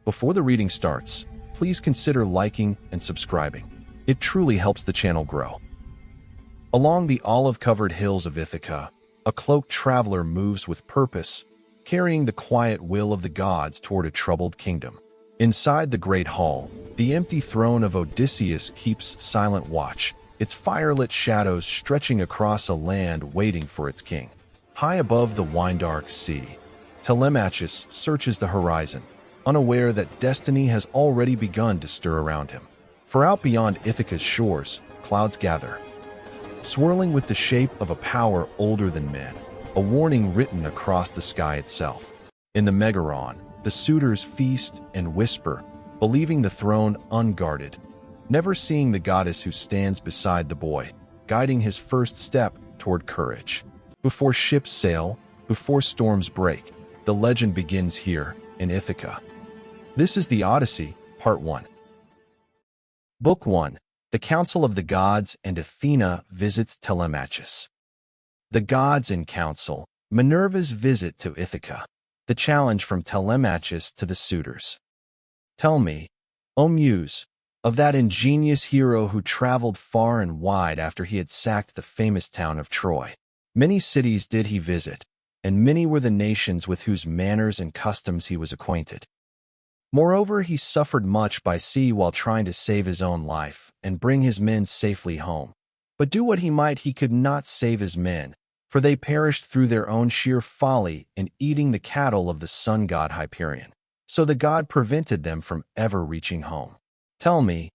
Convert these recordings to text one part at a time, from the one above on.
Before the reading starts, please consider liking and subscribing. It truly helps the channel grow. Along the olive-covered hills of Ithaca, a cloaked traveler moves with purpose, carrying the quiet will of the gods toward a troubled kingdom. Inside the great hall, the empty throne of Odysseus keeps silent watch, its firelit shadows stretching across a land waiting for its king. High above the wine-dark sea, Telemachus searches the horizon, unaware that destiny has already begun to stir around him. For out beyond Ithaca's shores, clouds gather, swirling with the shape of a power older than men, a warning written across the sky itself. In the Megaron, the suitors feast and whisper, believing the throne unguarded, never seeing the goddess who stands beside the boy, guiding his first step toward courage. Before ships sail, before storms break, the legend begins here in Ithaca. This is the Odyssey, Part 1. Book 1. The Council of the Gods and Athena visits Telemachus. The gods in council, Minerva's visit to Ithaca. The challenge from Telemachus to the suitors. Tell me, O Muse, of that ingenious hero who traveled far and wide after he had sacked the famous town of Troy. Many cities did he visit, and many were the nations with whose manners and customs he was acquainted. Moreover, he suffered much by sea while trying to save his own life and bring his men safely home. But do what he might, he could not save his men, for they perished through their own sheer folly in eating the cattle of the sun god Hyperion. So the god prevented them from ever reaching home. Tell me,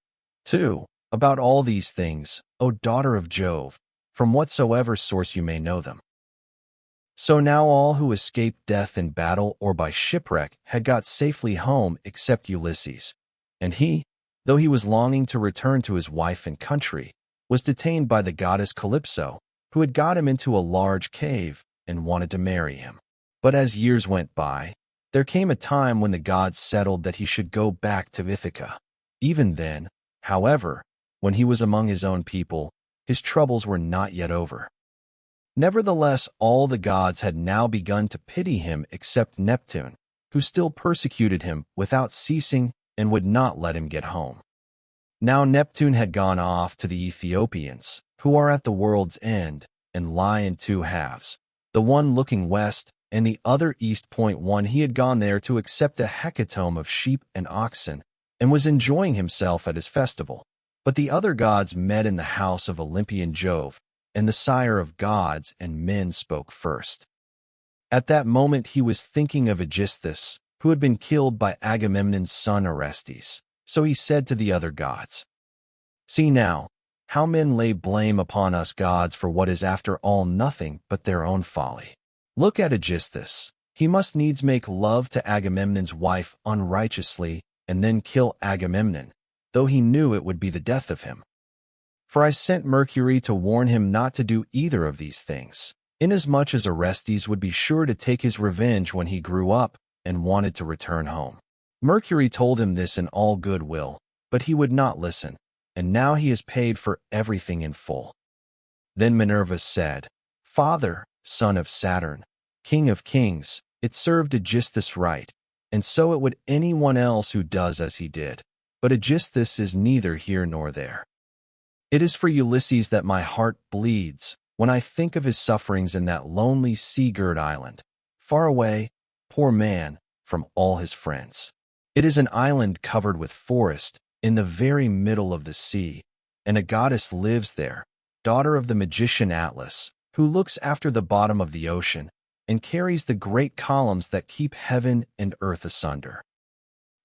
too, about all these things, O daughter of Jove, from whatsoever source you may know them. So now all who escaped death in battle or by shipwreck had got safely home except Ulysses, and he, though he was longing to return to his wife and country, was detained by the goddess Calypso, who had got him into a large cave and wanted to marry him. But as years went by, there came a time when the gods settled that he should go back to Ithaca. Even then, however, when he was among his own people, his troubles were not yet over. Nevertheless, all the gods had now begun to pity him except Neptune, who still persecuted him without ceasing and would not let him get home. Now Neptune had gone off to the Ethiopians, who are at the world's end, and lie in two halves, the one looking west and the other east. One, he had gone there to accept a hecatomb of sheep and oxen, and was enjoying himself at his festival. But the other gods met in the house of Olympian Jove, and the sire of gods and men spoke first. At that moment he was thinking of Aegisthus, who had been killed by Agamemnon's son Orestes. So he said to the other gods, See now, how men lay blame upon us gods for what is after all nothing but their own folly. Look at Aegisthus. He must needs make love to Agamemnon's wife unrighteously and then kill Agamemnon, though he knew it would be the death of him. For I sent Mercury to warn him not to do either of these things, inasmuch as Orestes would be sure to take his revenge when he grew up and wanted to return home. Mercury told him this in all good will, but he would not listen, and now he is paid for everything in full. Then Minerva said, Father, son of Saturn, king of kings, it served Aegisthus right, and so it would anyone else who does as he did. But Aegisthus is neither here nor there. It is for Ulysses that my heart bleeds when I think of his sufferings in that lonely sea-girt island, far away, poor man, from all his friends. It is an island covered with forest, in the very middle of the sea, and a goddess lives there, daughter of the magician Atlas, who looks after the bottom of the ocean and carries the great columns that keep heaven and earth asunder.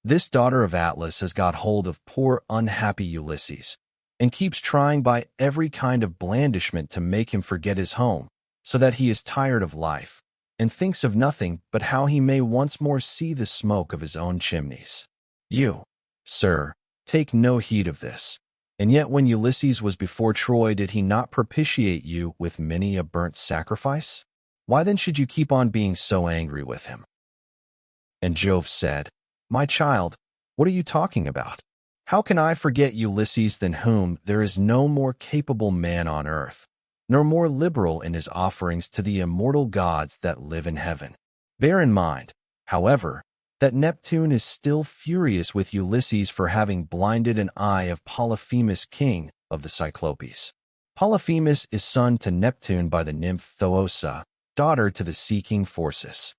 This daughter of Atlas has got hold of poor unhappy Ulysses, and keeps trying by every kind of blandishment to make him forget his home, so that he is tired of life, and thinks of nothing but how he may once more see the smoke of his own chimneys. You, sir, take no heed of this. And yet when Ulysses was before Troy, did he not propitiate you with many a burnt sacrifice? Why then should you keep on being so angry with him? And Jove said, My child, what are you talking about? How can I forget Ulysses, than whom there is no more capable man on earth, nor more liberal in his offerings to the immortal gods that live in heaven? Bear in mind, however, that Neptune is still furious with Ulysses for having blinded an eye of Polyphemus, king of the Cyclopes. Polyphemus is son to Neptune by the nymph Thoosa, daughter to the sea king Phorcys.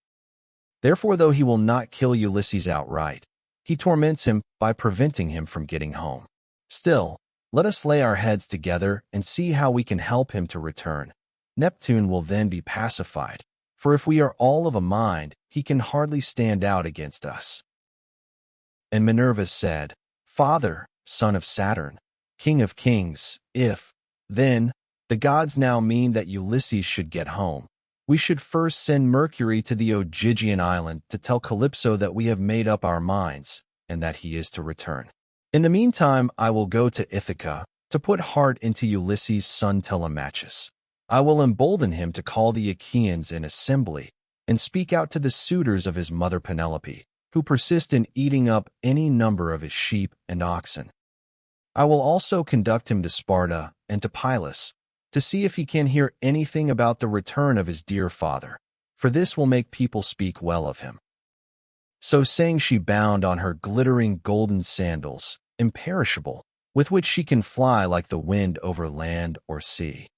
Therefore, though he will not kill Ulysses outright, he torments him by preventing him from getting home. Still, let us lay our heads together and see how we can help him to return. Neptune will then be pacified, for if we are all of a mind, he can hardly stand out against us. And Minerva said, Father, son of Saturn, king of kings, if, then, the gods now mean that Ulysses should get home, we should first send Mercury to the Ogygian island to tell Calypso that we have made up our minds, and that he is to return. In the meantime, I will go to Ithaca to put heart into Ulysses' son Telemachus. I will embolden him to call the Achaeans in assembly and speak out to the suitors of his mother Penelope, who persist in eating up any number of his sheep and oxen. I will also conduct him to Sparta and to Perilous, to see if he can hear anything about the return of his dear father, for this will make people speak well of him. So saying, she bound on her glittering golden sandals, imperishable, with which she can fly like the wind over land or sea.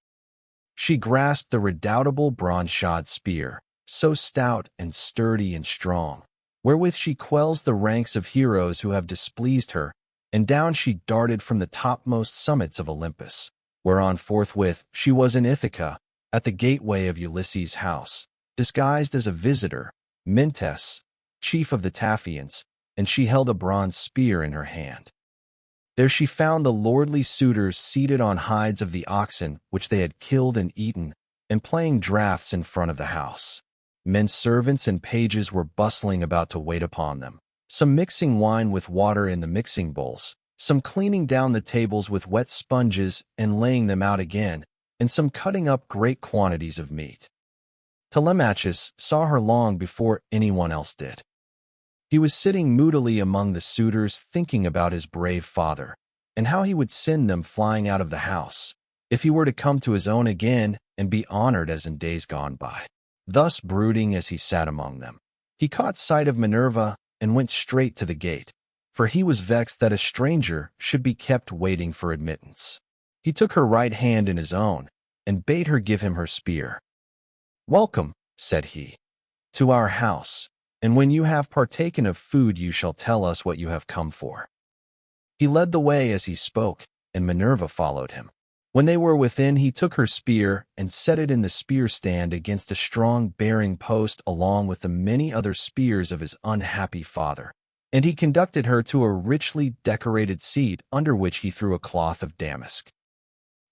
She grasped the redoubtable bronze-shod spear, so stout and sturdy and strong, wherewith she quells the ranks of heroes who have displeased her, and down she darted from the topmost summits of Olympus, whereon forthwith she was in Ithaca, at the gateway of Ulysses' house, disguised as a visitor, Mentes, chief of the Taphians, and she held a bronze spear in her hand. There she found the lordly suitors seated on hides of the oxen which they had killed and eaten, and playing draughts in front of the house. Men servants and pages were bustling about to wait upon them, some mixing wine with water in the mixing bowls, some cleaning down the tables with wet sponges and laying them out again, and some cutting up great quantities of meat. Telemachus saw her long before anyone else did. He was sitting moodily among the suitors, thinking about his brave father, and how he would send them flying out of the house, if he were to come to his own again and be honored as in days gone by. Thus brooding as he sat among them, he caught sight of Minerva and went straight to the gate, for he was vexed that a stranger should be kept waiting for admittance. He took her right hand in his own, and bade her give him her spear. "Welcome," said he, "to our house, and when you have partaken of food you shall tell us what you have come for." He led the way as he spoke, and Minerva followed him. When they were within, he took her spear and set it in the spear stand against a strong bearing post along with the many other spears of his unhappy father, and he conducted her to a richly decorated seat under which he threw a cloth of damask.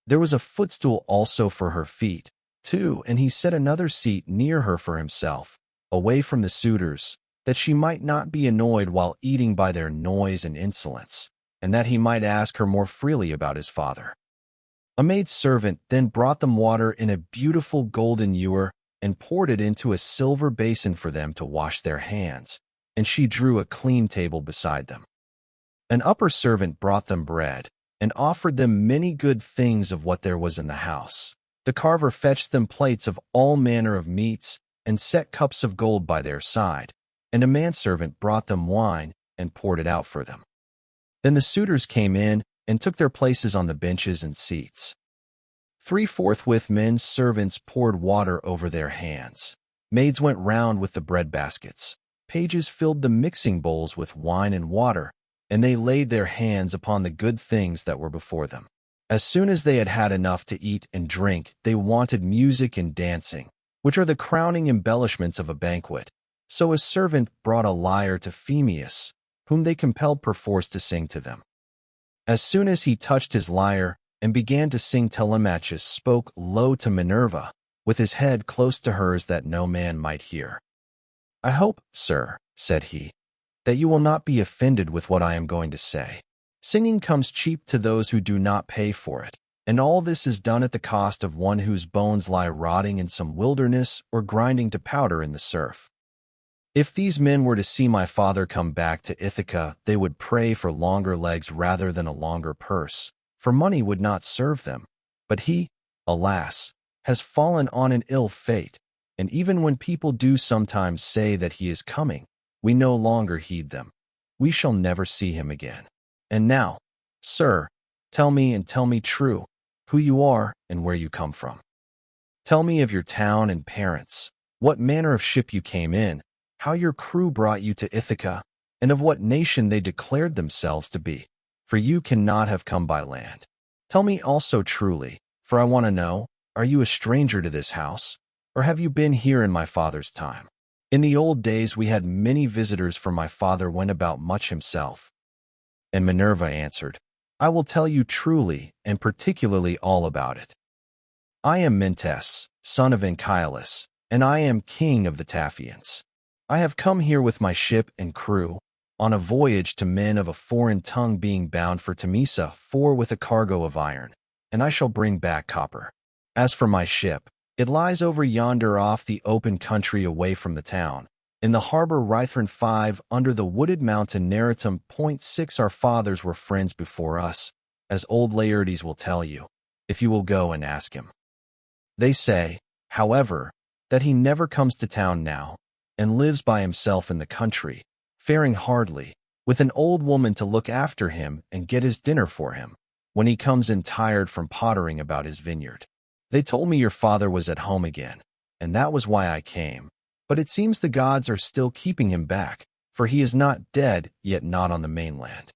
There was a footstool also for her feet, too, and he set another seat near her for himself, away from the suitors, that she might not be annoyed while eating by their noise and insolence, and that he might ask her more freely about his father. A maid-servant then brought them water in a beautiful golden ewer and poured it into a silver basin for them to wash their hands, and she drew a clean table beside them. An upper servant brought them bread, and offered them many good things of what there was in the house. The carver fetched them plates of all manner of meats, and set cups of gold by their side, and a manservant brought them wine and poured it out for them. Then the suitors came in and took their places on the benches and seats. Forthwith men servants poured water over their hands. Maids went round with the bread baskets. Pages filled the mixing bowls with wine and water, and they laid their hands upon the good things that were before them. As soon as they had had enough to eat and drink, they wanted music and dancing, which are the crowning embellishments of a banquet. So a servant brought a lyre to Phemius, whom they compelled perforce to sing to them. As soon as he touched his lyre and began to sing, Telemachus spoke low to Minerva, with his head close to hers that no man might hear. "I hope, sir," said he, "that you will not be offended with what I am going to say. Singing comes cheap to those who do not pay for it, and all this is done at the cost of one whose bones lie rotting in some wilderness or grinding to powder in the surf. If these men were to see my father come back to Ithaca, they would pray for longer legs rather than a longer purse, for money would not serve them. But he, alas, has fallen on an ill fate, and even when people do sometimes say that he is coming, We no longer heed them. We shall never see him again. And now, sir, tell me and tell me true, who you are and where you come from. Tell me of your town and parents, what manner of ship you came in, how your crew brought you to Ithaca, and of what nation they declared themselves to be, for you cannot have come by land. Tell me also truly, for I want to know, are you a stranger to this house, or have you been here in my father's time? In the old days we had many visitors, for my father went about much himself. And Minerva answered, I will tell you truly and particularly all about it. I am Mentes, son of Anchialus, and I am king of the Taphians. I have come here with my ship and crew, on a voyage to men of a foreign tongue, being bound for Temesa, for with a cargo of iron, and I shall bring back copper. As for my ship, it lies over yonder off the open country away from the town, in the harbor Rhythron 5, under the wooded mountain Neritum. 6 Our fathers were friends before us, as old Laertes will tell you, if you will go and ask him. They say, however, that he never comes to town now, and lives by himself in the country, faring hardly, with an old woman to look after him and get his dinner for him, when he comes in tired from pottering about his vineyard. They told me your father was at home again, and that was why I came. But it seems the gods are still keeping him back, for he is not dead, yet not on the mainland.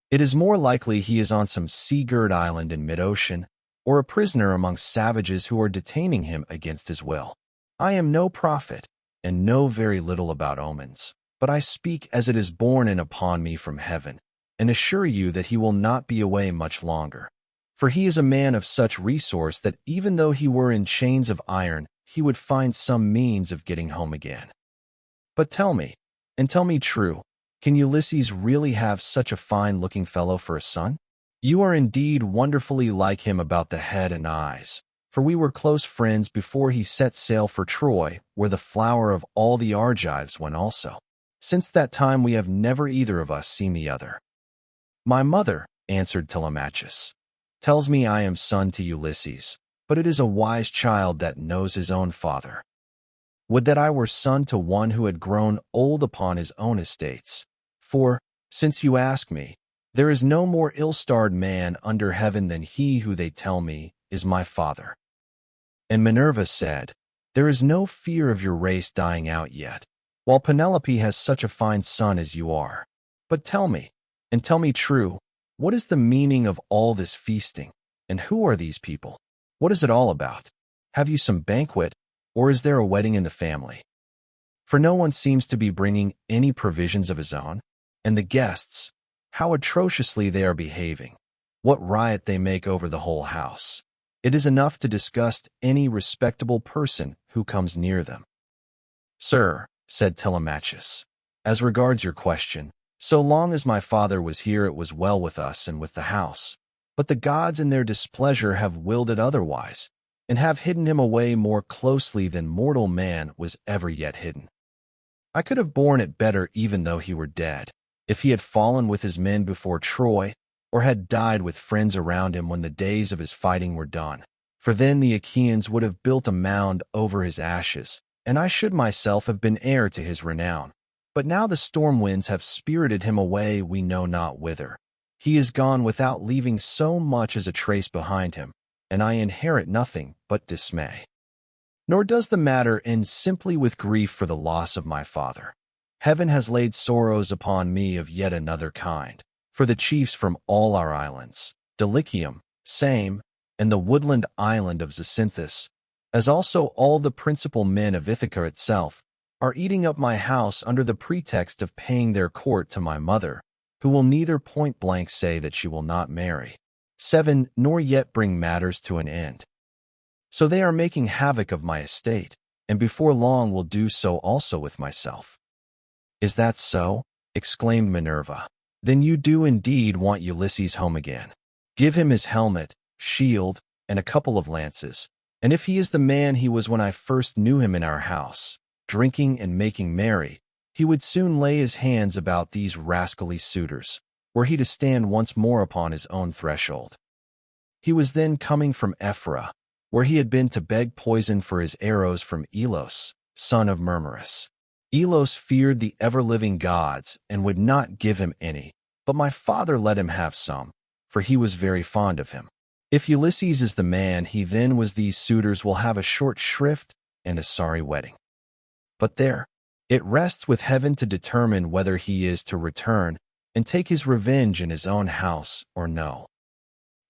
It is more likely he is on some sea-girt island in mid-ocean, or a prisoner among savages who are detaining him against his will. I am no prophet, and know very little about omens, but I speak as it is borne in upon me from heaven, and assure you that he will not be away much longer. For he is a man of such resource that even though he were in chains of iron, he would find some means of getting home again. But tell me, and tell me true, can Ulysses really have such a fine-looking fellow for a son? You are indeed wonderfully like him about the head and eyes, for we were close friends before he set sail for Troy, where the flower of all the Argives went also. Since that time we have never either of us seen the other. My mother, answered Telemachus, tells me I am son to Ulysses, but it is a wise child that knows his own father. Would that I were son to one who had grown old upon his own estates, for, since you ask me, there is no more ill-starred man under heaven than he who they tell me is my father. And Minerva said, there is no fear of your race dying out yet, while Penelope has such a fine son as you are. But tell me, and tell me true, what is the meaning of all this feasting, and who are these people? What is it all about? Have you some banquet, or is there a wedding in the family? For no one seems to be bringing any provisions of his own, and the guests, how atrociously they are behaving, what riot they make over the whole house. It is enough to disgust any respectable person who comes near them. Sir, said Telemachus, as regards your question, so long as my father was here it was well with us and with the house, but the gods in their displeasure have willed it otherwise, and have hidden him away more closely than mortal man was ever yet hidden. I could have borne it better even though he were dead, if he had fallen with his men before Troy, or had died with friends around him when the days of his fighting were done, for then the Achaeans would have built a mound over his ashes, and I should myself have been heir to his renown. But now the storm winds have spirited him away we know not whither. He is gone without leaving so much as a trace behind him, and I inherit nothing but dismay. Nor does the matter end simply with grief for the loss of my father. Heaven has laid sorrows upon me of yet another kind, for the chiefs from all our islands, Dulichium, Same, and the woodland island of Zacynthus, as also all the principal men of Ithaca itself, are eating up my house under the pretext of paying their court to my mother, who will neither point-blank say that she will not marry, 7, nor yet bring matters to an end. So they are making havoc of my estate, and before long will do so also with myself. Is that so? Exclaimed Minerva. Then you do indeed want Ulysses home again. Give him his helmet, shield, and a couple of lances, and if he is the man he was when I first knew him in our house, drinking and making merry, he would soon lay his hands about these rascally suitors, were he to stand once more upon his own threshold. He was then coming from Ephyra, where he had been to beg poison for his arrows from Elos, son of Murmerus. Elos feared the ever-living gods and would not give him any, but my father let him have some, for he was very fond of him. If Ulysses is the man he then was, these suitors will have a short shrift and a sorry wedding. But there, it rests with heaven to determine whether he is to return and take his revenge in his own house or no.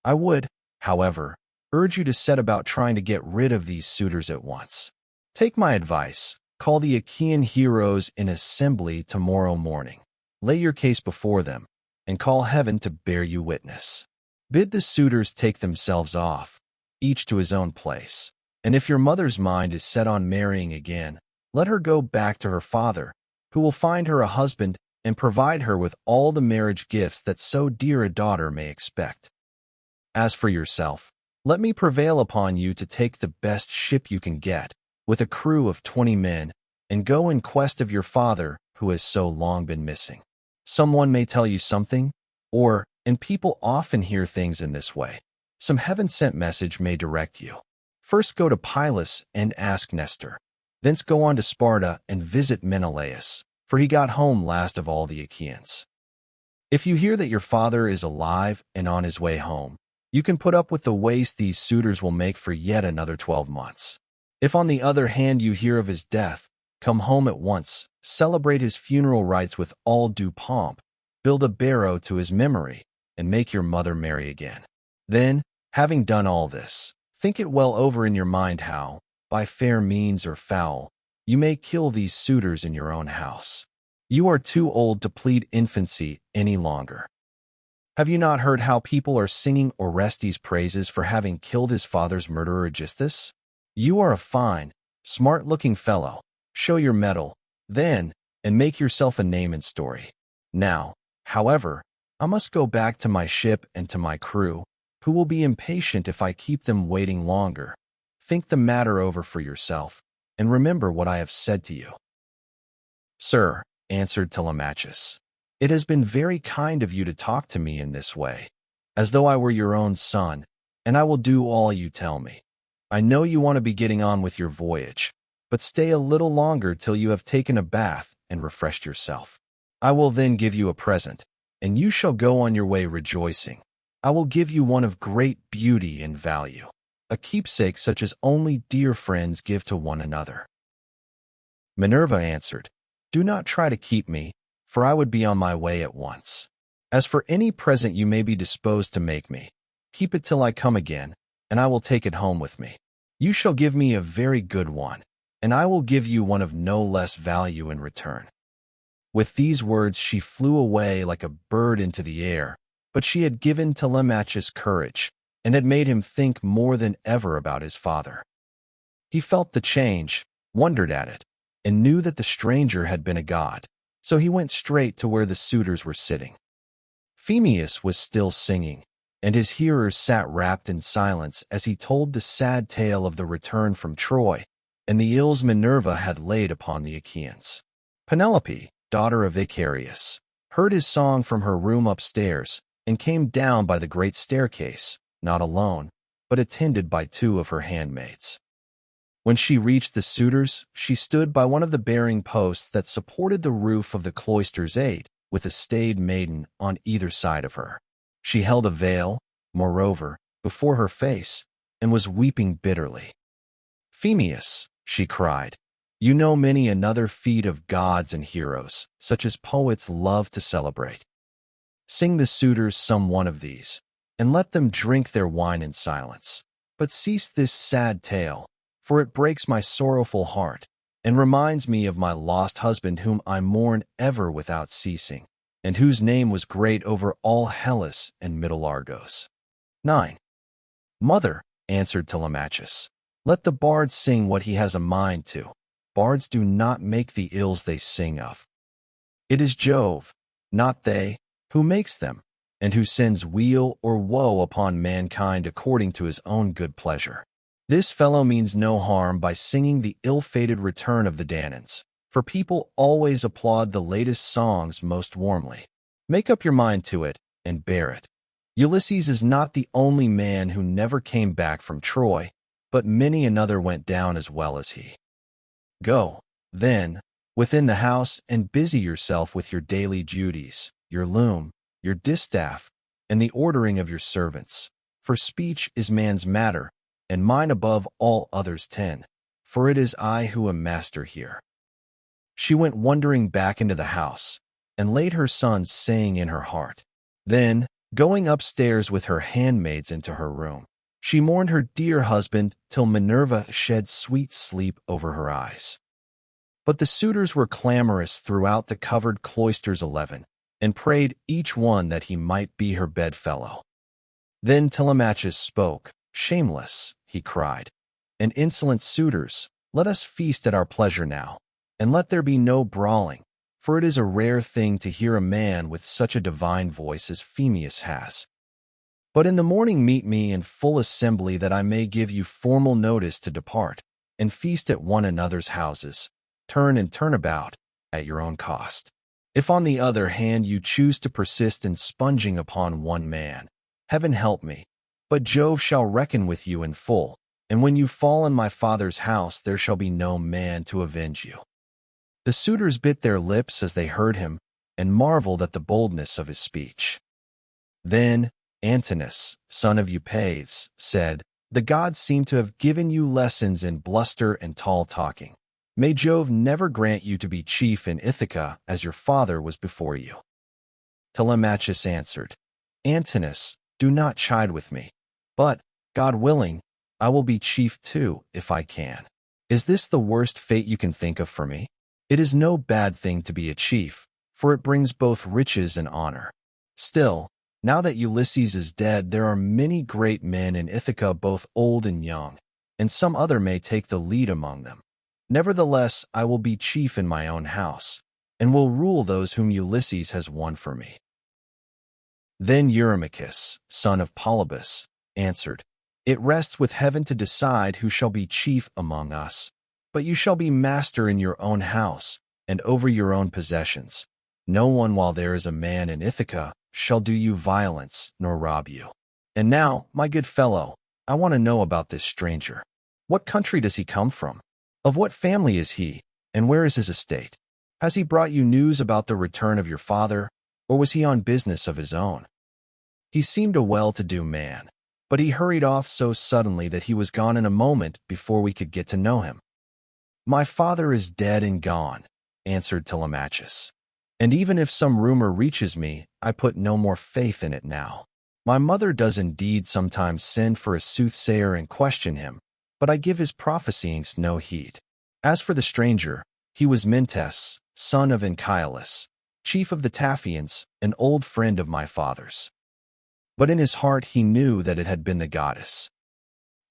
I would, however, urge you to set about trying to get rid of these suitors at once. Take my advice. Call the Achaean heroes in assembly tomorrow morning. Lay your case before them, and call heaven to bear you witness. Bid the suitors take themselves off, each to his own place. And if your mother's mind is set on marrying again, let her go back to her father, who will find her a husband and provide her with all the marriage gifts that so dear a daughter may expect. As for yourself, let me prevail upon you to take the best ship you can get, with a crew of 20 men, and go in quest of your father who has so long been missing. Someone may tell you something, and people often hear things in this way, some heaven-sent message may direct you. First go to Perilous and ask Nestor. Thence go on to Sparta and visit Menelaus, for he got home last of all the Achaeans. If you hear that your father is alive and on his way home, you can put up with the waste these suitors will make for yet another 12 months. If on the other hand you hear of his death, come home at once, celebrate his funeral rites with all due pomp, build a barrow to his memory, and make your mother marry again. Then, having done all this, think it well over in your mind how, by fair means or foul, you may kill these suitors in your own house. You are too old to plead infancy any longer. Have you not heard how people are singing Orestes' praises for having killed his father's murderer Odysseus? You are a fine, smart-looking fellow. Show your mettle, then, and make yourself a name in story. Now, however, I must go back to my ship and to my crew, who will be impatient if I keep them waiting longer. Think the matter over for yourself, and remember what I have said to you. Sir, answered Telemachus, it has been very kind of you to talk to me in this way, as though I were your own son, and I will do all you tell me. I know you want to be getting on with your voyage, but stay a little longer till you have taken a bath and refreshed yourself. I will then give you a present, and you shall go on your way rejoicing. I will give you one of great beauty and value, a keepsake such as only dear friends give to one another. Minerva answered, do not try to keep me, for I would be on my way at once. As for any present you may be disposed to make me, keep it till I come again, and I will take it home with me. You shall give me a very good one, and I will give you one of no less value in return. With these words she flew away like a bird into the air, but she had given Telemachus courage, and had made him think more than ever about his father. He felt the change, wondered at it, and knew that the stranger had been a god, so he went straight to where the suitors were sitting. Phemius was still singing, and his hearers sat wrapped in silence as he told the sad tale of the return from Troy, and the ills Minerva had laid upon the Achaeans. Penelope, daughter of Irus, heard his song from her room upstairs, and came down by the great staircase, not alone, but attended by 2 of her handmaids. When she reached the suitors, she stood by one of the bearing posts that supported the roof of the cloister's aid, with a staid maiden on either side of her. She held a veil, moreover, before her face, and was weeping bitterly. Phemius, she cried, you know many another feat of gods and heroes, such as poets love to celebrate. Sing the suitors some one of these, and let them drink their wine in silence. But cease this sad tale, for it breaks my sorrowful heart, and reminds me of my lost husband whom I mourn ever without ceasing, and whose name was great over all Hellas and Middle Argos. 9. Mother, answered Telemachus, let the bard sing what he has a mind to. Bards do not make the ills they sing of. It is Jove, not they, who makes them, and who sends weal or woe upon mankind according to his own good pleasure. This fellow means no harm by singing the ill-fated return of the Danaans, for people always applaud the latest songs most warmly. Make up your mind to it, and bear it. Ulysses is not the only man who never came back from Troy, but many another went down as well as he. Go, then, within the house and busy yourself with your daily duties, your loom, your distaff, and the ordering of your servants. For speech is man's matter, and mine above all others 10, for it is I who am master here." She went wondering back into the house, and laid her sons saying in her heart. Then, going upstairs with her handmaids into her room, she mourned her dear husband till Minerva shed sweet sleep over her eyes. But the suitors were clamorous throughout the covered cloisters 11, and prayed each one that he might be her bedfellow. Then Telemachus spoke. "Shameless," he cried, "and insolent suitors, let us feast at our pleasure now, and let there be no brawling, for it is a rare thing to hear a man with such a divine voice as Phemius has. But in the morning meet me in full assembly, that I may give you formal notice to depart, and feast at one another's houses, turn and turn about, at your own cost. If on the other hand you choose to persist in sponging upon one man, heaven help me, but Jove shall reckon with you in full, and when you fall in my father's house there shall be no man to avenge you." The suitors bit their lips as they heard him, and marveled at the boldness of his speech. Then Antinous, son of Eupeithes, said, "The gods seem to have given you lessons in bluster and tall talking. May Jove never grant you to be chief in Ithaca as your father was before you." Telemachus answered, "Antinous, do not chide with me, but, God willing, I will be chief too, if I can. Is this the worst fate you can think of for me? It is no bad thing to be a chief, for it brings both riches and honor. Still, now that Ulysses is dead, there are many great men in Ithaca, both old and young, and some other may take the lead among them. Nevertheless, I will be chief in my own house, and will rule those whom Ulysses has won for me." Then Eurymachus, son of Polybus, answered, "It rests with heaven to decide who shall be chief among us, but you shall be master in your own house, and over your own possessions. No one, while there is a man in Ithaca, shall do you violence, nor rob you. And now, my good fellow, I want to know about this stranger. What country does he come from? Of what family is he, and where is his estate? Has he brought you news about the return of your father, or was he on business of his own?" He seemed a well-to-do man, but he hurried off so suddenly that he was gone in a moment before we could get to know him. "My father is dead and gone," answered Telemachus, "and even if some rumor reaches me, I put no more faith in it now. My mother does indeed sometimes send for a soothsayer and question him, but I give his prophesyings no heed. As for the stranger, he was Mentes, son of Anchialus, chief of the Taphians, an old friend of my father's." But in his heart he knew that it had been the goddess.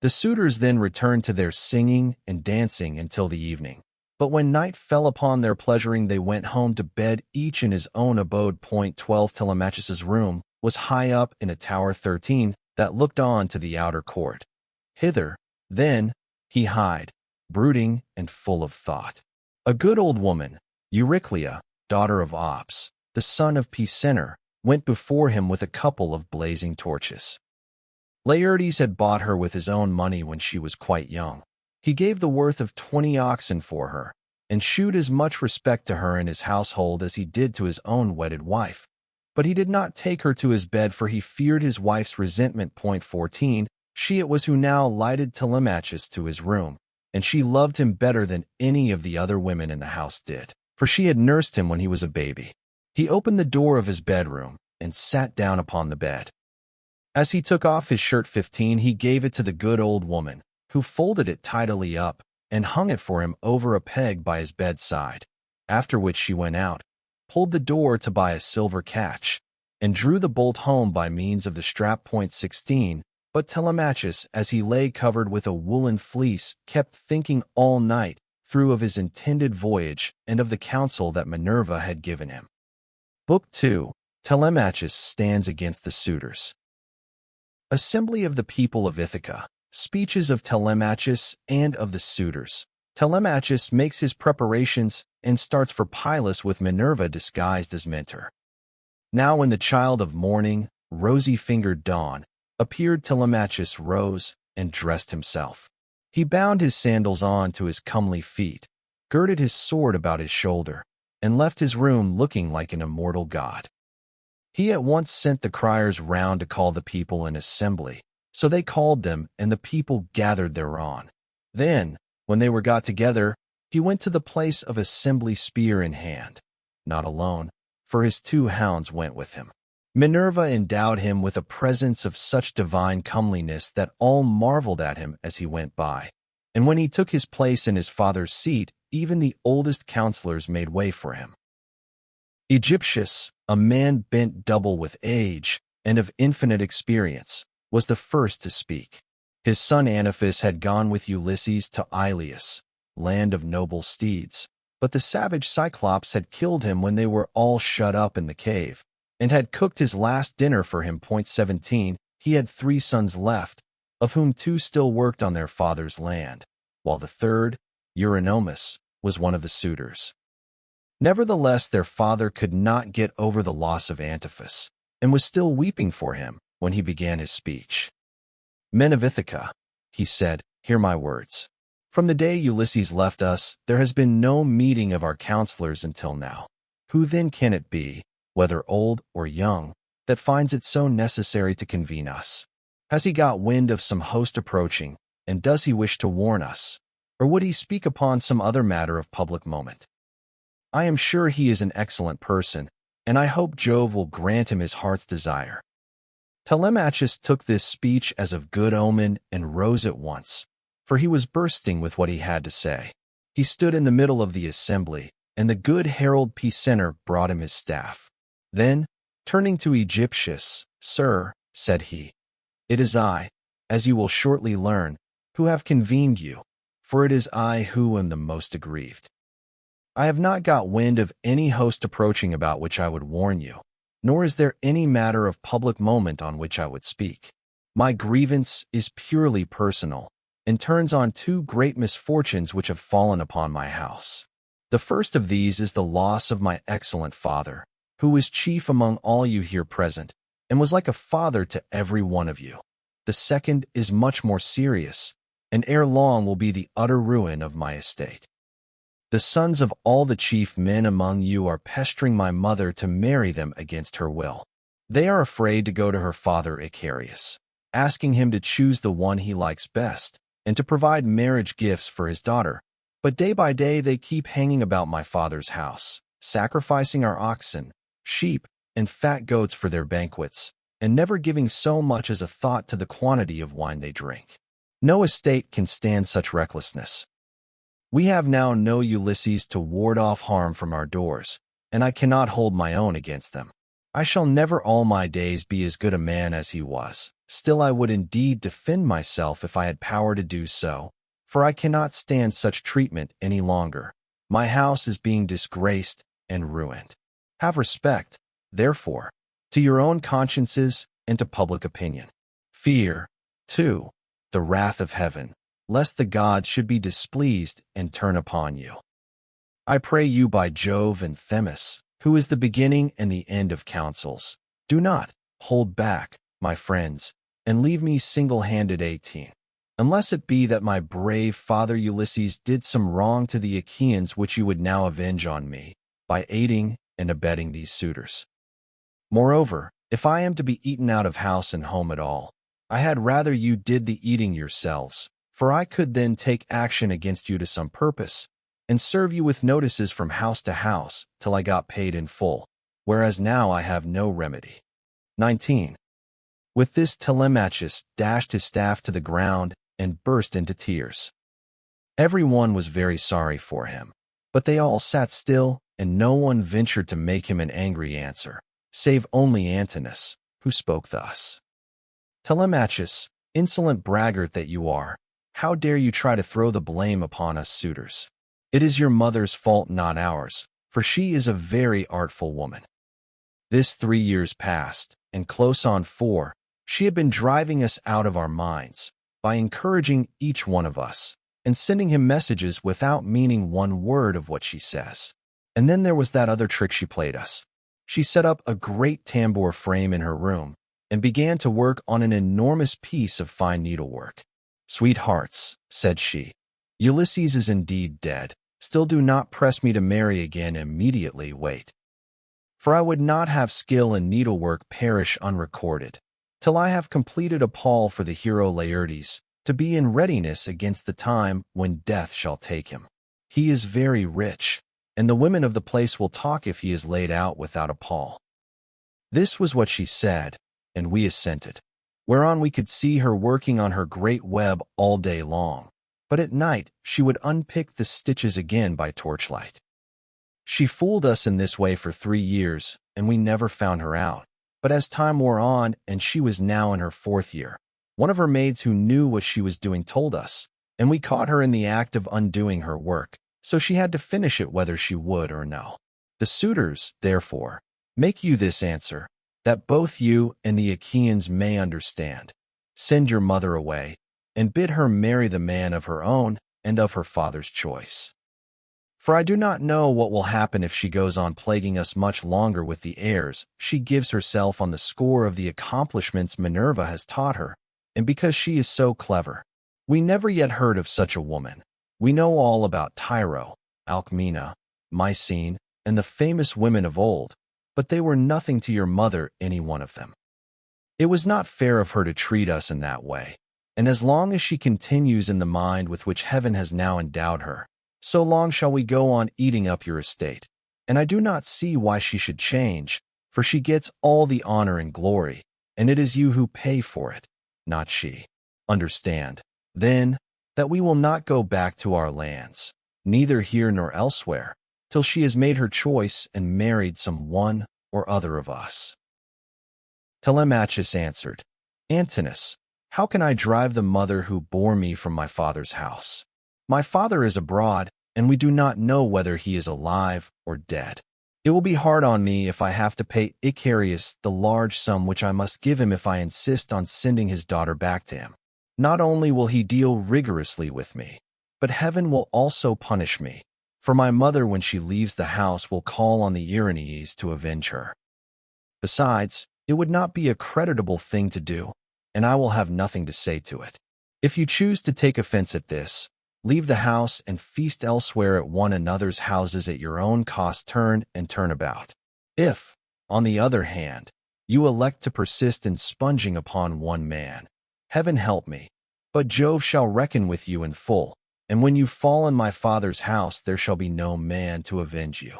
The suitors then returned to their singing and dancing until the evening. But when night fell upon their pleasuring, they went home to bed, each in his own abode. 12 Telemachus's room was high up in a tower 13 that looked on to the outer court. Hither, then, he hied, brooding and full of thought. A good old woman, Euryclea, daughter of Ops, the son of Pisenor, went before him with a couple of blazing torches. Laertes had bought her with his own money when she was quite young. He gave the worth of 20 oxen for her, and shewed as much respect to her and his household as he did to his own wedded wife. But he did not take her to his bed, for he feared his wife's resentment. 14 She it was who now lighted Telemachus to his room, and she loved him better than any of the other women in the house did, for she had nursed him when he was a baby. He opened the door of his bedroom and sat down upon the bed. As he took off his shirt 15, he gave it to the good old woman, who folded it tidily up and hung it for him over a peg by his bedside, after which she went out, pulled the door to buy a silver catch, and drew the bolt home by means of the strap. 16 But Telemachus, as he lay covered with a woolen fleece, kept thinking all night through of his intended voyage and of the counsel that Minerva had given him. Book 2. Telemachus stands against the suitors. Assembly of the people of Ithaca. Speeches of Telemachus and of the suitors. Telemachus makes his preparations and starts for Perilous with Minerva disguised as mentor. Now when the child of morning, rosy-fingered dawn, appeared, Telemachus rose and dressed himself. He bound his sandals on to his comely feet, girded his sword about his shoulder, and left his room looking like an immortal god. He at once sent the criers round to call the people in assembly. So they called them, and the people gathered thereon. Then, when they were got together, he went to the place of assembly spear in hand, not alone, for his 2 hounds went with him. Minerva endowed him with a presence of such divine comeliness that all marveled at him as he went by. And when he took his place in his father's seat, even the oldest counselors made way for him. Egyptius, a man bent double with age and of infinite experience, was the first to speak. His son Anaphis had gone with Ulysses to Ilius, land of noble steeds, but the savage Cyclops had killed him when they were all shut up in the cave, and had cooked his last dinner for him. 17. He had 3 sons left, of whom 2 still worked on their father's land, while the third, Eurynomus, was one of the suitors. Nevertheless, their father could not get over the loss of Anaphis, and was still weeping for him when he began his speech. Men of Ithaca, he said, hear my words. From the day Ulysses left us, there has been no meeting of our counselors until now. Who then can it be, whether old or young, that finds it so necessary to convene us? Has he got wind of some host approaching, and does he wish to warn us? Or would he speak upon some other matter of public moment? I am sure he is an excellent person, and I hope Jove will grant him his heart's desire. Telemachus took this speech as of good omen and rose at once, for he was bursting with what he had to say. He stood in the middle of the assembly, and the good herald Pisenner brought him his staff. Then, turning to Egyptius, Sir, said he, it is I, as you will shortly learn, who have convened you, for it is I who am the most aggrieved. I have not got wind of any host approaching about which I would warn you, nor is there any matter of public moment on which I would speak. My grievance is purely personal, and turns on 2 great misfortunes which have fallen upon my house. The first of these is the loss of my excellent father, who was chief among all you here present, and was like a father to every one of you. The second is much more serious, and ere long will be the utter ruin of my estate. The sons of all the chief men among you are pestering my mother to marry them against her will. They are afraid to go to her father Icarius, asking him to choose the one he likes best, and to provide marriage gifts for his daughter. But day by day they keep hanging about my father's house, sacrificing our oxen, sheep, and fat goats for their banquets, and never giving so much as a thought to the quantity of wine they drink. No estate can stand such recklessness. We have now no Ulysses to ward off harm from our doors, and I cannot hold my own against them. I shall never all my days be as good a man as he was. Still I would indeed defend myself if I had power to do so, for I cannot stand such treatment any longer. My house is being disgraced and ruined. Have respect, therefore, to your own consciences and to public opinion. Fear, too, the wrath of heaven, lest the gods should be displeased and turn upon you. I pray you by Jove and Themis, who is the beginning and the end of counsels, do not hold back, my friends, and leave me single-handed. 18. Unless it be that my brave father Ulysses did some wrong to the Achaeans which you would now avenge on me, by aiding and abetting these suitors. Moreover, if I am to be eaten out of house and home at all, I had rather you did the eating yourselves, for I could then take action against you to some purpose, and serve you with notices from house to house till I got paid in full, whereas now I have no remedy. 19. With this Telemachus dashed his staff to the ground and burst into tears. Every one was very sorry for him, but they all sat still, and no one ventured to make him an angry answer, save only Antinous, who spoke thus. Telemachus, insolent braggart that you are, how dare you try to throw the blame upon us suitors? It is your mother's fault, not ours, for she is a very artful woman. This 3 years past, and close on 4, she had been driving us out of our minds, by encouraging each one of us, and sending him messages without meaning one word of what she says. And then there was that other trick she played us. She set up a great tambour frame in her room, and began to work on an enormous piece of fine needlework. Sweethearts, said she, Ulysses is indeed dead, Still do not press me to marry again immediately, wait. For I would not have skill in needlework perish unrecorded, till I have completed a pall for the hero Laertes, to be in readiness against the time when death shall take him. He is very rich, and the women of the place will talk if he is laid out without a pall. This was what she said, and we assented, whereon we could see her working on her great web all day long, but at night she would unpick the stitches again by torchlight. She fooled us in this way for 3 years, and we never found her out. But as time wore on, and she was now in her 4th year, one of her maids who knew what she was doing told us, and we caught her in the act of undoing her work, so she had to finish it whether she would or no. The suitors, therefore, make you this answer, that both you and the Achaeans may understand. Send your mother away, and bid her marry the man of her own and of her father's choice. For I do not know what will happen if she goes on plaguing us much longer with the airs she gives herself on the score of the accomplishments Minerva has taught her, and because she is so clever. We never yet heard of such a woman. We know all about Tyro, Alcmena, Mycene, and the famous women of old, but they were nothing to your mother, any one of them. It was not fair of her to treat us in that way, and as long as she continues in the mind with which heaven has now endowed her, so long shall we go on eating up your estate, and I do not see why she should change, for she gets all the honor and glory, and it is you who pay for it, not she. Understand, then, that we will not go back to our lands, neither here nor elsewhere, till she has made her choice and married some one or other of us. Telemachus answered, Antinous, how can I drive the mother who bore me from my father's house? My father is abroad, and we do not know whether he is alive or dead. It will be hard on me if I have to pay Icarius the large sum which I must give him if I insist on sending his daughter back to him. Not only will he deal rigorously with me, but heaven will also punish me, for my mother when she leaves the house will call on the Erinyes to avenge her. Besides, it would not be a creditable thing to do, and I will have nothing to say to it. If you choose to take offense at this, leave the house and feast elsewhere at one another's houses at your own cost, turn and turn about. If, on the other hand, you elect to persist in sponging upon one man, heaven help me, but Jove shall reckon with you in full, and when you fall in my father's house there shall be no man to avenge you.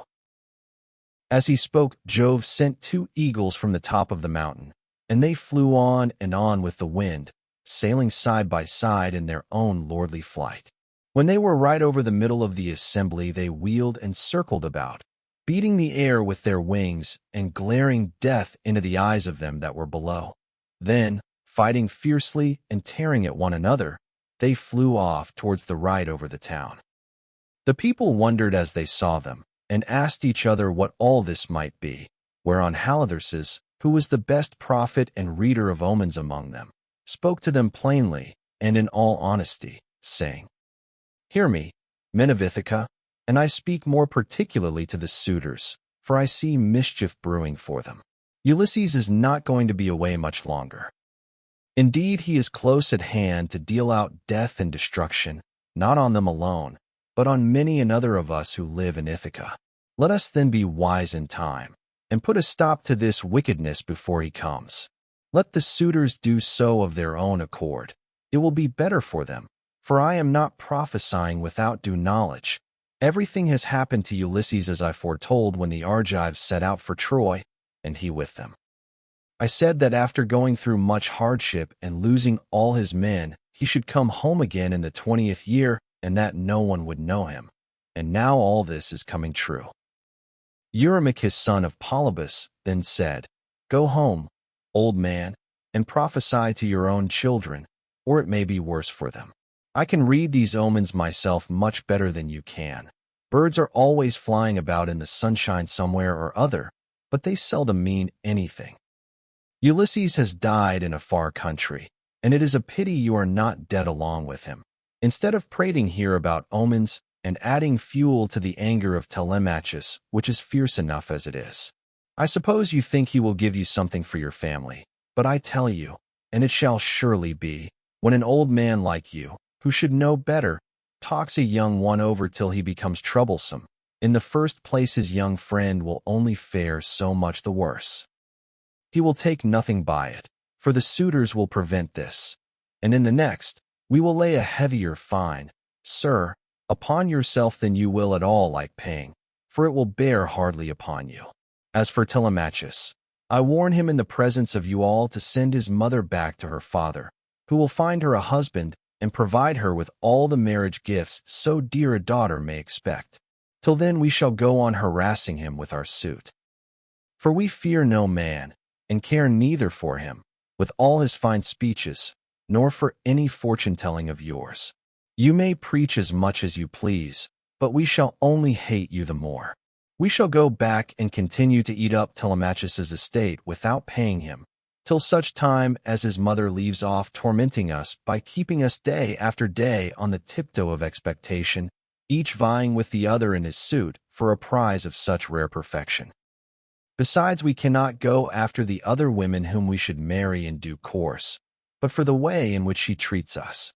As he spoke, Jove sent 2 eagles from the top of the mountain, and they flew on and on with the wind, sailing side by side in their own lordly flight. When they were right over the middle of the assembly, they wheeled and circled about, beating the air with their wings and glaring death into the eyes of them that were below. Then, fighting fiercely and tearing at one another, they flew off towards the right over the town. The people wondered as they saw them, and asked each other what all this might be, whereon Halitherses, who was the best prophet and reader of omens among them, spoke to them plainly and in all honesty, saying, Hear me, men of Ithaca, and I speak more particularly to the suitors, for I see mischief brewing for them. Ulysses is not going to be away much longer. Indeed, he is close at hand to deal out death and destruction, not on them alone, but on many another of us who live in Ithaca. Let us then be wise in time, and put a stop to this wickedness before he comes. Let the suitors do so of their own accord. It will be better for them. For I am not prophesying without due knowledge. Everything has happened to Ulysses as I foretold when the Argives set out for Troy, and he with them. I said that after going through much hardship and losing all his men, he should come home again in the 20th year, and that no one would know him. And now all this is coming true. Eurymachus, son of Polybus, then said, Go home, old man, and prophesy to your own children, or it may be worse for them. I can read these omens myself much better than you can. Birds are always flying about in the sunshine somewhere or other, but they seldom mean anything. Ulysses has died in a far country, and it is a pity you are not dead along with him. Instead of prating here about omens and adding fuel to the anger of Telemachus, which is fierce enough as it is, I suppose you think he will give you something for your family, but I tell you, and it shall surely be, when an old man like you, who should know better, talks a young one over till he becomes troublesome. In the first place, his young friend will only fare so much the worse. He will take nothing by it, for the suitors will prevent this. And in the next, we will lay a heavier fine, sir, upon yourself than you will at all like paying, for it will bear hardly upon you. As for Telemachus, I warn him in the presence of you all to send his mother back to her father, who will find her a husband and provide her with all the marriage gifts so dear a daughter may expect. Till then we shall go on harassing him with our suit. For we fear no man, and care neither for him, with all his fine speeches, nor for any fortune-telling of yours. You may preach as much as you please, but we shall only hate you the more. We shall go back and continue to eat up Telemachus's estate without paying him, till such time as his mother leaves off tormenting us by keeping us day after day on the tiptoe of expectation, each vying with the other in his suit for a prize of such rare perfection. Besides, we cannot go after the other women whom we should marry in due course, but for the way in which she treats us.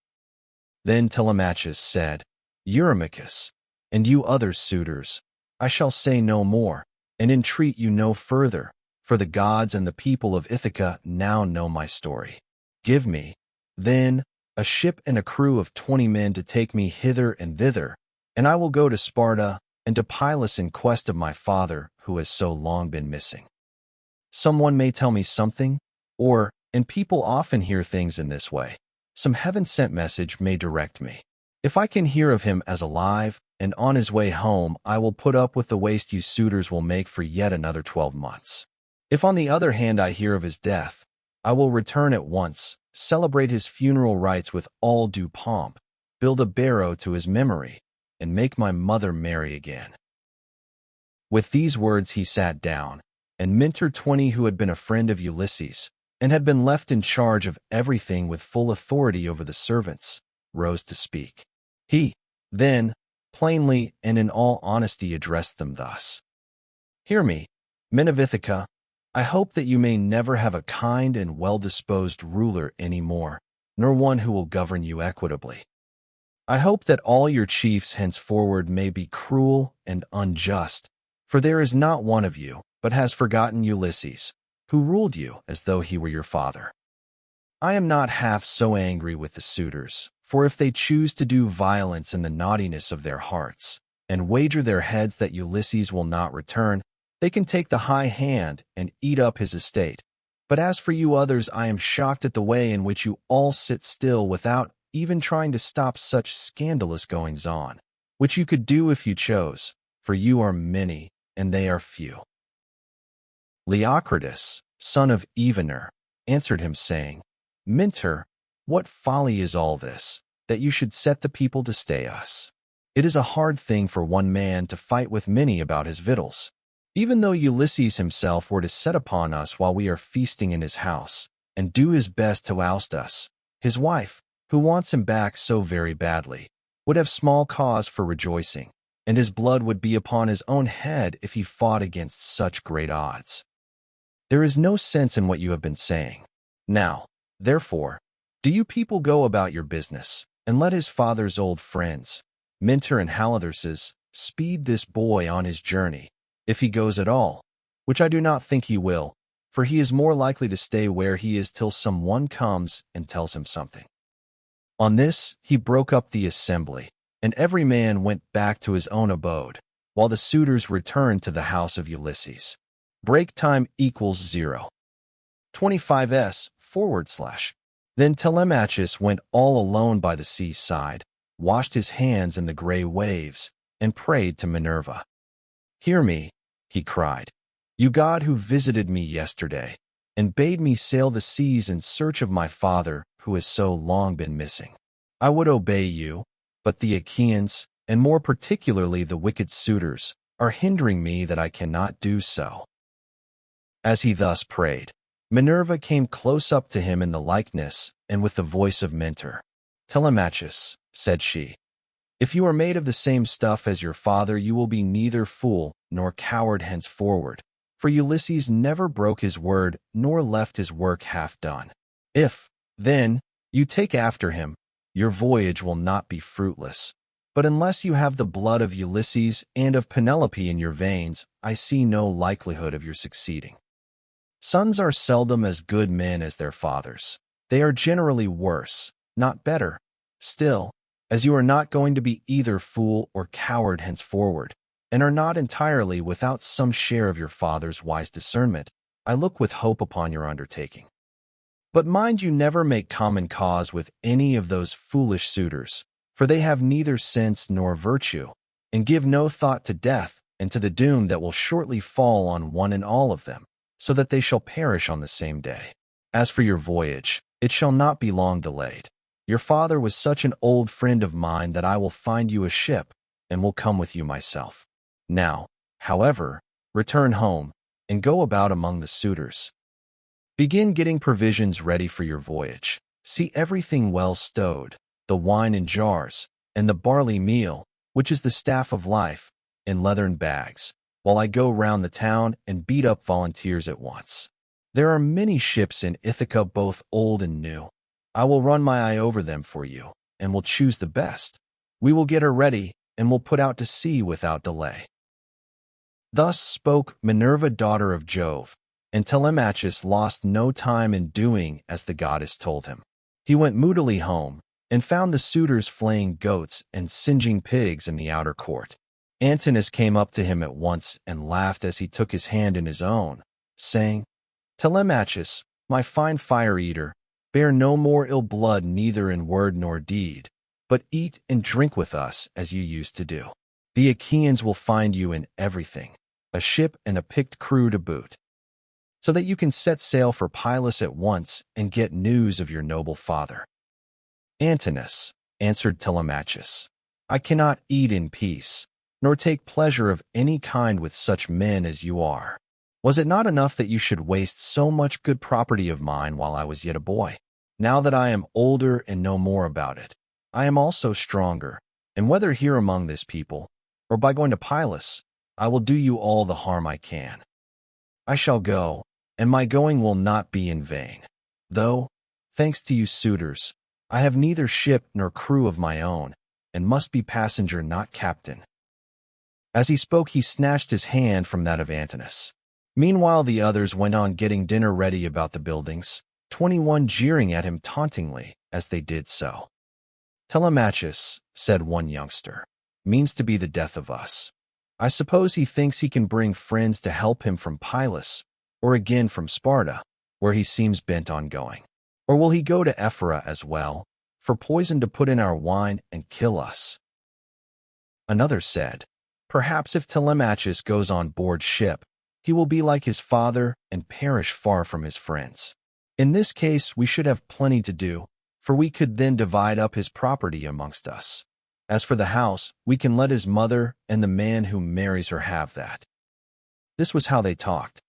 Then Telemachus said, Eurymachus, and you other suitors, I shall say no more, and entreat you no further, for the gods and the people of Ithaca now know my story. Give me, then, a ship and a crew of 20 men to take me hither and thither, and I will go to Sparta and to Perilous in quest of my father, who has so long been missing. Someone may tell me something, or, and people often hear things in this way, some heaven-sent message may direct me. If I can hear of him as alive and on his way home, I will put up with the waste you suitors will make for yet another 12 months. If on the other hand I hear of his death, I will return at once, celebrate his funeral rites with all due pomp, build a barrow to his memory, and make my mother marry again. With these words he sat down, and Mentor 20, who had been a friend of Ulysses, and had been left in charge of everything with full authority over the servants, rose to speak. He, then, plainly and in all honesty addressed them thus. Hear me, men of Ithaca, I hope that you may never have a kind and well-disposed ruler any more, nor one who will govern you equitably. I hope that all your chiefs henceforward may be cruel and unjust, for there is not one of you but has forgotten Ulysses, who ruled you as though he were your father. I am not half so angry with the suitors, for if they choose to do violence in the naughtiness of their hearts, and wager their heads that Ulysses will not return, they can take the high hand and eat up his estate. But as for you others, I am shocked at the way in which you all sit still without even trying to stop such scandalous goings-on, which you could do if you chose, for you are many, and they are few. Leocritus, son of Evenor, answered him, saying, Mentor, what folly is all this, that you should set the people to stay us? It is a hard thing for one man to fight with many about his victuals. Even though Ulysses himself were to set upon us while we are feasting in his house, and do his best to oust us, his wife, who wants him back so very badly, would have small cause for rejoicing, and his blood would be upon his own head if he fought against such great odds. There is no sense in what you have been saying. Now, therefore, do you people go about your business, and let his father's old friends, Mentor and Halitherses, speed this boy on his journey, if he goes at all, which I do not think he will, for he is more likely to stay where he is till some one comes and tells him something. On this, he broke up the assembly, and every man went back to his own abode, while the suitors returned to the house of Ulysses. Break time equals 0. 25s /. Then Telemachus went all alone by the seaside, washed his hands in the gray waves, and prayed to Minerva. Hear me, he cried, you god who visited me yesterday, and bade me sail the seas in search of my father who has so long been missing. I would obey you, but the Achaeans, and more particularly the wicked suitors, are hindering me that I cannot do so. As he thus prayed, Minerva came close up to him in the likeness and with the voice of Mentor. Telemachus, said she, if you are made of the same stuff as your father, you will be neither fool nor coward henceforward, for Ulysses never broke his word nor left his work half done. If, then, you take after him, your voyage will not be fruitless, But unless you have the blood of Ulysses and of Penelope in your veins, I see no likelihood of your succeeding. Sons are seldom as good men as their fathers. They are generally worse, not better. Still, as you are not going to be either fool or coward henceforward, and are not entirely without some share of your father's wise discernment, I look with hope upon your undertaking. But mind you never make common cause with any of those foolish suitors, for they have neither sense nor virtue, and give no thought to death and to the doom that will shortly fall on one and all of them, so that they shall perish on the same day. As for your voyage, it shall not be long delayed. Your father was such an old friend of mine that I will find you a ship, and will come with you myself. Now, however, return home, and go about among the suitors. Begin getting provisions ready for your voyage. See everything well stowed, the wine in jars, and the barley meal, which is the staff of life, in leathern bags, while I go round the town and beat up volunteers at once. There are many ships in Ithaca, both old and new. I will run my eye over them for you, and will choose the best. We will get her ready, and will put out to sea without delay. Thus spoke Minerva, daughter of Jove, and Telemachus lost no time in doing as the goddess told him. He went moodily home, and found the suitors flaying goats and singeing pigs in the outer court. Antinous came up to him at once and laughed as he took his hand in his own, saying, Telemachus, my fine fire-eater, bear no more ill blood neither in word nor deed, but eat and drink with us as you used to do. The Achaeans will find you in everything, a ship and a picked crew to boot, so that you can set sail for Perilous at once and get news of your noble father. Antinous, answered Telemachus, I cannot eat in peace, nor take pleasure of any kind with such men as you are. Was it not enough that you should waste so much good property of mine while I was yet a boy? Now that I am older and know more about it, I am also stronger, and whether here among this people, or by going to Perilous, I will do you all the harm I can. I shall go, and my going will not be in vain, though, thanks to you suitors, I have neither ship nor crew of my own, and must be passenger, not captain. As he spoke, he snatched his hand from that of Antinous. Meanwhile, the others went on getting dinner ready about the buildings, 21 jeering at him tauntingly as they did so. Telemachus, said one youngster, means to be the death of us. I suppose he thinks he can bring friends to help him from Perilous, or again from Sparta, where he seems bent on going. Or will he go to Ephyra as well, for poison to put in our wine and kill us? Another said, perhaps if Telemachus goes on board ship, he will be like his father and perish far from his friends. In this case, we should have plenty to do, for we could then divide up his property amongst us. As for the house, we can let his mother and the man who marries her have that. This was how they talked.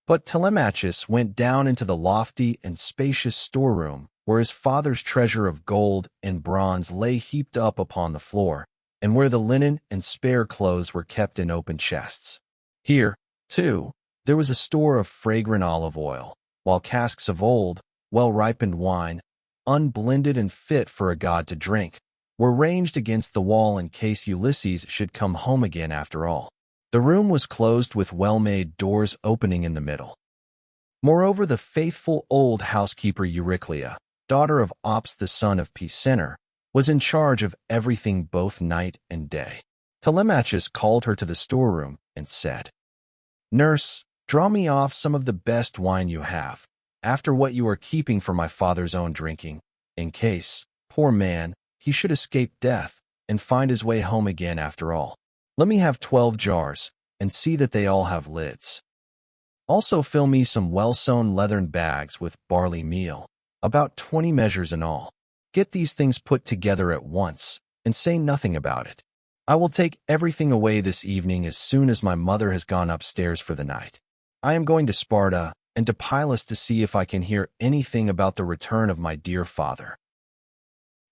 But Telemachus went down into the lofty and spacious storeroom, where his father's treasure of gold and bronze lay heaped up upon the floor, and where the linen and spare clothes were kept in open chests. Here, too, there was a store of fragrant olive oil, while casks of old, well-ripened wine, unblended and fit for a god to drink, were ranged against the wall in case Ulysses should come home again after all. The room was closed with well-made doors opening in the middle. Moreover, the faithful old housekeeper Euryclea, daughter of Ops the son of Pisenor, was in charge of everything both night and day. Telemachus called her to the storeroom and said, Nurse, draw me off some of the best wine you have, after what you are keeping for my father's own drinking, in case, poor man, he should escape death and find his way home again after all. Let me have 12 jars, and see that they all have lids. Also fill me some well-sewn leathern bags with barley meal, about 20 measures in all. Get these things put together at once, and say nothing about it. I will take everything away this evening as soon as my mother has gone upstairs for the night. I am going to Sparta and to Perilous to see if I can hear anything about the return of my dear father.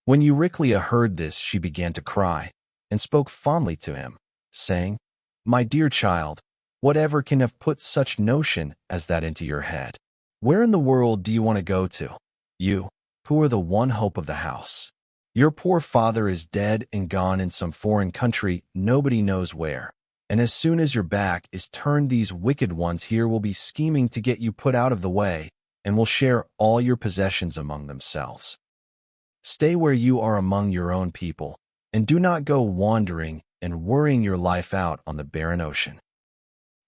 When Euryclea heard this, she began to cry, and spoke fondly to him, saying, My dear child, whatever can have put such notion as that into your head? Where in the world do you want to go to? You, who are the one hope of the house. Your poor father is dead and gone in some foreign country, nobody knows where. And as soon as your back is turned, these wicked ones here will be scheming to get you put out of the way, and will share all your possessions among themselves. Stay where you are among your own people, and do not go wandering and worrying your life out on the barren ocean."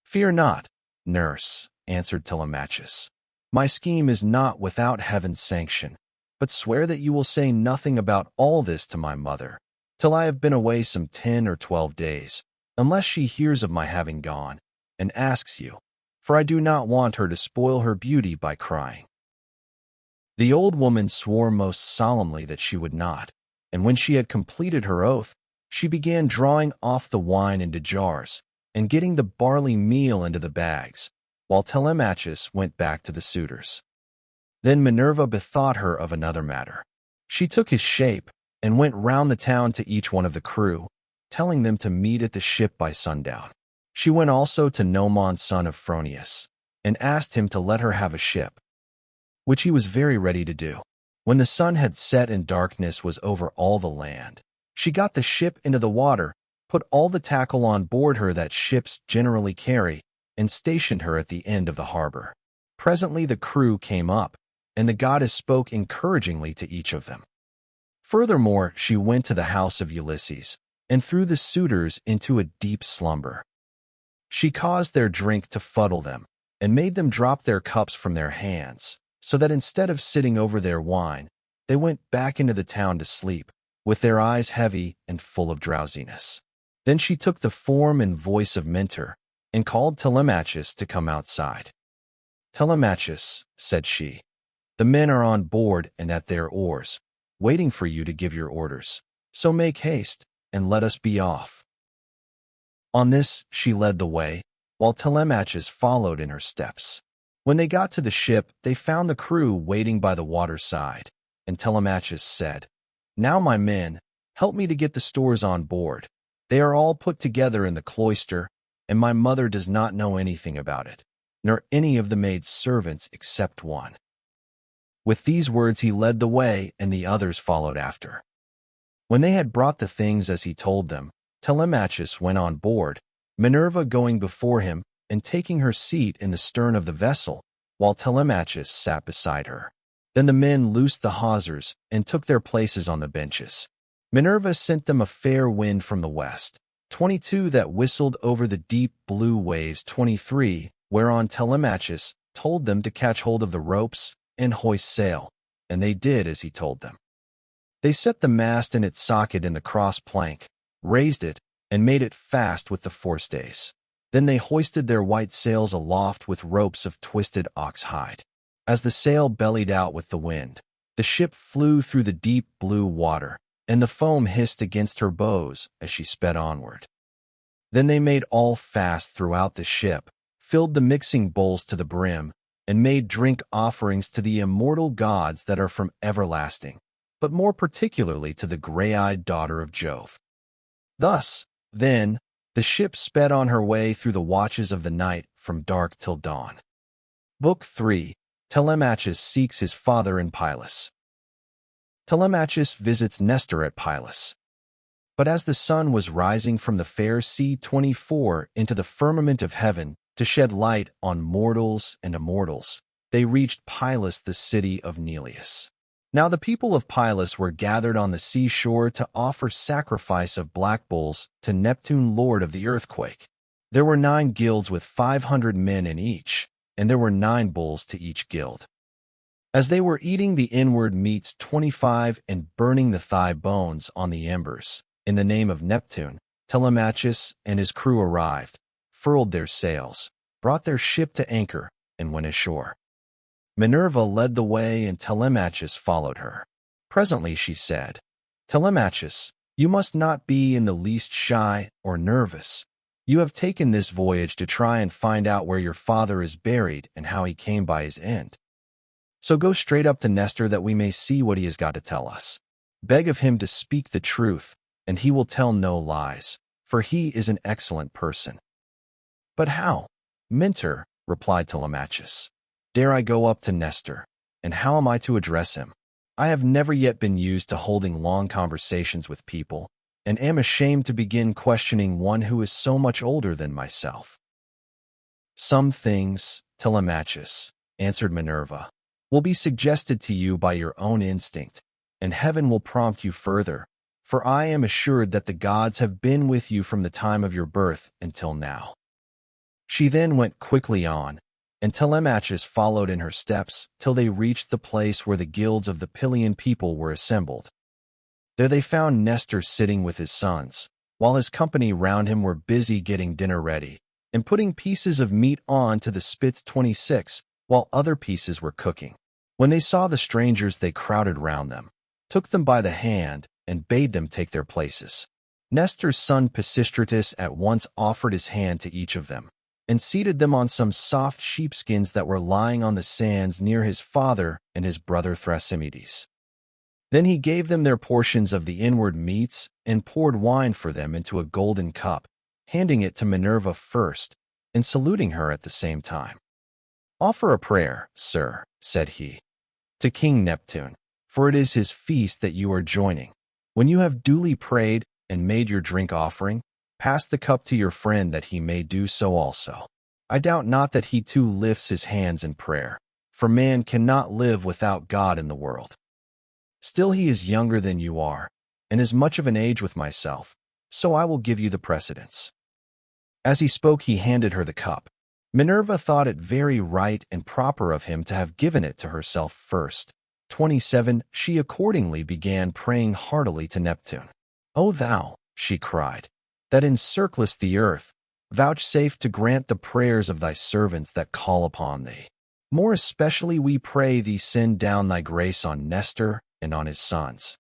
"Fear not, nurse," answered Telemachus. "My scheme is not without heaven's sanction, but swear that you will say nothing about all this to my mother, till I have been away some 10 or 12 days, unless she hears of my having gone, and asks you, for I do not want her to spoil her beauty by crying." The old woman swore most solemnly that she would not, and when she had completed her oath, she began drawing off the wine into jars, and getting the barley meal into the bags, while Telemachus went back to the suitors. Then Minerva bethought her of another matter. She took his shape, and went round the town to each one of the crew, telling them to meet at the ship by sundown. She went also to Nomon son of Phronius, and asked him to let her have a ship, which he was very ready to do. When the sun had set and darkness was over all the land, she got the ship into the water, put all the tackle on board her that ships generally carry, and stationed her at the end of the harbor. Presently the crew came up, and the goddess spoke encouragingly to each of them. Furthermore, she went to the house of Ulysses, and threw the suitors into a deep slumber. She caused their drink to fuddle them, and made them drop their cups from their hands, so that instead of sitting over their wine, they went back into the town to sleep, with their eyes heavy and full of drowsiness. Then she took the form and voice of Mentor, and called Telemachus to come outside. "Telemachus," said she, "the men are on board and at their oars, waiting for you to give your orders. So make haste, and let us be off." On this she led the way, while Telemachus followed in her steps. When they got to the ship, they found the crew waiting by the waterside, and Telemachus said, "Now, my men, help me to get the stores on board. They are all put together in the cloister, and my mother does not know anything about it, nor any of the maid's servants except one." With these words he led the way, and the others followed after. When they had brought the things as he told them, Telemachus went on board, Minerva going before him and taking her seat in the stern of the vessel, while Telemachus sat beside her. Then the men loosed the hawsers and took their places on the benches. Minerva sent them a fair wind from the west, 22, that whistled over the deep blue waves, 23, whereon Telemachus told them to catch hold of the ropes and hoist sail, and they did as he told them. They set the mast in its socket in the cross plank, raised it, and made it fast with the forestays. Then they hoisted their white sails aloft with ropes of twisted ox hide. As the sail bellied out with the wind, the ship flew through the deep blue water, and the foam hissed against her bows as she sped onward. Then they made all fast throughout the ship, filled the mixing bowls to the brim, and made drink offerings to the immortal gods that are from everlasting, but more particularly to the gray-eyed daughter of Jove. Thus, then, the ship sped on her way through the watches of the night from dark till dawn. Book 3. Telemachus seeks his father in Perilous. Telemachus visits Nestor at Perilous. But as the sun was rising from the fair sea 24 into the firmament of heaven to shed light on mortals and immortals, they reached Perilous, the city of Neleus. Now the people of Perilous were gathered on the seashore to offer sacrifice of black bulls to Neptune, lord of the earthquake. There were 9 guilds with 500 men in each, and there were 9 bulls to each guild. As they were eating the inward meats 25 and burning the thigh bones on the embers, in the name of Neptune, Telemachus and his crew arrived, furled their sails, brought their ship to anchor, and went ashore. Minerva led the way, and Telemachus followed her. Presently she said, "Telemachus, you must not be in the least shy or nervous. You have taken this voyage to try and find out where your father is buried and how he came by his end. So go straight up to Nestor that we may see what he has got to tell us. Beg of him to speak the truth, and he will tell no lies, for he is an excellent person." "But how, Mentor," replied Telemachus, "dare I go up to Nestor, and how am I to address him?" I have never yet been used to holding long conversations with people, and am ashamed to begin questioning one who is so much older than myself. Some things, Telemachus, answered Minerva, will be suggested to you by your own instinct, and heaven will prompt you further, for I am assured that the gods have been with you from the time of your birth until now. She then went quickly on, and Telemachus followed in her steps till they reached the place where the guilds of the Pylian people were assembled. There they found Nestor sitting with his sons, while his company round him were busy getting dinner ready, and putting pieces of meat on to the spits 26, while other pieces were cooking. When they saw the strangers, they crowded round them, took them by the hand, and bade them take their places. Nestor's son Pisistratus at once offered his hand to each of them, and seated them on some soft sheepskins that were lying on the sands near his father and his brother Thrasymedes. Then he gave them their portions of the inward meats, and poured wine for them into a golden cup, handing it to Minerva first, and saluting her at the same time. "Offer a prayer, sir," said he, "to King Neptune, for it is his feast that you are joining. When you have duly prayed and made your drink offering, pass the cup to your friend that he may do so also. I doubt not that he too lifts his hands in prayer, for man cannot live without God in the world. Still he is younger than you are, and is much of an age with myself, so I will give you the precedence." As he spoke, he handed her the cup. Minerva thought it very right and proper of him to have given it to herself first. 27. She accordingly began praying heartily to Neptune. "O thou," she cried, "that encirclest the earth, vouchsafe to grant the prayers of thy servants that call upon thee. More especially we pray thee send down thy grace on Nestor and on his sons.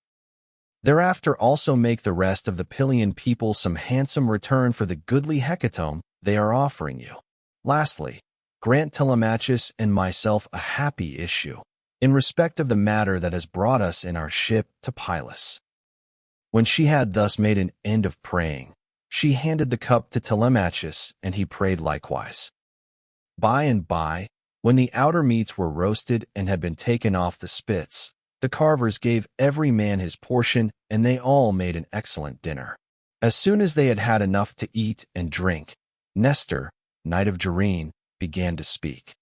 Thereafter also make the rest of the Pylian people some handsome return for the goodly hecatomb they are offering you. Lastly, grant Telemachus and myself a happy issue, in respect of the matter that has brought us in our ship to Perilous." When she had thus made an end of praying, she handed the cup to Telemachus, and he prayed likewise. By and by, when the outer meats were roasted and had been taken off the spits, the carvers gave every man his portion, and they all made an excellent dinner. As soon as they had had enough to eat and drink, Nestor, knight of Gerene, began to speak.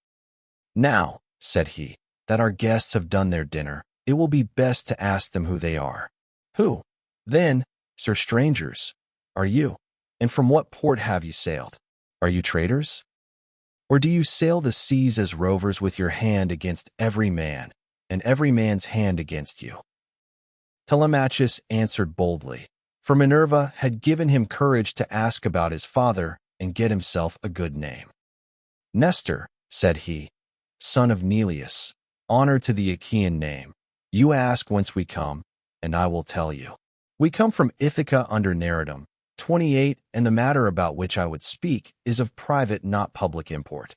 "Now," said he, "that our guests have done their dinner, it will be best to ask them who they are. Who, then, sir strangers, are you, and from what port have you sailed? Are you traders? Or do you sail the seas as rovers with your hand against every man, and every man's hand against you?" Telemachus answered boldly, for Minerva had given him courage to ask about his father and get himself a good name. "Nestor," said he, "son of Neleus, honor to the Achaean name. You ask whence we come, and I will tell you. We come from Ithaca under Lacedaemon, 28, and the matter about which I would speak is of private, not public import.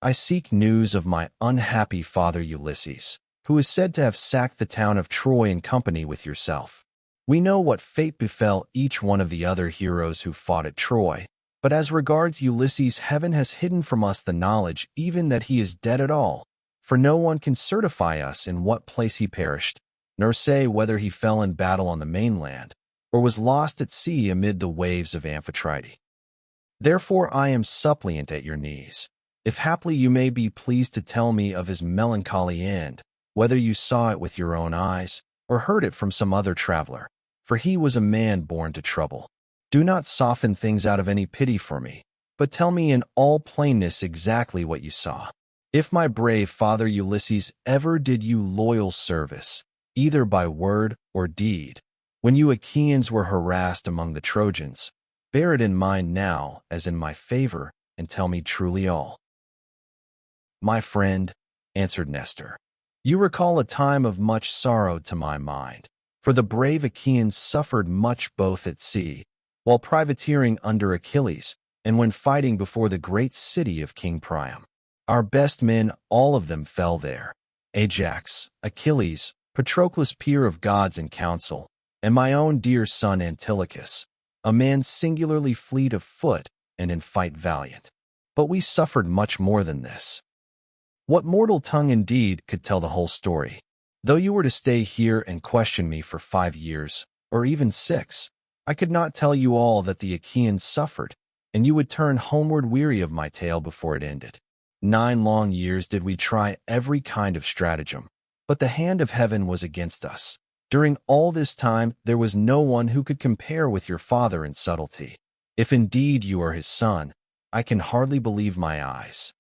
I seek news of my unhappy father Ulysses, who is said to have sacked the town of Troy in company with yourself. We know what fate befell each one of the other heroes who fought at Troy, but as regards Ulysses, heaven has hidden from us the knowledge even that he is dead at all, for no one can certify us in what place he perished, nor say whether he fell in battle on the mainland, or was lost at sea amid the waves of Amphitrite. Therefore I am suppliant at your knees, if haply you may be pleased to tell me of his melancholy end, whether you saw it with your own eyes, or heard it from some other traveler, for he was a man born to trouble. Do not soften things out of any pity for me, but tell me in all plainness exactly what you saw. If my brave father Ulysses ever did you loyal service, either by word or deed, when you Achaeans were harassed among the Trojans, bear it in mind now as in my favor, and tell me truly all." "My friend," answered Nestor, "you recall a time of much sorrow to my mind, for the brave Achaeans suffered much both at sea, while privateering under Achilles, and when fighting before the great city of King Priam. Our best men, all of them, fell there: Ajax, Achilles, Patroclus, peer of gods in council, and my own dear son Antilochus, a man singularly fleet of foot and in fight valiant. But we suffered much more than this. What mortal tongue indeed could tell the whole story? Though you were to stay here and question me for 5 years, or even 6, I could not tell you all that the Achaeans suffered, and you would turn homeward weary of my tale before it ended. 9 long years did we try every kind of stratagem, but the hand of heaven was against us. During all this time there was no one who could compare with your father in subtlety. If indeed you are his son, I can hardly believe my eyes.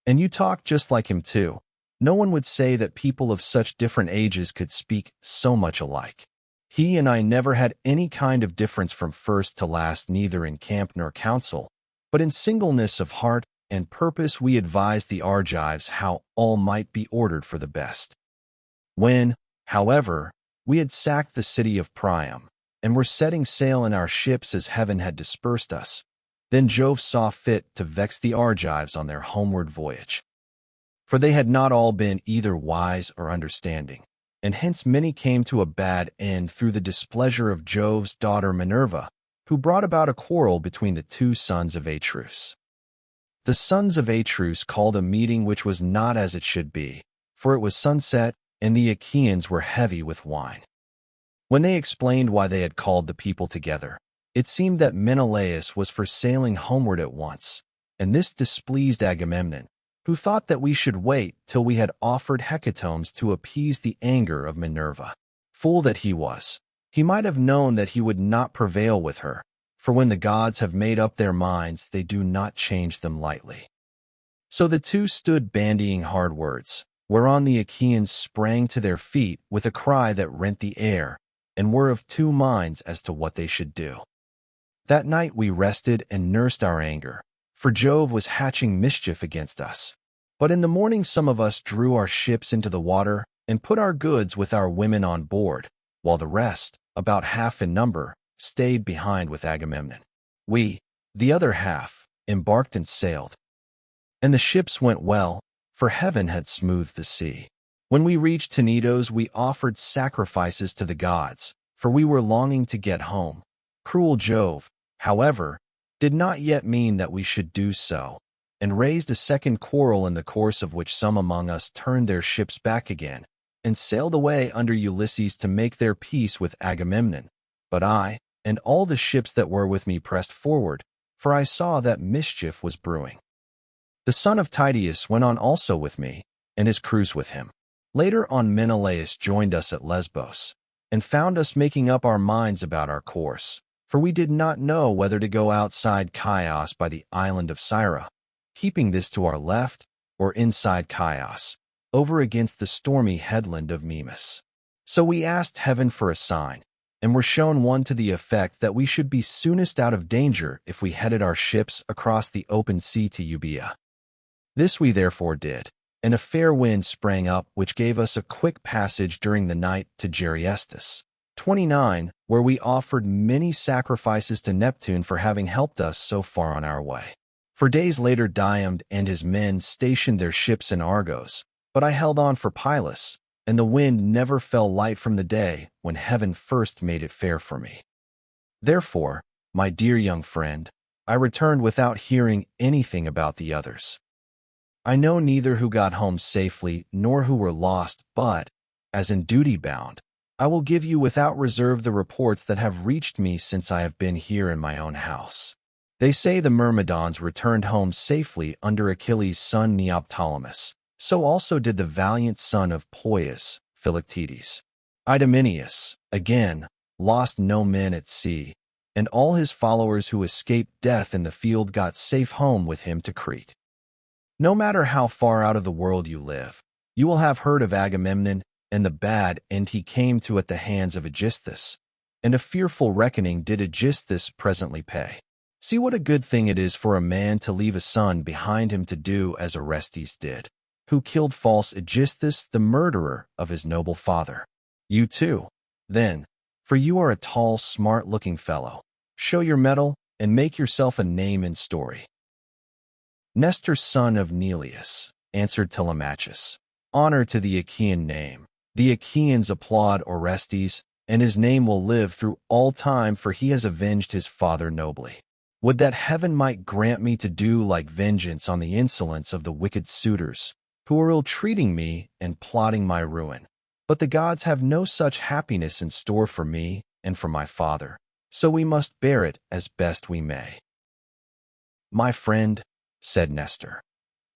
And you talk just like him too. No one would say that people of such different ages could speak so much alike. He and I never had any kind of difference from first to last, neither in camp nor council, but in singleness of heart and purpose we advised the Argives how all might be ordered for the best. When, however, we had sacked the city of Priam, and were setting sail in our ships as heaven had dispersed us, then Jove saw fit to vex the Argives on their homeward voyage. For they had not all been either wise or understanding, and hence many came to a bad end through the displeasure of Jove's daughter Minerva, who brought about a quarrel between the 2 sons of Atreus. The sons of Atreus called a meeting which was not as it should be, for it was sunset, and the Achaeans were heavy with wine. When they explained why they had called the people together, it seemed that Menelaus was for sailing homeward at once, and this displeased Agamemnon, who thought that we should wait till we had offered hecatombs to appease the anger of Minerva. Fool that he was! He might have known that he would not prevail with her, for when the gods have made up their minds, they do not change them lightly. So the 2 stood bandying hard words, whereon the Achaeans sprang to their feet with a cry that rent the air, and were of 2 minds as to what they should do. That night we rested and nursed our anger, for Jove was hatching mischief against us. But in the morning some of us drew our ships into the water and put our goods with our women on board, while the rest, about half in number, stayed behind with Agamemnon. We, the other half, embarked and sailed. And the ships went well, for heaven had smoothed the sea. When we reached Tenedos, we offered sacrifices to the gods, for we were longing to get home. Cruel Jove, however, did not yet mean that we should do so, and raised a second quarrel, in the course of which some among us turned their ships back again, and sailed away under Ulysses to make their peace with Agamemnon. But I, and all the ships that were with me, pressed forward, for I saw that mischief was brewing. The son of Tydeus went on also with me, and his crews with him. Later on Menelaus joined us at Lesbos, and found us making up our minds about our course, for we did not know whether to go outside Chios by the island of Scyria, keeping this to our left, or inside Chios, over against the stormy headland of Mimas. So we asked heaven for a sign, and were shown one to the effect that we should be soonest out of danger if we headed our ships across the open sea to Euboea. This we therefore did, and a fair wind sprang up which gave us a quick passage during the night to Geriestus. 29, where we offered many sacrifices to Neptune for having helped us so far on our way. For days later Diomede and his men stationed their ships in Argos, but I held on for Perilous, and the wind never fell light from the day when heaven first made it fair for me. Therefore, my dear young friend, I returned without hearing anything about the others. I know neither who got home safely nor who were lost, but, as in duty bound, I will give you without reserve the reports that have reached me since I have been here in my own house. They say the Myrmidons returned home safely under Achilles' son Neoptolemus. So also did the valiant son of Poeas, Philoctetes. Idomeneus, again, lost no men at sea, and all his followers who escaped death in the field got safe home with him to Crete. No matter how far out of the world you live, you will have heard of Agamemnon and the bad end he came to at the hands of Aegisthus, and a fearful reckoning did Aegisthus presently pay. See what a good thing it is for a man to leave a son behind him to do as Orestes did, who killed false Aegisthus, the murderer of his noble father. You too, then, for you are a tall, smart-looking fellow. Show your mettle, and make yourself a name in story. Nestor, son of Neleus, answered Telemachus. Honor to the Achaean name. The Achaeans applaud Orestes, and his name will live through all time, for he has avenged his father nobly. Would that heaven might grant me to do like vengeance on the insolence of the wicked suitors, who are ill-treating me and plotting my ruin. But the gods have no such happiness in store for me and for my father, so we must bear it as best we may." "My friend," said Nestor,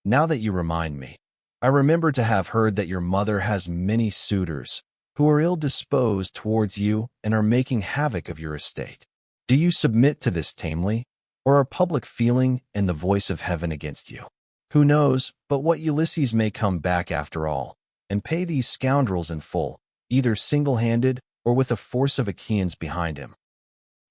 "now that you remind me, I remember to have heard that your mother has many suitors who are ill-disposed towards you and are making havoc of your estate. Do you submit to this tamely, or are public feeling and the voice of heaven against you? Who knows but what Ulysses may come back after all, and pay these scoundrels in full, either single-handed or with a force of Achaeans behind him?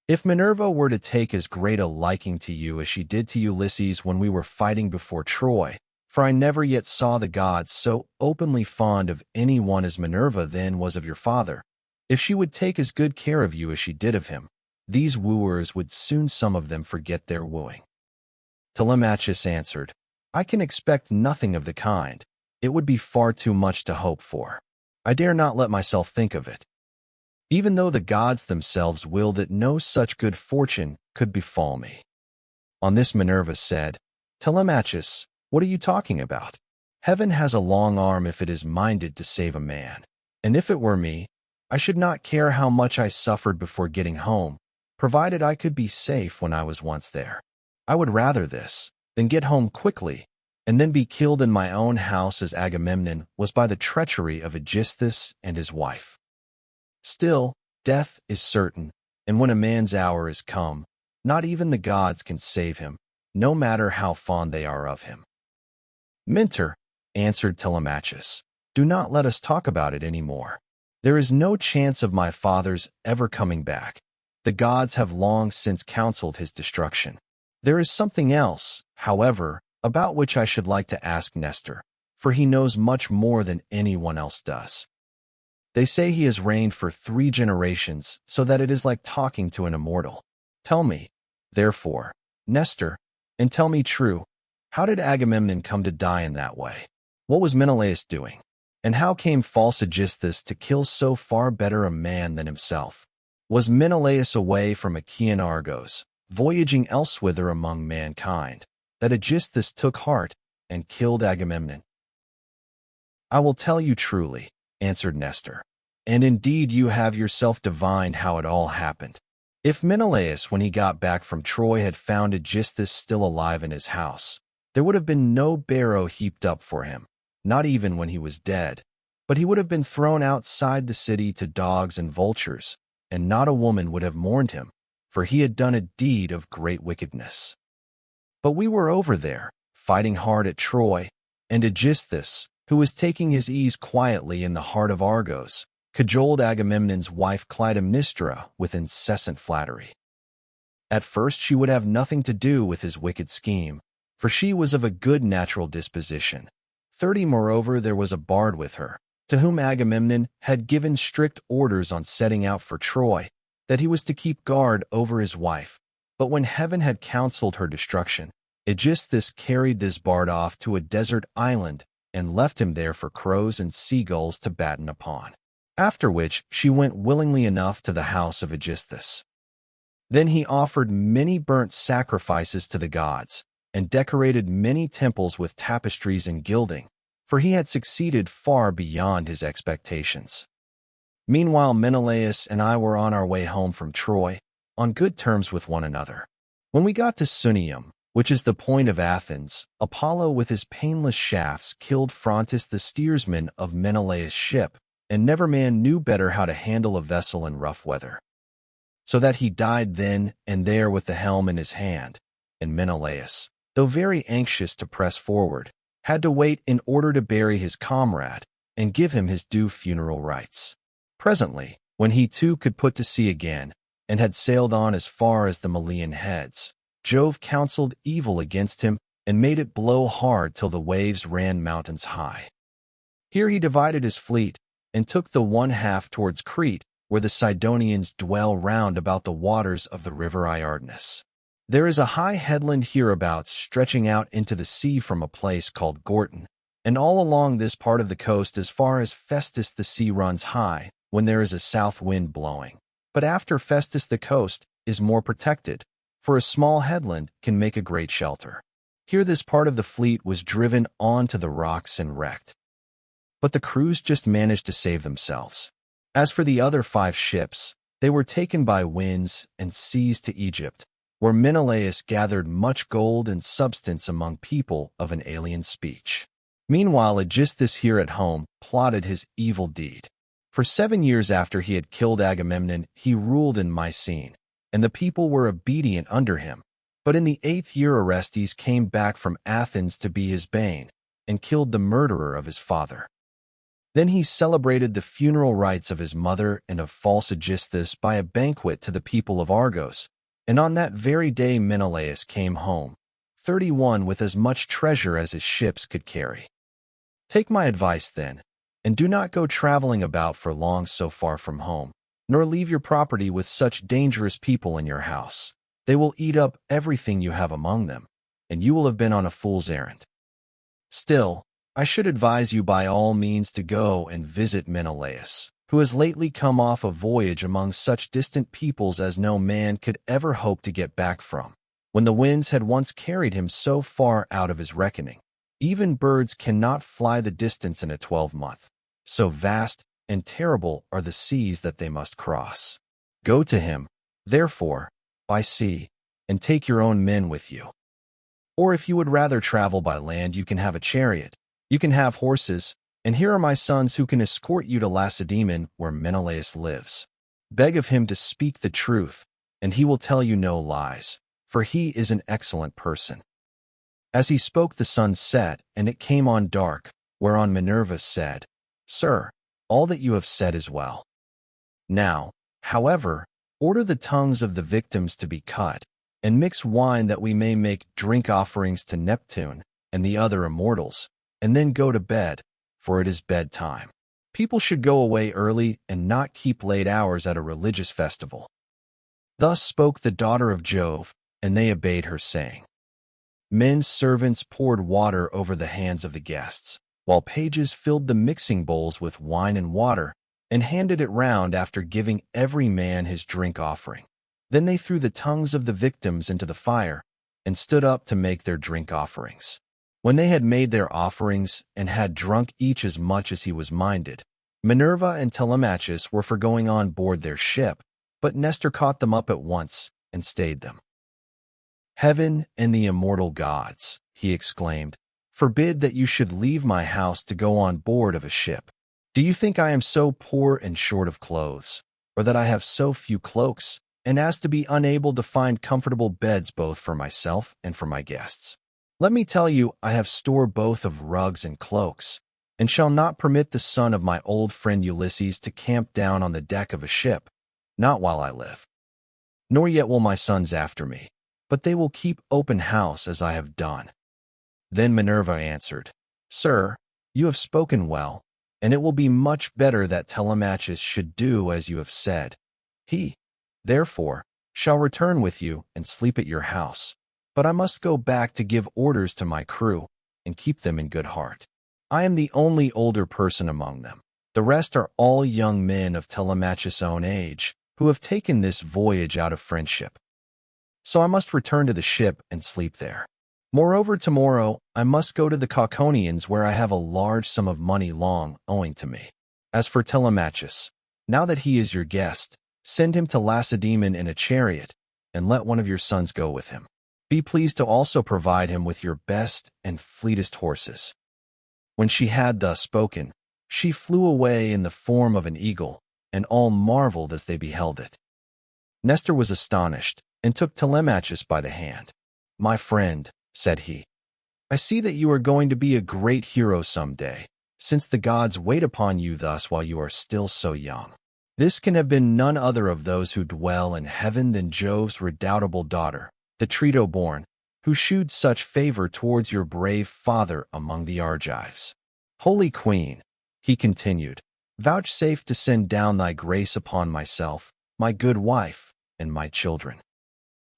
If Minerva were to take as great a liking to you as she did to Ulysses when we were fighting before Troy, for I never yet saw the gods so openly fond of anyone as Minerva then was of your father, if she would take as good care of you as she did of him, these wooers would soon some of them forget their wooing." Telemachus answered, "I can expect nothing of the kind. It would be far too much to hope for. I dare not let myself think of it, even though the gods themselves will that no such good fortune could befall me." On this Minerva said, "Telemachus, what are you talking about? Heaven has a long arm if it is minded to save a man. And if it were me, I should not care how much I suffered before getting home, provided I could be safe when I was once there. I would rather this than get home quickly and then be killed in my own house as Agamemnon was by the treachery of Aegisthus and his wife. Still, death is certain, and when a man's hour is come, not even the gods can save him, no matter how fond they are of him." "Mentor," answered Telemachus, "do not let us talk about it any more. There is no chance of my father's ever coming back. The gods have long since counseled his destruction. There is something else, however, about which I should like to ask Nestor, for he knows much more than anyone else does. They say he has reigned for 3 generations, so that it is like talking to an immortal. Tell me, therefore, Nestor, and tell me true, how did Agamemnon come to die in that way? What was Menelaus doing? And how came false Aegisthus to kill so far better a man than himself? Was Menelaus away from Achaean Argos, voyaging elsewhither among mankind, that Aegisthus took heart and killed Agamemnon?" "I will tell you truly," answered Nestor, "and indeed you have yourself divined how it all happened. If Menelaus, when he got back from Troy, had found Aegisthus still alive in his house, there would have been no barrow heaped up for him, not even when he was dead, but he would have been thrown outside the city to dogs and vultures, and not a woman would have mourned him, for he had done a deed of great wickedness. But we were over there, fighting hard at Troy, and Aegisthus, who was taking his ease quietly in the heart of Argos, cajoled Agamemnon's wife Clytemnestra with incessant flattery. At first she would have nothing to do with his wicked scheme, for she was of a good natural disposition. 30 moreover there was a bard with her, to whom Agamemnon had given strict orders on setting out for Troy, that he was to keep guard over his wife. But when heaven had counseled her destruction, Aegisthus carried this bard off to a desert island and left him there for crows and seagulls to batten upon. After which she went willingly enough to the house of Aegisthus. Then he offered many burnt sacrifices to the gods, and decorated many temples with tapestries and gilding, for he had succeeded far beyond his expectations. Meanwhile Menelaus and I were on our way home from Troy, on good terms with one another. When we got to Sunium, which is the point of Athens, Apollo with his painless shafts killed Phrontis the steersman of Menelaus' ship, and never man knew better how to handle a vessel in rough weather. So that he died then and there with the helm in his hand, and Menelaus, though very anxious to press forward, had to wait in order to bury his comrade and give him his due funeral rites. Presently, when he too could put to sea again, and had sailed on as far as the Malian heads, Jove counseled evil against him and made it blow hard till the waves ran mountains high. Here he divided his fleet, and took the one half towards Crete, where the Sidonians dwell round about the waters of the river Iardanus. There is a high headland hereabouts stretching out into the sea from a place called Gortyn, and all along this part of the coast as far as Festus the sea runs high, when there is a south wind blowing. But after Festus the coast is more protected, for a small headland can make a great shelter. Here this part of the fleet was driven on to the rocks and wrecked. but the crews just managed to save themselves. As for the other 5 ships, they were taken by winds and seas to Egypt, where Menelaus gathered much gold and substance among people of an alien speech. Meanwhile, Odysseus here at home plotted his evil deed. For 7 years after he had killed Agamemnon, he ruled in Mycene, and the people were obedient under him. But in the 8th year Orestes came back from Athens to be his bane, and killed the murderer of his father. Then he celebrated the funeral rites of his mother and of false Aegisthus by a banquet to the people of Argos, and on that very day Menelaus came home, 31 with as much treasure as his ships could carry. Take my advice then, and do not go traveling about for long so far from home, nor leave your property with such dangerous people in your house. They will eat up everything you have among them, and you will have been on a fool's errand. Still, I should advise you by all means to go and visit Menelaus, who has lately come off a voyage among such distant peoples as no man could ever hope to get back from, when the winds had once carried him so far out of his reckoning. Even birds cannot fly the distance in a 12-month. So vast and terrible are the seas that they must cross. Go to him, therefore, by sea, and take your own men with you. Or if you would rather travel by land, you can have a chariot, you can have horses, and here are my sons who can escort you to Lacedaemon, where Menelaus lives. Beg of him to speak the truth, and he will tell you no lies, for he is an excellent person. As he spoke, the sun set, and it came on dark, whereon Minerva said, Sir, all that you have said is well. Now, however, order the tongues of the victims to be cut, and mix wine that we may make drink offerings to Neptune and the other immortals, and then go to bed, for it is bedtime. People should go away early and not keep late hours at a religious festival. Thus spoke the daughter of Jove, and they obeyed her, saying, Men's servants poured water over the hands of the guests, while pages filled the mixing bowls with wine and water, and handed it round after giving every man his drink offering. Then they threw the tongues of the victims into the fire, and stood up to make their drink offerings. When they had made their offerings, and had drunk each as much as he was minded, Minerva and Telemachus were for going on board their ship, but Nestor caught them up at once, and stayed them. Heaven and the immortal gods, he exclaimed, forbid that you should leave my house to go on board of a ship. Do you think I am so poor and short of clothes, or that I have so few cloaks, and as to be unable to find comfortable beds both for myself and for my guests? Let me tell you, I have store both of rugs and cloaks, and shall not permit the son of my old friend Ulysses to camp down on the deck of a ship, not while I live. Nor yet will my sons after me, but they will keep open house as I have done. Then Minerva answered, Sir, you have spoken well, and it will be much better that Telemachus should do as you have said. He, therefore, shall return with you and sleep at your house, but I must go back to give orders to my crew and keep them in good heart. I am the only older person among them. The rest are all young men of Telemachus' own age, who have taken this voyage out of friendship. So I must return to the ship and sleep there. Moreover, tomorrow I must go to the Cauconians, where I have a large sum of money long owing to me. As for Telemachus, now that he is your guest, send him to Lacedaemon in a chariot, and let one of your sons go with him. Be pleased to also provide him with your best and fleetest horses. When she had thus spoken, she flew away in the form of an eagle, and all marveled as they beheld it. Nestor was astonished, and took Telemachus by the hand. My friend, said he, I see that you are going to be a great hero some day, since the gods wait upon you thus while you are still so young. This can have been none other of those who dwell in heaven than Jove's redoubtable daughter, the Trito-born, who shewed such favor towards your brave father among the Argives. Holy Queen, he continued, vouchsafe to send down thy grace upon myself, my good wife, and my children.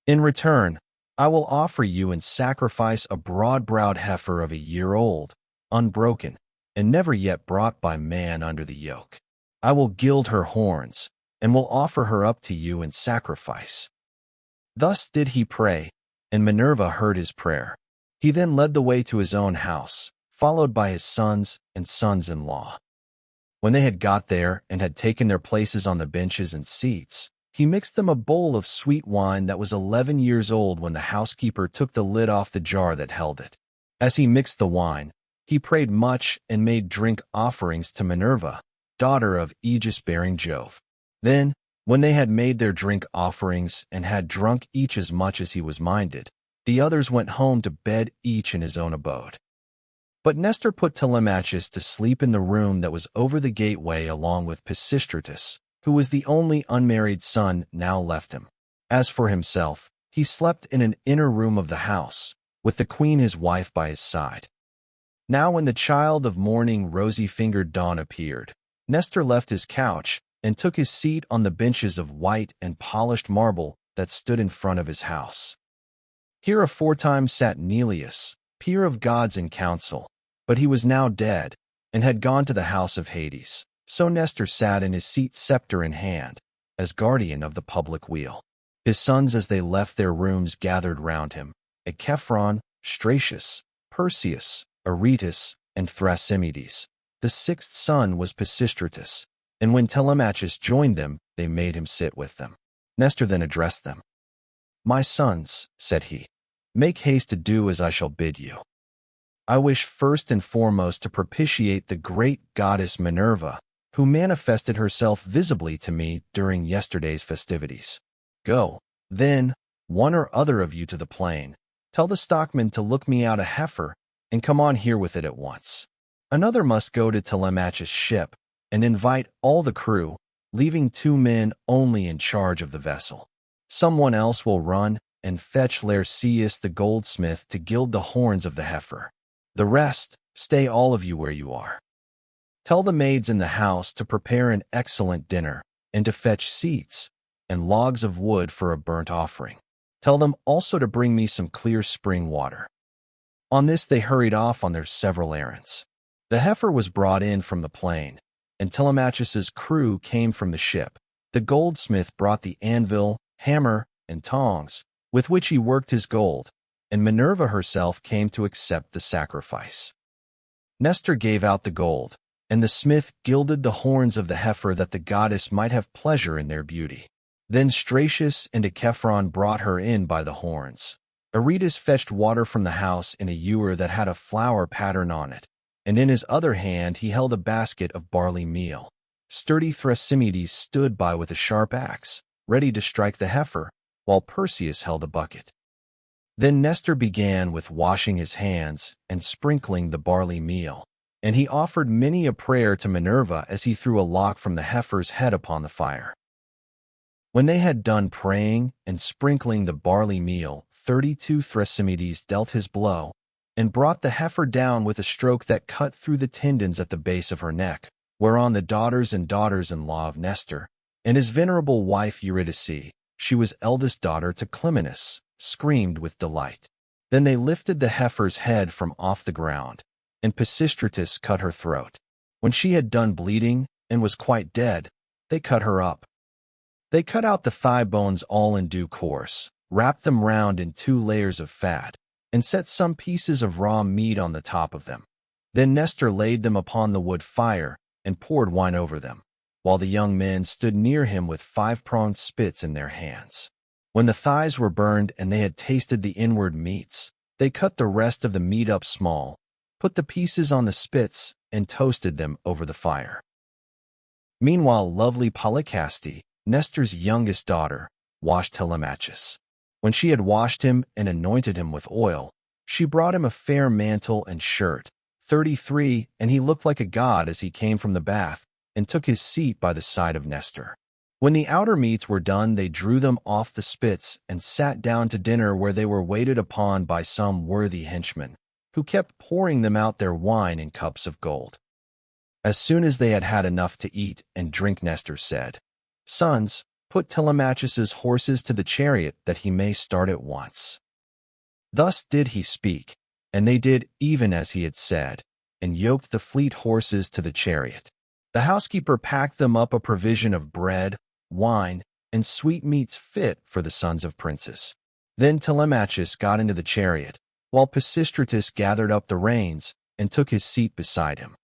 In return, I will offer you in sacrifice a broad-browed heifer of a year old, unbroken, and never yet brought by man under the yoke. I will gild her horns, and will offer her up to you in sacrifice. Thus did he pray, and Minerva heard his prayer. He then led the way to his own house, followed by his sons and sons-in-law. When they had got there and had taken their places on the benches and seats, he mixed them a bowl of sweet wine that was 11 years old when the housekeeper took the lid off the jar that held it. As he mixed the wine, he prayed much and made drink offerings to Minerva, daughter of aegis-bearing Jove. Then, when they had made their drink offerings and had drunk each as much as he was minded, the others went home to bed each in his own abode. But Nestor put Telemachus to sleep in the room that was over the gateway along with Pisistratus, who was the only unmarried son now left him. As for himself, he slept in an inner room of the house, with the queen his wife by his side. Now when the child of morning rosy-fingered dawn appeared, Nestor left his couch and took his seat on the benches of white and polished marble that stood in front of his house. Here aforetime sat Neleus, peer of gods in council, but he was now dead, and had gone to the house of Hades. So Nestor sat in his seat scepter in hand, as guardian of the public weal. His sons as they left their rooms gathered round him, Echephron, Stratius, Perseus, Aretus, and Thrasymedes. The sixth son was Pisistratus, and when Telemachus joined them, they made him sit with them. Nestor then addressed them. "My sons," said he, "make haste to do as I shall bid you. I wish first and foremost to propitiate the great goddess Minerva, who manifested herself visibly to me during yesterday's festivities. Go, then, one or other of you to the plain. Tell the stockman to look me out a heifer, and come on here with it at once. Another must go to Telemachus' ship, and invite all the crew, leaving 2 men only in charge of the vessel. Someone else will run and fetch Lacedaemon the goldsmith to gild the horns of the heifer. The rest, stay all of you where you are. Tell the maids in the house to prepare an excellent dinner, and to fetch seats and logs of wood for a burnt offering. Tell them also to bring me some clear spring water." On this they hurried off on their several errands. The heifer was brought in from the plain, and Telemachus's crew came from the ship. The goldsmith brought the anvil, hammer, and tongs, with which he worked his gold, and Minerva herself came to accept the sacrifice. Nestor gave out the gold, and the smith gilded the horns of the heifer that the goddess might have pleasure in their beauty. Then Stratius and Echephron brought her in by the horns. Aretus fetched water from the house in a ewer that had a flower pattern on it, and in his other hand he held a basket of barley meal. Sturdy Thrasymedes stood by with a sharp axe, ready to strike the heifer, while Perseus held a bucket. Then Nestor began with washing his hands and sprinkling the barley meal, and he offered many a prayer to Minerva as he threw a lock from the heifer's head upon the fire. When they had done praying and sprinkling the barley meal, 32 Thrasymedes dealt his blow, and brought the heifer down with a stroke that cut through the tendons at the base of her neck, whereon the daughters and daughters-in-law of Nestor, and his venerable wife Eurydice, she was eldest daughter to Clymenus, screamed with delight. Then they lifted the heifer's head from off the ground, and Pisistratus cut her throat. When she had done bleeding and was quite dead, they cut her up. They cut out the thigh bones all in due course, wrapped them round in 2 layers of fat, and set some pieces of raw meat on the top of them. Then Nestor laid them upon the wood fire and poured wine over them, while the young men stood near him with 5-pronged spits in their hands. When the thighs were burned and they had tasted the inward meats, they cut the rest of the meat up small, put the pieces on the spits, and toasted them over the fire. Meanwhile lovely Polycaste, Nestor's youngest daughter, washed Telemachus. When she had washed him and anointed him with oil, she brought him a fair mantle and shirt, 33, and he looked like a god as he came from the bath, and took his seat by the side of Nestor. When the outer meats were done, they drew them off the spits and sat down to dinner, where they were waited upon by some worthy henchmen, who kept pouring them out their wine in cups of gold. As soon as they had had enough to eat and drink, Nestor said, "Sons, put Telemachus's horses to the chariot that he may start at once." Thus did he speak, and they did even as he had said, and yoked the fleet horses to the chariot. The housekeeper packed them up a provision of bread, wine, and sweetmeats fit for the sons of princes. Then Telemachus got into the chariot, while Pisistratus gathered up the reins and took his seat beside him.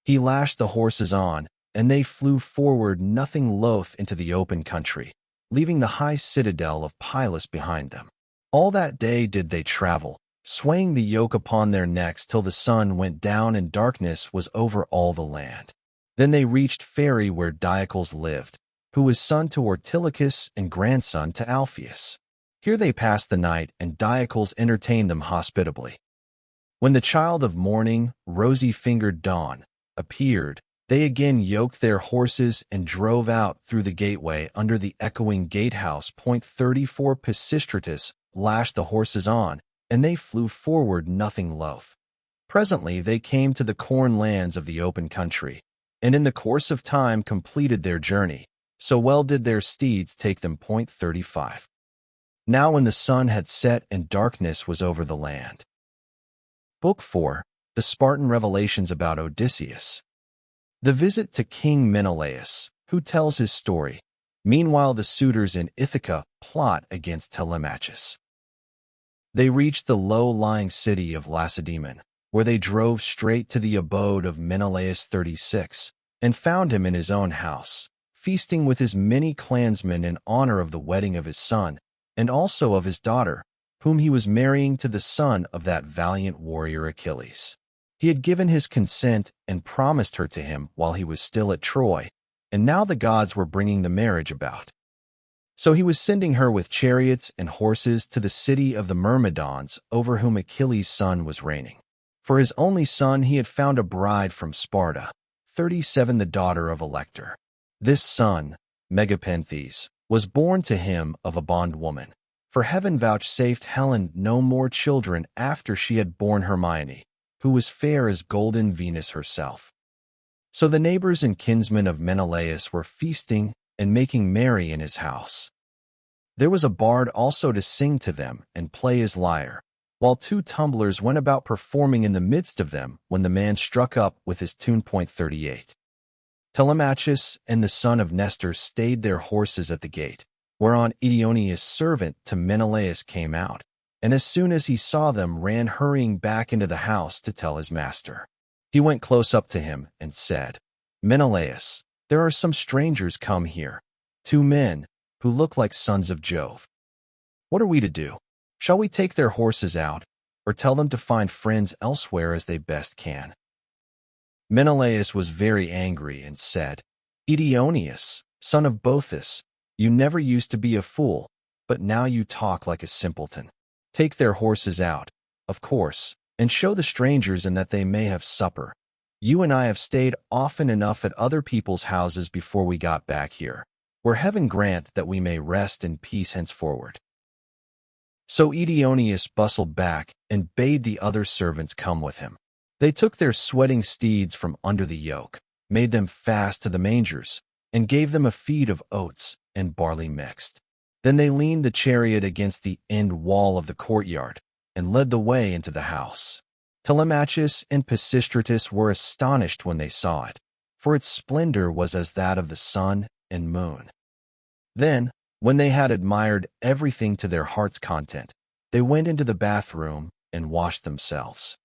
He lashed the horses on, and they flew forward nothing loath into the open country, leaving the high citadel of Perilous behind them. All that day did they travel, swaying the yoke upon their necks till the sun went down and darkness was over all the land. Then they reached Phery where Diocles lived, who was son to Ortilochus and grandson to Alpheus. Here they passed the night, and Diocles entertained them hospitably. When the child of morning, rosy-fingered dawn, appeared, they again yoked their horses and drove out through the gateway under the echoing gatehouse. 34 Pisistratus lashed the horses on, and they flew forward nothing loath. Presently they came to the corn lands of the open country, and in the course of time completed their journey, so well did their steeds take them. 35. Now when the sun had set and darkness was over the land. Book 4, The Spartan Revelations about Odysseus. The visit to King Menelaus, who tells his story. Meanwhile the suitors in Ithaca plot against Telemachus. They reached the low-lying city of Lacedaemon, where they drove straight to the abode of Menelaus 36, and found him in his own house, feasting with his many clansmen in honor of the wedding of his son, and also of his daughter, whom he was marrying to the son of that valiant warrior Achilles. He had given his consent and promised her to him while he was still at Troy, and now the gods were bringing the marriage about. So he was sending her with chariots and horses to the city of the Myrmidons, over whom Achilles' son was reigning. For his only son he had found a bride from Sparta, 37, the daughter of Elector. This son, Megapenthes, was born to him of a bondwoman, for heaven vouchsafed Helen no more children after she had borne Hermione, who was fair as golden Venus herself. So the neighbors and kinsmen of Menelaus were feasting and making merry in his house. There was a bard also to sing to them and play his lyre, while 2 tumblers went about performing in the midst of them when the man struck up with his tune. 38. Telemachus and the son of Nestor stayed their horses at the gate, whereon Eteoneus' servant to Menelaus came out, and as soon as he saw them ran hurrying back into the house to tell his master. He went close up to him and said, "Menelaus, there are some strangers come here, 2 men, who look like sons of Jove. What are we to do? Shall we take their horses out, or tell them to find friends elsewhere as they best can?" Menelaus was very angry and said, "Eteoneus, son of Boethus, you never used to be a fool, but now you talk like a simpleton. Take their horses out, of course, and show the strangers in that they may have supper. You and I have stayed often enough at other people's houses before we got back here, where heaven grant that we may rest in peace henceforward." So Eteoneus bustled back and bade the other servants come with him. They took their sweating steeds from under the yoke, made them fast to the mangers, and gave them a feed of oats and barley mixed. Then they leaned the chariot against the end wall of the courtyard and led the way into the house. Telemachus and Pisistratus were astonished when they saw it, for its splendor was as that of the sun and moon. Then, when they had admired everything to their heart's content, they went into the bathroom and washed themselves.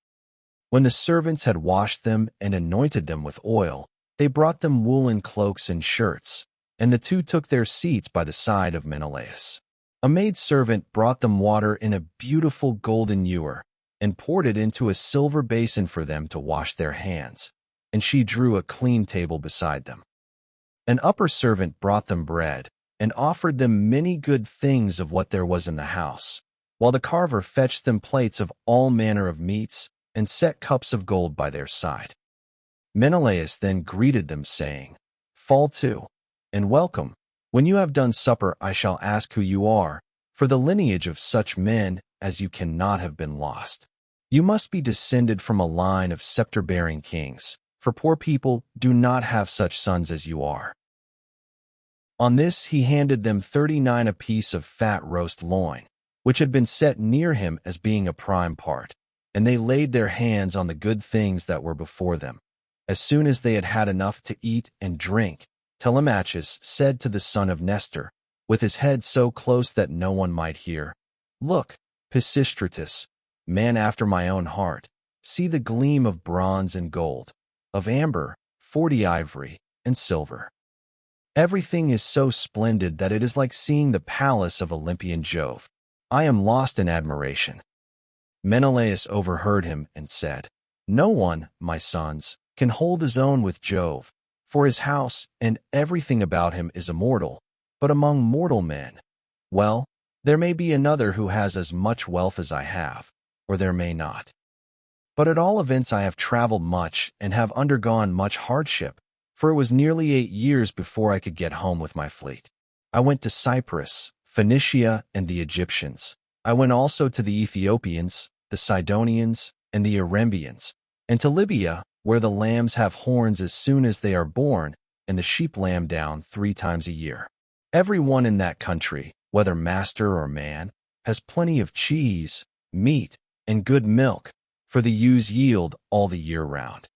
When the servants had washed them and anointed them with oil, they brought them woolen cloaks and shirts, and the 2 took their seats by the side of Menelaus. A maidservant brought them water in a beautiful golden ewer, and poured it into a silver basin for them to wash their hands, and she drew a clean table beside them. An upper servant brought them bread, and offered them many good things of what there was in the house, while the carver fetched them plates of all manner of meats, and set cups of gold by their side. Menelaus then greeted them, saying, "Fall to, and welcome. When you have done supper I shall ask who you are, for the lineage of such men as you cannot have been lost. You must be descended from a line of scepter-bearing kings, for poor people do not have such sons as you are." On this he handed them 39 apiece of fat roast loin, which had been set near him as being a prime part, and they laid their hands on the good things that were before them. As soon as they had had enough to eat and drink, Telemachus said to the son of Nestor, with his head so close that no one might hear, "Look, Pisistratus, man after my own heart, see the gleam of bronze and gold, of amber, 40 ivory, and silver. Everything is so splendid that it is like seeing the palace of Olympian Jove. I am lost in admiration." Menelaus overheard him and said, "No one, my sons, can hold his own with Jove, for his house and everything about him is immortal. But among mortal men, well, there may be another who has as much wealth as I have, or there may not. But at all events I have traveled much and have undergone much hardship, for it was nearly 8 years before I could get home with my fleet. I went to Cyprus, Phoenicia, and the Egyptians. I went also to the Ethiopians, the Sidonians, and the Erembians, and to Libya, where the lambs have horns as soon as they are born, and the sheep lamb down 3 times a year. Every one in that country, whether master or man, has plenty of cheese, meat, and good milk, for the ewes yield all the year round.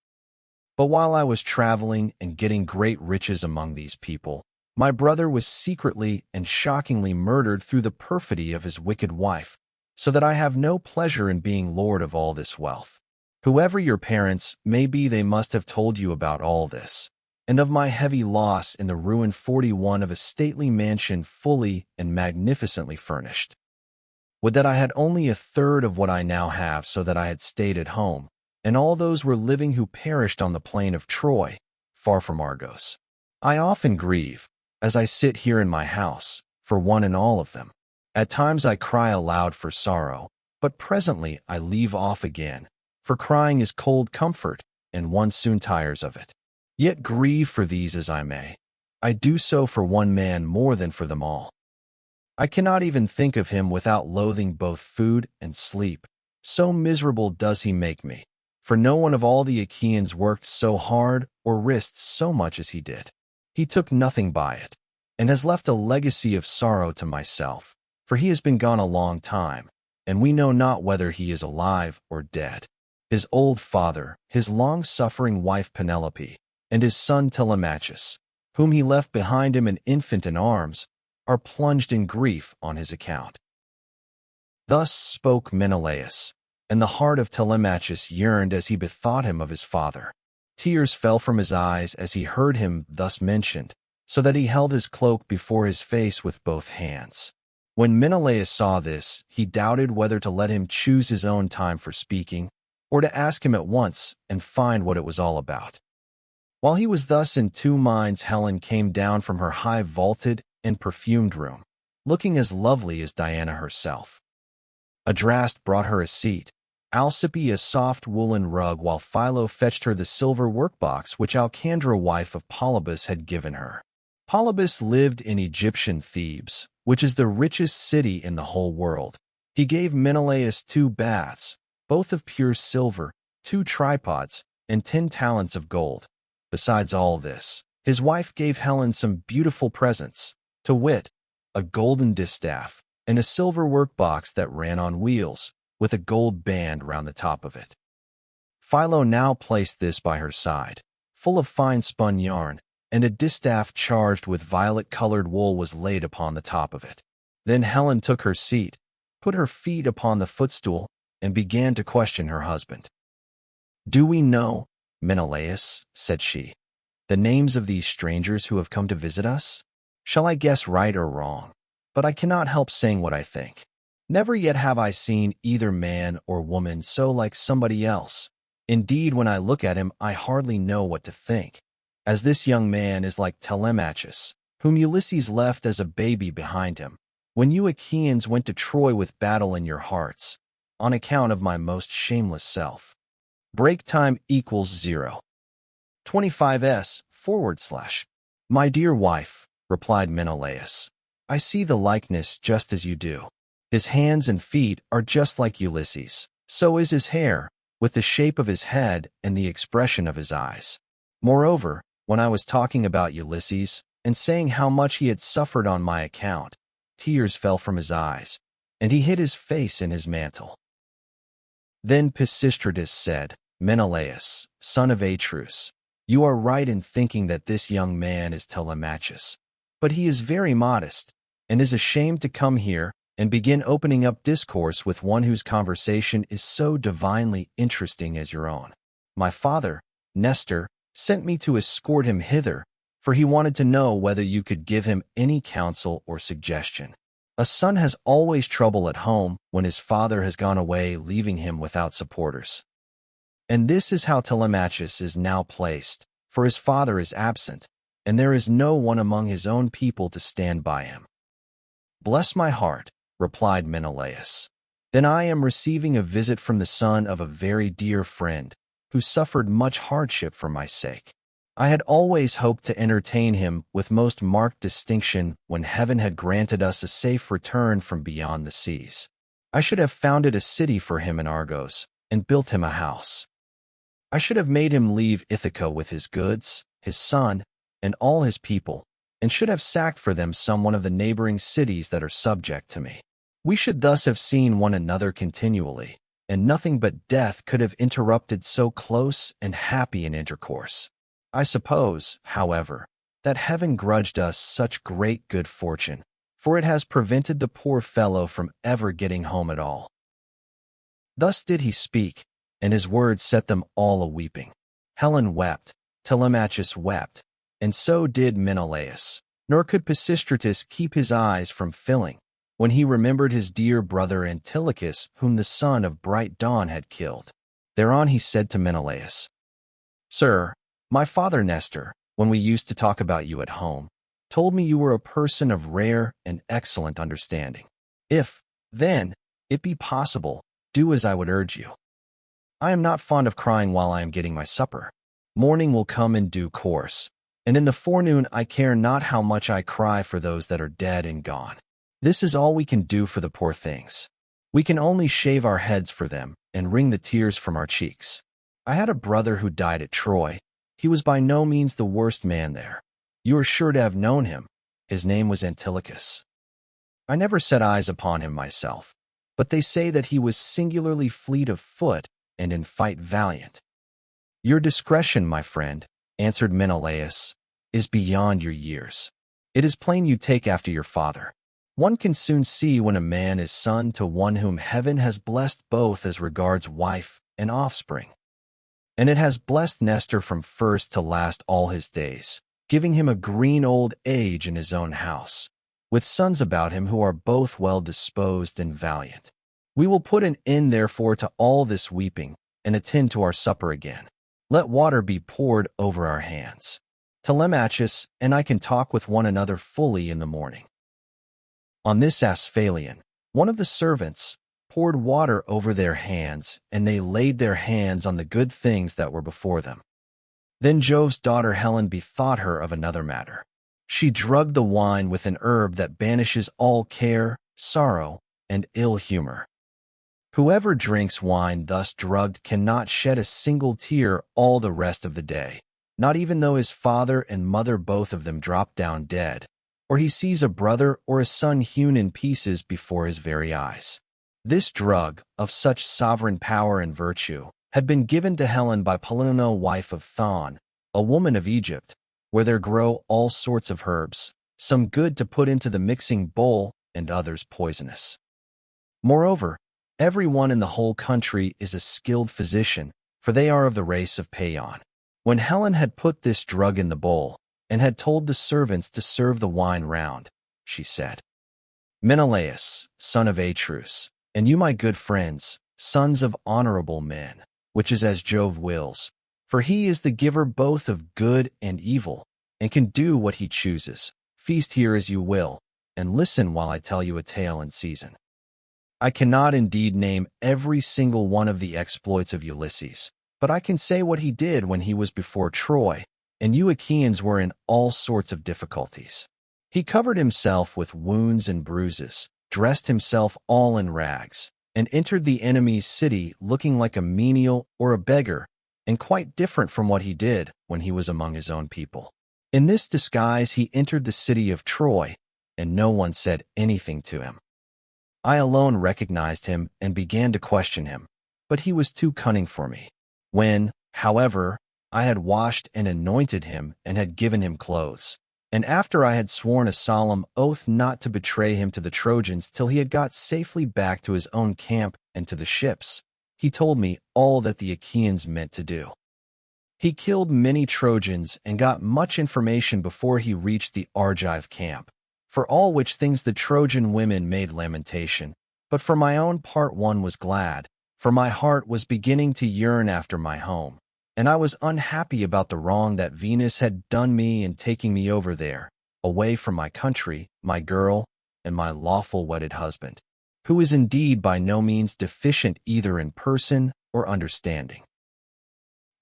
But while I was traveling and getting great riches among these people, my brother was secretly and shockingly murdered through the perfidy of his wicked wife, so that I have no pleasure in being lord of all this wealth. Whoever your parents may be, they must have told you about all this, and of my heavy loss in the ruined 41 of a stately mansion fully and magnificently furnished. Would that I had only a third of what I now have, so that I had stayed at home, and all those were living who perished on the plain of Troy, far from Argos. I often grieve, as I sit here in my house, for one and all of them. At times I cry aloud for sorrow, but presently I leave off again, for crying is cold comfort, and one soon tires of it. Yet grieve for these as I may, I do so for one man more than for them all. I cannot even think of him without loathing both food and sleep, so miserable does he make me. For no one of all the Achaeans worked so hard or risked so much as he did. He took nothing by it, and has left a legacy of sorrow to myself, for he has been gone a long time, and we know not whether he is alive or dead. His old father, his long-suffering wife Penelope, and his son Telemachus, whom he left behind him an infant in arms, are plunged in grief on his account." Thus spoke Menelaus, and the heart of Telemachus yearned as he bethought him of his father. Tears fell from his eyes as he heard him thus mentioned, so that he held his cloak before his face with both hands. When Menelaus saw this, he doubted whether to let him choose his own time for speaking, or to ask him at once and find what it was all about. While he was thus in 2 minds, Helen came down from her high vaulted and perfumed room, looking as lovely as Diana herself. Adraste brought her a seat, Alcippe a soft woolen rug, while Philo fetched her the silver workbox which Alcandra, wife of Polybus, had given her. Polybus lived in Egyptian Thebes, which is the richest city in the whole world. He gave Menelaus 2 baths, both of pure silver, 2 tripods, and 10 talents of gold. Besides all this, his wife gave Helen some beautiful presents, to wit, a golden distaff, and a silver workbox that ran on wheels, with a gold band round the top of it. Philo now placed this by her side, full of fine spun yarn, and a distaff charged with violet-colored wool was laid upon the top of it. Then Helen took her seat, put her feet upon the footstool, and began to question her husband. "Do we know, Menelaus," said she, "the names of these strangers who have come to visit us? Shall I guess right or wrong? But I cannot help saying what I think. Never yet have I seen either man or woman so like somebody else. Indeed, when I look at him, I hardly know what to think, as this young man is like Telemachus, whom Ulysses left as a baby behind him, when you Achaeans went to Troy with battle in your hearts, on account of my most shameless self. Break time equals 0. 25s, /. My dear wife, replied Menelaus, I see the likeness just as you do. His hands and feet are just like Ulysses. So is his hair, with the shape of his head and the expression of his eyes. Moreover, when I was talking about Ulysses, and saying how much he had suffered on my account, tears fell from his eyes, and he hid his face in his mantle. Then Pisistratus said, Menelaus, son of Atreus, you are right in thinking that this young man is Telemachus, but he is very modest, and is ashamed to come here and begin opening up discourse with one whose conversation is so divinely interesting as your own. My father, Nestor, sent me to escort him hither, for he wanted to know whether you could give him any counsel or suggestion. A son has always trouble at home when his father has gone away, leaving him without supporters. And this is how Telemachus is now placed, for his father is absent, and there is no one among his own people to stand by him. Bless my heart, replied Menelaus. Then I am receiving a visit from the son of a very dear friend, who suffered much hardship for my sake. I had always hoped to entertain him with most marked distinction when heaven had granted us a safe return from beyond the seas. I should have founded a city for him in Argos, and built him a house. I should have made him leave Ithaca with his goods, his son, and all his people, and should have sacked for them some one of the neighboring cities that are subject to me. We should thus have seen one another continually, and nothing but death could have interrupted so close and happy an intercourse. I suppose, however, that heaven grudged us such great good fortune, for it has prevented the poor fellow from ever getting home at all. Thus did he speak, and his words set them all a-weeping. Helen wept, Telemachus wept, and so did Menelaus, nor could Pisistratus keep his eyes from filling, when he remembered his dear brother Antilochus, whom the son of bright dawn had killed. Thereon he said to Menelaus, Sir, my father Nestor, when we used to talk about you at home, told me you were a person of rare and excellent understanding. If, then, it be possible, do as I would urge you. I am not fond of crying while I am getting my supper. Morning will come in due course, and in the forenoon I care not how much I cry for those that are dead and gone. This is all we can do for the poor things. We can only shave our heads for them and wring the tears from our cheeks. I had a brother who died at Troy. He was by no means the worst man there. You are sure to have known him. His name was Antilochus. I never set eyes upon him myself, but they say that he was singularly fleet of foot and in fight valiant. Your discretion, my friend, answered Menelaus, is beyond your years. It is plain you take after your father. One can soon see when a man is son to one whom heaven has blessed both as regards wife and offspring. And it has blessed Nestor from first to last all his days, giving him a green old age in his own house, with sons about him who are both well disposed and valiant. We will put an end therefore to all this weeping, and attend to our supper again. Let water be poured over our hands. Telemachus and I can talk with one another fully in the morning. On this Asphalion, one of the servants poured water over their hands, and they laid their hands on the good things that were before them. Then Jove's daughter Helen bethought her of another matter. She drugged the wine with an herb that banishes all care, sorrow, and ill humor. Whoever drinks wine thus drugged cannot shed a single tear all the rest of the day, not even though his father and mother both of them drop down dead, or he sees a brother or a son hewn in pieces before his very eyes. This drug, of such sovereign power and virtue, had been given to Helen by Penelope, wife of Thon, a woman of Egypt, where there grow all sorts of herbs, some good to put into the mixing bowl and others poisonous. Moreover, every one in the whole country is a skilled physician, for they are of the race of Paeon. When Helen had put this drug in the bowl, and had told the servants to serve the wine round, she said, Menelaus, son of Atreus, and you my good friends, sons of honorable men, which is as Jove wills, for he is the giver both of good and evil, and can do what he chooses. Feast here as you will, and listen while I tell you a tale in season. I cannot indeed name every single one of the exploits of Ulysses, but I can say what he did when he was before Troy, and you Achaeans were in all sorts of difficulties. He covered himself with wounds and bruises, dressed himself all in rags, and entered the enemy's city looking like a menial or a beggar, and quite different from what he did when he was among his own people. In this disguise he entered the city of Troy, and no one said anything to him. I alone recognized him and began to question him, but he was too cunning for me. When, however, I had washed and anointed him and had given him clothes, And after I had sworn a solemn oath not to betray him to the Trojans till he had got safely back to his own camp and to the ships, he told me all that the Achaeans meant to do. He killed many Trojans and got much information before he reached the Argive camp, for all which things the Trojan women made lamentation. But for my own part one was glad, for my heart was beginning to yearn after my home, and I was unhappy about the wrong that Venus had done me in taking me over there, away from my country, my girl, and my lawful wedded husband, who is indeed by no means deficient either in person or understanding.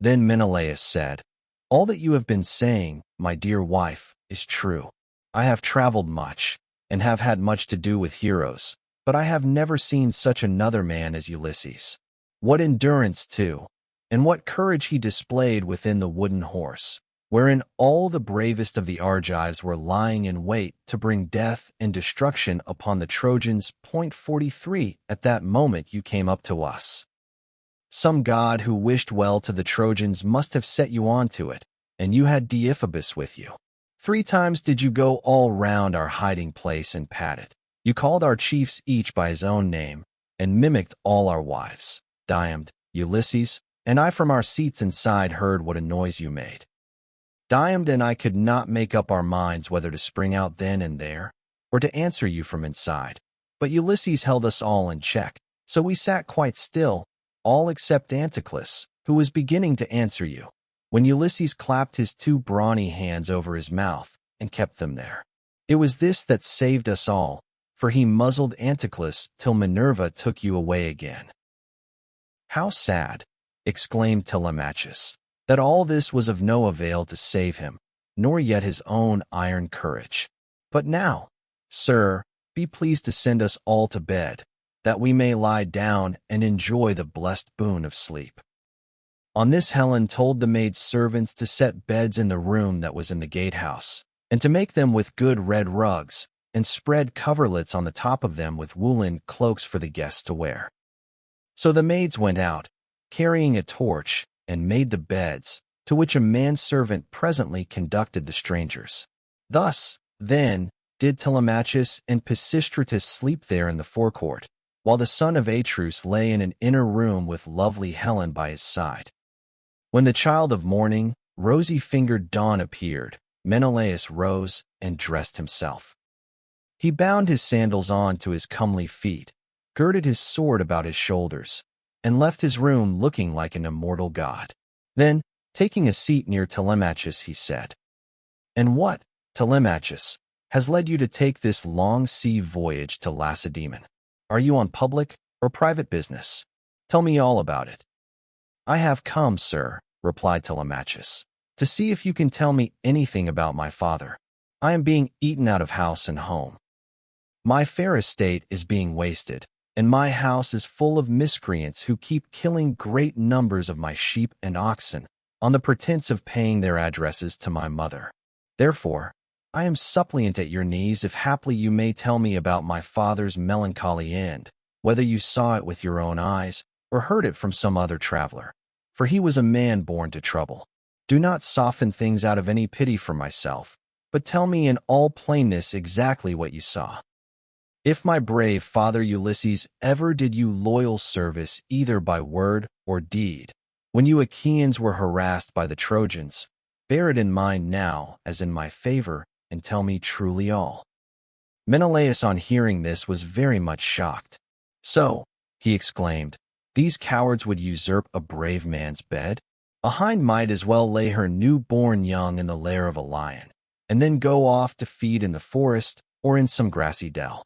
Then Menelaus said, "All that you have been saying, my dear wife, is true. I have traveled much, and have had much to do with heroes, but I have never seen such another man as Ulysses. What endurance, too, and what courage he displayed within the wooden horse, wherein all the bravest of the Argives were lying in wait to bring death and destruction upon the Trojans. 43 At that moment you came up to us. Some god who wished well to the Trojans must have set you on to it, and you had Deiphobus with you. 3 times did you go all round our hiding place and pat it. You called our chiefs each by his own name, and mimicked all our wives, Diomed, Ulysses, and I from our seats inside heard what a noise you made. Diomed and I could not make up our minds whether to spring out then and there, or to answer you from inside. But Ulysses held us all in check, so we sat quite still, all except Anticlus, who was beginning to answer you, when Ulysses clapped his 2 brawny hands over his mouth and kept them there. It was this that saved us all, for he muzzled Anticlus till Minerva took you away again." "How sad," exclaimed Telemachus, "that all this was of no avail to save him, nor yet his own iron courage. But now, sir, be pleased to send us all to bed, that we may lie down and enjoy the blessed boon of sleep." On this Helen told the maid servants to set beds in the room that was in the gatehouse, and to make them with good red rugs, and spread coverlets on the top of them with woolen cloaks for the guests to wear. So the maids went out, carrying a torch, and made the beds, to which a manservant presently conducted the strangers. Thus, then, did Telemachus and Pisistratus sleep there in the forecourt, while the son of Atreus lay in an inner room with lovely Helen by his side. When the child of morning, rosy-fingered dawn appeared, Menelaus rose and dressed himself. He bound his sandals on to his comely feet, girded his sword about his shoulders, and left his room looking like an immortal god. Then, taking a seat near Telemachus, he said, "And what, Telemachus, has led you to take this long sea voyage to Lacedaemon? Are you on public or private business? Tell me all about it." "I have come, sir," replied Telemachus, "to see if you can tell me anything about my father. I am being eaten out of house and home. My fair estate is being wasted, and my house is full of miscreants who keep killing great numbers of my sheep and oxen, on the pretense of paying their addresses to my mother. Therefore, I am suppliant at your knees if haply you may tell me about my father's melancholy end, whether you saw it with your own eyes, or heard it from some other traveler. For he was a man born to trouble. Do not soften things out of any pity for myself, but tell me in all plainness exactly what you saw. If my brave father Ulysses ever did you loyal service either by word or deed, when you Achaeans were harassed by the Trojans, bear it in mind now as in my favor, and tell me truly all." Menelaus on hearing this was very much shocked. "So," he exclaimed, "these cowards would usurp a brave man's bed? A hind might as well lay her new-born young in the lair of a lion, and then go off to feed in the forest or in some grassy dell.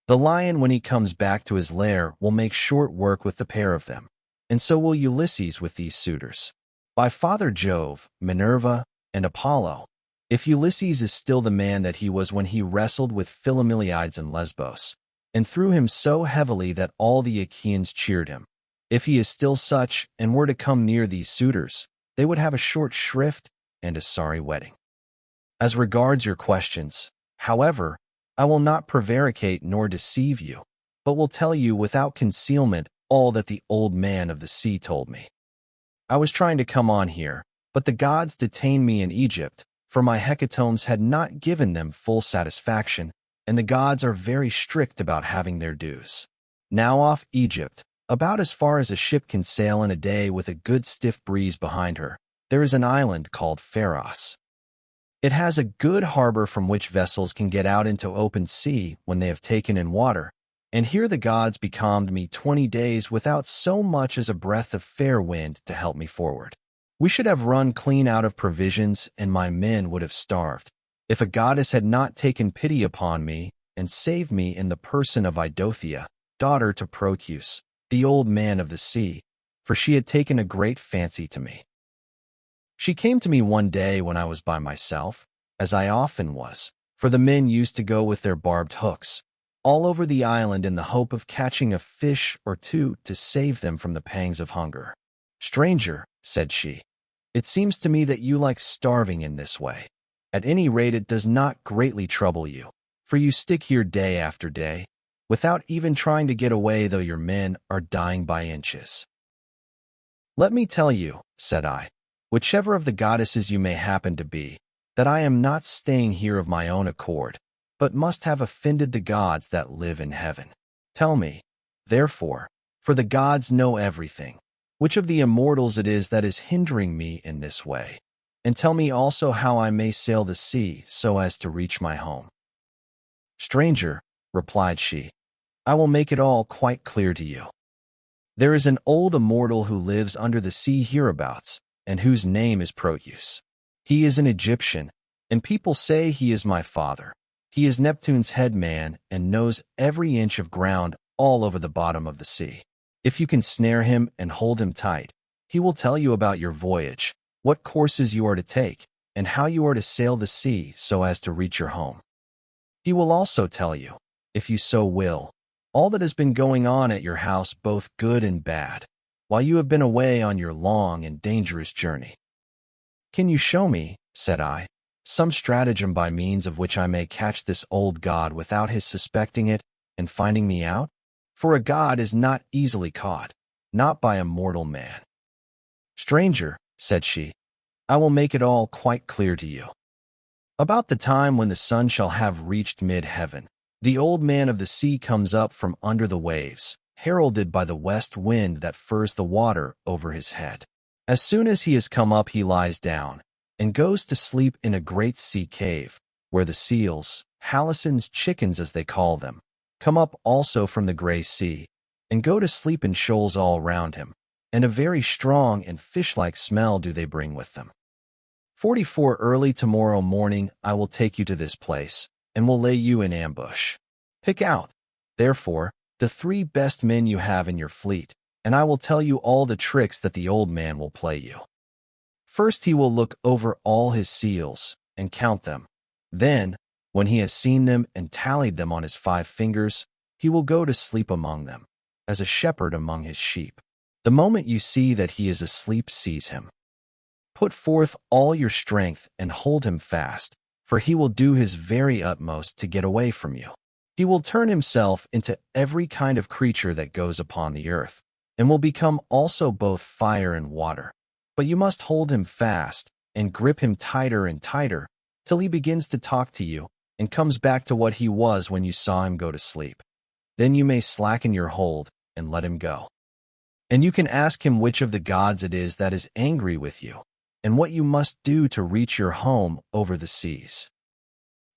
The lion, when he comes back to his lair, will make short work with the pair of them, and so will Ulysses with these suitors. By Father Jove, Minerva, and Apollo, if Ulysses is still the man that he was when he wrestled with Philomelides in Lesbos, and threw him so heavily that all the Achaeans cheered him, if he is still such and were to come near these suitors, they would have a short shrift and a sorry wedding. As regards your questions, however, I will not prevaricate nor deceive you, but will tell you without concealment all that the old man of the sea told me. I was trying to come on here, but the gods detained me in Egypt, for my hecatombs had not given them full satisfaction, and the gods are very strict about having their dues. Now off Egypt, about as far as a ship can sail in a day with a good stiff breeze behind her, there is an island called Pharos. It has a good harbor from which vessels can get out into open sea when they have taken in water, and here the gods becalmed me 20 days without so much as a breath of fair wind to help me forward. We should have run clean out of provisions, and my men would have starved, if a goddess had not taken pity upon me and saved me in the person of Idothea, daughter to Proteus, the old man of the sea, for she had taken a great fancy to me. She came to me one day when I was by myself, as I often was, for the men used to go with their barbed hooks all over the island in the hope of catching a fish or two to save them from the pangs of hunger. "Stranger," said she, "it seems to me that you like starving in this way. At any rate, it does not greatly trouble you, for you stick here day after day, without even trying to get away, though your men are dying by inches." "Let me tell you," said I, "whichever of the goddesses you may happen to be, that I am not staying here of my own accord, but must have offended the gods that live in heaven. Tell me, therefore, for the gods know everything, which of the immortals it is that is hindering me in this way, and tell me also how I may sail the sea so as to reach my home." "Stranger," replied she, "I will make it all quite clear to you. There is an old immortal who lives under the sea hereabouts, and whose name is Proteus. He is an Egyptian, and people say he is my father. He is Neptune's head man and knows every inch of ground all over the bottom of the sea. If you can snare him and hold him tight, he will tell you about your voyage, what courses you are to take, and how you are to sail the sea so as to reach your home. He will also tell you, if you so will, all that has been going on at your house, both good and bad, while you have been away on your long and dangerous journey." "Can you show me," said I, "some stratagem by means of which I may catch this old god without his suspecting it and finding me out? For a god is not easily caught, not by a mortal man." "Stranger," said she, "I will make it all quite clear to you. About the time when the sun shall have reached mid-heaven, the old man of the sea comes up from under the waves, heralded by the west wind that furs the water over his head. As soon as he has come up, he lies down and goes to sleep in a great sea cave, where the seals, Halison's chickens as they call them, come up also from the gray sea, and go to sleep in shoals all round him, and a very strong and fish-like smell do they bring with them. 44 early tomorrow morning I will take you to this place, and will lay you in ambush. Pick out, therefore, the 3 best men you have in your fleet, and I will tell you all the tricks that the old man will play you. First he will look over all his seals and count them. Then, when he has seen them and tallied them on his 5 fingers, he will go to sleep among them, as a shepherd among his sheep. The moment you see that he is asleep, seize him. Put forth all your strength and hold him fast, for he will do his very utmost to get away from you. He will turn himself into every kind of creature that goes upon the earth, and will become also both fire and water. But you must hold him fast and grip him tighter and tighter till he begins to talk to you and comes back to what he was when you saw him go to sleep. Then you may slacken your hold and let him go. And you can ask him which of the gods it is that is angry with you, and what you must do to reach your home over the seas."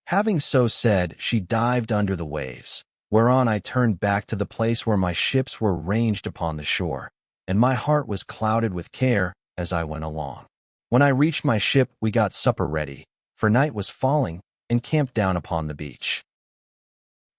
Having so said, she dived under the waves, whereon I turned back to the place where my ships were ranged upon the shore, and my heart was clouded with care as I went along. When I reached my ship, we got supper ready, for night was falling, and camped down upon the beach.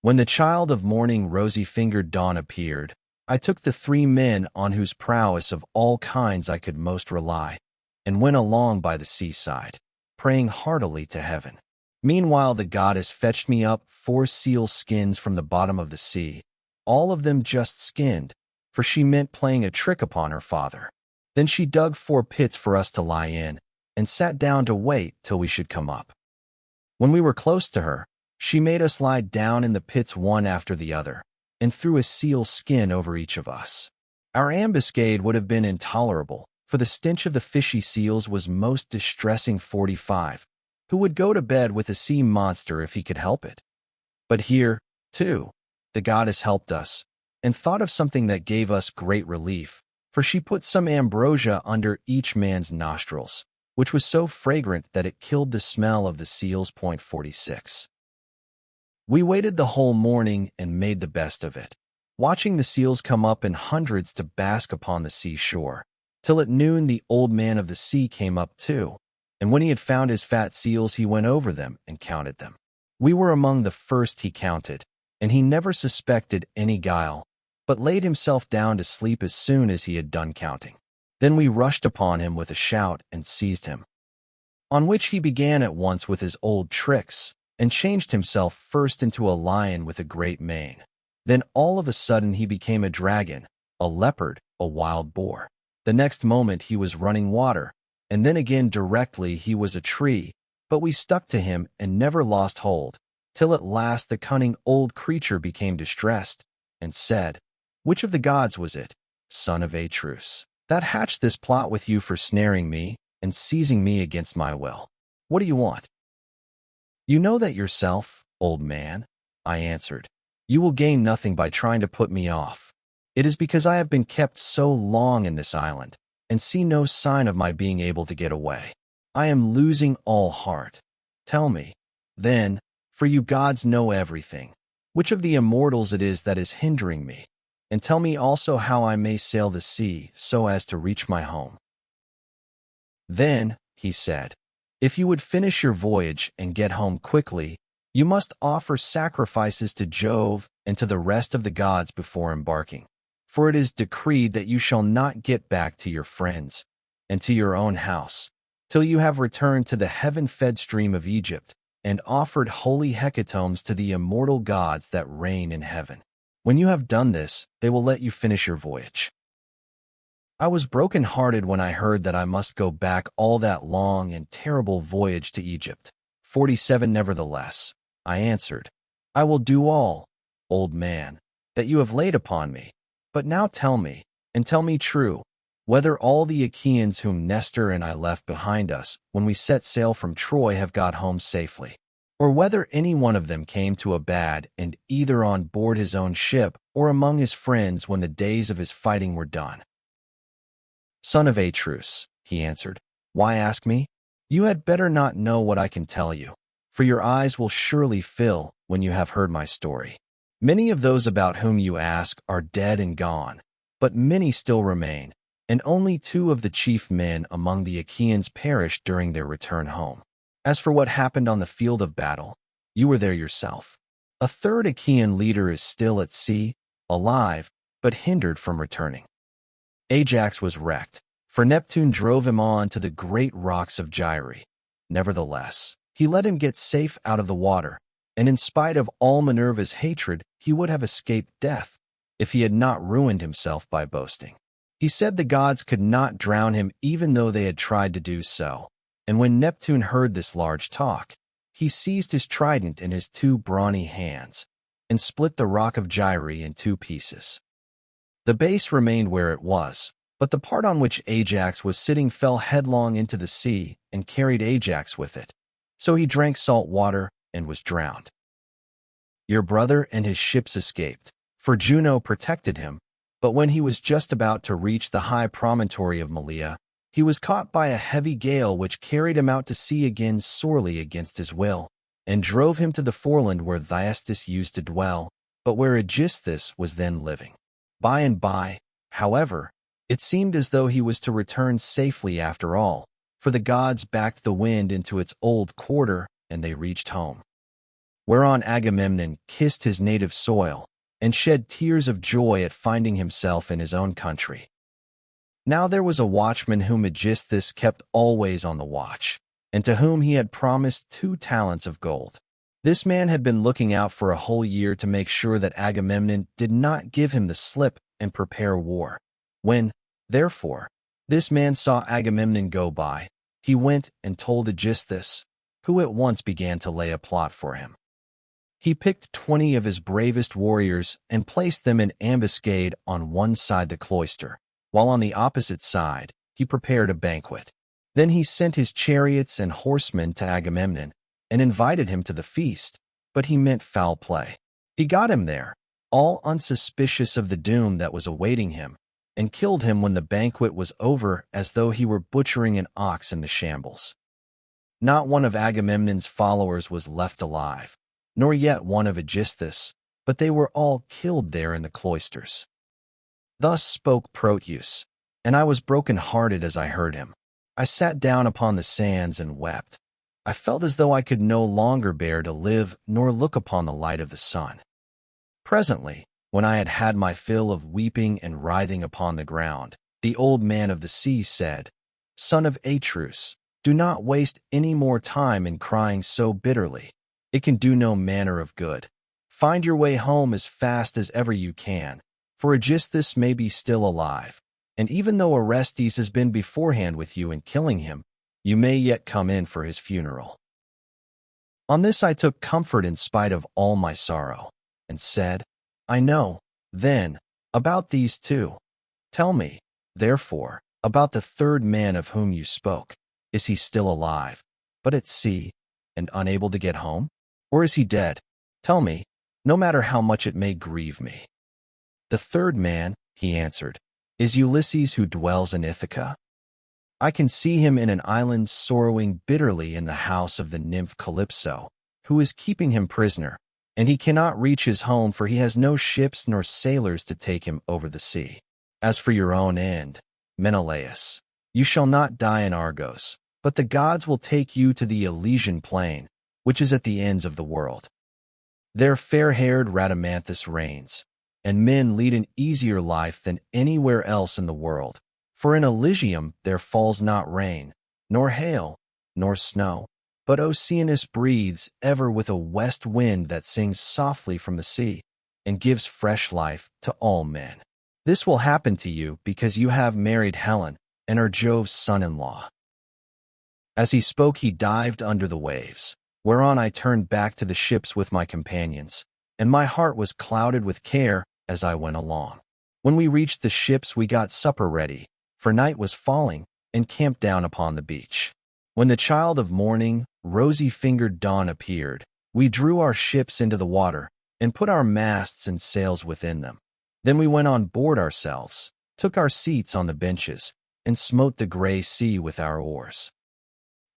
When the child of morning, rosy-fingered dawn, appeared, I took the 3 men on whose prowess of all kinds I could most rely, and went along by the seaside, praying heartily to heaven. Meanwhile the goddess fetched me up 4 seal skins from the bottom of the sea, all of them just skinned, for she meant playing a trick upon her father. Then she dug 4 pits for us to lie in, and sat down to wait till we should come up. When we were close to her, she made us lie down in the pits one after the other, and threw a seal skin over each of us. Our ambuscade would have been intolerable, for the stench of the fishy seals was most distressing. 45. who would go to bed with a sea monster if he could help it. But here, too, the goddess helped us, and thought of something that gave us great relief, for she put some ambrosia under each man's nostrils, which was so fragrant that it killed the smell of the seals. 46. We waited the whole morning and made the best of it, watching the seals come up in hundreds to bask upon the seashore, till at noon the old man of the sea came up too, and when he had found his fat seals he went over them and counted them. We were among the first he counted, and he never suspected any guile, but laid himself down to sleep as soon as he had done counting. Then we rushed upon him with a shout and seized him. On which he began at once with his old tricks, and changed himself first into a lion with a great mane. Then all of a sudden he became a dragon, a leopard, a wild boar. The next moment he was running water, and then again directly he was a tree, but we stuck to him and never lost hold, till at last the cunning old creature became distressed, and said, "Which of the gods was it, son of Atreus, that hatched this plot with you for snaring me and seizing me against my will? What do you want?" "You know that yourself, old man," I answered. "You will gain nothing by trying to put me off. It is because I have been kept so long in this island, and see no sign of my being able to get away. I am losing all heart. Tell me, then, for you gods know everything, which of the immortals it is that is hindering me, and tell me also how I may sail the sea so as to reach my home." "Then," he said, "if you would finish your voyage and get home quickly, you must offer sacrifices to Jove and to the rest of the gods before embarking. For it is decreed that you shall not get back to your friends and to your own house, till you have returned to the heaven-fed stream of Egypt and offered holy hecatombs to the immortal gods that reign in heaven. When you have done this, they will let you finish your voyage." I was broken-hearted when I heard that I must go back all that long and terrible voyage to Egypt. 47. "Nevertheless," I answered, "I will do all, old man, that you have laid upon me. But now tell me, and tell me true, whether all the Achaeans whom Nestor and I left behind us when we set sail from Troy have got home safely, or whether any one of them came to a bad end either on board his own ship or among his friends when the days of his fighting were done." "Son of Atreus," he answered, "why ask me? You had better not know what I can tell you, for your eyes will surely fill when you have heard my story. Many of those about whom you ask are dead and gone, but many still remain, and only 2 of the chief men among the Achaeans perished during their return home. As for what happened on the field of battle, you were there yourself. A 3rd Achaean leader is still at sea, alive, but hindered from returning. Ajax was wrecked, for Neptune drove him on to the great rocks of Gyre. Nevertheless, he let him get safe out of the water, and in spite of all Minerva's hatred, he would have escaped death if he had not ruined himself by boasting. He said the gods could not drown him even though they had tried to do so, and when Neptune heard this large talk, he seized his trident in his 2 brawny hands and split the rock of Gyre in 2 pieces. The base remained where it was, but the part on which Ajax was sitting fell headlong into the sea and carried Ajax with it. So he drank salt water and was drowned. Your brother and his ships escaped, for Juno protected him, but when he was just about to reach the high promontory of Malea, he was caught by a heavy gale which carried him out to sea again sorely against his will, and drove him to the foreland where Thyestes used to dwell, but where Aegisthus was then living. By and by, however, it seemed as though he was to return safely after all, for the gods backed the wind into its old quarter, and they reached home. Whereon Agamemnon kissed his native soil, and shed tears of joy at finding himself in his own country. Now there was a watchman whom Aegisthus kept always on the watch, and to whom he had promised 2 talents of gold. This man had been looking out for a whole year to make sure that Agamemnon did not give him the slip and prepare war. When, therefore, this man saw Agamemnon go by, he went and told Aegisthus, who at once began to lay a plot for him. He picked 20 of his bravest warriors and placed them in ambuscade on one side the cloister, while on the opposite side he prepared a banquet. Then he sent his chariots and horsemen to Agamemnon and invited him to the feast, but he meant foul play. He got him there, all unsuspicious of the doom that was awaiting him, and killed him when the banquet was over as though he were butchering an ox in the shambles. Not one of Agamemnon's followers was left alive, nor yet one of Aegisthus, but they were all killed there in the cloisters. Thus spoke Proteus, and I was broken-hearted as I heard him. I sat down upon the sands and wept. I felt as though I could no longer bear to live nor look upon the light of the sun. Presently, when I had had my fill of weeping and writhing upon the ground, the old man of the sea said, "Son of Atreus, do not waste any more time in crying so bitterly. It can do no manner of good. Find your way home as fast as ever you can, for Aegisthus may be still alive, and even though Orestes has been beforehand with you in killing him, you may yet come in for his funeral." On this I took comfort in spite of all my sorrow, and said, "I know, then, about these two. Tell me, therefore, about the third man of whom you spoke. Is he still alive, but at sea, and unable to get home? Or is he dead? Tell me, no matter how much it may grieve me." "The third man," he answered, "is Ulysses, who dwells in Ithaca. I can see him in an island sorrowing bitterly in the house of the nymph Calypso, who is keeping him prisoner, and he cannot reach his home, for he has no ships nor sailors to take him over the sea. As for your own end, Menelaus, you shall not die in Argos, but the gods will take you to the Elysian plain, which is at the ends of the world. There fair-haired Rhadamanthus reigns, and men lead an easier life than anywhere else in the world, for in Elysium there falls not rain, nor hail, nor snow, but Oceanus breathes ever with a west wind that sings softly from the sea, and gives fresh life to all men. This will happen to you because you have married Helen, and are Jove's son-in-law." As he spoke, he dived under the waves, whereon I turned back to the ships with my companions, and my heart was clouded with care as I went along. When we reached the ships, we got supper ready, for night was falling, and camped down upon the beach. When the child of morning, rosy-fingered dawn appeared, we drew our ships into the water, and put our masts and sails within them. Then we went on board ourselves, took our seats on the benches, and smote the gray sea with our oars.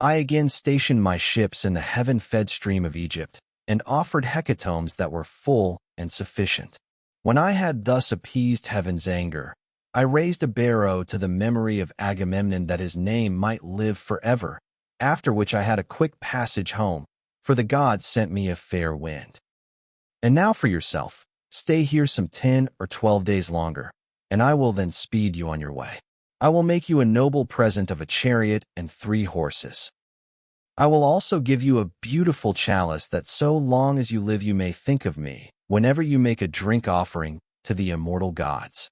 I again stationed my ships in the heaven-fed stream of Egypt, and offered hecatombs that were full and sufficient. When I had thus appeased heaven's anger, I raised a barrow to the memory of Agamemnon that his name might live forever, after which I had a quick passage home, for the gods sent me a fair wind. And now for yourself, stay here some 10 or 12 days longer, and I will then speed you on your way. I will make you a noble present of a chariot and 3 horses. I will also give you a beautiful chalice that so long as you live you may think of me, whenever you make a drink offering to the immortal gods."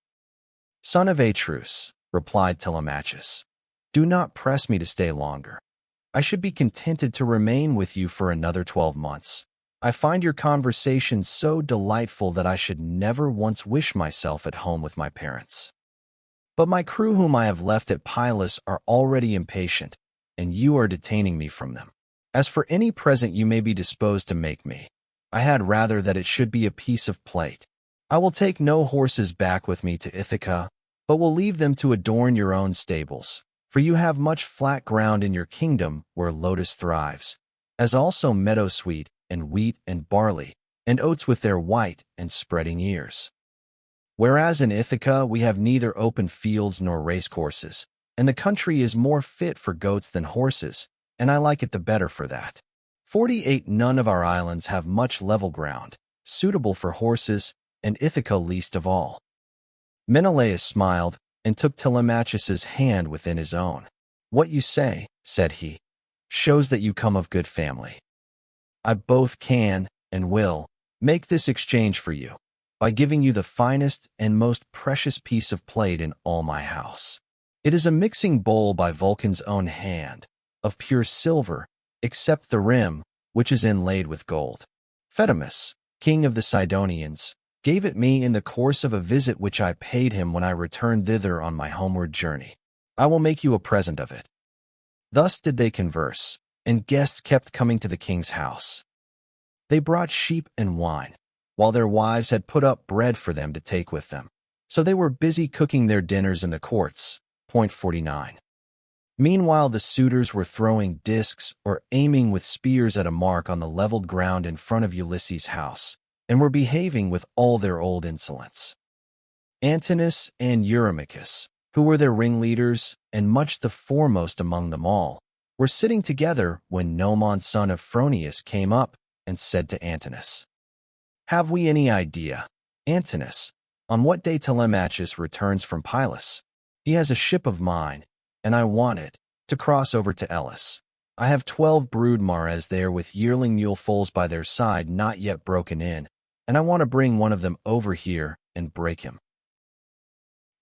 "Son of Atreus," replied Telemachus, "do not press me to stay longer. I should be contented to remain with you for another 12 months. I find your conversation so delightful that I should never once wish myself at home with my parents. But my crew whom I have left at Perilous are already impatient, and you are detaining me from them. As for any present you may be disposed to make me, I had rather that it should be a piece of plate. I will take no horses back with me to Ithaca, but will leave them to adorn your own stables, for you have much flat ground in your kingdom where lotus thrives, as also meadowsweet and wheat and barley, and oats with their white and spreading ears. Whereas in Ithaca we have neither open fields nor racecourses, and the country is more fit for goats than horses, and I like it the better for that. 48 None of our islands have much level ground, suitable for horses, and Ithaca least of all." Menelaus smiled, and took Telemachus's hand within his own. "What you say," said he, "shows that you come of good family. I both can, and will, make this exchange for you, by giving you the finest and most precious piece of plate in all my house. It is a mixing bowl by Vulcan's own hand, of pure silver, except the rim, which is inlaid with gold. Phaedimus, king of the Sidonians, gave it me in the course of a visit which I paid him when I returned thither on my homeward journey. I will make you a present of it." Thus did they converse, and guests kept coming to the king's house. They brought sheep and wine, while their wives had put up bread for them to take with them. So they were busy cooking their dinners in the courts. Point 49. Meanwhile, the suitors were throwing discs or aiming with spears at a mark on the leveled ground in front of Ulysses' house, and were behaving with all their old insolence. Antinous and Eurymachus, who were their ringleaders and much the foremost among them all, were sitting together when Nomon son of Phronius came up and said to Antinous, "Have we any idea, Antinous, on what day Telemachus returns from Perilous? He has a ship of mine, and I want it, to cross over to Elis. I have 12 brood mares there with yearling mule foals by their side not yet broken in, and I want to bring one of them over here and break him."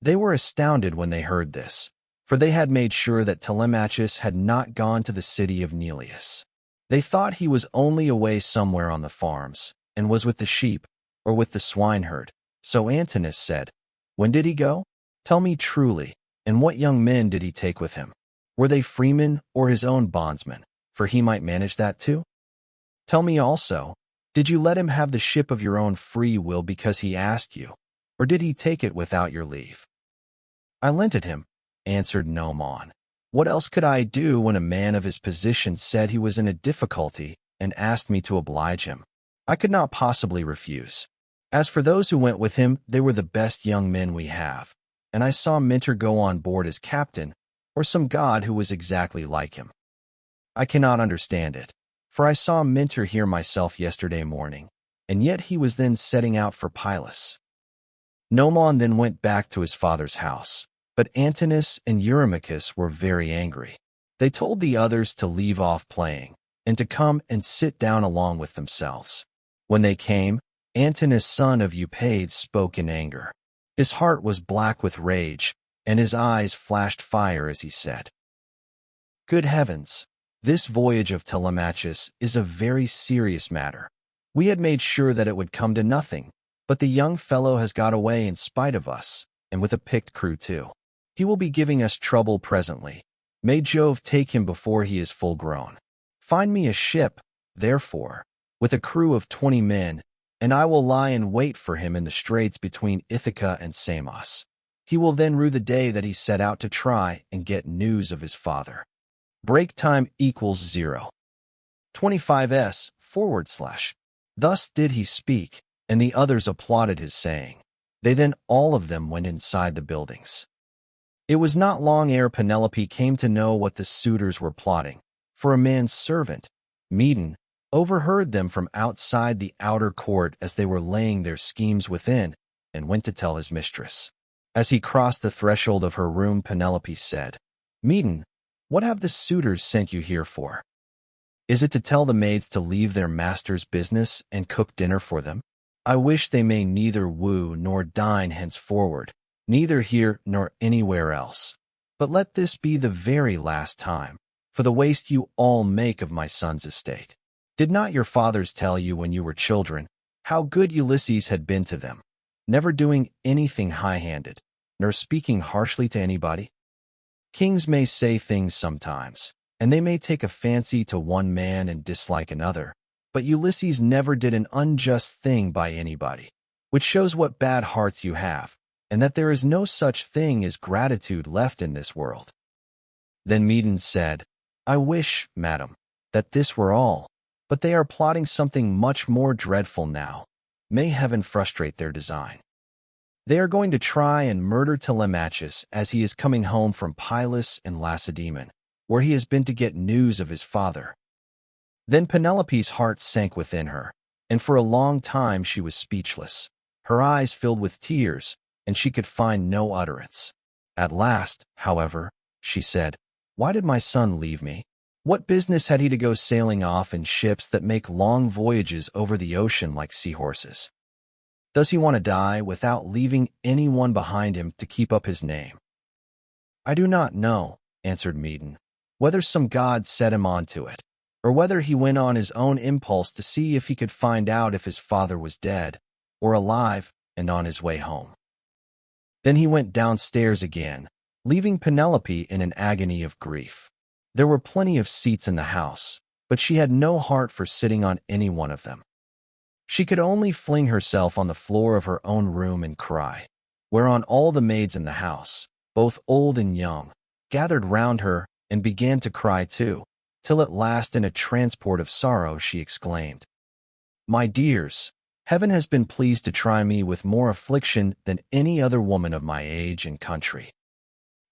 They were astounded when they heard this, for they had made sure that Telemachus had not gone to the city of Neleus. They thought he was only away somewhere on the farms, and was with the sheep, or with the swineherd. So Antinous said, "When did he go? Tell me truly, and what young men did he take with him? Were they freemen or his own bondsmen, for he might manage that too? Tell me also, did you let him have the ship of your own free will because he asked you, or did he take it without your leave?" "I lent it him," answered Nomon. "What else could I do when a man of his position said he was in a difficulty and asked me to oblige him? I could not possibly refuse. As for those who went with him, they were the best young men we have, and I saw Mentor go on board as captain, or some god who was exactly like him. I cannot understand it, for I saw Mentor here myself yesterday morning, and yet he was then setting out for Perilous." Nomon then went back to his father's house, but Antinous and Eurymachus were very angry. They told the others to leave off playing, and to come and sit down along with themselves. When they came, Antinous son of Eupedes spoke in anger. His heart was black with rage, and his eyes flashed fire as he said, "Good heavens! This voyage of Telemachus is a very serious matter. We had made sure that it would come to nothing, but the young fellow has got away in spite of us, and with a picked crew too. He will be giving us trouble presently. May Jove take him before he is full grown. Find me a ship, therefore, with a crew of 20 men, and I will lie in wait for him in the straits between Ithaca and Samos. He will then rue the day that he set out to try and get news of his father. Break time equals 0. 25s /. Thus did he speak, and the others applauded his saying. They then all of them went inside the buildings. It was not long ere Penelope came to know what the suitors were plotting, for a man's servant, Medon, overheard them from outside the outer court as they were laying their schemes within, and went to tell his mistress. As he crossed the threshold of her room, Penelope said, "Medon, what have the suitors sent you here for? Is it to tell the maids to leave their master's business and cook dinner for them? I wish they may neither woo nor dine henceforward, neither here nor anywhere else. But let this be the very last time, for the waste you all make of my son's estate. Did not your fathers tell you when you were children how good Ulysses had been to them, never doing anything high-handed, nor speaking harshly to anybody? Kings may say things sometimes, and they may take a fancy to one man and dislike another, but Ulysses never did an unjust thing by anybody, which shows what bad hearts you have, and that there is no such thing as gratitude left in this world." Then Medon said, "I wish, madam, that this were all, but they are plotting something much more dreadful now. May heaven frustrate their design. They are going to try and murder Telemachus as he is coming home from Perilous and Lacedaemon, where he has been to get news of his father." Then Penelope's heart sank within her, and for a long time she was speechless. Her eyes filled with tears, and she could find no utterance. At last, however, she said, "Why did my son leave me? What business had he to go sailing off in ships that make long voyages over the ocean like seahorses? Does he want to die without leaving anyone behind him to keep up his name?" "I do not know," answered Medon, "whether some god set him on to it, or whether he went on his own impulse to see if he could find out if his father was dead or alive and on his way home." Then he went downstairs again, leaving Penelope in an agony of grief. There were plenty of seats in the house, but she had no heart for sitting on any one of them. She could only fling herself on the floor of her own room and cry, whereon all the maids in the house, both old and young, gathered round her and began to cry too, till at last in a transport of sorrow she exclaimed, "My dears, heaven has been pleased to try me with more affliction than any other woman of my age and country.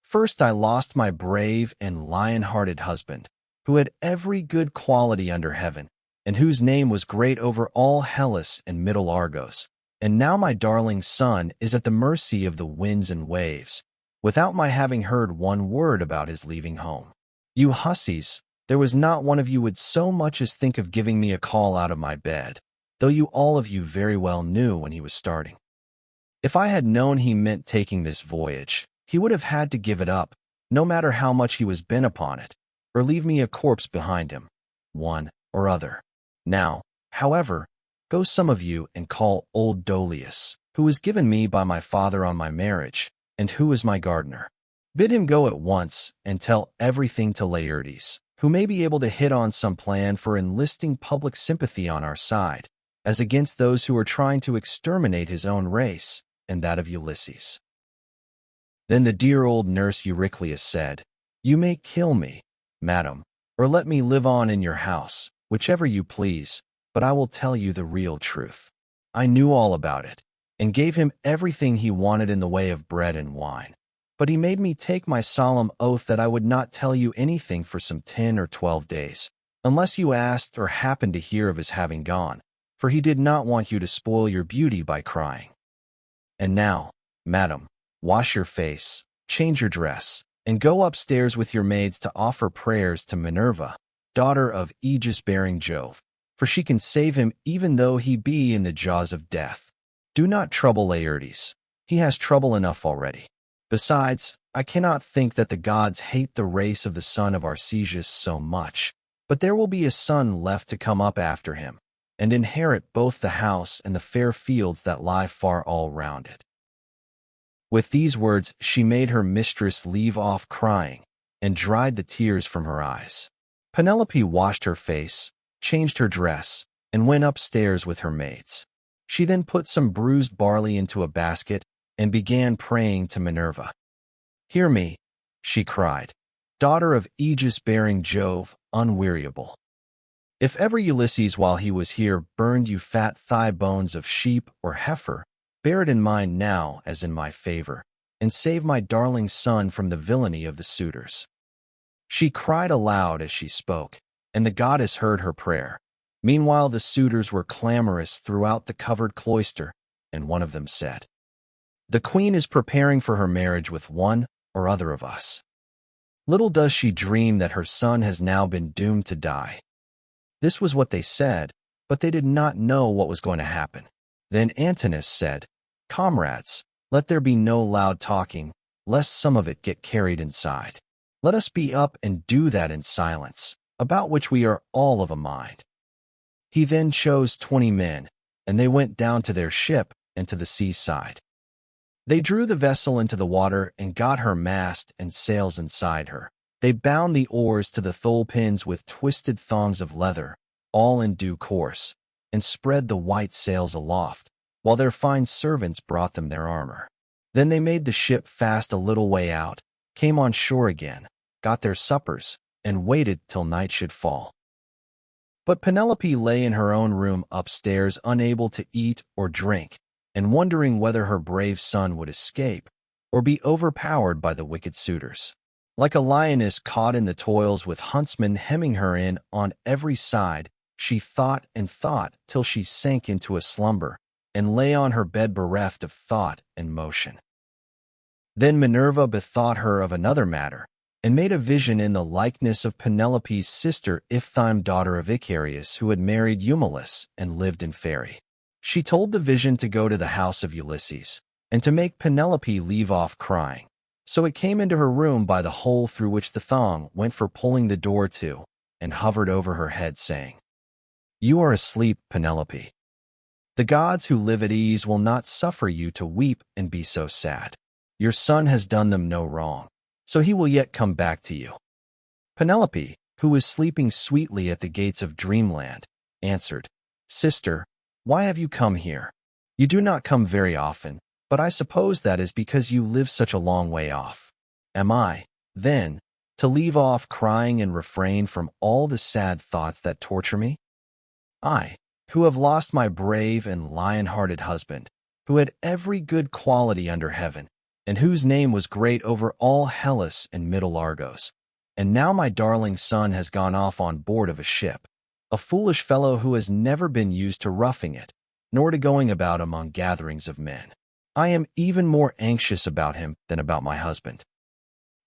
First I lost my brave and lion-hearted husband, who had every good quality under heaven, and whose name was great over all Hellas and Middle Argos. And now my darling son is at the mercy of the winds and waves, without my having heard one word about his leaving home. You hussies, there was not one of you would so much as think of giving me a call out of my bed, though you all of you very well knew when he was starting. If I had known he meant taking this voyage, he would have had to give it up, no matter how much he was bent upon it, or leave me a corpse behind him, one or other. Now, however, go some of you and call old Dolius, who was given me by my father on my marriage, and who is my gardener. Bid him go at once and tell everything to Laertes, who may be able to hit on some plan for enlisting public sympathy on our side, as against those who are trying to exterminate his own race and that of Ulysses." Then the dear old nurse Eurycleia said, "You may kill me, madam, or let me live on in your house, whichever you please, but I will tell you the real truth. I knew all about it, and gave him everything he wanted in the way of bread and wine. But he made me take my solemn oath that I would not tell you anything for some 10 or 12 days, unless you asked or happened to hear of his having gone, for he did not want you to spoil your beauty by crying. And now, madam, wash your face, change your dress, and go upstairs with your maids to offer prayers to Minerva, daughter of aegis-bearing Jove, for she can save him even though he be in the jaws of death. Do not trouble Laertes. He has trouble enough already. Besides, I cannot think that the gods hate the race of the son of Arcesius so much, but there will be a son left to come up after him, and inherit both the house and the fair fields that lie far all round it." With these words she made her mistress leave off crying, and dried the tears from her eyes. Penelope washed her face, changed her dress, and went upstairs with her maids. She then put some bruised barley into a basket and began praying to Minerva. "Hear me," she cried, "daughter of aegis-bearing Jove, unweariable. If ever Ulysses while he was here burned you fat thigh bones of sheep or heifer, bear it in mind now as in my favor, and save my darling son from the villainy of the suitors." She cried aloud as she spoke, and the goddess heard her prayer. Meanwhile the suitors were clamorous throughout the covered cloister, and one of them said, "The queen is preparing for her marriage with one or other of us. Little does she dream that her son has now been doomed to die." This was what they said, but they did not know what was going to happen. Then Antinous said, "Comrades, let there be no loud talking, lest some of it get carried inside. Let us be up and do that in silence, about which we are all of a mind." He then chose 20 men, and they went down to their ship and to the seaside. They drew the vessel into the water and got her mast and sails inside her. They bound the oars to the thole pins with twisted thongs of leather, all in due course, and spread the white sails aloft, while their fine servants brought them their armor. Then they made the ship fast a little way out, came on shore again, got their suppers, and waited till night should fall. But Penelope lay in her own room upstairs, unable to eat or drink, and wondering whether her brave son would escape, or be overpowered by the wicked suitors. Like a lioness caught in the toils with huntsmen hemming her in on every side, she thought and thought till she sank into a slumber, and lay on her bed bereft of thought and motion. Then Minerva bethought her of another matter, and made a vision in the likeness of Penelope's sister Iphthyme, daughter of Icarius, who had married Eumelus and lived in Phery. She told the vision to go to the house of Ulysses, and to make Penelope leave off crying. So it came into her room by the hole through which the thong went for pulling the door to, and hovered over her head, saying, "You are asleep, Penelope. The gods who live at ease will not suffer you to weep and be so sad. Your son has done them no wrong, so he will yet come back to you." Penelope, who was sleeping sweetly at the gates of dreamland, answered, "Sister, why have you come here? You do not come very often, but I suppose that is because you live such a long way off. Am I, then, to leave off crying and refrain from all the sad thoughts that torture me? I, who have lost my brave and lion-hearted husband, who had every good quality under heaven, and whose name was great over all Hellas and Middle Argos. And now my darling son has gone off on board of a ship, a foolish fellow who has never been used to roughing it, nor to going about among gatherings of men. I am even more anxious about him than about my husband.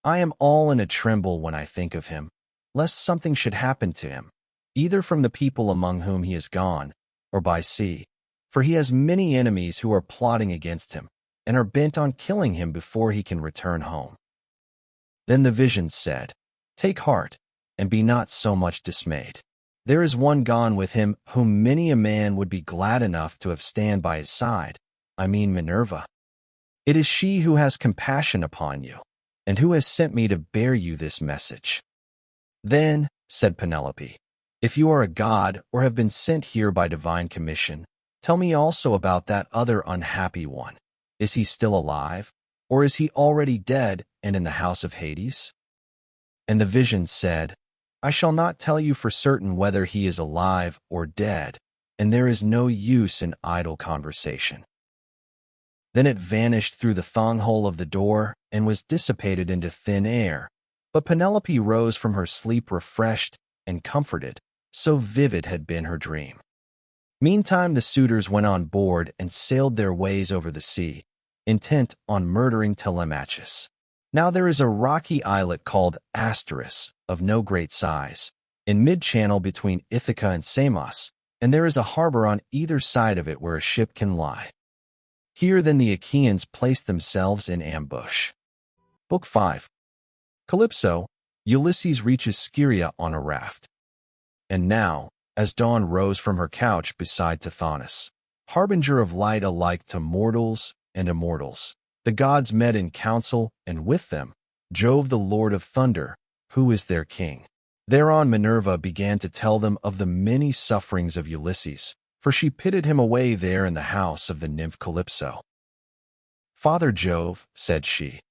I am all in a tremble when I think of him, lest something should happen to him, either from the people among whom he has gone, or by sea, for he has many enemies who are plotting against him, and are bent on killing him before he can return home." Then the vision said, "Take heart, and be not so much dismayed. There is one gone with him whom many a man would be glad enough to have stand by his side, I mean Minerva. It is she who has compassion upon you, and who has sent me to bear you this message." "Then," said Penelope, "if you are a god or have been sent here by divine commission, tell me also about that other unhappy one. Is he still alive, or is he already dead and in the house of Hades?" And the vision said, "I shall not tell you for certain whether he is alive or dead, and there is no use in idle conversation." Then it vanished through the thong-hole of the door and was dissipated into thin air. But Penelope rose from her sleep refreshed and comforted, so vivid had been her dream. Meantime the suitors went on board and sailed their ways over the sea, intent on murdering Telemachus. Now there is a rocky islet called Asterius, of no great size, in mid-channel between Ithaca and Samos, and there is a harbor on either side of it where a ship can lie. Here then the Achaeans placed themselves in ambush. Book 5. Calypso, Ulysses reaches Scyria on a raft. And now, as dawn rose from her couch beside Tithonus, harbinger of light alike to mortals and immortals, the gods met in council, and with them, Jove the Lord of Thunder, who is their king. Thereon Minerva began to tell them of the many sufferings of Ulysses, for she pitted him away there in the house of the nymph Calypso. "Father Jove," said she,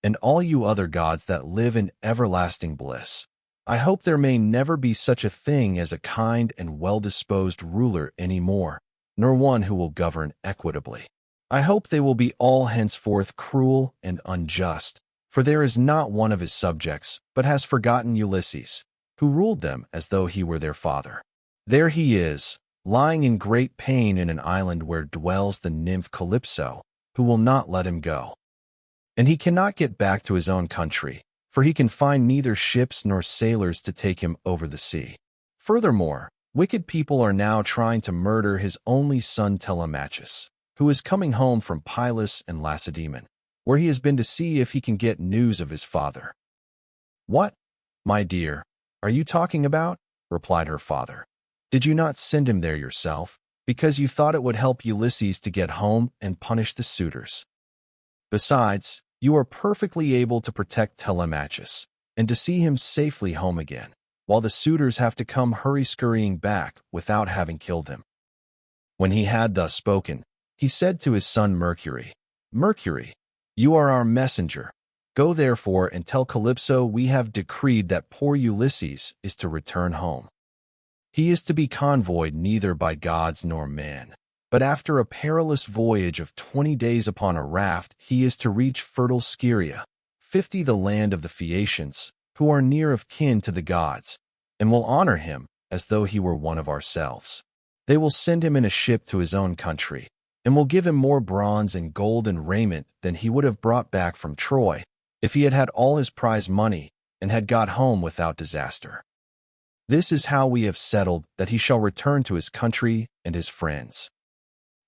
"and all you other gods that live in everlasting bliss, I hope there may never be such a thing as a kind and well-disposed ruler any more, nor one who will govern equitably. I hope they will be all henceforth cruel and unjust, for there is not one of his subjects but has forgotten Ulysses, who ruled them as though he were their father. There he is, lying in great pain in an island where dwells the nymph Calypso, who will not let him go. And he cannot get back to his own country, for he can find neither ships nor sailors to take him over the sea. Furthermore, wicked people are now trying to murder his only son Telemachus, who is coming home from Perilous and Lacedaemon, where he has been to see if he can get news of his father." "What, my dear, are you talking about?" replied her father. "Did you not send him there yourself, because you thought it would help Ulysses to get home and punish the suitors? Besides, you are perfectly able to protect Telemachus, and to see him safely home again, while the suitors have to come hurry-scurrying back without having killed him." When he had thus spoken, he said to his son Mercury, "Mercury, you are our messenger. Go therefore and tell Calypso we have decreed that poor Ulysses is to return home. He is to be convoyed neither by gods nor men, but after a perilous voyage of 20 days upon a raft he is to reach fertile Scyria, 50 the land of the Phaeacians, who are near of kin to the gods, and will honor him as though he were one of ourselves. They will send him in a ship to his own country, and will give him more bronze and gold and raiment than he would have brought back from Troy, if he had had all his prize money and had got home without disaster. This is how we have settled that he shall return to his country and his friends."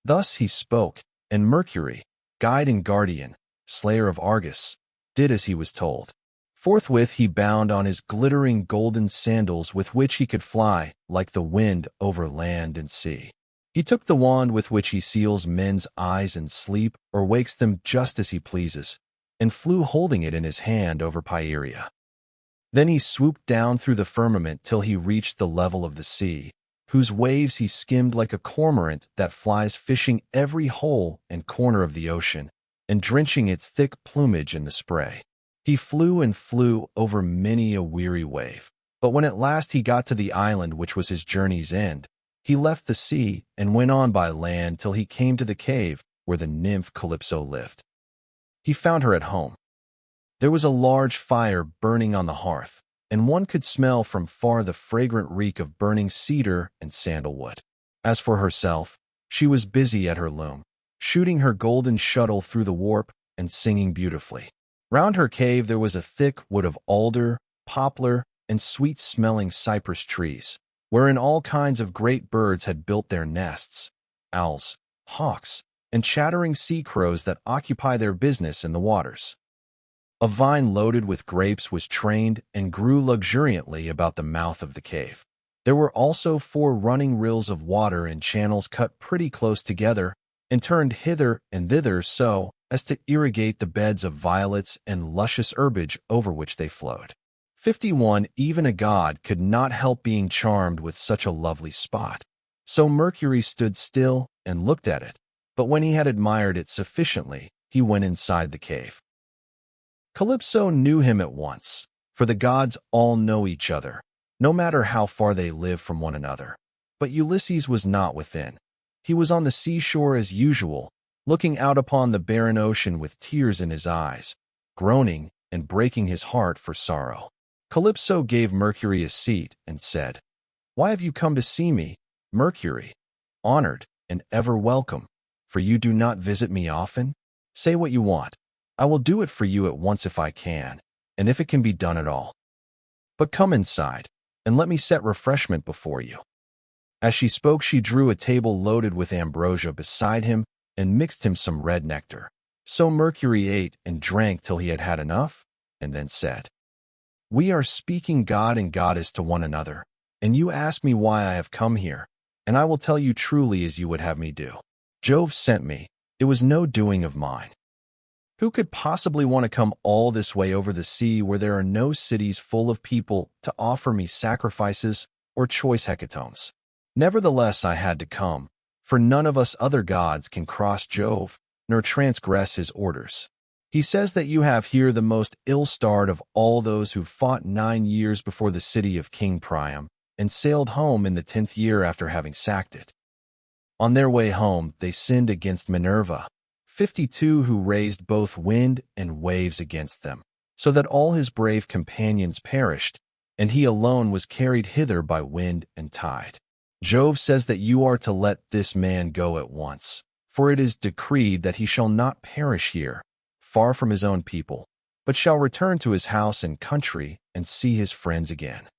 Thus he spoke, and Mercury, guide and guardian, slayer of Argus, did as he was told. Forthwith he bound on his glittering golden sandals with which he could fly like the wind over land and sea. He took the wand with which he seals men's eyes in sleep or wakes them just as he pleases, and flew holding it in his hand over Pieria. Then he swooped down through the firmament till he reached the level of the sea, whose waves he skimmed like a cormorant that flies, fishing every hole and corner of the ocean, and drenching its thick plumage in the spray. He flew and flew over many a weary wave. But when at last he got to the island which was his journey's end, he left the sea and went on by land till he came to the cave where the nymph Calypso lived. He found her at home. There was a large fire burning on the hearth, and one could smell from far the fragrant reek of burning cedar and sandalwood. As for herself, she was busy at her loom, shooting her golden shuttle through the warp and singing beautifully. Round her cave there was a thick wood of alder, poplar, and sweet-smelling cypress trees, wherein all kinds of great birds had built their nests, owls, hawks, and chattering sea crows that occupy their business in the waters. A vine loaded with grapes was trained and grew luxuriantly about the mouth of the cave. There were also 4 running rills of water in channels cut pretty close together and turned hither and thither so as to irrigate the beds of violets and luscious herbage over which they flowed. 51 Even a god could not help being charmed with such a lovely spot. So Mercury stood still and looked at it, but when he had admired it sufficiently, he went inside the cave. Calypso knew him at once, for the gods all know each other, no matter how far they live from one another. But Ulysses was not within. He was on the seashore as usual, looking out upon the barren ocean with tears in his eyes, groaning and breaking his heart for sorrow. Calypso gave Mercury a seat and said, "Why have you come to see me, Mercury? Honored and ever welcome, for you do not visit me often. Say what you want. I will do it for you at once if I can, and if it can be done at all. But come inside, and let me set refreshment before you." As she spoke, she drew a table loaded with ambrosia beside him and mixed him some red nectar. So Mercury ate and drank till he had had enough, and then said, "We are speaking god and goddess to one another, and you ask me why I have come here, and I will tell you truly as you would have me do. Jove sent me. It was no doing of mine. Who could possibly want to come all this way over the sea where there are no cities full of people to offer me sacrifices or choice hecatombs? Nevertheless I had to come, for none of us other gods can cross Jove, nor transgress his orders. He says that you have here the most ill-starred of all those who fought 9 years before the city of King Priam, and sailed home in the 10th year after having sacked it. On their way home they sinned against Minerva, 52 who raised both wind and waves against them, so that all his brave companions perished, and he alone was carried hither by wind and tide. Jove says that you are to let this man go at once, for it is decreed that he shall not perish here, far from his own people, but shall return to his house and country and see his friends again."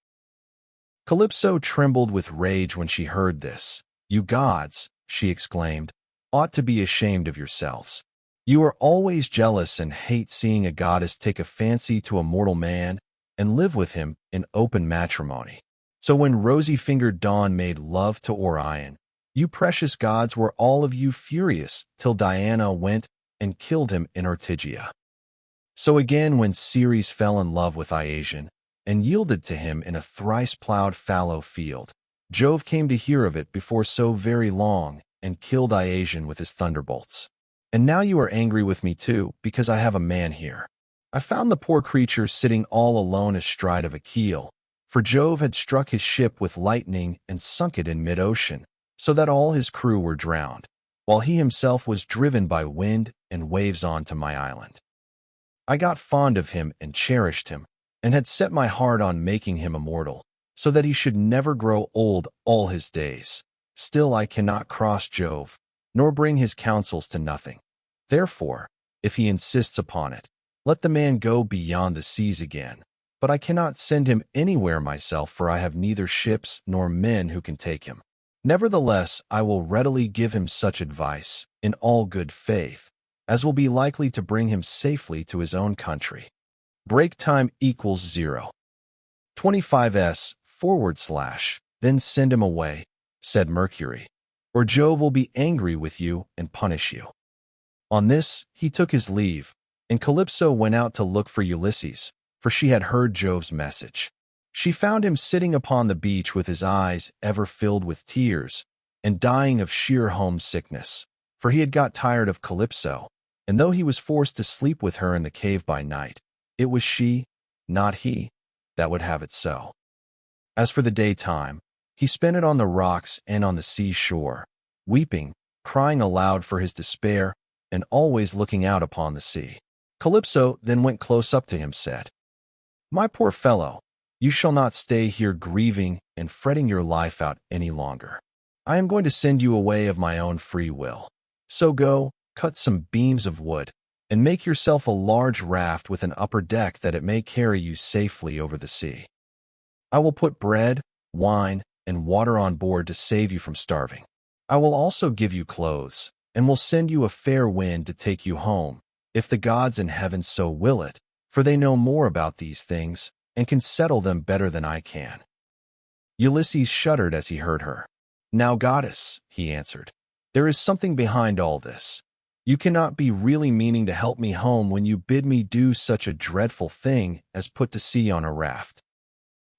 Calypso trembled with rage when she heard this. "You gods," she exclaimed, "ought to be ashamed of yourselves. You are always jealous and hate seeing a goddess take a fancy to a mortal man and live with him in open matrimony. So when rosy-fingered Dawn made love to Orion, you precious gods were all of you furious till Diana went and killed him in Ortygia. So again when Ceres fell in love with Iasion and yielded to him in a thrice-plowed fallow field, Jove came to hear of it before so very long and killed Iasion with his thunderbolts. And now you are angry with me too, because I have a man here. I found the poor creature sitting all alone astride of a keel, for Jove had struck his ship with lightning and sunk it in mid-ocean, so that all his crew were drowned, while he himself was driven by wind and waves on to my island. I got fond of him and cherished him, and had set my heart on making him immortal, so that he should never grow old all his days. Still I cannot cross Jove, nor bring his counsels to nothing. Therefore, if he insists upon it, let the man go beyond the seas again. But I cannot send him anywhere myself, for I have neither ships nor men who can take him. Nevertheless, I will readily give him such advice, in all good faith, as will be likely to bring him safely to his own country. Break time equals 0. 25s / then send him away, said Mercury, or Jove will be angry with you and punish you. On this, he took his leave, and Calypso went out to look for Ulysses, for she had heard Jove's message. She found him sitting upon the beach with his eyes ever filled with tears and dying of sheer homesickness, for he had got tired of Calypso, and though he was forced to sleep with her in the cave by night, it was she, not he, that would have it so. As for the daytime, he spent it on the rocks and on the sea shore, weeping, crying aloud for his despair, and always looking out upon the sea. Calypso then went close up to him, said, "My poor fellow, you shall not stay here grieving and fretting your life out any longer. I am going to send you away of my own free will. So go, cut some beams of wood, and make yourself a large raft with an upper deck that it may carry you safely over the sea. I will put bread, wine, and water on board to save you from starving. I will also give you clothes, and will send you a fair wind to take you home, if the gods in heaven so will it, for they know more about these things, and can settle them better than I can." Ulysses shuddered as he heard her. "Now, goddess," he answered, "there is something behind all this. You cannot be really meaning to help me home when you bid me do such a dreadful thing as put to sea on a raft.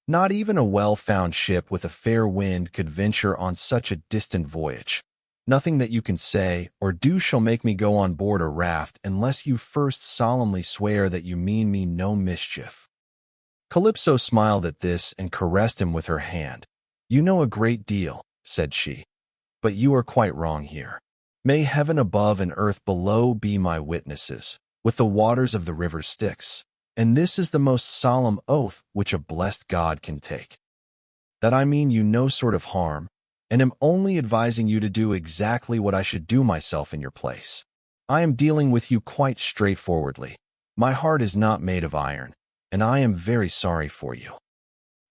Not even a well-found ship with a fair wind could venture on such a distant voyage. Nothing that you can say or do shall make me go on board a raft unless you first solemnly swear that you mean me no mischief." Calypso smiled at this and caressed him with her hand. "You know a great deal," said she, "but you are quite wrong here. May heaven above and earth below be my witnesses, with the waters of the river Styx, and this is the most solemn oath which a blessed god can take, that I mean you no sort of harm, and am only advising you to do exactly what I should do myself in your place. I am dealing with you quite straightforwardly. My heart is not made of iron, and I am very sorry for you."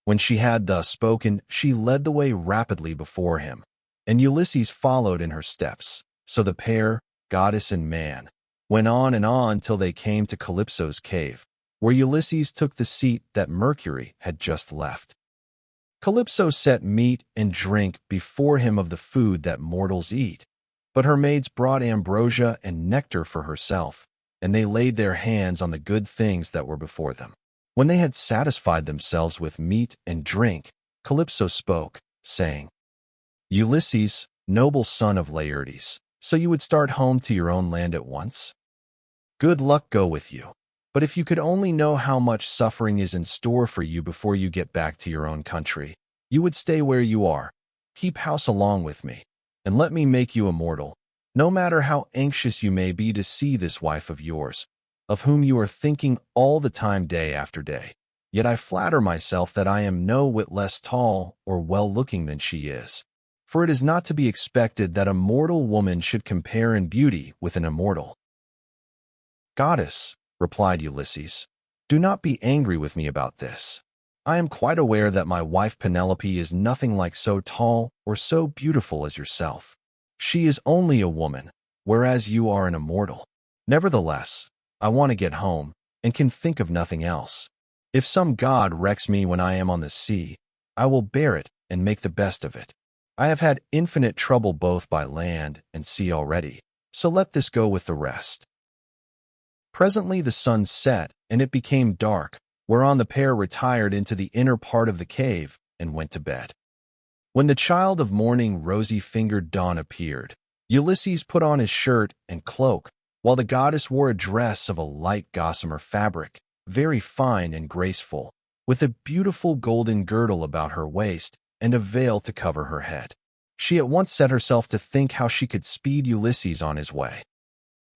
When she had thus spoken, she led the way rapidly before him, and Ulysses followed in her steps. So the pair, goddess and man, went on and on till they came to Calypso's cave, where Ulysses took the seat that Mercury had just left. Calypso set meat and drink before him of the food that mortals eat, but her maids brought ambrosia and nectar for herself, and they laid their hands on the good things that were before them. When they had satisfied themselves with meat and drink, Calypso spoke, saying, "Ulysses, noble son of Laertes, so you would start home to your own land at once? Good luck go with you. But if you could only know how much suffering is in store for you before you get back to your own country, you would stay where you are, keep house along with me, and let me make you immortal, no matter how anxious you may be to see this wife of yours, of whom you are thinking all the time day after day. Yet I flatter myself that I am no whit less tall or well-looking than she is, for it is not to be expected that a mortal woman should compare in beauty with an immortal." "Goddess," replied Ulysses, "do not be angry with me about this. I am quite aware that my wife Penelope is nothing like so tall or so beautiful as yourself. She is only a woman, whereas you are an immortal. Nevertheless, I want to get home, and can think of nothing else. If some god wrecks me when I am on the sea, I will bear it and make the best of it. I have had infinite trouble both by land and sea already, so let this go with the rest." Presently the sun set, and it became dark, whereon the pair retired into the inner part of the cave and went to bed. When the child of morning rosy-fingered dawn appeared, Ulysses put on his shirt and cloak, while the goddess wore a dress of a light gossamer fabric, very fine and graceful, with a beautiful golden girdle about her waist and a veil to cover her head. She at once set herself to think how she could speed Ulysses on his way.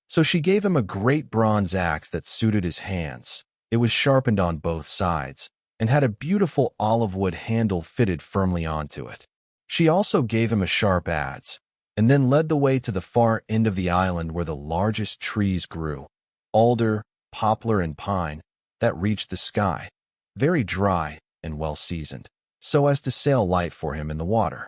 So she gave him a great bronze axe that suited his hands. It was sharpened on both sides, and had a beautiful olive wood handle fitted firmly onto it. She also gave him a sharp adze, and then led the way to the far end of the island where the largest trees grew, alder, poplar, and pine, that reached the sky, very dry and well seasoned, so as to sail light for him in the water.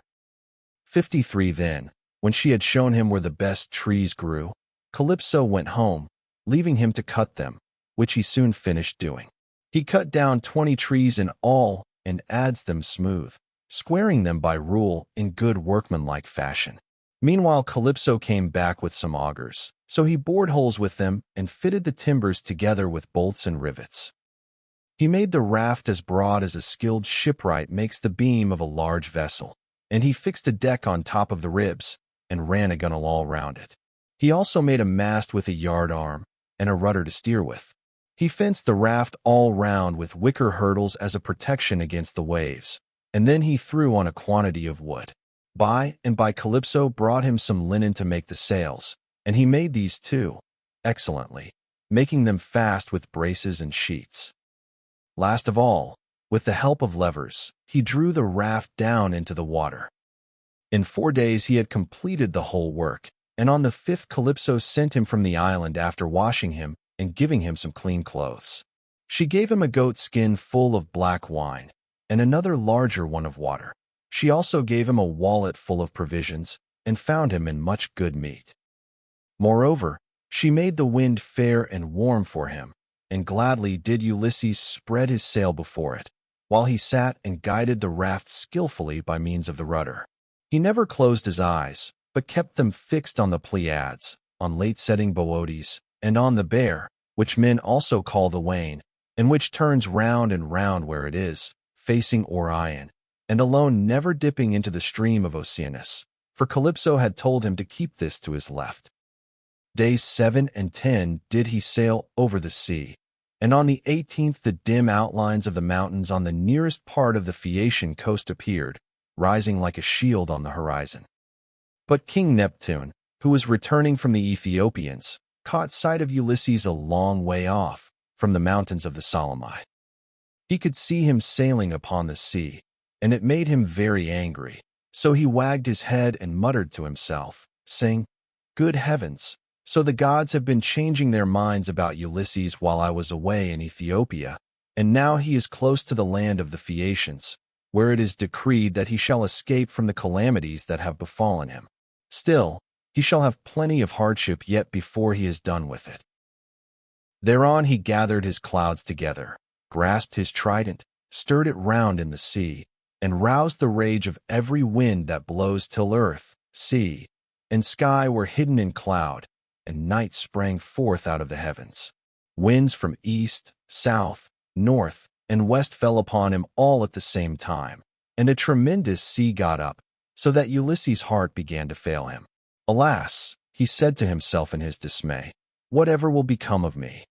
53 Then, when she had shown him where the best trees grew, Calypso went home, leaving him to cut them, which he soon finished doing. He cut down 20 trees in all and adzed them smooth, squaring them by rule in good workmanlike fashion. Meanwhile Calypso came back with some augers, so he bored holes with them and fitted the timbers together with bolts and rivets. He made the raft as broad as a skilled shipwright makes the beam of a large vessel, and he fixed a deck on top of the ribs and ran a gunwale all round it. He also made a mast with a yard arm and a rudder to steer with. He fenced the raft all round with wicker hurdles as a protection against the waves, and then he threw on a quantity of wood. By and by Calypso brought him some linen to make the sails, and he made these too, excellently, making them fast with braces and sheets. Last of all, with the help of levers, he drew the raft down into the water. In 4 days he had completed the whole work, and on the 5th Calypso sent him from the island after washing him and giving him some clean clothes. She gave him a goat skin full of black wine, and another larger one of water. She also gave him a wallet full of provisions, and found him in much good meat. Moreover, she made the wind fair and warm for him, and gladly did Ulysses spread his sail before it, while he sat and guided the raft skillfully by means of the rudder. He never closed his eyes, but kept them fixed on the Pleiades, on late-setting Boötes, and on the Bear, which men also call the Wain, and which turns round and round where it is, facing Orion, and alone never dipping into the stream of Oceanus, for Calypso had told him to keep this to his left. Days 7 and 10 did he sail over the sea, and on the 18th the dim outlines of the mountains on the nearest part of the Phaeacian coast appeared, rising like a shield on the horizon. But King Neptune, who was returning from the Ethiopians, caught sight of Ulysses a long way off, from the mountains of the Solymi. He could see him sailing upon the sea, and it made him very angry. So he wagged his head and muttered to himself, saying, "Good heavens! So the gods have been changing their minds about Ulysses while I was away in Ethiopia, and now he is close to the land of the Phaeacians, where it is decreed that he shall escape from the calamities that have befallen him. Still, he shall have plenty of hardship yet before he is done with it." Thereon he gathered his clouds together, grasped his trident, stirred it round in the sea, and roused the rage of every wind that blows till earth, sea, and sky were hidden in cloud, and night sprang forth out of the heavens. Winds from east, south, north, and west fell upon him all at the same time, and a tremendous sea got up, so that Ulysses' heart began to fail him. "Alas," he said to himself in his dismay, "whatever will become of me?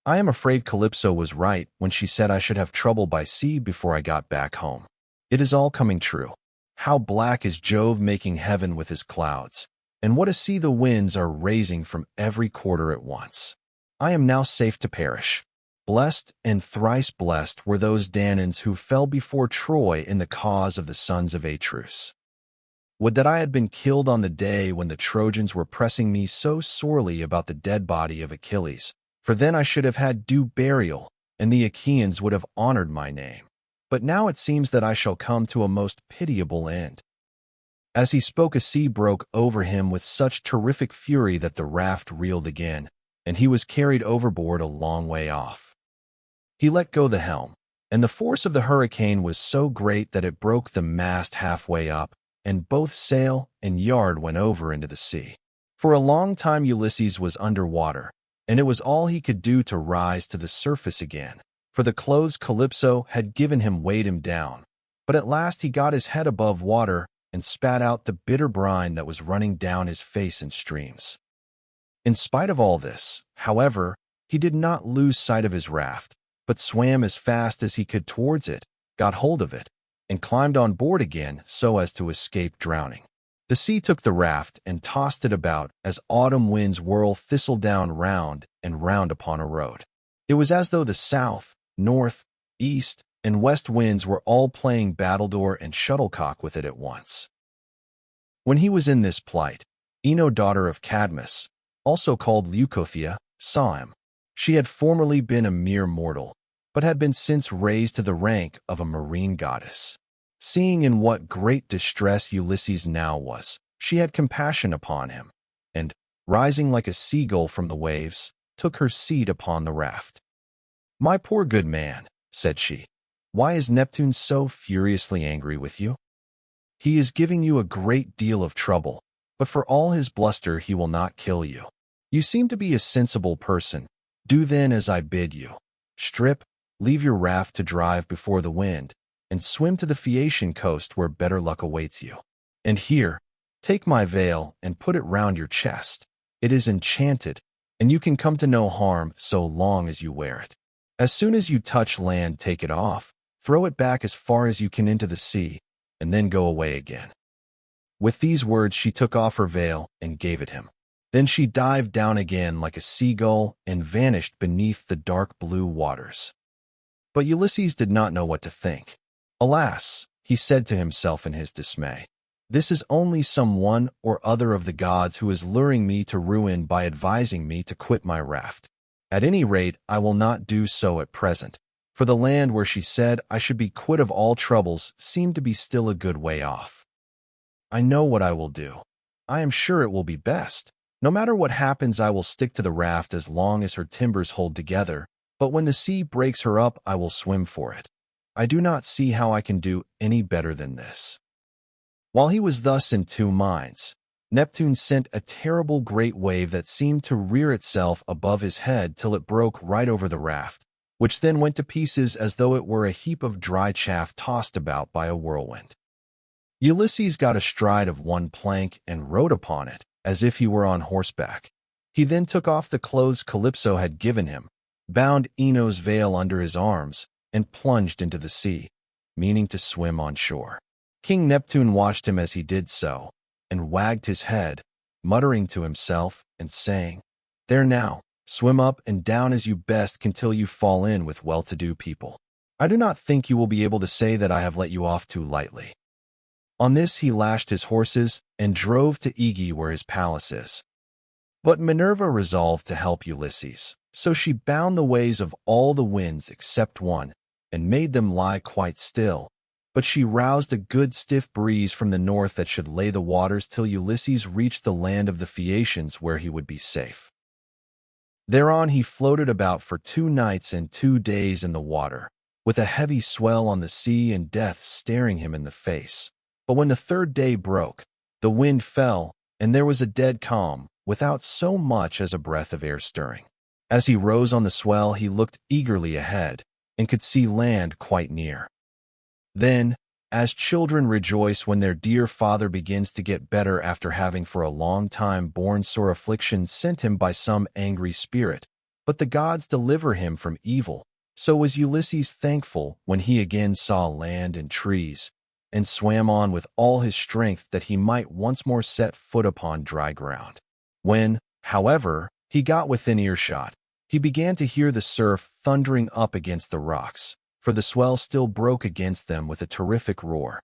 I am afraid Calypso was right when she said I should have trouble by sea before I got back home. It is all coming true. How black is Jove making heaven with his clouds, and what a sea the winds are raising from every quarter at once. I am now safe to perish. Blessed and thrice blessed were those Danaans who fell before Troy in the cause of the sons of Atreus. Would that I had been killed on the day when the Trojans were pressing me so sorely about the dead body of Achilles, for then I should have had due burial, and the Achaeans would have honored my name. But now it seems that I shall come to a most pitiable end." As he spoke, a sea broke over him with such terrific fury that the raft reeled again, and he was carried overboard a long way off. He let go the helm, and the force of the hurricane was so great that it broke the mast halfway up, and both sail and yard went over into the sea. For a long time Ulysses was under water, and it was all he could do to rise to the surface again, for the clothes Calypso had given him weighed him down. But at last he got his head above water and spat out the bitter brine that was running down his face in streams. In spite of all this, however, he did not lose sight of his raft, but swam as fast as he could towards it, got hold of it, and climbed on board again so as to escape drowning. The sea took the raft and tossed it about as autumn winds whirl thistledown round and round upon a road. It was as though the south, north, east, and west winds were all playing battledore and shuttlecock with it at once. When he was in this plight, Ino, daughter of Cadmus, also called Leucothea, saw him. She had formerly been a mere mortal, but had been since raised to the rank of a marine goddess. Seeing in what great distress Ulysses now was, she had compassion upon him, and, rising like a seagull from the waves, took her seat upon the raft. "My poor good man," said she, "why is Neptune so furiously angry with you? He is giving you a great deal of trouble, but for all his bluster he will not kill you. You seem to be a sensible person. Do then as I bid you. Strip, leave your raft to drive before the wind, and swim to the Phaeacian coast where better luck awaits you. And here, take my veil and put it round your chest. It is enchanted, and you can come to no harm so long as you wear it. As soon as you touch land, take it off, throw it back as far as you can into the sea, and then go away again." With these words she took off her veil and gave it him. Then she dived down again like a seagull and vanished beneath the dark blue waters. But Ulysses did not know what to think. "Alas," he said to himself in his dismay, "this is only some one or other of the gods who is luring me to ruin by advising me to quit my raft. At any rate, I will not do so at present, for the land where she said I should be quit of all troubles seemed to be still a good way off. I know what I will do. I am sure it will be best. No matter what happens, I will stick to the raft as long as her timbers hold together, but when the sea breaks her up, I will swim for it. I do not see how I can do any better than this." While he was thus in two minds, Neptune sent a terrible great wave that seemed to rear itself above his head till it broke right over the raft, which then went to pieces as though it were a heap of dry chaff tossed about by a whirlwind. Ulysses got astride of one plank and rode upon it, as if he were on horseback. He then took off the clothes Calypso had given him, bound Ino's veil under his arms, and plunged into the sea, meaning to swim on shore. King Neptune watched him as he did so, and wagged his head, muttering to himself and saying, "There now, swim up and down as you best can till you fall in with well-to-do people. I do not think you will be able to say that I have let you off too lightly." On this he lashed his horses and drove to Aegae where his palace is. But Minerva resolved to help Ulysses, so she bound the ways of all the winds except one, and made them lie quite still. But she roused a good stiff breeze from the north that should lay the waters till Ulysses reached the land of the Phaeacians where he would be safe. Thereon he floated about for 2 nights and 2 days in the water, with a heavy swell on the sea and death staring him in the face. But when the 3rd day broke, the wind fell, and there was a dead calm, without so much as a breath of air stirring. As he rose on the swell, he looked eagerly ahead, and could see land quite near. Then, as children rejoice when their dear father begins to get better after having for a long time borne sore affliction sent him by some angry spirit, but the gods deliver him from evil, so was Ulysses thankful when he again saw land and trees, and swam on with all his strength that he might once more set foot upon dry ground. When, however, he got within earshot, he began to hear the surf thundering up against the rocks, for the swell still broke against them with a terrific roar.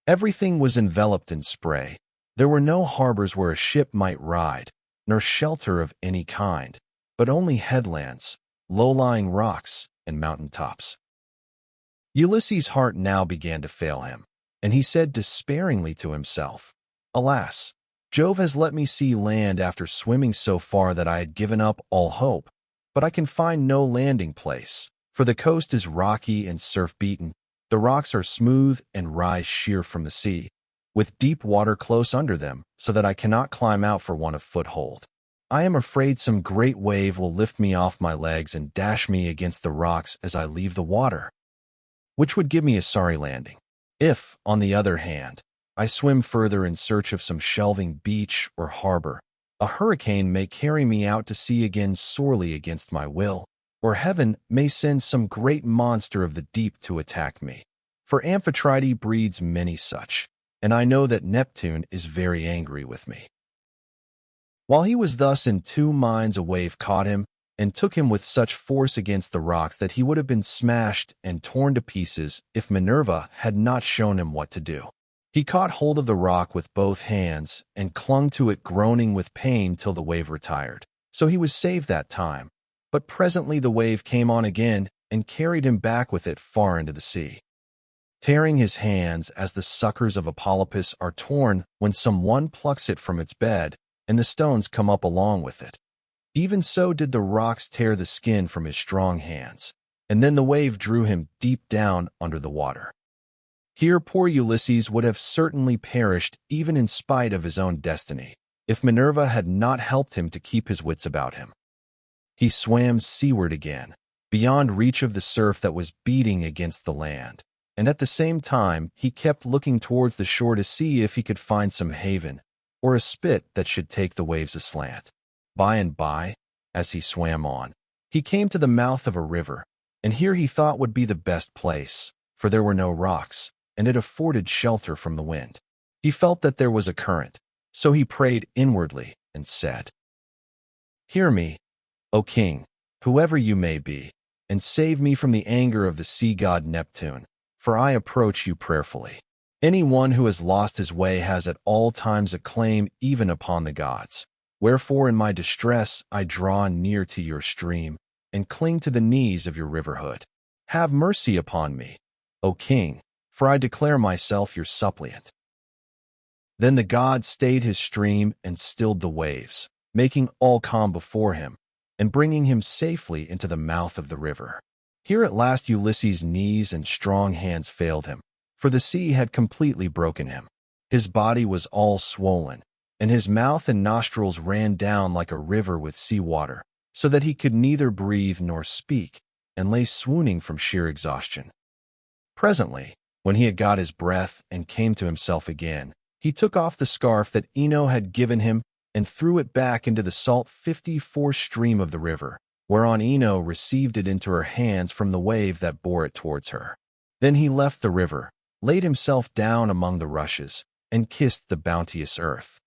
Everything was enveloped in spray. There were no harbors where a ship might ride, nor shelter of any kind, but only headlands, low-lying rocks, and mountain tops. Ulysses' heart now began to fail him, and he said despairingly to himself, "Alas, Jove has let me see land after swimming so far that I had given up all hope, but I can find no landing place, for the coast is rocky and surf-beaten, the rocks are smooth and rise sheer from the sea, with deep water close under them, so that I cannot climb out for want of foothold. I am afraid some great wave will lift me off my legs and dash me against the rocks as I leave the water, which would give me a sorry landing. If, on the other hand, I swim further in search of some shelving beach or harbor, a hurricane may carry me out to sea again sorely against my will, or heaven may send some great monster of the deep to attack me. For Amphitrite breeds many such, and I know that Neptune is very angry with me." While he was thus in two minds, a wave caught him and took him with such force against the rocks that he would have been smashed and torn to pieces if Minerva had not shown him what to do. He caught hold of the rock with both hands and clung to it, groaning with pain till the wave retired. So he was saved that time, but presently the wave came on again and carried him back with it far into the sea. Tearing his hands as the suckers of a polypus are torn when some one plucks it from its bed, and the stones come up along with it, even so did the rocks tear the skin from his strong hands, and then the wave drew him deep down under the water. Here poor Ulysses would have certainly perished even in spite of his own destiny, if Minerva had not helped him to keep his wits about him. He swam seaward again, beyond reach of the surf that was beating against the land. And at the same time, he kept looking towards the shore to see if he could find some haven, or a spit that should take the waves aslant. By and by, as he swam on, he came to the mouth of a river, and here he thought would be the best place, for there were no rocks, and it afforded shelter from the wind. He felt that there was a current, so he prayed inwardly and said, "Hear me, O king, whoever you may be, and save me from the anger of the sea god Neptune, for I approach you prayerfully. Anyone who has lost his way has at all times a claim even upon the gods. Wherefore in my distress I draw near to your stream, and cling to the knees of your riverhood. Have mercy upon me, O king, for I declare myself your suppliant." Then the god stayed his stream and stilled the waves, making all calm before him, and bringing him safely into the mouth of the river. Here at last Ulysses' knees and strong hands failed him, for the sea had completely broken him. His body was all swollen, and his mouth and nostrils ran down like a river with sea water, so that he could neither breathe nor speak, and lay swooning from sheer exhaustion. Presently, when he had got his breath and came to himself again, he took off the scarf that Ino had given him and threw it back into the salt 54 stream of the river, whereon Ino received it into her hands from the wave that bore it towards her. Then he left the river, laid himself down among the rushes, and kissed the bounteous earth.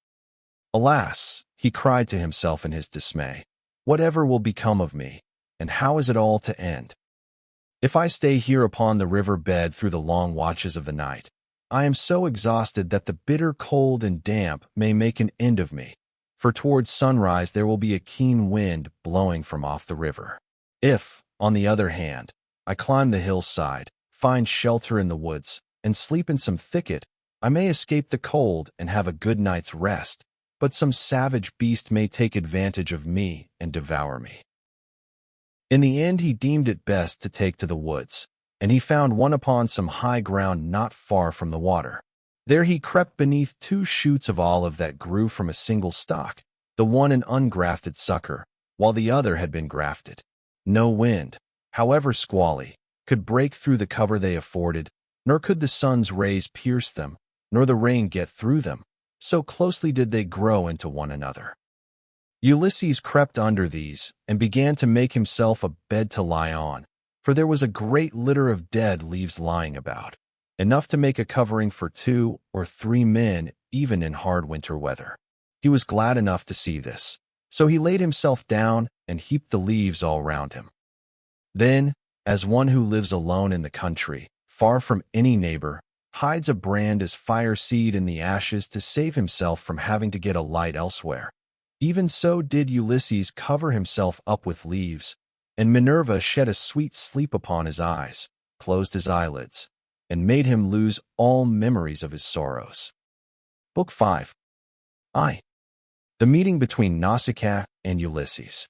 "Alas," he cried to himself in his dismay, "whatever will become of me, and how is it all to end? If I stay here upon the river bed through the long watches of the night, I am so exhausted that the bitter cold and damp may make an end of me, for towards sunrise there will be a keen wind blowing from off the river. If, on the other hand, I climb the hillside, find shelter in the woods, and sleep in some thicket, I may escape the cold and have a good night's rest, but some savage beast may take advantage of me and devour me." In the end he deemed it best to take to the woods, and he found one upon some high ground not far from the water. There he crept beneath 2 shoots of olive that grew from a single stalk, the one an ungrafted sucker, while the other had been grafted. No wind, however squally, could break through the cover they afforded, nor could the sun's rays pierce them, nor the rain get through them, so closely did they grow into one another. Ulysses crept under these, and began to make himself a bed to lie on, for there was a great litter of dead leaves lying about, enough to make a covering for 2 or 3 men even in hard winter weather. He was glad enough to see this, so he laid himself down and heaped the leaves all round him. Then, as one who lives alone in the country, far from any neighbor, hides a brand as fire seed in the ashes to save himself from having to get a light elsewhere, even so did Ulysses cover himself up with leaves, and Minerva shed a sweet sleep upon his eyes, closed his eyelids, and made him lose all memories of his sorrows. Book 5. The meeting between Nausicaa and Ulysses.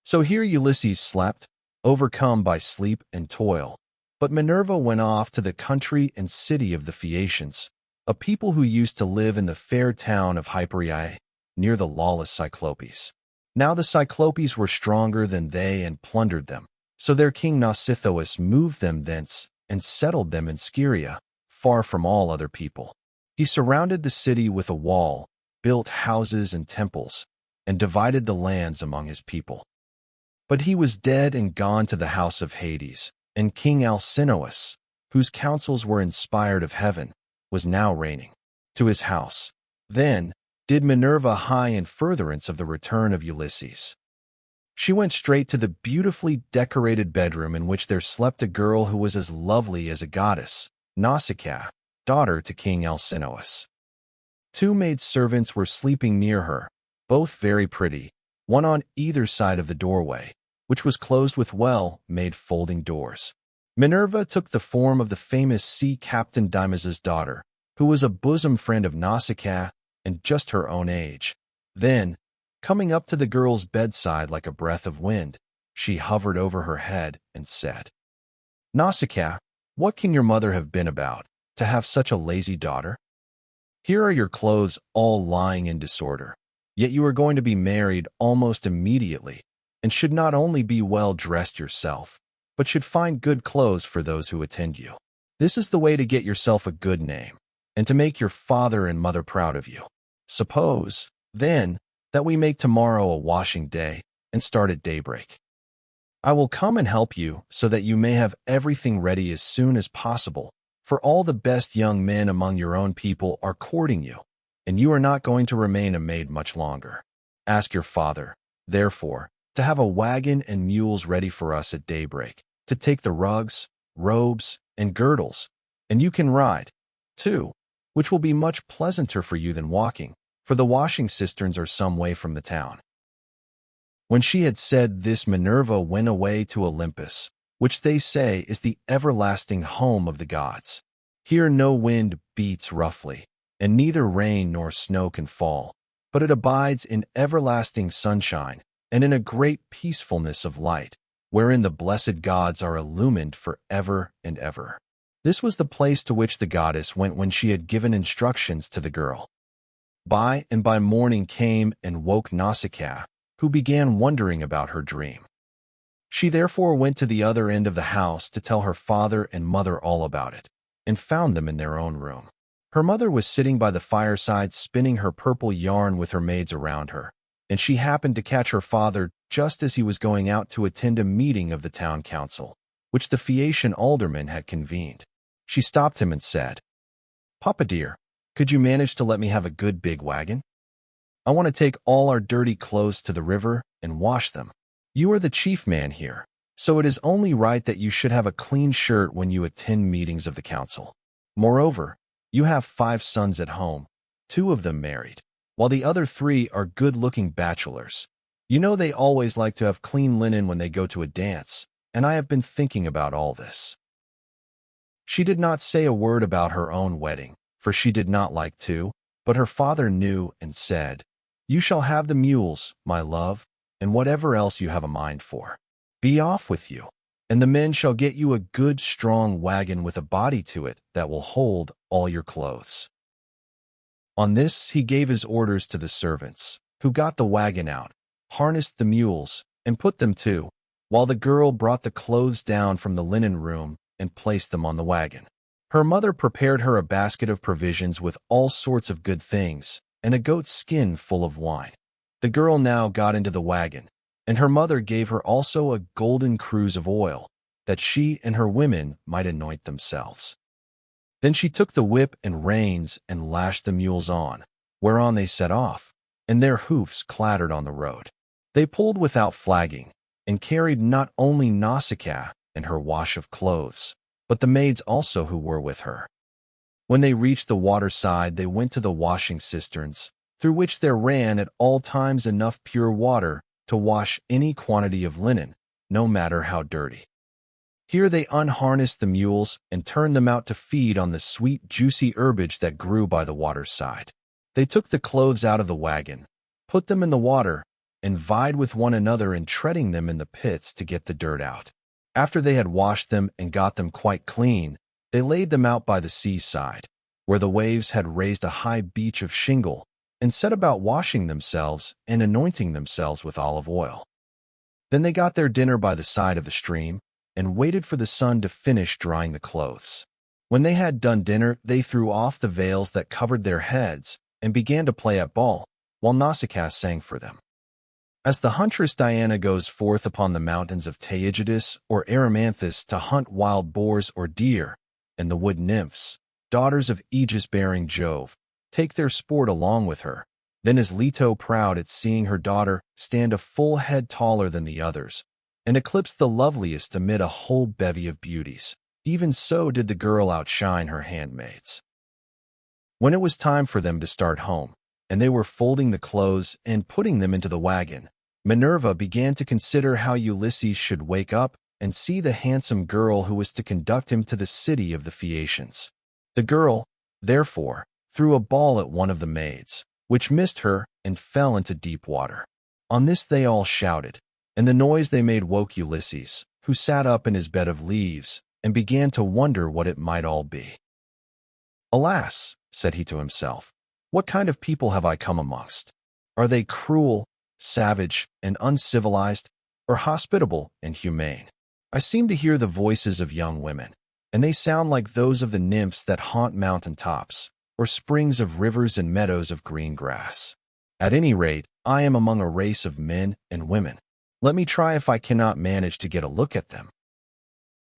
So here Ulysses slept, overcome by sleep and toil, but Minerva went off to the country and city of the Phaeacians, a people who used to live in the fair town of Hypereia, near the lawless Cyclops. Now the Cyclopes were stronger than they and plundered them, so their king Nausithous moved them thence and settled them in Scyria, far from all other people. He surrounded the city with a wall, built houses and temples, and divided the lands among his people. But he was dead and gone to the house of Hades, and King Alcinous, whose counsels were inspired of heaven, was now reigning, to his house. Then did Minerva hie in furtherance of the return of Ulysses. She went straight to the beautifully decorated bedroom in which there slept a girl who was as lovely as a goddess, Nausicaa, daughter to King Alcinous. 2 maidservants were sleeping near her, both very pretty, one on either side of the doorway, which was closed with well-made folding doors. Minerva took the form of the famous sea captain Dymas' daughter, who was a bosom friend of Nausicaa and just her own age. Then, coming up to the girl's bedside like a breath of wind, she hovered over her head and said, "Nausicaa, what can your mother have been about, to have such a lazy daughter? Here are your clothes all lying in disorder, yet you are going to be married almost immediately, and should not only be well dressed yourself, but should find good clothes for those who attend you. This is the way to get yourself a good name, and to make your father and mother proud of you. Suppose, then, that we make tomorrow a washing day, and start at daybreak. I will come and help you, so that you may have everything ready as soon as possible, for all the best young men among your own people are courting you, and you are not going to remain a maid much longer. Ask your father, therefore, to have a wagon and mules ready for us at daybreak, to take the rugs, robes, and girdles, and you can ride, too, which will be much pleasanter for you than walking, for the washing cisterns are some way from the town." When she had said this, Minerva went away to Olympus, which they say is the everlasting home of the gods. Here no wind beats roughly, and neither rain nor snow can fall, but it abides in everlasting sunshine and in a great peacefulness of light, wherein the blessed gods are illumined for ever and ever. This was the place to which the goddess went when she had given instructions to the girl. By and by morning came and woke Nausicaa, who began wondering about her dream. She therefore went to the other end of the house to tell her father and mother all about it, and found them in their own room. Her mother was sitting by the fireside spinning her purple yarn with her maids around her, and she happened to catch her father just as he was going out to attend a meeting of the town council, which the Phaeacian aldermen had convened. She stopped him and said, "Papa dear, could you manage to let me have a good big wagon? I want to take all our dirty clothes to the river and wash them. You are the chief man here, so it is only right that you should have a clean shirt when you attend meetings of the council. Moreover, you have 5 sons at home, 2 of them married, while the other 3 are good-looking bachelors. You know they always like to have clean linen when they go to a dance, and I have been thinking about all this." She did not say a word about her own wedding, for she did not like to, but her father knew and said, "You shall have the mules, my love, and whatever else you have a mind for. Be off with you, and the men shall get you a good strong wagon with a body to it that will hold all your clothes." On this he gave his orders to the servants, who got the wagon out, harnessed the mules, and put them to, while the girl brought the clothes down from the linen room and placed them on the wagon. Her mother prepared her a basket of provisions with all sorts of good things, and a goat's skin full of wine. The girl now got into the wagon, and her mother gave her also a golden cruse of oil, that she and her women might anoint themselves. Then she took the whip and reins and lashed the mules on, whereon they set off, and their hoofs clattered on the road. They pulled without flagging, and carried not only Nausicaa and her wash of clothes, but the maids also who were with her. When they reached the waterside, they went to the washing cisterns, through which there ran at all times enough pure water to wash any quantity of linen, no matter how dirty. Here they unharnessed the mules and turned them out to feed on the sweet, juicy herbage that grew by the waterside. They took the clothes out of the wagon, put them in the water, and vied with one another in treading them in the pits to get the dirt out. After they had washed them and got them quite clean, they laid them out by the seaside, where the waves had raised a high beach of shingle, and set about washing themselves and anointing themselves with olive oil. Then they got their dinner by the side of the stream, and waited for the sun to finish drying the clothes. When they had done dinner, they threw off the veils that covered their heads, and began to play at ball, while Nausicaa sang for them. As the huntress Diana goes forth upon the mountains of Taygetus or Erymanthus to hunt wild boars or deer, and the wood nymphs, daughters of aegis-bearing Jove, take their sport along with her, then is Leto proud at seeing her daughter stand a full head taller than the others, and eclipse the loveliest amid a whole bevy of beauties. Even so did the girl outshine her handmaids. When it was time for them to start home, and they were folding the clothes and putting them into the wagon, Minerva began to consider how Ulysses should wake up and see the handsome girl who was to conduct him to the city of the Phaeacians. The girl, therefore, threw a ball at one of the maids, which missed her and fell into deep water. On this they all shouted, and the noise they made woke Ulysses, who sat up in his bed of leaves, and began to wonder what it might all be. "Alas," said he to himself, "what kind of people have I come amongst? Are they cruel, savage, and uncivilized, or hospitable and humane. I seem to hear the voices of young women, and they sound like those of the nymphs that haunt mountain tops, or springs of rivers and meadows of green grass. At any rate, I am among a race of men and women. Let me try if I cannot manage to get a look at them."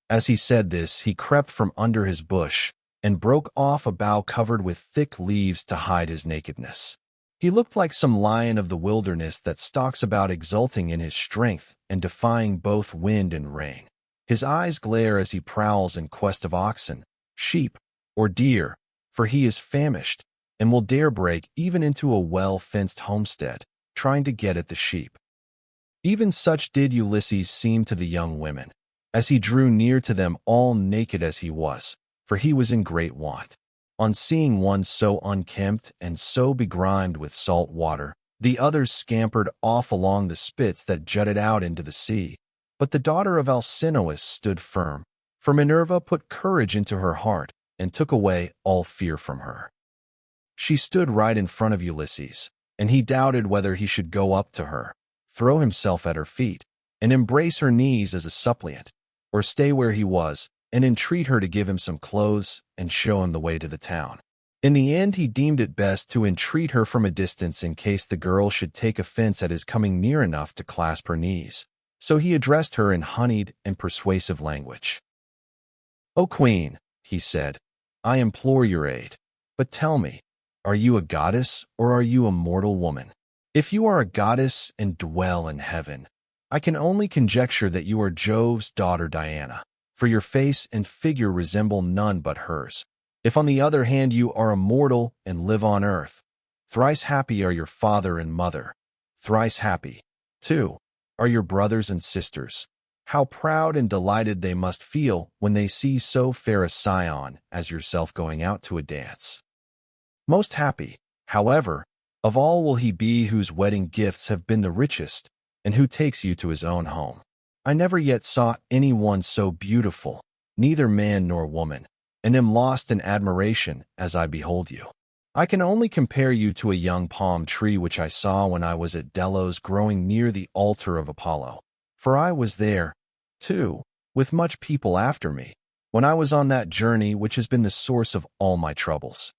As he said this, he crept from under his bush and broke off a bough covered with thick leaves to hide his nakedness. He looked like some lion of the wilderness that stalks about exulting in his strength and defying both wind and rain. His eyes glare as he prowls in quest of oxen, sheep, or deer, for he is famished and will dare break even into a well-fenced homestead, trying to get at the sheep. Even such did Ulysses seem to the young women, as he drew near to them all naked as he was, for he was in great want. On seeing one so unkempt and so begrimed with salt water, the others scampered off along the spits that jutted out into the sea. But the daughter of Alcinous stood firm, for Minerva put courage into her heart and took away all fear from her. She stood right in front of Ulysses, and he doubted whether he should go up to her, throw himself at her feet, and embrace her knees as a suppliant, or stay where he was and entreat her to give him some clothes and show him the way to the town. In the end, he deemed it best to entreat her from a distance in case the girl should take offense at his coming near enough to clasp her knees. So he addressed her in honeyed and persuasive language. "O Queen," he said, "I implore your aid. But tell me, are you a goddess or are you a mortal woman? If you are a goddess and dwell in heaven, I can only conjecture that you are Jove's daughter Diana, for your face and figure resemble none but hers. If on the other hand you are a mortal and live on earth, thrice happy are your father and mother. Thrice happy, too, are your brothers and sisters. How proud and delighted they must feel when they see so fair a scion as yourself going out to a dance. Most happy, however, of all will he be whose wedding gifts have been the richest, and who takes you to his own home. I never yet saw any one so beautiful, neither man nor woman, and am lost in admiration as I behold you. I can only compare you to a young palm tree which I saw when I was at Delos growing near the altar of Apollo, for I was there, too, with much people after me, when I was on that journey which has been the source of all my troubles.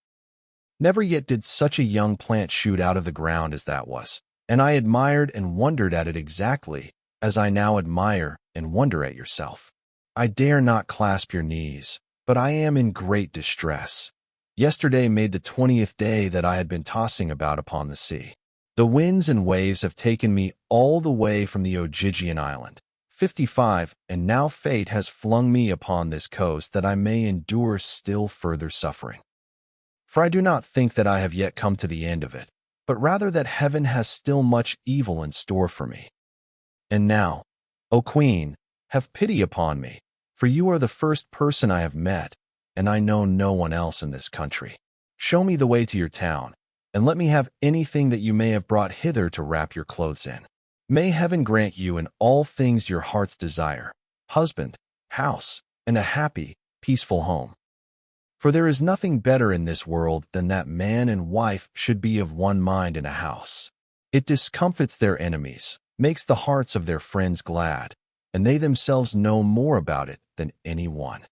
Never yet did such a young plant shoot out of the ground as that was, and I admired and wondered at it exactly as I now admire and wonder at yourself. I dare not clasp your knees, but I am in great distress. Yesterday made the 20th day that I had been tossing about upon the sea. The winds and waves have taken me all the way from the Ogygian island, 55, and now fate has flung me upon this coast that I may endure still further suffering. For I do not think that I have yet come to the end of it, but rather that heaven has still much evil in store for me. And now, O Queen, have pity upon me, for you are the first person I have met, and I know no one else in this country. Show me the way to your town, and let me have anything that you may have brought hither to wrap your clothes in. May heaven grant you in all things your heart's desire, husband, house, and a happy, peaceful home. For there is nothing better in this world than that man and wife should be of one mind in a house. It discomfits their enemies, makes the hearts of their friends glad, and they themselves know more about it than any one."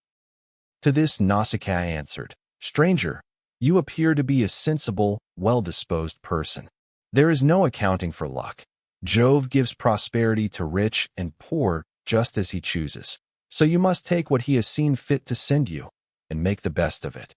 To this Nausicaa answered, "Stranger, you appear to be a sensible, well-disposed person. There is no accounting for luck. Jove gives prosperity to rich and poor just as he chooses, so you must take what he has seen fit to send you, and make the best of it.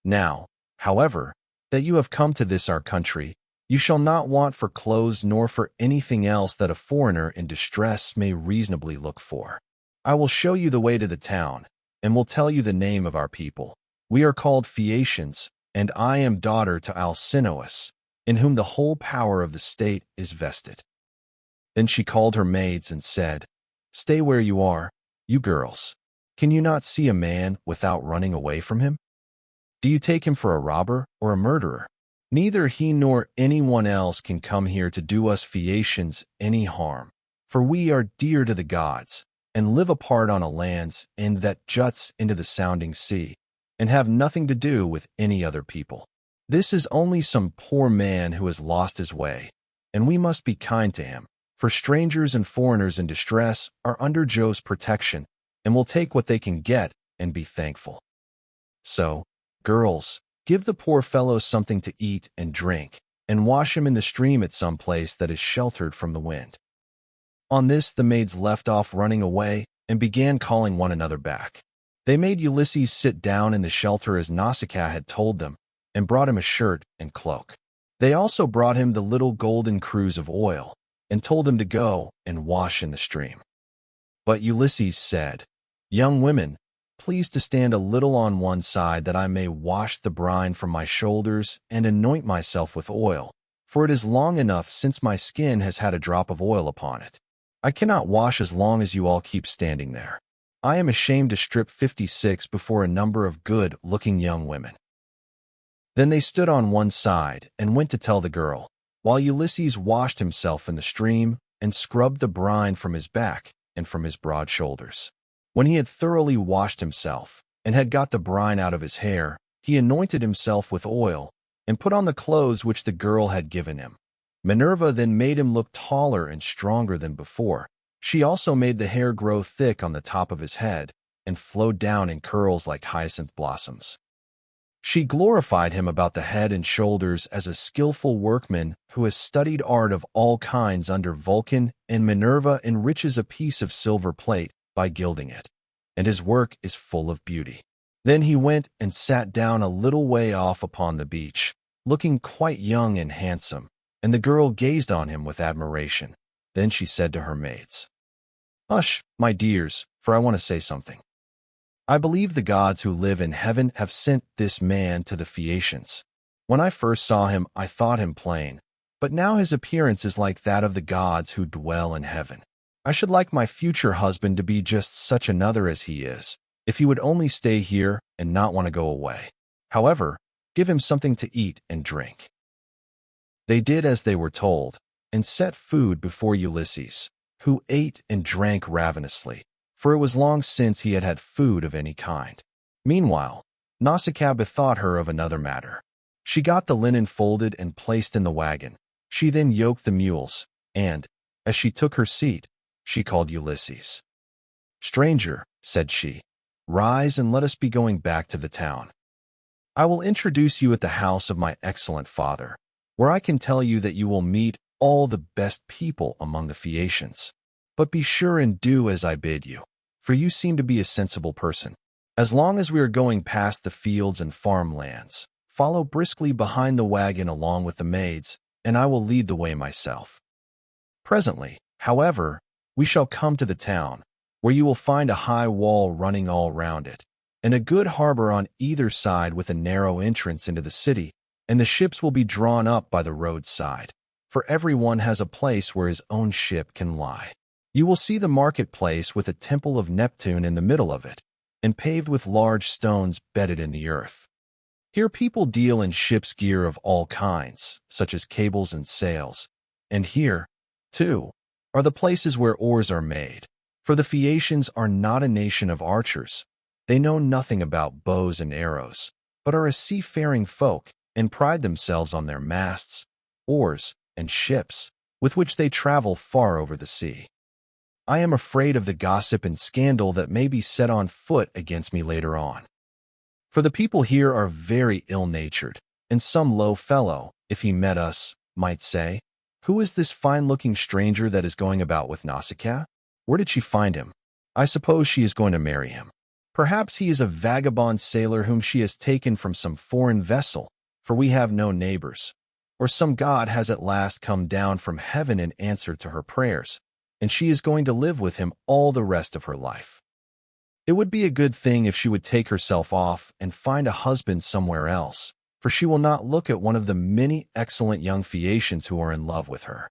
Now, however, that you have come to this our country, you shall not want for clothes nor for anything else that a foreigner in distress may reasonably look for. I will show you the way to the town, and will tell you the name of our people. We are called Phaeacians, and I am daughter to Alcinous, in whom the whole power of the state is vested." Then she called her maids and said, "Stay where you are, you girls. Can you not see a man without running away from him? Do you take him for a robber or a murderer? Neither he nor anyone else can come here to do us Phaeacians any harm, for we are dear to the gods, and live apart on a land's end that juts into the sounding sea, and have nothing to do with any other people. This is only some poor man who has lost his way, and we must be kind to him, for strangers and foreigners in distress are under Jove's protection and will take what they can get and be thankful. So, girls, give the poor fellow something to eat and drink, and wash him in the stream at some place that is sheltered from the wind." On this the maids left off running away and began calling one another back. They made Ulysses sit down in the shelter as Nausicaa had told them, and brought him a shirt and cloak. They also brought him the little golden cruse of oil, and told him to go and wash in the stream. But Ulysses said, "Young women, please to stand a little on one side that I may wash the brine from my shoulders and anoint myself with oil, for it is long enough since my skin has had a drop of oil upon it. I cannot wash as long as you all keep standing there. I am ashamed to strip 56 before a number of good-looking young women." Then they stood on one side and went to tell the girl, while Ulysses washed himself in the stream and scrubbed the brine from his back and from his broad shoulders. When he had thoroughly washed himself and had got the brine out of his hair, he anointed himself with oil and put on the clothes which the girl had given him. Minerva then made him look taller and stronger than before. She also made the hair grow thick on the top of his head and flowed down in curls like hyacinth blossoms. She glorified him about the head and shoulders as a skillful workman who has studied art of all kinds under Vulcan, and Minerva enriches a piece of silver plate by gilding it, and his work is full of beauty. Then he went and sat down a little way off upon the beach, looking quite young and handsome, and the girl gazed on him with admiration. Then she said to her maids, "Hush, my dears, for I want to say something. I believe the gods who live in heaven have sent this man to the Phaeacians. When I first saw him, I thought him plain, but now his appearance is like that of the gods who dwell in heaven. I should like my future husband to be just such another as he is, if he would only stay here and not want to go away. However, give him something to eat and drink." They did as they were told, and set food before Ulysses, who ate and drank ravenously, for it was long since he had had food of any kind. Meanwhile, Nausicaa bethought her of another matter. She got the linen folded and placed in the wagon. She then yoked the mules, and, as she took her seat, she called Ulysses. "Stranger," said she, "rise and let us be going back to the town. I will introduce you at the house of my excellent father, where I can tell you that you will meet all the best people among the Phaeacians. But be sure and do as I bid you, for you seem to be a sensible person. As long as we are going past the fields and farmlands, follow briskly behind the wagon along with the maids, and I will lead the way myself. Presently, however, we shall come to the town, where you will find a high wall running all round it, and a good harbor on either side with a narrow entrance into the city, and the ships will be drawn up by the roadside, for everyone has a place where his own ship can lie. You will see the marketplace with a temple of Neptune in the middle of it, and paved with large stones bedded in the earth. Here people deal in ship's gear of all kinds, such as cables and sails, and here, too, are the places where oars are made, for the Phaeacians are not a nation of archers. They know nothing about bows and arrows, but are a seafaring folk, and pride themselves on their masts, oars, and ships, with which they travel far over the sea. I am afraid of the gossip and scandal that may be set on foot against me later on. For the people here are very ill-natured, and some low fellow, if he met us, might say, 'Who is this fine-looking stranger that is going about with Nausicaa? Where did she find him? I suppose she is going to marry him. Perhaps he is a vagabond sailor whom she has taken from some foreign vessel, for we have no neighbors. Or some god has at last come down from heaven in answer to her prayers, and she is going to live with him all the rest of her life. It would be a good thing if she would take herself off and find a husband somewhere else, for she will not look at one of the many excellent young Phaeacians who are in love with her.'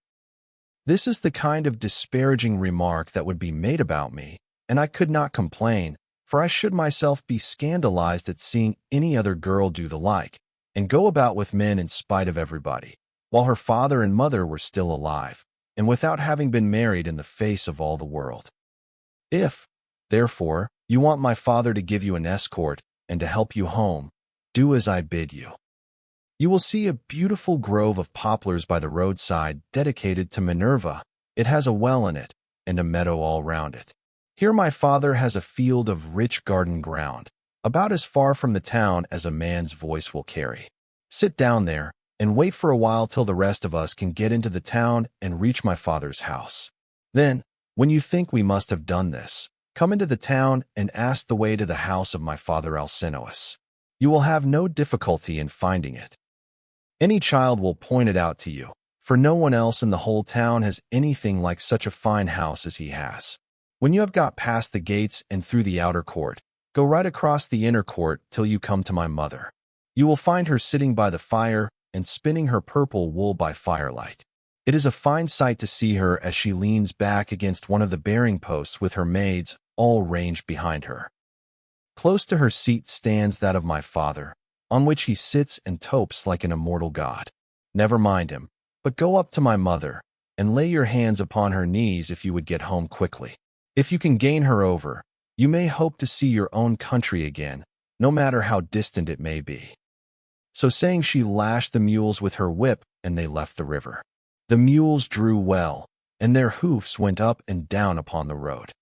This is the kind of disparaging remark that would be made about me, and I could not complain, for I should myself be scandalized at seeing any other girl do the like, and go about with men in spite of everybody, while her father and mother were still alive, and without having been married in the face of all the world. If, therefore, you want my father to give you an escort and to help you home, do as I bid you. You will see a beautiful grove of poplars by the roadside dedicated to Minerva, It has a well in it, and a meadow all round it. Here my father has a field of rich garden ground, about as far from the town as a man's voice will carry. Sit down there, and wait for a while till the rest of us can get into the town and reach my father's house. Then, when you think we must have done this, come into the town and ask the way to the house of my father Alcinous. You will have no difficulty in finding it. Any child will point it out to you, for no one else in the whole town has anything like such a fine house as he has. When you have got past the gates and through the outer court, go right across the inner court till you come to my mother. You will find her sitting by the fire and spinning her purple wool by firelight. It is a fine sight to see her as she leans back against one of the bearing posts with her maids all ranged behind her. Close to her seat stands that of my father, on which he sits and topes like an immortal god. Never mind him, but go up to my mother, and lay your hands upon her knees if you would get home quickly. If you can gain her over, you may hope to see your own country again, no matter how distant it may be. So saying, she lashed the mules with her whip, and they left the river. The mules drew well, and their hoofs went up and down upon the road.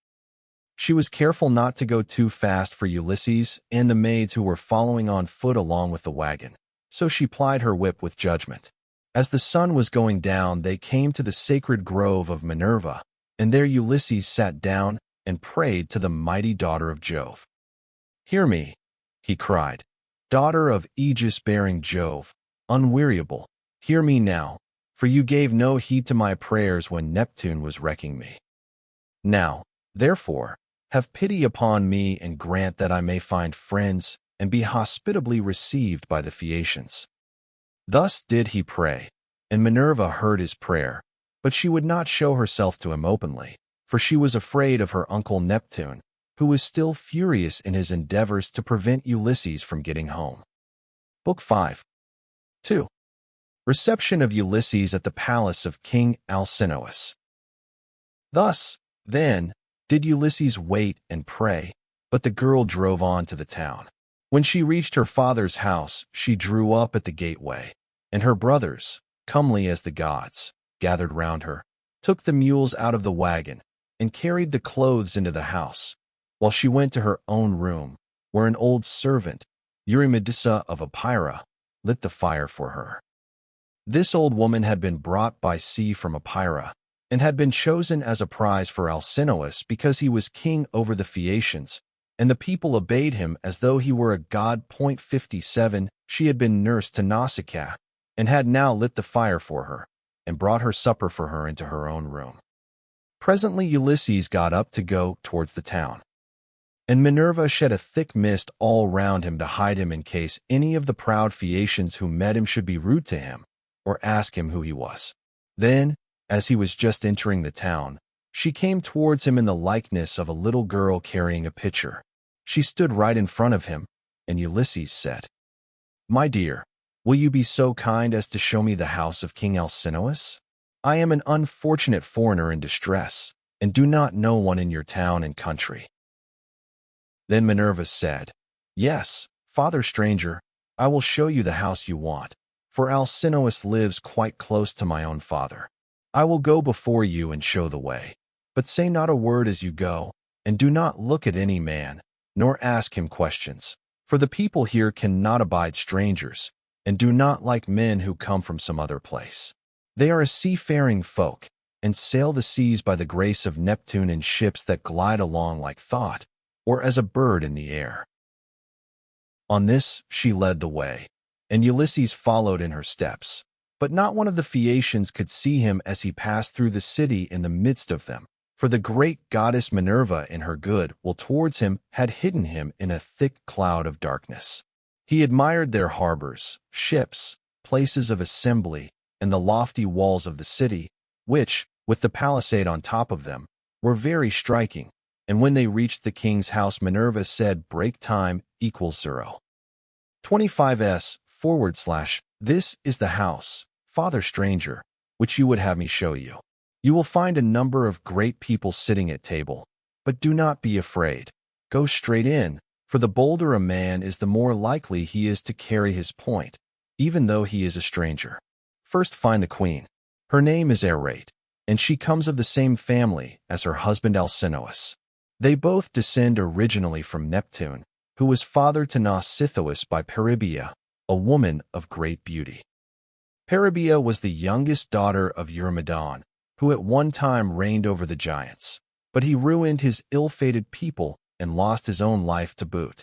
She was careful not to go too fast for Ulysses and the maids who were following on foot along with the wagon, so she plied her whip with judgment. As the sun was going down, they came to the sacred grove of Minerva, and there Ulysses sat down and prayed to the mighty daughter of Jove. "Hear me," he cried, "daughter of aegis-bearing Jove, unweariable, hear me now, for you gave no heed to my prayers when Neptune was wrecking me. Now, therefore, have pity upon me and grant that I may find friends and be hospitably received by the Phaeacians." Thus did he pray, and Minerva heard his prayer, but she would not show herself to him openly, for she was afraid of her uncle Neptune, who was still furious in his endeavors to prevent Ulysses from getting home. Book 5. 2. Reception of Ulysses at the palace of King Alcinous. Thus, then, did Ulysses wait and pray, but the girl drove on to the town. When she reached her father's house, she drew up at the gateway, and her brothers, comely as the gods, gathered round her, took the mules out of the wagon, and carried the clothes into the house, while she went to her own room, where an old servant, Eurydice of Epira, lit the fire for her. This old woman had been brought by sea from Epira, and had been chosen as a prize for Alcinous because he was king over the Phaeacians, and the people obeyed him as though he were a god. 57 She had been nursed to Nausicaa, and had now lit the fire for her, and brought her supper for her into her own room. Presently Ulysses got up to go towards the town, and Minerva shed a thick mist all round him to hide him in case any of the proud Phaeacians who met him should be rude to him, or ask him who he was. Then, as he was just entering the town, she came towards him in the likeness of a little girl carrying a pitcher. She stood right in front of him, and Ulysses said, "My dear, will you be so kind as to show me the house of King Alcinous? I am an unfortunate foreigner in distress, and do not know one in your town and country." Then Minerva said, "Yes, father stranger, I will show you the house you want, for Alcinous lives quite close to my own father. I will go before you and show the way, but say not a word as you go, and do not look at any man, nor ask him questions, for the people here cannot abide strangers, and do not like men who come from some other place. They are a seafaring folk, and sail the seas by the grace of Neptune in ships that glide along like thought, or as a bird in the air." On this she led the way, and Ulysses followed in her steps. But not one of the Phaeacians could see him as he passed through the city in the midst of them, for the great goddess Minerva in her good will towards him had hidden him in a thick cloud of darkness. He admired their harbors, ships, places of assembly, and the lofty walls of the city, which, with the palisade on top of them, were very striking, and when they reached the king's house Minerva said break time equals 0. 25s/ This is the house, father stranger, which you would have me show you. You will find a number of great people sitting at table, but do not be afraid. Go straight in, for the bolder a man is the more likely he is to carry his point, even though he is a stranger. First find the queen. Her name is Arete. and she comes of the same family as her husband Alcinous. They both descend originally from Neptune, who was father to Nausithous by Peribia, a woman of great beauty. Peribia was the youngest daughter of Eurymedon, who at one time reigned over the giants, but he ruined his ill-fated people and lost his own life to boot.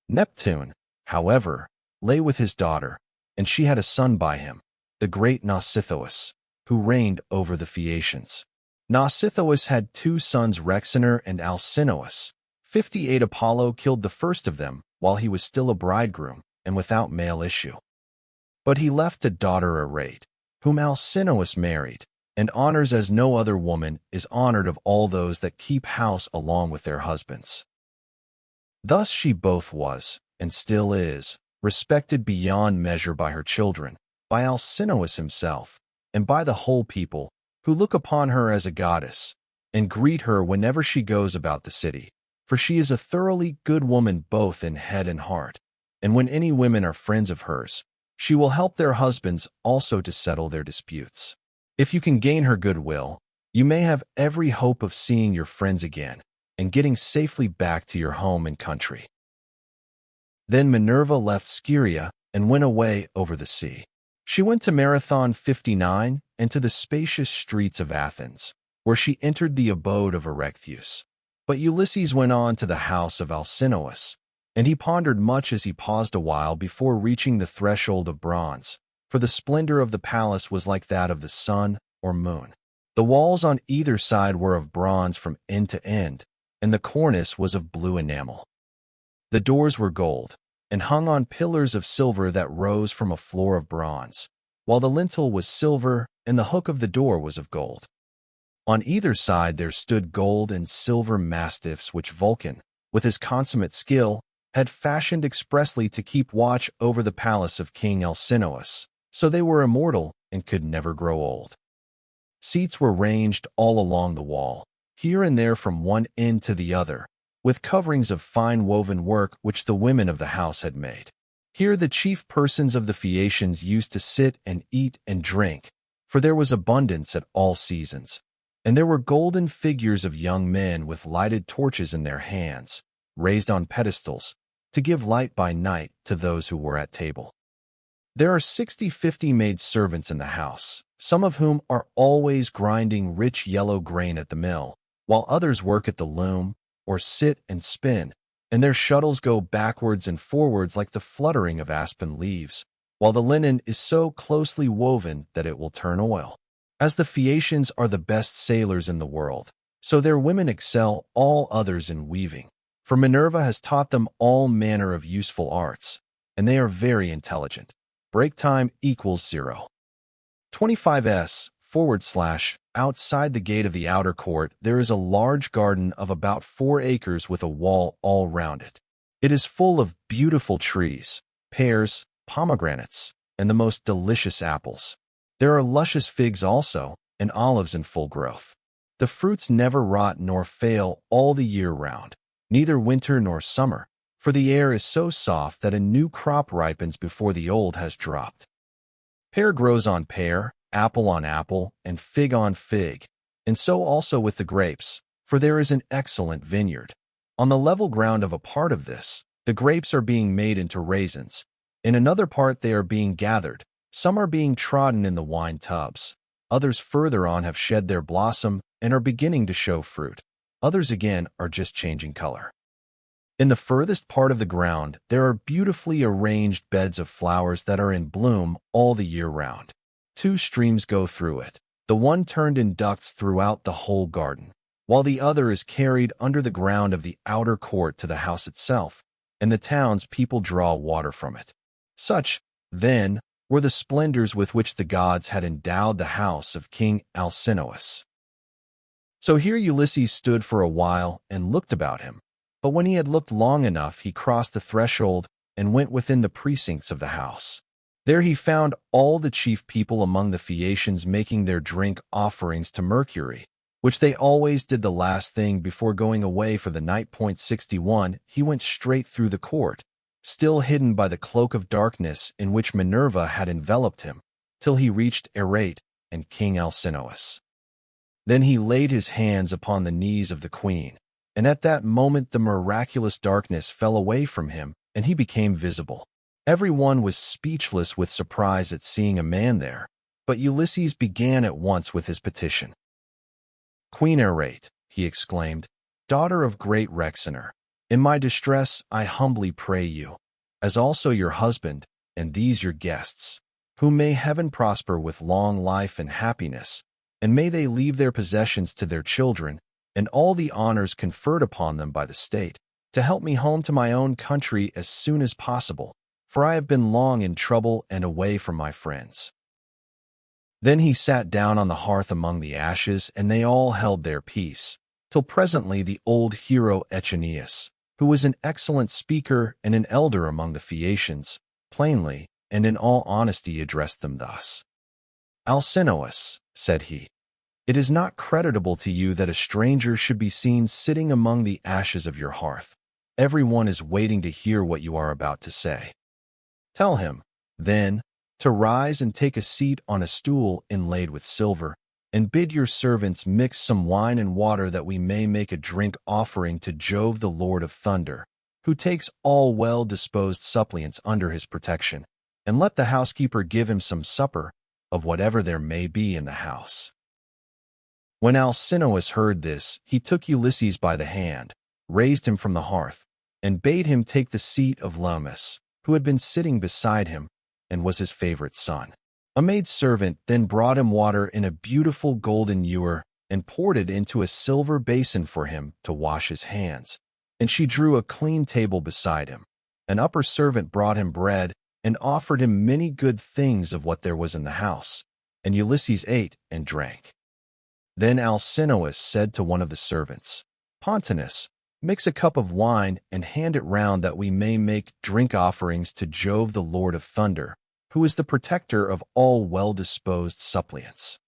Neptune, however, lay with his daughter, and she had a son by him, the great Nausithous, who reigned over the Phaeacians. Nausithous had two sons, Rhexenor and Alcinous. 58 Apollo killed the first of them while he was still a bridegroom and without male issue. But he left a daughter Arete, whom Alcinous married, and honors as no other woman is honored of all those that keep house along with their husbands. Thus she both was, and still is, respected beyond measure by her children, by Alcinous himself, and by the whole people, who look upon her as a goddess, and greet her whenever she goes about the city, for she is a thoroughly good woman both in head and heart, and when any women are friends of hers, she will help their husbands also to settle their disputes. If you can gain her goodwill, you may have every hope of seeing your friends again, and getting safely back to your home and country. Then Minerva left Scyria and went away over the sea. She went to Marathon 59 and to the spacious streets of Athens, where she entered the abode of Erechtheus. But Ulysses went on to the house of Alcinous, and he pondered much as he paused a while before reaching the threshold of bronze, for the splendor of the palace was like that of the sun or moon. The walls on either side were of bronze from end to end, and the cornice was of blue enamel. The doors were gold, and hung on pillars of silver that rose from a floor of bronze, while the lintel was silver and the hook of the door was of gold. On either side there stood gold and silver mastiffs which Vulcan, with his consummate skill, had fashioned expressly to keep watch over the palace of King Alcinous, so they were immortal and could never grow old. Seats were ranged all along the wall, here and there from one end to the other, with coverings of fine woven work which the women of the house had made. Here the chief persons of the Phaeacians used to sit and eat and drink, for there was abundance at all seasons, and there were golden figures of young men with lighted torches in their hands, raised on pedestals, to give light by night to those who were at table. There are 50 maid servants in the house, some of whom are always grinding rich yellow grain at the mill, while others work at the loom, or sit and spin, and their shuttles go backwards and forwards like the fluttering of aspen leaves, while the linen is so closely woven that it will turn oil. As the Phaeacians are the best sailors in the world, so their women excel all others in weaving, for Minerva has taught them all manner of useful arts, and they are very intelligent. Break time equals 0. 25s / outside the gate of the outer court there is a large garden of about 4 acres with a wall all round it. It is full of beautiful trees, pears, pomegranates, and the most delicious apples. There are luscious figs also, and olives in full growth. The fruits never rot nor fail all the year round, neither winter nor summer, for the air is so soft that a new crop ripens before the old has dropped. Pear grows on pear, apple on apple, and fig on fig, and so also with the grapes, for there is an excellent vineyard. On the level ground of a part of this, the grapes are being made into raisins. In another part they are being gathered, some are being trodden in the wine tubs, others further on have shed their blossom and are beginning to show fruit, others again are just changing color. In the furthest part of the ground there are beautifully arranged beds of flowers that are in bloom all the year round. 2 streams go through it, the one turned in ducts throughout the whole garden, while the other is carried under the ground of the outer court to the house itself, and the town's people draw water from it. Such, then, were the splendors with which the gods had endowed the house of King Alcinous. So here Ulysses stood for a while and looked about him, but when he had looked long enough he crossed the threshold and went within the precincts of the house. There he found all the chief people among the Phaeacians making their drink offerings to Mercury, which they always did the last thing before going away for the night. 61 He went straight through the court, still hidden by the cloak of darkness in which Minerva had enveloped him, till he reached Arete and King Alcinous. Then he laid his hands upon the knees of the queen, and at that moment the miraculous darkness fell away from him, and he became visible. Everyone was speechless with surprise at seeing a man there, but Ulysses began at once with his petition. "Queen Irate," he exclaimed, "daughter of great Rhexener, in my distress I humbly pray you, as also your husband, and these your guests, whom may heaven prosper with long life and happiness, and may they leave their possessions to their children, and all the honors conferred upon them by the state, to help me home to my own country as soon as possible, for I have been long in trouble and away from my friends." Then he sat down on the hearth among the ashes, and they all held their peace, till presently the old hero Aeneas, who was an excellent speaker and an elder among the Phaeacians, plainly and in all honesty addressed them thus. "Alcinous," said he, "it is not creditable to you that a stranger should be seen sitting among the ashes of your hearth. Everyone is waiting to hear what you are about to say. Tell him, then, to rise and take a seat on a stool inlaid with silver, and bid your servants mix some wine and water that we may make a drink offering to Jove the Lord of Thunder, who takes all well-disposed suppliants under his protection, and let the housekeeper give him some supper of whatever there may be in the house." When Alcinous heard this, he took Ulysses by the hand, raised him from the hearth, and bade him take the seat of Lamus, who had been sitting beside him, and was his favorite son. A maidservant then brought him water in a beautiful golden ewer, and poured it into a silver basin for him to wash his hands, and she drew a clean table beside him. An upper servant brought him bread, and offered him many good things of what there was in the house, and Ulysses ate and drank. Then Alcinous said to one of the servants, "Pontonous, mix a cup of wine and hand it round that we may make drink offerings to Jove the Lord of Thunder, who is the protector of all well-disposed suppliants."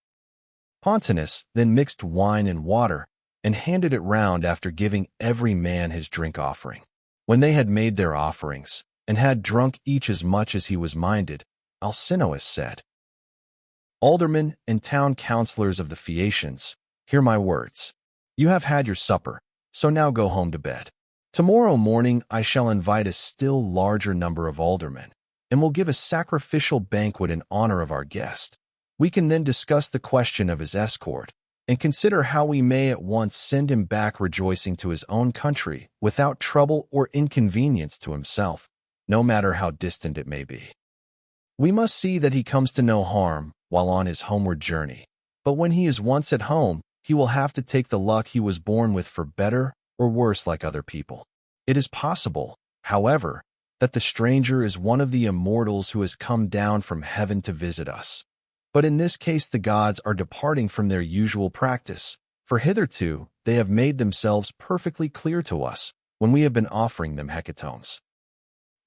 Pontonous then mixed wine and water, and handed it round after giving every man his drink offering. When they had made their offerings, and had drunk each as much as he was minded, Alcinous said, "Aldermen and town councillors of the Phaeacians, hear my words. You have had your supper, so now go home to bed. Tomorrow morning I shall invite a still larger number of aldermen, and will give a sacrificial banquet in honor of our guest. We can then discuss the question of his escort, and consider how we may at once send him back rejoicing to his own country without trouble or inconvenience to himself, no matter how distant it may be. We must see that he comes to no harm while on his homeward journey, but when he is once at home, he will have to take the luck he was born with for better or worse like other people. It is possible, however, that the stranger is one of the immortals who has come down from heaven to visit us. But in this case the gods are departing from their usual practice, for hitherto they have made themselves perfectly clear to us when we have been offering them hecatombs.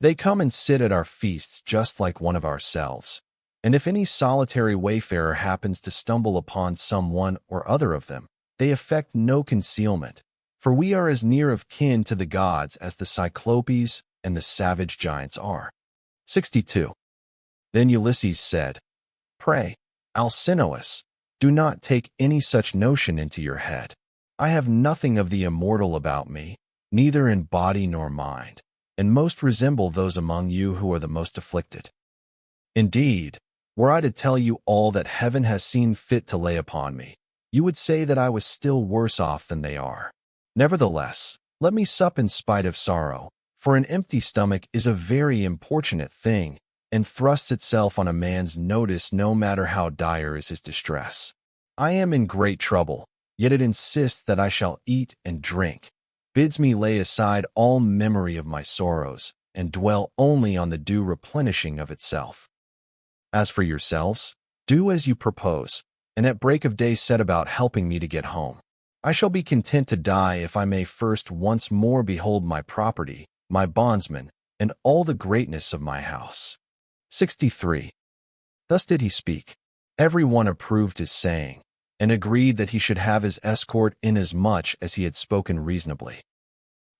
They come and sit at our feasts just like one of ourselves, and if any solitary wayfarer happens to stumble upon some one or other of them, they affect no concealment, for we are as near of kin to the gods as the Cyclopes and the savage giants are." 62. Then Ulysses said, "Pray, Alcinous, do not take any such notion into your head. I have nothing of the immortal about me, neither in body nor mind, and most resemble those among you who are the most afflicted. Indeed, were I to tell you all that heaven has seen fit to lay upon me, you would say that I was still worse off than they are. Nevertheless, let me sup in spite of sorrow, for an empty stomach is a very importunate thing, and thrusts itself on a man's notice no matter how dire is his distress. I am in great trouble, yet it insists that I shall eat and drink, bids me lay aside all memory of my sorrows, and dwell only on the due replenishing of itself. As for yourselves, do as you propose, and at break of day set about helping me to get home. I shall be content to die if I may first once more behold my property, my bondsmen, and all the greatness of my house." 63. Thus did he speak. Every one approved his saying, and agreed that he should have his escort inasmuch as he had spoken reasonably.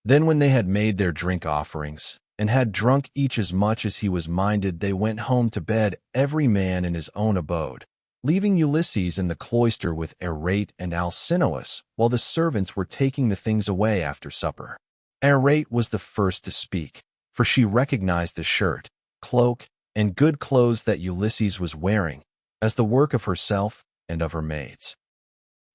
Then when they had made their drink offerings, and had drunk each as much as he was minded, they went home to bed, every man in his own abode, leaving Ulysses in the cloister with Arete and Alcinous while the servants were taking the things away after supper. Arete was the first to speak, for she recognized the shirt, cloak, and good clothes that Ulysses was wearing as the work of herself and of her maids.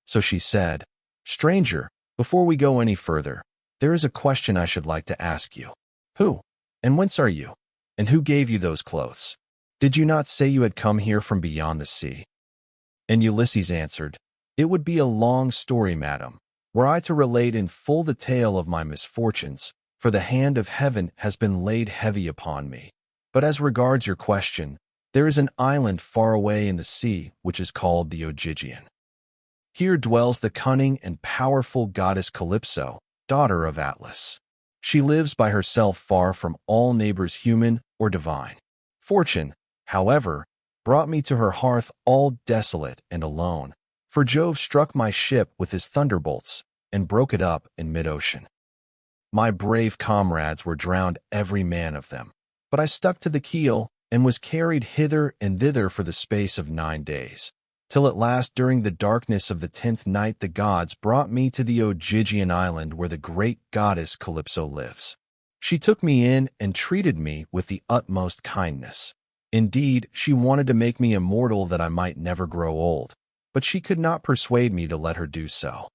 So she said, "Stranger, before we go any further, there is a question I should like to ask you. Who and whence are you? And who gave you those clothes? Did you not say you had come here from beyond the sea?" And Ulysses answered, "It would be a long story, madam, were I to relate in full the tale of my misfortunes, for the hand of heaven has been laid heavy upon me. But as regards your question, there is an island far away in the sea which is called the Ogygian. Here dwells the cunning and powerful goddess Calypso, daughter of Atlas. She lives by herself far from all neighbors human or divine. Fortune, however, brought me to her hearth all desolate and alone, for Jove struck my ship with his thunderbolts and broke it up in mid-ocean. My brave comrades were drowned every man of them, but I stuck to the keel and was carried hither and thither for the space of 9 days, till at last during the darkness of the 10th night the gods brought me to the Ogygian island where the great goddess Calypso lives. She took me in and treated me with the utmost kindness. Indeed, she wanted to make me immortal that I might never grow old, but she could not persuade me to let her do so.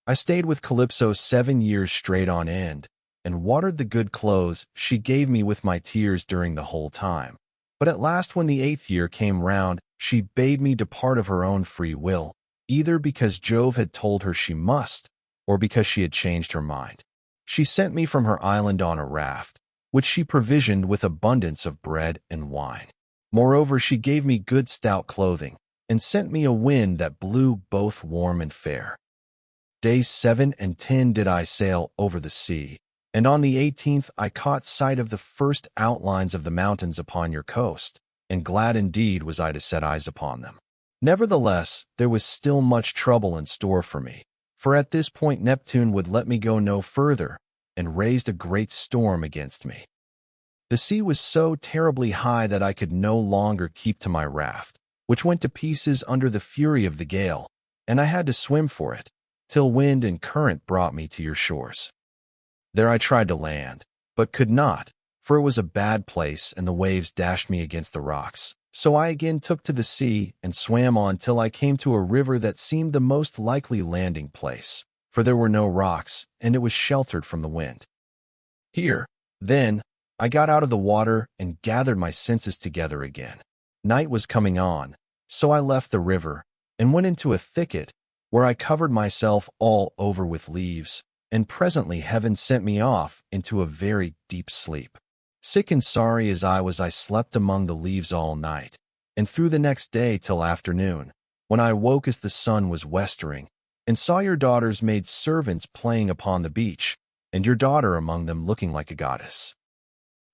I stayed with Calypso 7 years straight on end, and watered the good clothes she gave me with my tears during the whole time. But at last when the 8th year came round, she bade me depart of her own free will, either because Jove had told her she must, or because she had changed her mind. She sent me from her island on a raft, which she provisioned with abundance of bread and wine. Moreover, she gave me good stout clothing, and sent me a wind that blew both warm and fair. Days 7 and 10 did I sail over the sea, and on the 18th I caught sight of the first outlines of the mountains upon your coast, and glad indeed was I to set eyes upon them. Nevertheless, there was still much trouble in store for me, for at this point Neptune would let me go no further, and raised a great storm against me. The sea was so terribly high that I could no longer keep to my raft, which went to pieces under the fury of the gale, and I had to swim for it, till wind and current brought me to your shores. There I tried to land, but could not, for it was a bad place and the waves dashed me against the rocks. So I again took to the sea and swam on till I came to a river that seemed the most likely landing place, for there were no rocks, and it was sheltered from the wind. Here, then, I got out of the water and gathered my senses together again. Night was coming on, so I left the river and went into a thicket, where I covered myself all over with leaves, and presently heaven sent me off into a very deep sleep. Sick and sorry as I was, I slept among the leaves all night, and through the next day till afternoon, when I awoke as the sun was westering, and saw your daughter's maid servants playing upon the beach, and your daughter among them looking like a goddess.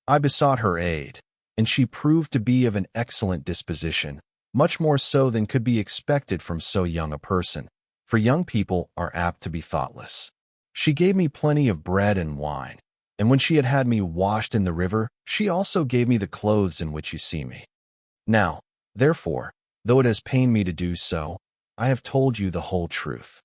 I besought her aid, and she proved to be of an excellent disposition, much more so than could be expected from so young a person, for young people are apt to be thoughtless. She gave me plenty of bread and wine, and when she had me washed in the river, she also gave me the clothes in which you see me. Now, therefore, though it has pained me to do so, I have told you the whole truth."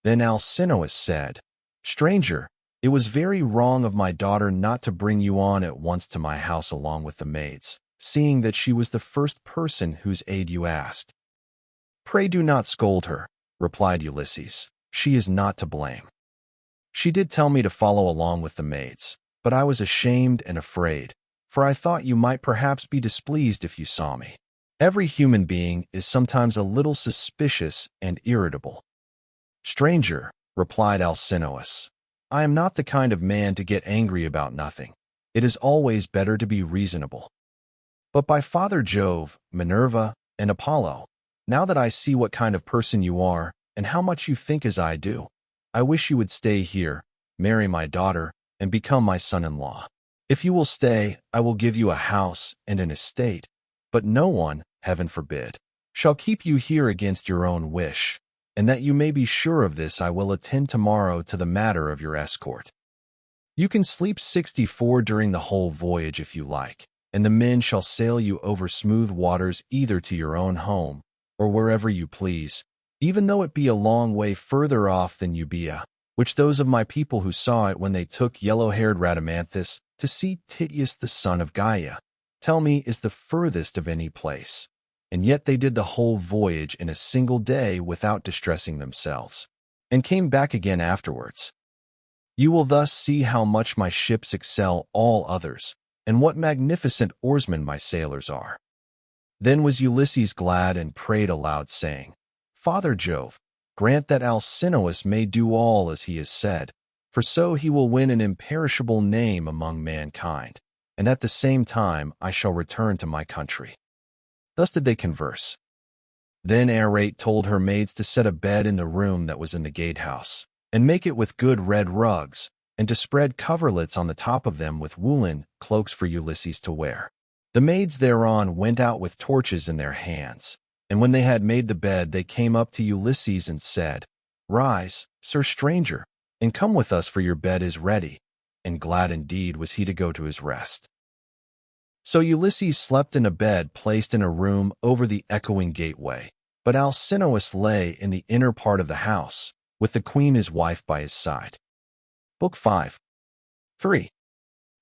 Then Alcinous said, "Stranger, it was very wrong of my daughter not to bring you on at once to my house along with the maids, seeing that she was the first person whose aid you asked." "Pray do not scold her," replied Ulysses. "She is not to blame. She did tell me to follow along with the maids, but I was ashamed and afraid, for I thought you might perhaps be displeased if you saw me. Every human being is sometimes a little suspicious and irritable." "Stranger," replied Alcinous, "I am not the kind of man to get angry about nothing. It is always better to be reasonable. But by Father Jove, Minerva, and Apollo, now that I see what kind of person you are, and how much you think as I do, I wish you would stay here, marry my daughter, and become my son-in-law. If you will stay, I will give you a house and an estate, but no one, heaven forbid, shall keep you here against your own wish, and that you may be sure of this, I will attend tomorrow to the matter of your escort. You can sleep 64 during the whole voyage if you like, and the men shall sail you over smooth waters either to your own home, or wherever you please, even though it be a long way further off than Euboea, which those of my people who saw it when they took yellow-haired Rhadamanthus to see Tityus the son of Gaia, tell me is the furthest of any place. And yet they did the whole voyage in a single day without distressing themselves, and came back again afterwards. You will thus see how much my ships excel all others, and what magnificent oarsmen my sailors are. Then was Ulysses glad and prayed aloud, saying, Father Jove, grant that Alcinous may do all as he has said, for so he will win an imperishable name among mankind, and at the same time I shall return to my country. Thus did they converse. Then Arete told her maids to set a bed in the room that was in the gatehouse, and make it with good red rugs, and to spread coverlets on the top of them with woolen cloaks for Ulysses to wear. The maids thereon went out with torches in their hands, and when they had made the bed they came up to Ulysses and said, Rise, Sir Stranger, and come with us, for your bed is ready. And glad indeed was he to go to his rest. So Ulysses slept in a bed placed in a room over the echoing gateway, but Alcinous lay in the inner part of the house, with the queen his wife by his side. Book 5. 3.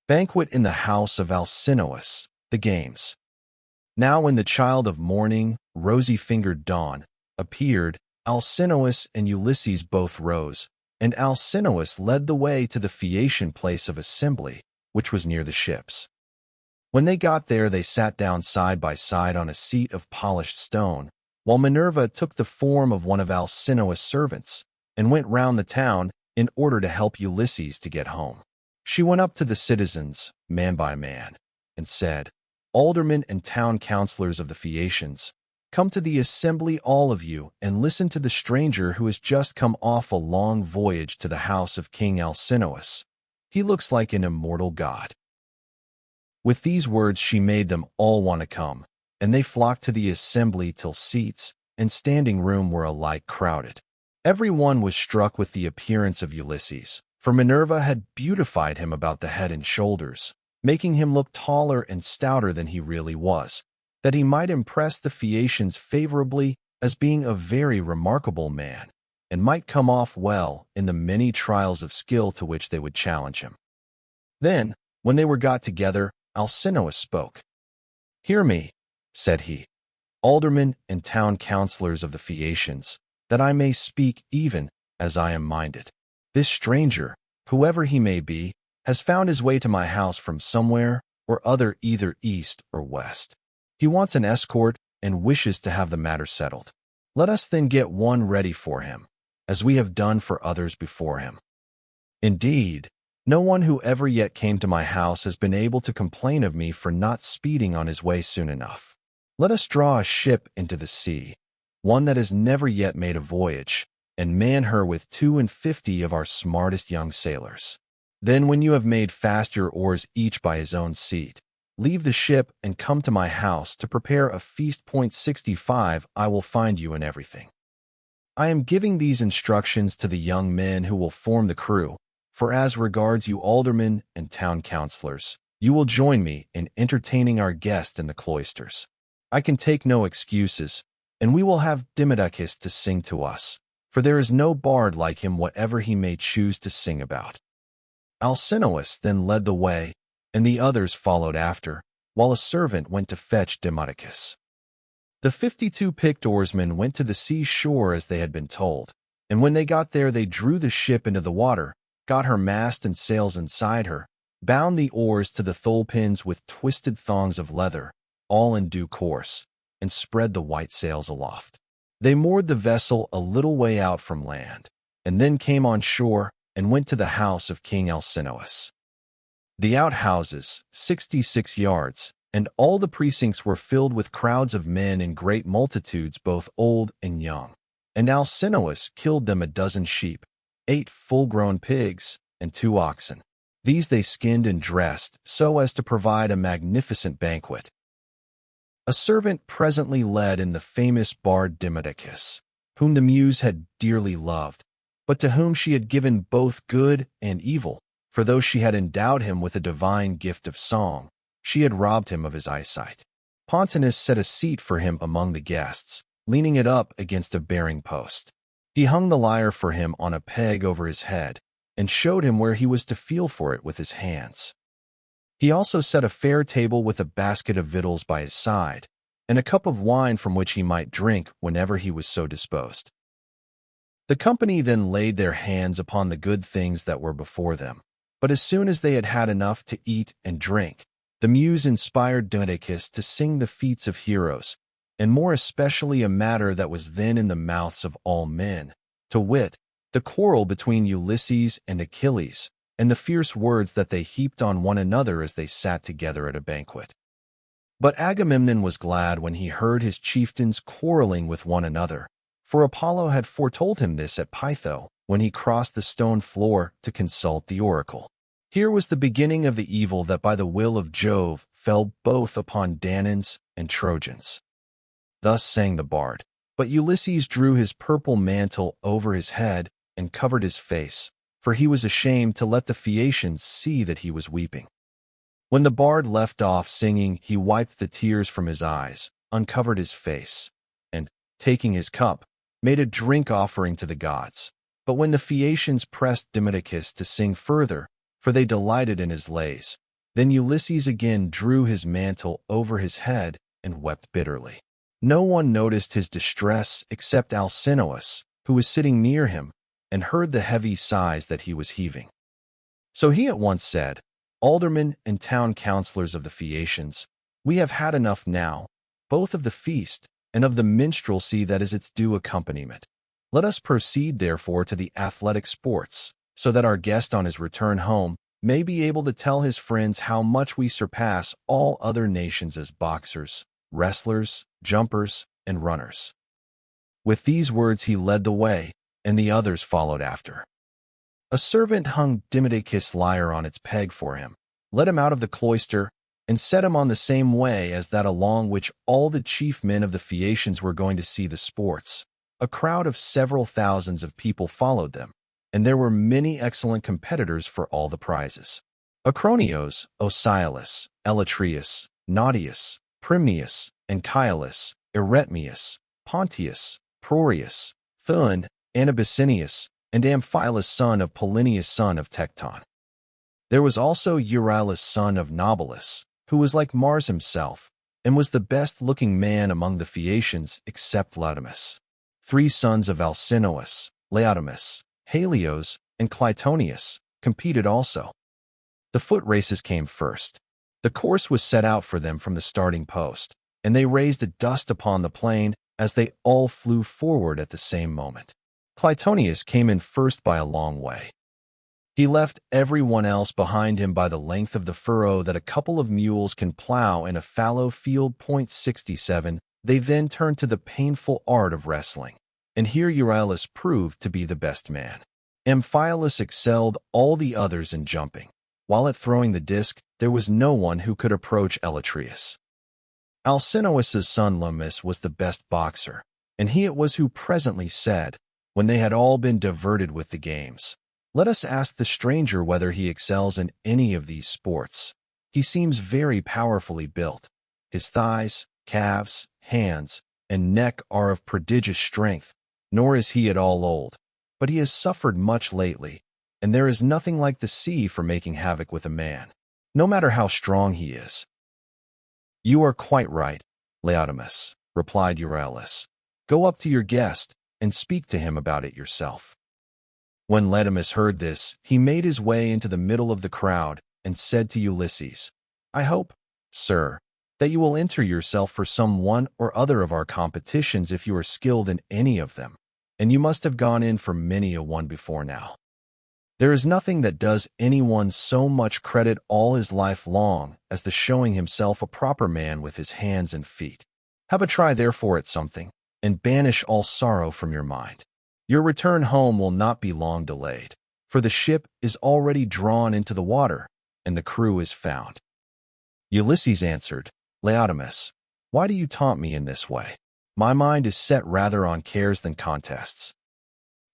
Banquet in the house of Alcinous, the games. Now when the child of morning, rosy-fingered dawn, appeared, Alcinous and Ulysses both rose, and Alcinous led the way to the Phaeacian place of assembly, which was near the ships. When they got there they sat down side by side on a seat of polished stone, while Minerva took the form of one of Alcinous' servants, and went round the town in order to help Ulysses to get home. She went up to the citizens, man by man, and said, Aldermen and town councillors of the Phaeacians, come to the assembly all of you, and listen to the stranger who has just come off a long voyage to the house of King Alcinous. He looks like an immortal god. With these words she made them all want to come, and they flocked to the assembly till seats and standing room were alike crowded. Every one was struck with the appearance of Ulysses, for Minerva had beautified him about the head and shoulders, making him look taller and stouter than he really was, that he might impress the Phaeacians favorably as being a very remarkable man, and might come off well in the many trials of skill to which they would challenge him. Then, when they were got together, Alcinous spoke. Hear me, said he, aldermen and town councillors of the Phaeacians, that I may speak even as I am minded. This stranger, whoever he may be, has found his way to my house from somewhere or other, either east or west. He wants an escort and wishes to have the matter settled. Let us then get one ready for him, as we have done for others before him. Indeed, no one who ever yet came to my house has been able to complain of me for not speeding on his way soon enough. Let us draw a ship into the sea, one that has never yet made a voyage, and man her with 52 of our smartest young sailors. Then when you have made fast your oars each by his own seat, leave the ship and come to my house to prepare a feast. 65 I will find you in everything. I am giving these instructions to the young men who will form the crew, for as regards you aldermen and town councillors, you will join me in entertaining our guest in the cloisters. I can take no excuses, and we will have Telemachus to sing to us, for there is no bard like him whatever he may choose to sing about. Alcinous then led the way, and the others followed after, while a servant went to fetch Telemachus. The 52 picked oarsmen went to the sea shore as they had been told, and when they got there they drew the ship into the water, got her mast and sails inside her, bound the oars to the thole-pins with twisted thongs of leather, all in due course, and spread the white sails aloft. They moored the vessel a little way out from land, and then came on shore and went to the house of King Alcinous. The outhouses, 66 yards, and all the precincts were filled with crowds of men in great multitudes, both old and young. And Alcinous killed them 12 sheep, 8 full-grown pigs, and 2 oxen. These they skinned and dressed so as to provide a magnificent banquet. A servant presently led in the famous bard Telemachus, whom the muse had dearly loved, but to whom she had given both good and evil, for though she had endowed him with a divine gift of song, She had robbed him of his eyesight. Pontonous set a seat for him among the guests, leaning it up against a bearing post. He hung the lyre for him on a peg over his head and showed him where he was to feel for it with his hands. He also set a fair table with a basket of victuals by his side, and a cup of wine from which he might drink whenever he was so disposed. The company then laid their hands upon the good things that were before them, but as soon as they had had enough to eat and drink, the muse inspired Telemachus to sing the feats of heroes, and more especially a matter that was then in the mouths of all men, to wit, the quarrel between Ulysses and Achilles, and the fierce words that they heaped on one another as they sat together at a banquet. But Agamemnon was glad when he heard his chieftains quarreling with one another, for Apollo had foretold him this at Pytho when he crossed the stone floor to consult the oracle. Here was the beginning of the evil that by the will of Jove fell both upon Danaans and Trojans. Thus sang the bard, but Ulysses drew his purple mantle over his head and covered his face, for he was ashamed to let the Phaeacians see that he was weeping. When the bard left off singing, he wiped the tears from his eyes, uncovered his face, and, taking his cup, made a drink offering to the gods. But when the Phaeacians pressed Telemachus to sing further, for they delighted in his lays, then Ulysses again drew his mantle over his head and wept bitterly. No one noticed his distress except Alcinous, who was sitting near him, and heard the heavy sighs that he was heaving. So he at once said, "Aldermen and town councillors of the Phaeacians, we have had enough now, both of the feast and of the minstrelsy that is its due accompaniment. Let us proceed therefore to the athletic sports, so that our guest on his return home may be able to tell his friends how much we surpass all other nations as boxers, wrestlers, jumpers, and runners." With these words he led the way, and the others followed after. A servant hung Telemachus' lyre on its peg for him, led him out of the cloister, and set him on the same way as that along which all the chief men of the Phaeacians were going to see the sports. A crowd of several thousands of people followed them, and there were many excellent competitors for all the prizes. Acronios, Ocyalus, Elatreus, Nautius, Primnius, Anchialus, Eretmius, Pontius, Prorius, Thuon, Anabicinius, and Amphialus son of Polinius son of Tecton. There was also Euryalus son of Nobilus, who was like Mars himself, and was the best-looking man among the Phaeacians except Lacedaemon. 3 sons of Alcinous, Laodamus, Helios, and Clytonius, competed also. The foot races came first. The course was set out for them from the starting post, and they raised a dust upon the plain as they all flew forward at the same moment. Clytonius came in first by a long way. He left everyone else behind him by the length of the furrow that a couple of mules can plow in a fallow field. 67. They then turned to the painful art of wrestling, and here Euryalus proved to be the best man. Amphialus excelled all the others in jumping, while at throwing the disc there was no one who could approach Elatreus. Alcinous's son Lamis was the best boxer, and he it was who presently said, when they had all been diverted with the games, "Let us ask the stranger whether he excels in any of these sports. He seems very powerfully built. His thighs, calves, hands, and neck are of prodigious strength, nor is he at all old. But he has suffered much lately, and there is nothing like the sea for making havoc with a man, no matter how strong he is." "You are quite right, Laodamus," replied Euryalus. "Go up to your guest and speak to him about it yourself." When Laodamus heard this, he made his way into the middle of the crowd and said to Ulysses, "I hope, sir, that you will enter yourself for some one or other of our competitions if you are skilled in any of them, and you must have gone in for many a one before now. There is nothing that does anyone so much credit all his life long as the showing himself a proper man with his hands and feet. Have a try therefore at something, and banish all sorrow from your mind. Your return home will not be long delayed, for the ship is already drawn into the water, and the crew is found." Ulysses answered, "Laodamus, why do you taunt me in this way? My mind is set rather on cares than contests.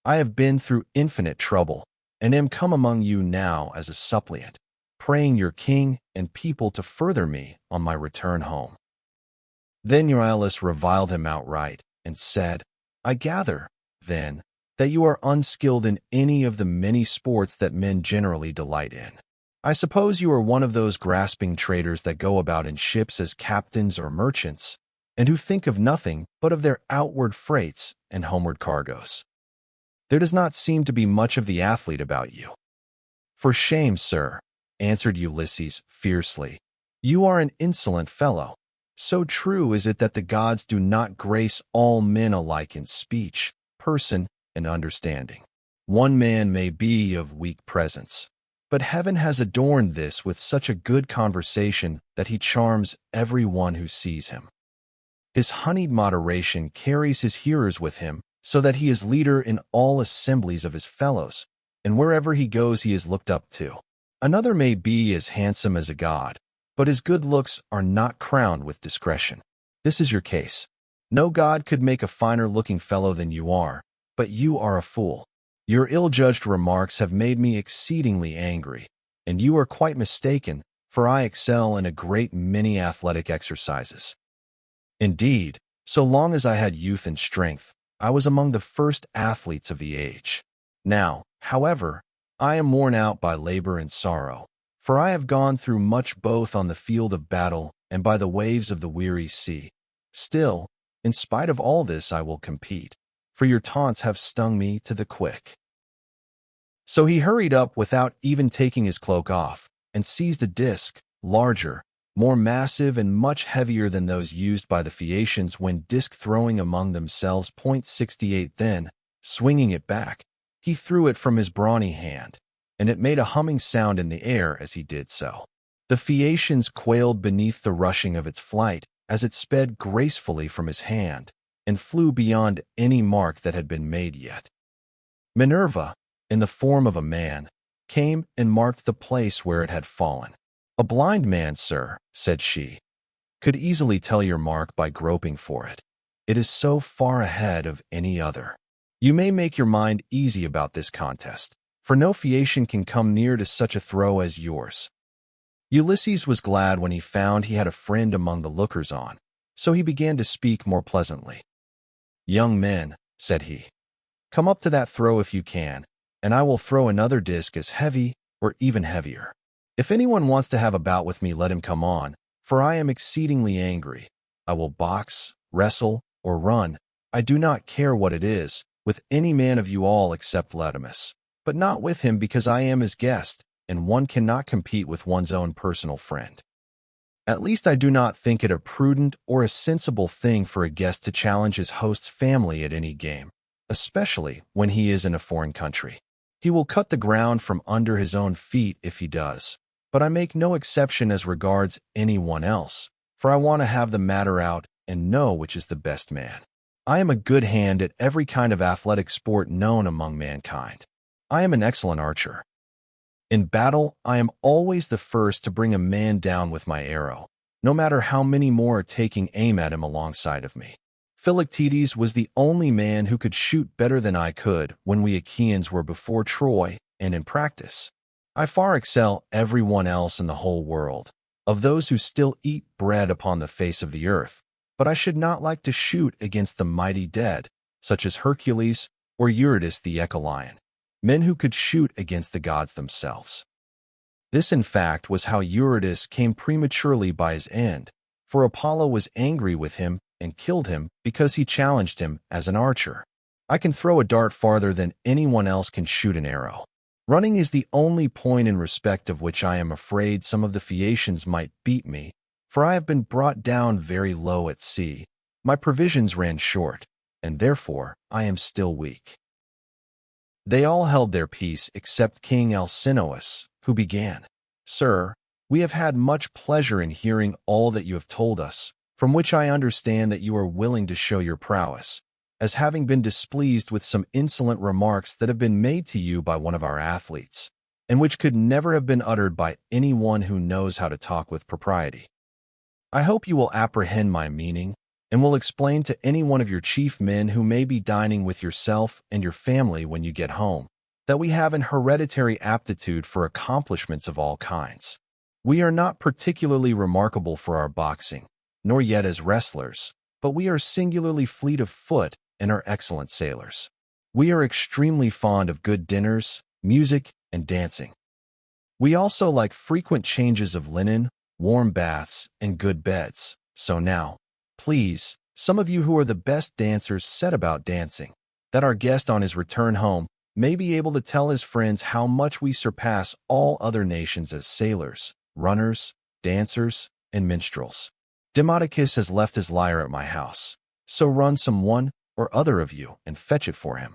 I have been through infinite trouble, and am come among you now as a suppliant. praying your king and people to further me on my return home." Then Euryalus reviled him outright and said, "I gather, then, that you are unskilled in any of the many sports that men generally delight in. I suppose you are one of those grasping traders that go about in ships as captains or merchants, and who think of nothing but of their outward freights and homeward cargoes. There does not seem to be much of the athlete about you." "For shame, sir," answered Ulysses fiercely. "You are an insolent fellow. So true is it that the gods do not grace all men alike in speech, person, and understanding. One man may be of weak presence, but heaven has adorned this with such a good conversation that he charms every one who sees him. His honeyed moderation carries his hearers with him, so that he is leader in all assemblies of his fellows, and wherever he goes he is looked up to. Another may be as handsome as a god, but his good looks are not crowned with discretion. This is your case. No god could make a finer-looking fellow than you are, but you are a fool. Your ill-judged remarks have made me exceedingly angry, and you are quite mistaken, for I excel in a great many athletic exercises. Indeed, so long as I had youth and strength, I was among the first athletes of the age. Now, however, I am worn out by labor and sorrow, for I have gone through much both on the field of battle and by the waves of the weary sea. Still, in spite of all this I will compete, for your taunts have stung me to the quick." So he hurried up without even taking his cloak off, and seized a disc, larger, more massive and much heavier than those used by the Phaeacians when disc-throwing among themselves. 68 Then, swinging it back, he threw it from his brawny hand, and it made a humming sound in the air as he did so. The Phaeacians quailed beneath the rushing of its flight as it sped gracefully from his hand and flew beyond any mark that had been made yet. Minerva, in the form of a man, came and marked the place where it had fallen. "A blind man, sir," said she, "could easily tell your mark by groping for it. It is so far ahead of any other. You may make your mind easy about this contest, for no Phaeacian can come near to such a throw as yours." Ulysses was glad when he found he had a friend among the lookers-on, so he began to speak more pleasantly. "Young men," said he, "come up to that throw if you can, and I will throw another disc as heavy or even heavier. If anyone wants to have a bout with me, let him come on, for I am exceedingly angry. I will box, wrestle, or run, I do not care what it is, with any man of you all except Lacedaemon, but not with him because I am his guest, and one cannot compete with one's own personal friend. At least I do not think it a prudent or a sensible thing for a guest to challenge his host's family at any game, especially when he is in a foreign country. He will cut the ground from under his own feet if he does, but I make no exception as regards anyone else, for I want to have the matter out and know which is the best man. I am a good hand at every kind of athletic sport known among mankind. I am an excellent archer. In battle, I am always the first to bring a man down with my arrow, no matter how many more are taking aim at him alongside of me. Philoctetes was the only man who could shoot better than I could when we Achaeans were before Troy and in practice. I far excel everyone else in the whole world, of those who still eat bread upon the face of the earth, but I should not like to shoot against the mighty dead, such as Hercules or Irus the Ecolion, men who could shoot against the gods themselves. This, in fact, was how Eurytus came prematurely by his end, for Apollo was angry with him and killed him because he challenged him as an archer. I can throw a dart farther than anyone else can shoot an arrow. Running is the only point in respect of which I am afraid some of the Phaeacians might beat me, for I have been brought down very low at sea. My provisions ran short, and therefore I am still weak. They all held their peace except King Alcinous, who began, "Sir, we have had much pleasure in hearing all that you have told us, from which I understand that you are willing to show your prowess, as having been displeased with some insolent remarks that have been made to you by one of our athletes, and which could never have been uttered by anyone who knows how to talk with propriety. I hope you will apprehend my meaning, and will explain to any one of your chief men who may be dining with yourself and your family when you get home, that we have an hereditary aptitude for accomplishments of all kinds. We are not particularly remarkable for our boxing, nor yet as wrestlers, but we are singularly fleet of foot and are excellent sailors. We are extremely fond of good dinners, music, and dancing. We also like frequent changes of linen, warm baths, and good beds. So now, please, some of you who are the best dancers set about dancing, that our guest on his return home may be able to tell his friends how much we surpass all other nations as sailors, runners, dancers, and minstrels. Demodocus has left his lyre at my house, so run some one or other of you and fetch it for him."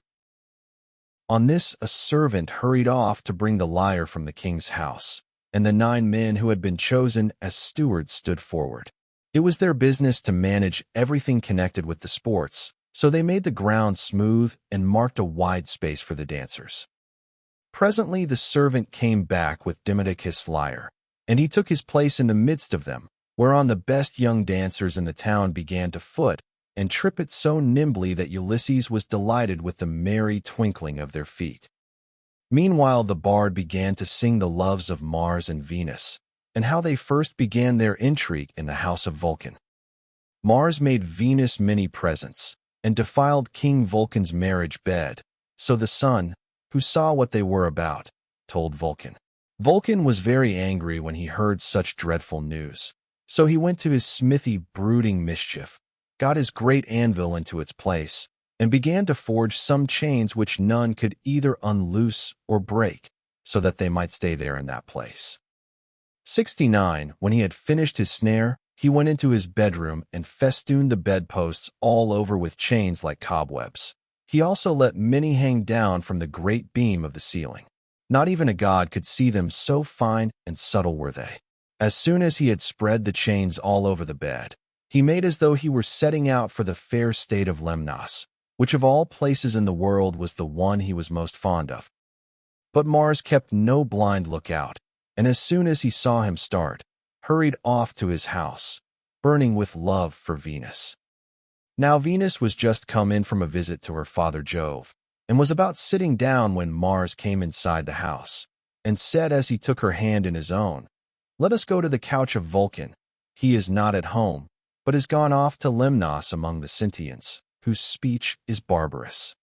On this, a servant hurried off to bring the lyre from the king's house, and the 9 men who had been chosen as stewards stood forward. It was their business to manage everything connected with the sports, so they made the ground smooth and marked a wide space for the dancers. Presently the servant came back with Demodocus' lyre, and he took his place in the midst of them, whereon the best young dancers in the town began to foot and trip it so nimbly that Ulysses was delighted with the merry twinkling of their feet. Meanwhile the bard began to sing the loves of Mars and Venus, and how they first began their intrigue in the house of Vulcan. Mars made Venus many presents, and defiled King Vulcan's marriage bed, so the sun, who saw what they were about, told Vulcan. Vulcan was very angry when he heard such dreadful news, so he went to his smithy brooding mischief, got his great anvil into its place, and began to forge some chains which none could either unloose or break, so that they might stay there in that place. 69. When he had finished his snare, he went into his bedroom and festooned the bedposts all over with chains like cobwebs. He also let many hang down from the great beam of the ceiling. Not even a god could see them, so fine and subtle were they. As soon as he had spread the chains all over the bed, he made as though he were setting out for the fair state of Lemnos, which of all places in the world was the one he was most fond of. But Mars kept no blind lookout, and as soon as he saw him start, hurried off to his house, burning with love for Venus. Now Venus was just come in from a visit to her father Jove, and was about sitting down when Mars came inside the house, and said as he took her hand in his own, "Let us go to the couch of Vulcan. He is not at home, but is gone off to Lemnos among the Sintians, whose speech is barbarous."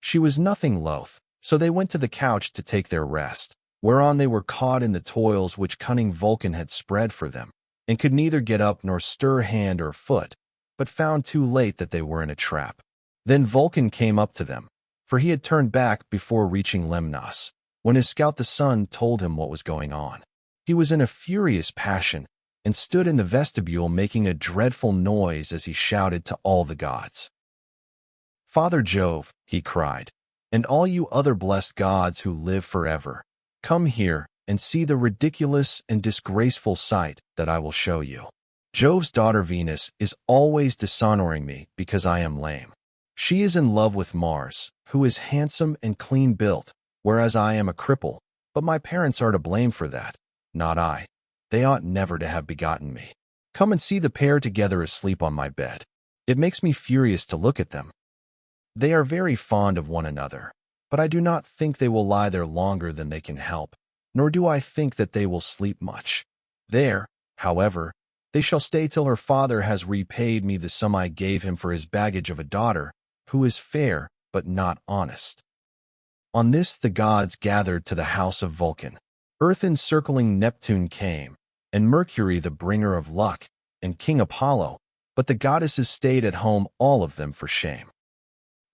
She was nothing loath, so they went to the couch to take their rest, whereon they were caught in the toils which cunning Vulcan had spread for them, and could neither get up nor stir hand or foot, but found too late that they were in a trap. Then Vulcan came up to them, for he had turned back before reaching Lemnos, when his scout the sun told him what was going on. He was in a furious passion, and stood in the vestibule making a dreadful noise as he shouted to all the gods. "Father Jove," he cried, "and all you other blessed gods who live forever, come here and see the ridiculous and disgraceful sight that I will show you. Jove's daughter Venus is always dishonoring me because I am lame. She is in love with Mars, who is handsome and clean built, whereas I am a cripple, but my parents are to blame for that, not I. They ought never to have begotten me. Come and see the pair together asleep on my bed. It makes me furious to look at them. They are very fond of one another, but I do not think they will lie there longer than they can help, nor do I think that they will sleep much. There, however, they shall stay till her father has repaid me the sum I gave him for his baggage of a daughter, who is fair but not honest." On this the gods gathered to the house of Vulcan. Earth encircling Neptune came, and Mercury the bringer of luck, and King Apollo, but the goddesses stayed at home, all of them for shame.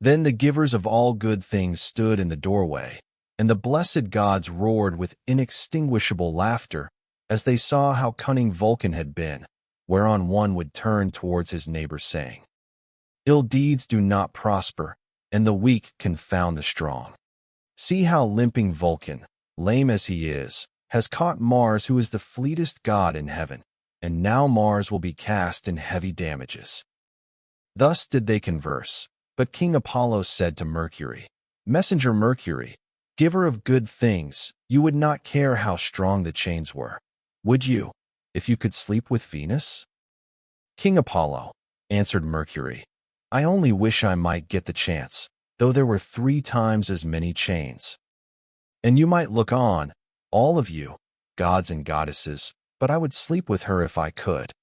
Then the givers of all good things stood in the doorway, and the blessed gods roared with inextinguishable laughter as they saw how cunning Vulcan had been, whereon one would turn towards his neighbor saying, "Ill deeds do not prosper, and the weak confound the strong. See how limping Vulcan, lame as he is, has caught Mars, who is the fleetest god in heaven, and now Mars will be cast in heavy damages." Thus did they converse, but King Apollo said to Mercury, "Messenger Mercury, giver of good things, you would not care how strong the chains were, would you, if you could sleep with Venus?" "King Apollo," answered Mercury, "I only wish I might get the chance, though there were 3 times as many chains. And you might look on, all of you, gods and goddesses, but I would sleep with her if I could."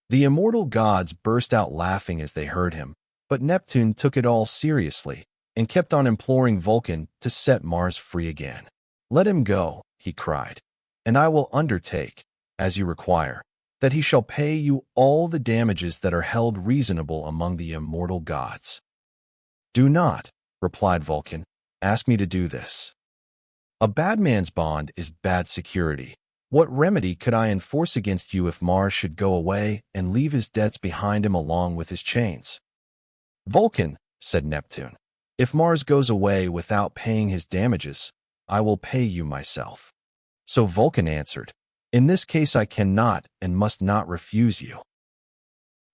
The immortal gods burst out laughing as they heard him, but Neptune took it all seriously and kept on imploring Vulcan to set Mars free again. "Let him go," he cried, "and I will undertake, as you require, that he shall pay you all the damages that are held reasonable among the immortal gods." "Do not," replied Vulcan, "ask me to do this. A bad man's bond is bad security. What remedy could I enforce against you if Mars should go away and leave his debts behind him along with his chains?" "Vulcan," said Neptune, "if Mars goes away without paying his damages, I will pay you myself." So Vulcan answered, "In this case I cannot and must not refuse you."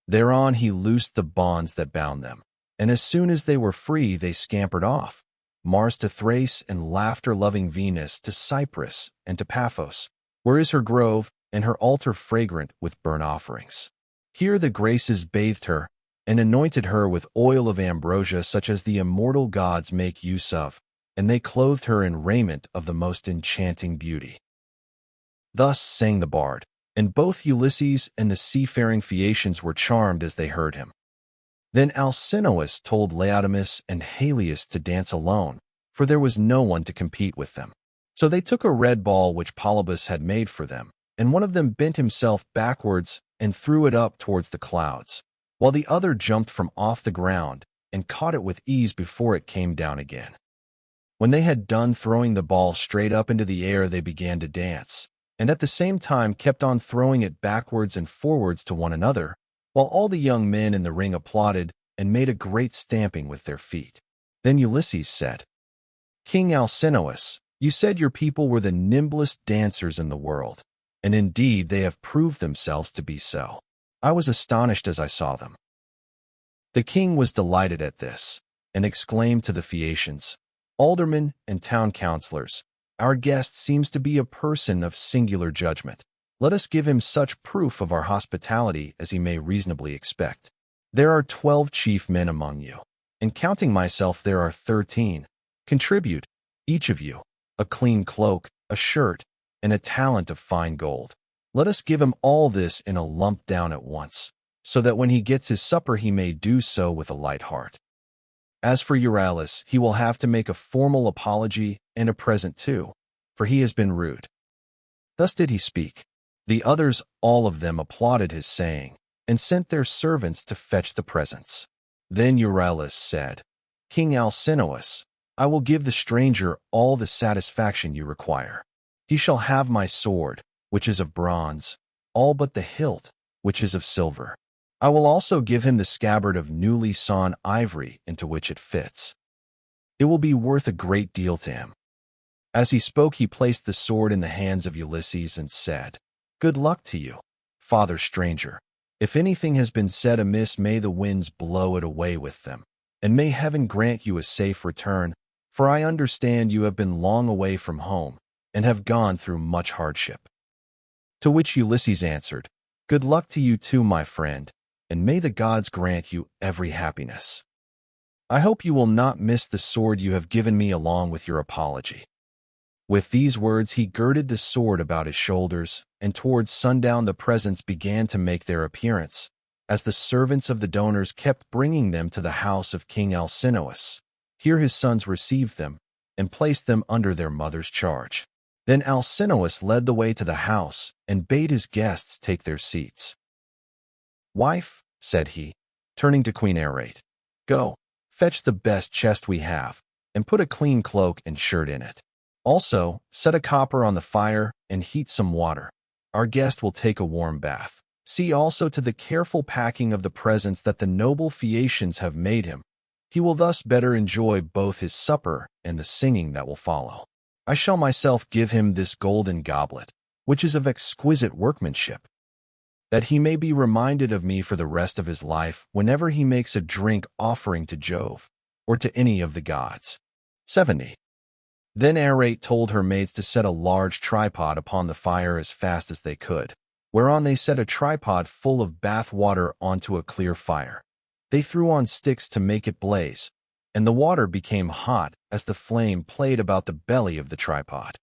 Thereon he loosed the bonds that bound them, and as soon as they were free they scampered off, Mars to Thrace and laughter-loving Venus to Cyprus and to Paphos, where is her grove and her altar fragrant with burnt offerings. Here the Graces bathed her and anointed her with oil of ambrosia such as the immortal gods make use of, and they clothed her in raiment of the most enchanting beauty. Thus sang the bard, and both Ulysses and the seafaring Phaeacians were charmed as they heard him. Then Alcinous told Laodamas and Helios to dance alone, for there was no one to compete with them. So they took a red ball which Polybus had made for them, and one of them bent himself backwards and threw it up towards the clouds, while the other jumped from off the ground and caught it with ease before it came down again. When they had done throwing the ball straight up into the air, they began to dance, and at the same time kept on throwing it backwards and forwards to one another, while all the young men in the ring applauded and made a great stamping with their feet. Then Ulysses said, "King Alcinous, you said your people were the nimblest dancers in the world, and indeed they have proved themselves to be so. I was astonished as I saw them." The king was delighted at this, and exclaimed to the Phaeacians, "Aldermen and town councilors, our guest seems to be a person of singular judgment. Let us give him such proof of our hospitality as he may reasonably expect. There are 12 chief men among you, and counting myself there are 13. Contribute, each of you, a clean cloak, a shirt, and a talent of fine gold. Let us give him all this in a lump down at once, so that when he gets his supper he may do so with a light heart. As for Euryalus, he will have to make a formal apology and a present too, for he has been rude." Thus did he speak. The others, all of them, applauded his saying, and sent their servants to fetch the presents. Then Euryalus said, "King Alcinous, I will give the stranger all the satisfaction you require. He shall have my sword, which is of bronze, all but the hilt, which is of silver. I will also give him the scabbard of newly sawn ivory into which it fits. It will be worth a great deal to him." As he spoke, he placed the sword in the hands of Ulysses and said, "Good luck to you, father stranger. If anything has been said amiss, may the winds blow it away with them, and may heaven grant you a safe return, for I understand you have been long away from home and have gone through much hardship." To which Ulysses answered, "Good luck to you too, my friend, and may the gods grant you every happiness. I hope you will not miss the sword you have given me along with your apology." With these words he girded the sword about his shoulders, and towards sundown the presents began to make their appearance, as the servants of the donors kept bringing them to the house of King Alcinous. Here his sons received them, and placed them under their mother's charge. Then Alcinous led the way to the house, and bade his guests take their seats. "Wife," said he, turning to Queen Arete, "go, fetch the best chest we have, and put a clean cloak and shirt in it. Also, set a copper on the fire and heat some water. Our guest will take a warm bath. See also to the careful packing of the presents that the noble Phaeacians have made him. He will thus better enjoy both his supper and the singing that will follow. I shall myself give him this golden goblet, which is of exquisite workmanship, that he may be reminded of me for the rest of his life whenever he makes a drink offering to Jove, or to any of the gods." 70. Then Arete told her maids to set a large tripod upon the fire as fast as they could, whereon they set a tripod full of bath water onto a clear fire. They threw on sticks to make it blaze, and the water became hot as the flame played about the belly of the tripod.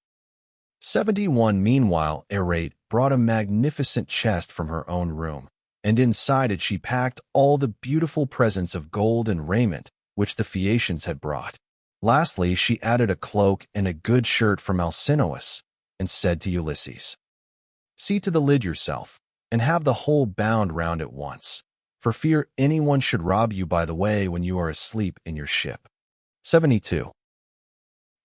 71 Meanwhile, Arete brought a magnificent chest from her own room, and inside it she packed all the beautiful presents of gold and raiment which the Phaeacians had brought. Lastly, she added a cloak and a good shirt from Alcinous, and said to Ulysses, "See to the lid yourself, and have the whole bound round at once, for fear anyone should rob you by the way when you are asleep in your ship." 72.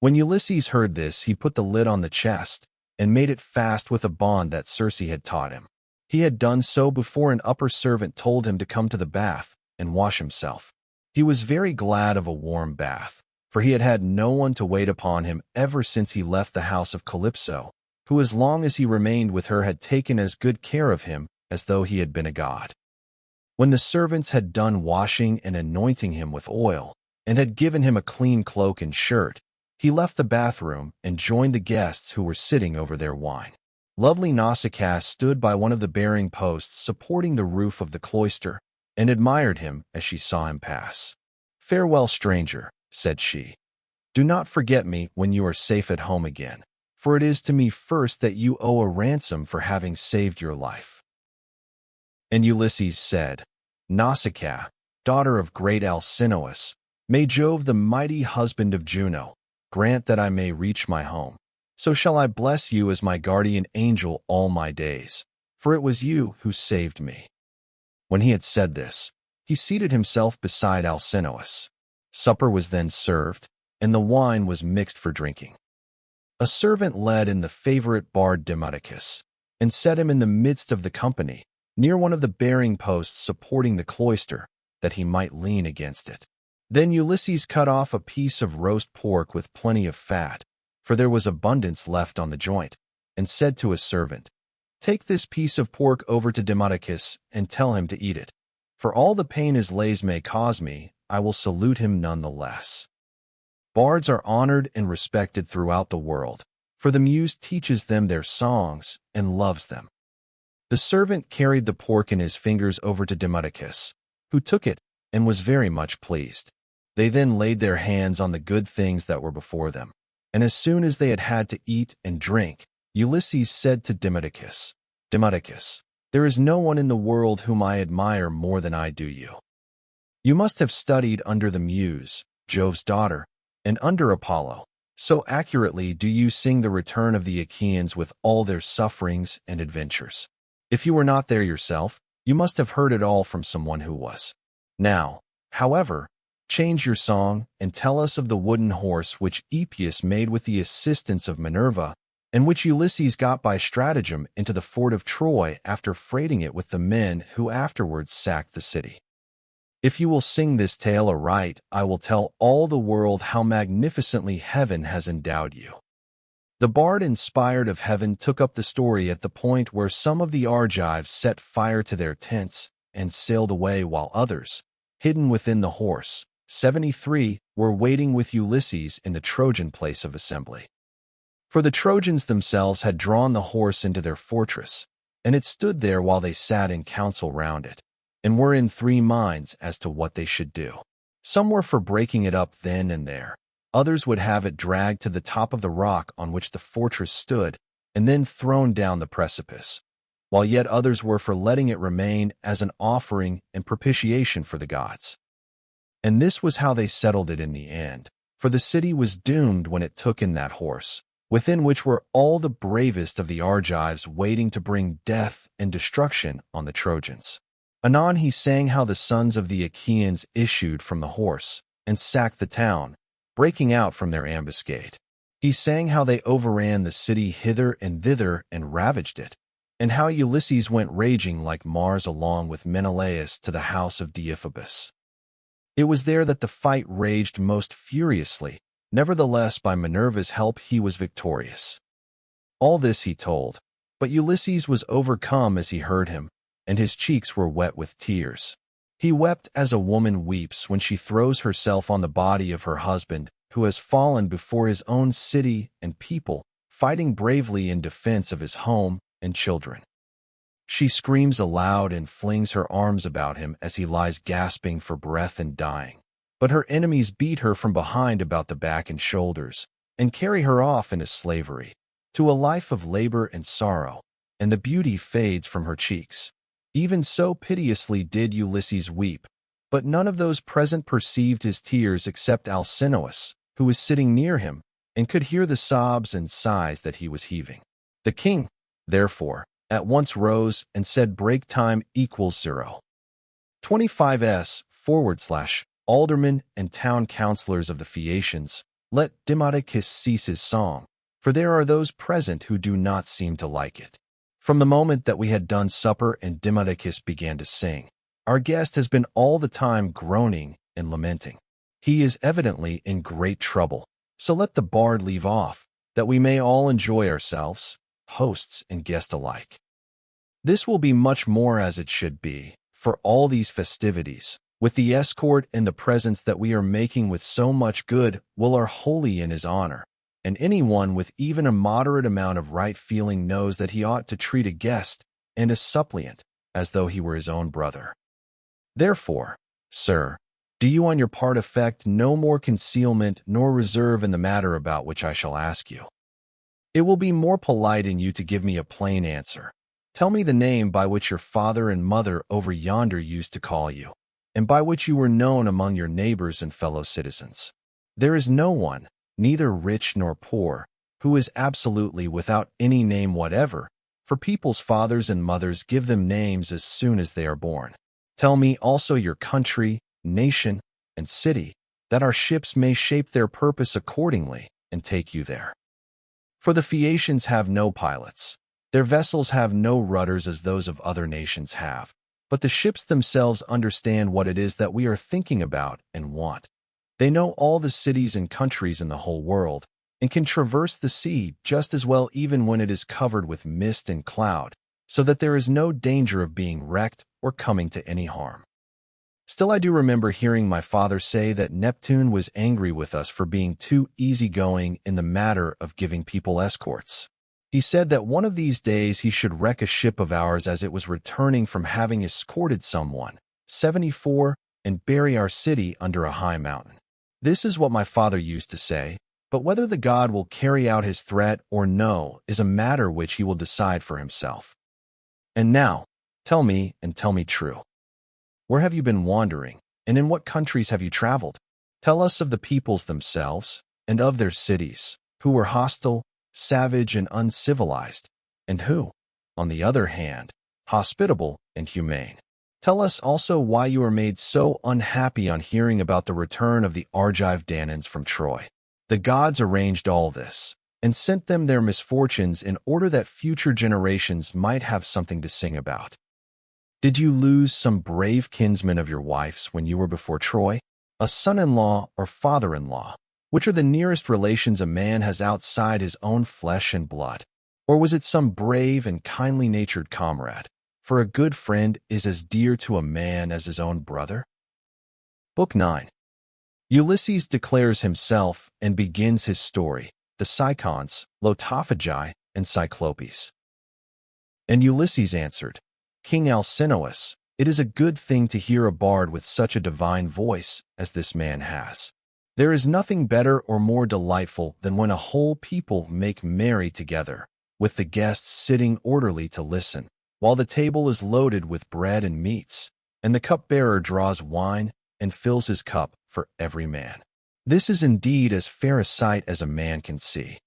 When Ulysses heard this, he put the lid on the chest and made it fast with a bond that Circe had taught him. He had done so before an upper servant told him to come to the bath and wash himself. He was very glad of a warm bath, for he had had no one to wait upon him ever since he left the house of Calypso, who as long as he remained with her had taken as good care of him as though he had been a god. When the servants had done washing and anointing him with oil, and had given him a clean cloak and shirt, he left the bathroom and joined the guests who were sitting over their wine. Lovely Nausicaa stood by one of the bearing posts supporting the roof of the cloister, and admired him as she saw him pass. "Farewell, stranger," said she. "Do not forget me when you are safe at home again, for it is to me first that you owe a ransom for having saved your life." And Ulysses said, "Nausicaa, daughter of great Alcinous, may Jove, the mighty husband of Juno, grant that I may reach my home. So shall I bless you as my guardian angel all my days, for it was you who saved me." When he had said this, he seated himself beside Alcinous. Supper was then served, and the wine was mixed for drinking. A servant led in the favorite bard Demodocus, and set him in the midst of the company, near one of the bearing posts supporting the cloister, that he might lean against it. Then Ulysses cut off a piece of roast pork with plenty of fat, for there was abundance left on the joint, and said to his servant, "Take this piece of pork over to Demodocus and tell him to eat it. For all the pain his lays may cause me, I will salute him none the less." Bards are honored and respected throughout the world, for the muse teaches them their songs and loves them. The servant carried the pork in his fingers over to Demodocus, who took it and was very much pleased. They then laid their hands on the good things that were before them, and as soon as they had had to eat and drink, Ulysses said to Demodocus, "Demodocus, there is no one in the world whom I admire more than I do you. You must have studied under the Muse, Jove's daughter, and under Apollo. So accurately do you sing the return of the Achaeans with all their sufferings and adventures. If you were not there yourself, you must have heard it all from someone who was. Now, however, change your song and tell us of the wooden horse which Epeus made with the assistance of Minerva, and which Ulysses got by stratagem into the fort of Troy after freighting it with the men who afterwards sacked the city. If you will sing this tale aright, I will tell all the world how magnificently heaven has endowed you." The bard inspired of heaven took up the story at the point where some of the Argives set fire to their tents and sailed away, while others, hidden within the horse, 73, were waiting with Ulysses in the Trojan place of assembly. For the Trojans themselves had drawn the horse into their fortress, and it stood there while they sat in council round it, and were in 3 minds as to what they should do. Some were for breaking it up then and there. Others would have it dragged to the top of the rock on which the fortress stood, and then thrown down the precipice, while yet others were for letting it remain as an offering and propitiation for the gods. And this was how they settled it in the end, for the city was doomed when it took in that horse, within which were all the bravest of the Argives waiting to bring death and destruction on the Trojans. Anon he sang how the sons of the Achaeans issued from the horse, and sacked the town, breaking out from their ambuscade. He sang how they overran the city hither and thither and ravaged it, and how Ulysses went raging like Mars along with Menelaus to the house of Deiphobus. It was there that the fight raged most furiously. Nevertheless, by Minerva's help he was victorious. All this he told, but Ulysses was overcome as he heard him, and his cheeks were wet with tears. He wept as a woman weeps when she throws herself on the body of her husband, who has fallen before his own city and people, fighting bravely in defense of his home and children. She screams aloud and flings her arms about him as he lies gasping for breath and dying. but her enemies beat her from behind about the back and shoulders, and carry her off into slavery, to a life of labor and sorrow, and the beauty fades from her cheeks. Even so piteously did Ulysses weep, but none of those present perceived his tears except Alcinous, who was sitting near him, and could hear the sobs and sighs that he was heaving. The king, therefore, at once rose and said break time equals 0. 25s / aldermen and town councillors of the Phaeacians, let Demodocus cease his song, for there are those present who do not seem to like it. From the moment that we had done supper and Demodocus began to sing, our guest has been all the time groaning and lamenting. He is evidently in great trouble, so let the bard leave off, that we may all enjoy ourselves, hosts and guests alike. This will be much more as it should be, for all these festivities, with the escort and the presents that we are making with so much good, will are wholly in his honor, and anyone with even a moderate amount of right feeling knows that he ought to treat a guest and a suppliant as though he were his own brother. Therefore, sir, do you on your part affect no more concealment nor reserve in the matter about which I shall ask you. It will be more polite in you to give me a plain answer. Tell me the name by which your father and mother over yonder used to call you, and by which you were known among your neighbors and fellow citizens. There is no one, neither rich nor poor, who is absolutely without any name whatever, for people's fathers and mothers give them names as soon as they are born. Tell me also your country, nation, and city, that our ships may shape their purpose accordingly and take you there. For the Phaeacians have no pilots. Their vessels have no rudders as those of other nations have, but the ships themselves understand what it is that we are thinking about and want. They know all the cities and countries in the whole world, and can traverse the sea just as well even when it is covered with mist and cloud, so that there is no danger of being wrecked or coming to any harm. Still, I do remember hearing my father say that Neptune was angry with us for being too easygoing in the matter of giving people escorts. He said that one of these days he should wreck a ship of ours as it was returning from having escorted someone, 74, and bury our city under a high mountain. This is what my father used to say, but whether the god will carry out his threat or no is a matter which he will decide for himself. And now, tell me, and tell me true. Where have you been wandering, and in what countries have you traveled? Tell us of the peoples themselves, and of their cities, who were hostile, savage, and uncivilized, and who, on the other hand, hospitable and humane. Tell us also why you were made so unhappy on hearing about the return of the Argive Danans from Troy. The gods arranged all this, and sent them their misfortunes in order that future generations might have something to sing about. Did you lose some brave kinsman of your wife's when you were before Troy? A son-in-law or father-in-law, which are the nearest relations a man has outside his own flesh and blood? Or was it some brave and kindly-natured comrade? For a good friend is as dear to a man as his own brother. Book 9. Ulysses declares himself and begins his story, the Cicons, Lotophagi, and Cyclopes. And Ulysses answered, King Alcinous, it is a good thing to hear a bard with such a divine voice as this man has. There is nothing better or more delightful than when a whole people make merry together, with the guests sitting orderly to listen, while the table is loaded with bread and meats, and the cupbearer draws wine and fills his cup for every man. This is indeed as fair a sight as a man can see.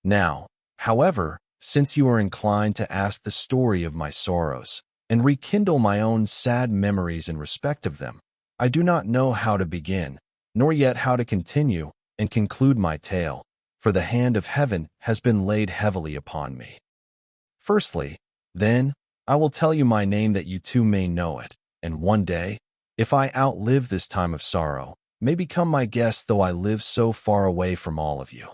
Now, however, since you are inclined to ask the story of my sorrows, and rekindle my own sad memories in respect of them, I do not know how to begin, nor yet how to continue and conclude my tale, for the hand of heaven has been laid heavily upon me. Firstly, then, I will tell you my name that you too may know it, and one day, if I outlive this time of sorrow, may become my guest though I live so far away from all of you.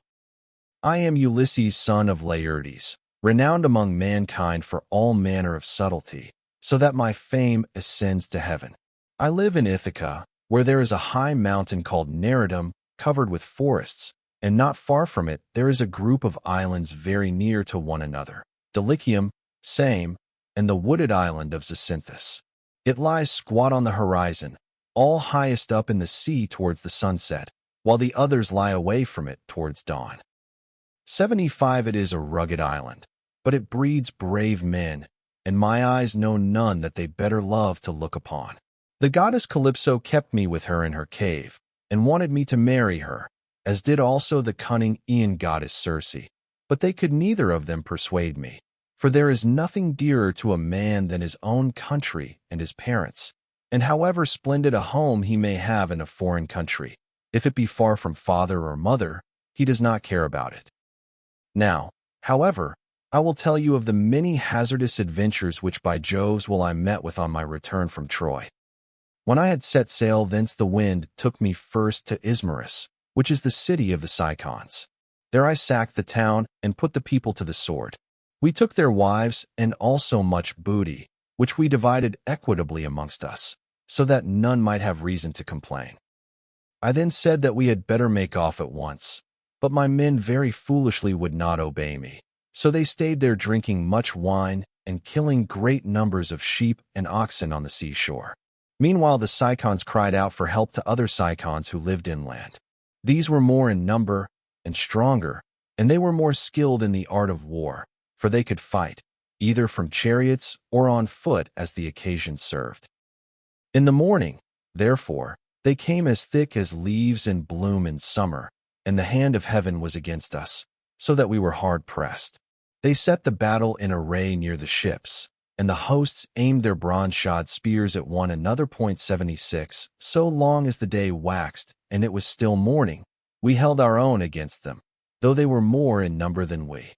I am Ulysses, son of Laertes, renowned among mankind for all manner of subtlety, so that my fame ascends to heaven. I live in Ithaca, where there is a high mountain called Nereidum, covered with forests, and not far from it there is a group of islands very near to one another, Dulichium, Same, and the wooded island of Zacynthus. It lies squat on the horizon, all highest up in the sea towards the sunset, while the others lie away from it towards dawn. 75 It is a rugged island, but it breeds brave men, and my eyes know none that they better love to look upon. The goddess Calypso kept me with her in her cave, and wanted me to marry her, as did also the cunning Aeon goddess Circe. But they could neither of them persuade me, for there is nothing dearer to a man than his own country and his parents, and however splendid a home he may have in a foreign country, if it be far from father or mother, he does not care about it. Now, however, I will tell you of the many hazardous adventures which by Jove's will I met with on my return from Troy. When I had set sail thence, the wind took me first to Ismarus, which is the city of the Cicons. There I sacked the town and put the people to the sword. We took their wives and also much booty, which we divided equitably amongst us, so that none might have reason to complain. I then said that we had better make off at once, but my men very foolishly would not obey me. So they stayed there drinking much wine and killing great numbers of sheep and oxen on the seashore. Meanwhile the Cicons cried out for help to other Cicons who lived inland. These were more in number and stronger, and they were more skilled in the art of war, for they could fight, either from chariots or on foot as the occasion served. In the morning, therefore, they came as thick as leaves in bloom in summer, and the hand of heaven was against us, so that we were hard pressed. They set the battle in array near the ships, and the hosts aimed their bronze-shod spears at one another. 76 So long as the day waxed, and it was still morning, we held our own against them, though they were more in number than we.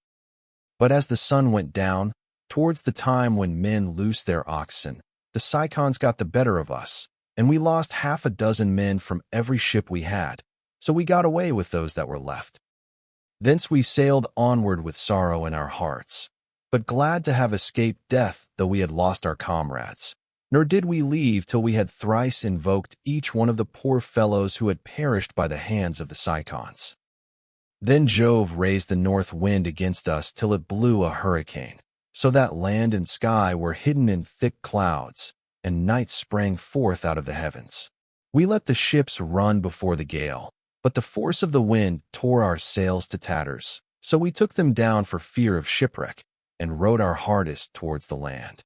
But as the sun went down, towards the time when men loosed their oxen, the Cicons got the better of us, and we lost 6 men from every ship we had, so we got away with those that were left. Thence we sailed onward with sorrow in our hearts, but glad to have escaped death, though we had lost our comrades. Nor did we leave till we had thrice invoked each one of the poor fellows who had perished by the hands of the Cicons. Then Jove raised the north wind against us till it blew a hurricane, so that land and sky were hidden in thick clouds, and night sprang forth out of the heavens. We let the ships run before the gale, but the force of the wind tore our sails to tatters, so we took them down for fear of shipwreck, and rowed our hardest towards the land.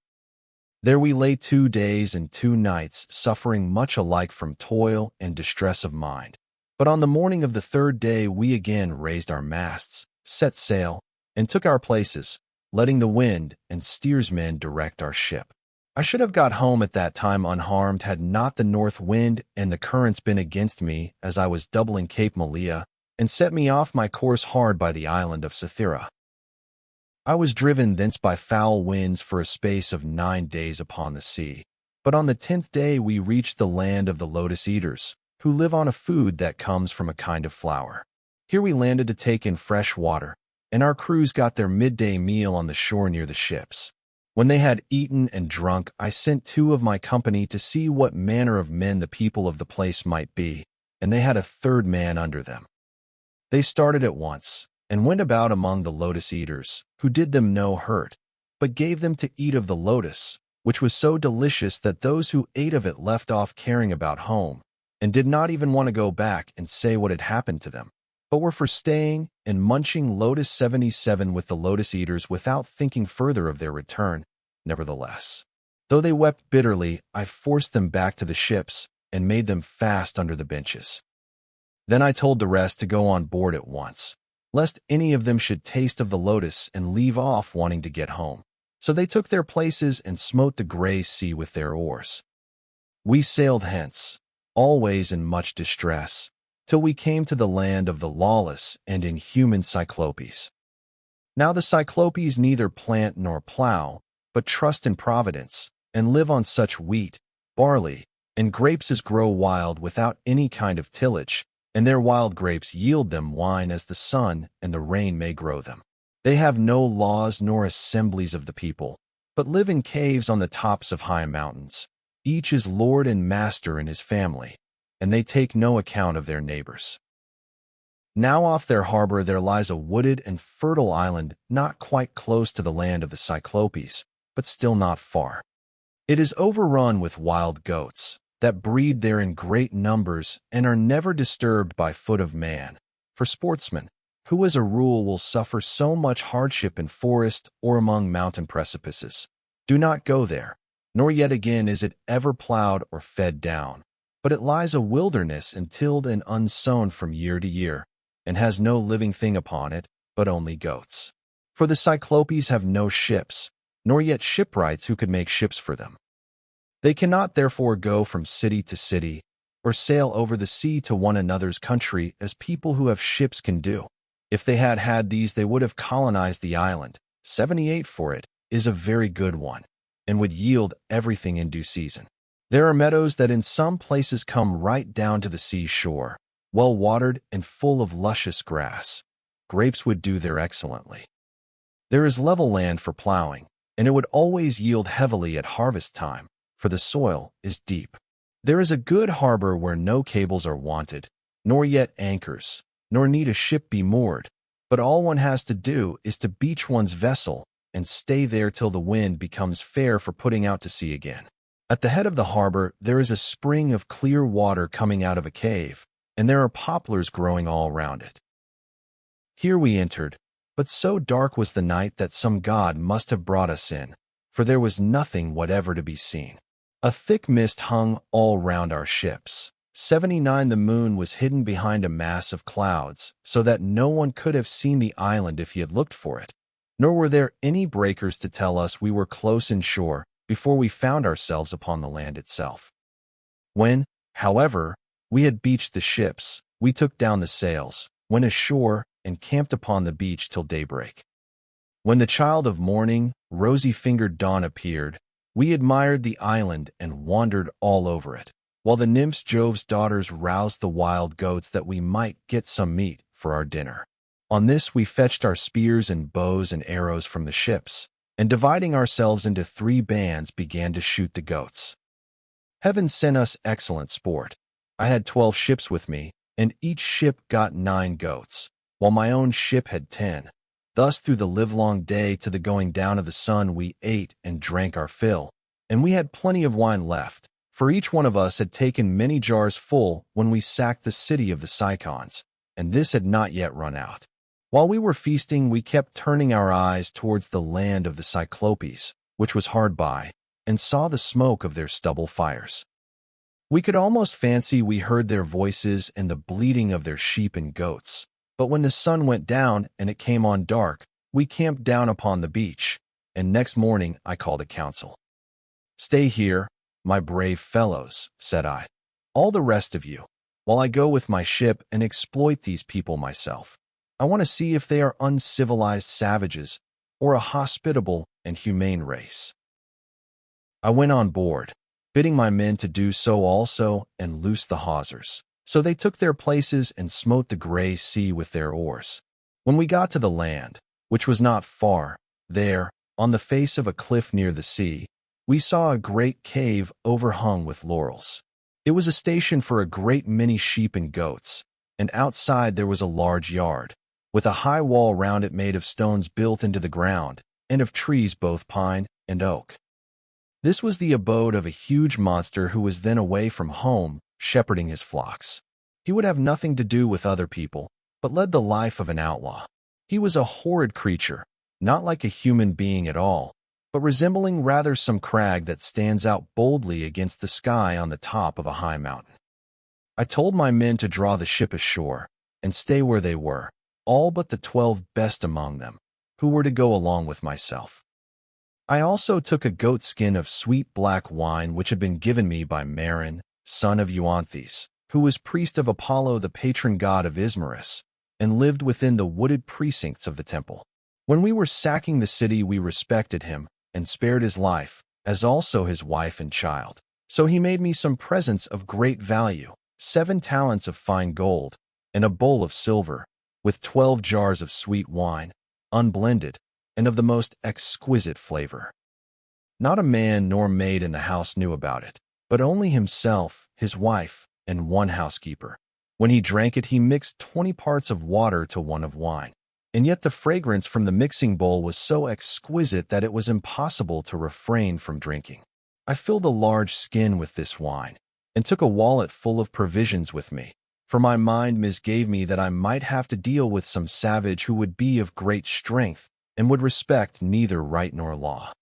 There we lay 2 days and 2 nights, suffering much alike from toil and distress of mind. But on the morning of the 3rd day we again raised our masts, set sail, and took our places, letting the wind and steersmen direct our ship. I should have got home at that time unharmed had not the north wind and the currents been against me as I was doubling Cape Malea, and set me off my course hard by the island of Scyria. I was driven thence by foul winds for a space of 9 days upon the sea. But on the 10th day we reached the land of the lotus eaters, who live on a food that comes from a kind of flower. Here we landed to take in fresh water, and our crews got their midday meal on the shore near the ships. When they had eaten and drunk, I sent 2 of my company to see what manner of men the people of the place might be, and they had a 3rd man under them. They started at once, and went about among the lotus eaters, who did them no hurt, but gave them to eat of the lotus, which was so delicious that those who ate of it left off caring about home, and did not even want to go back and say what had happened to them, but were for staying and munching lotus 77 with the lotus eaters without thinking further of their return. Nevertheless, though they wept bitterly, I forced them back to the ships and made them fast under the benches. Then I told the rest to go on board at once, lest any of them should taste of the lotus and leave off wanting to get home. So they took their places and smote the gray sea with their oars. We sailed hence, always in much distress, till we came to the land of the lawless and inhuman Cyclopes. Now the Cyclopes neither plant nor plow, but trust in providence, and live on such wheat, barley, and grapes as grow wild without any kind of tillage, and their wild grapes yield them wine as the sun and the rain may grow them. They have no laws nor assemblies of the people, but live in caves on the tops of high mountains. Each is lord and master in his family, and they take no account of their neighbors. Now off their harbor there lies a wooded and fertile island not quite close to the land of the Cyclopes, but still not far. It is overrun with wild goats, that breed there in great numbers and are never disturbed by foot of man. For sportsmen, who as a rule will suffer so much hardship in forest or among mountain precipices, do not go there, nor yet again is it ever plowed or fed down, but it lies a wilderness untilled and unsown from year to year, and has no living thing upon it, but only goats. For the Cyclopes have no ships, nor yet shipwrights who could make ships for them. They cannot therefore go from city to city, or sail over the sea to one another's country as people who have ships can do. If they had had these, they would have colonized the island. 78 for it is a very good one, and would yield everything in due season. There are meadows that in some places come right down to the sea shore, well watered and full of luscious grass. Grapes would do there excellently. There is level land for plowing, and it would always yield heavily at harvest time, for the soil is deep. There is a good harbor where no cables are wanted, nor yet anchors, nor need a ship be moored, but all one has to do is to beach one's vessel and stay there till the wind becomes fair for putting out to sea again. At the head of the harbor there is a spring of clear water coming out of a cave, and there are poplars growing all round it. Here we entered, but so dark was the night that some god must have brought us in, for there was nothing whatever to be seen. A thick mist hung all round our ships. 79 The moon was hidden behind a mass of clouds, so that no one could have seen the island if he had looked for it, nor were there any breakers to tell us we were close inshore before we found ourselves upon the land itself. When, however, we had beached the ships, we took down the sails, went ashore, and camped upon the beach till daybreak. When the child of morning, rosy-fingered dawn appeared, we admired the island and wandered all over it, while the nymphs Jove's daughters roused the wild goats that we might get some meat for our dinner. On this we fetched our spears and bows and arrows from the ships, and dividing ourselves into 3 bands began to shoot the goats. Heaven sent us excellent sport. I had 12 ships with me, and each ship got 9 goats, while my own ship had 10. Thus through the livelong day to the going down of the sun we ate and drank our fill, and we had plenty of wine left, for each one of us had taken many jars full when we sacked the city of the Cicons, and this had not yet run out. While we were feasting, we kept turning our eyes towards the land of the Cyclopes, which was hard by, and saw the smoke of their stubble fires. We could almost fancy we heard their voices and the bleating of their sheep and goats. But when the sun went down and it came on dark, we camped down upon the beach, and next morning I called a council. "Stay here, my brave fellows," said I, "all the rest of you, while I go with my ship and exploit these people myself. I want to see if they are uncivilized savages or a hospitable and humane race." I went on board, bidding my men to do so also, and loosed the hawsers. So they took their places and smote the gray sea with their oars. When we got to the land, which was not far, there, on the face of a cliff near the sea, we saw a great cave overhung with laurels. It was a station for a great many sheep and goats, and outside there was a large yard, with a high wall round it made of stones built into the ground, and of trees both pine and oak. This was the abode of a huge monster who was then away from home, shepherding his flocks. He would have nothing to do with other people, but led the life of an outlaw. He was a horrid creature, not like a human being at all, but resembling rather some crag that stands out boldly against the sky on the top of a high mountain. I told my men to draw the ship ashore, and stay where they were, all but the 12 best among them, who were to go along with myself. I also took a goat skin of sweet black wine which had been given me by Marin, son of Euanthes, who was priest of Apollo the patron god of Ismarus, and lived within the wooded precincts of the temple. When we were sacking the city we respected him, and spared his life, as also his wife and child. So he made me some presents of great value, 7 talents of fine gold, and a bowl of silver, with 12 jars of sweet wine, unblended, and of the most exquisite flavor. Not a man nor maid in the house knew about it, but only himself, his wife, and 1 housekeeper. When he drank it, he mixed 20 parts of water to 1 of wine, and yet the fragrance from the mixing bowl was so exquisite that it was impossible to refrain from drinking. I filled a large skin with this wine, and took a wallet full of provisions with me, for my mind misgave me that I might have to deal with some savage who would be of great strength and would respect neither right nor law.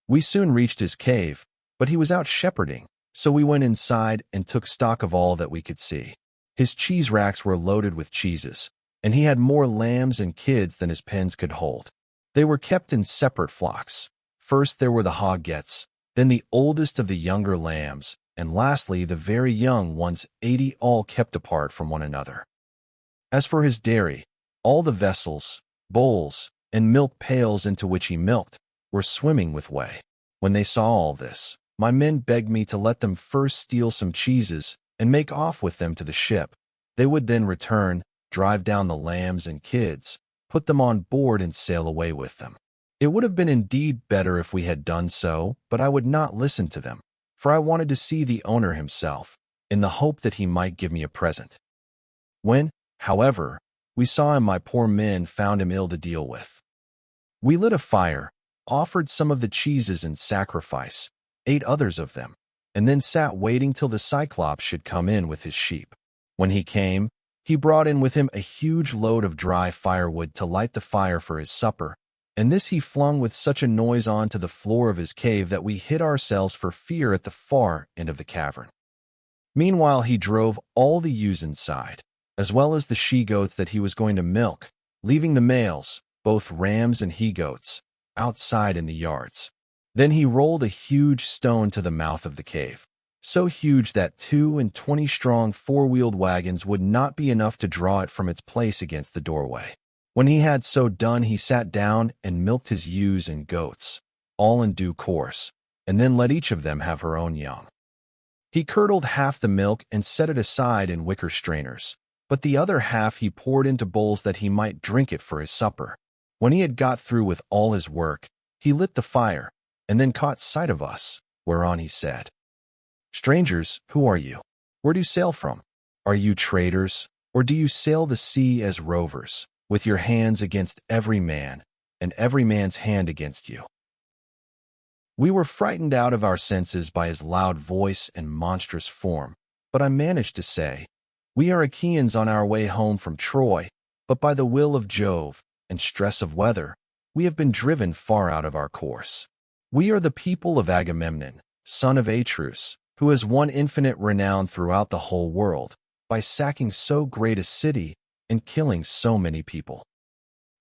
We soon reached his cave, but he was out shepherding, so we went inside and took stock of all that we could see. His cheese racks were loaded with cheeses, and he had more lambs and kids than his pens could hold. They were kept in separate flocks. First there were the hoggets, then the oldest of the younger lambs, and lastly the very young ones, 80, all kept apart from one another. As for his dairy, all the vessels, bowls, and milk pails into which he milked were swimming with whey. When they saw all this, my men begged me to let them first steal some cheeses and make off with them to the ship. They would then return, drive down the lambs and kids, put them on board and sail away with them. It would have been indeed better if we had done so, but I would not listen to them, for I wanted to see the owner himself, in the hope that he might give me a present. When, however, we saw him, my poor men found him ill to deal with. We lit a fire, offered some of the cheeses in sacrifice, ate others of them, and then sat waiting till the Cyclops should come in with his sheep. When he came, he brought in with him a huge load of dry firewood to light the fire for his supper, and this he flung with such a noise on to the floor of his cave that we hid ourselves for fear at the far end of the cavern. Meanwhile he drove all the ewes inside, as well as the she-goats that he was going to milk, leaving the males, both rams and he-goats, outside in the yards. Then he rolled a huge stone to the mouth of the cave, so huge that 22 strong four-wheeled wagons would not be enough to draw it from its place against the doorway. When he had so done, he sat down and milked his ewes and goats, all in due course, and then let each of them have her own young. He curdled half the milk and set it aside in wicker strainers, but the other half he poured into bowls that he might drink it for his supper. When he had got through with all his work, he lit the fire, and then caught sight of us, whereon he said, "Strangers, who are you? Where do you sail from? Are you traders, or do you sail the sea as rovers, with your hands against every man, and every man's hand against you?" We were frightened out of our senses by his loud voice and monstrous form, but I managed to say, "We are Achaeans on our way home from Troy, but by the will of Jove and stress of weather, we have been driven far out of our course. We are the people of Agamemnon, son of Atreus, who has won infinite renown throughout the whole world, by sacking so great a city and killing so many people.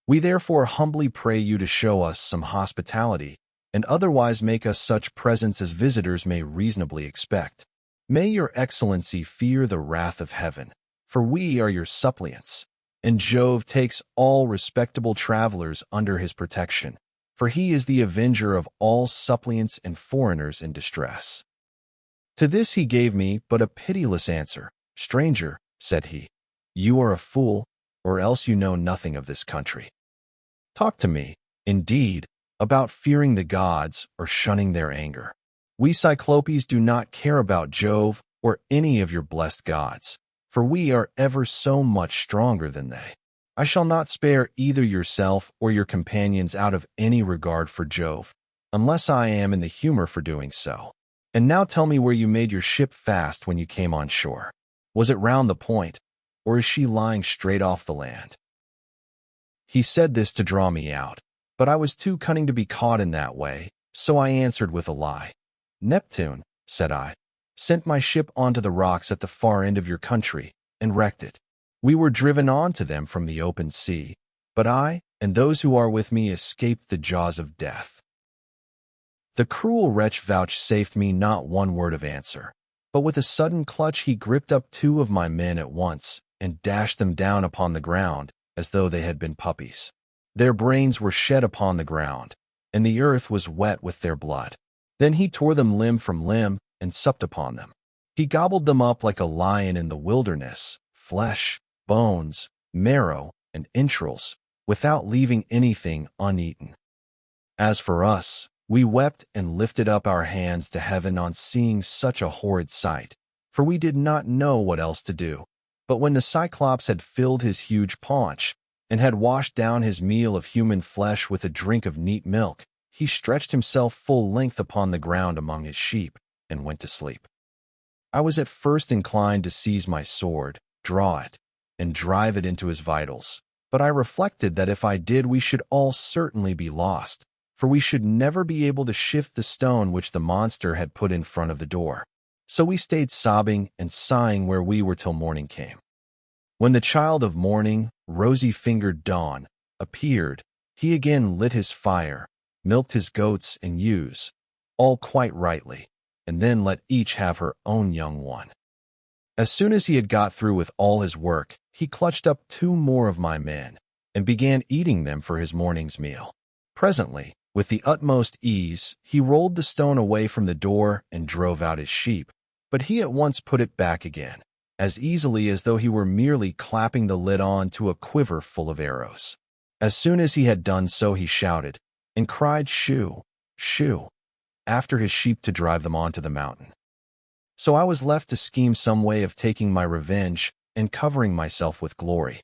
We therefore humbly pray you to show us some hospitality, and otherwise make us such presents as visitors may reasonably expect. May your excellency fear the wrath of heaven, for we are your suppliants, and Jove takes all respectable travelers under his protection, for he is the avenger of all suppliants and foreigners in distress." To this he gave me but a pitiless answer. "Stranger," said he, "you are a fool, or else you know nothing of this country. Talk to me, indeed, about fearing the gods or shunning their anger. We Cyclopes do not care about Jove or any of your blessed gods, for we are ever so much stronger than they. I shall not spare either yourself or your companions out of any regard for Jove, unless I am in the humor for doing so. And now tell me where you made your ship fast when you came on shore. Was it round the point, or is she lying straight off the land?" He said this to draw me out, but I was too cunning to be caught in that way, so I answered with a lie. "Neptune," said I, "sent my ship onto the rocks at the far end of your country, and wrecked it. We were driven on to them from the open sea, but I and those who are with me escaped the jaws of death." The cruel wretch vouchsafed me not one word of answer, but with a sudden clutch he gripped up 2 of my men at once and dashed them down upon the ground as though they had been puppies. Their brains were shed upon the ground, and the earth was wet with their blood. Then he tore them limb from limb and supped upon them. He gobbled them up like a lion in the wilderness, flesh, bones, marrow, and entrails, without leaving anything uneaten. As for us, we wept and lifted up our hands to heaven on seeing such a horrid sight, for we did not know what else to do. But when the Cyclops had filled his huge paunch, and had washed down his meal of human flesh with a drink of neat milk, he stretched himself full length upon the ground among his sheep, and went to sleep. I was at first inclined to seize my sword, draw it, and drive it into his vitals, but I reflected that if I did, we should all certainly be lost, for we should never be able to shift the stone which the monster had put in front of the door. So we stayed sobbing and sighing where we were till morning came. When the child of morning, rosy-fingered dawn, appeared, he again lit his fire, milked his goats and ewes, all quite rightly, and then let each have her own young one. As soon as he had got through with all his work, he clutched up 2 more of my men, and began eating them for his morning's meal. Presently, with the utmost ease, he rolled the stone away from the door and drove out his sheep, but he at once put it back again, as easily as though he were merely clapping the lid on to a quiver full of arrows. As soon as he had done so, he shouted, and cried shoo, shoo, after his sheep to drive them on to the mountain. So I was left to scheme some way of taking my revenge and covering myself with glory.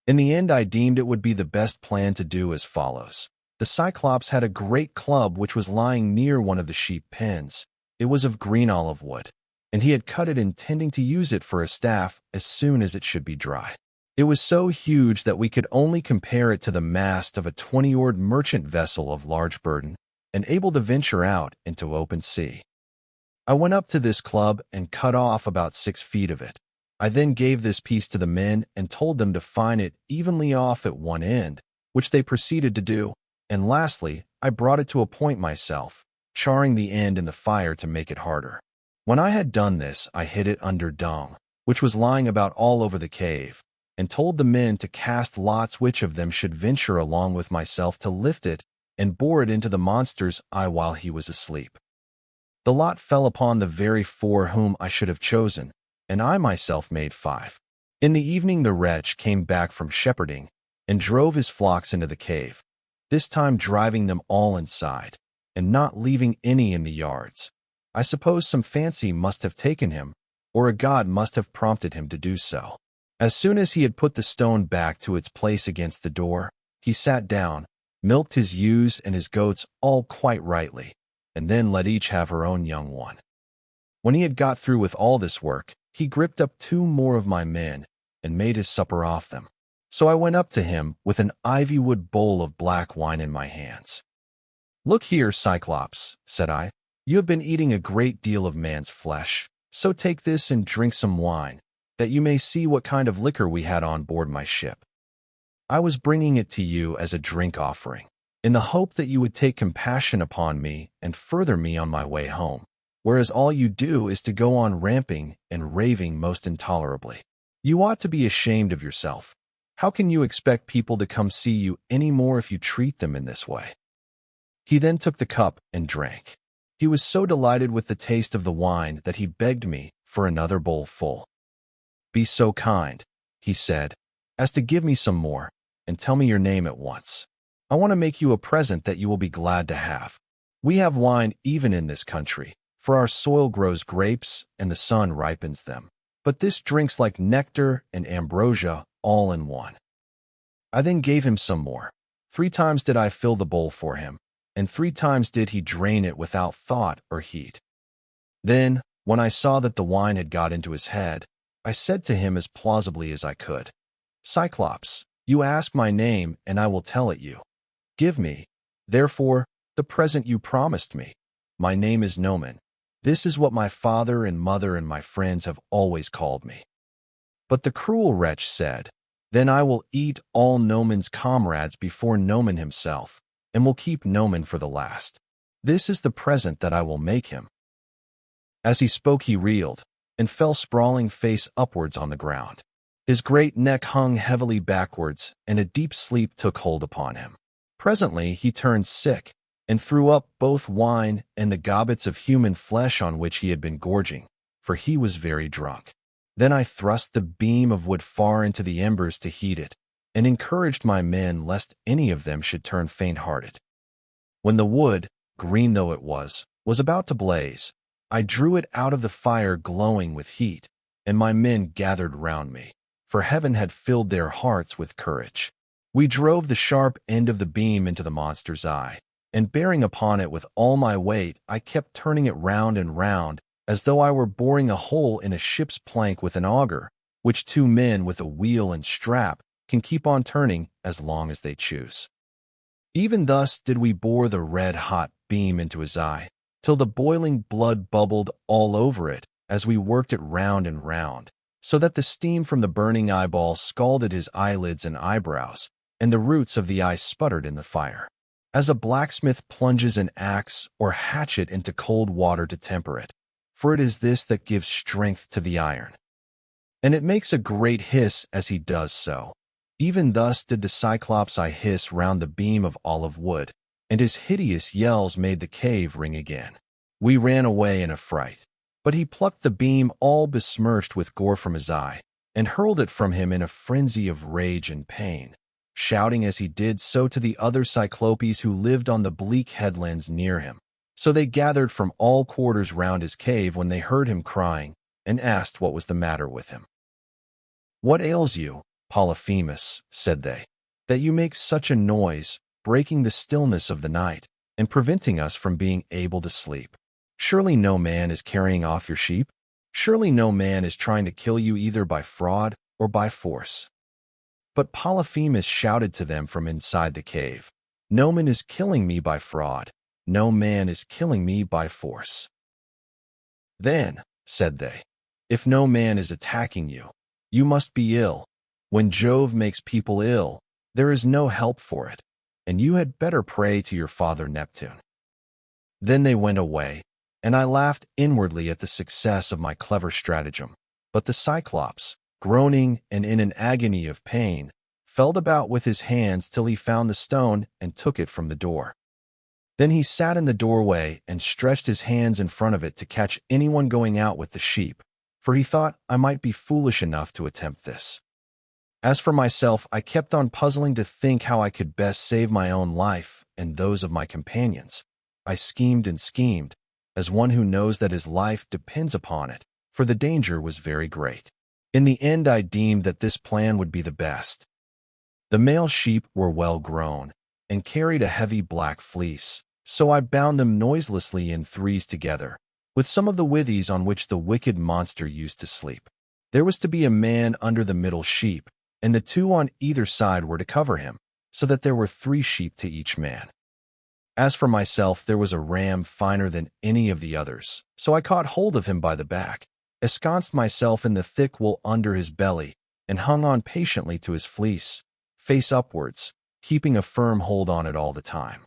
In the end, I deemed it would be the best plan to do as follows. The Cyclops had a great club which was lying near one of the sheep pens. It was of green olive wood, and he had cut it intending to use it for a staff as soon as it should be dry. It was so huge that we could only compare it to the mast of a 20-oared merchant vessel of large burden, and able to venture out into open sea. I went up to this club and cut off about 6 feet of it. I then gave this piece to the men and told them to fine it evenly off at one end, which they proceeded to do, and lastly, I brought it to a point myself, charring the end in the fire to make it harder. When I had done this, I hid it under dung, which was lying about all over the cave, and told the men to cast lots which of them should venture along with myself to lift it and bore it into the monster's eye while he was asleep. The lot fell upon the very 4 whom I should have chosen, and I myself made 5. In the evening the wretch came back from shepherding, and drove his flocks into the cave, this time driving them all inside, and not leaving any in the yards. I suppose some fancy must have taken him, or a god must have prompted him to do so. As soon as he had put the stone back to its place against the door, he sat down, milked his ewes and his goats all quite rightly, and then let each have her own young one. When he had got through with all this work, he gripped up 2 more of my men, and made his supper off them. So I went up to him with an ivy-wood bowl of black wine in my hands. "Look here, Cyclops," said I, "you have been eating a great deal of man's flesh, so take this and drink some wine, that you may see what kind of liquor we had on board my ship. I was bringing it to you as a drink offering, in the hope that you would take compassion upon me and further me on my way home, whereas all you do is to go on ramping and raving most intolerably. You ought to be ashamed of yourself. How can you expect people to come see you any more if you treat them in this way?" He then took the cup and drank. He was so delighted with the taste of the wine that he begged me for another bowl full. "Be so kind," he said, "as to give me some more, and tell me your name at once. I want to make you a present that you will be glad to have. We have wine even in this country, for our soil grows grapes and the sun ripens them. But this drinks like nectar and ambrosia all in one." I then gave him some more. 3 times did I fill the bowl for him, and 3 times did he drain it without thought or heed. Then, when I saw that the wine had got into his head, I said to him as plausibly as I could, "Cyclops, you ask my name, and I will tell it you. Give me, therefore, the present you promised me. My name is Nomen. This is what my father and mother and my friends have always called me." But the cruel wretch said, "Then I will eat all Nomen's comrades before Nomen himself, and will keep Nomen for the last. This is the present that I will make him." As he spoke, he reeled, and fell sprawling face upwards on the ground. His great neck hung heavily backwards, and a deep sleep took hold upon him. Presently he turned sick, and threw up both wine and the gobbets of human flesh on which he had been gorging, for he was very drunk. Then I thrust the beam of wood far into the embers to heat it, and encouraged my men lest any of them should turn faint-hearted. When the wood, green though it was about to blaze, I drew it out of the fire glowing with heat, and my men gathered round me, for heaven had filled their hearts with courage. We drove the sharp end of the beam into the monster's eye, and bearing upon it with all my weight, I kept turning it round and round as though I were boring a hole in a ship's plank with an auger, which two men with a wheel and strap can keep on turning as long as they choose. Even thus did we bore the red-hot beam into his eye, till the boiling blood bubbled all over it as we worked it round and round, so that the steam from the burning eyeball scalded his eyelids and eyebrows, and the roots of the eye sputtered in the fire, as a blacksmith plunges an axe or hatchet into cold water to temper it, for it is this that gives strength to the iron. And it makes a great hiss as he does so. Even thus did the Cyclops' eye hiss round the beam of olive wood, and his hideous yells made the cave ring again. We ran away in a fright, but he plucked the beam all besmirched with gore from his eye, and hurled it from him in a frenzy of rage and pain, shouting as he did so to the other Cyclopes who lived on the bleak headlands near him. So they gathered from all quarters round his cave when they heard him crying, and asked what was the matter with him. "What ails you, Polyphemus," said they, "that you make such a noise, breaking the stillness of the night, and preventing us from being able to sleep? Surely no man is carrying off your sheep? Surely no man is trying to kill you either by fraud or by force?" But Polyphemus shouted to them from inside the cave, "No man is killing me by fraud. No man is killing me by force." "Then," said they, "if no man is attacking you, you must be ill. When Jove makes people ill, there is no help for it, and you had better pray to your father Neptune." Then they went away, and I laughed inwardly at the success of my clever stratagem. But the Cyclops, groaning and in an agony of pain, felt about with his hands till he found the stone and took it from the door. Then he sat in the doorway and stretched his hands in front of it to catch anyone going out with the sheep, for he thought I might be foolish enough to attempt this. As for myself, I kept on puzzling to think how I could best save my own life and those of my companions. I schemed and schemed, as one who knows that his life depends upon it, for the danger was very great. In the end I deemed that this plan would be the best. The male sheep were well grown, and carried a heavy black fleece, so I bound them noiselessly in threes together, with some of the withies on which the wicked monster used to sleep. There was to be a man under the middle sheep, and the two on either side were to cover him, so that there were 3 sheep to each man. As for myself, there was a ram finer than any of the others, so I caught hold of him by the back, ensconced myself in the thick wool under his belly, and hung on patiently to his fleece, face upwards, keeping a firm hold on it all the time.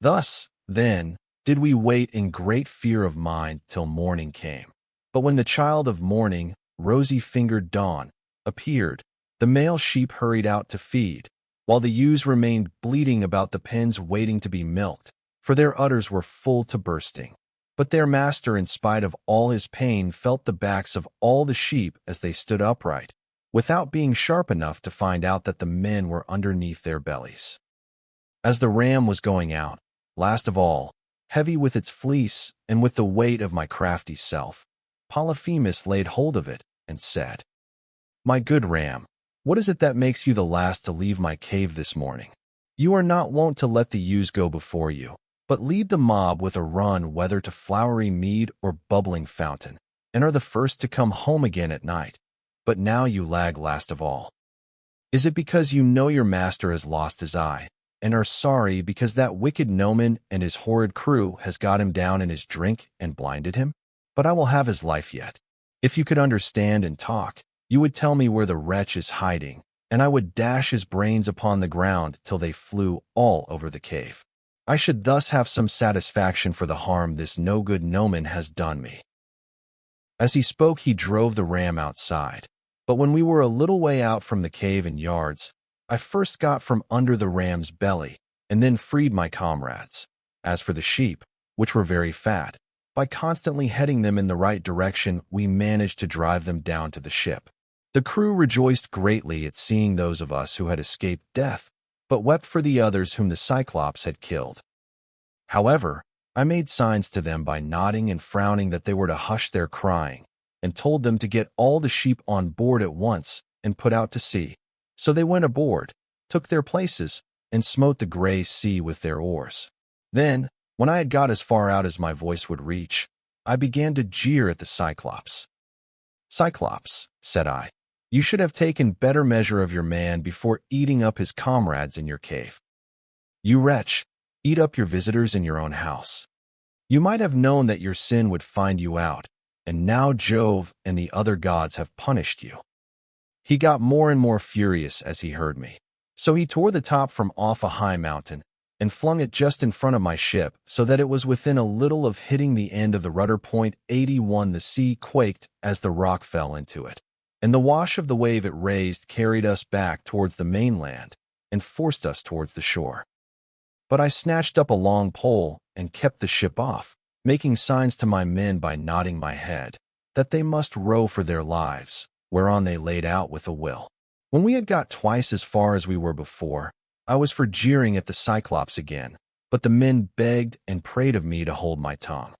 Thus, then, did we wait in great fear of mind till morning came. But when the child of morning, rosy-fingered dawn, appeared, the male sheep hurried out to feed, while the ewes remained bleating about the pens waiting to be milked, for their udders were full to bursting. But their master, in spite of all his pain, felt the backs of all the sheep as they stood upright, without being sharp enough to find out that the men were underneath their bellies. As the ram was going out, last of all, heavy with its fleece and with the weight of my crafty self, Polyphemus laid hold of it and said, "My good ram, what is it that makes you the last to leave my cave this morning? You are not wont to let the ewes go before you, but lead the mob with a run whether to flowery mead or bubbling fountain, and are the first to come home again at night. But now you lag last of all. Is it because you know your master has lost his eye, and are sorry because that wicked Noman and his horrid crew has got him down in his drink and blinded him? But I will have his life yet. If you could understand and talk, you would tell me where the wretch is hiding, and I would dash his brains upon the ground till they flew all over the cave. I should thus have some satisfaction for the harm this no-good Noman has done me." As he spoke, he drove the ram outside. But when we were a little way out from the cave and yards, I first got from under the ram's belly, and then freed my comrades. As for the sheep, which were very fat, by constantly heading them in the right direction, we managed to drive them down to the ship. The crew rejoiced greatly at seeing those of us who had escaped death, but wept for the others whom the Cyclops had killed. However, I made signs to them by nodding and frowning that they were to hush their crying, and told them to get all the sheep on board at once and put out to sea. So they went aboard, took their places, and smote the grey sea with their oars. Then, when I had got as far out as my voice would reach, I began to jeer at the Cyclops. "Cyclops," said I, "you should have taken better measure of your man before eating up his comrades in your cave. You wretch, eat up your visitors in your own house. You might have known that your sin would find you out, and now Jove and the other gods have punished you." He got more and more furious as he heard me. So he tore the top from off a high mountain and flung it just in front of my ship so that it was within a little of hitting the end of the rudder point. 81 The sea quaked as the rock fell into it, and the wash of the wave it raised carried us back towards the mainland and forced us towards the shore. But I snatched up a long pole and kept the ship off, making signs to my men by nodding my head that they must row for their lives, whereon they laid out with a will. When we had got twice as far as we were before, I was for jeering at the Cyclops again, but the men begged and prayed of me to hold my tongue.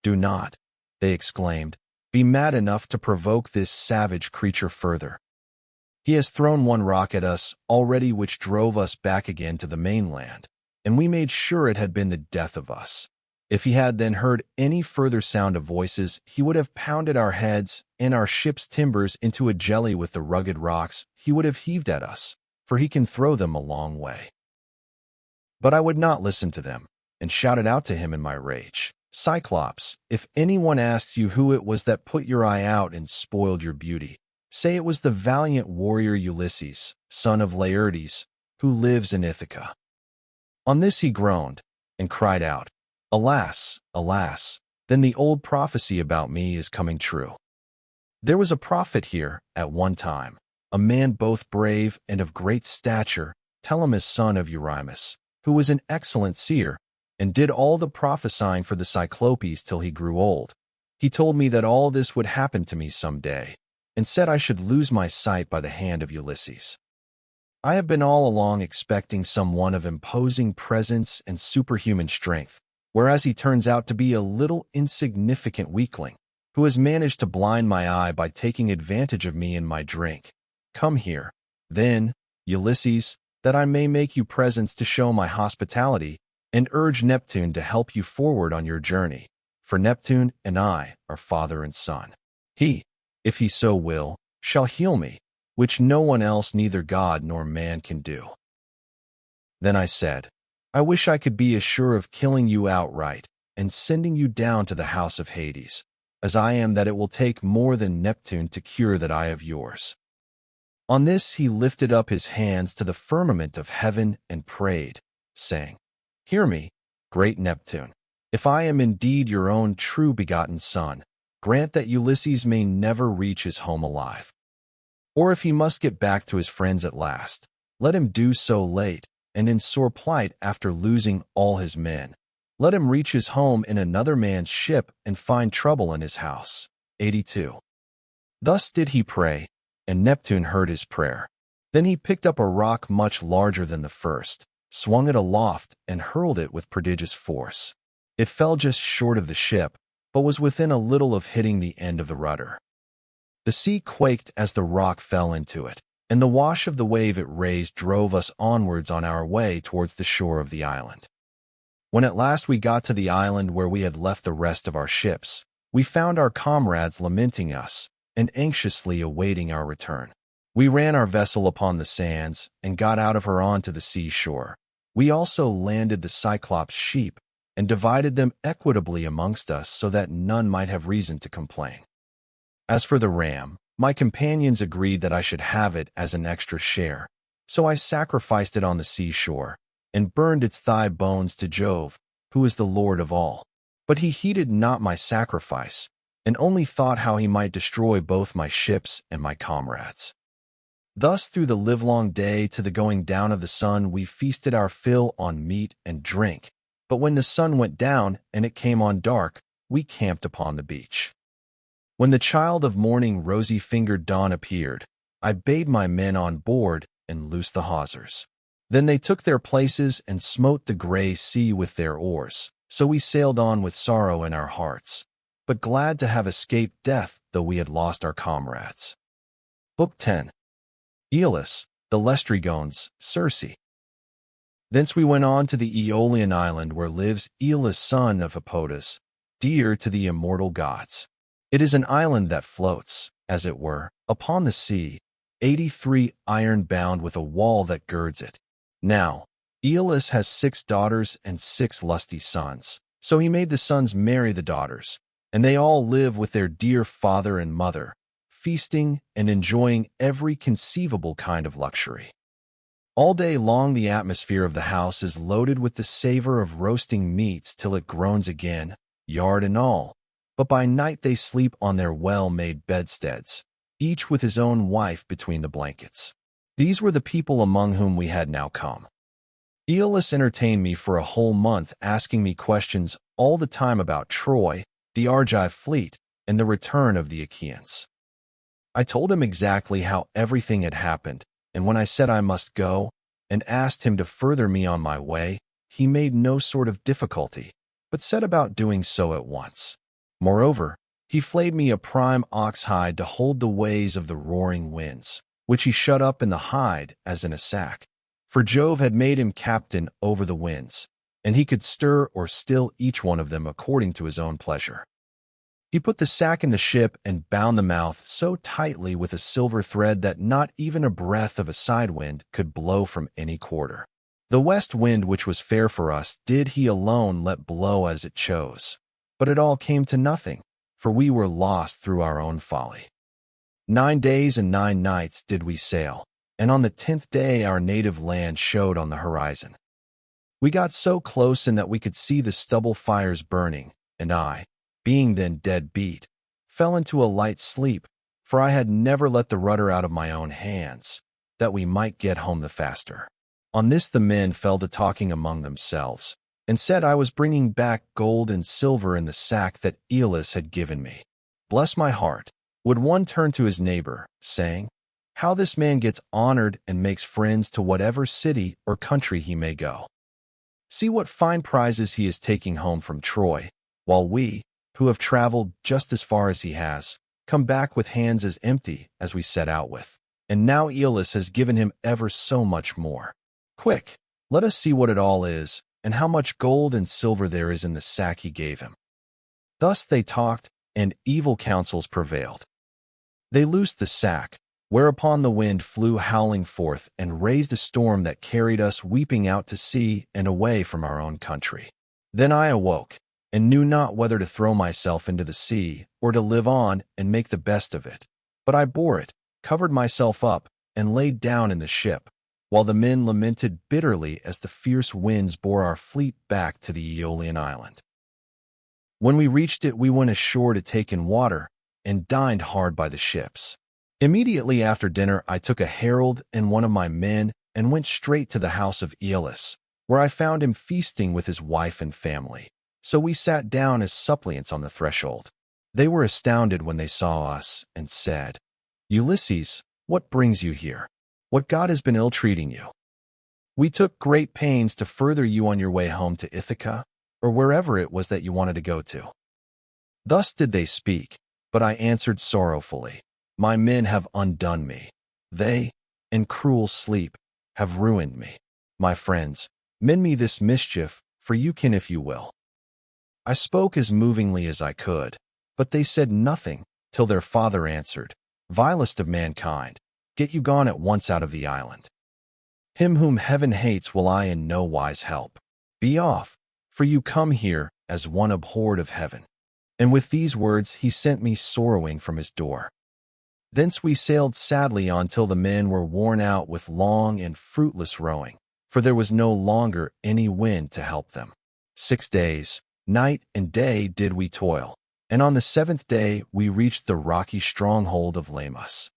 "Do not," they exclaimed, "be mad enough to provoke this savage creature further. He has thrown one rock at us already which drove us back again to the mainland, and we made sure it had been the death of us. If he had then heard any further sound of voices, he would have pounded our heads and our ship's timbers into a jelly with the rugged rocks he would have heaved at us, for he can throw them a long way." But I would not listen to them, and shouted out to him in my rage, "Cyclops, if anyone asks you who it was that put your eye out and spoiled your beauty, say it was the valiant warrior Ulysses, son of Laertes, who lives in Ithaca." On this he groaned and cried out, "Alas, alas, then the old prophecy about me is coming true. There was a prophet here at one time, a man both brave and of great stature, Telemachus son of Irus, who was an excellent seer, and did all the prophesying for the Cyclopes till he grew old. He told me that all this would happen to me some day, and said I should lose my sight by the hand of Ulysses. I have been all along expecting someone of imposing presence and superhuman strength, whereas he turns out to be a little insignificant weakling, who has managed to blind my eye by taking advantage of me in my drink. Come here, then, Ulysses, that I may make you presents to show my hospitality, and urge Neptune to help you forward on your journey, for Neptune and I are father and son. He, if he so will, shall heal me, which no one else, neither god nor man, can do." Then I said, "I wish I could be as sure of killing you outright and sending you down to the house of Hades, as I am that it will take more than Neptune to cure that eye of yours." On this he lifted up his hands to the firmament of heaven and prayed, saying, "Hear me, great Neptune. If I am indeed your own true-begotten son, grant that Ulysses may never reach his home alive. Or if he must get back to his friends at last, let him do so late, and in sore plight after losing all his men. Let him reach his home in another man's ship and find trouble in his house." 82. Thus did he pray, and Neptune heard his prayer. Then he picked up a rock much larger than the first, swung it aloft, and hurled it with prodigious force. It fell just short of the ship, but was within a little of hitting the end of the rudder. The sea quaked as the rock fell into it, and the wash of the wave it raised drove us onwards on our way towards the shore of the island. When at last we got to the island where we had left the rest of our ships, we found our comrades lamenting us and anxiously awaiting our return. We ran our vessel upon the sands and got out of her onto the seashore. We also landed the Cyclops' sheep and divided them equitably amongst us so that none might have reason to complain. As for the ram, my companions agreed that I should have it as an extra share, so I sacrificed it on the seashore and burned its thigh bones to Jove, who is the Lord of all. But he heeded not my sacrifice, and only thought how he might destroy both my ships and my comrades. Thus through the livelong day to the going down of the sun we feasted our fill on meat and drink, but when the sun went down and it came on dark, we camped upon the beach. When the child of morning rosy-fingered dawn appeared, I bade my men on board and loosed the hawsers. Then they took their places and smote the gray sea with their oars, so we sailed on with sorrow in our hearts, but glad to have escaped death though we had lost our comrades. Book 10. Aeolus, the Lacedaemons, Circe. Thence we went on to the Aeolian island where lives Aeolus son of Hippotas, dear to the immortal gods. It is an island that floats, as it were, upon the sea, 83 iron-bound with a wall that girds it. Now, Aeolus has 6 daughters and 6 lusty sons, so he made the sons marry the daughters, and they all live with their dear father and mother, feasting and enjoying every conceivable kind of luxury. All day long the atmosphere of the house is loaded with the savor of roasting meats till it groans again, yard and all, but by night they sleep on their well-made bedsteads, each with his own wife between the blankets. These were the people among whom we had now come. Aeolus entertained me for a whole month, asking me questions all the time about Troy, the Argive fleet, and the return of the Achaeans. I told him exactly how everything had happened, and when I said I must go, and asked him to further me on my way, he made no sort of difficulty, but set about doing so at once. Moreover, he flayed me a prime ox hide to hold the ways of the roaring winds, which he shut up in the hide as in a sack. For Jove had made him captain over the winds, and he could stir or still each one of them according to his own pleasure. He put the sack in the ship and bound the mouth so tightly with a silver thread that not even a breath of a side wind could blow from any quarter. The west wind, which was fair for us, did he alone let blow as it chose. But it all came to nothing, for we were lost through our own folly. 9 days and 9 nights did we sail, and on the 10th day our native land showed on the horizon. We got so close in that we could see the stubble fires burning, and I, being then dead beat, fell into a light sleep, for I had never let the rudder out of my own hands, that we might get home the faster. On this the men fell to talking among themselves, and said I was bringing back gold and silver in the sack that Aeolus had given me. Bless my heart, would one turn to his neighbor, saying, how this man gets honored and makes friends to whatever city or country he may go. See what fine prizes he is taking home from Troy, while we, who have traveled just as far as he has, come back with hands as empty as we set out with. And now Aeolus has given him ever so much more. Quick, let us see what it all is, and how much gold and silver there is in the sack he gave him. Thus they talked, and evil counsels prevailed. They loosed the sack, whereupon the wind flew howling forth and raised a storm that carried us weeping out to sea and away from our own country. Then I awoke, and knew not whether to throw myself into the sea or to live on and make the best of it. But I bore it, covered myself up, and laid down in the ship, while the men lamented bitterly as the fierce winds bore our fleet back to the Aeolian island. When we reached it, we went ashore to take in water, and dined hard by the ships. Immediately after dinner I took a herald and one of my men and went straight to the house of Aeolus, where I found him feasting with his wife and family. So we sat down as suppliants on the threshold. They were astounded when they saw us, and said, Ulysses, what brings you here? What god has been ill-treating you? We took great pains to further you on your way home to Ithaca, or wherever it was that you wanted to go to. Thus did they speak, but I answered sorrowfully, my men have undone me. They, in cruel sleep, have ruined me. My friends, mend me this mischief, for you can if you will. I spoke as movingly as I could, but they said nothing, till their father answered, vilest of mankind, get you gone at once out of the island. Him whom heaven hates will I in no wise help. Be off, for you come here as one abhorred of heaven. And with these words he sent me sorrowing from his door. Thence we sailed sadly on till the men were worn out with long and fruitless rowing, for there was no longer any wind to help them. 6 days, night and day did we toil, and on the 7th day we reached the rocky stronghold of Lamus.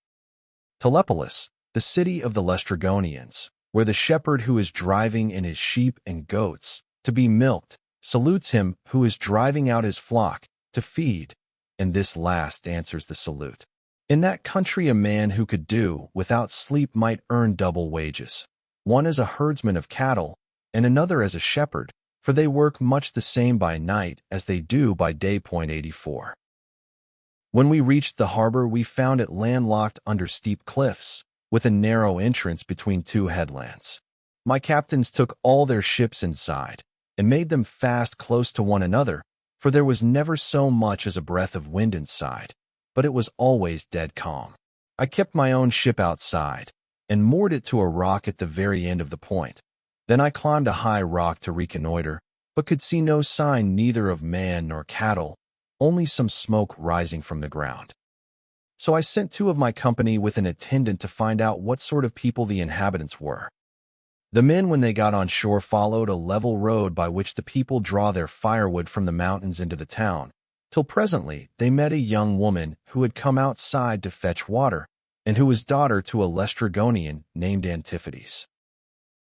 Telepolis, the city of the Lacedaemonians, where the shepherd who is driving in his sheep and goats to be milked salutes him who is driving out his flock to feed, and this last answers the salute. In that country a man who could do without sleep might earn double wages, one as a herdsman of cattle and another as a shepherd, for they work much the same by night as they do by day. 84. When we reached the harbor, we found it landlocked under steep cliffs, with a narrow entrance between 2 headlands. My captains took all their ships inside, and made them fast close to one another, for there was never so much as a breath of wind inside, but it was always dead calm. I kept my own ship outside and moored it to a rock at the very end of the point. Then I climbed a high rock to reconnoiter, but could see no sign neither of man nor cattle, only some smoke rising from the ground. So I sent 2 of my company with an attendant to find out what sort of people the inhabitants were. The men, when they got on shore, followed a level road by which the people draw their firewood from the mountains into the town, till presently they met a young woman who had come outside to fetch water, and who was daughter to a Lacedaemonian named Antiphates.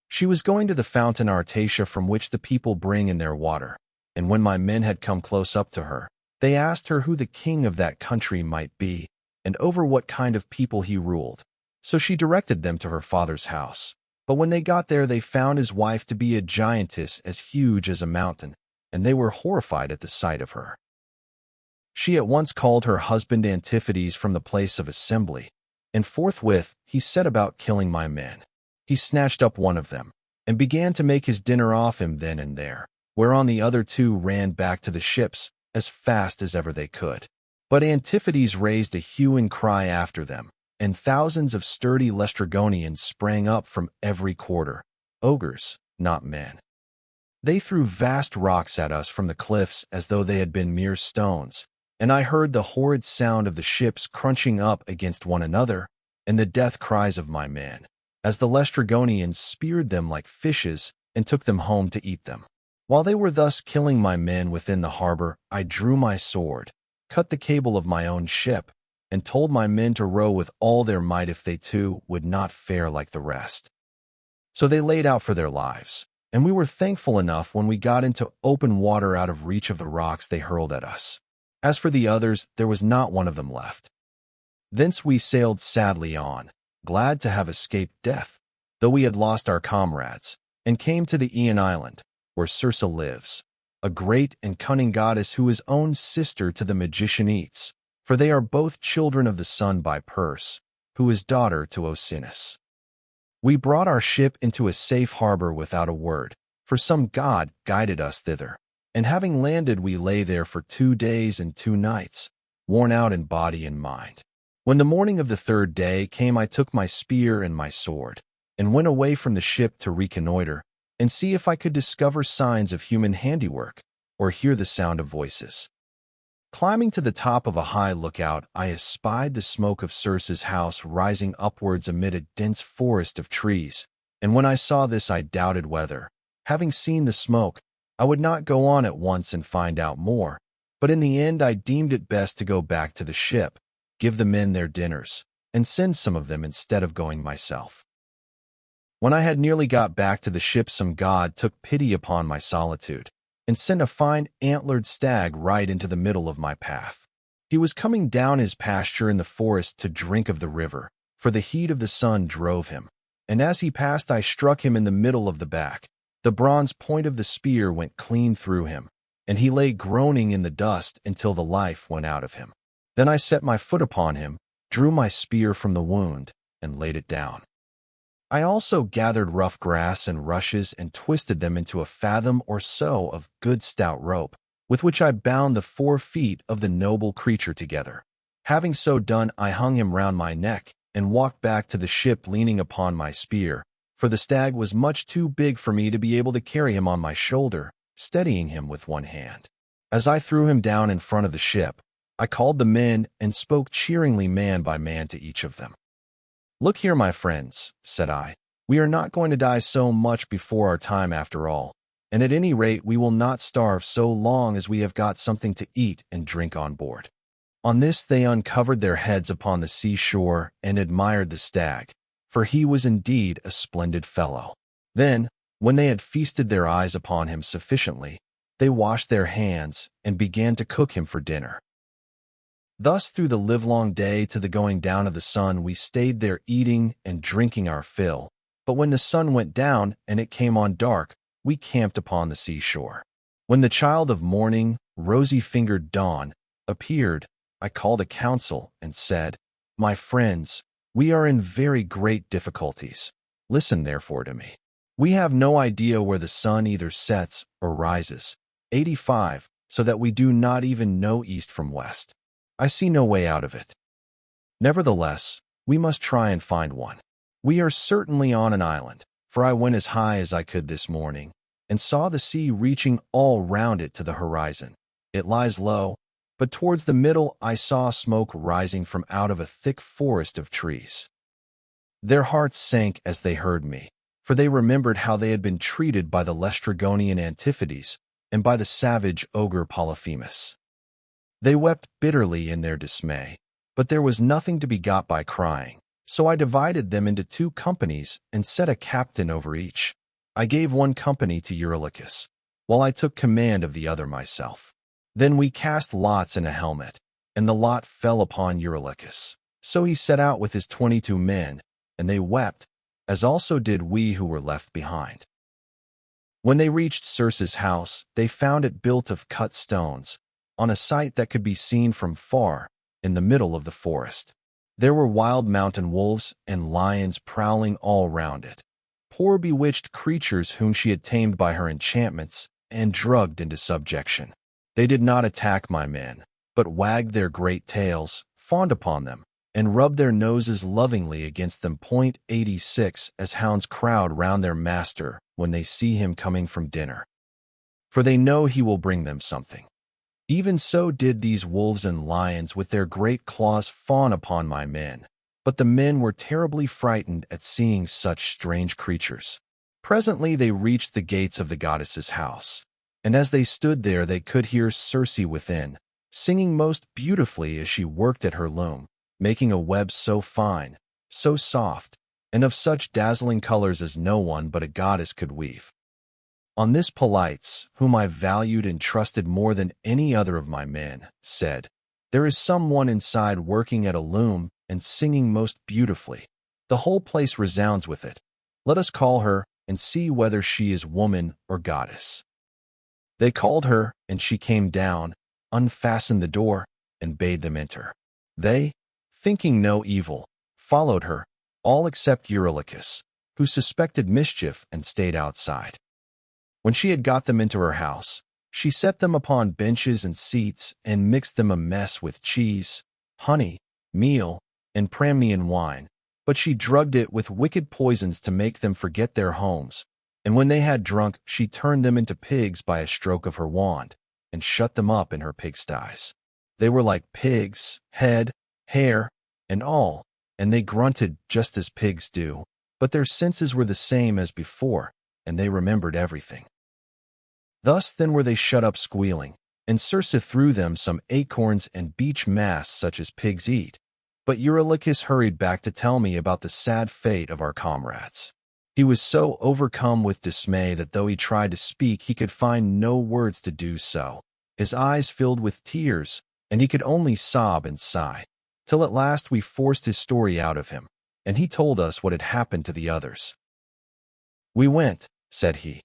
She was going to the fountain Artacia from which the people bring in their water, and when my men had come close up to her, they asked her who the king of that country might be, and over what kind of people he ruled. So she directed them to her father's house. But when they got there, they found his wife to be a giantess as huge as a mountain, and they were horrified at the sight of her. She at once called her husband Antiphates from the place of assembly, and forthwith he set about killing my men. He snatched up one of them, and began to make his dinner off him then and there, whereon the other 2 ran back to the ships as fast as ever they could. But Antiphates raised a hue and cry after them, and thousands of sturdy Lacedaemonians sprang up from every quarter, ogres, not men. They threw vast rocks at us from the cliffs as though they had been mere stones, and I heard the horrid sound of the ships crunching up against one another, and the death cries of my men, as the Lacedaemonians speared them like fishes and took them home to eat them. While they were thus killing my men within the harbor, I drew my sword, cut the cable of my own ship, and told my men to row with all their might if they too would not fare like the rest. So they laid out for their lives, and we were thankful enough when we got into open water out of reach of the rocks they hurled at us. As for the others, there was not one of them left. Thence we sailed sadly on, glad to have escaped death, though we had lost our comrades, and came to the Aeaean island, where Circe lives, a great and cunning goddess who is own sister to the magician Eats, for they are both children of the sun by Perse, who is daughter to Oceanus. We brought our ship into a safe harbor without a word, for some god guided us thither, and having landed we lay there for 2 days and 2 nights, worn out in body and mind. When the morning of the 3rd day came, I took my spear and my sword, and went away from the ship to reconnoiter, and see if I could discover signs of human handiwork, or hear the sound of voices. Climbing to the top of a high lookout, I espied the smoke of Circe's house rising upwards amid a dense forest of trees, and when I saw this I doubted whether, having seen the smoke, I would not go on at once and find out more, but in the end I deemed it best to go back to the ship, give the men their dinners, and send some of them instead of going myself. When I had nearly got back to the ship, some god took pity upon my solitude, and sent a fine antlered stag right into the middle of my path. He was coming down his pasture in the forest to drink of the river, for the heat of the sun drove him, and as he passed I struck him in the middle of the back. The bronze point of the spear went clean through him, and he lay groaning in the dust until the life went out of him. Then I set my foot upon him, drew my spear from the wound, and laid it down. I also gathered rough grass and rushes and twisted them into a fathom or so of good stout rope, with which I bound the 4 feet of the noble creature together. Having so done, I hung him round my neck and walked back to the ship leaning upon my spear, for the stag was much too big for me to be able to carry him on my shoulder, steadying him with one hand. As I threw him down in front of the ship, I called the men and spoke cheeringly man by man to each of them. "Look here, my friends," said I, "we are not going to die so much before our time after all, and at any rate we will not starve so long as we have got something to eat and drink on board." On this they uncovered their heads upon the seashore and admired the stag, for he was indeed a splendid fellow. Then, when they had feasted their eyes upon him sufficiently, they washed their hands and began to cook him for dinner. Thus through the livelong day to the going down of the sun we stayed there eating and drinking our fill, but when the sun went down and it came on dark, we camped upon the seashore. When the child of morning, rosy-fingered dawn, appeared, I called a council and said, "My friends, we are in very great difficulties. Listen therefore to me. We have no idea where the sun either sets or rises. 85. so that we do not even know east from west. I see no way out of it. Nevertheless, we must try and find one. We are certainly on an island, for I went as high as I could this morning, and saw the sea reaching all round it to the horizon. It lies low, but towards the middle I saw smoke rising from out of a thick forest of trees. Their hearts sank as they heard me, for they remembered how they had been treated by the Lacedaemonian Antiphates and by the savage ogre Polyphemus. They wept bitterly in their dismay, but there was nothing to be got by crying, so I divided them into 2 companies and set a captain over each. I gave one company to Eurylochus, while I took command of the other myself. Then we cast lots in a helmet, and the lot fell upon Eurylochus. So he set out with his 22 men, and they wept, as also did we who were left behind. When they reached Circe's house, they found it built of cut stones, on a site that could be seen from far, in the middle of the forest. There were wild mountain wolves and lions prowling all round it, poor bewitched creatures whom she had tamed by her enchantments and drugged into subjection. They did not attack my men, but wagged their great tails, fawned upon them, and rubbed their noses lovingly against them. 86 as hounds crowd round their master when they see him coming from dinner, for they know he will bring them something. Even so did these wolves and lions with their great claws fawn upon my men, but the men were terribly frightened at seeing such strange creatures. Presently they reached the gates of the goddess's house, and as they stood there they could hear Circe within, singing most beautifully as she worked at her loom, making a web so fine, so soft, and of such dazzling colors as no one but a goddess could weave. On this Polites, whom I valued and trusted more than any other of my men, said, "There is some one inside working at a loom and singing most beautifully. The whole place resounds with it. Let us call her and see whether she is woman or goddess." They called her, and she came down, unfastened the door, and bade them enter. They, thinking no evil, followed her, all except Eurylochus, who suspected mischief and stayed outside. When she had got them into her house, she set them upon benches and seats and mixed them a mess with cheese, honey, meal, and Pramnian wine, but she drugged it with wicked poisons to make them forget their homes, and when they had drunk she turned them into pigs by a stroke of her wand, and shut them up in her pigsties. They were like pigs, head, hair, and all, and they grunted just as pigs do, but their senses were the same as before, and they remembered everything. Thus then were they shut up squealing, and Circe threw them some acorns and beech masts such as pigs eat. But Eurylochus hurried back to tell me about the sad fate of our comrades. He was so overcome with dismay that though he tried to speak, he could find no words to do so. His eyes filled with tears, and he could only sob and sigh, till at last we forced his story out of him, and he told us what had happened to the others. "We went," said he,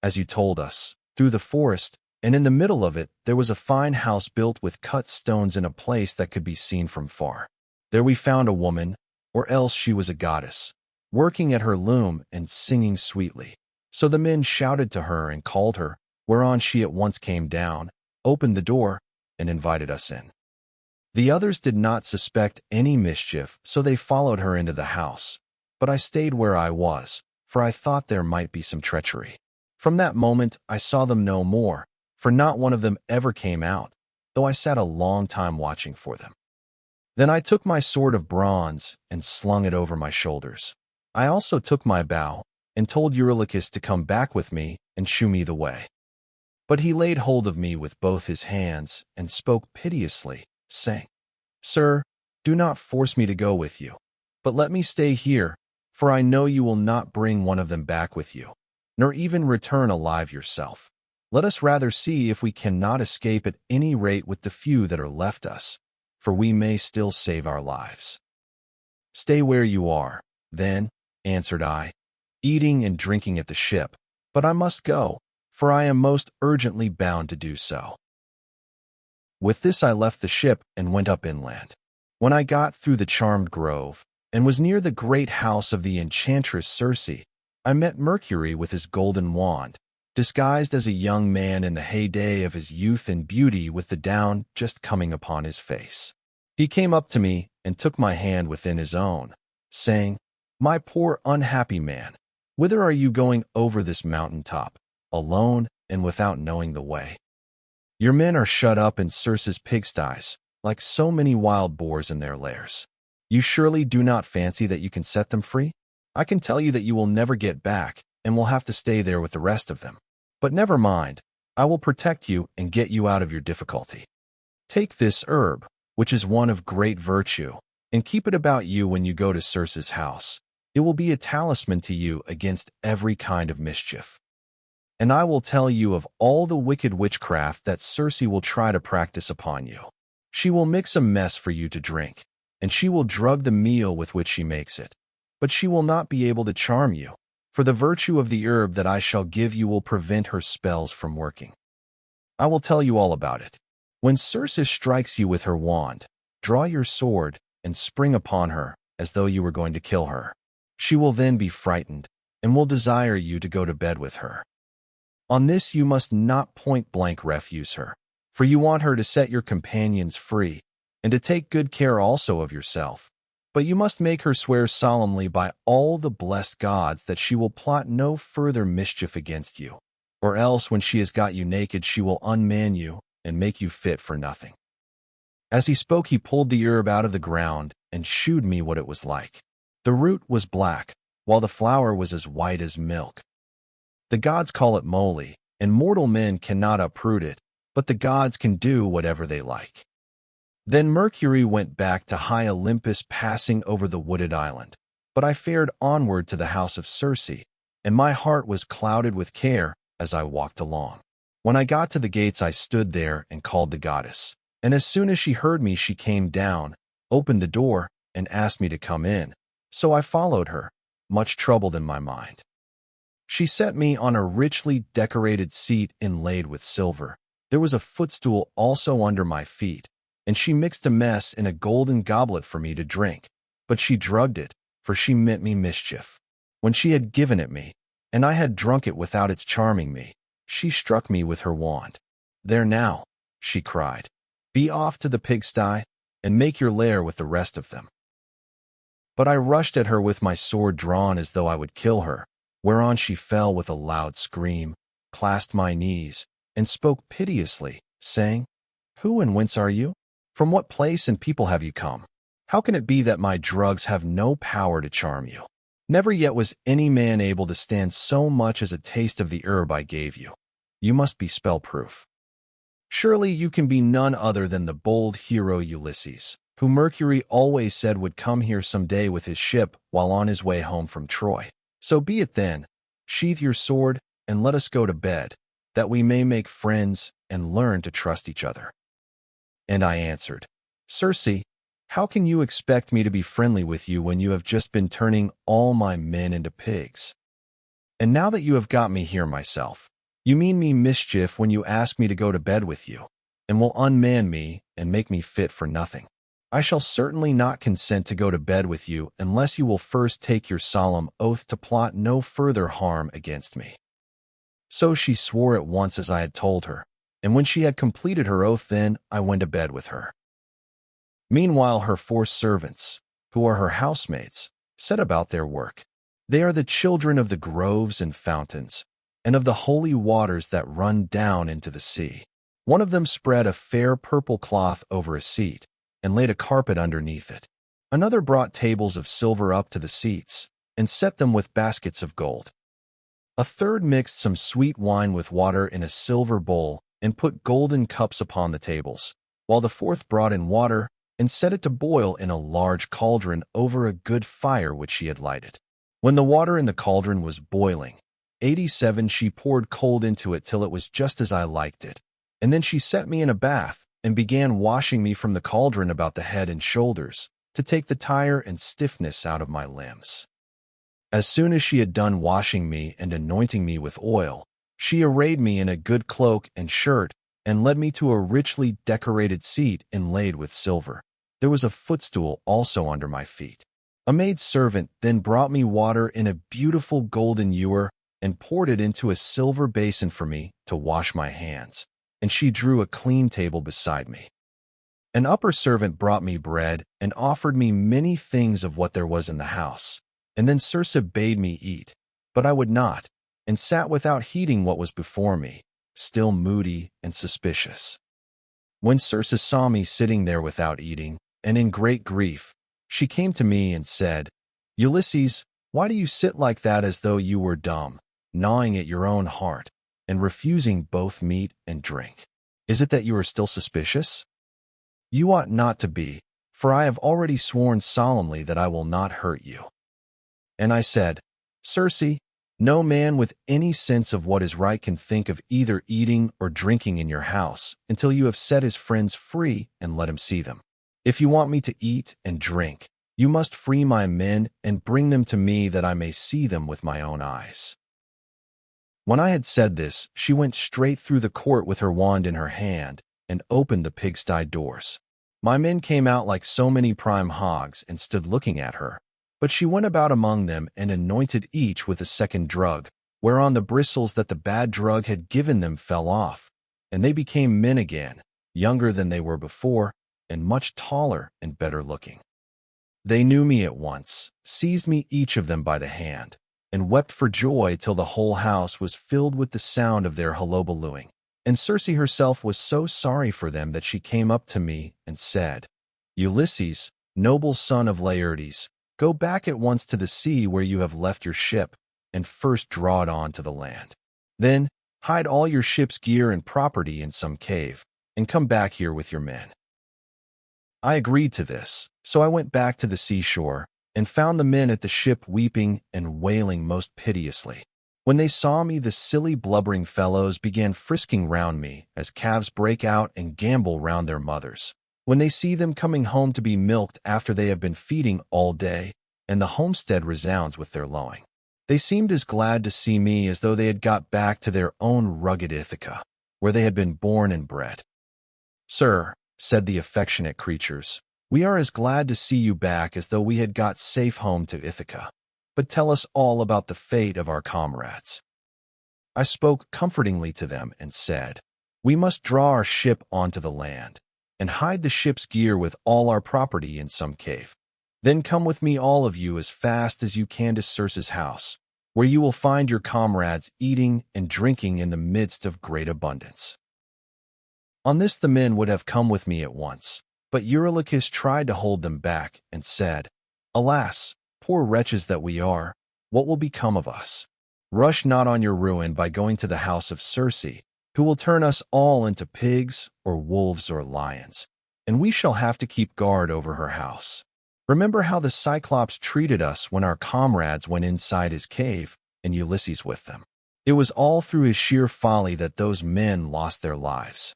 "as you told us, through the forest, and in the middle of it there was a fine house built with cut stones in a place that could be seen from far. There we found a woman, or else she was a goddess, working at her loom and singing sweetly. So the men shouted to her and called her, whereon she at once came down, opened the door, and invited us in. The others did not suspect any mischief, so they followed her into the house, but I stayed where I was, for I thought there might be some treachery. From that moment I saw them no more, for not one of them ever came out, though I sat a long time watching for them. Then I took my sword of bronze and slung it over my shoulders. I also took my bow and told Eurylochus to come back with me and shew me the way. But he laid hold of me with both his hands and spoke piteously, saying, "Sir, do not force me to go with you, but let me stay here, for I know you will not bring one of them back with you, nor even return alive yourself. Let us rather see if we cannot escape at any rate with the few that are left us, for we may still save our lives." "Stay where you are, then," answered I, "eating and drinking at the ship, but I must go, for I am most urgently bound to do so." With this I left the ship and went up inland. When I got through the charmed grove, and was near the great house of the enchantress Circe, I met Mercury with his golden wand, disguised as a young man in the heyday of his youth and beauty with the down just coming upon his face. He came up to me and took my hand within his own, saying, "My poor unhappy man, whither are you going over this mountain top, alone and without knowing the way? Your men are shut up in Circe's pigsties, like so many wild boars in their lairs. You surely do not fancy that you can set them free? I can tell you that you will never get back and will have to stay there with the rest of them. But never mind, I will protect you and get you out of your difficulty. Take this herb, which is one of great virtue, and keep it about you when you go to Circe's house. It will be a talisman to you against every kind of mischief. And I will tell you of all the wicked witchcraft that Circe will try to practice upon you. She will mix a mess for you to drink, and she will drug the meal with which she makes it. But she will not be able to charm you, for the virtue of the herb that I shall give you will prevent her spells from working. I will tell you all about it. When Circe strikes you with her wand, draw your sword and spring upon her as though you were going to kill her. She will then be frightened and will desire you to go to bed with her. On this you must not point-blank refuse her, for you want her to set your companions free and to take good care also of yourself. But you must make her swear solemnly by all the blessed gods that she will plot no further mischief against you, or else when she has got you naked she will unman you and make you fit for nothing." As he spoke, he pulled the herb out of the ground and shewed me what it was like. The root was black, while the flower was as white as milk. The gods call it moly, and mortal men cannot uproot it, but the gods can do whatever they like. Then Mercury went back to high Olympus, passing over the wooded island. But I fared onward to the house of Circe, and my heart was clouded with care as I walked along. When I got to the gates, I stood there and called the goddess. And as soon as she heard me, she came down, opened the door, and asked me to come in. So I followed her, much troubled in my mind. She set me on a richly decorated seat inlaid with silver. There was a footstool also under my feet, and she mixed a mess in a golden goblet for me to drink. But she drugged it, for she meant me mischief. When she had given it me, and I had drunk it without its charming me, she struck me with her wand. "There now," she cried, "be off to the pigsty, and make your lair with the rest of them." But I rushed at her with my sword drawn as though I would kill her, whereon she fell with a loud scream, clasped my knees, and spoke piteously, saying, "Who and whence are you? From what place and people have you come? How can it be that my drugs have no power to charm you? Never yet was any man able to stand so much as a taste of the herb I gave you. You must be spell-proof. Surely you can be none other than the bold hero Ulysses, who Mercury always said would come here some day with his ship while on his way home from Troy. So be it then. Sheathe your sword and let us go to bed, that we may make friends and learn to trust each other." And I answered, "Circe, how can you expect me to be friendly with you when you have just been turning all my men into pigs? And now that you have got me here myself, you mean me mischief when you ask me to go to bed with you, and will unman me and make me fit for nothing. I shall certainly not consent to go to bed with you unless you will first take your solemn oath to plot no further harm against me." So she swore at once as I had told her, and when she had completed her oath, then I went to bed with her. Meanwhile, her 4 servants, who are her housemaids, set about their work. They are the children of the groves and fountains, and of the holy waters that run down into the sea. One of them spread a fair purple cloth over a seat, and laid a carpet underneath it. Another brought tables of silver up to the seats, and set them with baskets of gold. A third mixed some sweet wine with water in a silver bowl, and put golden cups upon the tables, while the fourth brought in water, and set it to boil in a large cauldron over a good fire which she had lighted. When the water in the cauldron was boiling, 87 she poured cold into it till it was just as I liked it, and then she set me in a bath, and began washing me from the cauldron about the head and shoulders, to take the tire and stiffness out of my limbs. As soon as she had done washing me and anointing me with oil, she arrayed me in a good cloak and shirt, and led me to a richly decorated seat inlaid with silver. There was a footstool also under my feet. A maid servant then brought me water in a beautiful golden ewer, and poured it into a silver basin for me to wash my hands, and she drew a clean table beside me. An upper servant brought me bread and offered me many things of what there was in the house, and then Circe bade me eat, but I would not, and sat without heeding what was before me, still moody and suspicious. When Circe saw me sitting there without eating, and in great grief, she came to me and said, "Ulysses, why do you sit like that as though you were dumb, gnawing at your own heart, and refusing both meat and drink? Is it that you are still suspicious? You ought not to be, for I have already sworn solemnly that I will not hurt you." And I said, "Circe, no man with any sense of what is right can think of either eating or drinking in your house until you have set his friends free and let him see them. If you want me to eat and drink, you must free my men and bring them to me that I may see them with my own eyes." When I had said this, she went straight through the court with her wand in her hand and opened the pigsty doors. My men came out like so many prime hogs and stood looking at her. But she went about among them and anointed each with a second drug, whereon the bristles that the bad drug had given them fell off, and they became men again, younger than they were before, and much taller and better looking. They knew me at once, seized me each of them by the hand, and wept for joy till the whole house was filled with the sound of their hullabalooing. And Circe herself was so sorry for them that she came up to me and said, "Ulysses, noble son of Laertes, go back at once to the sea where you have left your ship, and first draw it on to the land. Then hide all your ship's gear and property in some cave, and come back here with your men." I agreed to this, so I went back to the seashore, and found the men at the ship weeping and wailing most piteously. When they saw me, the silly blubbering fellows began frisking round me, as calves break out and gambol round their mothers, when they see them coming home to be milked after they have been feeding all day, and the homestead resounds with their lowing. They seemed as glad to see me as though they had got back to their own rugged Ithaca, where they had been born and bred. "Sir," said the affectionate creatures, "we are as glad to see you back as though we had got safe home to Ithaca. But tell us all about the fate of our comrades." I spoke comfortingly to them and said, "We must draw our ship onto the land, and hide the ship's gear with all our property in some cave. Then come with me all of you as fast as you can to Circe's house, where you will find your comrades eating and drinking in the midst of great abundance." On this the men would have come with me at once, but Eurylochus tried to hold them back and said, "Alas, poor wretches that we are, what will become of us? Rush not on your ruin by going to the house of Circe, who will turn us all into pigs or wolves or lions, and we shall have to keep guard over her house. Remember how the Cyclops treated us when our comrades went inside his cave, and Ulysses with them. It was all through his sheer folly that those men lost their lives."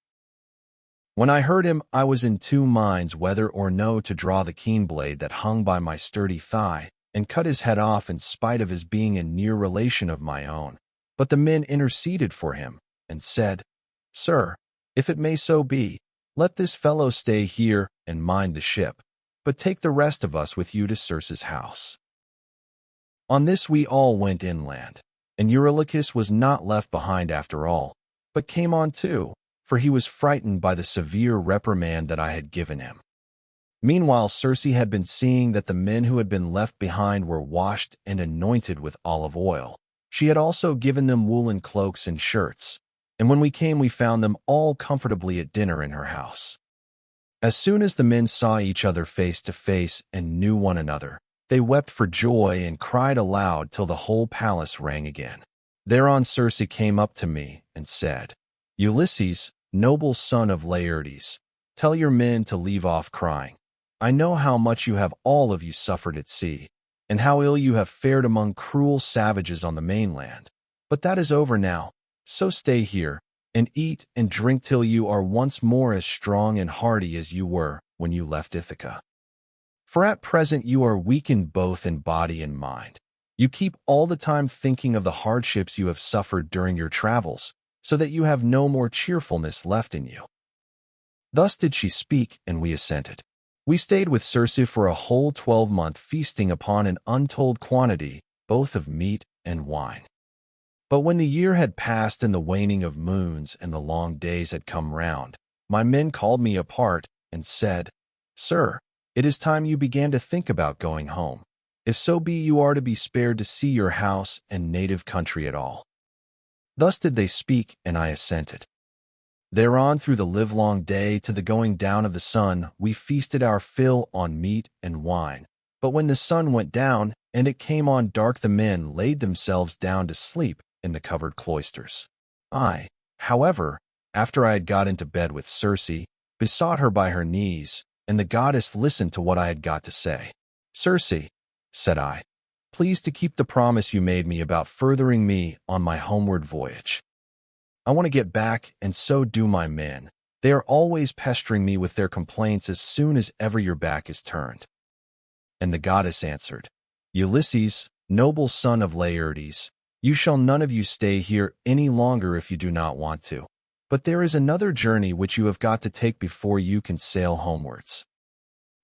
When I heard him, I was in two minds whether or no to draw the keen blade that hung by my sturdy thigh and cut his head off in spite of his being a near relation of my own. But the men interceded for him and said, "Sir, if it may so be, let this fellow stay here and mind the ship, but take the rest of us with you to Circe's house." On this we all went inland, and Eurylochus was not left behind after all, but came on too, for he was frightened by the severe reprimand that I had given him. Meanwhile, Circe had been seeing that the men who had been left behind were washed and anointed with olive oil. She had also given them woolen cloaks and shirts, and when we came we found them all comfortably at dinner in her house. As soon as the men saw each other face to face and knew one another, they wept for joy and cried aloud till the whole palace rang again. Thereon Circe came up to me and said, "Ulysses, noble son of Laertes, tell your men to leave off crying. I know how much you have all of you suffered at sea, and how ill you have fared among cruel savages on the mainland. But that is over now, so stay here, and eat and drink till you are once more as strong and hardy as you were when you left Ithaca. For at present you are weakened both in body and mind. You keep all the time thinking of the hardships you have suffered during your travels, so that you have no more cheerfulness left in you." Thus did she speak, and we assented. We stayed with Circe for a whole 12-month, feasting upon an untold quantity both of meat and wine. But when the year had passed and the waning of moons and the long days had come round, my men called me apart and said, "Sir, it is time you began to think about going home. If so be you are to be spared to see your house and native country at all." Thus did they speak, and I assented. Thereon through the livelong day to the going down of the sun, we feasted our fill on meat and wine. But when the sun went down, and it came on dark, the men laid themselves down to sleep in the covered cloisters. I, however, after I had got into bed with Circe, besought her by her knees, and the goddess listened to what I had got to say. "Circe," said I, "please to keep the promise you made me about furthering me on my homeward voyage. I want to get back, and so do my men. They are always pestering me with their complaints as soon as ever your back is turned." And the goddess answered, "Ulysses, noble son of Laertes, you shall none of you stay here any longer if you do not want to. But there is another journey which you have got to take before you can sail homewards.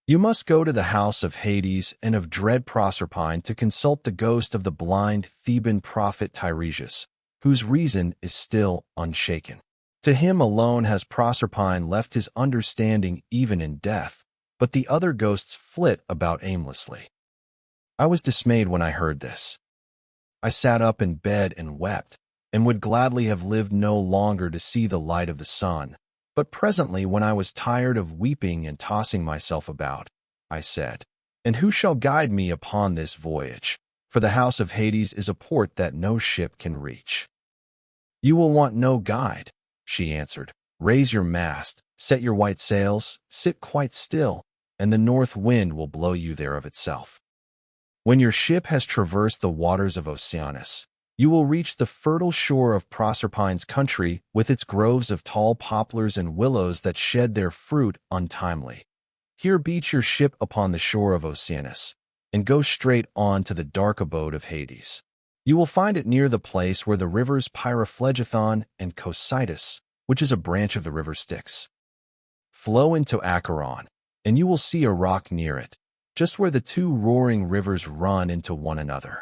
You must go to the house of Hades and of dread Proserpine to consult the ghost of the blind Theban prophet Tiresias, whose reason is still unshaken. To him alone has Proserpine left his understanding even in death, but the other ghosts flit about aimlessly." I was dismayed when I heard this. I sat up in bed and wept, and would gladly have lived no longer to see the light of the sun. But presently, when I was tired of weeping and tossing myself about, I said, "And who shall guide me upon this voyage? For the house of Hades is a port that no ship can reach." "You will want no guide," she answered. "Raise your mast, set your white sails, sit quite still, and the north wind will blow you there of itself. When your ship has traversed the waters of Oceanus, you will reach the fertile shore of Proserpine's country with its groves of tall poplars and willows that shed their fruit untimely. Here beach your ship upon the shore of Oceanus, and go straight on to the dark abode of Hades. You will find it near the place where the rivers Pyriphlegethon and Cocytus, which is a branch of the river Styx, flow into Acheron, and you will see a rock near it, just where the two roaring rivers run into one another.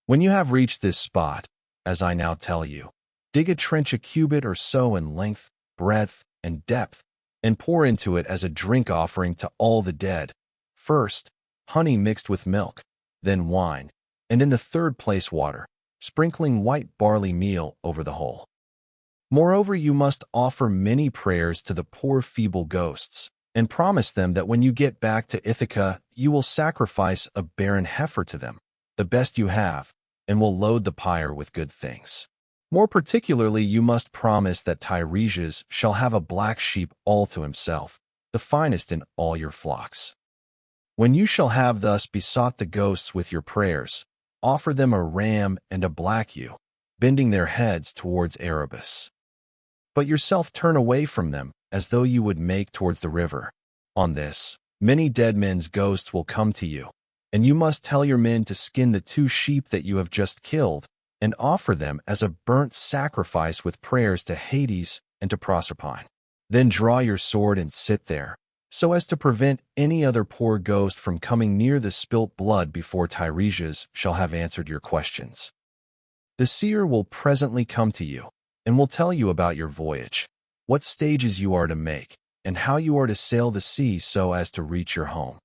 When you have reached this spot, as I now tell you, dig a trench a cubit or so in length, breadth, and depth, and pour into it as a drink offering to all the dead, first, honey mixed with milk, then wine, and in the third place water, sprinkling white barley meal over the whole. Moreover, you must offer many prayers to the poor feeble ghosts, and promise them that when you get back to Ithaca, you will sacrifice a barren heifer to them, the best you have, and will load the pyre with good things. More particularly, you must promise that Tiresias shall have a black sheep all to himself, the finest in all your flocks. When you shall have thus besought the ghosts with your prayers, offer them a ram and a black ewe, bending their heads towards Erebus. But yourself turn away from them, as though you would make towards the river. On this, many dead men's ghosts will come to you, and you must tell your men to skin the 2 sheep that you have just killed, and offer them as a burnt sacrifice with prayers to Hades and to Proserpine. Then draw your sword and sit there, so as to prevent any other poor ghost from coming near the spilt blood before Tiresias shall have answered your questions. The seer will presently come to you, and will tell you about your voyage, what stages you are to make, and how you are to sail the sea so as to reach your home."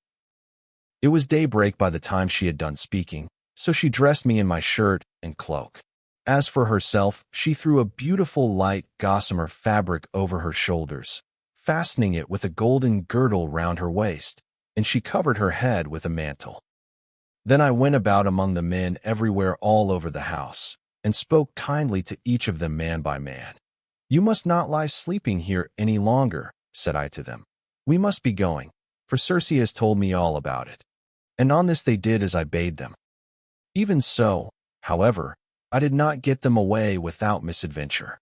It was daybreak by the time she had done speaking, so she dressed me in my shirt and cloak. As for herself, she threw a beautiful light gossamer fabric over her shoulders, fastening it with a golden girdle round her waist, and she covered her head with a mantle. Then I went about among the men everywhere all over the house, and spoke kindly to each of them man by man. "You must not lie sleeping here any longer," said I to them. "We must be going, for Circe has told me all about it." And on this they did as I bade them. Even so, however, I did not get them away without misadventure.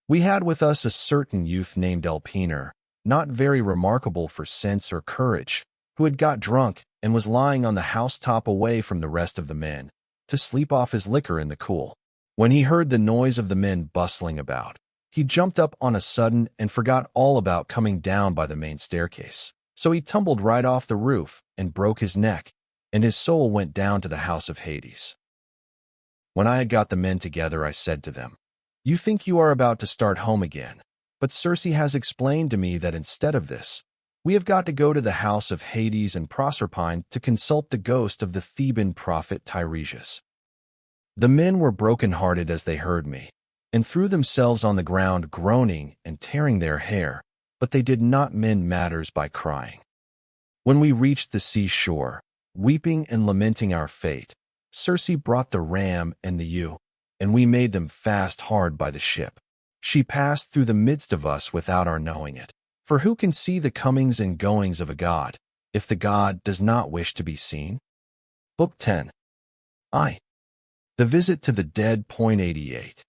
We had with us a certain youth named Elpenor, not very remarkable for sense or courage, who had got drunk and was lying on the housetop away from the rest of the men, to sleep off his liquor in the cool. When he heard the noise of the men bustling about, he jumped up on a sudden and forgot all about coming down by the main staircase. So he tumbled right off the roof and broke his neck, and his soul went down to the house of Hades. When I had got the men together, I said to them, "You think you are about to start home again, but Circe has explained to me that instead of this, we have got to go to the house of Hades and Proserpine to consult the ghost of the Theban prophet Tiresias." The men were broken-hearted as they heard me, and threw themselves on the ground groaning and tearing their hair, but they did not mend matters by crying. When we reached the seashore, weeping and lamenting our fate, Circe brought the ram and the ewe, and we made them fast hard by the ship. She passed through the midst of us without our knowing it. For who can see the comings and goings of a god, if the god does not wish to be seen? Book 10. The Visit to the Dead. 88.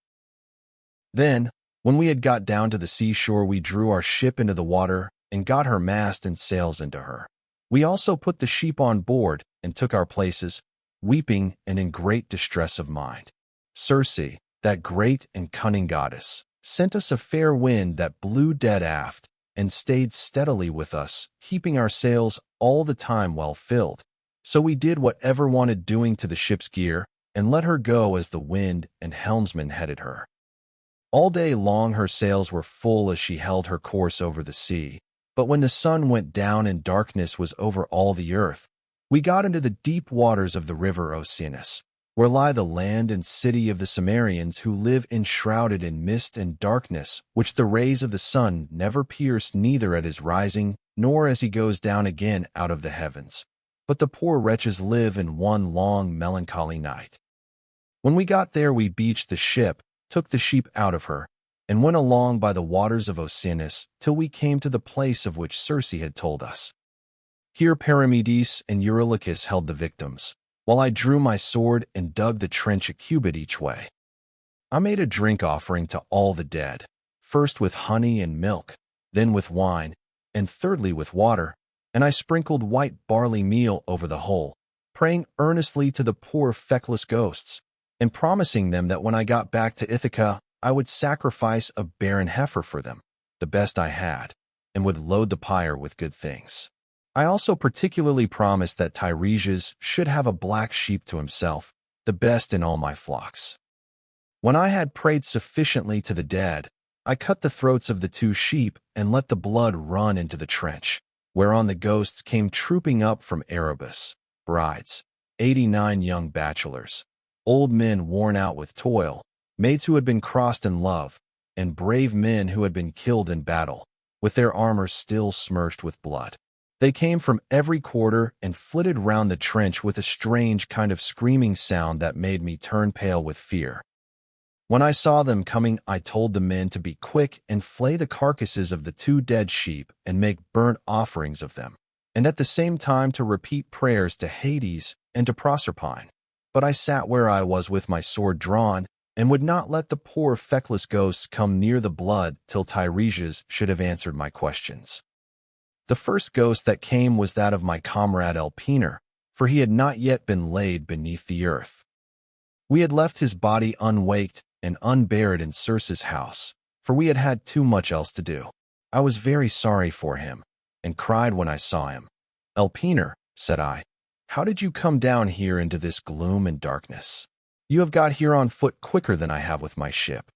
Then, when we had got down to the seashore, we drew our ship into the water and got her mast and sails into her. We also put the sheep on board and took our places, weeping and in great distress of mind. Circe, that great and cunning goddess, sent us a fair wind that blew dead aft and stayed steadily with us, keeping our sails all the time well filled. So we did whatever wanted doing to the ship's gear, and let her go as the wind and helmsman headed her. All day long her sails were full as she held her course over the sea, but when the sun went down and darkness was over all the earth, we got into the deep waters of the river Oceanus, where lie the land and city of the Cimmerians, who live enshrouded in mist and darkness, which the rays of the sun never pierce, neither at his rising, nor as he goes down again out of the heavens. But the poor wretches live in one long melancholy night. When we got there, we beached the ship, took the sheep out of her, and went along by the waters of Oceanus till we came to the place of which Circe had told us. Here Perimedes and Eurylochus held the victims, while I drew my sword and dug the trench a cubit each way. I made a drink offering to all the dead, first with honey and milk, then with wine, and thirdly with water, and I sprinkled white barley meal over the whole, praying earnestly to the poor feckless ghosts, and promising them that when I got back to Ithaca, I would sacrifice a barren heifer for them, the best I had, and would load the pyre with good things. I also particularly promised that Tiresias should have a black sheep to himself, the best in all my flocks. When I had prayed sufficiently to the dead, I cut the throats of the 2 sheep and let the blood run into the trench, whereon the ghosts came trooping up from Erebus, brides, 89 young bachelors, old men worn out with toil, maids who had been crossed in love, and brave men who had been killed in battle, with their armor still smirched with blood. They came from every quarter and flitted round the trench with a strange kind of screaming sound that made me turn pale with fear. When I saw them coming, I told the men to be quick and flay the carcasses of the 2 dead sheep and make burnt offerings of them, and at the same time to repeat prayers to Hades and to Proserpine. But I sat where I was with my sword drawn, and would not let the poor feckless ghosts come near the blood till Tiresias should have answered my questions. The first ghost that came was that of my comrade Elpenor, for he had not yet been laid beneath the earth. We had left his body unwaked and unburied in Circe's house, for we had had too much else to do. I was very sorry for him, and cried when I saw him. "Elpenor," said I, "how did you come down here into this gloom and darkness? You have got here on foot quicker than I have with my ship."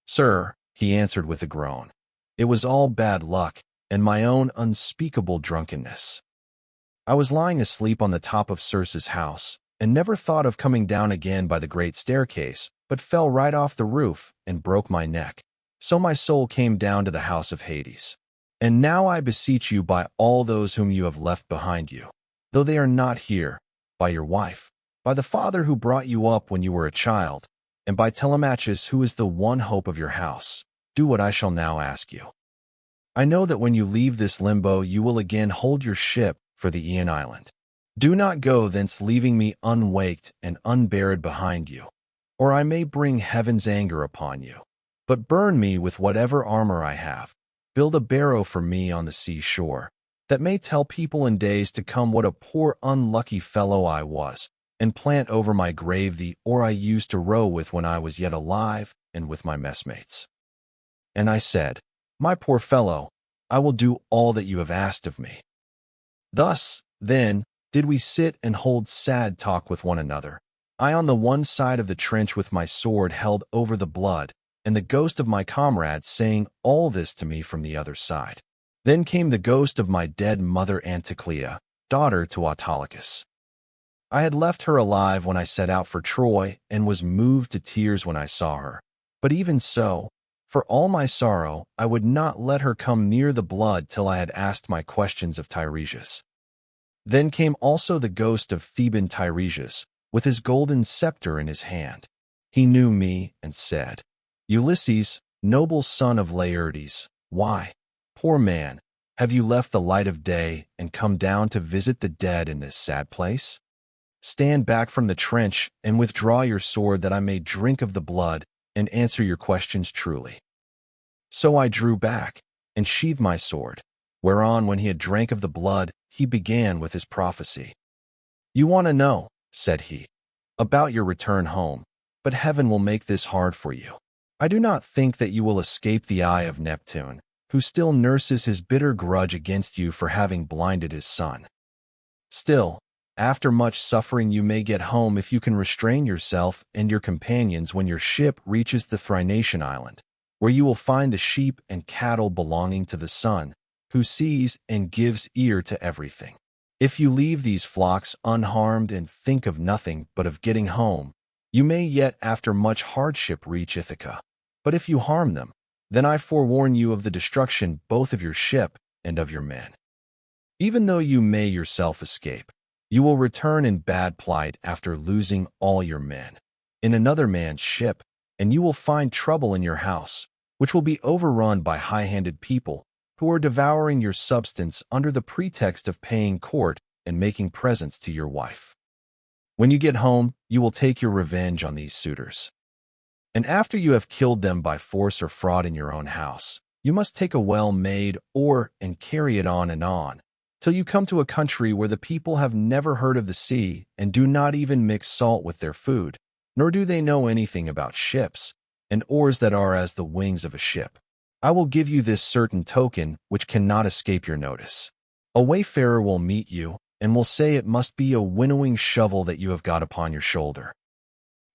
"Sir," he answered with a groan, "it was all bad luck, and my own unspeakable drunkenness. I was lying asleep on the top of Circe's house, and never thought of coming down again by the great staircase, but fell right off the roof and broke my neck. So my soul came down to the house of Hades. And now I beseech you by all those whom you have left behind you, though they are not here, by your wife, by the father who brought you up when you were a child, and by Telemachus, who is the one hope of your house, do what I shall now ask you. I know that when you leave this limbo, you will again hold your ship for the Aeaean island. Do not go thence leaving me unwaked and unburied behind you, or I may bring heaven's anger upon you. But burn me with whatever armor I have. Build a barrow for me on the seashore, that may tell people in days to come what a poor unlucky fellow I was, and plant over my grave the oar I used to row with when I was yet alive and with my messmates." And I said, "My poor fellow, I will do all that you have asked of me." Thus, then, did we sit and hold sad talk with one another, I on the one side of the trench with my sword held over the blood, and the ghost of my comrade saying all this to me from the other side. Then came the ghost of my dead mother Anticlea, daughter to Autolycus. I had left her alive when I set out for Troy and was moved to tears when I saw her. But even so, for all my sorrow, I would not let her come near the blood till I had asked my questions of Tiresias. Then came also the ghost of Theban Tiresias, with his golden scepter in his hand. He knew me and said, Ulysses, noble son of Laertes, why, poor man, have you left the light of day and come down to visit the dead in this sad place? Stand back from the trench and withdraw your sword that I may drink of the blood and answer your questions truly. So I drew back and sheathed my sword, whereon when he had drank of the blood, he began with his prophecy. You want to know, said he, about your return home, but heaven will make this hard for you. I do not think that you will escape the eye of Neptune, who still nurses his bitter grudge against you for having blinded his son. Still, after much suffering you may get home if you can restrain yourself and your companions when your ship reaches the Thrinacian island, where you will find the sheep and cattle belonging to the sun, who sees and gives ear to everything. If you leave these flocks unharmed and think of nothing but of getting home, you may yet after much hardship reach Ithaca. But if you harm them, then I forewarn you of the destruction both of your ship and of your men. Even though you may yourself escape, you will return in bad plight after losing all your men, in another man's ship, and you will find trouble in your house, which will be overrun by high-handed people who are devouring your substance under the pretext of paying court and making presents to your wife. When you get home, you will take your revenge on these suitors. And after you have killed them by force or fraud in your own house, you must take a well-made oar and carry it on, till you come to a country where the people have never heard of the sea and do not even mix salt with their food, nor do they know anything about ships, and oars that are as the wings of a ship. I will give you this certain token which cannot escape your notice. A wayfarer will meet you, and will say it must be a winnowing shovel that you have got upon your shoulder.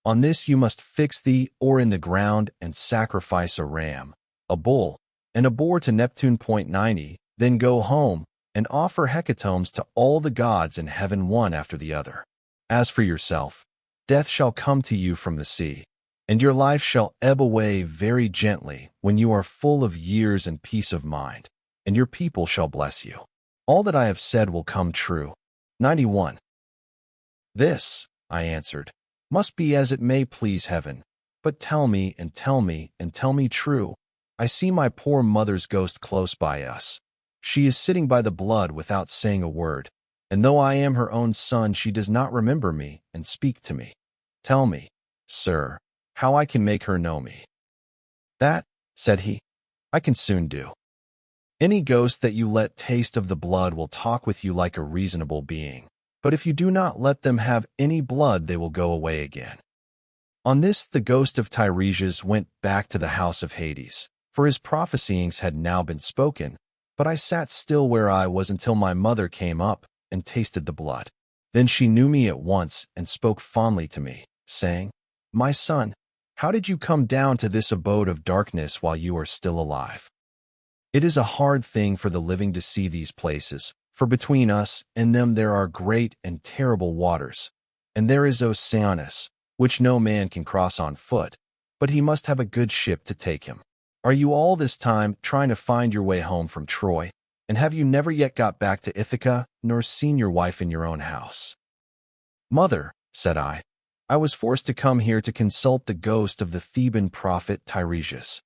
On this you must fix the oar in the ground and sacrifice a ram, a bull, and a boar to Neptune. 90, then go home and offer hecatombs to all the gods in heaven one after the other. As for yourself, death shall come to you from the sea, and your life shall ebb away very gently when you are full of years and peace of mind, and your people shall bless you. All that I have said will come true. 91. This, I answered, must be as it may please heaven, but tell me and tell me and tell me true. I see my poor mother's ghost close by us. She is sitting by the blood without saying a word, and though I am her own son, she does not remember me and speak to me. Tell me, sir, how I can make her know me. That, said he, I can soon do. Any ghost that you let taste of the blood will talk with you like a reasonable being, but if you do not let them have any blood, they will go away again. On this the ghost of Tiresias went back to the house of Hades, for his prophesyings had now been spoken, but I sat still where I was until my mother came up and tasted the blood. Then she knew me at once and spoke fondly to me, saying, My son, how did you come down to this abode of darkness while you are still alive? It is a hard thing for the living to see these places, for between us and them there are great and terrible waters, and there is Oceanus, which no man can cross on foot, but he must have a good ship to take him. Are you all this time trying to find your way home from Troy, and have you never yet got back to Ithaca, nor seen your wife in your own house? Mother, said I was forced to come here to consult the ghost of the Theban prophet Tiresias.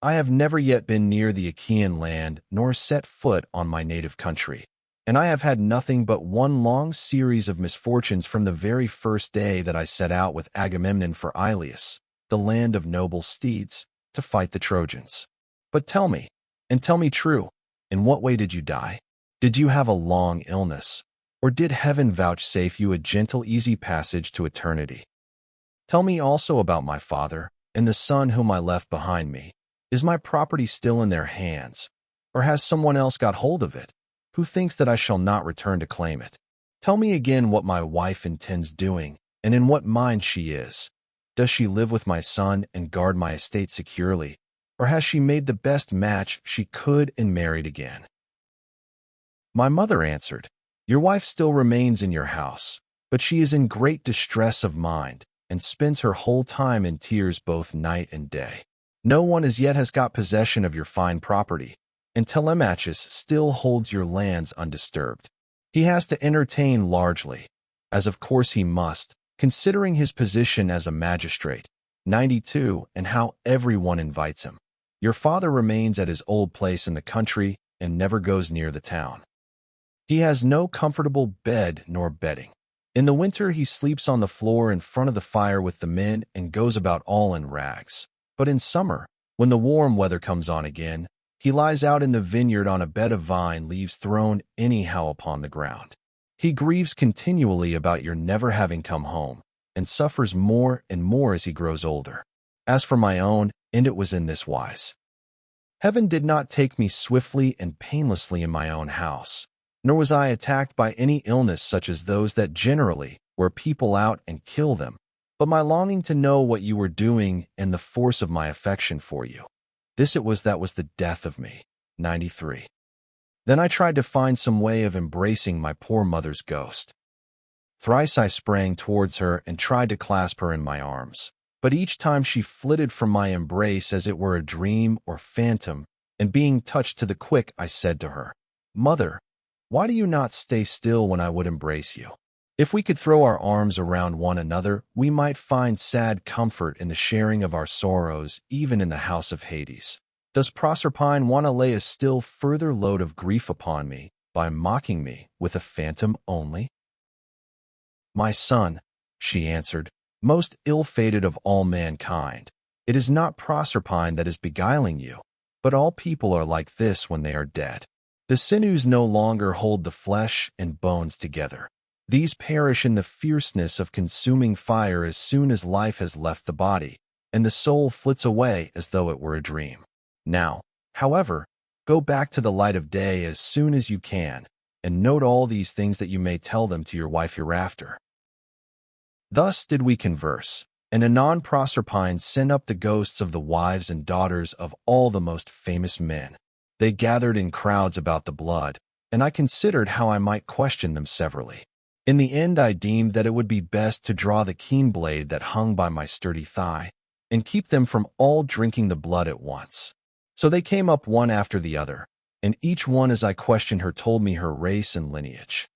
I have never yet been near the Achaean land, nor set foot on my native country, and I have had nothing but one long series of misfortunes from the very first day that I set out with Agamemnon for Ilius, the land of noble steeds, to fight the Trojans. But tell me, and tell me true, in what way did you die? Did you have a long illness, or did heaven vouchsafe you a gentle, easy passage to eternity? Tell me also about my father and the son whom I left behind me. Is my property still in their hands, or has someone else got hold of it, who thinks that I shall not return to claim it? Tell me again what my wife intends doing, and in what mind she is. Does she live with my son and guard my estate securely, or has she made the best match she could and married again?" My mother answered, "Your wife still remains in your house, but she is in great distress of mind and spends her whole time in tears both night and day. No one as yet has got possession of your fine property, and Telemachus still holds your lands undisturbed. He has to entertain largely, as of course he must, considering his position as a magistrate, 92, and how everyone invites him. Your father remains at his old place in the country and never goes near the town. He has no comfortable bed nor bedding. In the winter he sleeps on the floor in front of the fire with the men and goes about all in rags. But in summer, when the warm weather comes on again, he lies out in the vineyard on a bed of vine leaves thrown anyhow upon the ground. He grieves continually about your never having come home, and suffers more and more as he grows older. As for my own, and it was in this wise. Heaven did not take me swiftly and painlessly in my own house, nor was I attacked by any illness such as those that generally wear people out and kill them, but my longing to know what you were doing and the force of my affection for you. This it was that was the death of me. 93. Then I tried to find some way of embracing my poor mother's ghost. Thrice I sprang towards her and tried to clasp her in my arms, but each time she flitted from my embrace as it were a dream or phantom, and being touched to the quick, I said to her, "Mother, why do you not stay still when I would embrace you? If we could throw our arms around one another, we might find sad comfort in the sharing of our sorrows, even in the house of Hades. Does Proserpine want to lay a still further load of grief upon me by mocking me with a phantom only?" "My son," she answered, "most ill-fated of all mankind, it is not Proserpine that is beguiling you, but all people are like this when they are dead. The sinews no longer hold the flesh and bones together. These perish in the fierceness of consuming fire as soon as life has left the body, and the soul flits away as though it were a dream. Now, however, go back to the light of day as soon as you can, and note all these things that you may tell them to your wife hereafter." Thus did we converse, and anon Proserpine sent up the ghosts of the wives and daughters of all the most famous men. They gathered in crowds about the blood, and I considered how I might question them severally. In the end I deemed that it would be best to draw the keen blade that hung by my sturdy thigh, and keep them from all drinking the blood at once. So they came up one after the other, and each one as I questioned her told me her race and lineage.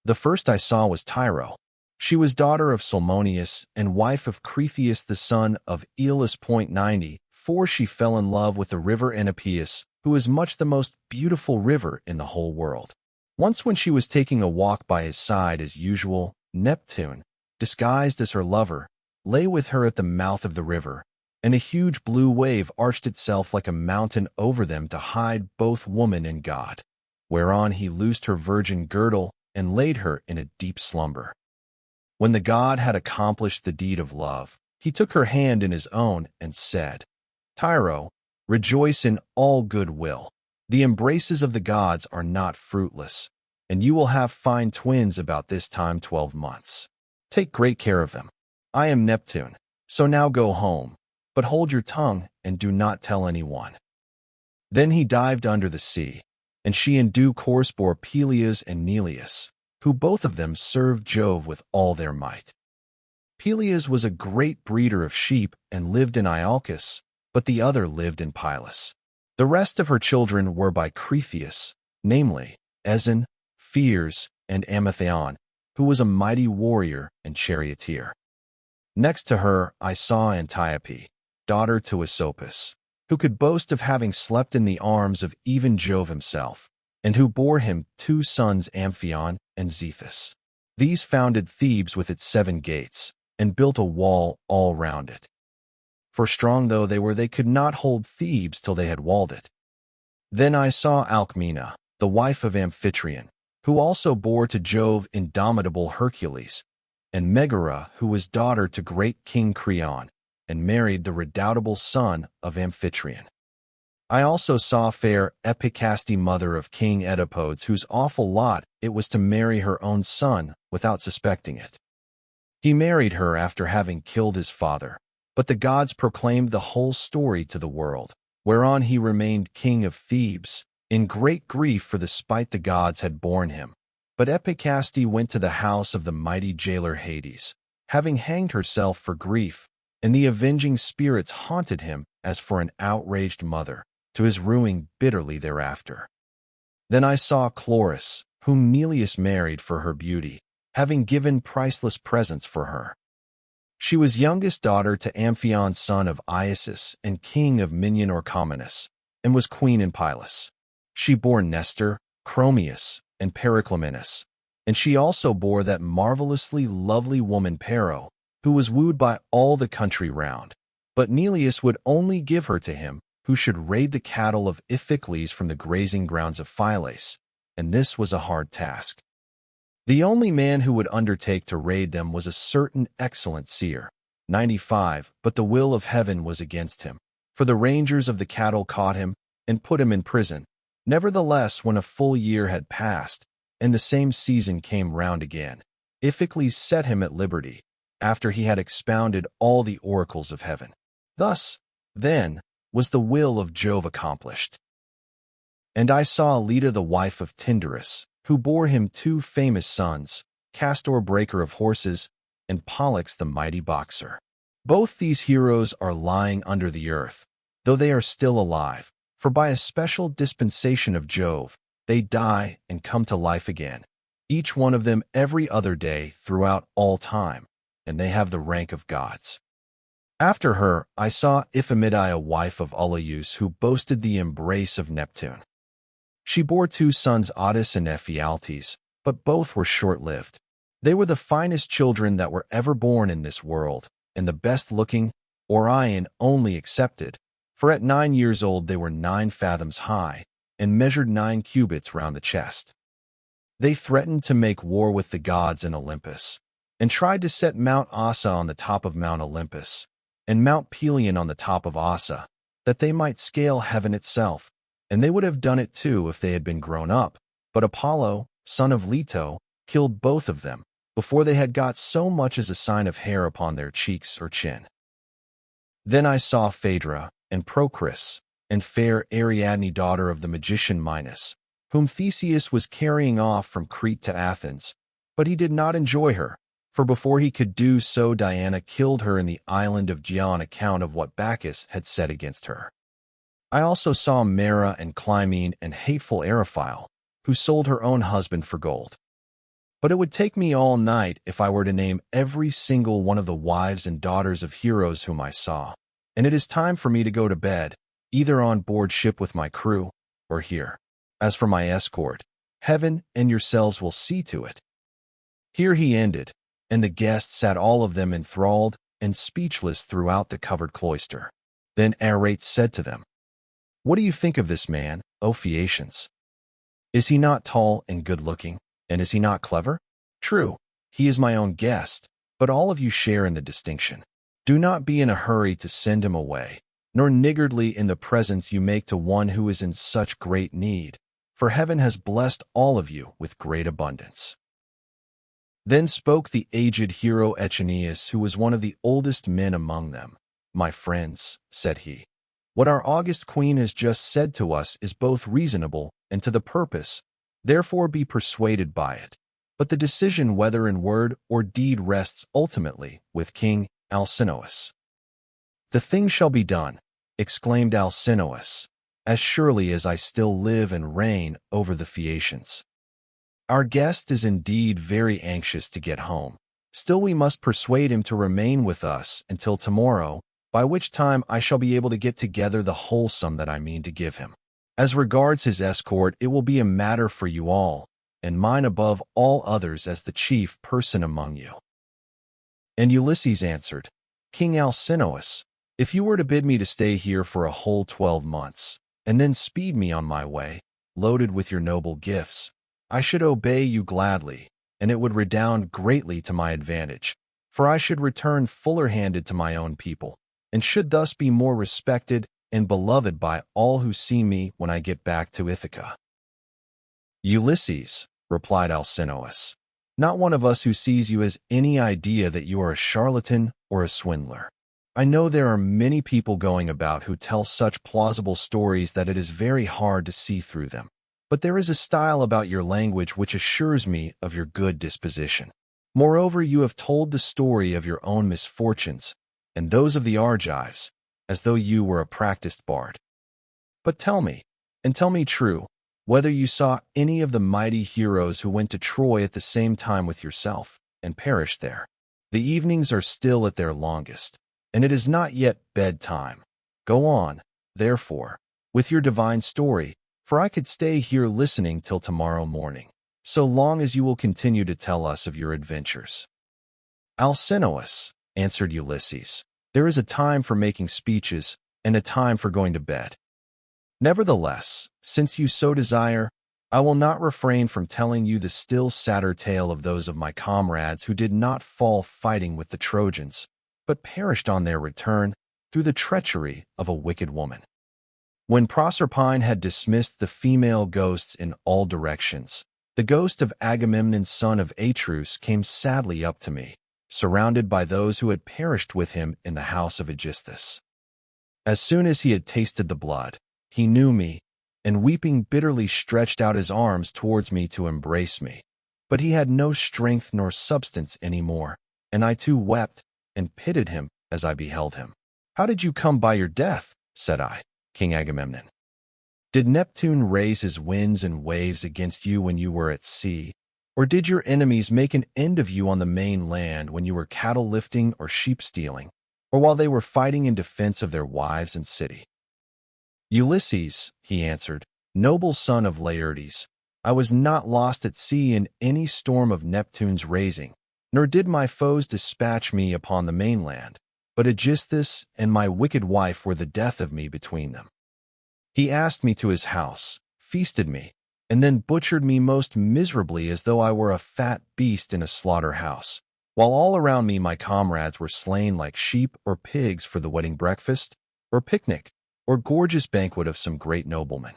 The first I saw was Tyro. She was daughter of Salmoneus and wife of Cretheus the son of Aeolus. 94 She fell in love with the river Enopeus, who is much the most beautiful river in the whole world. Once when she was taking a walk by his side as usual, Neptune, disguised as her lover, lay with her at the mouth of the river, and a huge blue wave arched itself like a mountain over them to hide both woman and god, whereon he loosed her virgin girdle and laid her in a deep slumber. When the god had accomplished the deed of love, he took her hand in his own and said, "Tyro, rejoice in all good will. The embraces of the gods are not fruitless, and you will have fine twins about this time 12 months. Take great care of them. I am Neptune, so now go home, but hold your tongue and do not tell anyone." Then he dived under the sea, and she in due course bore Peleus and Neleus, who both of them served Jove with all their might. Peleus was a great breeder of sheep and lived in Iolcus, but the other lived in Perilous. The rest of her children were by Cretheus, namely, Ezon, Pheres, and Amathaon, who was a mighty warrior and charioteer. Next to her I saw Antiope, daughter to Asopus, who could boast of having slept in the arms of even Jove himself, and who bore him 2 sons, Amphion and Zethus. These founded Thebes with its 7 gates, and built a wall all round it. For strong though they were, they could not hold Thebes till they had walled it. Then I saw Alcmena, the wife of Amphitryon, who also bore to Jove indomitable Hercules, and Megara, who was daughter to great King Creon, and married the redoubtable son of Amphitryon. I also saw fair Epicaste, mother of King Oedipodes, whose awful lot it was to marry her own son without suspecting it. He married her after having killed his father, but the gods proclaimed the whole story to the world, whereon he remained king of Thebes, in great grief for the spite the gods had borne him. But Epicaste went to the house of the mighty jailer Hades, having hanged herself for grief, and the avenging spirits haunted him as for an outraged mother, to his ruing bitterly thereafter. Then I saw Chloris, whom Neleus married for her beauty, having given priceless presents for her. She was youngest daughter to Amphion son of Isis and king of Minion Orchomenus, and was queen in Perilous. She bore Nestor, Chromius, and Periclymenus, and she also bore that marvelously lovely woman Pero, who was wooed by all the country round. But Neleus would only give her to him who should raid the cattle of Iphicles from the grazing grounds of Phylace, and this was a hard task. The only man who would undertake to raid them was a certain excellent seer, 95, but the will of heaven was against him, for the rangers of the cattle caught him and put him in prison. Nevertheless, when a full year had passed, and the same season came round again, Iphicles set him at liberty, after he had expounded all the oracles of heaven. Thus, then, was the will of Jove accomplished. And I saw Leda the wife of Tyndarus, who bore him 2 famous sons, Castor breaker of horses, and Pollux the mighty boxer. Both these heroes are lying under the earth, though they are still alive, for by a special dispensation of Jove, they die and come to life again, each one of them every other day throughout all time, and they have the rank of gods. After her, I saw Iphimedia, wife of Ulysses, who boasted the embrace of Neptune. She bore 2 sons, Odysseus and Ephialtes, but both were short-lived. They were the finest children that were ever born in this world, and the best-looking, Orion only excepted, for at 9 years old they were 9 fathoms high, and measured 9 cubits round the chest. They threatened to make war with the gods in Olympus, and tried to set Mount Ossa on the top of Mount Olympus, and Mount Pelion on the top of Ossa, that they might scale heaven itself, and they would have done it too if they had been grown up, but Apollo, son of Leto, killed both of them, before they had got so much as a sign of hair upon their cheeks or chin. Then I saw Phaedra, and Procris, and fair Ariadne, daughter of the magician Minos, whom Theseus was carrying off from Crete to Athens, but he did not enjoy her, for before he could do so Diana killed her in the island of Gia on account of what Bacchus had said against her. I also saw Mera and Clymene and hateful Eriphyle, who sold her own husband for gold. But it would take me all night if I were to name every single one of the wives and daughters of heroes whom I saw, and it is time for me to go to bed, either on board ship with my crew, or here. As for my escort, heaven and yourselves will see to it." Here he ended, and the guests sat all of them enthralled and speechless throughout the covered cloister. Then Arates said to them, "What do you think of this man, O Phaeacians? Is he not tall and good-looking, and is he not clever? True, he is my own guest, but all of you share in the distinction. Do not be in a hurry to send him away, nor niggardly in the presents you make to one who is in such great need, for heaven has blessed all of you with great abundance." Then spoke the aged hero Echeneus, who was one of the oldest men among them. "My friends," said he, "what our august queen has just said to us is both reasonable and to the purpose, therefore be persuaded by it. But the decision whether in word or deed rests ultimately with King Alcinous." "The thing shall be done," exclaimed Alcinous, "as surely as I still live and reign over the Phaeacians. Our guest is indeed very anxious to get home. Still we must persuade him to remain with us until tomorrow, by which time I shall be able to get together the whole sum that I mean to give him. As regards his escort, it will be a matter for you all, and mine above all others as the chief person among you." And Ulysses answered, "King Alcinous, if you were to bid me to stay here for a whole 12 months, and then speed me on my way, loaded with your noble gifts, I should obey you gladly, and it would redound greatly to my advantage, for I should return fuller-handed to my own people, and should thus be more respected and beloved by all who see me when I get back to Ithaca." "Ulysses," replied Alcinous, Not one of us who sees you as any idea that you are a charlatan or a swindler. I know there are many people going about who tell such plausible stories that it is very hard to see through them. But there is a style about your language which assures me of your good disposition. Moreover, you have told the story of your own misfortunes and those of the Argives, as though you were a practiced bard. But tell me, and tell me true, whether you saw any of the mighty heroes who went to Troy at the same time with yourself, and perished there. The evenings are still at their longest, and it is not yet bedtime. Go on, therefore, with your divine story, for I could stay here listening till tomorrow morning, so long as you will continue to tell us of your adventures. Alcinous, answered Ulysses, there is a time for making speeches, and a time for going to bed. Nevertheless, since you so desire, I will not refrain from telling you the still sadder tale of those of my comrades who did not fall fighting with the Trojans, but perished on their return through the treachery of a wicked woman. When Proserpine had dismissed the female ghosts in all directions, the ghost of Agamemnon son of Atreus came sadly up to me, surrounded by those who had perished with him in the house of Aegisthus. As soon as he had tasted the blood, he knew me, and weeping bitterly stretched out his arms towards me to embrace me. But he had no strength nor substance any more, and I too wept, and pitied him as I beheld him. How did you come by your death? Said I, King Agamemnon. Did Neptune raise his winds and waves against you when you were at sea? Or did your enemies make an end of you on the main land when you were cattle lifting or sheep stealing, or while they were fighting in defense of their wives and city? Ulysses, he answered, noble son of Laertes, I was not lost at sea in any storm of Neptune's raising, nor did my foes dispatch me upon the mainland, but Aegisthus and my wicked wife were the death of me between them. He asked me to his house, feasted me, and then butchered me most miserably as though I were a fat beast in a slaughterhouse, while all around me my comrades were slain like sheep or pigs for the wedding breakfast, or picnic, or gorgeous banquet of some great nobleman.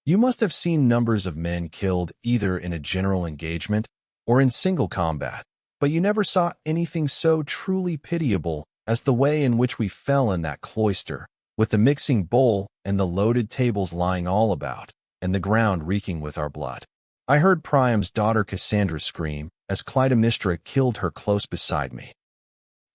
You must have seen numbers of men killed either in a general engagement or in single combat, but you never saw anything so truly pitiable as the way in which we fell in that cloister, with the mixing bowl and the loaded tables lying all about, and the ground reeking with our blood. I heard Priam's daughter Cassandra scream as Clytemnestra killed her close beside me.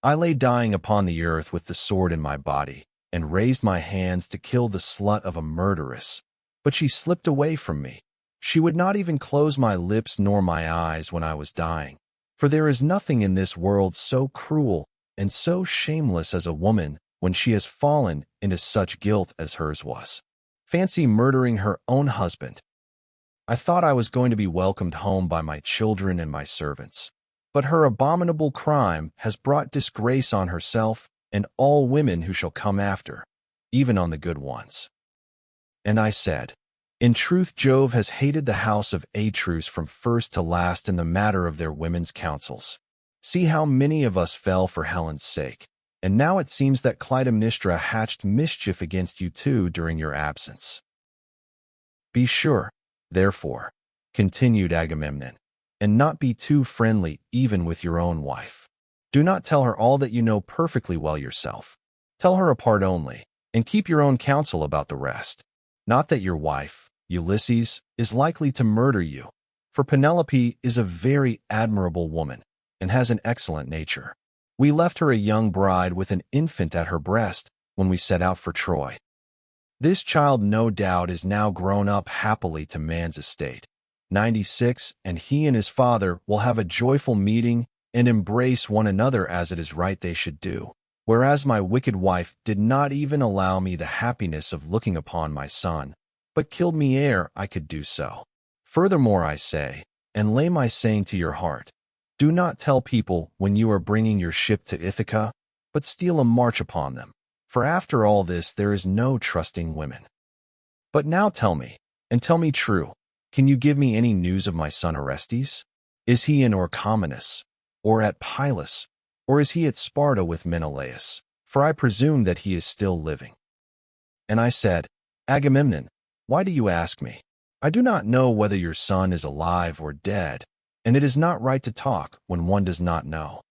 I lay dying upon the earth with the sword in my body, and raised my hands to kill the slut of a murderess, but she slipped away from me. She would not even close my lips nor my eyes when I was dying, for there is nothing in this world so cruel and so shameless as a woman when she has fallen into such guilt as hers was. Fancy murdering her own husband. I thought I was going to be welcomed home by my children and my servants, but her abominable crime has brought disgrace on herself and all women who shall come after, even on the good ones. And I said, in truth, Jove has hated the house of Atreus from first to last in the matter of their women's counsels. See how many of us fell for Helen's sake, and now it seems that Clytemnestra hatched mischief against you too during your absence. Be sure, therefore, continued Agamemnon, and not be too friendly even with your own wife. Do not tell her all that you know perfectly well yourself. Tell her a part only, and keep your own counsel about the rest. Not that your wife, Ulysses, is likely to murder you, for Penelope is a very admirable woman, and has an excellent nature. We left her a young bride with an infant at her breast when we set out for Troy. This child no doubt is now grown up happily to man's estate, 96, and he and his father will have a joyful meeting and embrace one another as it is right they should do, whereas my wicked wife did not even allow me the happiness of looking upon my son, but killed me ere I could do so. Furthermore I say, and lay my saying to your heart, do not tell people when you are bringing your ship to Ithaca, but steal a march upon them, for after all this there is no trusting women. But now tell me, and tell me true, can you give me any news of my son Orestes? Is he in Orchomenus, or at Perilous, or is he at Sparta with Menelaus? For I presume that he is still living. And I said, Agamemnon, why do you ask me? I do not know whether your son is alive or dead, and it is not right to talk when one does not know.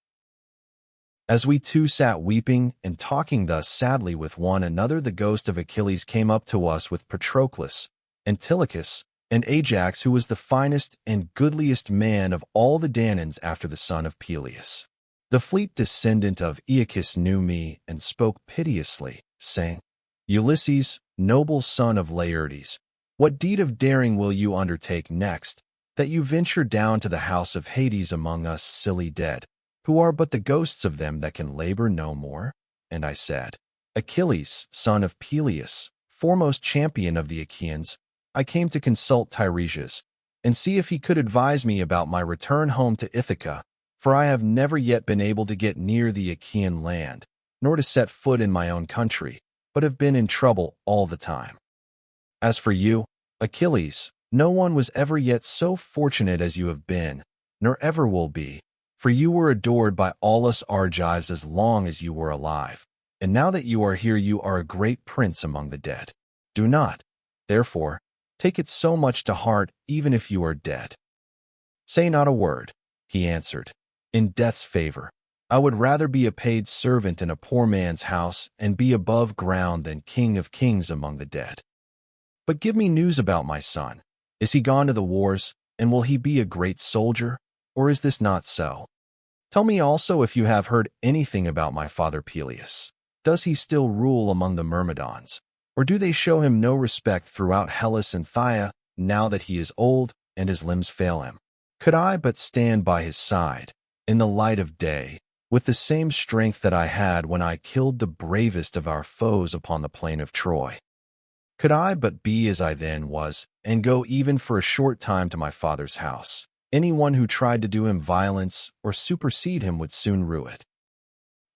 As we two sat weeping and talking thus sadly with one another, the ghost of Achilles came up to us with Patroclus, Antilochus, and Ajax, who was the finest and goodliest man of all the Danaans after the son of Peleus. The fleet descendant of Aeacus knew me and spoke piteously, saying, Ulysses, noble son of Laertes, what deed of daring will you undertake next, that you venture down to the house of Hades among us silly dead, who are but the ghosts of them that can labor no more? And I said, Achilles, son of Peleus, foremost champion of the Achaeans, I came to consult Tiresias, and see if he could advise me about my return home to Ithaca, for I have never yet been able to get near the Achaean land, nor to set foot in my own country, but have been in trouble all the time. As for you, Achilles, no one was ever yet so fortunate as you have been, nor ever will be, for you were adored by all us Argives as long as you were alive, and now that you are here you are a great prince among the dead. Do not, therefore, take it so much to heart even if you are dead. Say not a word, he answered. In death's favor, I would rather be a paid servant in a poor man's house and be above ground than king of kings among the dead. But give me news about my son. Is he gone to the wars, and will he be a great soldier, or is this not so? Tell me also if you have heard anything about my father Peleus. Does he still rule among the Myrmidons, or do they show him no respect throughout Hellas and Phthia, now that he is old and his limbs fail him? Could I but stand by his side, in the light of day, with the same strength that I had when I killed the bravest of our foes upon the plain of Troy. Could I but be as I then was, and go even for a short time to my father's house, anyone who tried to do him violence or supersede him would soon rue it.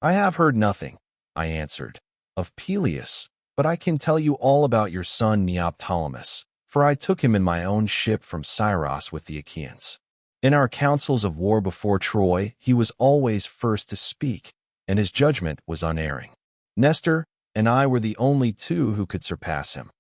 I have heard nothing, I answered, of Peleus, but I can tell you all about your son Neoptolemus, for I took him in my own ship from Syrus with the Achaeans. In our councils of war before Troy, he was always first to speak, and his judgment was unerring. Nestor and I were the only two who could surpass him.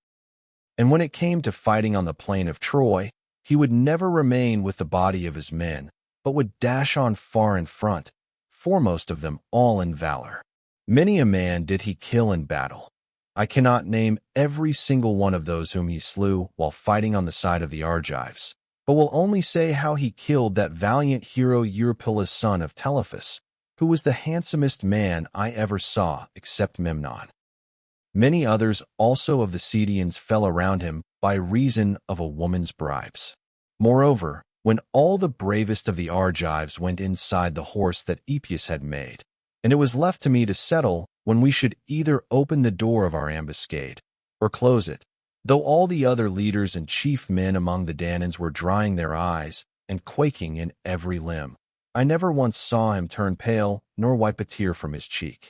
And when it came to fighting on the plain of Troy, he would never remain with the body of his men, but would dash on far in front, foremost of them all in valor. Many a man did he kill in battle. I cannot name every single one of those whom he slew while fighting on the side of the Argives, but will only say how he killed that valiant hero Eurypylus son of Telephus, who was the handsomest man I ever saw except Memnon. Many others also of the Cedians fell around him by reason of a woman's bribes. Moreover, when all the bravest of the Argives went inside the horse that Epeus had made, and it was left to me to settle when we should either open the door of our ambuscade or close it, though all the other leaders and chief men among the Danaans were drying their eyes and quaking in every limb, I never once saw him turn pale nor wipe a tear from his cheek.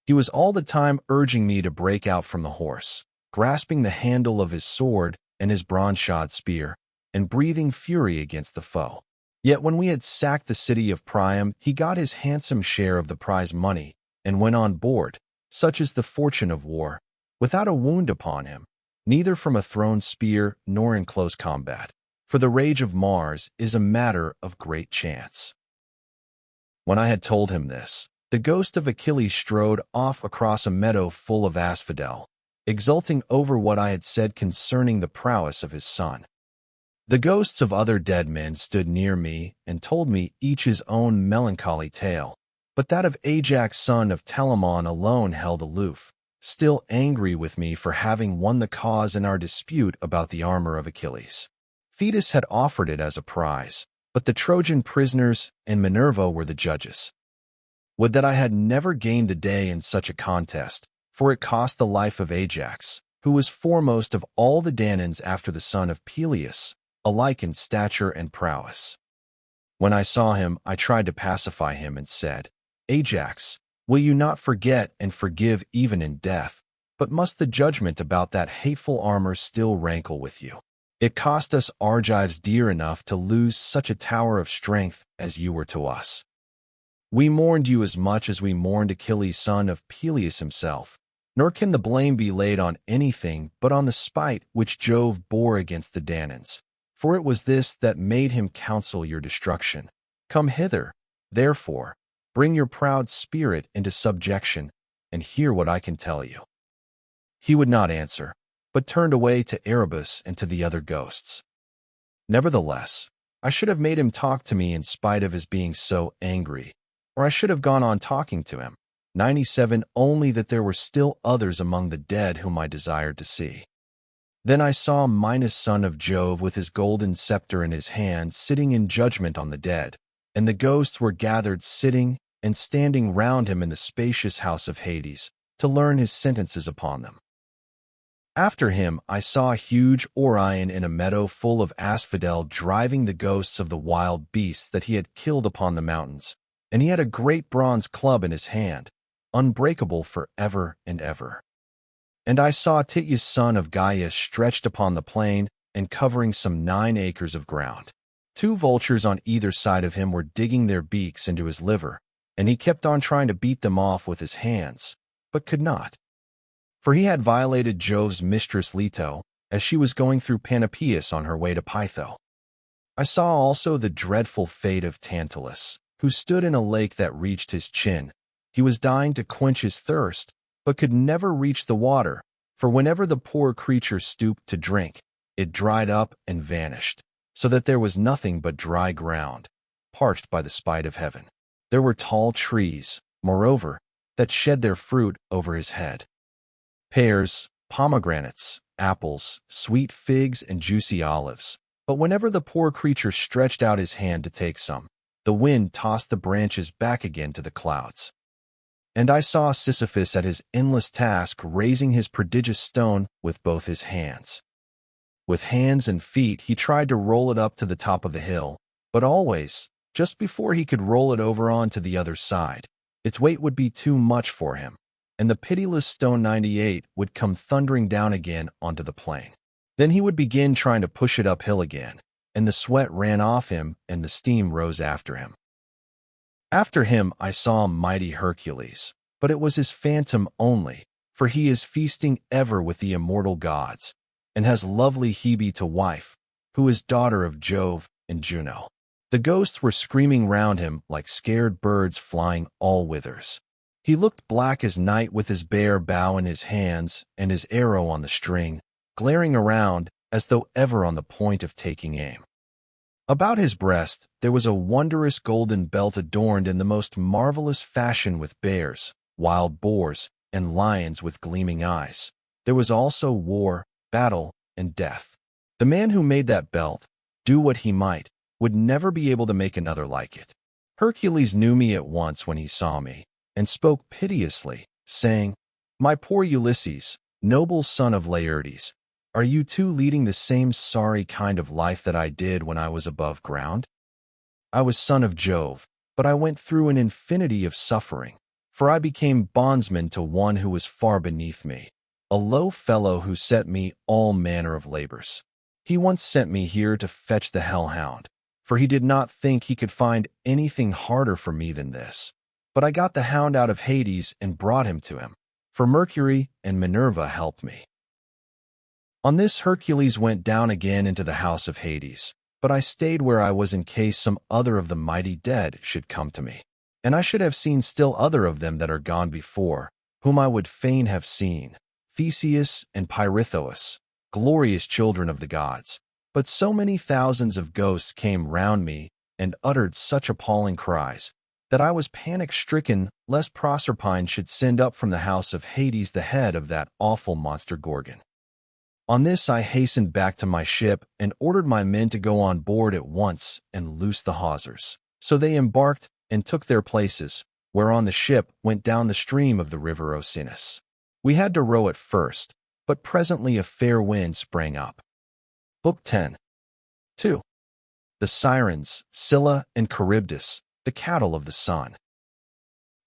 He was all the time urging me to break out from the horse, grasping the handle of his sword and his bronze-shod spear, and breathing fury against the foe. Yet when we had sacked the city of Priam, he got his handsome share of the prize money and went on board, such is the fortune of war, without a wound upon him, neither from a thrown spear nor in close combat, for the rage of Mars is a matter of great chance. When I had told him this, the ghost of Achilles strode off across a meadow full of asphodel, exulting over what I had said concerning the prowess of his son. The ghosts of other dead men stood near me and told me each his own melancholy tale, but that of Ajax son of Telamon alone held aloof, still angry with me for having won the cause in our dispute about the armor of Achilles. Thetis had offered it as a prize, but the Trojan prisoners and Minerva were the judges. Would that I had never gained the day in such a contest, for it cost the life of Ajax, who was foremost of all the Danaans after the son of Peleus, alike in stature and prowess. When I saw him, I tried to pacify him and said, Ajax, will you not forget and forgive even in death, but must the judgment about that hateful armor still rankle with you? It cost us Argives dear enough to lose such a tower of strength as you were to us. We mourned you as much as we mourned Achilles son of Peleus himself, nor can the blame be laid on anything but on the spite which Jove bore against the Danaans. for it was this that made him counsel your destruction. Come hither, therefore, bring your proud spirit into subjection, and hear what I can tell you." He would not answer, but turned away to Erebus and to the other ghosts. Nevertheless, I should have made him talk to me in spite of his being so angry, or I should have gone on talking to him. 97 Only that there were still others among the dead whom I desired to see. Then I saw Minos, son of Jove, with his golden scepter in his hand, sitting in judgment on the dead, and the ghosts were gathered sitting and standing round him in the spacious house of Hades, to learn his sentences upon them. After him I saw huge Orion in a meadow full of asphodel, driving the ghosts of the wild beasts that he had killed upon the mountains, and he had a great bronze club in his hand, unbreakable for ever and ever. And I saw Tityus, son of Gaius, stretched upon the plain and covering some 9 acres of ground. 2 vultures on either side of him were digging their beaks into his liver, and he kept on trying to beat them off with his hands, but could not. For he had violated Jove's mistress Leto, as she was going through Panopeus on her way to Pytho. I saw also the dreadful fate of Tantalus, who stood in a lake that reached his chin. He was dying to quench his thirst, but could never reach the water, for whenever the poor creature stooped to drink, it dried up and vanished, so that there was nothing but dry ground, parched by the spite of heaven. There were tall trees, moreover, that shed their fruit over his head. Pears, pomegranates, apples, sweet figs, and juicy olives. But whenever the poor creature stretched out his hand to take some, the wind tossed the branches back again to the clouds. And I saw Sisyphus at his endless task, raising his prodigious stone with both his hands. With hands and feet he tried to roll it up to the top of the hill, but always, just before he could roll it over on to the other side, its weight would be too much for him, and the pitiless stone 98 would come thundering down again onto the plain. Then he would begin trying to push it uphill again, and the sweat ran off him and the steam rose after him. After him I saw mighty Hercules, but it was his phantom only, for he is feasting ever with the immortal gods, and has lovely Hebe to wife, who is daughter of Jove and Juno. The ghosts were screaming round him like scared birds flying all whithers. He looked black as night with his bare bow in his hands and his arrow on the string, glaring around as though ever on the point of taking aim. About his breast there was a wondrous golden belt adorned in the most marvelous fashion with bears, wild boars, and lions with gleaming eyes. There was also war, battle, and death. The man who made that belt, do what he might, would never be able to make another like it. Hercules knew me at once when he saw me, and spoke piteously, saying, "My poor Ulysses, noble son of Laertes, are you too leading the same sorry kind of life that I did when I was above ground? I was son of Jove, but I went through an infinity of suffering, for I became bondsman to one who was far beneath me, a low fellow who set me all manner of labors. He once sent me here to fetch the hellhound, for he did not think he could find anything harder for me than this. But I got the hound out of Hades and brought him to him, for Mercury and Minerva helped me." On this Hercules went down again into the house of Hades, but I stayed where I was in case some other of the mighty dead should come to me. And I should have seen still other of them that are gone before, whom I would fain have seen, Theseus and Pirithous, glorious children of the gods. But so many thousands of ghosts came round me and uttered such appalling cries, that I was panic-stricken lest Proserpine should send up from the house of Hades the head of that awful monster Gorgon. On this I hastened back to my ship and ordered my men to go on board at once and loose the hawsers. So they embarked and took their places, whereon the ship went down the stream of the river Oceanus. We had to row at first, but presently a fair wind sprang up. Book 10. 2. The Sirens, Scylla and Charybdis, the cattle of the sun.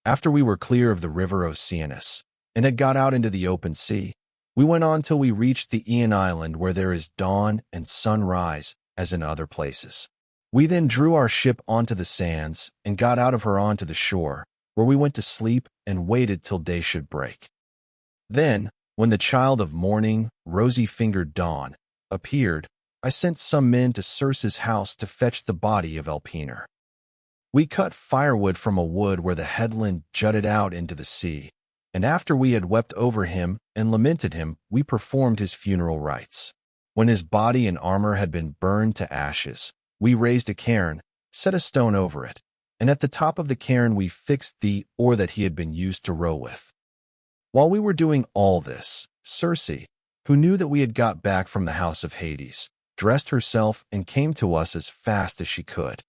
After we were clear of the river Oceanus, and had got out into the open sea, we went on till we reached the Aeaean island, where there is dawn and sunrise, as in other places. We then drew our ship onto the sands, and got out of her onto the shore, where we went to sleep and waited till day should break. Then, when the child of morning, rosy-fingered dawn, appeared, I sent some men to Circe's house to fetch the body of Elpenor. We cut firewood from a wood where the headland jutted out into the sea, and after we had wept over him and lamented him, we performed his funeral rites. When his body and armor had been burned to ashes, we raised a cairn, set a stone over it, and at the top of the cairn we fixed the oar that he had been used to row with. While we were doing all this, Circe, who knew that we had got back from the house of Hades, dressed herself and came to us as fast as she could.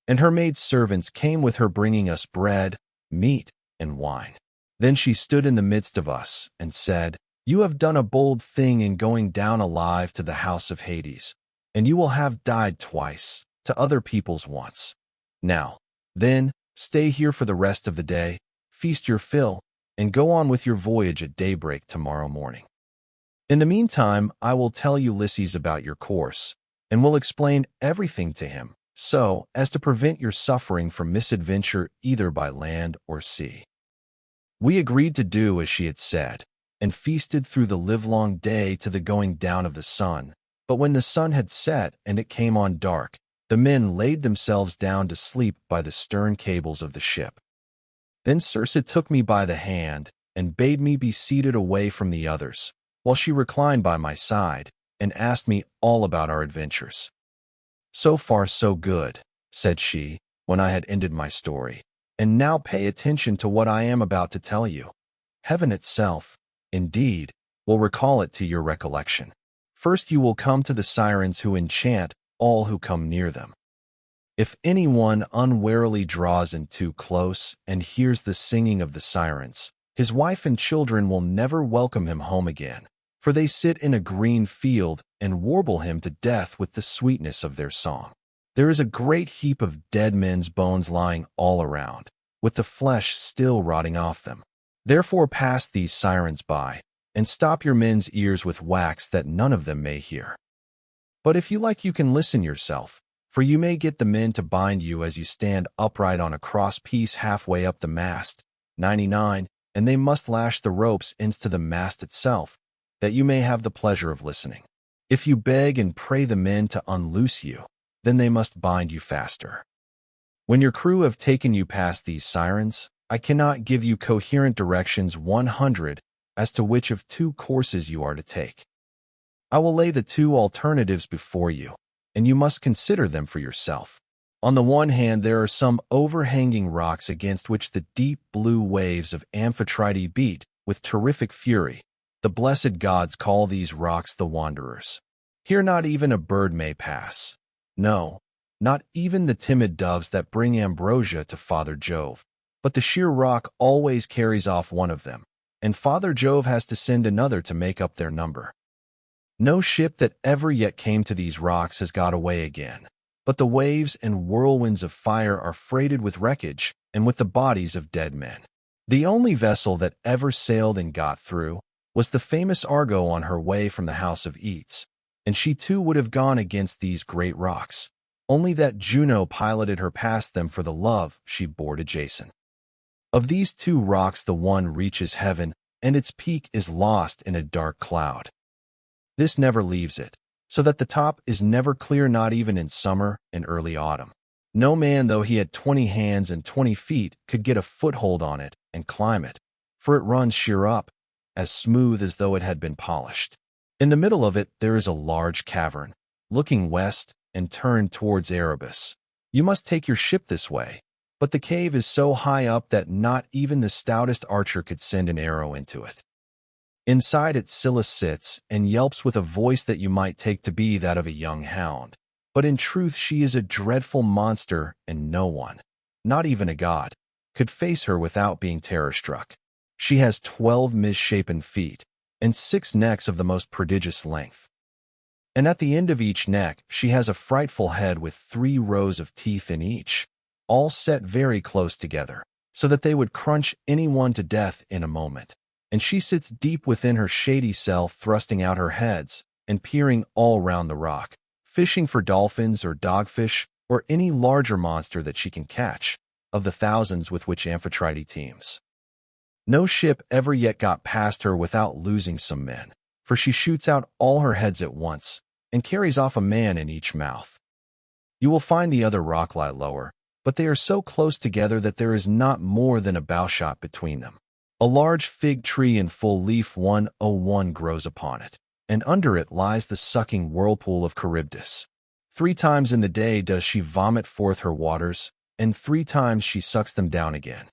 And her maid servants came with her bringing us bread, meat, and wine. Then she stood in the midst of us and said, "You have done a bold thing in going down alive to the house of Hades, and you will have died twice, to other peoples once. Now, then, stay here for the rest of the day, feast your fill, and go on with your voyage at daybreak tomorrow morning. In the meantime, I will tell Ulysses about your course, and will explain everything to him, so as to prevent your suffering from misadventure either by land or sea." We agreed to do as she had said, and feasted through the livelong day to the going down of the sun. But when the sun had set and it came on dark, the men laid themselves down to sleep by the stern cables of the ship. Then Circe took me by the hand and bade me be seated away from the others, while she reclined by my side and asked me all about our adventures. "So far so good," said she, when I had ended my story, "and now pay attention to what I am about to tell you. Heaven itself, indeed, will recall it to your recollection. First you will come to the Sirens who enchant all who come near them. If anyone unwarily draws in too close and hears the singing of the Sirens, his wife and children will never welcome him home again, for they sit in a green field and warble him to death with the sweetness of their song. There is a great heap of dead men's bones lying all around, with the flesh still rotting off them. Therefore pass these Sirens by, and stop your men's ears with wax that none of them may hear. But if you like you can listen yourself, for you may get the men to bind you as you stand upright on a cross piece halfway up the mast, 99, and they must lash the ropes into the mast itself, that you may have the pleasure of listening. If you beg and pray the men to unloose you, then they must bind you faster. When your crew have taken you past these Sirens, I cannot give you coherent directions 100 as to which of two courses you are to take. I will lay the two alternatives before you, and you must consider them for yourself. On the one hand, there are some overhanging rocks against which the deep blue waves of Amphitrite beat with terrific fury. The blessed gods call these rocks the Wanderers. Here not even a bird may pass. No, not even the timid doves that bring ambrosia to Father Jove. But the sheer rock always carries off one of them, and Father Jove has to send another to make up their number. No ship that ever yet came to these rocks has got away again, but the waves and whirlwinds of fire are freighted with wreckage and with the bodies of dead men. The only vessel that ever sailed and got through was the famous Argo on her way from the house of Eats, and she too would have gone against these great rocks, only that Juno piloted her past them for the love she bore to Jason. Of these two rocks the one reaches heaven, and its peak is lost in a dark cloud. This never leaves it, so that the top is never clear not even in summer and early autumn. No man, though he had 20 hands and 20 feet, could get a foothold on it and climb it, for it runs sheer up, as smooth as though it had been polished. In the middle of it there is a large cavern, looking west and turned towards Erebus. You must take your ship this way, but the cave is so high up that not even the stoutest archer could send an arrow into it. Inside it Scylla sits and yelps with a voice that you might take to be that of a young hound, but in truth she is a dreadful monster, and no one, not even a god, could face her without being terror-struck. She has 12 misshapen feet, and 6 necks of the most prodigious length. And at the end of each neck she has a frightful head with 3 rows of teeth in each, all set very close together, so that they would crunch anyone to death in a moment. And she sits deep within her shady cell, thrusting out her heads and peering all round the rock, fishing for dolphins or dogfish or any larger monster that she can catch, of the thousands with which Amphitrite teems. No ship ever yet got past her without losing some men, for she shoots out all her heads at once, and carries off a man in each mouth. You will find the other rock lie lower, but they are so close together that there is not more than a bowshot between them. A large fig tree in full leaf 101 grows upon it, and under it lies the sucking whirlpool of Charybdis. 3 times in the day does she vomit forth her waters, and 3 times she sucks them down again.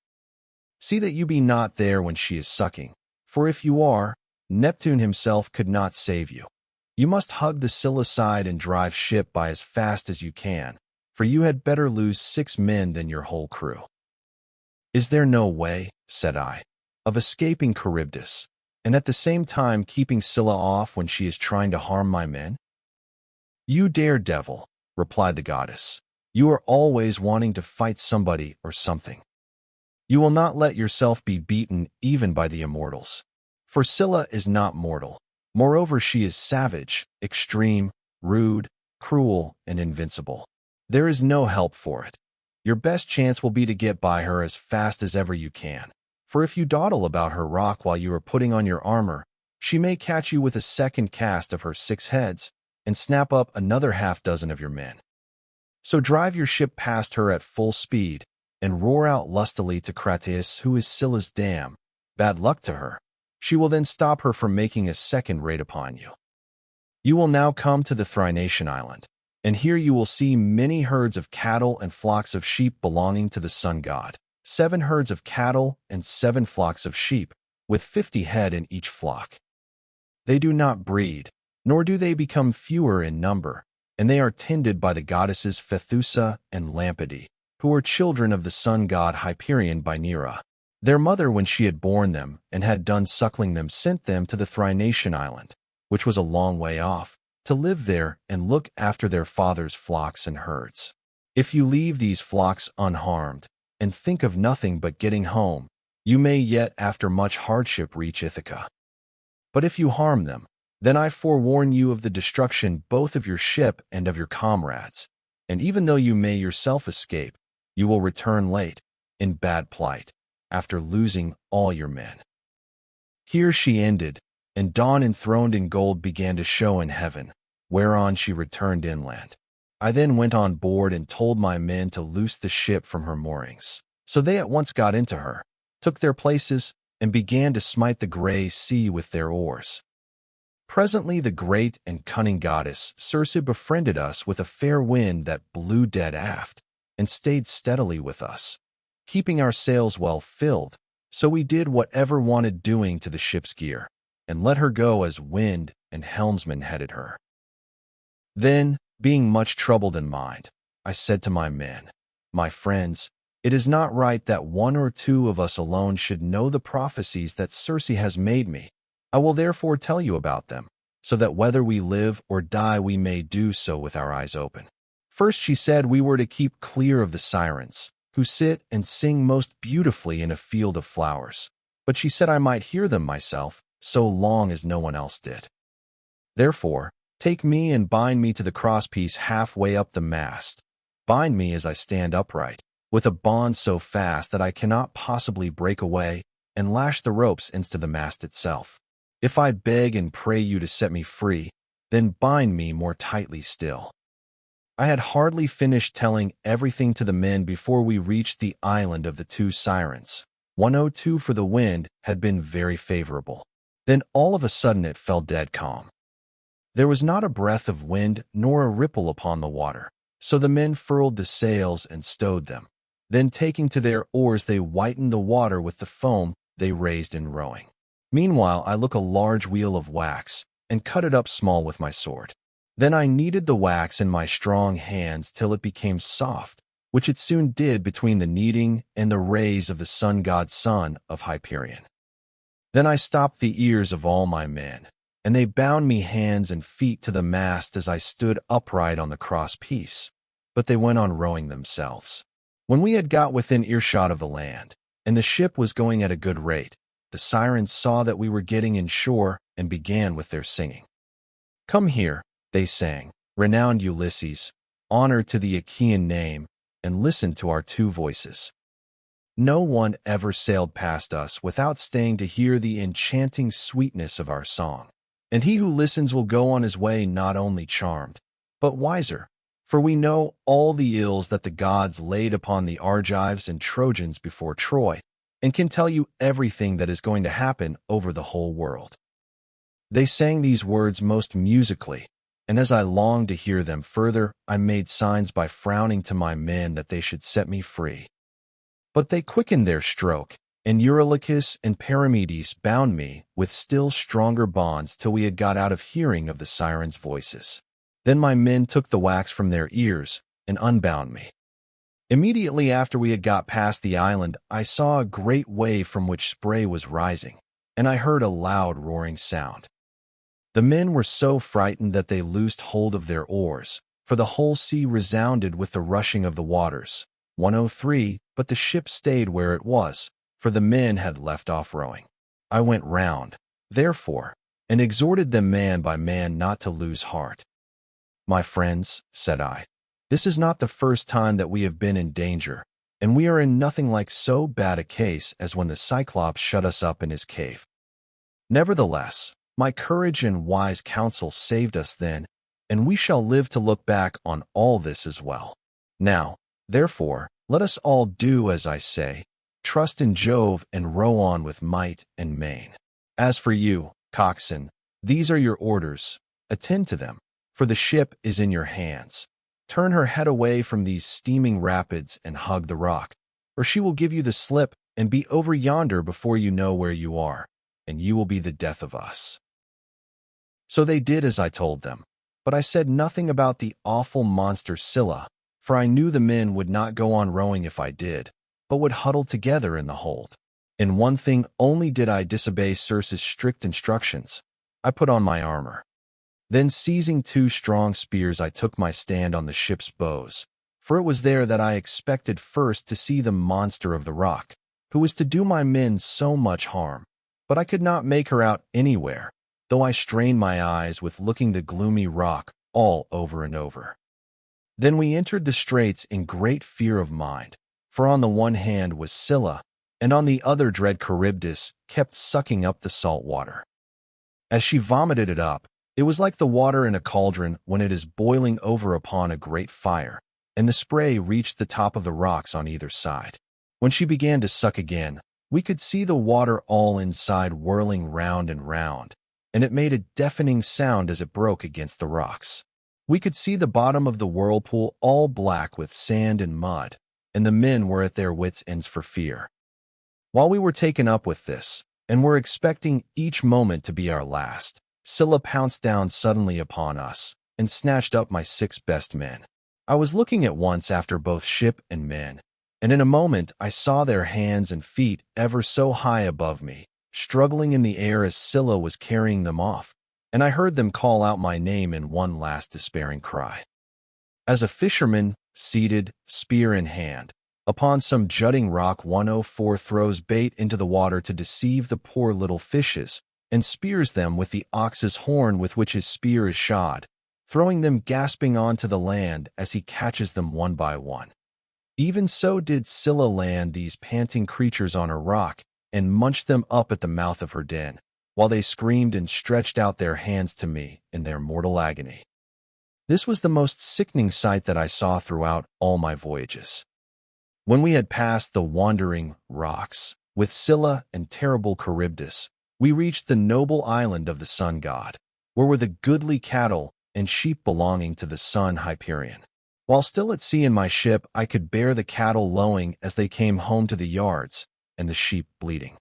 See that you be not there when she is sucking, for if you are, Neptune himself could not save you. You must hug the Scylla side and drive ship by as fast as you can, for you had better lose 6 men than your whole crew. Is there no way, said I, of escaping Charybdis, and at the same time keeping Scylla off when she is trying to harm my men? You daredevil, replied the goddess. You are always wanting to fight somebody or something. You will not let yourself be beaten even by the immortals. For Scylla is not mortal. Moreover, she is savage, extreme, rude, cruel, and invincible. There is no help for it. Your best chance will be to get by her as fast as ever you can. For if you dawdle about her rock while you are putting on your armor, she may catch you with a second cast of her 6 heads and snap up another half-dozen of your men. So drive your ship past her at full speed and roar out lustily to Crates, who is Scylla's dam. Bad luck to her. She will then stop her from making a second raid upon you. You will now come to the Thrinacian island, and here you will see many herds of cattle and flocks of sheep belonging to the sun god. 7 herds of cattle and 7 flocks of sheep, with 50 head in each flock. They do not breed, nor do they become fewer in number, and they are tended by the goddesses Phaethusa and Lampede, who are children of the sun god Hyperion by Neaera. Their mother, when she had borne them and had done suckling them, sent them to the Thrinacian island, which was a long way off, to live there and look after their father's flocks and herds. If you leave these flocks unharmed, and think of nothing but getting home, you may yet after much hardship reach Ithaca. But if you harm them, then I forewarn you of the destruction both of your ship and of your comrades, and even though you may yourself escape, you will return late, in bad plight, after losing all your men. Here she ended, and dawn enthroned in gold began to show in heaven, whereon she returned inland. I then went on board and told my men to loose the ship from her moorings. So they at once got into her, took their places, and began to smite the grey sea with their oars. Presently the great and cunning goddess Circe befriended us with a fair wind that blew dead aft, and stayed steadily with us, keeping our sails well filled, so we did whatever wanted doing to the ship's gear, and let her go as wind and helmsman headed her. Then, being much troubled in mind, I said to my men, my friends, it is not right that 1 or 2 of us alone should know the prophecies that Circe has made me. I will therefore tell you about them, so that whether we live or die we may do so with our eyes open. First she said we were to keep clear of the Sirens, who sit and sing most beautifully in a field of flowers, but she said I might hear them myself, so long as no one else did. Therefore, take me and bind me to the crosspiece halfway up the mast. Bind me as I stand upright, with a bond so fast that I cannot possibly break away, and lash the ropes into the mast itself. If I beg and pray you to set me free, then bind me more tightly still. I had hardly finished telling everything to the men before we reached the island of the 2 Sirens. 102 for the wind had been very favorable. Then all of a sudden it fell dead calm. There was not a breath of wind nor a ripple upon the water, so the men furled the sails and stowed them. Then taking to their oars they whitened the water with the foam they raised in rowing. Meanwhile I took a large wheel of wax, and cut it up small with my sword. Then I kneaded the wax in my strong hands till it became soft, which it soon did between the kneading and the rays of the sun god's son of Hyperion. Then I stopped the ears of all my men, and they bound me hands and feet to the mast as I stood upright on the cross-piece, but they went on rowing themselves. When we had got within earshot of the land, and the ship was going at a good rate, the Sirens saw that we were getting in shore and began with their singing. Come here, they sang, renowned Ulysses, honor to the Achaean name, and listen to our 2 voices. No one ever sailed past us without staying to hear the enchanting sweetness of our song. And he who listens will go on his way not only charmed, but wiser. For we know all the ills that the gods laid upon the Argives and Trojans before Troy, and can tell you everything that is going to happen over the whole world." They sang these words most musically, and as I longed to hear them further, I made signs by frowning to my men that they should set me free. But they quickened their stroke, and Eurylochus and Perimedes bound me with still stronger bonds till we had got out of hearing of the Sirens' voices. Then my men took the wax from their ears and unbound me. Immediately after we had got past the island, I saw a great wave from which spray was rising, and I heard a loud roaring sound. The men were so frightened that they loosed hold of their oars, for the whole sea resounded with the rushing of the waters. 103, but the ship stayed where it was, for the men had left off rowing. I went round, therefore, and exhorted them man by man not to lose heart. "My friends," said I, "this is not the first time that we have been in danger, and we are in nothing like so bad a case as when the Cyclops shut us up in his cave. Nevertheless, my courage and wise counsel saved us then, and we shall live to look back on all this as well. Now, therefore, let us all do as I say, trust in Jove and row on with might and main. As for you, coxswain, these are your orders. Attend to them, for the ship is in your hands. Turn her head away from these steaming rapids and hug the rock, or she will give you the slip and be over yonder before you know where you are, and you will be the death of us." So they did as I told them, but I said nothing about the awful monster Scylla, for I knew the men would not go on rowing if I did, but would huddle together in the hold. In one thing only did I disobey Circe's strict instructions. I put on my armor. Then seizing 2 strong spears, I took my stand on the ship's bows, for it was there that I expected first to see the monster of the rock, who was to do my men so much harm. But I could not make her out anywhere, though I strained my eyes with looking the gloomy rock all over and over. Then we entered the straits in great fear of mind, for on the one hand was Scylla, and on the other dread Charybdis kept sucking up the salt water. As she vomited it up, it was like the water in a cauldron when it is boiling over upon a great fire, and the spray reached the top of the rocks on either side. When she began to suck again, we could see the water all inside whirling round and round, and it made a deafening sound as it broke against the rocks. We could see the bottom of the whirlpool all black with sand and mud, and the men were at their wits' ends for fear. While we were taken up with this, and were expecting each moment to be our last, Scylla pounced down suddenly upon us, and snatched up my 6 best men. I was looking at once after both ship and men, and in a moment I saw their hands and feet ever so high above me, struggling in the air as Scylla was carrying them off, and I heard them call out my name in one last despairing cry. As a fisherman, seated, spear in hand, upon some jutting rock 104 throws bait into the water to deceive the poor little fishes, and spears them with the ox's horn with which his spear is shod, throwing them gasping onto the land as he catches them one by one. Even so did Scylla land these panting creatures on her rock, and munch them up at the mouth of her den, while they screamed and stretched out their hands to me in their mortal agony. This was the most sickening sight that I saw throughout all my voyages. When we had passed the wandering rocks, with Scylla and terrible Charybdis, we reached the noble island of the sun god, where were the goodly cattle and sheep belonging to the sun Hyperion. While still at sea in my ship, I could bear the cattle lowing as they came home to the yards, and the sheep bleating.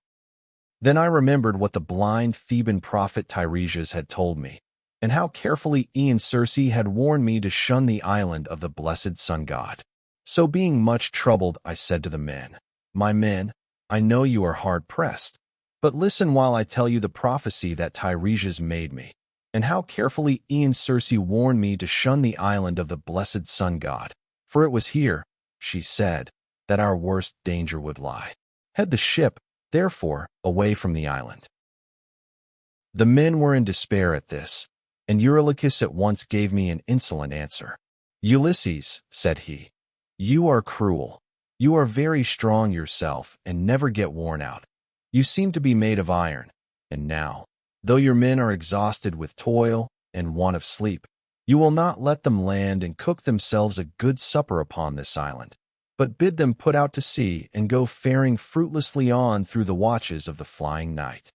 Then I remembered what the blind Theban prophet Tiresias had told me, and how carefully Circe had warned me to shun the island of the blessed sun god. So being much troubled, I said to the men, "My men, I know you are hard-pressed, but listen while I tell you the prophecy that Tiresias made me, and how carefully Circe warned me to shun the island of the blessed sun god, for it was here, she said, that our worst danger would lie. Head the ship, therefore, away from the island." The men were in despair at this, and Eurylochus at once gave me an insolent answer. "Ulysses," said he, "you are cruel. You are very strong yourself and never get worn out. You seem to be made of iron, and now, Though your men are exhausted with toil and want of sleep, you will not let them land and cook themselves a good supper upon this island, but bid them put out to sea and go faring fruitlessly on through the watches of the flying night.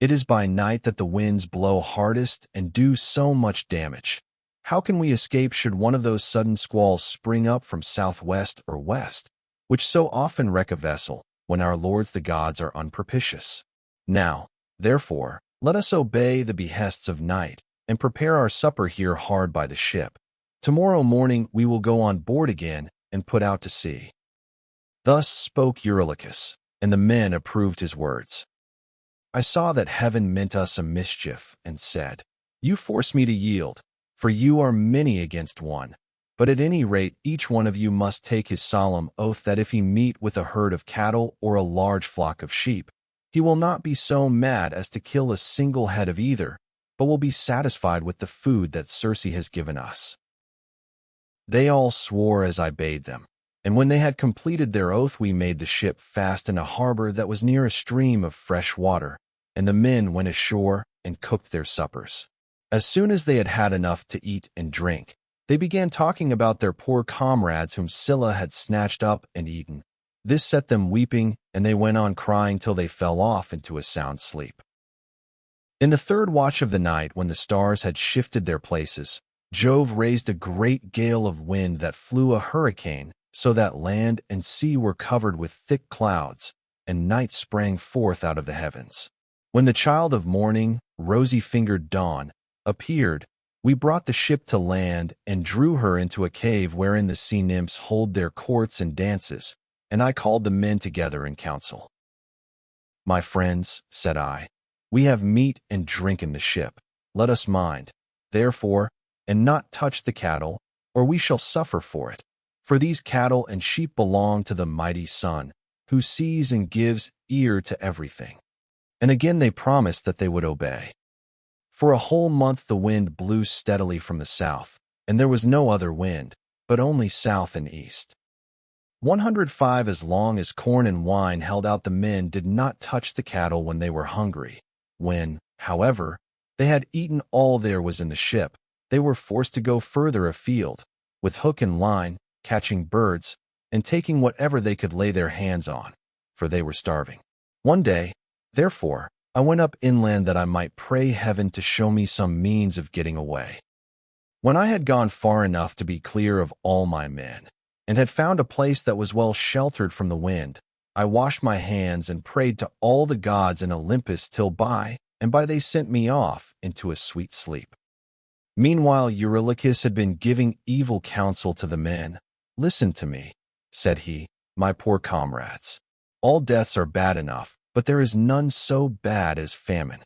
It is by night that the winds blow hardest and do so much damage. How can we escape should one of those sudden squalls spring up from southwest or west, which so often wreck a vessel when our lords the gods are unpropitious? Now, therefore, let us obey the behests of night and prepare our supper here hard by the ship. Tomorrow morning we will go on board again and put out to sea." Thus spoke Eurylochus, and the men approved his words. I saw that heaven meant us a mischief, and said, "You force me to yield, for you are many against one. But at any rate each one of you must take his solemn oath that if he meet with a herd of cattle or a large flock of sheep, he will not be so mad as to kill a single head of either, but will be satisfied with the food that Circe has given us." They all swore as I bade them, and when they had completed their oath we made the ship fast in a harbor that was near a stream of fresh water, and the men went ashore and cooked their suppers. As soon as they had had enough to eat and drink, they began talking about their poor comrades whom Scylla had snatched up and eaten. This set them weeping, and they went on crying till they fell off into a sound sleep. In the third watch of the night, when the stars had shifted their places, Jove raised a great gale of wind that flew a hurricane, so that land and sea were covered with thick clouds, and night sprang forth out of the heavens. When the child of morning, rosy-fingered dawn, appeared, we brought the ship to land and drew her into a cave wherein the sea nymphs hold their courts and dances, and I called the men together in council. "My friends," said I, "we have meat and drink in the ship. Let us mind, therefore, and not touch the cattle, or we shall suffer for it. For these cattle and sheep belong to the mighty sun, who sees and gives ear to everything." And again they promised that they would obey. For a whole month the wind blew steadily from the south, and there was no other wind, but only south and east. 105 as long as corn and wine held out, the men did not touch the cattle when they were hungry. When, however, they had eaten all there was in the ship, they were forced to go further afield, with hook and line, catching birds, and taking whatever they could lay their hands on, for they were starving. One day, therefore, I went up inland that I might pray heaven to show me some means of getting away. When I had gone far enough to be clear of all my men, and had found a place that was well sheltered from the wind, I washed my hands and prayed to all the gods in Olympus till by and by they sent me off into a sweet sleep. Meanwhile Eurylochus had been giving evil counsel to the men. "Listen to me," said he, "my poor comrades. All deaths are bad enough, but there is none so bad as famine.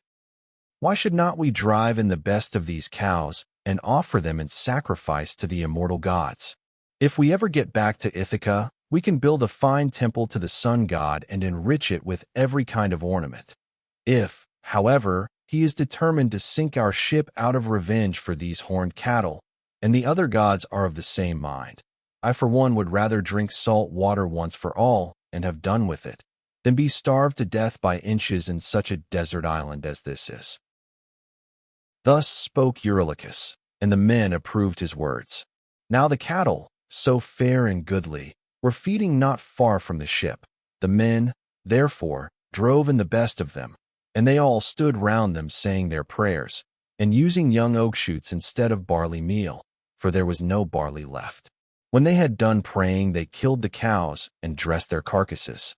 Why should not we drive in the best of these cows and offer them in sacrifice to the immortal gods? If we ever get back to Ithaca, we can build a fine temple to the sun god and enrich it with every kind of ornament. If, however, he is determined to sink our ship out of revenge for these horned cattle, and the other gods are of the same mind, I for one would rather drink salt water once for all and have done with it, than be starved to death by inches in such a desert island as this is." Thus spoke Eurylochus, and the men approved his words. Now the cattle, so fair and goodly, were feeding not far from the ship. The men, therefore, drove in the best of them, and they all stood round them saying their prayers, and using young oak shoots instead of barley meal, for there was no barley left. When they had done praying, they killed the cows and dressed their carcasses.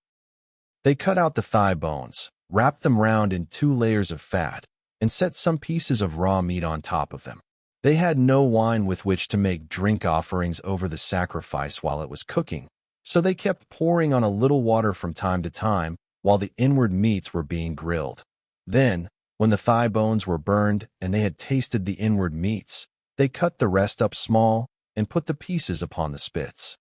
They cut out the thigh bones, wrapped them round in 2 layers of fat, and set some pieces of raw meat on top of them. They had no wine with which to make drink offerings over the sacrifice while it was cooking, so they kept pouring on a little water from time to time while the inward meats were being grilled. Then, when the thigh bones were burned and they had tasted the inward meats, they cut the rest up small and put the pieces upon the spits.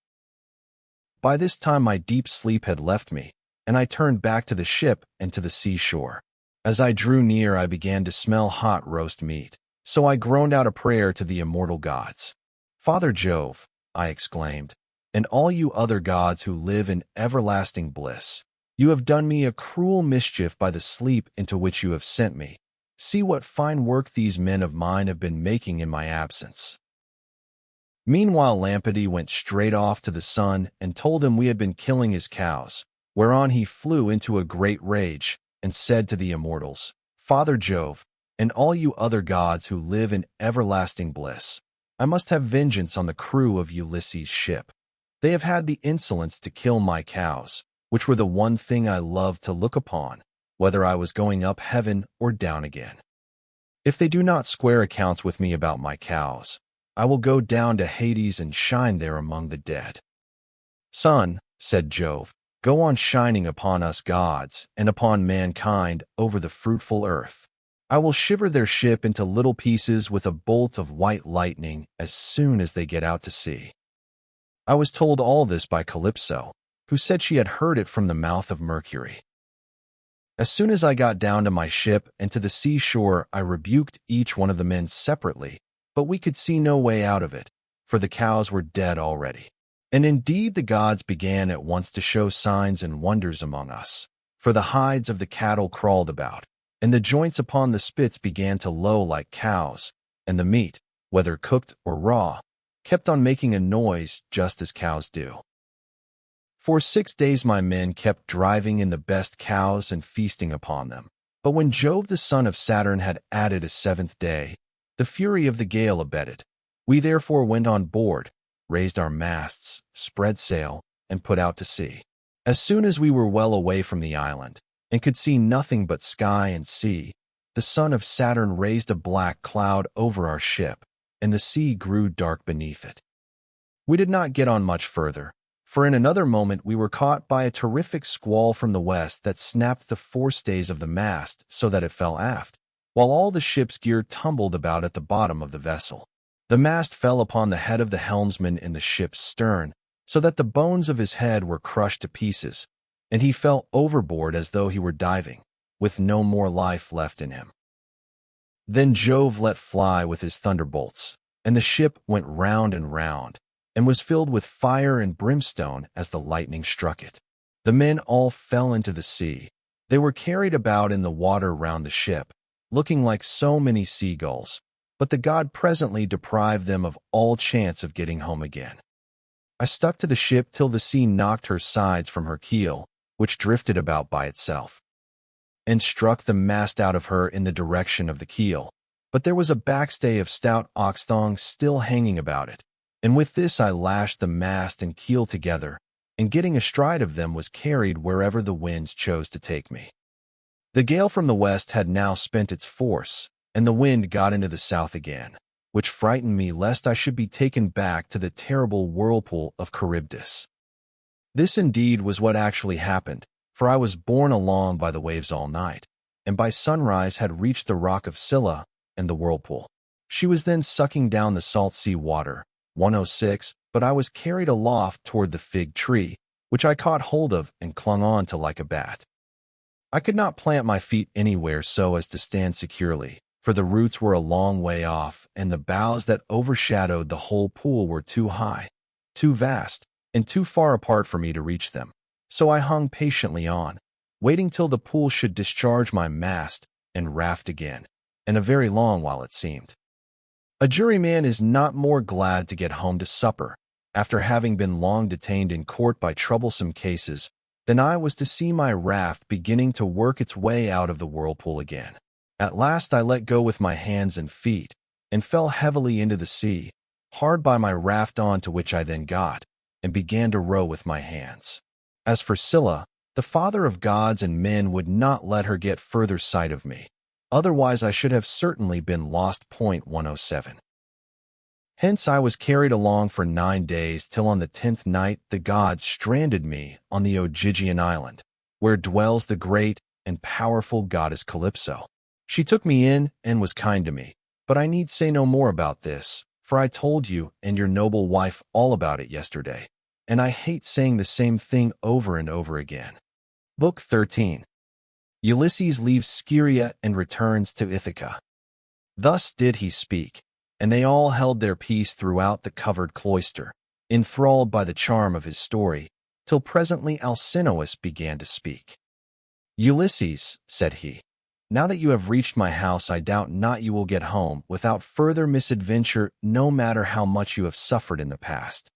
By this time my deep sleep had left me, and I turned back to the ship and to the seashore. As I drew near, I began to smell hot roast meat, so I groaned out a prayer to the immortal gods. "Father Jove," I exclaimed, "and all you other gods who live in everlasting bliss, you have done me a cruel mischief by the sleep into which you have sent me, See what fine work these men of mine have been making in my absence." Meanwhile, Lampede went straight off to the sun and told him we had been killing his cows, whereon he flew into a great rage and said to the immortals, "Father Jove, and all you other gods who live in everlasting bliss, I must have vengeance on the crew of Ulysses' ship. They have had the insolence to kill my cows, which were the one thing I loved to look upon, whether I was going up heaven or down again. If they do not square accounts with me about my cows, I will go down to Hades and shine there among the dead." "Sun," said Jove, "go on shining upon us gods and upon mankind over the fruitful earth. I will shiver their ship into little pieces with a bolt of white lightning as soon as they get out to sea." I was told all this by Calypso, who said she had heard it from the mouth of Mercury. As soon as I got down to my ship and to the seashore, I rebuked each one of the men separately, but we could see no way out of it, for the cows were dead already. And indeed the gods began at once to show signs and wonders among us, for the hides of the cattle crawled about, and the joints upon the spits began to low like cows, and the meat, whether cooked or raw, kept on making a noise just as cows do. For 6 days my men kept driving in the best cows and feasting upon them. But when Jove the son of Saturn had added a 7th day, the fury of the gale abated. We therefore went on board, raised our masts, spread sail, and put out to sea. As soon as we were well away from the island, and could see nothing but sky and sea, the son of Saturn raised a black cloud over our ship, and the sea grew dark beneath it. We did not get on much further, for in another moment we were caught by a terrific squall from the west that snapped the forestays of the mast so that it fell aft, while all the ship's gear tumbled about at the bottom of the vessel. The mast fell upon the head of the helmsman in the ship's stern, so that the bones of his head were crushed to pieces, and he fell overboard as though he were diving, with no more life left in him. Then Jove let fly with his thunderbolts, and the ship went round and round, and was filled with fire and brimstone as the lightning struck it. The men all fell into the sea. They were carried about in the water round the ship, looking like so many seagulls, but the god presently deprived them of all chance of getting home again. I stuck to the ship till the sea knocked her sides from her keel, which drifted about by itself, and struck the mast out of her in the direction of the keel. But there was a backstay of stout ox thongs still hanging about it, and with this I lashed the mast and keel together, and getting astride of them was carried wherever the winds chose to take me. The gale from the west had now spent its force, and the wind got into the south again, which frightened me lest I should be taken back to the terrible whirlpool of Charybdis. This indeed was what actually happened, for I was borne along by the waves all night, and by sunrise had reached the rock of Scylla and the whirlpool. She was then sucking down the salt sea water, 106, but I was carried aloft toward the fig tree, which I caught hold of and clung on to like a bat. I could not plant my feet anywhere so as to stand securely, for the roots were a long way off, and the boughs that overshadowed the whole pool were too high, too vast, and too far apart for me to reach them. So I hung patiently on, waiting till the pool should discharge my mast and raft again, and a very long while it seemed. A juryman is not more glad to get home to supper, after having been long detained in court by troublesome cases, than I was to see my raft beginning to work its way out of the whirlpool again. At last I let go with my hands and feet, and fell heavily into the sea, hard by my raft on to which I then got, and began to row with my hands. As for Scylla, the father of gods and men would not let her get further sight of me, otherwise I should have certainly been lost. 107. Hence I was carried along for 9 days, till on the 10th night the gods stranded me on the Ogygian island, where dwells the great and powerful goddess Calypso. She took me in and was kind to me, but I need say no more about this, for I told you and your noble wife all about it yesterday, and I hate saying the same thing over and over again. Book 13. Ulysses leaves Scyria and returns to Ithaca. Thus did he speak, and they all held their peace throughout the covered cloister, enthralled by the charm of his story, till presently Alcinous began to speak. "Ulysses," said he, Now that you have reached my house, I doubt not you will get home without further misadventure, no matter how much you have suffered in the past.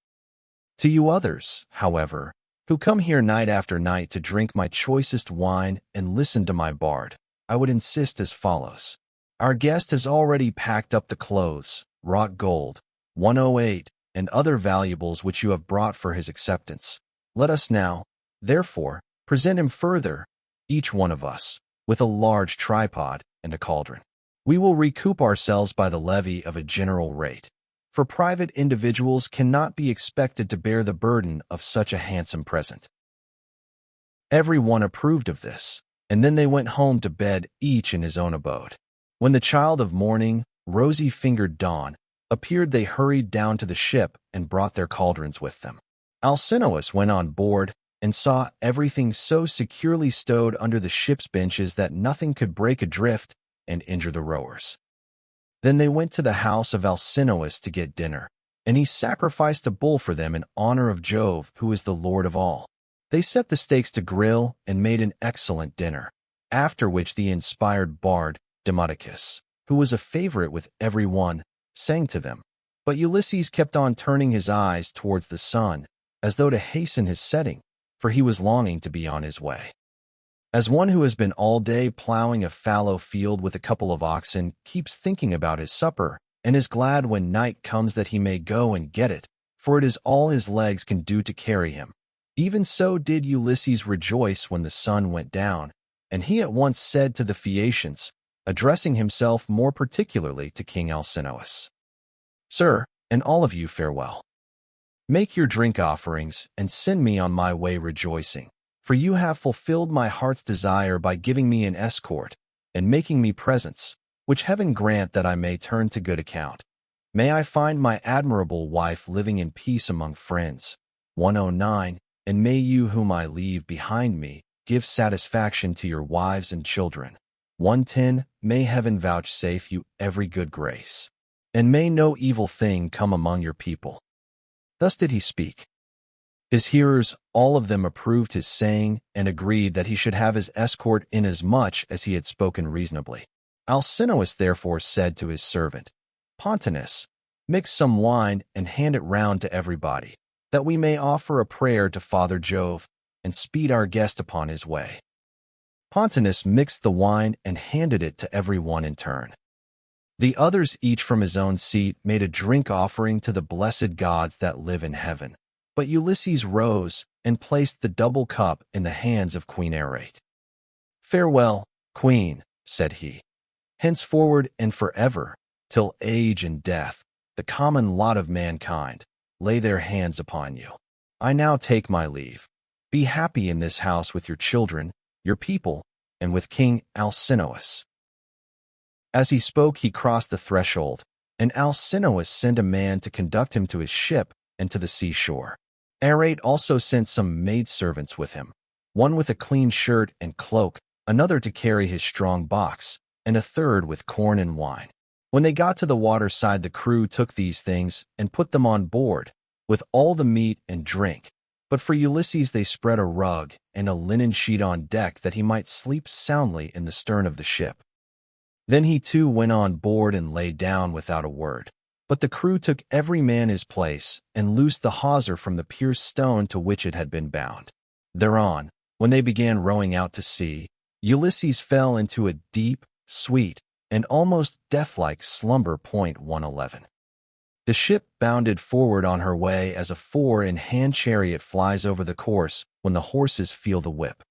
To you others, however, who come here night after night to drink my choicest wine and listen to my bard, I would insist as follows. Our guest has already packed up the clothes, wrought gold, 108, and other valuables which you have brought for his acceptance. Let us now, therefore, present him further, each one of us, with a large tripod and a cauldron. We will recoup ourselves by the levy of a general rate, for private individuals cannot be expected to bear the burden of such a handsome present. Every one approved of this, and then they went home to bed, each in his own abode. When the child of morning, rosy-fingered dawn, appeared, they hurried down to the ship and brought their cauldrons with them. Alcinous went on board and saw everything so securely stowed under the ship's benches that nothing could break adrift and injure the rowers. Then they went to the house of Alcinous to get dinner, and he sacrificed a bull for them in honor of Jove, who is the Lord of all. They set the steaks to grill and made an excellent dinner, after which the inspired bard, Telemachus, who was a favorite with every one, sang to them. But Ulysses kept on turning his eyes towards the sun, as though to hasten his setting, for he was longing to be on his way. As one who has been all day plowing a fallow field with a couple of oxen keeps thinking about his supper, and is glad when night comes that he may go and get it, for it is all his legs can do to carry him. Even so did Ulysses rejoice when the sun went down, and he at once said to the Phaeacians, addressing himself more particularly to King Alcinous, Sir, and all of you farewell. Make your drink offerings and send me on my way rejoicing, for you have fulfilled my heart's desire by giving me an escort and making me presents, which heaven grant that I may turn to good account. May I find my admirable wife living in peace among friends. 109, and may you whom I leave behind me give satisfaction to your wives and children. 110, may heaven vouchsafe you every good grace, and may no evil thing come among your people. Thus did he speak. His hearers, all of them, approved his saying and agreed that he should have his escort inasmuch as he had spoken reasonably. Alcinous therefore said to his servant, Pontonous, mix some wine and hand it round to everybody, that we may offer a prayer to Father Jove and speed our guest upon his way. Pontonous mixed the wine and handed it to every one in turn. The others, each from his own seat, made a drink offering to the blessed gods that live in heaven. But Ulysses rose and placed the double cup in the hands of Queen Arete. Farewell, Queen, said he. Henceforward and forever, till age and death, the common lot of mankind, lay their hands upon you. I now take my leave. Be happy in this house with your children, your people, and with King Alcinous. As he spoke, he crossed the threshold, and Alcinous sent a man to conduct him to his ship and to the seashore. Arete also sent some maidservants with him, one with a clean shirt and cloak, another to carry his strong box, and a third with corn and wine. When they got to the water side, the crew took these things and put them on board, with all the meat and drink. But for Ulysses they spread a rug and a linen sheet on deck that he might sleep soundly in the stern of the ship. Then he too went on board and lay down without a word. But the crew took every man his place and loosed the hawser from the pierced stone to which it had been bound. Thereon, when they began rowing out to sea, Ulysses fell into a deep, sweet, and almost death-like slumber. 111. The ship bounded forward on her way as a four-in-hand chariot flies over the course when the horses feel the whip.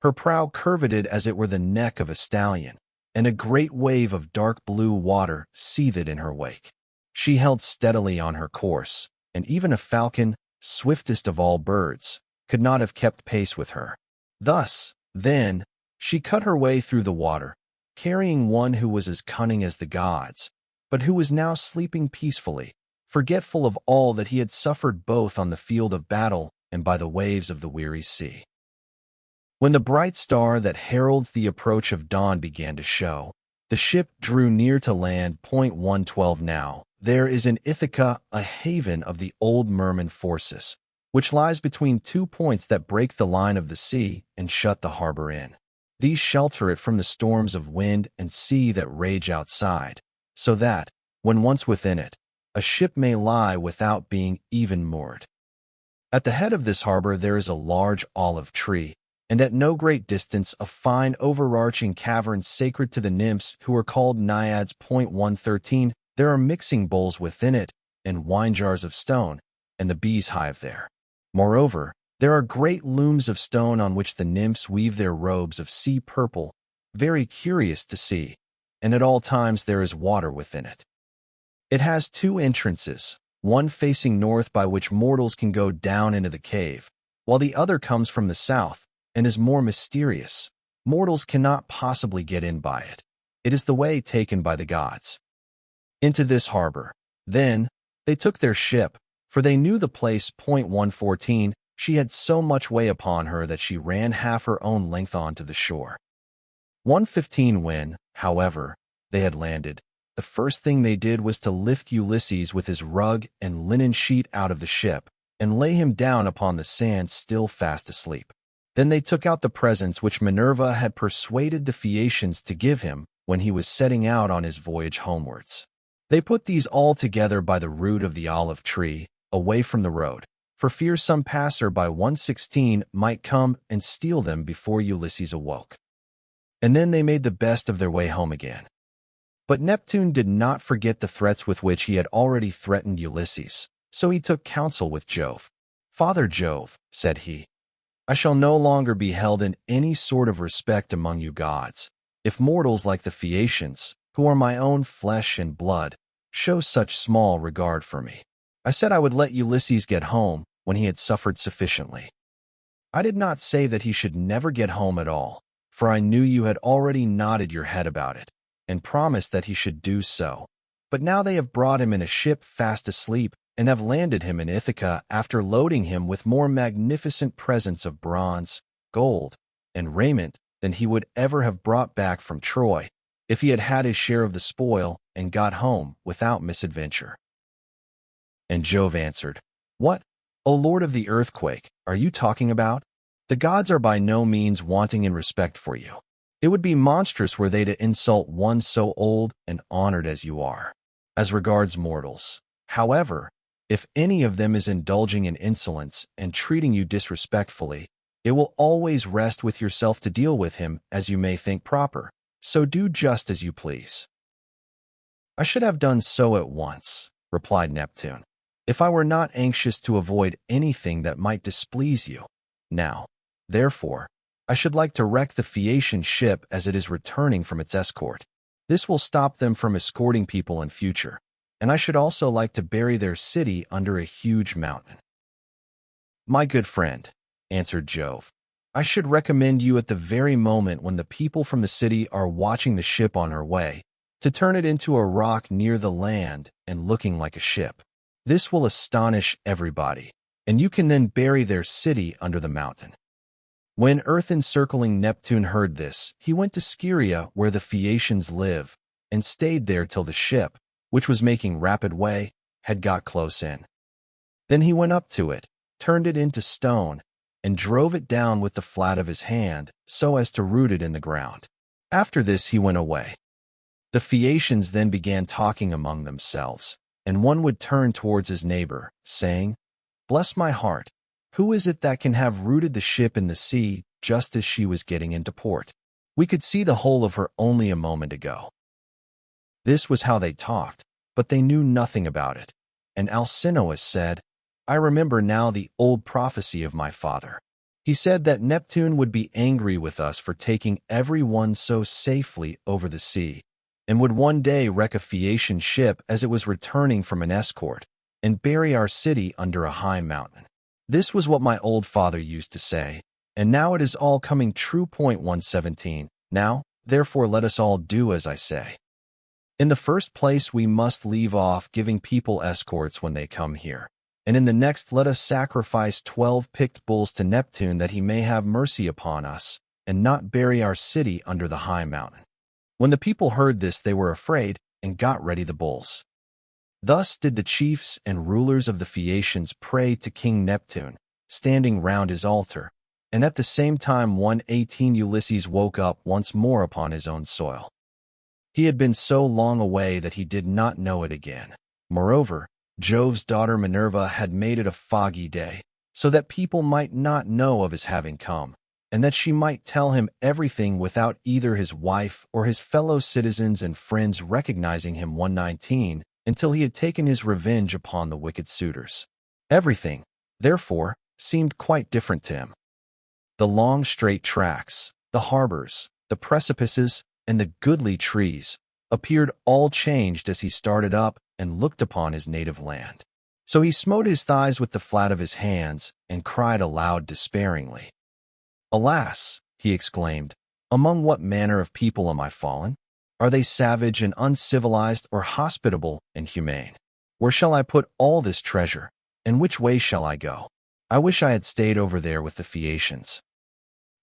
Her prow curveted as it were the neck of a stallion, and a great wave of dark blue water seethed in her wake. She held steadily on her course, and even a falcon, swiftest of all birds, could not have kept pace with her. Thus, then, she cut her way through the water, carrying one who was as cunning as the gods, but who was now sleeping peacefully, forgetful of all that he had suffered both on the field of battle and by the waves of the weary sea. When the bright star that heralds the approach of dawn began to show, the ship drew near to land. 112 Now, there is in Ithaca a haven of the old Merman forces, which lies between 2 points that break the line of the sea and shut the harbor in. These shelter it from the storms of wind and sea that rage outside, so that, when once within it, a ship may lie without being even moored. At the head of this harbor there is a large olive tree, and at no great distance a fine overarching cavern sacred to the nymphs who are called naiads. 113 There are mixing bowls within it, and wine jars of stone, and the bees hive there. Moreover, there are great looms of stone on which the nymphs weave their robes of sea purple, very curious to see, and at all times there is water within it. It has 2 entrances, one facing north by which mortals can go down into the cave, while the other comes from the south, and is more mysterious. Mortals cannot possibly get in by it. It is the way taken by the gods. Into this harbor, then, they took their ship, for they knew the place. 114 She had so much way upon her that she ran half her own length on to the shore. 115 When, however, they had landed, the first thing they did was to lift Ulysses with his rug and linen sheet out of the ship, and lay him down upon the sand still fast asleep. Then they took out the presents which Minerva had persuaded the Phaeacians to give him when he was setting out on his voyage homewards. They put these all together by the root of the olive tree, away from the road, for fear some passer by 116 might come and steal them before Ulysses awoke. And then they made the best of their way home again. But Neptune did not forget the threats with which he had already threatened Ulysses, so he took counsel with Jove. "Father Jove," said he, "I shall no longer be held in any sort of respect among you gods, if mortals like the Phaeacians, who are my own flesh and blood, show such small regard for me. I said I would let Ulysses get home when he had suffered sufficiently. I did not say that he should never get home at all, for I knew you had already nodded your head about it, and promised that he should do so. But now they have brought him in a ship fast asleep, and have landed him in Ithaca after loading him with more magnificent presents of bronze, gold, and raiment than he would ever have brought back from Troy, if he had had his share of the spoil and got home without misadventure." And Jove answered, "What, O Lord of the earthquake, are you talking about? The gods are by no means wanting in respect for you. It would be monstrous were they to insult one so old and honored as you are. As regards mortals, however, if any of them is indulging in insolence and treating you disrespectfully, it will always rest with yourself to deal with him as you may think proper, so do just as you please." "I should have done so at once," replied Neptune, "if I were not anxious to avoid anything that might displease you. Now, therefore, I should like to wreck the Phaeacian ship as it is returning from its escort. This will stop them from escorting people in future, and I should also like to bury their city under a huge mountain." "My good friend," answered Jove, "I should recommend you at the very moment when the people from the city are watching the ship on her way, to turn it into a rock near the land and looking like a ship. This will astonish everybody, and you can then bury their city under the mountain." When earth-encircling Neptune heard this, he went to Scyria where the Phaeacians live, and stayed there till the ship, which was making rapid way, had got close in. Then he went up to it, turned it into stone, and drove it down with the flat of his hand, so as to root it in the ground. After this he went away. The Phaeacians then began talking among themselves, and one would turn towards his neighbor, saying, "Bless my heart, who is it that can have rooted the ship in the sea just as she was getting into port? We could see the whole of her only a moment ago." This was how they talked, but they knew nothing about it. And Alcinous said, "I remember now the old prophecy of my father. He said that Neptune would be angry with us for taking every one so safely over the sea, and would one day wreck a Phaeacian ship as it was returning from an escort, and bury our city under a high mountain. This was what my old father used to say, and now it is all coming true. 117 Now, therefore let us all do as I say. In the first place we must leave off giving people escorts when they come here, and in the next let us sacrifice 12 picked bulls to Neptune that he may have mercy upon us, and not bury our city under the high mountain." When the people heard this they were afraid, and got ready the bulls. Thus did the chiefs and rulers of the Phaeacians pray to King Neptune, standing round his altar, and at the same time 118 Ulysses woke up once more upon his own soil. He had been so long away that he did not know it again. Moreover, Jove's daughter Minerva had made it a foggy day, so that people might not know of his having come, and that she might tell him everything without either his wife or his fellow citizens and friends recognizing him 119 until he had taken his revenge upon the wicked suitors. Everything, therefore, seemed quite different to him. The long straight tracks, the harbors, the precipices, and the goodly trees appeared all changed as he started up and looked upon his native land. So he smote his thighs with the flat of his hands and cried aloud despairingly. "Alas," he exclaimed, "among what manner of people am I fallen? Are they savage and uncivilized or hospitable and humane? Where shall I put all this treasure, and which way shall I go? I wish I had stayed over there with the Phaeacians.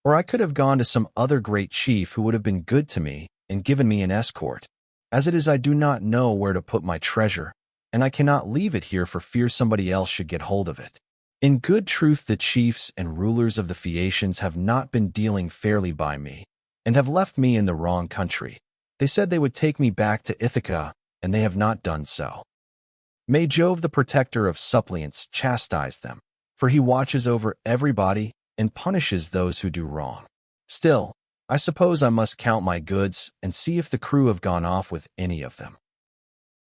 Or I could have gone to some other great chief who would have been good to me and given me an escort. As it is, I do not know where to put my treasure, and I cannot leave it here for fear somebody else should get hold of it. In good truth, the chiefs and rulers of the Phaeacians have not been dealing fairly by me, and have left me in the wrong country. They said they would take me back to Ithaca, and they have not done so. May Jove, the protector of suppliants, chastise them, for he watches over everybody and punishes those who do wrong. Still, I suppose I must count my goods and see if the crew have gone off with any of them."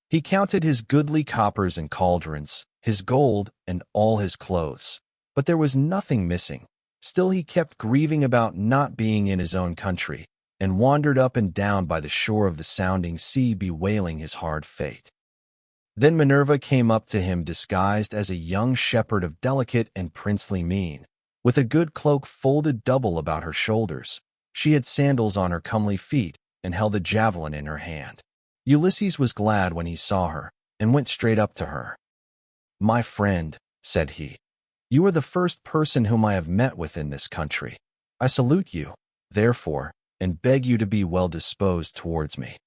He counted his goodly coppers and cauldrons, his gold, and all his clothes, but there was nothing missing. Still he kept grieving about not being in his own country, and wandered up and down by the shore of the sounding sea, bewailing his hard fate. Then Minerva came up to him disguised as a young shepherd of delicate and princely mien, with a good cloak folded double about her shoulders. She had sandals on her comely feet and held a javelin in her hand. Ulysses was glad when he saw her, and went straight up to her. "My friend," said he, "you are the first person whom I have met with in this country. I salute you, therefore, and beg you to be well disposed towards me.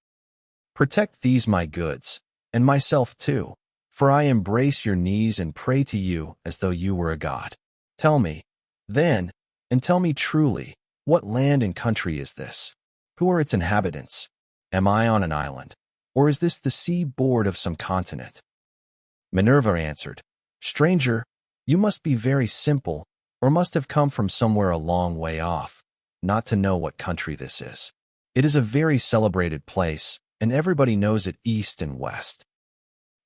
Protect these my goods, and myself too, for I embrace your knees and pray to you as though you were a god. Tell me, then, and tell me truly, what land and country is this? Who are its inhabitants? Am I on an island, or is this the sea-board of some continent?" Minerva answered, "Stranger, you must be very simple, or must have come from somewhere a long way off, not to know what country this is. It is a very celebrated place, and everybody knows it east and west.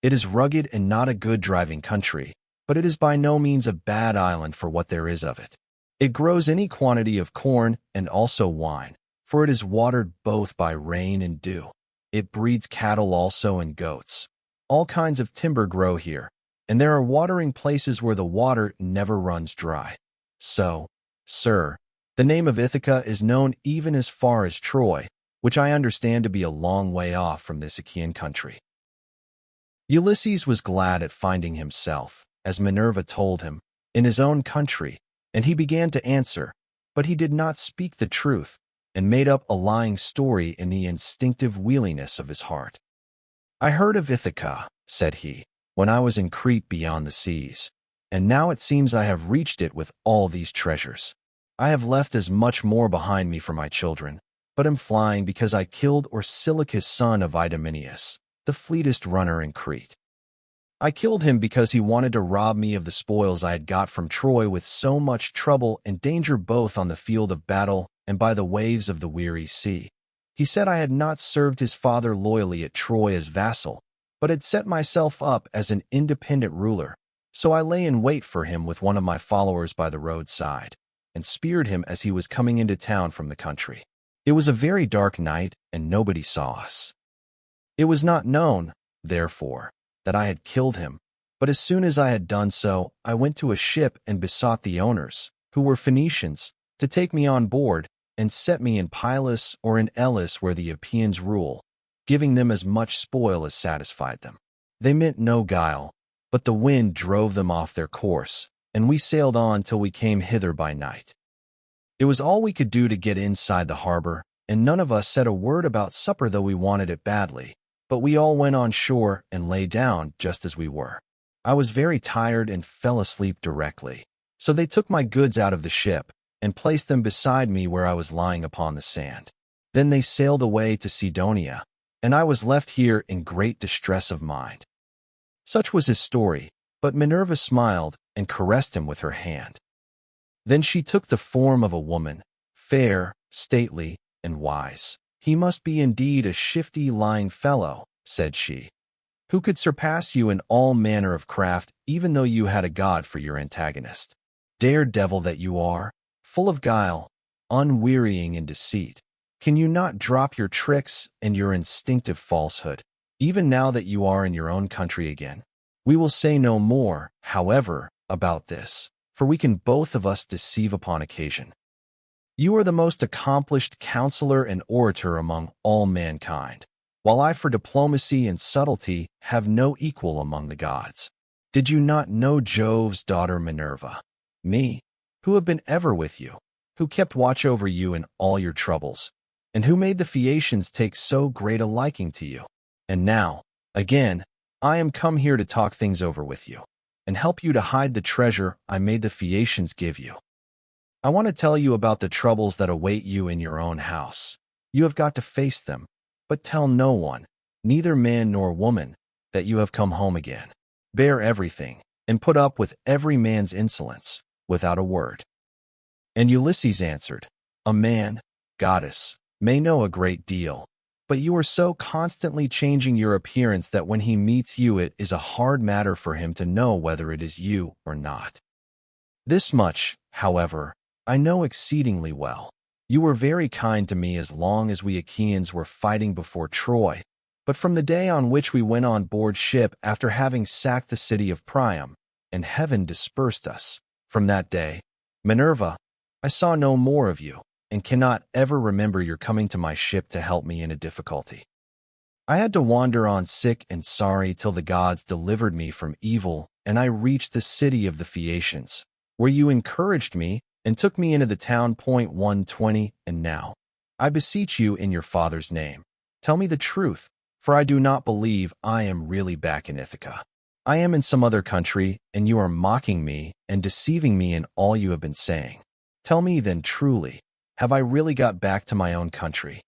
It is rugged and not a good driving country, but it is by no means a bad island for what there is of it. It grows any quantity of corn and also wine, for it is watered both by rain and dew. It breeds cattle also and goats. All kinds of timber grow here, and there are watering places where the water never runs dry. So, sir, the name of Ithaca is known even as far as Troy, which I understand to be a long way off from this Achaean country." Ulysses was glad at finding himself, as Minerva told him, in his own country, and he began to answer, but he did not speak the truth, and made up a lying story in the instinctive weariness of his heart. "I heard of Ithaca," said he, "when I was in Crete beyond the seas, and now it seems I have reached it with all these treasures. I have left as much more behind me for my children, but am flying because I killed Orsilochus, son of Idomeneus, the fleetest runner in Crete. I killed him because he wanted to rob me of the spoils I had got from Troy with so much trouble and danger, both on the field of battle and by the waves of the weary sea. He said I had not served his father loyally at Troy as vassal, but had set myself up as an independent ruler. So I lay in wait for him with one of my followers by the roadside, and speared him as he was coming into town from the country. It was a very dark night, and nobody saw us. It was not known, therefore, that I had killed him, but as soon as I had done so, I went to a ship and besought the owners, who were Phoenicians, to take me on board and set me in Perilous or in Elis where the Epeans rule, giving them as much spoil as satisfied them. They meant no guile, but the wind drove them off their course, and we sailed on till we came hither by night. It was all we could do to get inside the harbor, and none of us said a word about supper, though we wanted it badly, but we all went on shore and lay down just as we were. I was very tired and fell asleep directly. So they took my goods out of the ship, and placed them beside me where I was lying upon the sand. Then they sailed away to Cydonia, and I was left here in great distress of mind." Such was his story, but Minerva smiled and caressed him with her hand. Then she took the form of a woman, fair, stately, and wise. "He must be indeed a shifty, lying fellow," said she, "who could surpass you in all manner of craft, even though you had a god for your antagonist. Daredevil that you are, full of guile, unwearying in deceit. Can you not drop your tricks and your instinctive falsehood, even now that you are in your own country again? We will say no more, however, about this, for we can both of us deceive upon occasion. You are the most accomplished counselor and orator among all mankind, while I for diplomacy and subtlety have no equal among the gods. Did you not know Jove's daughter Minerva, me, who have been ever with you, who kept watch over you in all your troubles, and who made the Phaeacians take so great a liking to you? And now, again, I am come here to talk things over with you, and help you to hide the treasure I made the Phaeacians give you. I want to tell you about the troubles that await you in your own house. You have got to face them, but tell no one, neither man nor woman, that you have come home again. Bear everything, and put up with every man's insolence, without a word." And Ulysses answered, "A man, goddess, may know a great deal, but you are so constantly changing your appearance that when he meets you it is a hard matter for him to know whether it is you or not. This much, however, I know exceedingly well. You were very kind to me as long as we Achaeans were fighting before Troy, but from the day on which we went on board ship after having sacked the city of Priam, and heaven dispersed us, from that day, Minerva, I saw no more of you, and cannot ever remember your coming to my ship to help me in a difficulty. I had to wander on sick and sorry till the gods delivered me from evil, and I reached the city of the Phaeacians, where you encouraged me and took me into the town. 120. And now, I beseech you in your father's name, tell me the truth, for I do not believe I am really back in Ithaca. I am in some other country, and you are mocking me and deceiving me in all you have been saying. Tell me then truly, have I really got back to my own country?"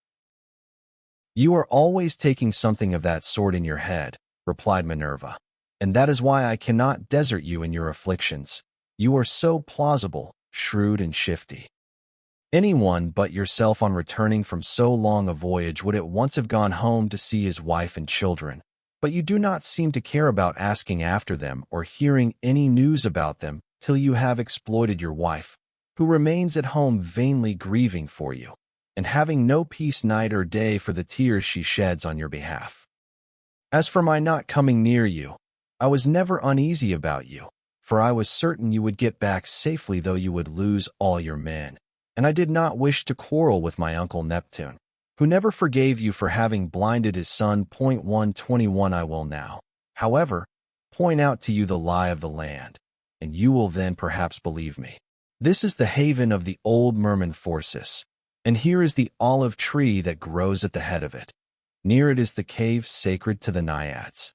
"You are always taking something of that sort in your head," replied Minerva, "and that is why I cannot desert you in your afflictions. You are so plausible, shrewd, and shifty. Anyone but yourself on returning from so long a voyage would at once have gone home to see his wife and children, but you do not seem to care about asking after them or hearing any news about them till you have exploited your wife, who remains at home vainly grieving for you, and having no peace night or day for the tears she sheds on your behalf. As for my not coming near you, I was never uneasy about you, for I was certain you would get back safely though you would lose all your men, and I did not wish to quarrel with my uncle Neptune, who never forgave you for having blinded his son. 121. I will now, however, point out to you the lie of the land, and you will then perhaps believe me. This is the haven of the old merman Phorcys, and here is the olive tree that grows at the head of it. Near it is the cave sacred to the Naiads.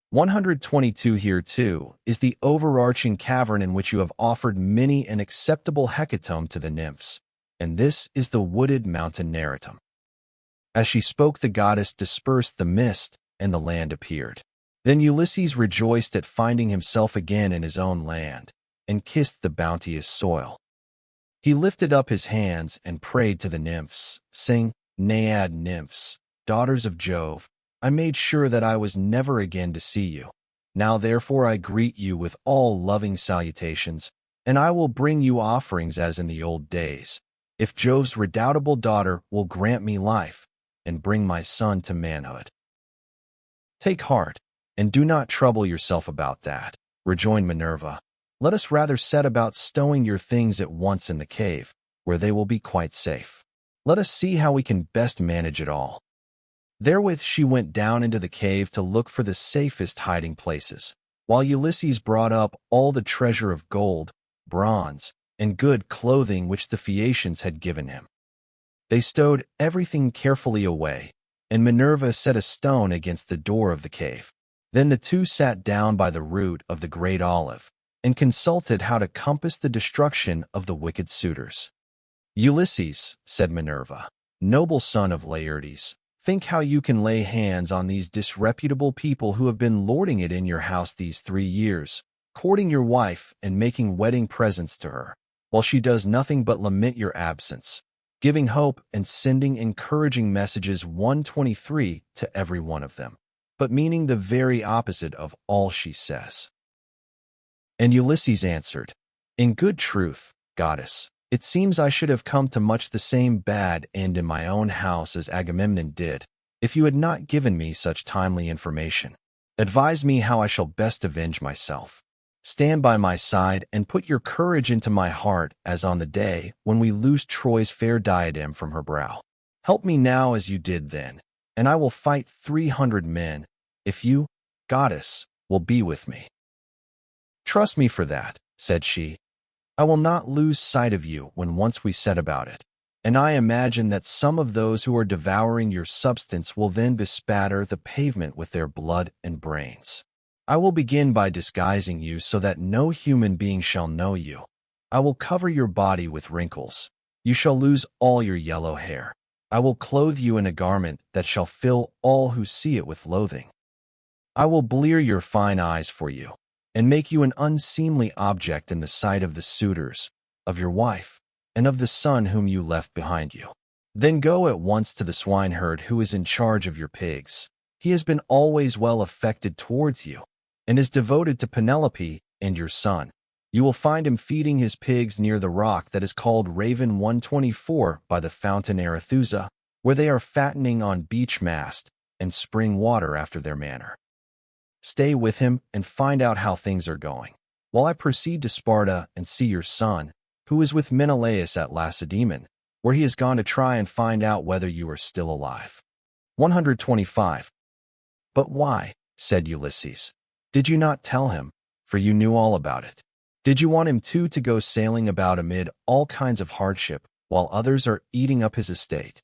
122. Here, too, is the overarching cavern in which you have offered many an acceptable hecatomb to the nymphs, and this is the wooded mountain Neritum. As she spoke, the goddess dispersed the mist, and the land appeared. Then Ulysses rejoiced at finding himself again in his own land, and kissed the bounteous soil. He lifted up his hands and prayed to the nymphs, saying, "Naiad nymphs, daughters of Jove, I made sure that I was never again to see you. Now therefore I greet you with all loving salutations, and I will bring you offerings as in the old days, if Jove's redoubtable daughter will grant me life, and bring my son to manhood." "Take heart, and do not trouble yourself about that," rejoined Minerva. "Let us rather set about stowing your things at once in the cave, where they will be quite safe. Let us see how we can best manage it all." Therewith she went down into the cave to look for the safest hiding places, while Ulysses brought up all the treasure of gold, bronze, and good clothing which the Phaeacians had given him. They stowed everything carefully away, and Minerva set a stone against the door of the cave. Then the two sat down by the root of the great olive, and consulted how to compass the destruction of the wicked suitors. "Ulysses," said Minerva, "noble son of Laertes, think how you can lay hands on these disreputable people who have been lording it in your house these 3 years, courting your wife and making wedding presents to her, while she does nothing but lament your absence, giving hope and sending encouraging messages 123 to every one of them, but meaning the very opposite of all she says." And Ulysses answered, "In good truth, goddess, it seems I should have come to much the same bad end in my own house as Agamemnon did, if you had not given me such timely information. Advise me how I shall best avenge myself. Stand by my side and put your courage into my heart as on the day when we loosed Troy's fair diadem from her brow. Help me now as you did then, and I will fight 300 men, if you, goddess, will be with me." "Trust me for that," said she. "I will not lose sight of you when once we set about it, and I imagine that some of those who are devouring your substance will then bespatter the pavement with their blood and brains. I will begin by disguising you so that no human being shall know you. I will cover your body with wrinkles. You shall lose all your yellow hair. I will clothe you in a garment that shall fill all who see it with loathing. I will blear your fine eyes for you, and make you an unseemly object in the sight of the suitors, of your wife, and of the son whom you left behind you. Then go at once to the swineherd who is in charge of your pigs. He has been always well affected towards you, and is devoted to Penelope and your son. You will find him feeding his pigs near the rock that is called Raven 124 by the fountain Arethusa, where they are fattening on beech mast and spring water after their manner. Stay with him and find out how things are going, while I proceed to Sparta and see your son, who is with Menelaus at Lacedaemon, where he has gone to try and find out whether you are still alive." 125. "But why," said Ulysses, "did you not tell him, for you knew all about it? Did you want him too to go sailing about amid all kinds of hardship, while others are eating up his estate?"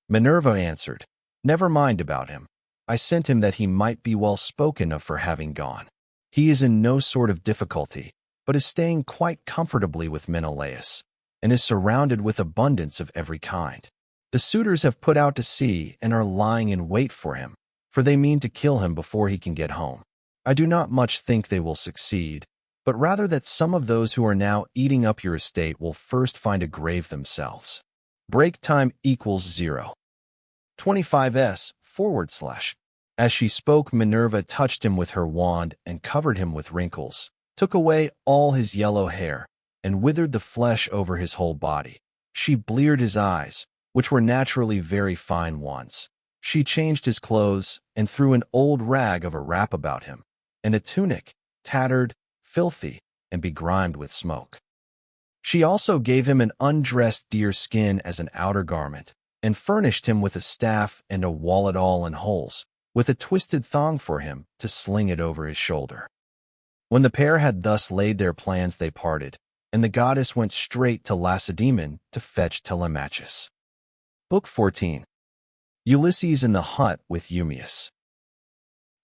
Minerva answered, "Never mind about him. I sent him that he might be well spoken of for having gone. He is in no sort of difficulty, but is staying quite comfortably with Menelaus, and is surrounded with abundance of every kind. The suitors have put out to sea and are lying in wait for him, for they mean to kill him before he can get home. I do not much think they will succeed, but rather that some of those who are now eating up your estate will first find a grave themselves. Break time equals 0. 25s / As she spoke, Minerva touched him with her wand and covered him with wrinkles, took away all his yellow hair, and withered the flesh over his whole body. She bleared his eyes, which were naturally very fine ones. She changed his clothes and threw an old rag of a wrap about him, and a tunic, tattered, filthy, and begrimed with smoke. She also gave him an undressed deer skin as an outer garment, and furnished him with a staff and a wallet all in holes, with a twisted thong for him to sling it over his shoulder. When the pair had thus laid their plans, they parted, and the goddess went straight to Lacedaemon to fetch Telemachus. Book 14. Ulysses in the hut with Eumaeus.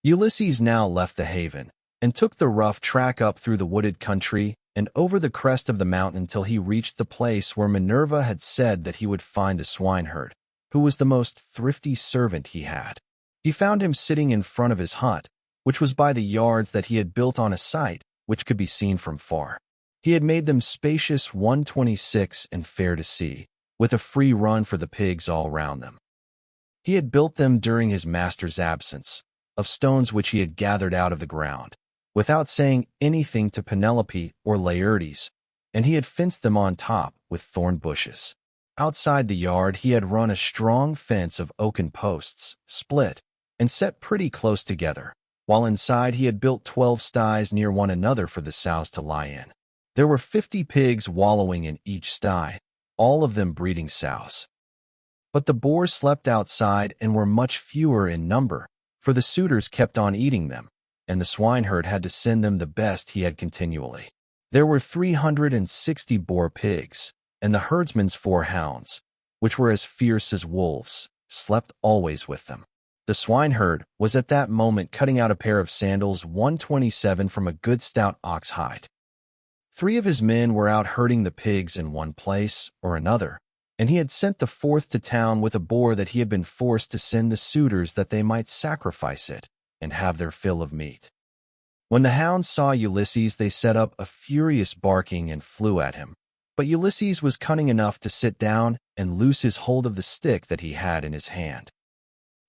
Ulysses now left the haven, and took the rough track up through the wooded country and over the crest of the mountain till he reached the place where Minerva had said that he would find the swineherd, who was the most thrifty servant he had. He found him sitting in front of his hut, which was by the yards that he had built on a site which could be seen from far. He had made them spacious 126 and fair to see, with a free run for the pigs all round them. He had built them during his master's absence, of stones which he had gathered out of the ground, without saying anything to Penelope or Laertes, and he had fenced them on top with thorn bushes. Outside the yard he had run a strong fence of oaken posts, split, and set pretty close together, while inside he had built 12 sties near one another for the sows to lie in. There were 50 pigs wallowing in each sty, all of them breeding sows. But the boars slept outside and were much fewer in number, for the suitors kept on eating them, and the swineherd had to send them the best he had continually. There were 360 boar pigs, and the herdsman's 4 hounds, which were as fierce as wolves, slept always with them. The swineherd was at that moment cutting out a pair of sandals 127 from a good stout ox hide. 3 of his men were out herding the pigs in one place or another, and he had sent the 4th to town with a boar that he had been forced to send the suitors that they might sacrifice it and have their fill of meat. When the hounds saw Ulysses, they set up a furious barking and flew at him. But Ulysses was cunning enough to sit down and loose his hold of the stick that he had in his hand.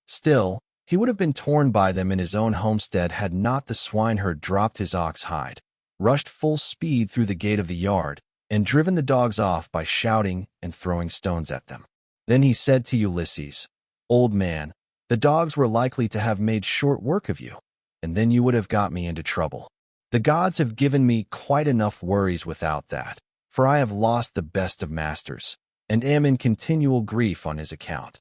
Still, he would have been torn by them in his own homestead had not the swineherd dropped his ox hide, rushed full speed through the gate of the yard, and driven the dogs off by shouting and throwing stones at them. Then he said to Ulysses, "Old man, the dogs were likely to have made short work of you, and then you would have got me into trouble. The gods have given me quite enough worries without that, for I have lost the best of masters, and am in continual grief on his account.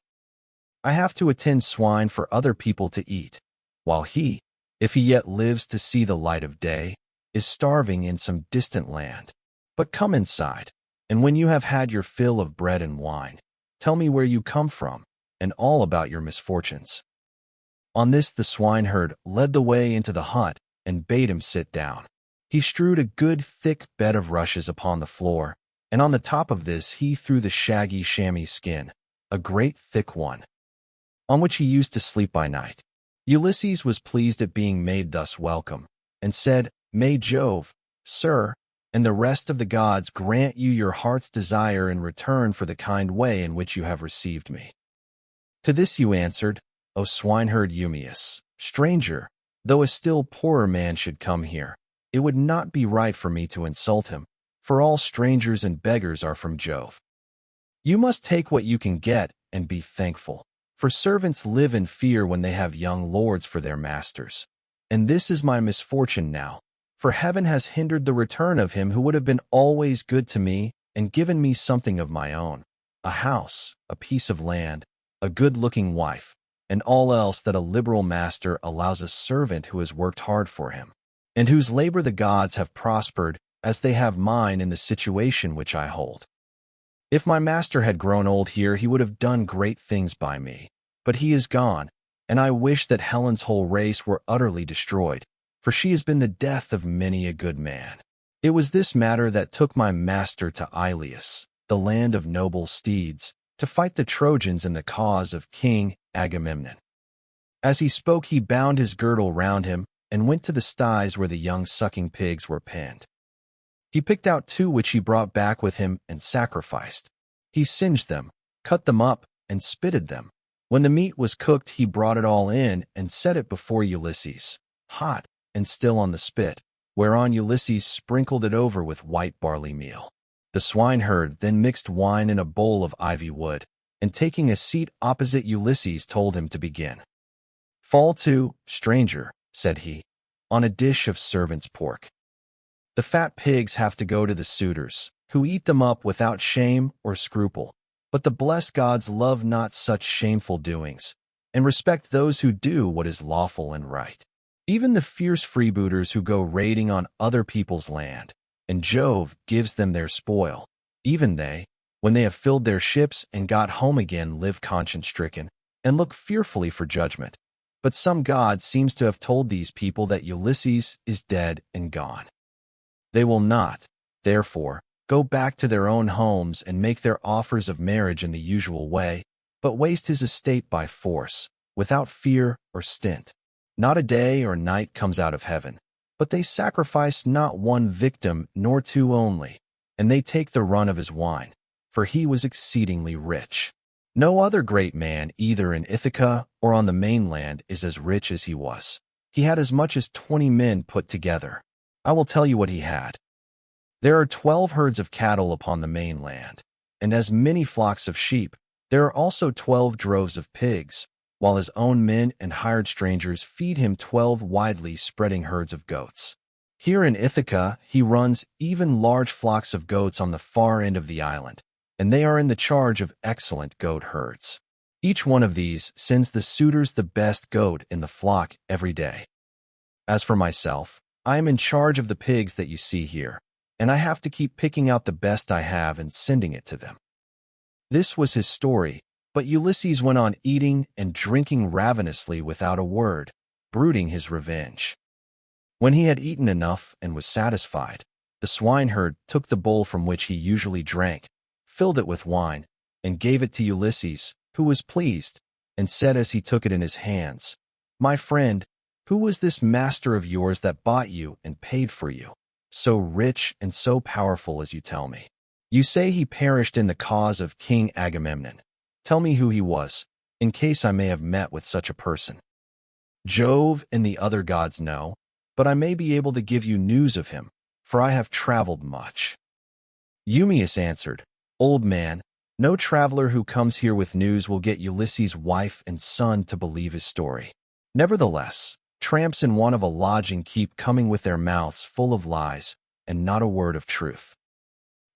I have to attend swine for other people to eat, while he, if he yet lives to see the light of day, is starving in some distant land. But come inside, and when you have had your fill of bread and wine, tell me where you come from, and all about your misfortunes." On this the swineherd led the way into the hut and bade him sit down. He strewed a good thick bed of rushes upon the floor, and on the top of this he threw the shaggy chamois skin, a great thick one, on which he used to sleep by night. Ulysses was pleased at being made thus welcome, and said, "May Jove, sir, and the rest of the gods grant you your heart's desire in return for the kind way in which you have received me." To this you answered, "O swineherd Eumaeus, stranger, though a still poorer man should come here, it would not be right for me to insult him, for all strangers and beggars are from Jove. You must take what you can get and be thankful, for servants live in fear when they have young lords for their masters. And this is my misfortune now, for heaven has hindered the return of him who would have been always good to me and given me something of my own, a house, a piece of land, a good-looking wife, and all else that a liberal master allows a servant who has worked hard for him, and whose labor the gods have prospered as they have mine in the situation which I hold. If my master had grown old here, he would have done great things by me, but he is gone, and I wish that Helen's whole race were utterly destroyed, for she has been the death of many a good man. It was this matter that took my master to Ilius, the land of noble steeds, to fight the Trojans in the cause of King Agamemnon." As he spoke, he bound his girdle round him and went to the sties where the young sucking pigs were penned. He picked out 2 which he brought back with him and sacrificed. He singed them, cut them up, and spitted them. When the meat was cooked, he brought it all in and set it before Ulysses, hot and still on the spit, whereon Ulysses sprinkled it over with white barley meal. The swineherd then mixed wine in a bowl of ivy wood, and taking a seat opposite Ulysses told him to begin. "Fall to, stranger," said he, "on a dish of servant's pork. The fat pigs have to go to the suitors, who eat them up without shame or scruple, but the blessed gods love not such shameful doings, and respect those who do what is lawful and right. Even the fierce freebooters who go raiding on other people's land, and Jove gives them their spoil, even they, when they have filled their ships and got home again, live conscience-stricken, and look fearfully for judgment. But some god seems to have told these people that Ulysses is dead and gone. They will not, therefore, go back to their own homes and make their offers of marriage in the usual way, but waste his estate by force, without fear or stint. Not a day or night comes out of heaven, but they sacrifice not 1 victim nor 2 only, and they take the run of his wine, for he was exceedingly rich. No other great man, either in Ithaca or on the mainland, is as rich as he was. He had as much as 20 men put together. I will tell you what he had. There are 12 herds of cattle upon the mainland, and as many flocks of sheep. There are also 12 droves of pigs, while his own men and hired strangers feed him 12 widely spreading herds of goats. Here in Ithaca he runs even large flocks of goats on the far end of the island, and they are in the charge of excellent goat herds. Each one of these sends the suitors the best goat in the flock every day. As for myself, I am in charge of the pigs that you see here, and I have to keep picking out the best I have and sending it to them." This was his story, But Ulysses went on eating and drinking ravenously without a word, brooding his revenge. When he had eaten enough and was satisfied, the swineherd took the bowl from which he usually drank, filled it with wine, and gave it to Ulysses, who was pleased, and said as he took it in his hands, "My friend, who was this master of yours that bought you and paid for you, so rich and so powerful as you tell me? You say he perished in the cause of King Agamemnon. Tell me who he was, in case I may have met with such a person." "Jove and the other gods know, but I may be able to give you news of him, for I have traveled much." Eumaeus answered, "Old man, no traveler who comes here with news will get Ulysses' wife and son to believe his story. Nevertheless, tramps in want of a lodging keep coming with their mouths full of lies and not a word of truth.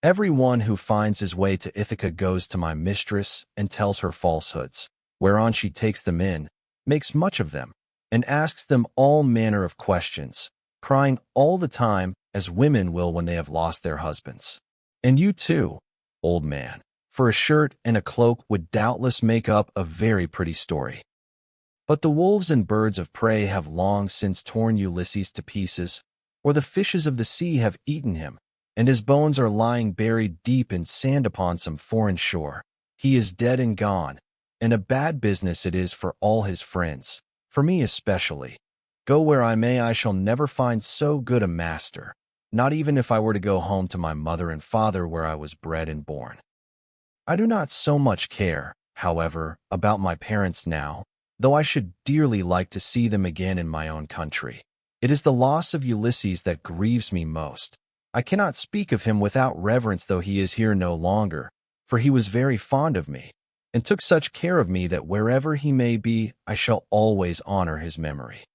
Every one who finds his way to Ithaca goes to my mistress and tells her falsehoods, whereon she takes them in, makes much of them, and asks them all manner of questions, crying all the time as women will when they have lost their husbands. And you too, old man, for a shirt and a cloak would doubtless make up a very pretty story. But the wolves and birds of prey have long since torn Ulysses to pieces, or the fishes of the sea have eaten him, and his bones are lying buried deep in sand upon some foreign shore. He is dead and gone, and a bad business it is for all his friends, for me especially. Go where I may, I shall never find so good a master, not even if I were to go home to my mother and father where I was bred and born. I do not so much care, however, about my parents now, though I should dearly like to see them again in my own country. It is the loss of Ulysses that grieves me most. I cannot speak of him without reverence, though he is here no longer, for he was very fond of me, and took such care of me that wherever he may be, I shall always honor his memory."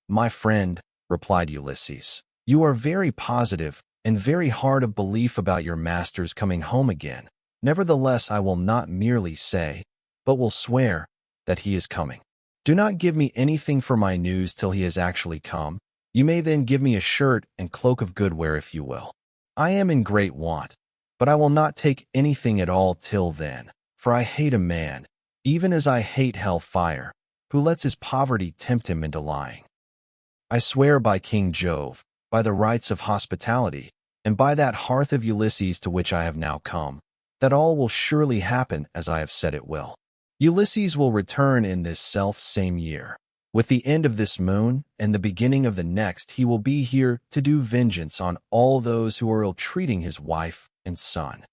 "My friend," replied Ulysses, "you are very positive and very hard of belief about your master's coming home again. Nevertheless, I will not merely say, but will swear, that he is coming. Do not give me anything for my news till he has actually come. You may then give me a shirt and cloak of good wear if you will. I am in great want, but I will not take anything at all till then, for I hate a man, even as I hate hell fire, who lets his poverty tempt him into lying. I swear by King Jove, by the rites of hospitality, and by that hearth of Ulysses to which I have now come, that all will surely happen as I have said it will. Ulysses will return in this self-same year. With the end of this moon and the beginning of the next, he will be here to do vengeance on all those who are ill-treating his wife and son."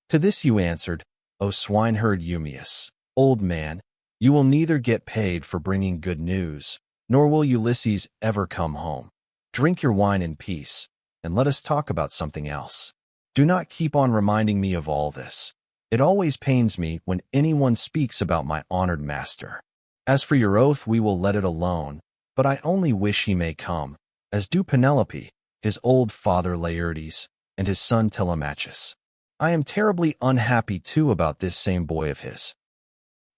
To this you answered, "O swineherd Eumaeus, old man, you will neither get paid for bringing good news, nor will Ulysses ever come home. Drink your wine in peace, and let us talk about something else. Do not keep on reminding me of all this. It always pains me when anyone speaks about my honored master. As for your oath, we will let it alone, but I only wish he may come, as do Penelope, his old father Laertes, and his son Telemachus. I am terribly unhappy too about this same boy of his.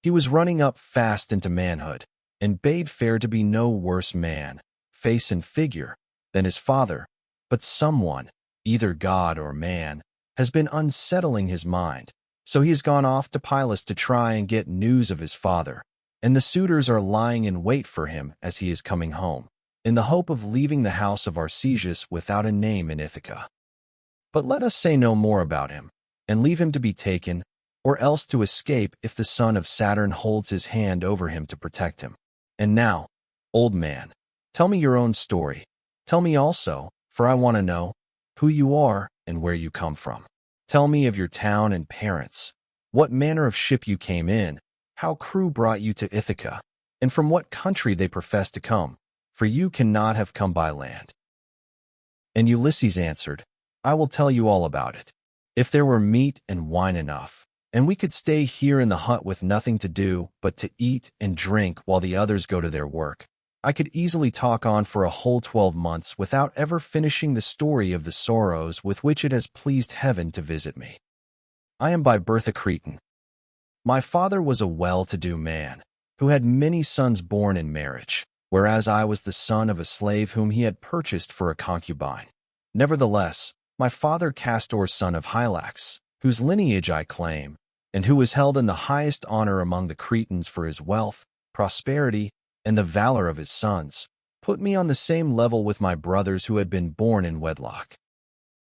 He was running up fast into manhood, and bade fair to be no worse man, face and figure, than his father, but someone, either god or man, has been unsettling his mind, so he has gone off to Perilous to try and get news of his father, and the suitors are lying in wait for him as he is coming home, in the hope of leaving the house of Arcesius without a name in Ithaca. But let us say no more about him, and leave him to be taken, or else to escape if the son of Saturn holds his hand over him to protect him. And now, old man, tell me your own story. Tell me also, for I want to know, who you are and where you come from. Tell me of your town and parents, what manner of ship you came in, how crew brought you to Ithaca, and from what country they profess to come, for you cannot have come by land." And Ulysses answered, "I will tell you all about it. If there were meat and wine enough, and we could stay here in the hut with nothing to do but to eat and drink while the others go to their work, I could easily talk on for a whole 12 months without ever finishing the story of the sorrows with which it has pleased heaven to visit me. I am by birth a Cretan. My father was a well-to-do man, who had many sons born in marriage, whereas I was the son of a slave whom he had purchased for a concubine. Nevertheless, my father Castor, son of Hylax, whose lineage I claim, and who was held in the highest honor among the Cretans for his wealth, prosperity, and the valor of his sons, put me on the same level with my brothers who had been born in wedlock.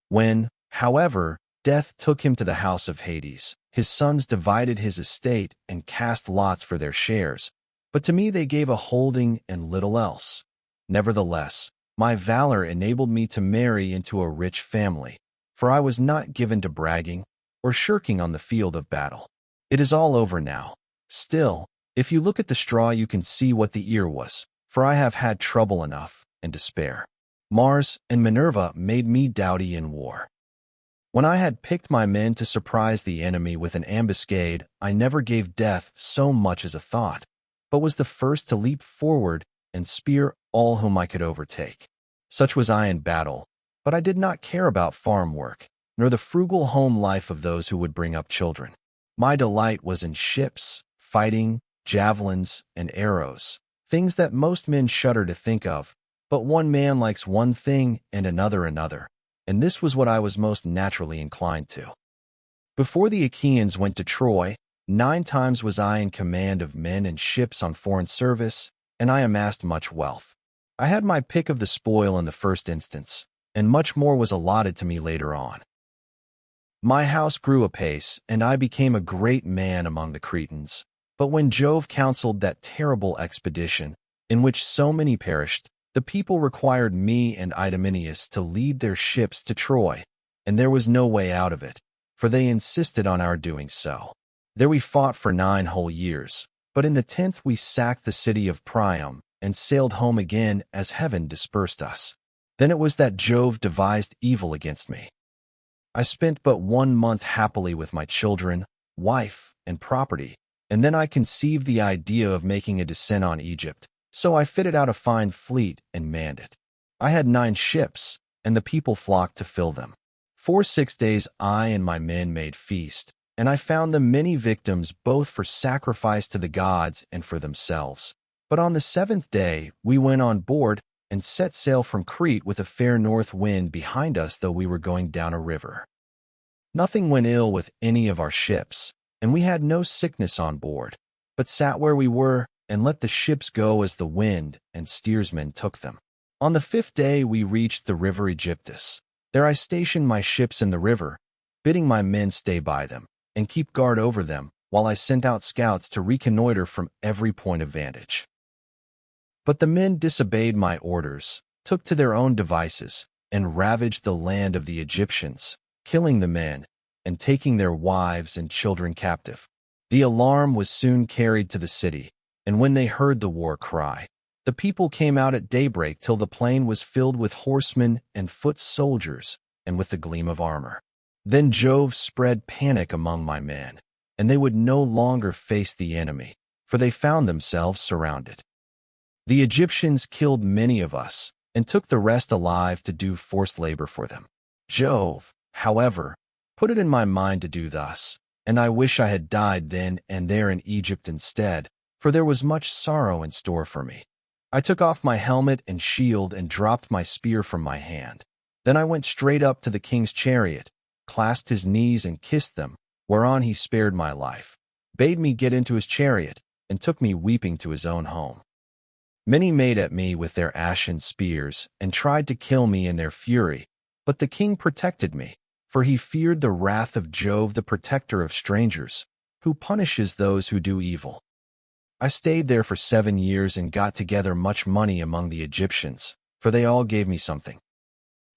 When, however, death took him to the house of Hades, his sons divided his estate and cast lots for their shares, but to me they gave a holding and little else. Nevertheless, my valor enabled me to marry into a rich family, for I was not given to bragging or shirking on the field of battle. It is all over now. Still, if you look at the straw you can see what the ear was, for I have had trouble enough and despair. Mars and Minerva made me doughty in war. When I had picked my men to surprise the enemy with an ambuscade, I never gave death so much as a thought, but was the first to leap forward and spear all whom I could overtake. Such was I in battle, but I did not care about farm work, nor the frugal home life of those who would bring up children. My delight was in ships, fighting, javelins, and arrows, things that most men shudder to think of, but one man likes one thing and another, and this was what I was most naturally inclined to. Before the Achaeans went to Troy, 9 times was I in command of men and ships on foreign service, and I amassed much wealth. I had my pick of the spoil in the first instance, and much more was allotted to me later on. My house grew apace, and I became a great man among the Cretans. But when Jove counseled that terrible expedition, in which so many perished, the people required me and Idomeneus to lead their ships to Troy, and there was no way out of it, for they insisted on our doing so. There we fought for 9 whole years, but in the 10th we sacked the city of Priam and sailed home again as heaven dispersed us. Then it was that Jove devised evil against me. I spent but 1 month happily with my children, wife, and property, and then I conceived the idea of making a descent on Egypt, so I fitted out a fine fleet and manned it. I had 9 ships, and the people flocked to fill them. For 6 days I and my men made feast, and I found them many victims both for sacrifice to the gods and for themselves. But on the 7th day we went on board and set sail from Crete with a fair north wind behind us, though we were going down a river. Nothing went ill with any of our ships, and we had no sickness on board, but sat where we were and let the ships go as the wind and steersmen took them. On the 5th day we reached the river Aegyptus. There I stationed my ships in the river, bidding my men stay by them and keep guard over them, while I sent out scouts to reconnoiter from every point of vantage. But the men disobeyed my orders, took to their own devices, and ravaged the land of the Egyptians, killing the men and taking their wives and children captive. The alarm was soon carried to the city, and when they heard the war cry, the people came out at daybreak till the plain was filled with horsemen and foot soldiers and with the gleam of armor. Then Jove spread panic among my men, and they would no longer face the enemy, for they found themselves surrounded. The Egyptians killed many of us and took the rest alive to do forced labor for them. Jove, however, put it in my mind to do thus, and I wish I had died then and there in Egypt instead, for there was much sorrow in store for me. I took off my helmet and shield and dropped my spear from my hand. Then I went straight up to the king's chariot, clasped his knees and kissed them, whereon he spared my life, bade me get into his chariot, and took me weeping to his own home. Many made at me with their ashen spears and tried to kill me in their fury, but the king protected me, for he feared the wrath of Jove, the protector of strangers, who punishes those who do evil. I stayed there for 7 years and got together much money among the Egyptians, for they all gave me something.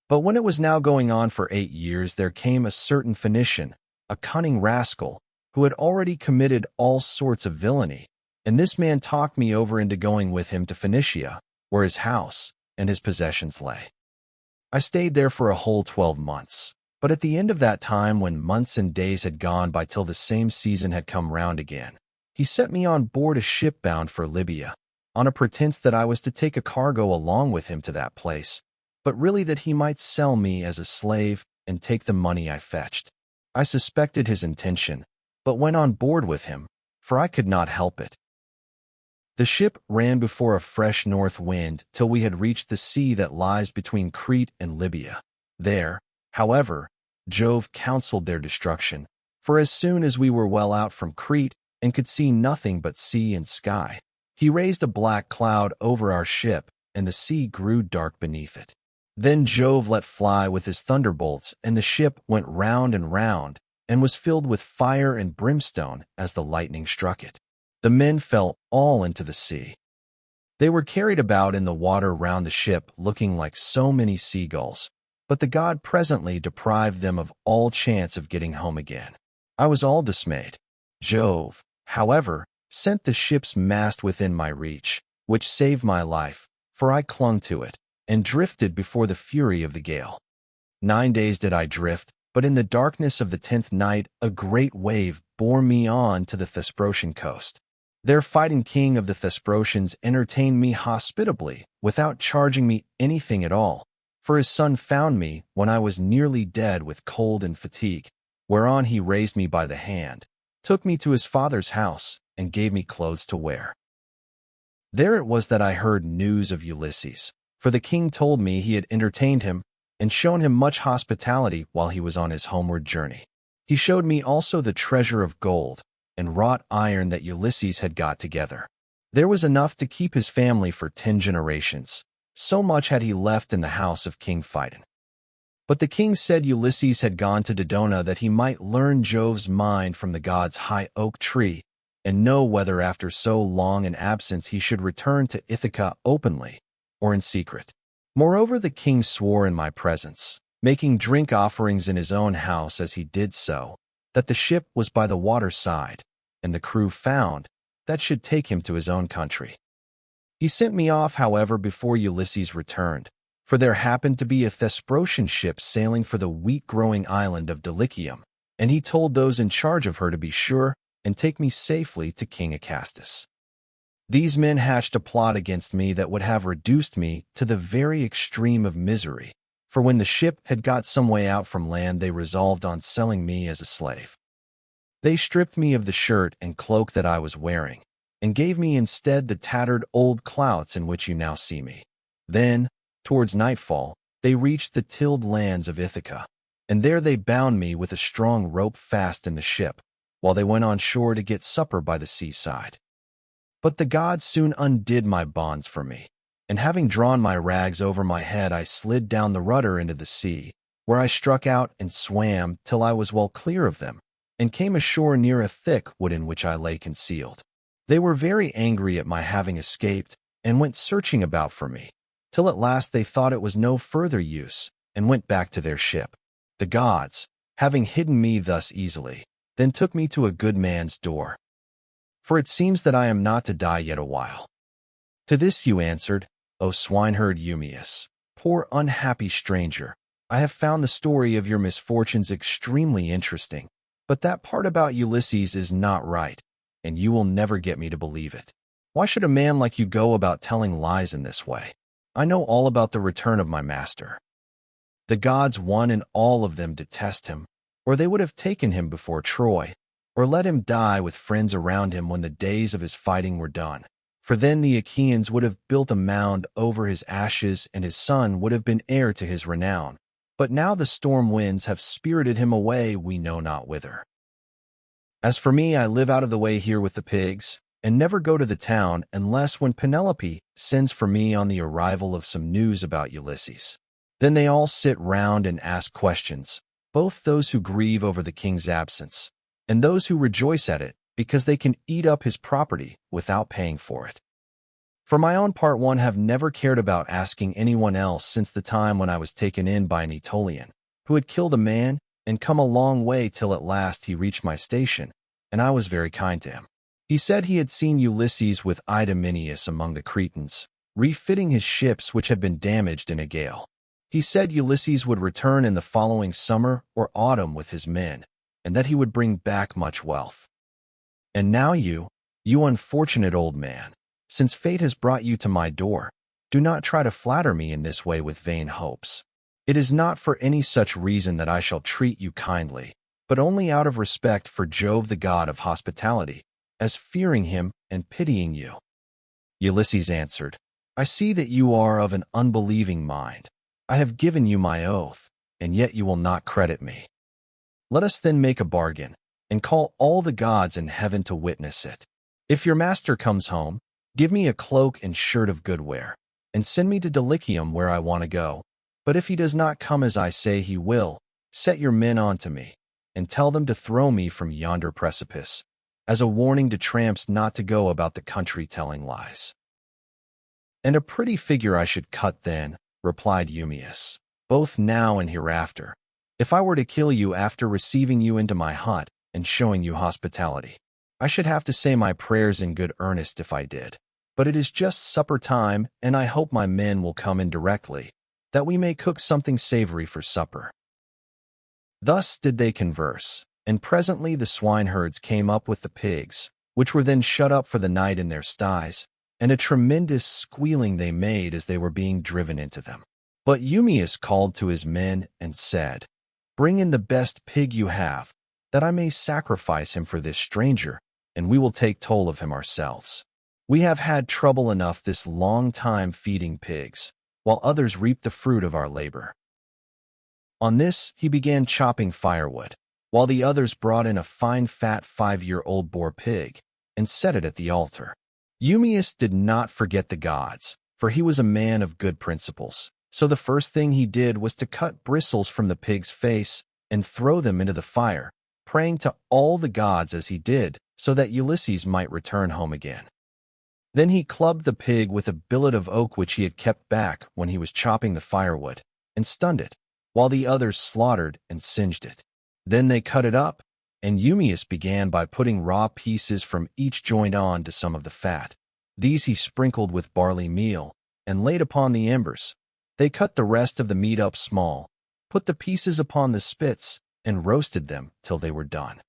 But when it was now going on for 8 years, there came a certain Phoenician, a cunning rascal, who had already committed all sorts of villainy, and this man talked me over into going with him to Phoenicia, where his house and his possessions lay. I stayed there for a whole 12 months, but at the end of that time, when months and days had gone by till the same season had come round again, he set me on board a ship bound for Libya, on a pretense that I was to take a cargo along with him to that place, but really that he might sell me as a slave and take the money I fetched. I suspected his intention, but went on board with him, for I could not help it. The ship ran before a fresh north wind till we had reached the sea that lies between Crete and Libya. There, however, Jove counseled their destruction, For as soon as we were well out from Crete and could see nothing but sea and sky, he raised a black cloud over our ship, and the sea grew dark beneath it. Then Jove let fly with his thunderbolts, and the ship went round and round, and was filled with fire and brimstone as the lightning struck it. The men fell all into the sea. They were carried about in the water round the ship, looking like so many seagulls, but the god presently deprived them of all chance of getting home again. I was all dismayed. Jove, however, sent the ship's mast within my reach, which saved my life, for I clung to it, and drifted before the fury of the gale. 9 days did I drift, but in the darkness of the 10th night a great wave bore me on to the Thesprotian coast. Their fighting king of the Thesprotians entertained me hospitably, without charging me anything at all, for his son found me when I was nearly dead with cold and fatigue, whereon he raised me by the hand, took me to his father's house, and gave me clothes to wear. There it was that I heard news of Ulysses, for the king told me he had entertained him and shown him much hospitality while he was on his homeward journey. He showed me also the treasure of gold and wrought iron that Ulysses had got together. There was enough to keep his family for 10 generations. So much had he left in the house of King Phaeton. But the king said Ulysses had gone to Dodona that he might learn Jove's mind from the god's high oak tree, and know whether after so long an absence he should return to Ithaca openly, or in secret. Moreover, the king swore in my presence, making drink offerings in his own house as he did so, that the ship was by the water's side, and the crew found that should take him to his own country. He sent me off, however, before Ulysses returned, for there happened to be a Thesprotian ship sailing for the wheat-growing island of Dulichium, and he told those in charge of her to be sure and take me safely to King Acastus. These men hatched a plot against me that would have reduced me to the very extreme of misery, for when the ship had got some way out from land they resolved on selling me as a slave. They stripped me of the shirt and cloak that I was wearing, and gave me instead the tattered old clouts in which you now see me. Then, towards nightfall, they reached the tilled lands of Ithaca, and there they bound me with a strong rope fast in the ship, while they went on shore to get supper by the seaside. But the gods soon undid my bonds for me, and having drawn my rags over my head I slid down the rudder into the sea, where I struck out and swam till I was well clear of them, and came ashore near a thick wood in which I lay concealed. They were very angry at my having escaped, and went searching about for me, till at last they thought it was no further use, and went back to their ship. The gods, having hidden me thus easily, then took me to a good man's door. For it seems that I am not to die yet awhile. To this you answered, O swineherd Eumaeus, poor unhappy stranger, I have found the story of your misfortunes extremely interesting, but that part about Ulysses is not right, and you will never get me to believe it. Why should a man like you go about telling lies in this way? I know all about the return of my master. The gods, one and all of them, detest him, or they would have taken him before Troy, or let him die with friends around him when the days of his fighting were done. For then the Achaeans would have built a mound over his ashes, and his son would have been heir to his renown. But now the storm winds have spirited him away we know not whither. As for me, I live out of the way here with the pigs, and never go to the town unless when Penelope sends for me on the arrival of some news about Ulysses. Then they all sit round and ask questions, both those who grieve over the king's absence, and those who rejoice at it, because they can eat up his property without paying for it. For my own part, one have never cared about asking anyone else since the time when I was taken in by an Aetolian, who had killed a man and come a long way till at last he reached my station, and I was very kind to him. He said he had seen Ulysses with Idomeneus among the Cretans, refitting his ships which had been damaged in a gale. He said Ulysses would return in the following summer or autumn with his men, and that he would bring back much wealth. And now you unfortunate old man, since fate has brought you to my door, do not try to flatter me in this way with vain hopes. It is not for any such reason that I shall treat you kindly, but only out of respect for Jove the god of hospitality, as fearing him and pitying you. Ulysses answered, I see that you are of an unbelieving mind. I have given you my oath, and yet you will not credit me. Let us then make a bargain. and call all the gods in heaven to witness it. If your master comes home, give me a cloak and shirt of good wear, and send me to Dulichium where I want to go. But if he does not come as I say he will, set your men on to me, and tell them to throw me from yonder precipice, as a warning to tramps not to go about the country telling lies." "And a pretty figure I should cut then," replied Eumaeus, "both now and hereafter, if I were to kill you after receiving you into my hut and showing you hospitality. I should have to say my prayers in good earnest if I did. But it is just supper time, and I hope my men will come in directly, that we may cook something savory for supper." Thus did they converse, and presently the swineherds came up with the pigs, which were then shut up for the night in their sties, and a tremendous squealing they made as they were being driven into them. But Eumaeus called to his men and said, "Bring in the best pig you have, that I may sacrifice him for this stranger, and we will take toll of him ourselves. We have had trouble enough this long time feeding pigs, while others reap the fruit of our labor." On this he began chopping firewood, while the others brought in a fine fat 5-year-old boar pig, and set it at the altar. Eumaeus did not forget the gods, for he was a man of good principles. So the first thing he did was to cut bristles from the pig's face and throw them into the fire, praying to all the gods as he did, so that Ulysses might return home again. Then he clubbed the pig with a billet of oak which he had kept back when he was chopping the firewood, and stunned it, while the others slaughtered and singed it. Then they cut it up, and Eumaeus began by putting raw pieces from each joint on to some of the fat. These he sprinkled with barley meal, and laid upon the embers. They cut the rest of the meat up small, put the pieces upon the spits, and roasted them till they were done.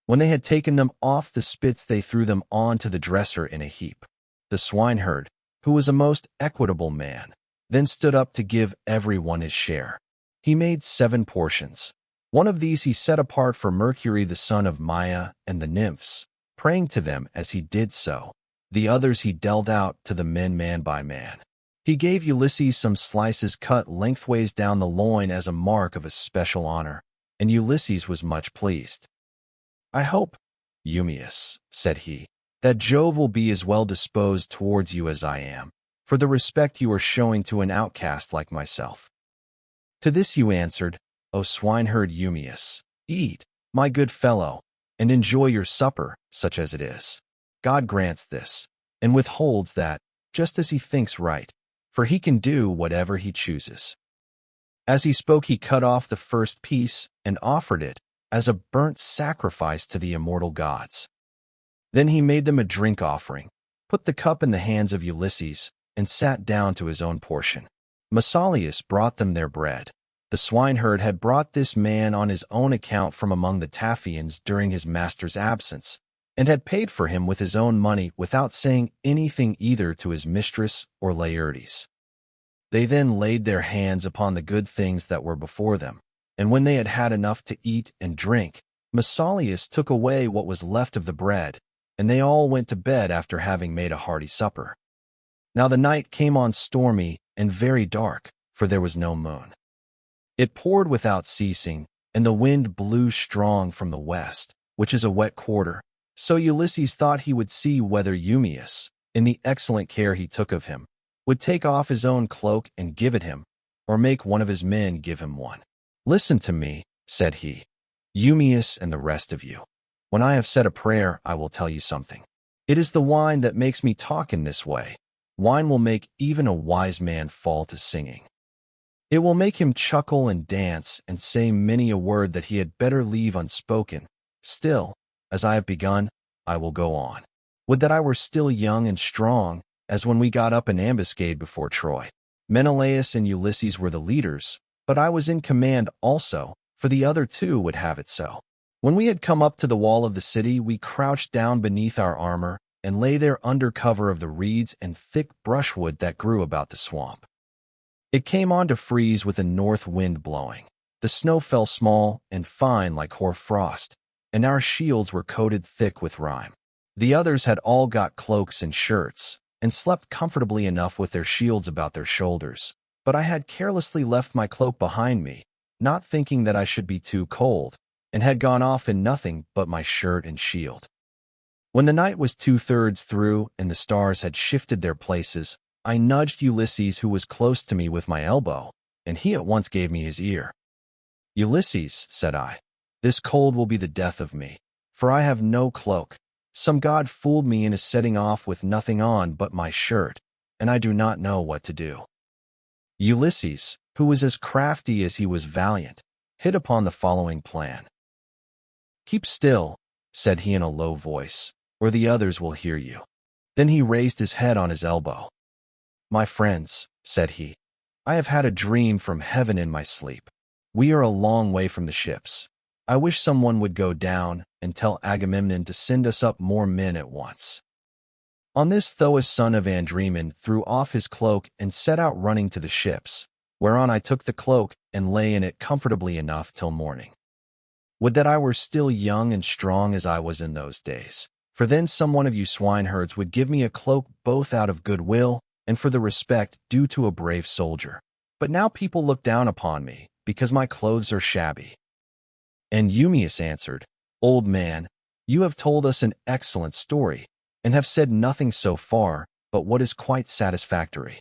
When they had taken them off the spits, they threw them on to the dresser in a heap. The swineherd, who was a most equitable man, then stood up to give every one his share. He made 7 portions. One of these he set apart for Mercury the son of Maia and the nymphs, praying to them as he did so. The others he dealt out to the men man by man. He gave Ulysses some slices cut lengthways down the loin as a mark of especial honor, and Ulysses was much pleased. "I hope, Eumaeus," said he, "that Jove will be as well disposed towards you as I am, for the respect you are showing to an outcast like myself." To this you answered, "O swineherd Eumaeus, eat, my good fellow, and enjoy your supper, such as it is. God grants this, and withholds that, just as he thinks right, for he can do whatever he chooses." As he spoke, he cut off the first piece and offered it as a burnt sacrifice to the immortal gods. Then he made them a drink offering, put the cup in the hands of Ulysses, and sat down to his own portion. Messalius brought them their bread. The swineherd had brought this man on his own account from among the Taphians during his master's absence, and had paid for him with his own money without saying anything either to his mistress or Laertes. They then laid their hands upon the good things that were before them, and when they had had enough to eat and drink, Messalius took away what was left of the bread, and they all went to bed after having made a hearty supper. Now the night came on stormy and very dark, for there was no moon. It poured without ceasing, and the wind blew strong from the west, which is a wet quarter. So Ulysses thought he would see whether Eumaeus, in the excellent care he took of him, would take off his own cloak and give it him, or make one of his men give him one. "Listen to me," said he, "Eumaeus and the rest of you. When I have said a prayer, I will tell you something. It is the wine that makes me talk in this way. Wine will make even a wise man fall to singing. It will make him chuckle and dance and say many a word that he had better leave unspoken. Still, as I have begun, I will go on. Would that I were still young and strong, as when we got up an ambuscade before Troy. Menelaus and Ulysses were the leaders, but I was in command also, for the other 2 would have it so. When we had come up to the wall of the city, we crouched down beneath our armor, and lay there under cover of the reeds and thick brushwood that grew about the swamp. It came on to freeze with a north wind blowing. The snow fell small and fine like hoar frost, and our shields were coated thick with rime. The others had all got cloaks and shirts, and slept comfortably enough with their shields about their shoulders. But I had carelessly left my cloak behind me, not thinking that I should be too cold, and had gone off in nothing but my shirt and shield. When the night was 2/3 through and the stars had shifted their places, I nudged Ulysses, who was close to me, with my elbow, and he at once gave me his ear. "Ulysses," said I, "this cold will be the death of me, for I have no cloak. Some god fooled me into setting off with nothing on but my shirt, and I do not know what to do." Ulysses, who was as crafty as he was valiant, hit upon the following plan. "Keep still," said he in a low voice, "or the others will hear you." Then he raised his head on his elbow. "My friends," said he, "I have had a dream from heaven in my sleep. We are a long way from the ships. I wish someone would go down and tell Agamemnon to send us up more men at once." On this Thoas, son of Andremon, threw off his cloak and set out running to the ships, whereon I took the cloak and lay in it comfortably enough till morning. Would that I were still young and strong as I was in those days, for then some one of you swineherds would give me a cloak both out of goodwill and for the respect due to a brave soldier. But now people look down upon me, because my clothes are shabby. And Eumaeus answered, "Old man, you have told us an excellent story, and have said nothing so far but what is quite satisfactory.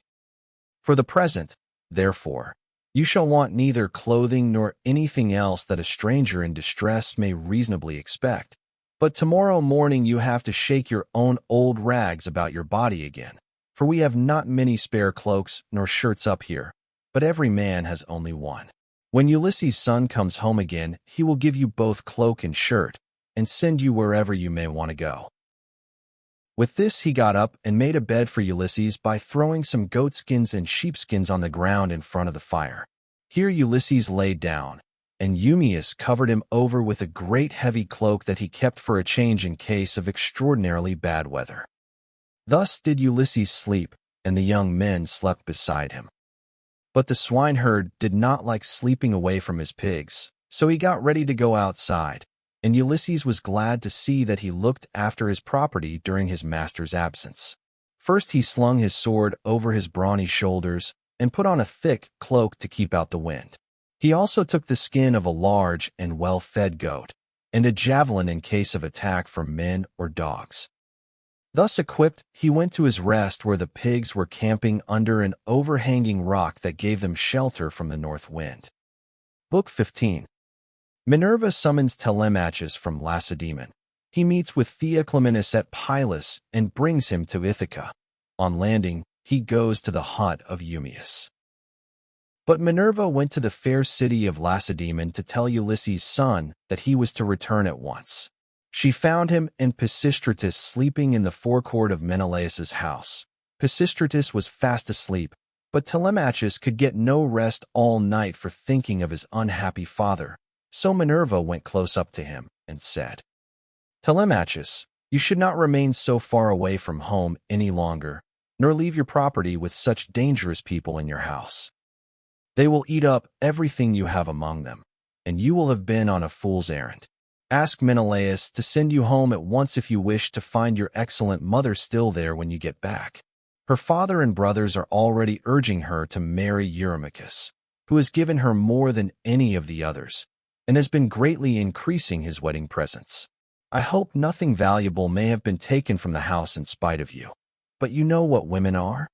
For the present, therefore, you shall want neither clothing nor anything else that a stranger in distress may reasonably expect. But tomorrow morning you have to shake your own old rags about your body again, for we have not many spare cloaks nor shirts up here, but every man has only one. When Ulysses' son comes home again, he will give you both cloak and shirt, and send you wherever you may want to go." With this he got up and made a bed for Ulysses by throwing some goatskins and sheepskins on the ground in front of the fire. Here Ulysses lay down, and Eumaeus covered him over with a great heavy cloak that he kept for a change in case of extraordinarily bad weather. Thus did Ulysses sleep, and the young men slept beside him. But the swineherd did not like sleeping away from his pigs, so he got ready to go outside, and Ulysses was glad to see that he looked after his property during his master's absence. First he slung his sword over his brawny shoulders and put on a thick cloak to keep out the wind. He also took the skin of a large and well-fed goat, and a javelin in case of attack from men or dogs. Thus equipped, he went to his rest where the pigs were camping under an overhanging rock that gave them shelter from the north wind. Book 15. Minerva summons Telemachus from Lacedaemon. He meets with Theoclymenus at Perilous and brings him to Ithaca. On landing, he goes to the hut of Eumaeus. But Minerva went to the fair city of Lacedaemon to tell Ulysses' son that he was to return at once. She found him and Pisistratus sleeping in the forecourt of Menelaus's house. Pisistratus was fast asleep, but Telemachus could get no rest all night for thinking of his unhappy father. So Minerva went close up to him and said, "Telemachus, you should not remain so far away from home any longer, nor leave your property with such dangerous people in your house. They will eat up everything you have among them, and you will have been on a fool's errand. Ask Menelaus to send you home at once if you wish to find your excellent mother still there when you get back. Her father and brothers are already urging her to marry Eurymachus, who has given her more than any of the others, and has been greatly increasing his wedding presents. I hope nothing valuable may have been taken from the house in spite of you. But you know what women are?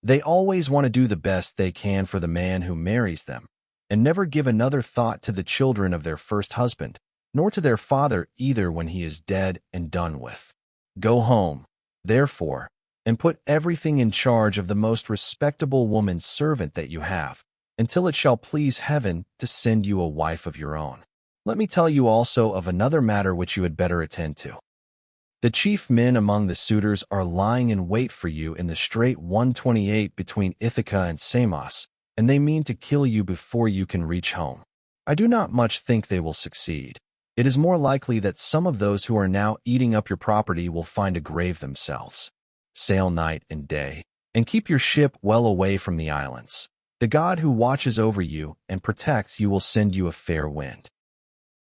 They always want to do the best they can for the man who marries them, and never give another thought to the children of their first husband, nor to their father either when he is dead and done with. Go home, therefore, and put everything in charge of the most respectable woman servant that you have, until it shall please heaven to send you a wife of your own. Let me tell you also of another matter which you had better attend to. The chief men among the suitors are lying in wait for you in the strait 128 between Ithaca and Samos, and they mean to kill you before you can reach home. I do not much think they will succeed. It is more likely that some of those who are now eating up your property will find a grave themselves. Sail night and day, and keep your ship well away from the islands. The god who watches over you and protects you will send you a fair wind.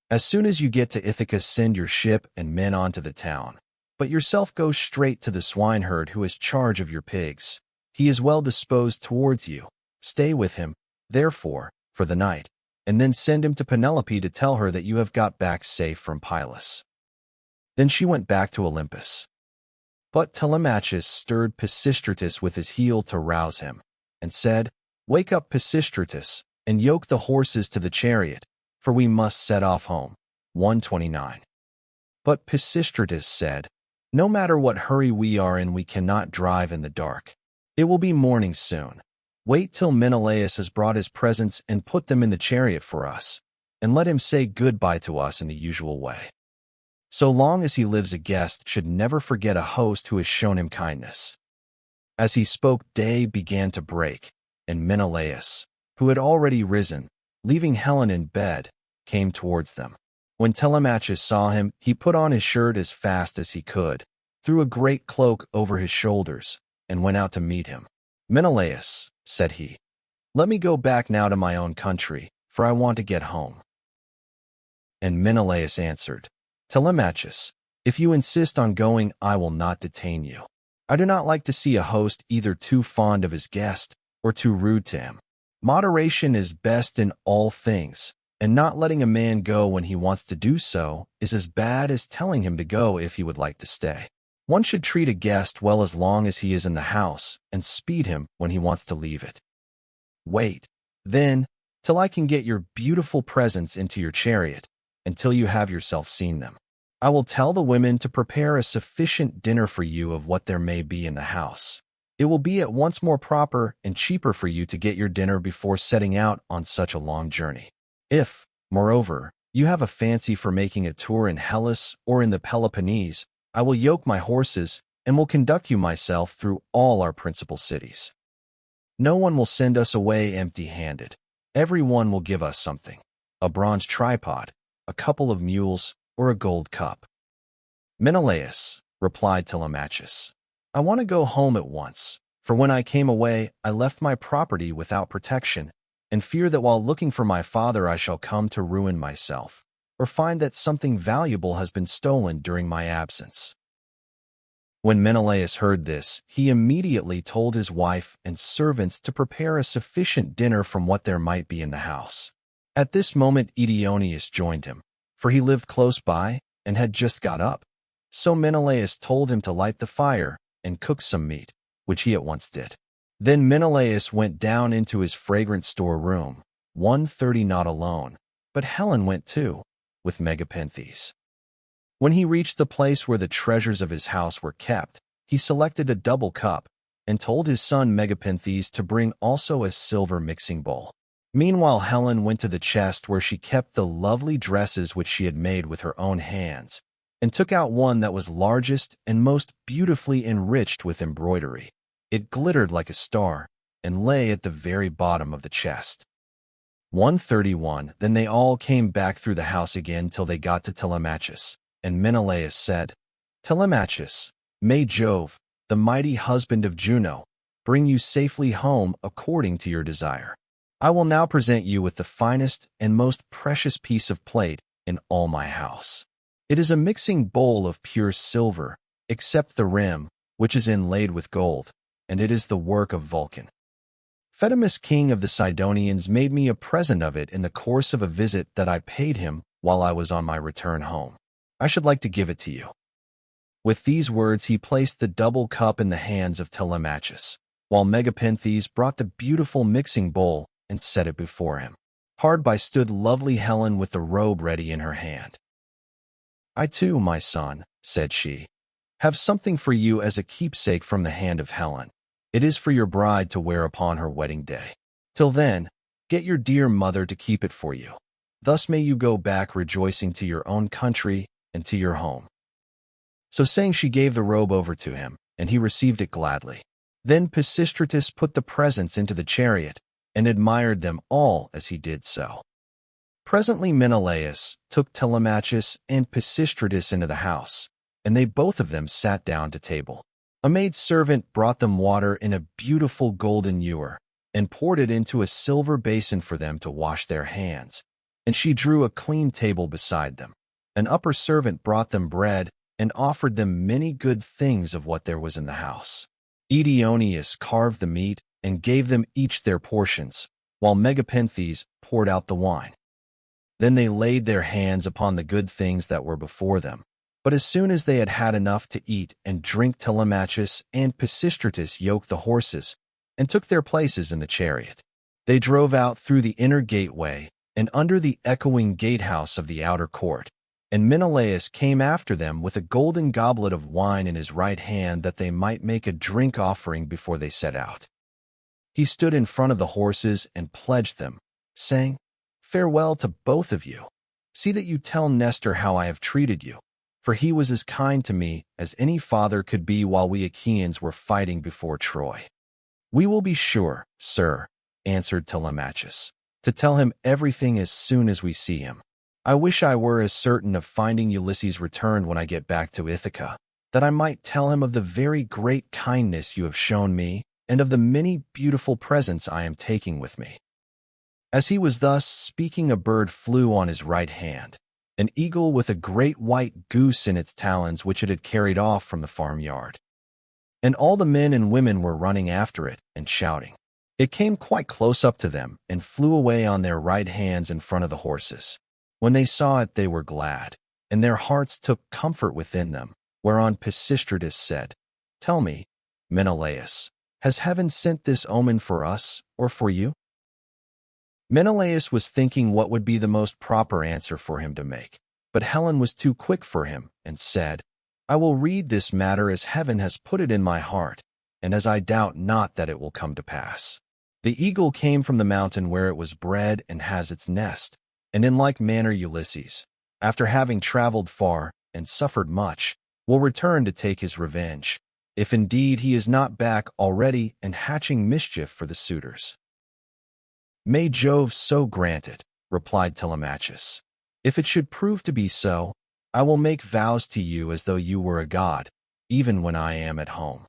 As soon as you get to Ithaca, send your ship and men on to the town, but yourself go straight to the swineherd who has charge of your pigs. He is well disposed towards you. Stay with him, therefore, for the night, and then send him to Penelope to tell her that you have got back safe from perilous." Then she went back to Olympus. But Telemachus stirred Pisistratus with his heel to rouse him, and said, "Wake up, Pisistratus, and yoke the horses to the chariot, for we must set off home." 129. But Pisistratus said, "No matter what hurry we are in, we cannot drive in the dark. It will be morning soon. Wait till Menelaus has brought his presents and put them in the chariot for us, and let him say goodbye to us in the usual way. So long as he lives, a guest should never forget a host who has shown him kindness." As he spoke, day began to break, and Menelaus, who had already risen, leaving Helen in bed, came towards them. When Telemachus saw him, he put on his shirt as fast as he could, threw a great cloak over his shoulders, and went out to meet him. "Menelaus," said he, "let me go back now to my own country, for I want to get home." And Menelaus answered, "Telemachus, if you insist on going, I will not detain you. I do not like to see a host either too fond of his guest or too rude to him. Moderation is best in all things, and not letting a man go when he wants to do so is as bad as telling him to go if he would like to stay. One should treat a guest well as long as he is in the house, and speed him when he wants to leave it. Wait, then, till I can get your beautiful presents into your chariot, until you have yourself seen them. I will tell the women to prepare a sufficient dinner for you of what there may be in the house. It will be at once more proper and cheaper for you to get your dinner before setting out on such a long journey. If, moreover, you have a fancy for making a tour in Hellas or in the Peloponnese, I will yoke my horses and will conduct you myself through all our principal cities. No one will send us away empty-handed. Every one will give us something: a bronze tripod, a couple of mules, or a gold cup." "Menelaus," replied Telemachus, "I want to go home at once, for when I came away, I left my property without protection, and fear that while looking for my father I shall come to ruin myself, or find that something valuable has been stolen during my absence." When Menelaus heard this, he immediately told his wife and servants to prepare a sufficient dinner from what there might be in the house. At this moment Idomeneus joined him, for he lived close by and had just got up. So Menelaus told him to light the fire and cook some meat, which he at once did. Then Menelaus went down into his fragrant storeroom, 130 not alone, but Helen went too, with Megapenthes. When he reached the place where the treasures of his house were kept, he selected a double cup and told his son Megapenthes to bring also a silver mixing bowl. Meanwhile Helen went to the chest where she kept the lovely dresses which she had made with her own hands, and took out one that was largest and most beautifully enriched with embroidery. It glittered like a star, and lay at the very bottom of the chest. 131. Then they all came back through the house again till they got to Telemachus, and Menelaus said, "Telemachus, may Jove, the mighty husband of Juno, bring you safely home according to your desire. I will now present you with the finest and most precious piece of plate in all my house. It is a mixing bowl of pure silver, except the rim, which is inlaid with gold, and it is the work of Vulcan. Phaedimus, king of the Sidonians, made me a present of it in the course of a visit that I paid him while I was on my return home. I should like to give it to you." With these words he placed the double cup in the hands of Telemachus, while Megapenthes brought the beautiful mixing bowl and set it before him. Hard by stood lovely Helen with the robe ready in her hand. "I too, my son," said she, "have something for you as a keepsake from the hand of Helen. It is for your bride to wear upon her wedding day. Till then, get your dear mother to keep it for you. Thus may you go back rejoicing to your own country and to your home." So saying, she gave the robe over to him, and he received it gladly. Then Pisistratus put the presents into the chariot, and admired them all as he did so. Presently Menelaus took Telemachus and Pisistratus into the house, and they both of them sat down to table. A maid-servant brought them water in a beautiful golden ewer, and poured it into a silver basin for them to wash their hands, and she drew a clean table beside them. An upper servant brought them bread, and offered them many good things of what there was in the house. Idomeneus carved the meat, and gave them each their portions, while Megapenthes poured out the wine. Then they laid their hands upon the good things that were before them. But as soon as they had had enough to eat and drink, Telemachus and Pisistratus yoked the horses and took their places in the chariot. They drove out through the inner gateway and under the echoing gatehouse of the outer court, and Menelaus came after them with a golden goblet of wine in his right hand that they might make a drink offering before they set out. He stood in front of the horses and pledged them, saying, "Farewell to both of you. See that you tell Nestor how I have treated you, for he was as kind to me as any father could be while we Achaeans were fighting before Troy." "We will be sure, sir," answered Telemachus, "to tell him everything as soon as we see him. I wish I were as certain of finding Ulysses returned when I get back to Ithaca, that I might tell him of the very great kindness you have shown me and of the many beautiful presents I am taking with me." As he was thus speaking, a bird flew on his right hand, an eagle with a great white goose in its talons which it had carried off from the farmyard. And all the men and women were running after it and shouting. It came quite close up to them and flew away on their right hands in front of the horses. When they saw it, they were glad, and their hearts took comfort within them, whereon Pisistratus said, "Tell me, Menelaus, has heaven sent this omen for us or for you?" Menelaus was thinking what would be the most proper answer for him to make, but Helen was too quick for him and said, "I will read this matter as heaven has put it in my heart, and as I doubt not that it will come to pass. The eagle came from the mountain where it was bred and has its nest, and in like manner Ulysses, after having traveled far and suffered much, will return to take his revenge, if indeed he is not back already and hatching mischief for the suitors." "May Jove so grant it," replied Telemachus. "If it should prove to be so, I will make vows to you as though you were a god, even when I am at home."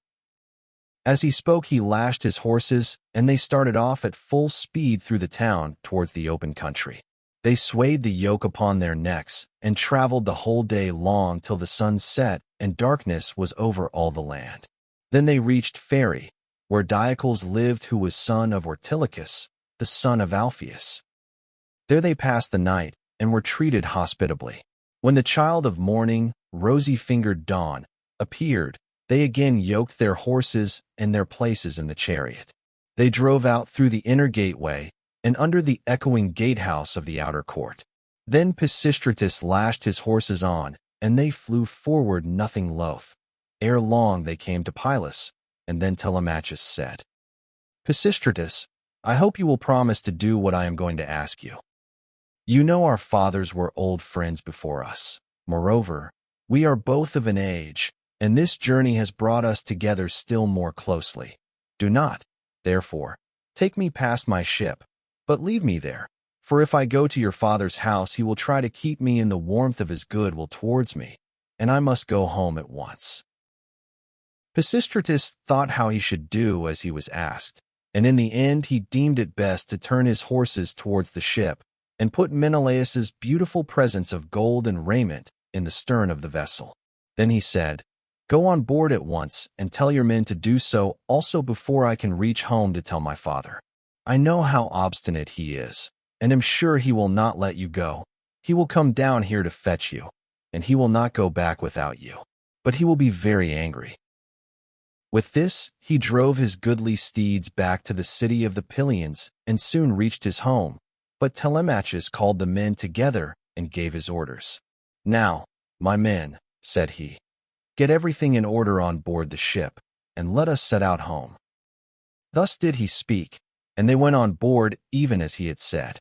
As he spoke, he lashed his horses, and they started off at full speed through the town towards the open country. They swayed the yoke upon their necks and traveled the whole day long till the sun set and darkness was over all the land. Then they reached Pheræ, where Diocles lived, who was son of Ortilochus, the son of Alpheus. There they passed the night and were treated hospitably. When the child of morning, rosy-fingered Dawn, appeared, they again yoked their horses and their places in the chariot. They drove out through the inner gateway and under the echoing gatehouse of the outer court. Then Pisistratus lashed his horses on, and they flew forward nothing loath. Ere long they came to Perilous, and then Telemachus said, "Pisistratus, I hope you will promise to do what I am going to ask you. You know our fathers were old friends before us. Moreover, we are both of an age, and this journey has brought us together still more closely. Do not, therefore, take me past my ship, but leave me there, for if I go to your father's house, he will try to keep me in the warmth of his goodwill towards me, and I must go home at once." Pisistratus thought how he should do as he was asked, and in the end he deemed it best to turn his horses towards the ship and put Menelaus's beautiful presents of gold and raiment in the stern of the vessel. Then he said, "Go on board at once and tell your men to do so also before I can reach home to tell my father. I know how obstinate he is, and am sure he will not let you go. He will come down here to fetch you, and he will not go back without you, but he will be very angry." With this, he drove his goodly steeds back to the city of the Pylians and soon reached his home. But Telemachus called the men together and gave his orders. "Now, my men," said he, "get everything in order on board the ship, and let us set out home." Thus did he speak, and they went on board even as he had said.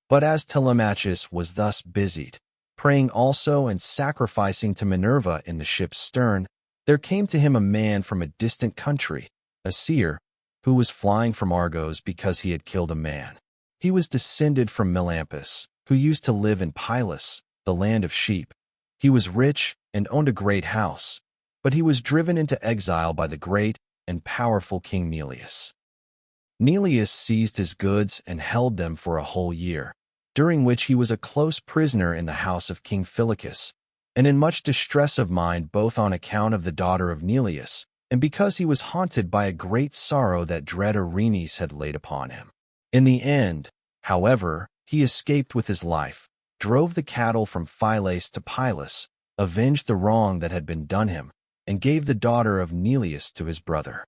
But as Telemachus was thus busied, praying also and sacrificing to Minerva in the ship's stern, there came to him a man from a distant country, a seer, who was flying from Argos because he had killed a man. He was descended from Melampus, who used to live in Perilous, the land of sheep. He was rich and owned a great house, but he was driven into exile by the great and powerful King Neleus. Neleus seized his goods and held them for a whole year, during which he was a close prisoner in the house of King Phylacus, and in much distress of mind, both on account of the daughter of Neleus, and because he was haunted by a great sorrow that dread Erinis had laid upon him. In the end, however, he escaped with his life, drove the cattle from Phylace to Perilous, avenged the wrong that had been done him, and gave the daughter of Neleus to his brother.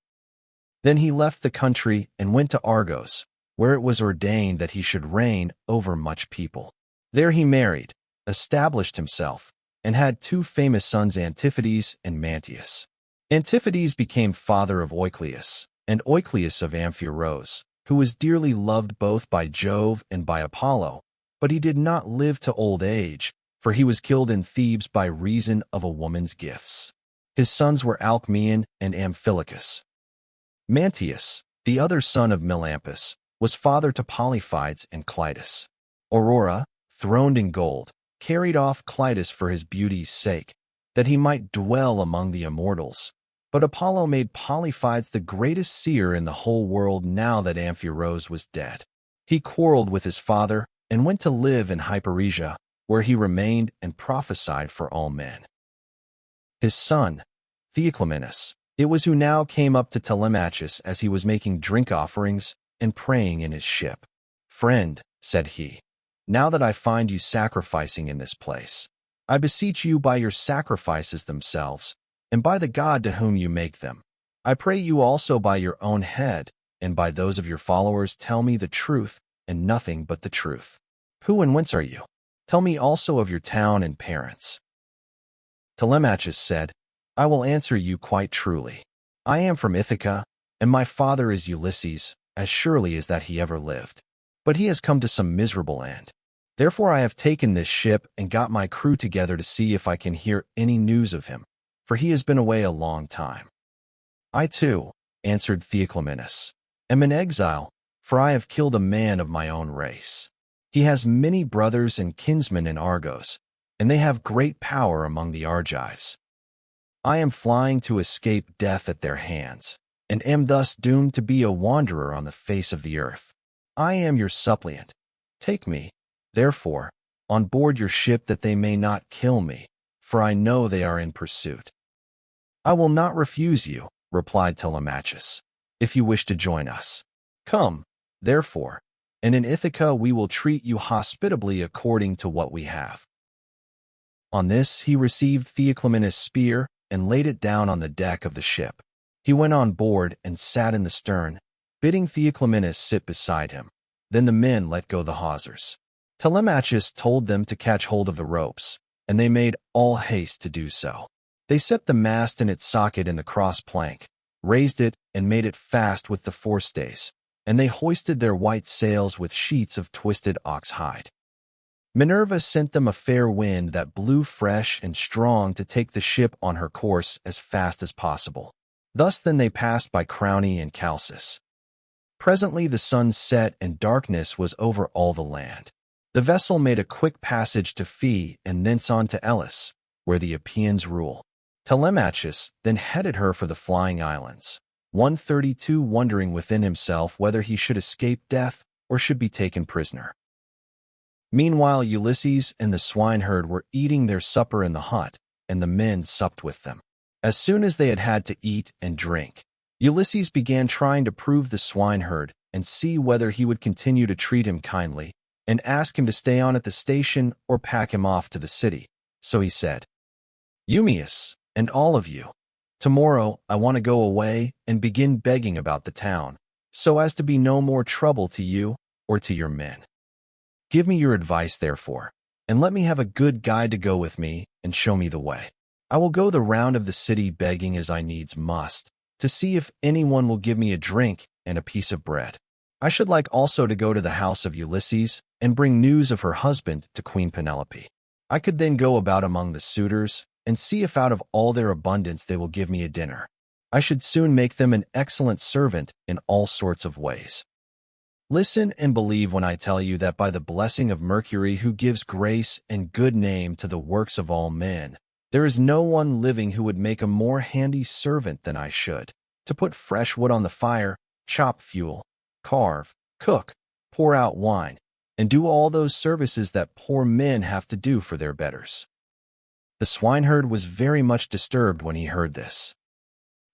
Then he left the country and went to Argos, where it was ordained that he should reign over much people. There he married, established himself, and had two famous sons, Antiphates and Mantius. Antiphates became father of Oicleus, and Oicleus of Amphiorus, who was dearly loved both by Jove and by Apollo, but he did not live to old age, for he was killed in Thebes by reason of a woman's gifts. His sons were Alcmaeon and Amphilochus. Mantius, the other son of Melampus, was father to Polyphides and Clitus. Aurora, throned in gold, carried off Clitus for his beauty's sake, that he might dwell among the immortals. But Apollo made Polyphides the greatest seer in the whole world now that Amphiorus was dead. He quarreled with his father and went to live in Hyperesia, where he remained and prophesied for all men. His son, Theoclymenus, it was who now came up to Telemachus as he was making drink offerings and praying in his ship. "Friend," said he, "now that I find you sacrificing in this place, I beseech you by your sacrifices themselves, and by the God to whom you make them, I pray you also by your own head, and by those of your followers, tell me the truth, and nothing but the truth. Who and whence are you? Tell me also of your town and parents." Telemachus said, "I will answer you quite truly. I am from Ithaca, and my father is Ulysses, as surely as that he ever lived. But he has come to some miserable end. Therefore I have taken this ship and got my crew together to see if I can hear any news of him, for he has been away a long time." "I too," answered Theoclymenus, "am in exile, for I have killed a man of my own race. He has many brothers and kinsmen in Argos, and they have great power among the Argives. I am flying to escape death at their hands, and am thus doomed to be a wanderer on the face of the earth. I am your suppliant. Take me, therefore, on board your ship that they may not kill me, for I know they are in pursuit." "I will not refuse you," replied Telemachus, "if you wish to join us. Come, therefore, and in Ithaca we will treat you hospitably according to what we have." On this he received Theoclymenus' spear and laid it down on the deck of the ship. He went on board and sat in the stern, bidding Theoclymenus sit beside him. Then the men let go the hawsers. Telemachus told them to catch hold of the ropes, and they made all haste to do so. They set the mast in its socket in the cross plank, raised it and made it fast with the forestays, and they hoisted their white sails with sheets of twisted ox hide. Minerva sent them a fair wind that blew fresh and strong to take the ship on her course as fast as possible. Thus then they passed by Crowne and Chalcis. Presently the sun set and darkness was over all the land. The vessel made a quick passage to Phi and thence on to Elis, where the Epeans rule. Telemachus then headed her for the flying islands, 132 wondering within himself whether he should escape death or should be taken prisoner. Meanwhile Ulysses and the swineherd were eating their supper in the hut, and the men supped with them. As soon as they had had to eat and drink, Ulysses began trying to prove the swineherd and see whether he would continue to treat him kindly, and ask him to stay on at the station or pack him off to the city. So he said, "Eumaeus, and all of you, tomorrow I want to go away and begin begging about the town, so as to be no more trouble to you or to your men. Give me your advice, therefore, and let me have a good guide to go with me and show me the way. I will go the round of the city begging as I needs must, to see if anyone will give me a drink and a piece of bread. I should like also to go to the house of Ulysses and bring news of her husband to Queen Penelope. I could then go about among the suitors and see if out of all their abundance they will give me a dinner. I should soon make them an excellent servant in all sorts of ways. Listen and believe when I tell you that by the blessing of Mercury, who gives grace and good name to the works of all men, there is no one living who would make a more handy servant than I should, to put fresh wood on the fire, chop fuel, carve, cook, pour out wine, and do all those services that poor men have to do for their betters." The swineherd was very much disturbed when he heard this.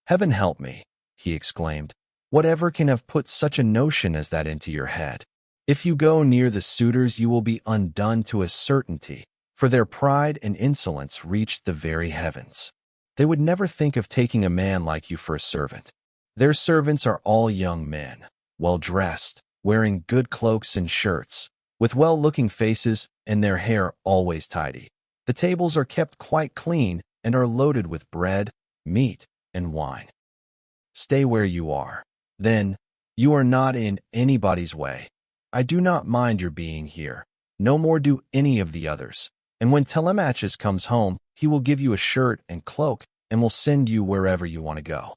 "Heaven help me," he exclaimed. Whatever can have put such a notion as that into your head? If you go near the suitors, you will be undone to a certainty, for their pride and insolence reached the very heavens. They would never think of taking a man like you for a servant. Their servants are all young men, well-dressed, wearing good cloaks and shirts, with well-looking faces and their hair always tidy. The tables are kept quite clean and are loaded with bread, meat, and wine. Stay where you are. Then, you are not in anybody's way. I do not mind your being here. No more do any of the others. And when Telemachus comes home, he will give you a shirt and cloak and will send you wherever you want to go.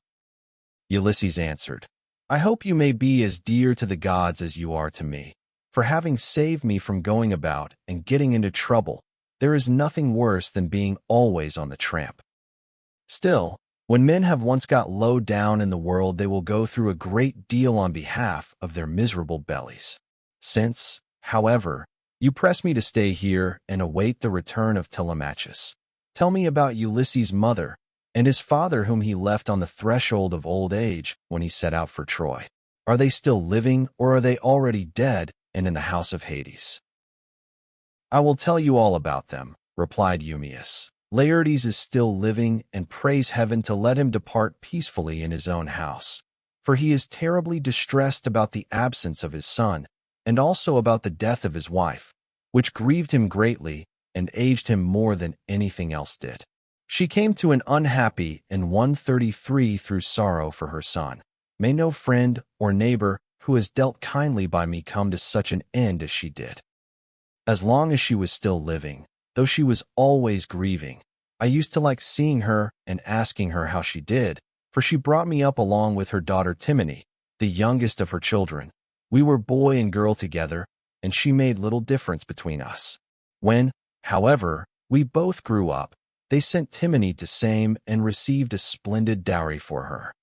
Ulysses answered, I hope you may be as dear to the gods as you are to me. For having saved me from going about and getting into trouble, there is nothing worse than being always on the tramp. Still, when men have once got low down in the world, they will go through a great deal on behalf of their miserable bellies. Since, however, you press me to stay here and await the return of Telemachus, tell me about Ulysses' mother and his father, whom he left on the threshold of old age when he set out for Troy. Are they still living, or are they already dead and in the house of Hades? I will tell you all about them, replied Eumaeus. Laertes is still living, and prays heaven to let him depart peacefully in his own house, for he is terribly distressed about the absence of his son, and also about the death of his wife, which grieved him greatly and aged him more than anything else did. She came to an unhappy and 133 through sorrow for her son. May no friend or neighbor who has dealt kindly by me come to such an end as she did. As long as she was still living, though she was always grieving, I used to like seeing her and asking her how she did, for she brought me up along with her daughter Timony, the youngest of her children. We were boy and girl together, and she made little difference between us. When, however, we both grew up, they sent Timony to Same and received a splendid dowry for her.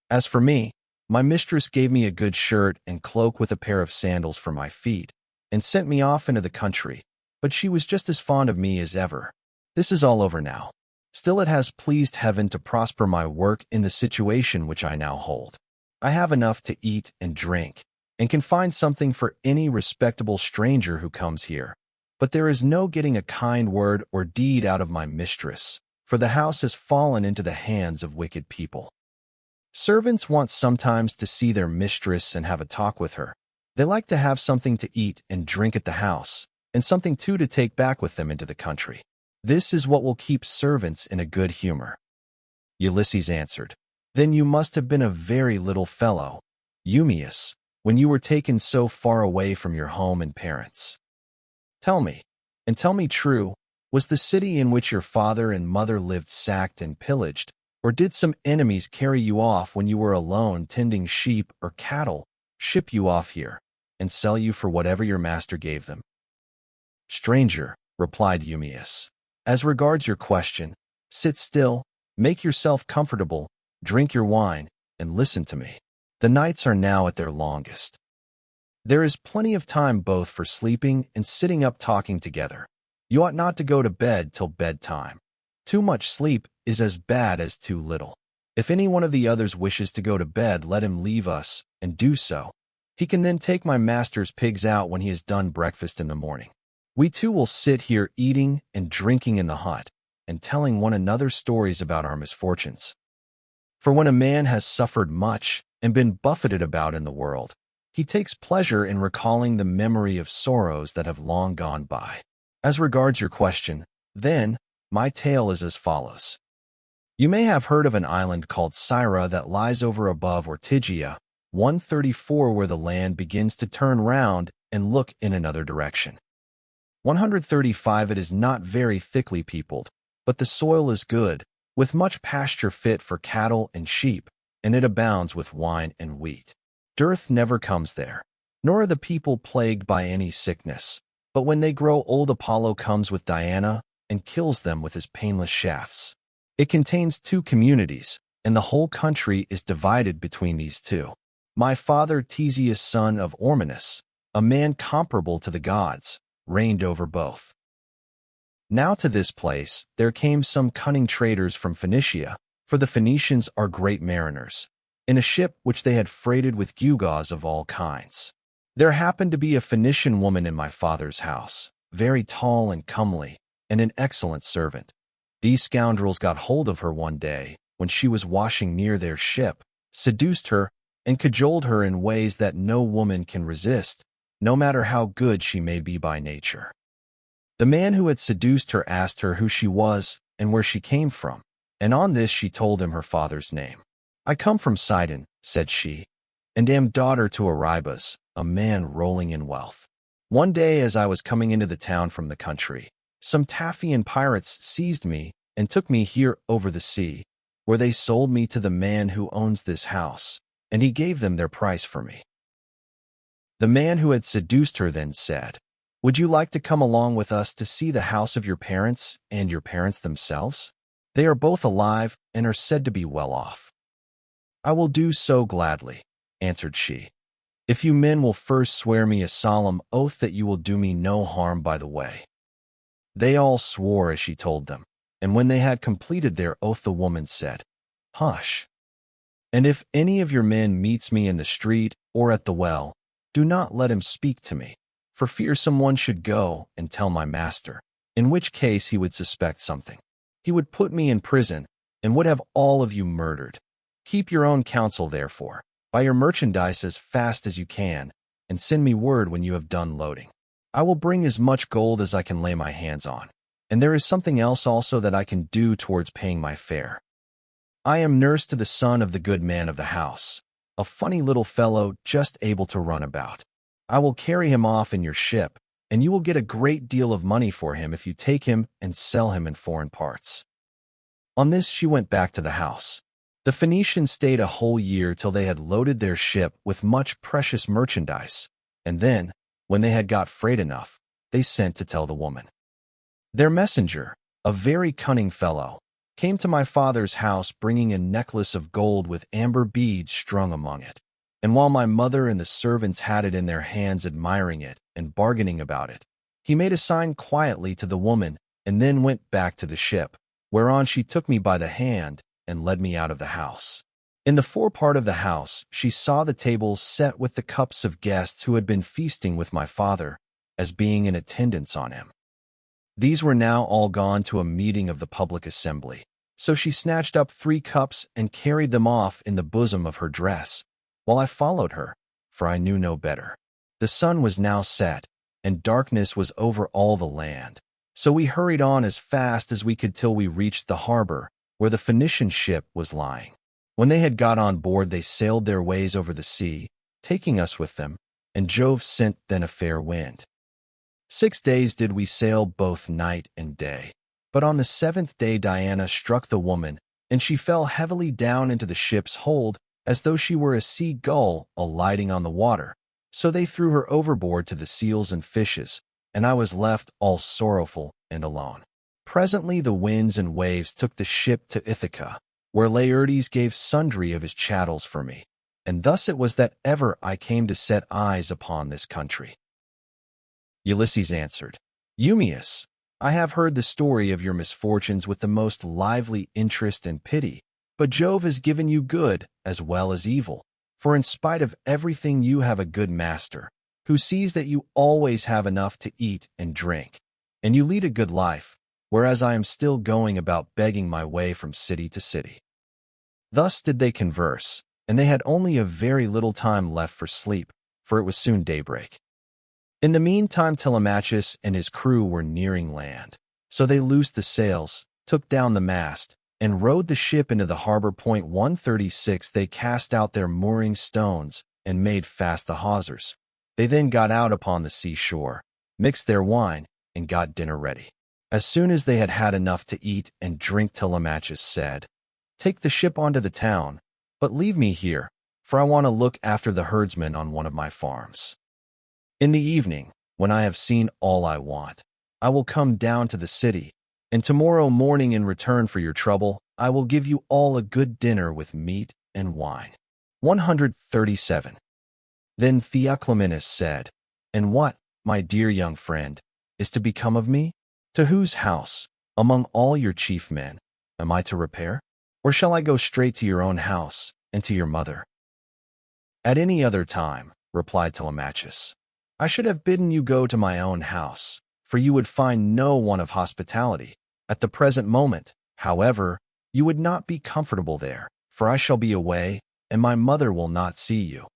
As for me, my mistress gave me a good shirt and cloak with a pair of sandals for my feet, and sent me off into the country, but she was just as fond of me as ever. This is all over now. Still, it has pleased heaven to prosper my work in the situation which I now hold. I have enough to eat and drink, and can find something for any respectable stranger who comes here. But there is no getting a kind word or deed out of my mistress, for the house has fallen into the hands of wicked people. Servants want sometimes to see their mistress and have a talk with her. They like to have something to eat and drink at the house, and something too to take back with them into the country. This is what will keep servants in a good humor. Ulysses answered, Then you must have been a very little fellow, Eumaeus, when you were taken so far away from your home and parents. Tell me, and tell me true, was the city in which your father and mother lived sacked and pillaged, or did some enemies carry you off when you were alone tending sheep or cattle, ship you off here, and sell you for whatever your master gave them? Stranger, replied Eumaeus, as regards your question, sit still, make yourself comfortable, drink your wine, and listen to me. The nights are now at their longest. There is plenty of time both for sleeping and sitting up talking together. You ought not to go to bed till bedtime. Too much sleep is as bad as too little. If any one of the others wishes to go to bed, let him leave us, and do so. He can then take my master's pigs out when he has done breakfast in the morning. We two will sit here eating and drinking in the hut, and telling one another stories about our misfortunes. For when a man has suffered much and been buffeted about in the world, he takes pleasure in recalling the memory of sorrows that have long gone by. As regards your question, then, my tale is as follows. You may have heard of an island called Scyria that lies over above Ortygia, 134, where the land begins to turn round and look in another direction. 135, it is not very thickly peopled, but the soil is good, with much pasture fit for cattle and sheep, and it abounds with wine and wheat. Dearth never comes there, nor are the people plagued by any sickness, but when they grow old, Apollo comes with Diana and kills them with his painless shafts. It contains 2 communities, and the whole country is divided between these 2. My father, Theseus, son of Ormenus, a man comparable to the gods, reigned over both. Now to this place there came some cunning traders from Phoenicia, for the Phoenicians are great mariners. in a ship which they had freighted with gewgaws of all kinds. There happened to be a Phoenician woman in my father's house, very tall and comely, and an excellent servant. These scoundrels got hold of her one day, when she was washing near their ship, seduced her, and cajoled her in ways that no woman can resist, no matter how good she may be by nature. The man who had seduced her asked her who she was and where she came from, and on this she told him her father's name. "I come from Sidon," said she, "and am daughter to Irus, a man rolling in wealth. One day as I was coming into the town from the country, some Taphian pirates seized me and took me here over the sea, where they sold me to the man who owns this house, and he gave them their price for me." The man who had seduced her then said, "Would you like to come along with us to see the house of your parents and your parents themselves? They are both alive and are said to be well off." "I will do so gladly," answered she, "if you men will first swear me a solemn oath that you will do me no harm by the way." They all swore as she told them, and when they had completed their oath the woman said, "Hush! And if any of your men meets me in the street or at the well, do not let him speak to me, for fear someone should go and tell my master, in which case he would suspect something. He would put me in prison and would have all of you murdered. Keep your own counsel, therefore. Buy your merchandise as fast as you can, and send me word when you have done loading. I will bring as much gold as I can lay my hands on, and there is something else also that I can do towards paying my fare. I am nurse to the son of the good man of the house, a funny little fellow just able to run about. I will carry him off in your ship, and you will get a great deal of money for him if you take him and sell him in foreign parts." On this she went back to the house. The Phoenicians stayed a whole year till they had loaded their ship with much precious merchandise, and then, when they had got freight enough, they sent to tell the woman. Their messenger, a very cunning fellow, came to my father's house bringing a necklace of gold with amber beads strung among it. And while my mother and the servants had it in their hands admiring it and bargaining about it, he made a sign quietly to the woman and then went back to the ship, whereon she took me by the hand and led me out of the house. In the forepart of the house she saw the tables set with the cups of guests who had been feasting with my father, as being in attendance on him. These were now all gone to a meeting of the public assembly, so she snatched up 3 cups and carried them off in the bosom of her dress, while I followed her, for I knew no better. The sun was now set, and darkness was over all the land, so we hurried on as fast as we could till we reached the harbor, where the Phoenician ship was lying. When they had got on board they sailed their ways over the sea, taking us with them, and Jove sent then a fair wind. 6 days did we sail both night and day, but on the 7th day Diana struck the woman, and she fell heavily down into the ship's hold, as though she were a sea gull alighting on the water. So they threw her overboard to the seals and fishes, and I was left all sorrowful and alone. Presently the winds and waves took the ship to Ithaca, where Laertes gave sundry of his chattels for me, and thus it was that ever I came to set eyes upon this country. Ulysses answered, "Eumaeus, I have heard the story of your misfortunes with the most lively interest and pity, but Jove has given you good as well as evil, for in spite of everything you have a good master, who sees that you always have enough to eat and drink, and you lead a good life, whereas I am still going about begging my way from city to city." Thus did they converse, and they had only a very little time left for sleep, for it was soon daybreak. In the meantime Telemachus and his crew were nearing land, so they loosed the sails, took down the mast, and rowed the ship into the harbor. 136 They cast out their mooring stones and made fast the hawsers. They then got out upon the seashore, mixed their wine, and got dinner ready. As soon as they had had enough to eat and drink, Telemachus said, "Take the ship onto the town, but leave me here, for I want to look after the herdsmen on one of my farms. In the evening, when I have seen all I want, I will come down to the city, and tomorrow morning in return for your trouble, I will give you all a good dinner with meat and wine." 137. Then Theoclymenus said, "And what, my dear young friend, is to become of me? To whose house, among all your chief men, am I to repair? Or shall I go straight to your own house and to your mother." "At any other time," replied Telemachus, "I should have bidden you go to my own house, for you would find no one of hospitality. At the present moment, however, you would not be comfortable there, for I shall be away, and my mother will not see you.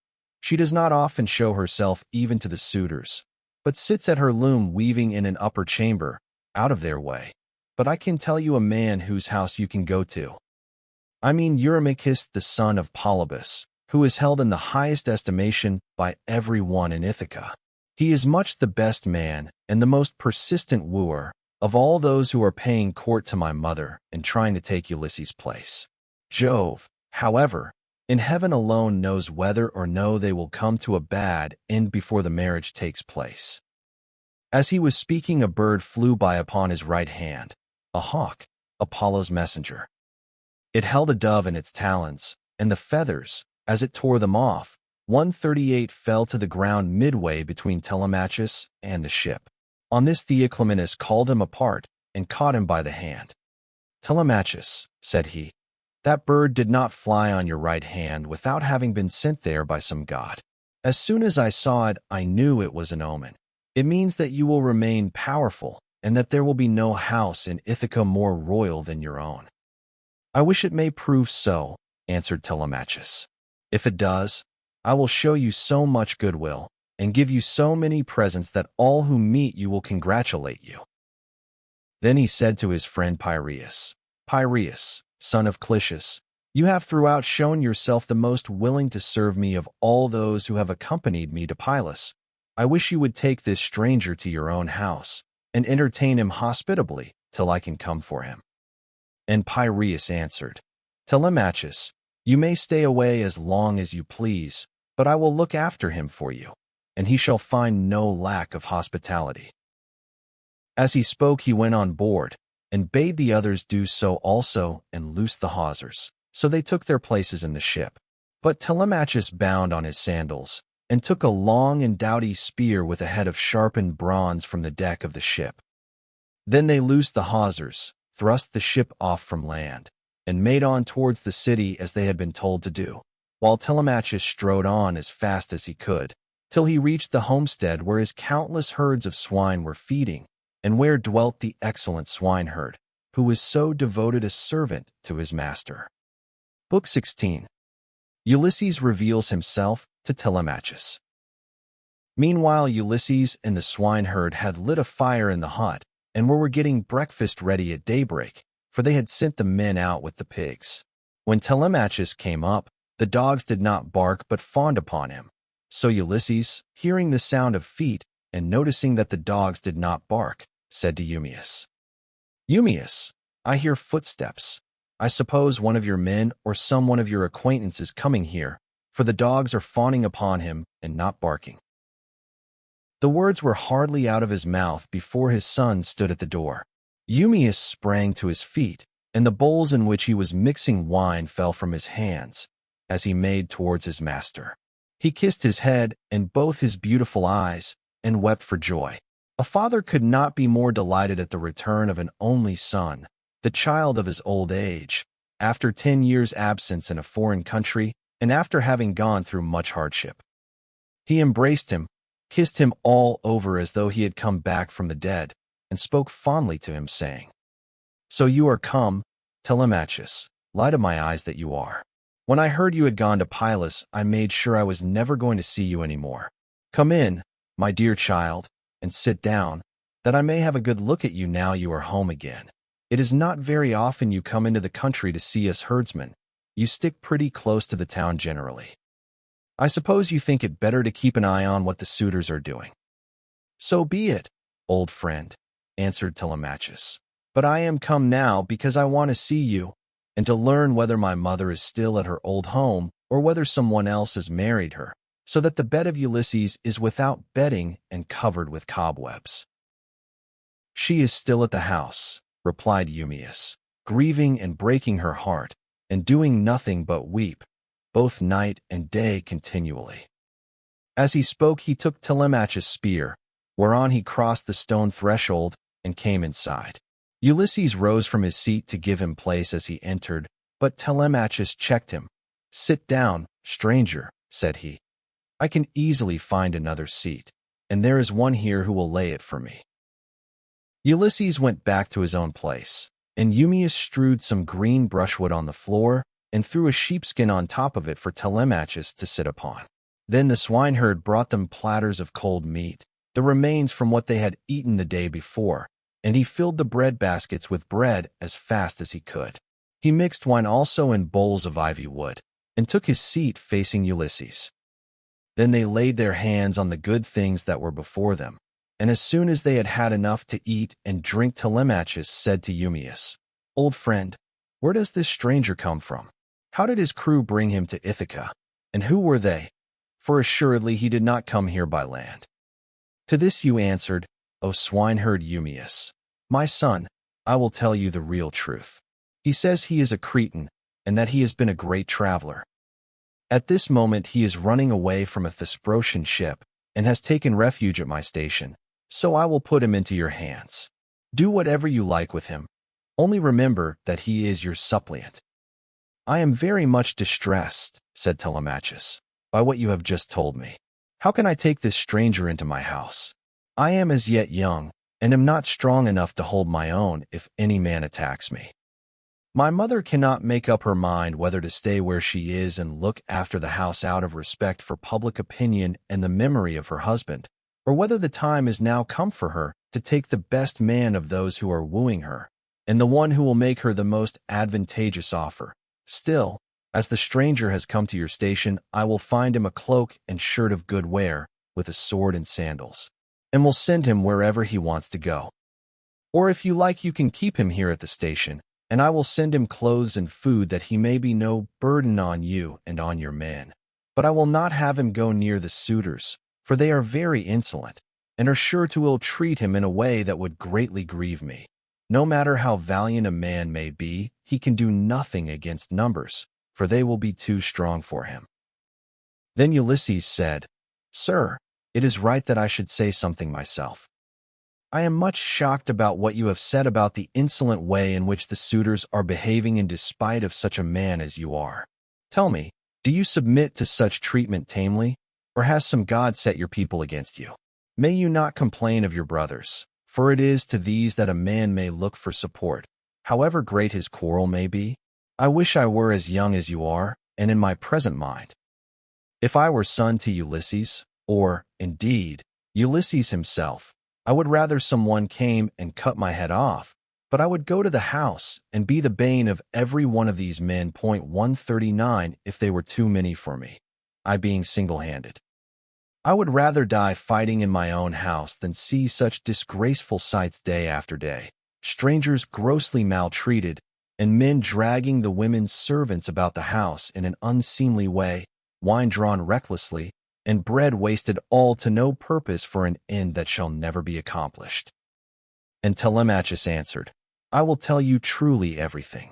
She does not often show herself even to the suitors, but sits at her loom weaving in an upper chamber, out of their way. But I can tell you a man whose house you can go to. I mean Eurymachus the son of Polybus, who is held in the highest estimation by every one in Ithaca. He is much the best man and the most persistent wooer of all those who are paying court to my mother and trying to take Ulysses' place. Jove, however, in heaven alone knows whether or no they will come to a bad end before the marriage takes place." As he was speaking, a bird flew by upon his right hand, a hawk, Apollo's messenger. It held a dove in its talons, and the feathers, as it tore them off, 138 fell to the ground midway between Telemachus and the ship. On this Theoclymenus called him apart and caught him by the hand. "Telemachus," said he, "that bird did not fly on your right hand without having been sent there by some god. As soon as I saw it, I knew it was an omen. It means that you will remain powerful and that there will be no house in Ithaca more royal than your own." "I wish it may prove so," answered Telemachus. "If it does, I will show you so much goodwill and give you so many presents that all who meet you will congratulate you." Then he said to his friend Pireus, "Pireus, son of Clitius, you have throughout shown yourself the most willing to serve me of all those who have accompanied me to Perilous. I wish you would take this stranger to your own house and entertain him hospitably till I can come for him." And Pireus answered, "Telemachus, you may stay away as long as you please, but I will look after him for you, and he shall find no lack of hospitality." As he spoke, he went on board, and bade the others do so also, and loosed the hawsers. So they took their places in the ship. But Telemachus bound on his sandals, and took a long and doughty spear with a head of sharpened bronze from the deck of the ship. Then they loosed the hawsers, thrust the ship off from land, and made on towards the city as they had been told to do, while Telemachus strode on as fast as he could, till he reached the homestead where his countless herds of swine were feeding, and where dwelt the excellent swineherd, who was so devoted a servant to his master. Book 16. Ulysses reveals himself to Telemachus. Meanwhile, Ulysses and the swineherd had lit a fire in the hut, and were getting breakfast ready at daybreak, for they had sent the men out with the pigs. When Telemachus came up, the dogs did not bark but fawned upon him. So Ulysses, hearing the sound of feet, and noticing that the dogs did not bark, said to Eumaeus, "Eumaeus, I hear footsteps. I suppose one of your men or some one of your acquaintances coming here, for the dogs are fawning upon him and not barking." The words were hardly out of his mouth before his son stood at the door. Eumaeus sprang to his feet, and the bowls in which he was mixing wine fell from his hands, as he made towards his master. He kissed his head and both his beautiful eyes, and wept for joy. A father could not be more delighted at the return of an only son, the child of his old age, after 10 years' absence in a foreign country, and after having gone through much hardship. He embraced him, kissed him all over as though he had come back from the dead, and spoke fondly to him, saying, "So you are come, Telemachus, light of my eyes that you are. When I heard you had gone to Perilous, I made sure I was never going to see you any more. Come in, my dear child, and sit down, that I may have a good look at you now you are home again. It is not very often you come into the country to see us herdsmen. You stick pretty close to the town generally. I suppose you think it better to keep an eye on what the suitors are doing." "So be it, old friend," answered Telemachus. "But I am come now because I want to see you, and to learn whether my mother is still at her old home or whether someone else has married her, so that the bed of Ulysses is without bedding and covered with cobwebs." "She is still at the house," replied Eumaeus, grieving and breaking her heart, and doing nothing but weep, both night and day continually. As he spoke, he took Telemachus' spear, whereon he crossed the stone threshold and came inside. Ulysses rose from his seat to give him place as he entered, but Telemachus checked him. "Sit down, stranger," said he. "I can easily find another seat, and there is one here who will lay it for me." Ulysses went back to his own place, and Eumaeus strewed some green brushwood on the floor and threw a sheepskin on top of it for Telemachus to sit upon. Then the swineherd brought them platters of cold meat, the remains from what they had eaten the day before, and he filled the bread baskets with bread as fast as he could. He mixed wine also in bowls of ivy wood, and took his seat facing Ulysses. Then they laid their hands on the good things that were before them, and as soon as they had had enough to eat and drink, Telemachus said to Eumaeus, "Old friend, where does this stranger come from? How did his crew bring him to Ithaca? And who were they? For assuredly he did not come here by land." To this you answered, "O swineherd Eumaeus, my son, I will tell you the real truth. He says he is a Cretan, and that he has been a great traveler. At this moment he is running away from a Thesprotian ship, and has taken refuge at my station, so I will put him into your hands. Do whatever you like with him. Only remember that he is your suppliant." "I am very much distressed," said Telemachus, "by what you have just told me. How can I take this stranger into my house? I am as yet young, and am not strong enough to hold my own if any man attacks me. My mother cannot make up her mind whether to stay where she is and look after the house out of respect for public opinion and the memory of her husband, or whether the time is now come for her to take the best man of those who are wooing her, and the one who will make her the most advantageous offer. Still, as the stranger has come to your station, I will find him a cloak and shirt of good wear, with a sword and sandals, and will send him wherever he wants to go. Or if you like, you can keep him here at the station, and I will send him clothes and food that he may be no burden on you and on your men. But I will not have him go near the suitors, for they are very insolent, and are sure to ill-treat him in a way that would greatly grieve me. No matter how valiant a man may be, he can do nothing against numbers, for they will be too strong for him." Then Ulysses said, "Sir, it is right that I should say something myself. I am much shocked about what you have said about the insolent way in which the suitors are behaving in despite of such a man as you are. Tell me, do you submit to such treatment tamely, or has some god set your people against you? May you not complain of your brothers, for it is to these that a man may look for support, however great his quarrel may be. I wish I were as young as you are, and in my present mind. If I were son to Ulysses, or, indeed, Ulysses himself, I would rather someone came and cut my head off, but I would go to the house and be the bane of every one of these men. 139 if they were too many for me, I being single-handed. I would rather die fighting in my own house than see such disgraceful sights day after day, strangers grossly maltreated, and men dragging the women's servants about the house in an unseemly way, wine drawn recklessly, and bread wasted all to no purpose for an end that shall never be accomplished." And Telemachus answered, "I will tell you truly everything.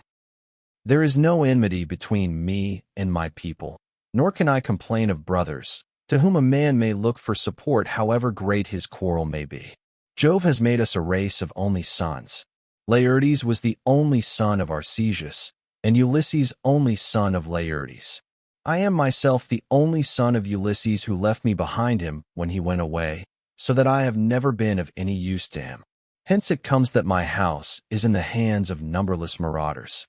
There is no enmity between me and my people, nor can I complain of brothers, to whom a man may look for support however great his quarrel may be. Jove has made us a race of only sons. Laertes was the only son of Arcesius, and Ulysses only son of Laertes. I am myself the only son of Ulysses who left me behind him when he went away, so that I have never been of any use to him. Hence it comes that my house is in the hands of numberless marauders.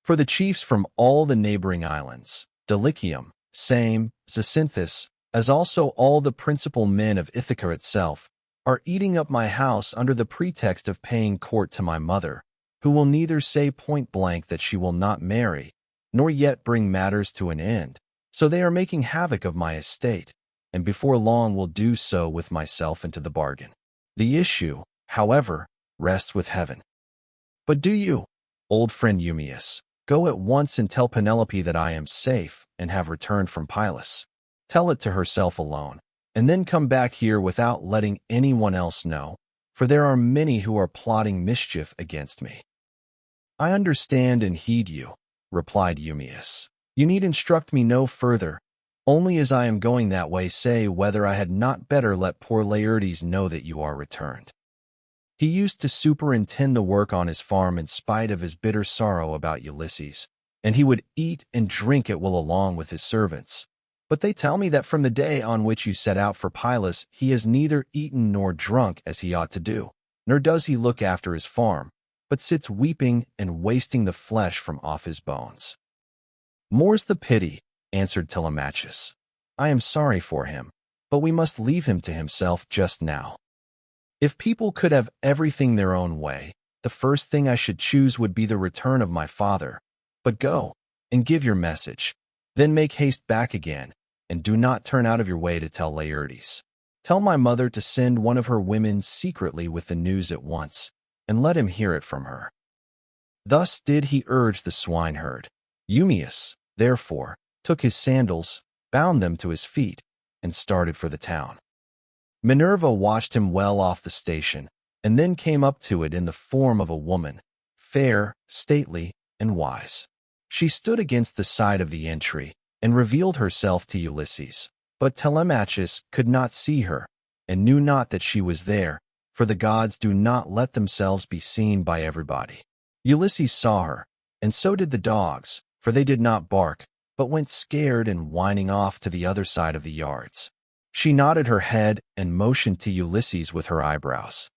For the chiefs from all the neighboring islands, Dulichium, Same, Zacynthus, as also all the principal men of Ithaca itself, are eating up my house under the pretext of paying court to my mother, who will neither say point blank that she will not marry, nor yet bring matters to an end. So they are making havoc of my estate, and before long will do so with myself into the bargain. The issue, however, rests with heaven. But do you, old friend Eumaeus, go at once and tell Penelope that I am safe and have returned from Perilous. Tell it to herself alone, and then come back here without letting anyone else know, for there are many who are plotting mischief against me." "I understand and heed you," replied Eumaeus. "You need instruct me no further. Only as I am going that way, say whether I had not better let poor Laertes know that you are returned. He used to superintend the work on his farm in spite of his bitter sorrow about Ulysses, and he would eat and drink at will along with his servants. But they tell me that from the day on which you set out for Perilous, he has neither eaten nor drunk as he ought to do, nor does he look after his farm, but sits weeping and wasting the flesh from off his bones. More's the pity, answered Telemachus. I am sorry for him, but we must leave him to himself just now. If people could have everything their own way, the first thing I should choose would be the return of my father. But go, and give your message. Then make haste back again, and do not turn out of your way to tell Laertes. Tell my mother to send one of her women secretly with the news at once, and let him hear it from her. Thus did he urge the swineherd. Eumaeus, therefore, took his sandals, bound them to his feet, and started for the town. Minerva watched him well off the station, and then came up to it in the form of a woman, fair, stately, and wise. She stood against the side of the entry, and revealed herself to Ulysses. But Telemachus could not see her, and knew not that she was there, for the gods do not let themselves be seen by everybody. Ulysses saw her, and so did the dogs, for they did not bark, but went scared and whining off to the other side of the yards. She nodded her head and motioned to Ulysses with her eyebrows.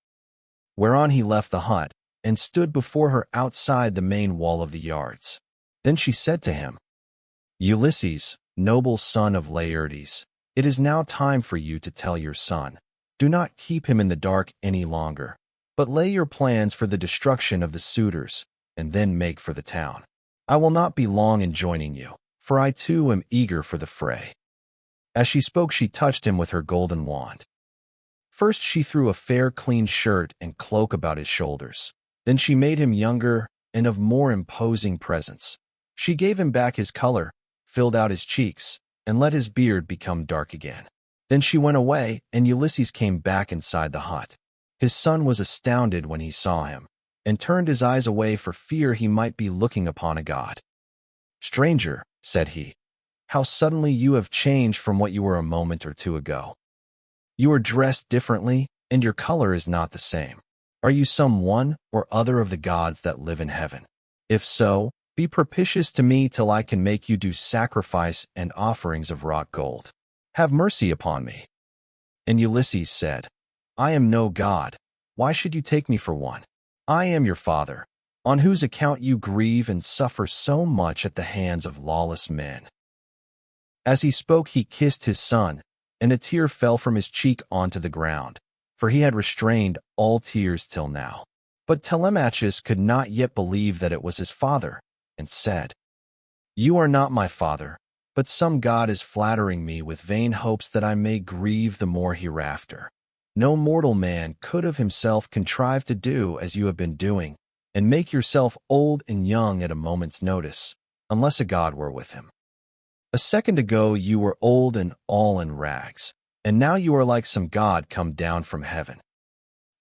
Whereon he left the hut, and stood before her outside the main wall of the yards. Then she said to him, Ulysses, noble son of Laertes, it is now time for you to tell your son. Do not keep him in the dark any longer, but lay your plans for the destruction of the suitors, and then make for the town. I will not be long in joining you, for I too am eager for the fray. As she spoke, she touched him with her golden wand. First she threw a fair clean shirt and cloak about his shoulders. Then she made him younger and of more imposing presence. She gave him back his color, filled out his cheeks, and let his beard become dark again. Then she went away, and Ulysses came back inside the hut. His son was astounded when he saw him, and turned his eyes away for fear he might be looking upon a god. Stranger, said he, how suddenly you have changed from what you were a moment or two ago. You are dressed differently, and your color is not the same. Are you some one or other of the gods that live in heaven? If so, be propitious to me till I can make you do sacrifice and offerings of wrought gold. Have mercy upon me. And Ulysses said, I am no god. Why should you take me for one? I am your father, on whose account you grieve and suffer so much at the hands of lawless men. As he spoke, he kissed his son, and a tear fell from his cheek onto the ground, for he had restrained all tears till now. But Telemachus could not yet believe that it was his father, and said, You are not my father, but some god is flattering me with vain hopes that I may grieve the more hereafter. No mortal man could of himself contrive to do as you have been doing, and make yourself old and young at a moment's notice, unless a god were with him. A second ago you were old and all in rags, and now you are like some god come down from heaven.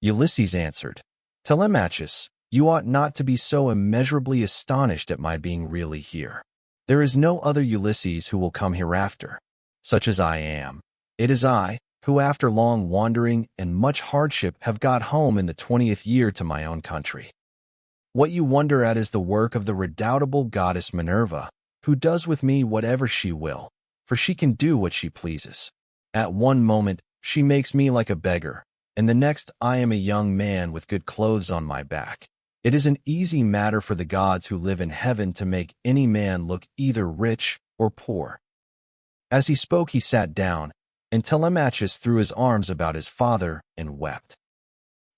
Ulysses answered, Telemachus, you ought not to be so immeasurably astonished at my being really here. There is no other Ulysses who will come hereafter. Such as I am, it is I, who after long wandering and much hardship have got home in the 20th year to my own country. What you wonder at is the work of the redoubtable goddess Minerva, who does with me whatever she will, for she can do what she pleases. At one moment she makes me like a beggar, and the next I am a young man with good clothes on my back. It is an easy matter for the gods who live in heaven to make any man look either rich or poor. As he spoke he sat down, and Telemachus threw his arms about his father and wept.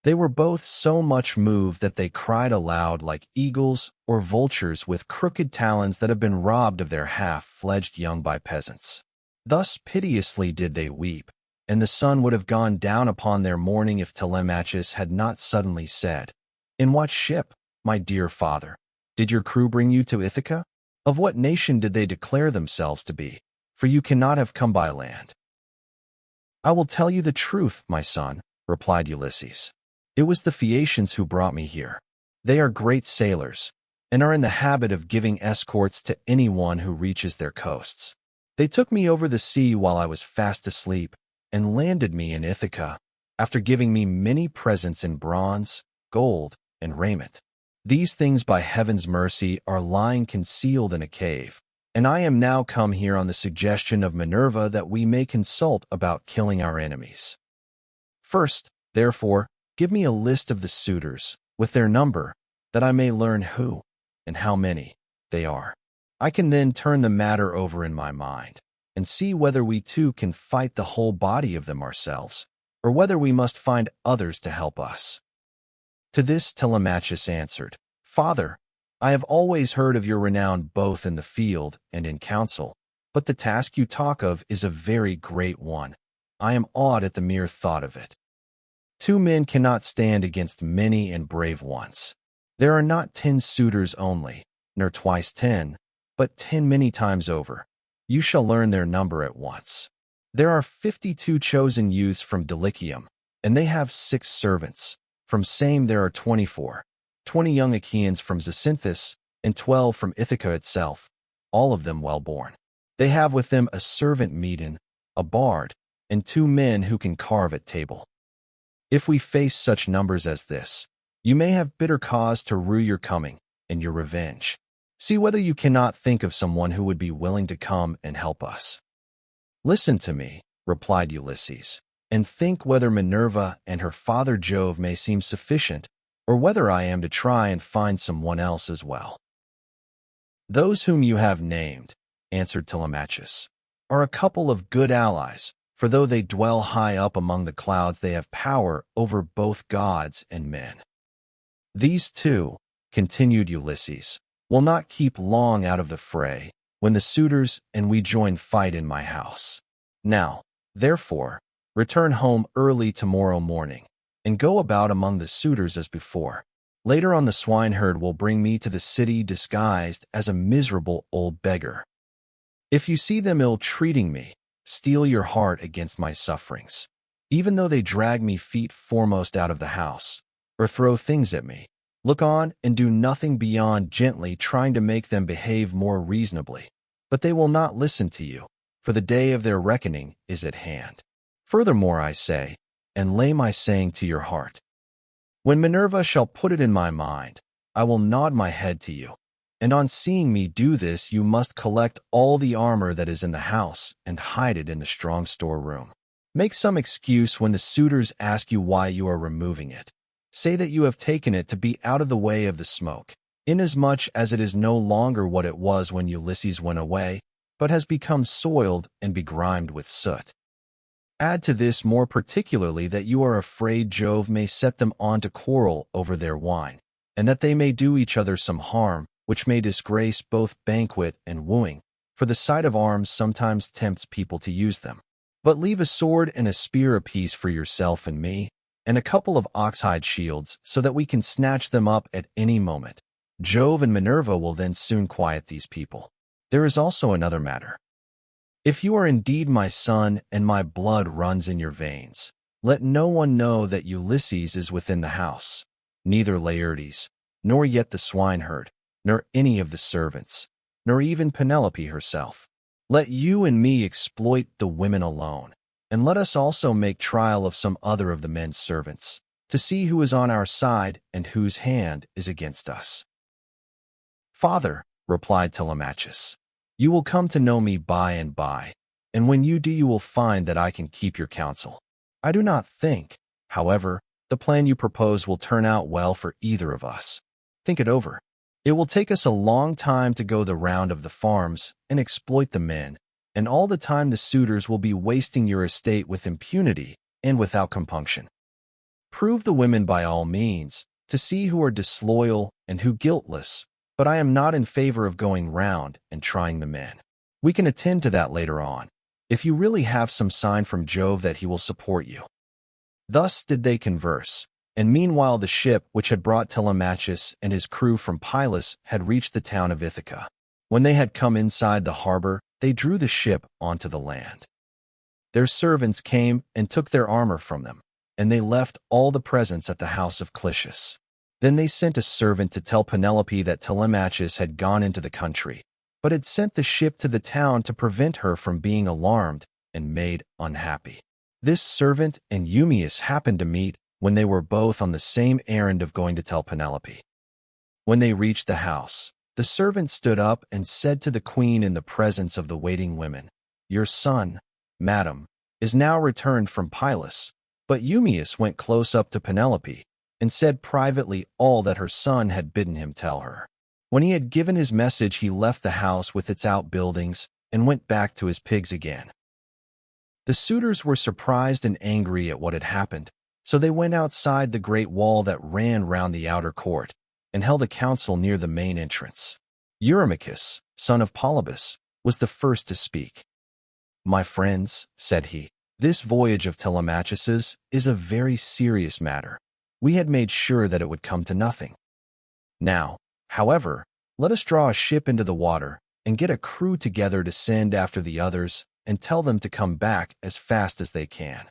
They were both so much moved that they cried aloud like eagles or vultures with crooked talons that have been robbed of their half-fledged young by peasants. Thus piteously did they weep, and the sun would have gone down upon their mourning if Telemachus had not suddenly said, In what ship, my dear father, did your crew bring you to Ithaca? Of what nation did they declare themselves to be? For you cannot have come by land. I will tell you the truth, my son, replied Ulysses. It was the Phaeacians who brought me here. They are great sailors, and are in the habit of giving escorts to anyone who reaches their coasts. They took me over the sea while I was fast asleep, and landed me in Ithaca, after giving me many presents in bronze, gold, and raiment. These things by heaven's mercy are lying concealed in a cave, and I am now come here on the suggestion of Minerva that we may consult about killing our enemies. First, therefore, give me a list of the suitors, with their number, that I may learn who, and how many, they are. I can then turn the matter over in my mind, and see whether we too can fight the whole body of them ourselves, or whether we must find others to help us. To this Telemachus answered, Father, I have always heard of your renown both in the field and in council, but the task you talk of is a very great one. I am awed at the mere thought of it. 2 men cannot stand against many and brave ones. There are not 10 suitors only, nor twice 10, but 10 many times over. You shall learn their number at once. There are 52 chosen youths from Dulichium, and they have 6 servants. From Same there are 24, 20 young Achaeans from Zacynthus, and 12 from Ithaca itself, all of them well-born. They have with them a servant maiden, a bard, and 2 men who can carve at table. If we face such numbers as this, you may have bitter cause to rue your coming and your revenge. See whether you cannot think of someone who would be willing to come and help us. Listen to me, replied Ulysses, and think whether Minerva and her father Jove may seem sufficient, or whether I am to try and find someone else as well. Those whom you have named, answered Telemachus, are a couple of good allies, for though they dwell high up among the clouds, they have power over both gods and men. These 2, continued Ulysses, will not keep long out of the fray, when the suitors and we join fight in my house. Now, therefore, return home early tomorrow morning, and go about among the suitors as before. Later on the swineherd will bring me to the city disguised as a miserable old beggar. If you see them ill-treating me, steel your heart against my sufferings, even though they drag me feet foremost out of the house, or throw things at me. Look on and do nothing beyond gently trying to make them behave more reasonably. But they will not listen to you, for the day of their reckoning is at hand. Furthermore, I say, and lay my saying to your heart, when Minerva shall put it in my mind, I will nod my head to you, and on seeing me do this you must collect all the armor that is in the house and hide it in the strong storeroom. Make some excuse when the suitors ask you why you are removing it. Say that you have taken it to be out of the way of the smoke, inasmuch as it is no longer what it was when Ulysses went away, but has become soiled and begrimed with soot. Add to this more particularly that you are afraid Jove may set them on to quarrel over their wine, and that they may do each other some harm, which may disgrace both banquet and wooing, for the sight of arms sometimes tempts people to use them. But leave a sword and a spear apiece for yourself and me, and a couple of oxhide shields, so that we can snatch them up at any moment. Jove and Minerva will then soon quiet these people. There is also another matter. If you are indeed my son and my blood runs in your veins, let no one know that Ulysses is within the house, neither Laertes, nor yet the swineherd, nor any of the servants, nor even Penelope herself. Let you and me exploit the women alone, and let us also make trial of some other of the men's servants, to see who is on our side and whose hand is against us. Father, replied Telemachus, you will come to know me by and by, and when you do you will find that I can keep your counsel. I do not think, however, the plan you propose will turn out well for either of us. Think it over. It will take us a long time to go the round of the farms and exploit the men, and all the time the suitors will be wasting your estate with impunity and without compunction. Prove the women by all means, to see who are disloyal and who guiltless, but I am not in favor of going round and trying the men. We can attend to that later on, if you really have some sign from Jove that he will support you. Thus did they converse, and meanwhile the ship which had brought Telemachus and his crew from Perilous had reached the town of Ithaca. When they had come inside the harbor, they drew the ship onto the land. Their servants came and took their armor from them, and they left all the presents at the house of Clitius. Then they sent a servant to tell Penelope that Telemachus had gone into the country, but had sent the ship to the town to prevent her from being alarmed and made unhappy. This servant and Eumaeus happened to meet when they were both on the same errand of going to tell Penelope. When they reached the house, the servant stood up and said to the queen in the presence of the waiting women, "Your son, madam, is now returned from Perilous." But Eumaeus went close up to Penelope and said privately all that her son had bidden him tell her. When he had given his message, he left the house with its outbuildings and went back to his pigs again. The suitors were surprised and angry at what had happened, so they went outside the great wall that ran round the outer court and held a council near the main entrance. Eurymachus, son of Polybus, was the first to speak. "My friends," said he, "this voyage of Telemachus's is a very serious matter. We had made sure that it would come to nothing. Now, however, let us draw a ship into the water and get a crew together to send after the others and tell them to come back as fast as they can."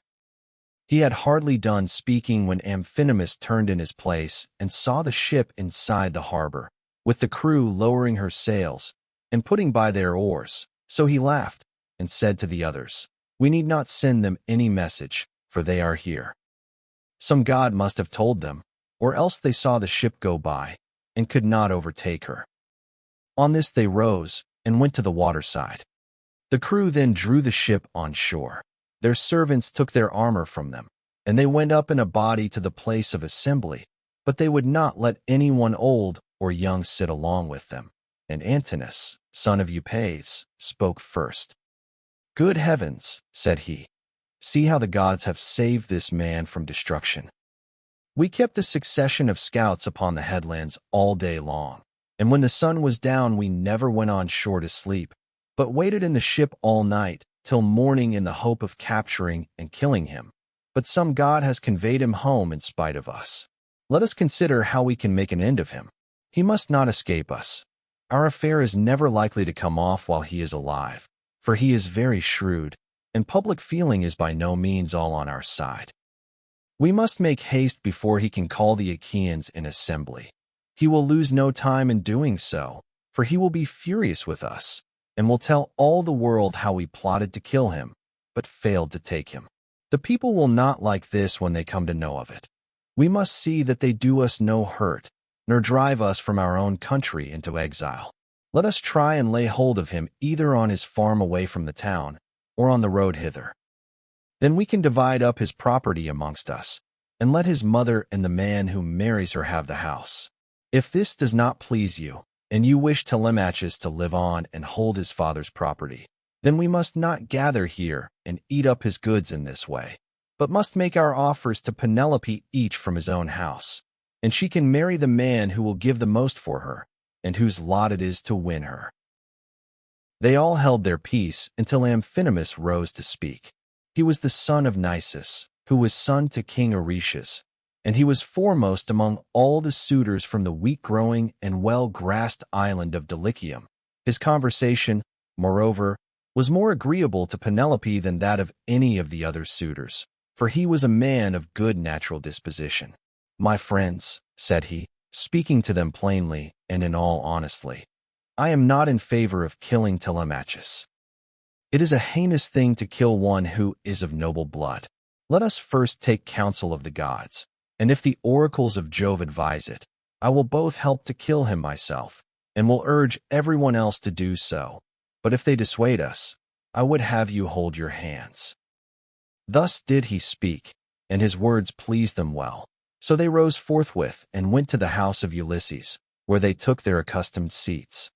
He had hardly done speaking when Amphinomus turned in his place and saw the ship inside the harbor, with the crew lowering her sails and putting by their oars. So he laughed and said to the others, "We need not send them any message, for they are here." Some god must have told them, or else they saw the ship go by and could not overtake her. On this they rose and went to the waterside. The crew then drew the ship on shore. Their servants took their armor from them, and they went up in a body to the place of assembly, but they would not let anyone old or young sit along with them. And Antinous, son of Eupeithes, spoke first. "Good heavens," said he, "see how the gods have saved this man from destruction. We kept a succession of scouts upon the headlands all day long, and when the sun was down we never went on shore to sleep, but waited in the ship all night till morning in the hope of capturing and killing him. But some god has conveyed him home in spite of us. Let us consider how we can make an end of him. He must not escape us. Our affair is never likely to come off while he is alive, for he is very shrewd, and public feeling is by no means all on our side. We must make haste before he can call the Achaeans in assembly. He will lose no time in doing so, for he will be furious with us, and will tell all the world how we plotted to kill him, but failed to take him. The people will not like this when they come to know of it. We must see that they do us no hurt, nor drive us from our own country into exile. Let us try and lay hold of him either on his farm away from the town, or on the road hither. Then we can divide up his property amongst us, and let his mother and the man who marries her have the house. If this does not please you, and you wish Telemachus to live on and hold his father's property, then we must not gather here and eat up his goods in this way, but must make our offers to Penelope each from his own house, and she can marry the man who will give the most for her, and whose lot it is to win her." They all held their peace until Amphinomus rose to speak. He was the son of Nisus, who was son to King Irus, and he was foremost among all the suitors from the wheat-growing and well-grassed island of Dulichium. His conversation, moreover, was more agreeable to Penelope than that of any of the other suitors, for he was a man of good natural disposition. "My friends," said he, speaking to them plainly and in all honesty, "I am not in favor of killing Telemachus. It is a heinous thing to kill one who is of noble blood. Let us first take counsel of the gods, and if the oracles of Jove advise it, I will both help to kill him myself, and will urge everyone else to do so. But if they dissuade us, I would have you hold your hands." Thus did he speak, and his words pleased them well. So they rose forthwith and went to the house of Ulysses, where they took their accustomed seats.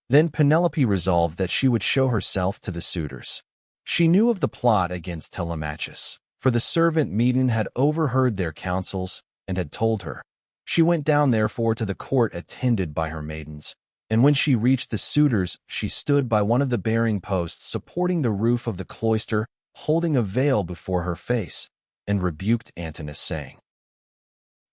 Then Penelope resolved that she would show herself to the suitors. She knew of the plot against Telemachus, for the servant Medon had overheard their counsels and had told her. She went down therefore to the court attended by her maidens, and when she reached the suitors, she stood by one of the bearing posts supporting the roof of the cloister, holding a veil before her face, and rebuked Antinous, saying,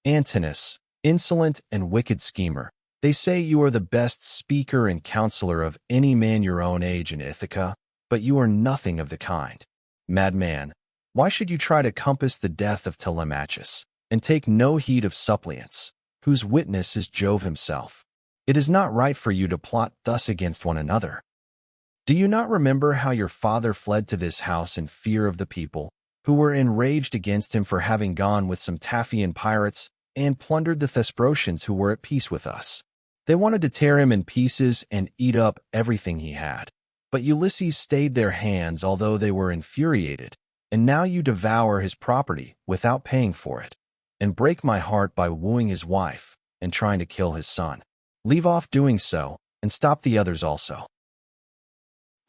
"Antinous, insolent and wicked schemer, they say you are the best speaker and counselor of any man your own age in Ithaca, but you are nothing of the kind. Madman, why should you try to compass the death of Telemachus, and take no heed of suppliants, whose witness is Jove himself? It is not right for you to plot thus against one another. Do you not remember how your father fled to this house in fear of the people, who were enraged against him for having gone with some Taphian pirates and plundered the Thesprotians who were at peace with us. They wanted to tear him in pieces and eat up everything he had. But Ulysses stayed their hands, although they were infuriated. And now you devour his property without paying for it, and break my heart by wooing his wife and trying to kill his son. Leave off doing so, and stop the others also."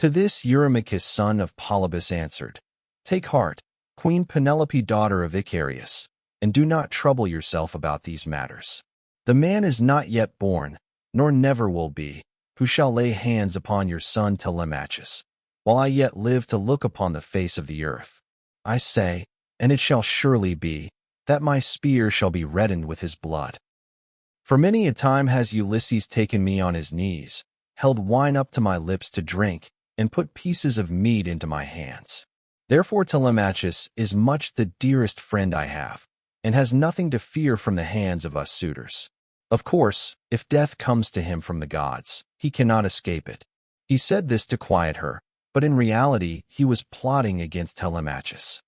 To this Eurymachus son of Polybus answered, "Take heart, Queen Penelope, daughter of Icarius, and do not trouble yourself about these matters. The man is not yet born, nor never will be, who shall lay hands upon your son Telemachus, while I yet live to look upon the face of the earth. I say, and it shall surely be, that my spear shall be reddened with his blood. For many a time has Ulysses taken me on his knees, held wine up to my lips to drink, and put pieces of meat into my hands. Therefore Telemachus is much the dearest friend I have, and has nothing to fear from the hands of us suitors. Of course, if death comes to him from the gods, he cannot escape it." He said this to quiet her, but in reality he was plotting against Telemachus.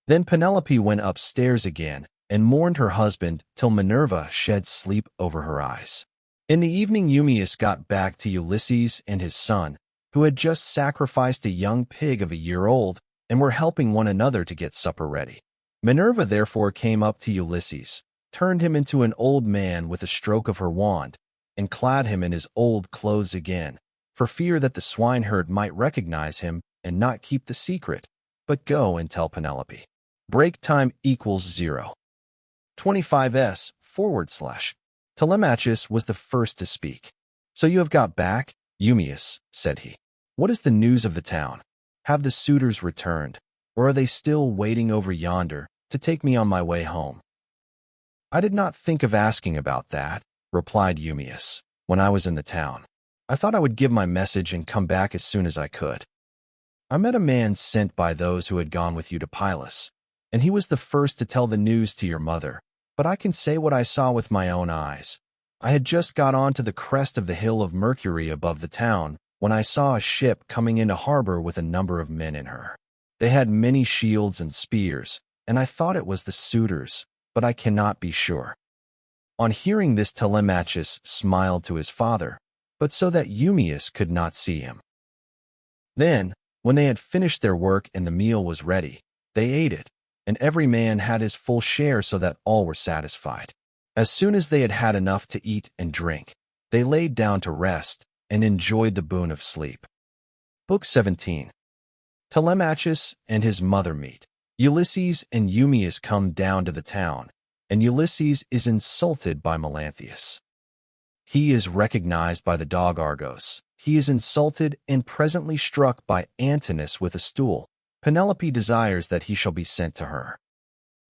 Then Penelope went upstairs again, and mourned her husband till Minerva shed sleep over her eyes. In the evening Eumaeus got back to Ulysses and his son, who had just sacrificed a young pig of a year old, and were helping one another to get supper ready. Minerva therefore came up to Ulysses, turned him into an old man with a stroke of her wand, and clad him in his old clothes again, for fear that the swineherd might recognize him and not keep the secret, but go and tell Penelope. Break time equals 0. 25s / Telemachus was the first to speak. "So you have got back, Eumaeus," said he. "What is the news of the town? Have the suitors returned, or are they still waiting over yonder to take me on my way home?" "I did not think of asking about that," replied Eumaeus, "when I was in the town. I thought I would give my message and come back as soon as I could. I met a man sent by those who had gone with you to Perilous, and he was the first to tell the news to your mother, but I can say what I saw with my own eyes. I had just got on to the crest of the hill of Mercury above the town when I saw a ship coming into harbor with a number of men in her. They had many shields and spears, and I thought it was the suitors, but I cannot be sure." On hearing this Telemachus smiled to his father, but so that Eumaeus could not see him. Then, when they had finished their work and the meal was ready, they ate it, and every man had his full share so that all were satisfied. As soon as they had had enough to eat and drink, they laid down to rest and enjoyed the boon of sleep. Book 17. Telemachus and his mother meet. Ulysses and Eumaeus come down to the town, and Ulysses is insulted by Melanthius. He is recognized by the dog Argos. He is insulted and presently struck by Antinous with a stool. Penelope desires that he shall be sent to her.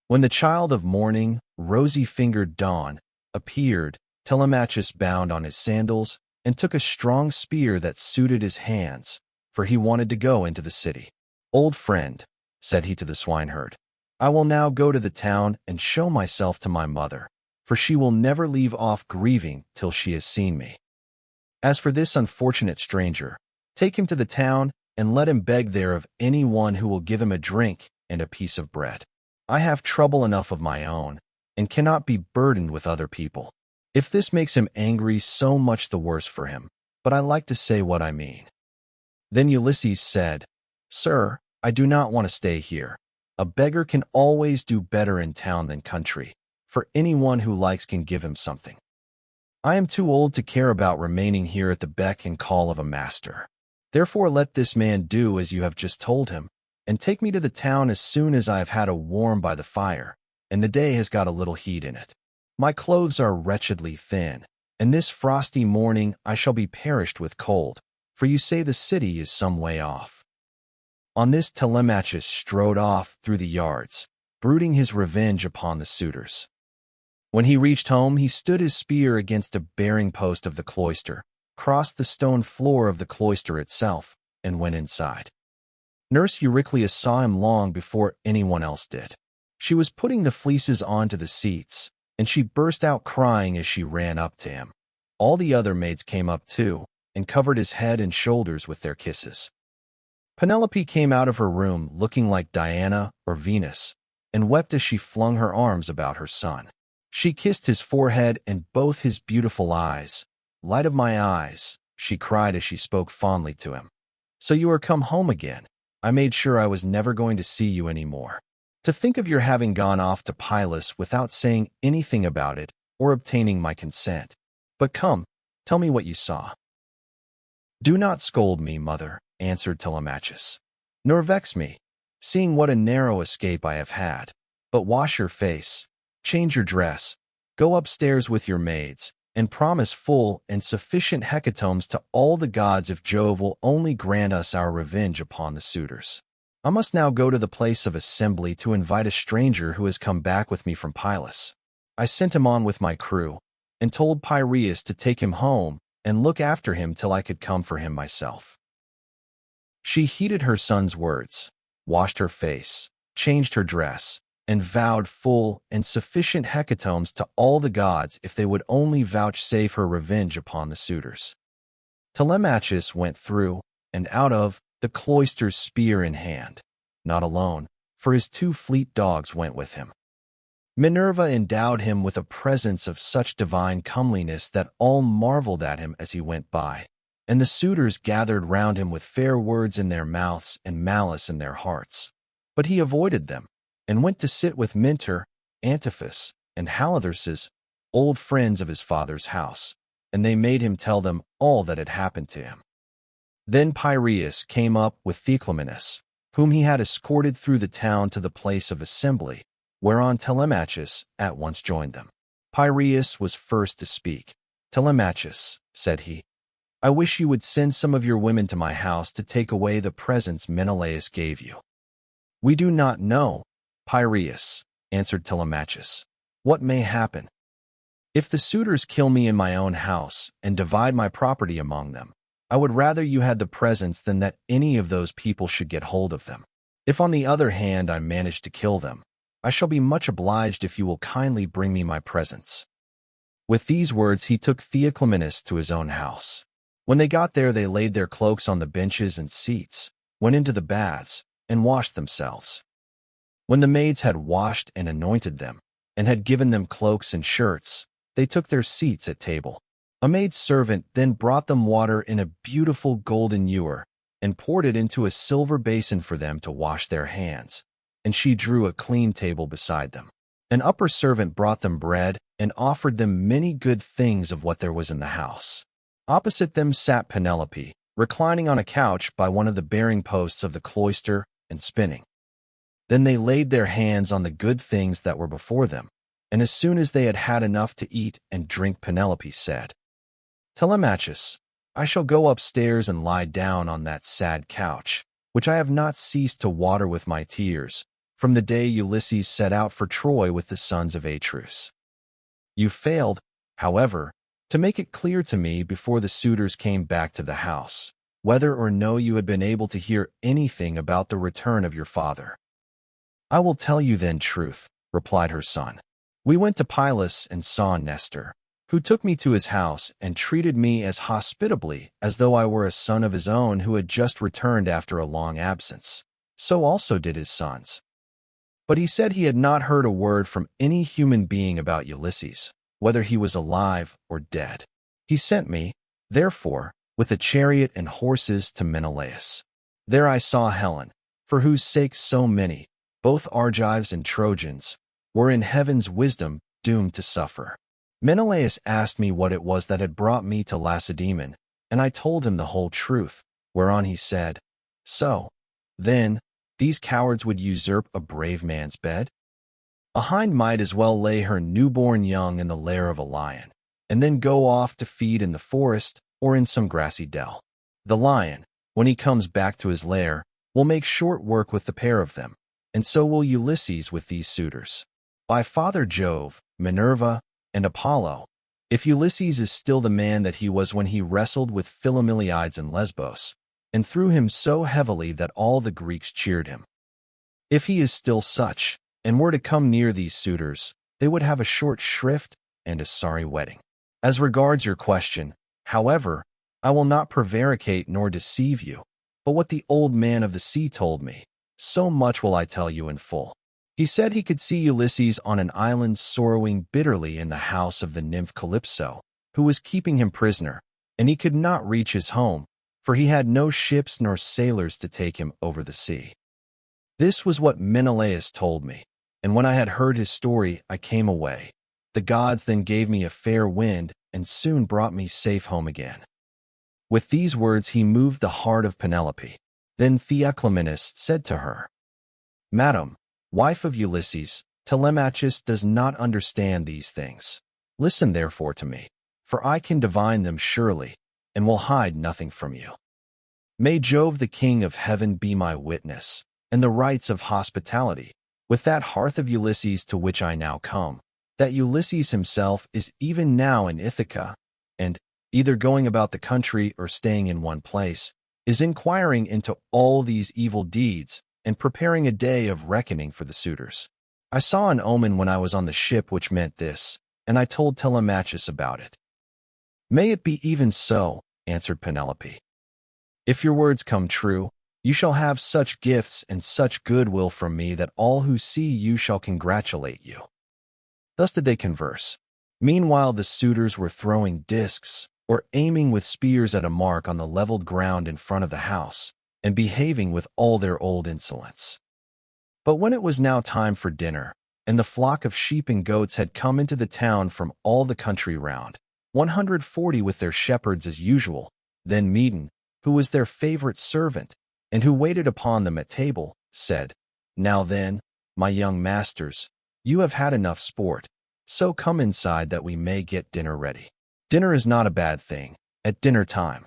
When the child of morning, rosy-fingered Dawn, appeared, Telemachus bound on his sandals and took a strong spear that suited his hands, for he wanted to go into the city. "Old friend," said he to the swineherd, "I will now go to the town and show myself to my mother, for she will never leave off grieving till she has seen me. As for this unfortunate stranger, take him to the town and let him beg there of any one who will give him a drink and a piece of bread. I have trouble enough of my own, and cannot be burdened with other people. If this makes him angry, so much the worse for him, but I like to say what I mean." Then Ulysses said, "Sir, I do not want to stay here. A beggar can always do better in town than country, for anyone who likes can give him something. I am too old to care about remaining here at the beck and call of a master. Therefore let this man do as you have just told him, and take me to the town as soon as I have had a warm by the fire, and the day has got a little heat in it. My clothes are wretchedly thin, and this frosty morning I shall be perished with cold, for you say the city is some way off." On this Telemachus strode off through the yards, brooding his revenge upon the suitors. When he reached home, he stood his spear against a bearing post of the cloister, crossed the stone floor of the cloister itself, and went inside. Nurse Eurycleia saw him long before anyone else did. She was putting the fleeces onto the seats, and she burst out crying as she ran up to him. All the other maids came up too, and covered his head and shoulders with their kisses. Penelope came out of her room looking like Diana or Venus, and wept as she flung her arms about her son. She kissed his forehead and both his beautiful eyes. "Light of my eyes," she cried as she spoke fondly to him. "So you are come home again. I made sure I was never going to see you any more. To think of your having gone off to Perilous without saying anything about it or obtaining my consent. But come, tell me what you saw." "Do not scold me, mother," answered Telemachus, "nor vex me, seeing what a narrow escape I have had. But wash your face, change your dress, go upstairs with your maids, and promise full and sufficient hecatombs to all the gods if Jove will only grant us our revenge upon the suitors. I must now go to the place of assembly to invite a stranger who has come back with me from Perilous. I sent him on with my crew, and told Irus to take him home and look after him till I could come for him myself." She heeded her son's words, washed her face, changed her dress, and vowed full and sufficient hecatombs to all the gods if they would only vouchsafe her revenge upon the suitors. Telemachus went through and out of the cloisters spear in hand, not alone, for his 2 fleet dogs went with him. Minerva endowed him with a presence of such divine comeliness that all marveled at him as he went by, and the suitors gathered round him with fair words in their mouths and malice in their hearts. But he avoided them, and went to sit with Mentor, Antiphus, and Halitherses, old friends of his father's house, and they made him tell them all that had happened to him. Then Irus came up with Cyclops, whom he had escorted through the town to the place of assembly, whereon Telemachus at once joined them. Irus was first to speak. "Telemachus," said he, "I wish you would send some of your women to my house to take away the presents Menelaus gave you." "We do not know, Irus," answered Telemachus, "what may happen. If the suitors kill me in my own house and divide my property among them, I would rather you had the presents than that any of those people should get hold of them. If on the other hand I manage to kill them, I shall be much obliged if you will kindly bring me my presents." With these words he took Theoclymenus to his own house. When they got there they laid their cloaks on the benches and seats, went into the baths, and washed themselves. When the maids had washed and anointed them, and had given them cloaks and shirts, they took their seats at table. A maid-servant then brought them water in a beautiful golden ewer, and poured it into a silver basin for them to wash their hands, and she drew a clean table beside them. An upper servant brought them bread, and offered them many good things of what there was in the house. Opposite them sat Penelope, reclining on a couch by one of the bearing posts of the cloister, and spinning. Then they laid their hands on the good things that were before them, and as soon as they had had enough to eat and drink, Penelope said, "Telemachus, I shall go upstairs and lie down on that sad couch, which I have not ceased to water with my tears, from the day Ulysses set out for Troy with the sons of Atreus. You failed, however, to make it clear to me before the suitors came back to the house, whether or no you had been able to hear anything about the return of your father." "I will tell you then truth," replied her son. "We went to Perilous and saw Nestor, who took me to his house and treated me as hospitably as though I were a son of his own who had just returned after a long absence. So also did his sons. But he said he had not heard a word from any human being about Ulysses, whether he was alive or dead. He sent me, therefore, with a chariot and horses to Menelaus. There I saw Helen, for whose sake so many, both Argives and Trojans, were in heaven's wisdom doomed to suffer. Menelaus asked me what it was that had brought me to Lacedaemon, and I told him the whole truth, whereon he said, 'So, then, these cowards would usurp a brave man's bed? A hind might as well lay her newborn young in the lair of a lion, and then go off to feed in the forest or in some grassy dell. The lion, when he comes back to his lair, will make short work with the pair of them, and so will Ulysses with these suitors. By Father Jove, Minerva, and Apollo, if Ulysses is still the man that he was when he wrestled with Philomelides in Lesbos, and threw him so heavily that all the Greeks cheered him. If he is still such, and were to come near these suitors, they would have a short shrift and a sorry wedding. As regards your question, however, I will not prevaricate nor deceive you, but what the old man of the sea told me, so much will I tell you in full. He said he could see Ulysses on an island sorrowing bitterly in the house of the nymph Calypso, who was keeping him prisoner, and he could not reach his home, for he had no ships nor sailors to take him over the sea. This was what Menelaus told me, and when I had heard his story, I came away. The gods then gave me a fair wind and soon brought me safe home again. With these words he moved the heart of Penelope. Then Theoclymenus said to her, Madam, wife of Ulysses, Telemachus does not understand these things. Listen therefore to me, for I can divine them surely, and will hide nothing from you. May Jove the king of heaven be my witness, and the rites of hospitality, with that hearth of Ulysses to which I now come, that Ulysses himself is even now in Ithaca, and, either going about the country or staying in one place, is inquiring into all these evil deeds and preparing a day of reckoning for the suitors. I saw an omen when I was on the ship which meant this, and I told Telemachus about it. May it be even so, answered Penelope. If your words come true, you shall have such gifts and such goodwill from me that all who see you shall congratulate you. Thus did they converse. Meanwhile the suitors were throwing discs, or aiming with spears at a mark on the leveled ground in front of the house, and behaving with all their old insolence. But when it was now time for dinner, and the flock of sheep and goats had come into the town from all the country round, 140 with their shepherds as usual, then Medon, who was their favorite servant, and who waited upon them at table, said, Now then, my young masters, you have had enough sport, so come inside that we may get dinner ready. Dinner is not a bad thing, at dinner time.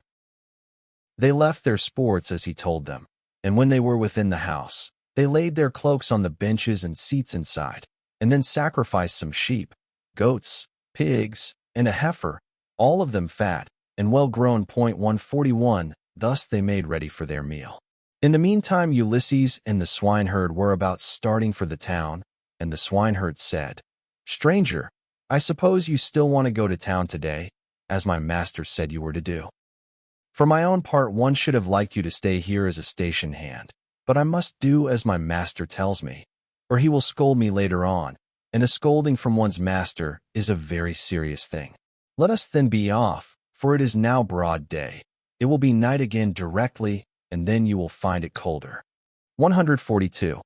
They left their sports as he told them, and when they were within the house, they laid their cloaks on the benches and seats inside, and then sacrificed some sheep, goats, pigs, and a heifer, all of them fat, and well-grown. 141, thus they made ready for their meal. In the meantime Ulysses and the swineherd were about starting for the town, and the swineherd said, Stranger, I suppose you still want to go to town today, as my master said you were to do. For my own part, one should have liked you to stay here as a station hand, but I must do as my master tells me, or he will scold me later on, and a scolding from one's master is a very serious thing. Let us then be off, for it is now broad day. It will be night again directly, and then you will find it colder. 142.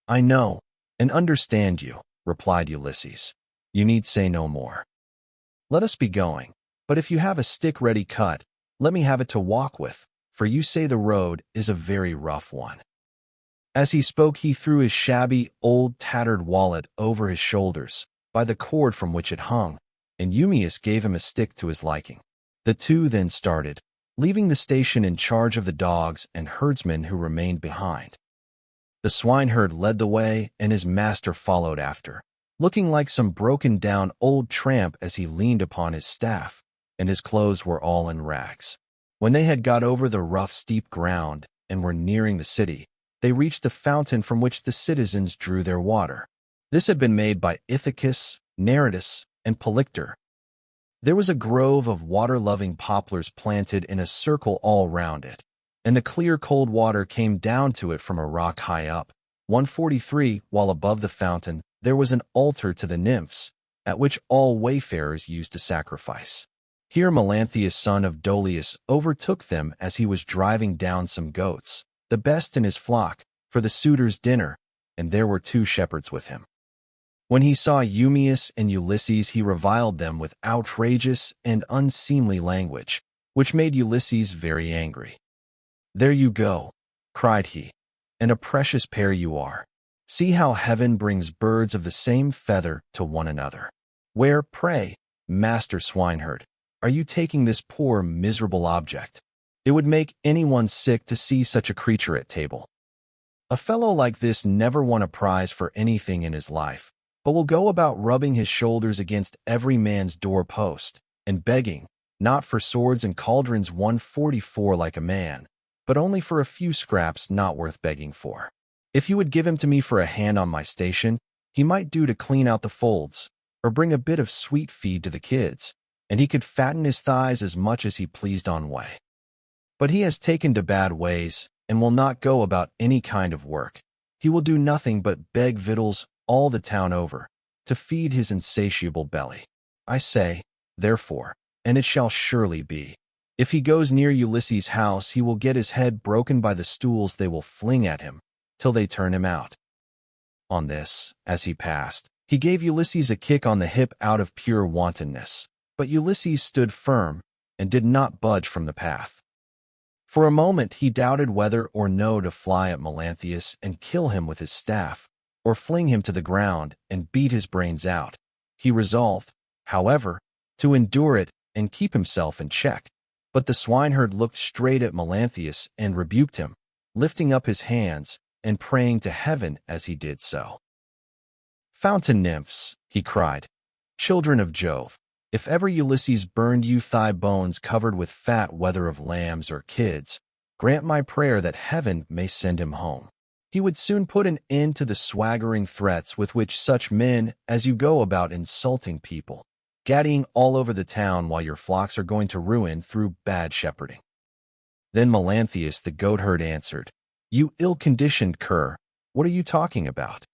I know, and understand you, replied Ulysses. You need say no more. Let us be going, but if you have a stick ready cut, let me have it to walk with, for you say the road is a very rough one. As he spoke, he threw his shabby, old, tattered wallet over his shoulders, by the cord from which it hung, and Eumaeus gave him a stick to his liking. The two then started, leaving the station in charge of the dogs and herdsmen who remained behind. The swineherd led the way, and his master followed after, looking like some broken-down old tramp as he leaned upon his staff, and his clothes were all in rags. When they had got over the rough, steep ground and were nearing the city, they reached the fountain from which the citizens drew their water. This had been made by Ithacus, Nereidus, and Polyctor. There was a grove of water-loving poplars planted in a circle all round it, and the clear cold water came down to it from a rock high up. 143, while above the fountain there was an altar to the nymphs, at which all wayfarers used to sacrifice. Here Melanthius son of Dolius overtook them as he was driving down some goats, the best in his flock, for the suitors' dinner, and there were 2 shepherds with him. When he saw Eumaeus and Ulysses, he reviled them with outrageous and unseemly language, which made Ulysses very angry. There you go, cried he, and a precious pair you are. See how heaven brings birds of the same feather to one another. Where, pray, master swineherd, are you taking this poor, miserable object? It would make anyone sick to see such a creature at table. A fellow like this never won a prize for anything in his life, but will go about rubbing his shoulders against every man's door-post, and begging, not for swords and cauldrons. 144 like a man, but only for a few scraps not worth begging for. If you would give him to me for a hand on my station, he might do to clean out the folds, or bring a bit of sweet feed to the kids, and he could fatten his thighs as much as he pleased on way. But he has taken to bad ways, and will not go about any kind of work. He will do nothing but beg victuals all the town over, to feed his insatiable belly. I say, therefore, and it shall surely be. If he goes near Ulysses' house, he will get his head broken by the stools they will fling at him, till they turn him out." On this, as he passed, he gave Ulysses a kick on the hip out of pure wantonness, but Ulysses stood firm and did not budge from the path. For a moment he doubted whether or no to fly at Melanthius and kill him with his staff, or fling him to the ground and beat his brains out. He resolved, however, to endure it and keep himself in check. But the swineherd looked straight at Melanthius and rebuked him, lifting up his hands and praying to heaven as he did so. "Fountain nymphs," he cried, "children of Jove, if ever Ulysses burned you thigh bones covered with fat, whether of lambs or kids, grant my prayer that heaven may send him home. He would soon put an end to the swaggering threats with which such men as you go about insulting people, gaddying all over the town while your flocks are going to ruin through bad shepherding." Then Melanthius the goatherd answered, "You ill-conditioned cur, what are you talking about?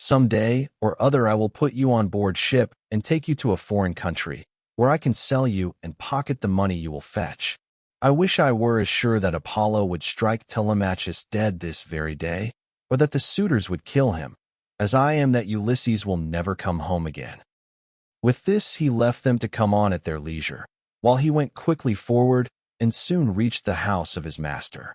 Some day or other I will put you on board ship and take you to a foreign country, where I can sell you and pocket the money you will fetch. I wish I were as sure that Apollo would strike Telemachus dead this very day, or that the suitors would kill him, as I am that Ulysses will never come home again." With this he left them to come on at their leisure, while he went quickly forward and soon reached the house of his master.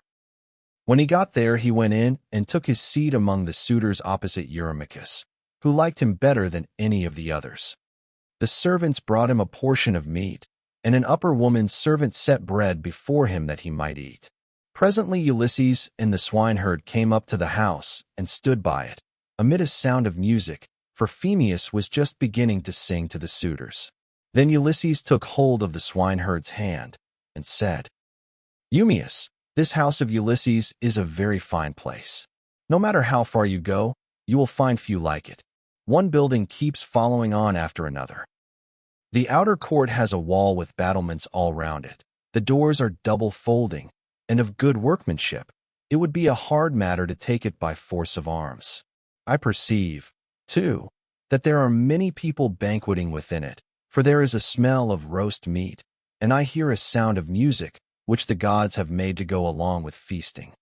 When he got there, he went in and took his seat among the suitors opposite Eurymachus, who liked him better than any of the others. The servants brought him a portion of meat, and an upper woman's servant set bread before him that he might eat. Presently Ulysses and the swineherd came up to the house and stood by it, amid a sound of music, for Phemius was just beginning to sing to the suitors. Then Ulysses took hold of the swineherd's hand and said, "Eumaeus, this house of Ulysses is a very fine place. No matter how far you go, you will find few like it. One building keeps following on after another. The outer court has a wall with battlements all round it. The doors are double folding, and of good workmanship. It would be a hard matter to take it by force of arms. I perceive, too, that there are many people banqueting within it, for there is a smell of roast meat, and I hear a sound of music, which the gods have made to go along with feasting."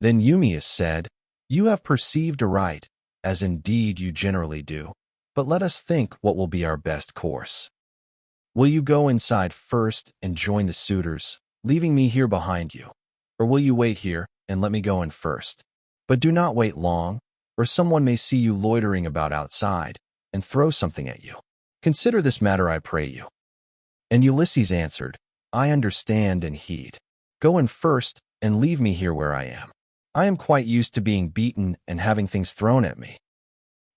Then Eumaeus said, "You have perceived aright, as indeed you generally do, but let us think what will be our best course. Will you go inside first and join the suitors, leaving me here behind you? Or will you wait here and let me go in first? But do not wait long, or someone may see you loitering about outside and throw something at you. Consider this matter, I pray you." And Ulysses answered, "I understand and heed. Go in first and leave me here where I am. I am quite used to being beaten and having things thrown at me.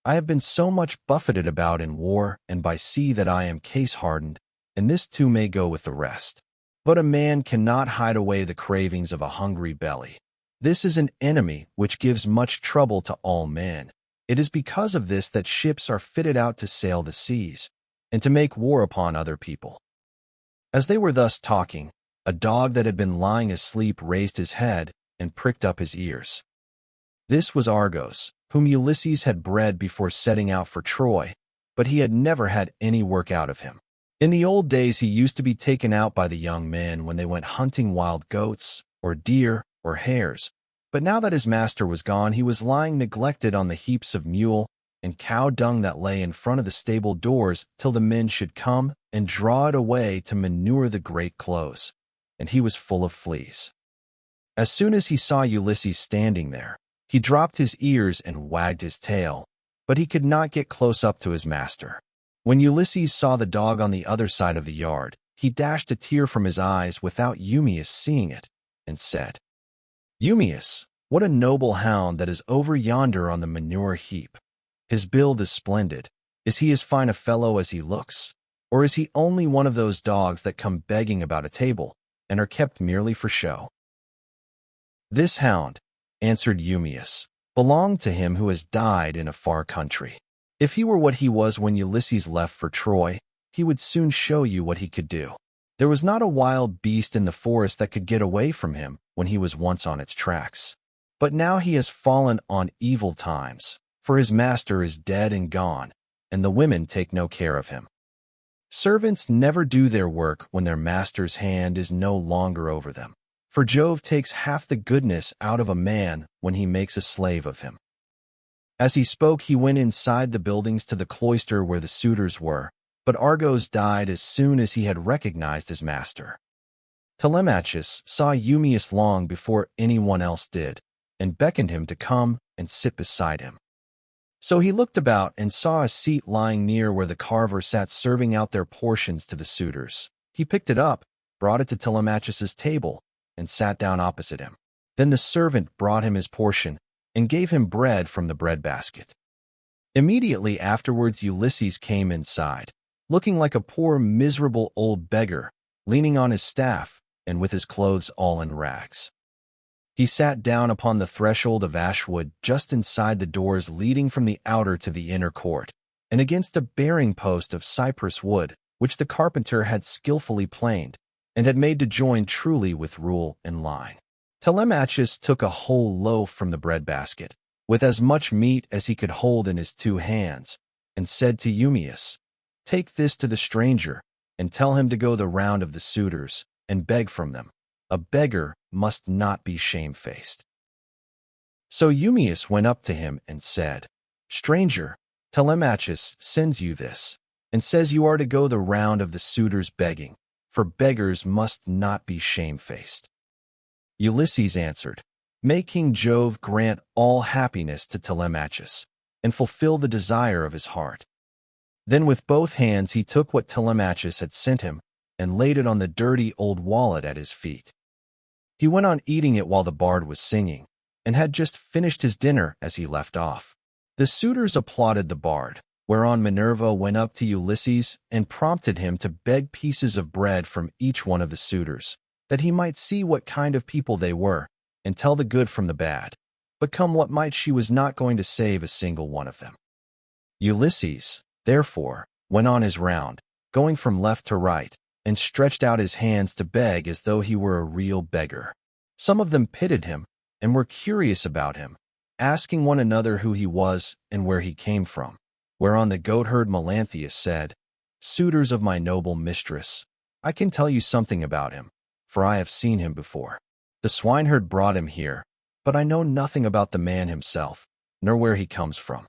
I have been so much buffeted about in war and by sea that I am case-hardened, and this too may go with the rest. But a man cannot hide away the cravings of a hungry belly. This is an enemy which gives much trouble to all men. It is because of this that ships are fitted out to sail the seas, and to make war upon other people." As they were thus talking, a dog that had been lying asleep raised his head and pricked up his ears. This was Argos, whom Ulysses had bred before setting out for Troy, but he had never had any work out of him. In the old days he used to be taken out by the young men when they went hunting wild goats, or deer, or hares, but now that his master was gone, he was lying neglected on the heaps of mule and cow dung that lay in front of the stable doors till the men should come and draw it away to manure the great clothes, and he was full of fleas. As soon as he saw Ulysses standing there, he dropped his ears and wagged his tail, but he could not get close up to his master. When Ulysses saw the dog on the other side of the yard, he dashed a tear from his eyes without Eumaeus seeing it, and said, "Eumaeus, what a noble hound that is over yonder on the manure heap. His build is splendid. Is he as fine a fellow as he looks? Or is he only one of those dogs that come begging about a table, and are kept merely for show?" "This hound," answered Eumaeus, "belonged to him who has died in a far country. If he were what he was when Ulysses left for Troy, he would soon show you what he could do. There was not a wild beast in the forest that could get away from him when he was once on its tracks. But now he has fallen on evil times, for his master is dead and gone, and the women take no care of him. Servants never do their work when their master's hand is no longer over them, for Jove takes half the goodness out of a man when he makes a slave of him. As he spoke, he went inside the buildings to the cloister where the suitors were, but Argos died as soon as he had recognized his master. Telemachus saw Eumaeus long before anyone else did, and beckoned him to come and sit beside him. So he looked about and saw a seat lying near where the carver sat serving out their portions to the suitors. He picked it up, brought it to Telemachus's table, and sat down opposite him. Then the servant brought him his portion and gave him bread from the breadbasket. Immediately afterwards Ulysses came inside, looking like a poor, miserable old beggar, leaning on his staff and with his clothes all in rags. He sat down upon the threshold of ashwood just inside the doors leading from the outer to the inner court, and against a bearing post of cypress wood, which the carpenter had skillfully planed, and had made to join truly with rule and line. Telemachus took a whole loaf from the breadbasket, with as much meat as he could hold in his 2 hands, and said to Eumaeus, "Take this to the stranger, and tell him to go the round of the suitors, and beg from them. A beggar must not be shamefaced." So Eumaeus went up to him and said, "Stranger, Telemachus sends you this, and says you are to go the round of the suitors begging, for beggars must not be shamefaced." Ulysses answered, "May King Jove grant all happiness to Telemachus, and fulfill the desire of his heart." Then with both hands he took what Telemachus had sent him, and laid it on the dirty old wallet at his feet. He went on eating it while the bard was singing, and had just finished his dinner as he left off. The suitors applauded the bard, whereon Minerva went up to Ulysses and prompted him to beg pieces of bread from each one of the suitors, that he might see what kind of people they were, and tell the good from the bad. But come what might, she was not going to save a single one of them. Ulysses, therefore, went on his round, going from left to right, and stretched out his hands to beg as though he were a real beggar. Some of them pitied him, and were curious about him, asking one another who he was and where he came from. Whereon the goatherd Melanthius said, "Suitors of my noble mistress, I can tell you something about him, for I have seen him before. The swineherd brought him here, but I know nothing about the man himself, nor where he comes from."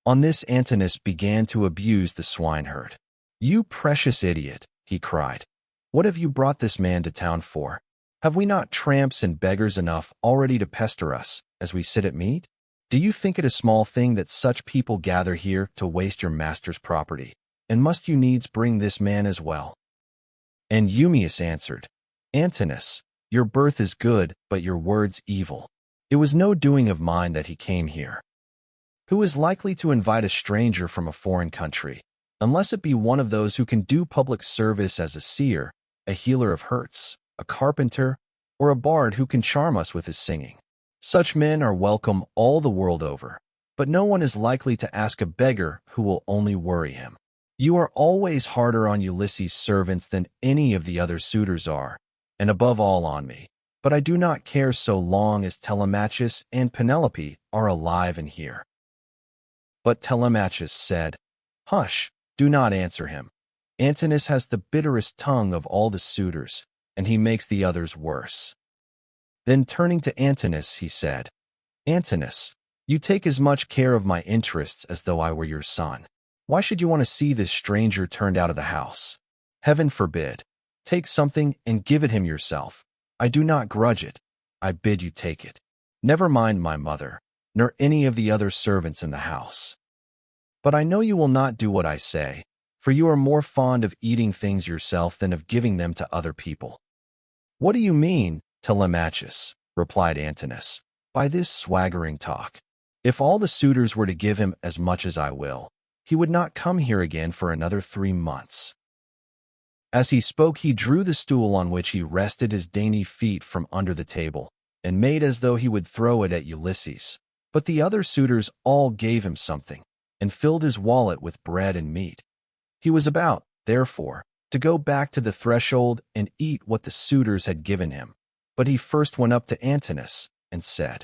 On this Antinous began to abuse the swineherd. "You precious idiot," he cried. "What have you brought this man to town for? Have we not tramps and beggars enough already to pester us as we sit at meat? Do you think it a small thing that such people gather here to waste your master's property? And must you needs bring this man as well?" And Eumaeus answered, "Antinous, your birth is good, but your words evil. It was no doing of mine that he came here. Who is likely to invite a stranger from a foreign country, unless it be one of those who can do public service as a seer, a healer of hurts, a carpenter, or a bard who can charm us with his singing? Such men are welcome all the world over, but no one is likely to ask a beggar who will only worry him. You are always harder on Ulysses' servants than any of the other suitors are, and above all on me. But I do not care so long as Telemachus and Penelope are alive and here." But Telemachus said, "Hush, do not answer him. Antinous has the bitterest tongue of all the suitors, and he makes the others worse." Then turning to Antinous, he said, "Antinous, you take as much care of my interests as though I were your son. Why should you want to see this stranger turned out of the house? Heaven forbid. Take something and give it him yourself. I do not grudge it. I bid you take it. Never mind my mother, nor any of the other servants in the house. But I know you will not do what I say, for you are more fond of eating things yourself than of giving them to other people." "What do you mean, Telemachus?" replied Antinous, "by this swaggering talk? If all the suitors were to give him as much as I will, he would not come here again for another 3 months." As he spoke, he drew the stool on which he rested his dainty feet from under the table, and made as though he would throw it at Ulysses. But the other suitors all gave him something, and filled his wallet with bread and meat. He was about, therefore, to go back to the threshold and eat what the suitors had given him. But he first went up to Antinous, and said,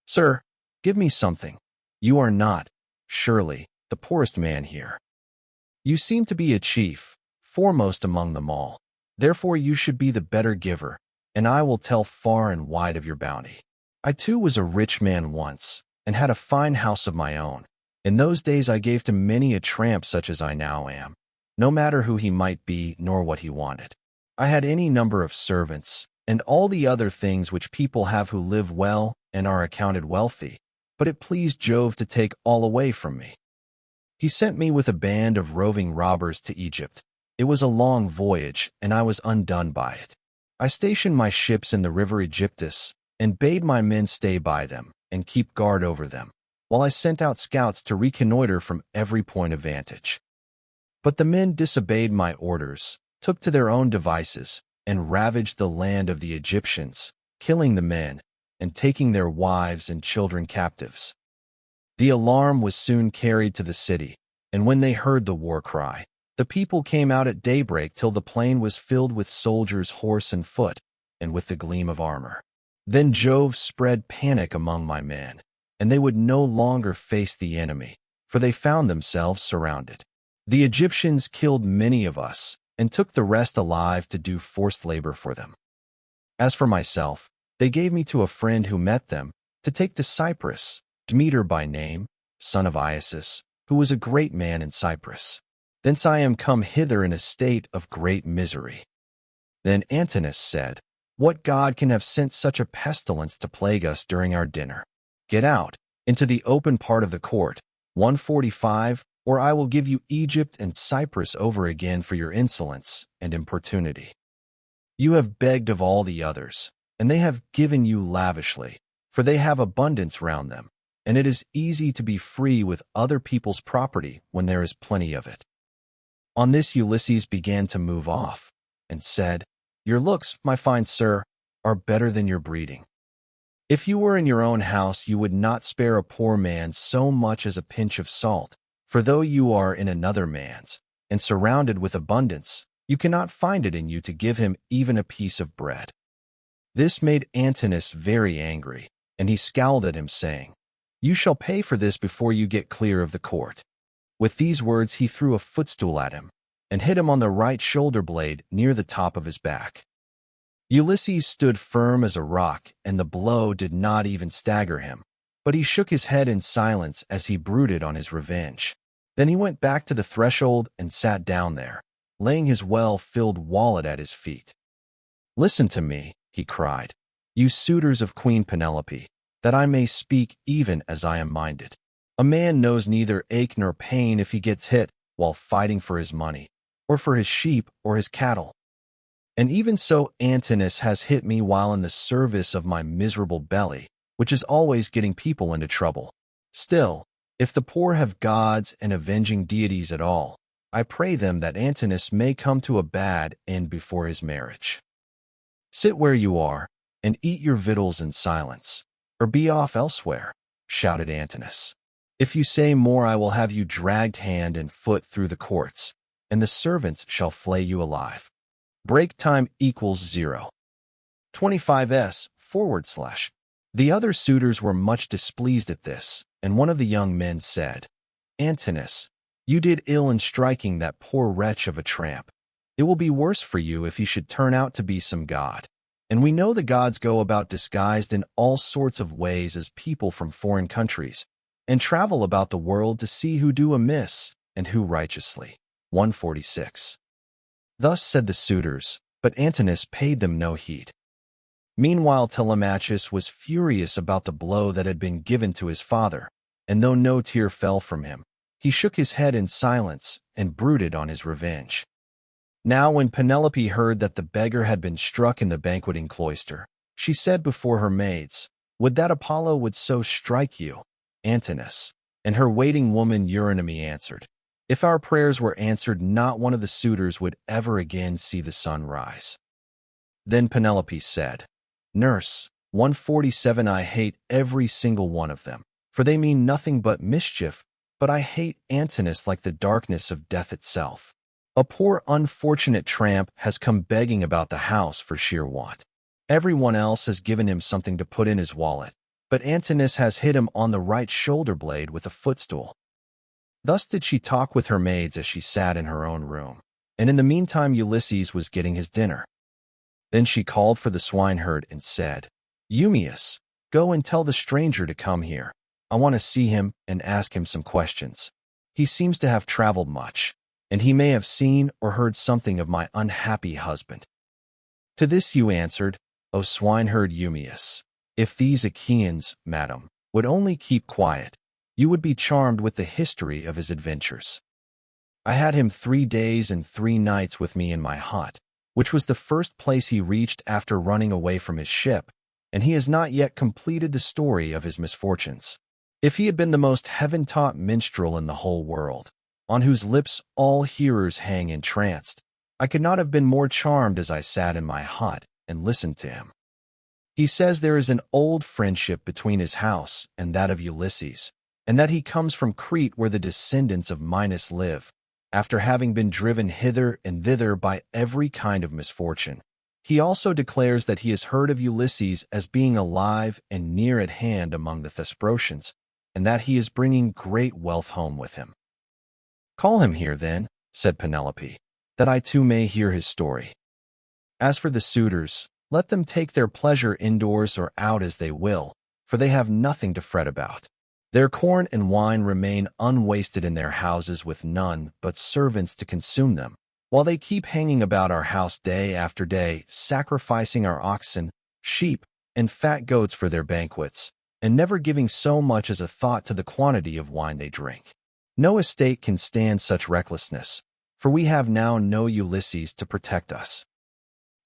"Sir, give me something. You are not, surely, the poorest man here. You seem to be a chief, foremost among them all. Therefore you should be the better giver, and I will tell far and wide of your bounty. I too was a rich man once, and had a fine house of my own. In those days I gave to many a tramp such as I now am, no matter who he might be nor what he wanted. I had any number of servants, and all the other things which people have who live well and are accounted wealthy, but it pleased Jove to take all away from me. He sent me with a band of roving robbers to Egypt. It was a long voyage, and I was undone by it. I stationed my ships in the river Aegyptus, and bade my men stay by them, and keep guard over them, while I sent out scouts to reconnoiter from every point of vantage. But the men disobeyed my orders, took to their own devices, and ravaged the land of the Egyptians, killing the men, and taking their wives and children captives. The alarm was soon carried to the city, and when they heard the war cry, the people came out at daybreak till the plain was filled with soldiers horse and foot, and with the gleam of armor. Then Jove spread panic among my men, and they would no longer face the enemy, for they found themselves surrounded. The Egyptians killed many of us, and took the rest alive to do forced labor for them. As for myself, they gave me to a friend who met them, to take to Cyprus, Demeter by name, son of Isis, who was a great man in Cyprus. Thence I am come hither in a state of great misery." Then Antinous said, "What god can have sent such a pestilence to plague us during our dinner? Get out, into the open part of the court, 145, or I will give you Egypt and Cyprus over again for your insolence and importunity. You have begged of all the others, and they have given you lavishly, for they have abundance round them, and it is easy to be free with other people's property when there is plenty of it." On this Ulysses began to move off, and said, "Your looks, my fine sir, are better than your breeding. If you were in your own house, you would not spare a poor man so much as a pinch of salt, for though you are in another man's, and surrounded with abundance, you cannot find it in you to give him even a piece of bread." This made Antinous very angry, and he scowled at him, saying, "You shall pay for this before you get clear of the court." With these words he threw a footstool at him, and hit him on the right shoulder blade near the top of his back. Ulysses stood firm as a rock, and the blow did not even stagger him, but he shook his head in silence as he brooded on his revenge. Then he went back to the threshold and sat down there, laying his well-filled wallet at his feet. "Listen to me," he cried, "you suitors of Queen Penelope, that I may speak even as I am minded. A man knows neither ache nor pain if he gets hit while fighting for his money, or for his sheep or his cattle. And even so Antinous has hit me while in the service of my miserable belly, which is always getting people into trouble. Still, if the poor have gods and avenging deities at all, I pray them that Antinous may come to a bad end before his marriage. Sit where you are, and eat your victuals in silence, or be off elsewhere," shouted Antinous. "If you say more, I will have you dragged hand and foot through the courts, and the servants shall flay you alive. Break time equals 0. 25s /. The other suitors were much displeased at this, and one of the young men said, "Antinous, you did ill in striking that poor wretch of a tramp. It will be worse for you if he should turn out to be some god. And we know the gods go about disguised in all sorts of ways as people from foreign countries, and travel about the world to see who do amiss and who righteously." 146. Thus said the suitors, but Antinous paid them no heed. Meanwhile Telemachus was furious about the blow that had been given to his father, and though no tear fell from him, he shook his head in silence and brooded on his revenge. Now when Penelope heard that the beggar had been struck in the banqueting cloister, she said before her maids, "Would that Apollo would so strike you, Antinous." And her waiting woman Eurynomé answered, "If our prayers were answered, not one of the suitors would ever again see the sun rise." Then Penelope said, "Nurse, 147, I hate every single one of them, for they mean nothing but mischief, but I hate Antinous like the darkness of death itself. A poor unfortunate tramp has come begging about the house for sheer want. Everyone else has given him something to put in his wallet, but Antinous has hit him on the right shoulder blade with a footstool. Thus did she talk with her maids as she sat in her own room, and in the meantime Ulysses was getting his dinner. Then she called for the swineherd and said, "Eumaeus, go and tell the stranger to come here. I want to see him and ask him some questions. He seems to have traveled much, and he may have seen or heard something of my unhappy husband." To this you answered, "O swineherd Eumaeus, if these Achaeans, madam, would only keep quiet, you would be charmed with the history of his adventures. I had him 3 days and 3 nights with me in my hut, which was the first place he reached after running away from his ship, and he has not yet completed the story of his misfortunes. If he had been the most heaven-taught minstrel in the whole world, on whose lips all hearers hang entranced, I could not have been more charmed as I sat in my hut and listened to him. He says there is an old friendship between his house and that of Ulysses, and that he comes from Crete where the descendants of Minos live, after having been driven hither and thither by every kind of misfortune. He also declares that he has heard of Ulysses as being alive and near at hand among the Thesprotians, and that he is bringing great wealth home with him." "Call him here, then," said Penelope, "that I too may hear his story. As for the suitors, let them take their pleasure indoors or out as they will, for they have nothing to fret about. Their corn and wine remain unwasted in their houses with none but servants to consume them, while they keep hanging about our house day after day, sacrificing our oxen, sheep, and fat goats for their banquets, and never giving so much as a thought to the quantity of wine they drink. No estate can stand such recklessness, for we have now no Ulysses to protect us.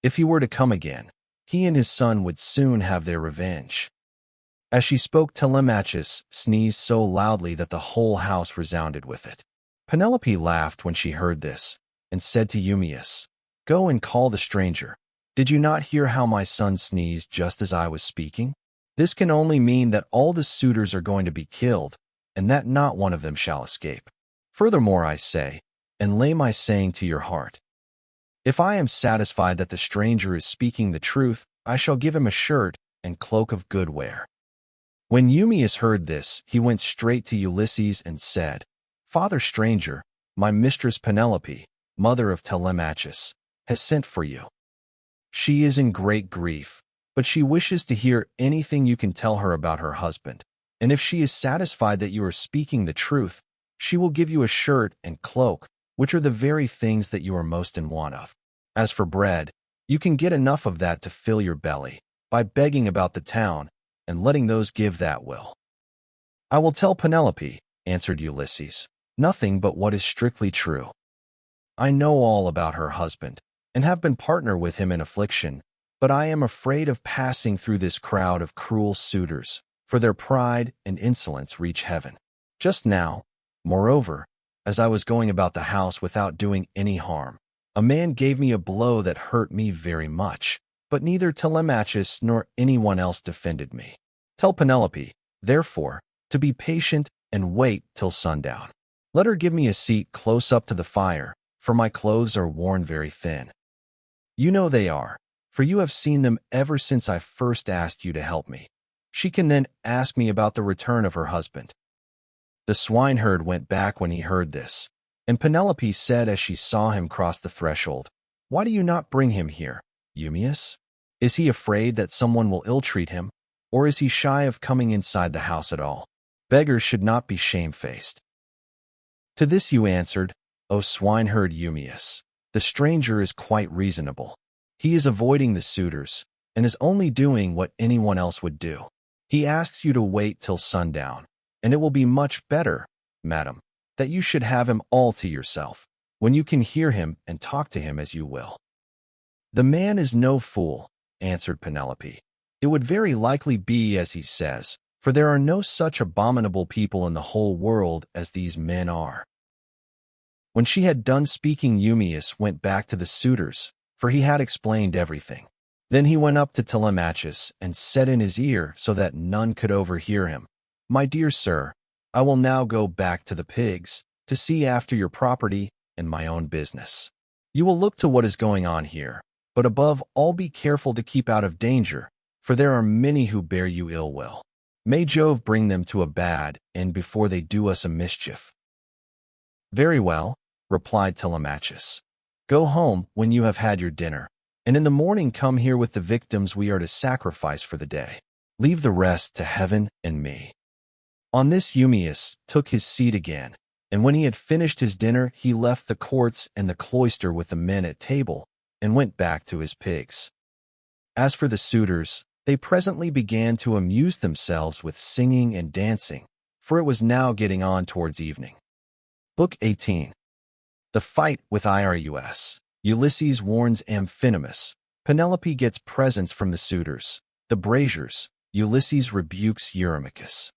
If he were to come again, he and his son would soon have their revenge." As she spoke, Telemachus sneezed so loudly that the whole house resounded with it. Penelope laughed when she heard this, and said to Eumaeus, "Go and call the stranger. Did you not hear how my son sneezed just as I was speaking? This can only mean that all the suitors are going to be killed, and that not one of them shall escape. Furthermore, I say, and lay my saying to your heart, if I am satisfied that the stranger is speaking the truth, I shall give him a shirt and cloak of good wear." When Eumaeus heard this, he went straight to Ulysses and said, "Father stranger, my mistress Penelope, mother of Telemachus, has sent for you. She is in great grief, but she wishes to hear anything you can tell her about her husband, and if she is satisfied that you are speaking the truth, she will give you a shirt and cloak, which are the very things that you are most in want of. As for bread, you can get enough of that to fill your belly, by begging about the town, and letting those give that will." "I will tell Penelope," answered Ulysses, "nothing but what is strictly true. I know all about her husband, and have been partner with him in affliction, but I am afraid of passing through this crowd of cruel suitors, for their pride and insolence reach heaven. Just now, moreover, as I was going about the house without doing any harm, a man gave me a blow that hurt me very much, but neither Telemachus nor anyone else defended me. Tell Penelope, therefore, to be patient and wait till sundown. Let her give me a seat close up to the fire, for my clothes are worn very thin. You know they are, for you have seen them ever since I first asked you to help me. She can then ask me about the return of her husband." The swineherd went back when he heard this, and Penelope said as she saw him cross the threshold, "Why do you not bring him here, Eumaeus? Is he afraid that someone will ill-treat him, or is he shy of coming inside the house at all? Beggars should not be shamefaced." To this you answered, "O swineherd Eumaeus, the stranger is quite reasonable. He is avoiding the suitors, and is only doing what anyone else would do. He asks you to wait till sundown, and it will be much better, madam, that you should have him all to yourself, when you can hear him and talk to him as you will." "The man is no fool," answered Penelope. "It would very likely be as he says, for there are no such abominable people in the whole world as these men are." When she had done speaking, Eumaeus went back to the suitors, for he had explained everything. Then he went up to Telemachus and said in his ear so that none could overhear him, "My dear sir, I will now go back to the pigs, to see after your property and my own business. You will look to what is going on here, But above all be careful to keep out of danger, for there are many who bear you ill will. May Jove bring them to a bad end before they do us a mischief." "Very well," replied Telemachus. "Go home when you have had your dinner, and in the morning come here with the victims we are to sacrifice for the day. Leave the rest to heaven and me." On this Eumaeus took his seat again, and when he had finished his dinner, he left the courts and the cloister with the men at table, and went back to his pigs. As for the suitors, they presently began to amuse themselves with singing and dancing, for it was now getting on towards evening. Book 18. The fight with Irus. Ulysses warns Amphinomus. Penelope gets presents from the suitors. The braziers. Ulysses rebukes Eurymachus.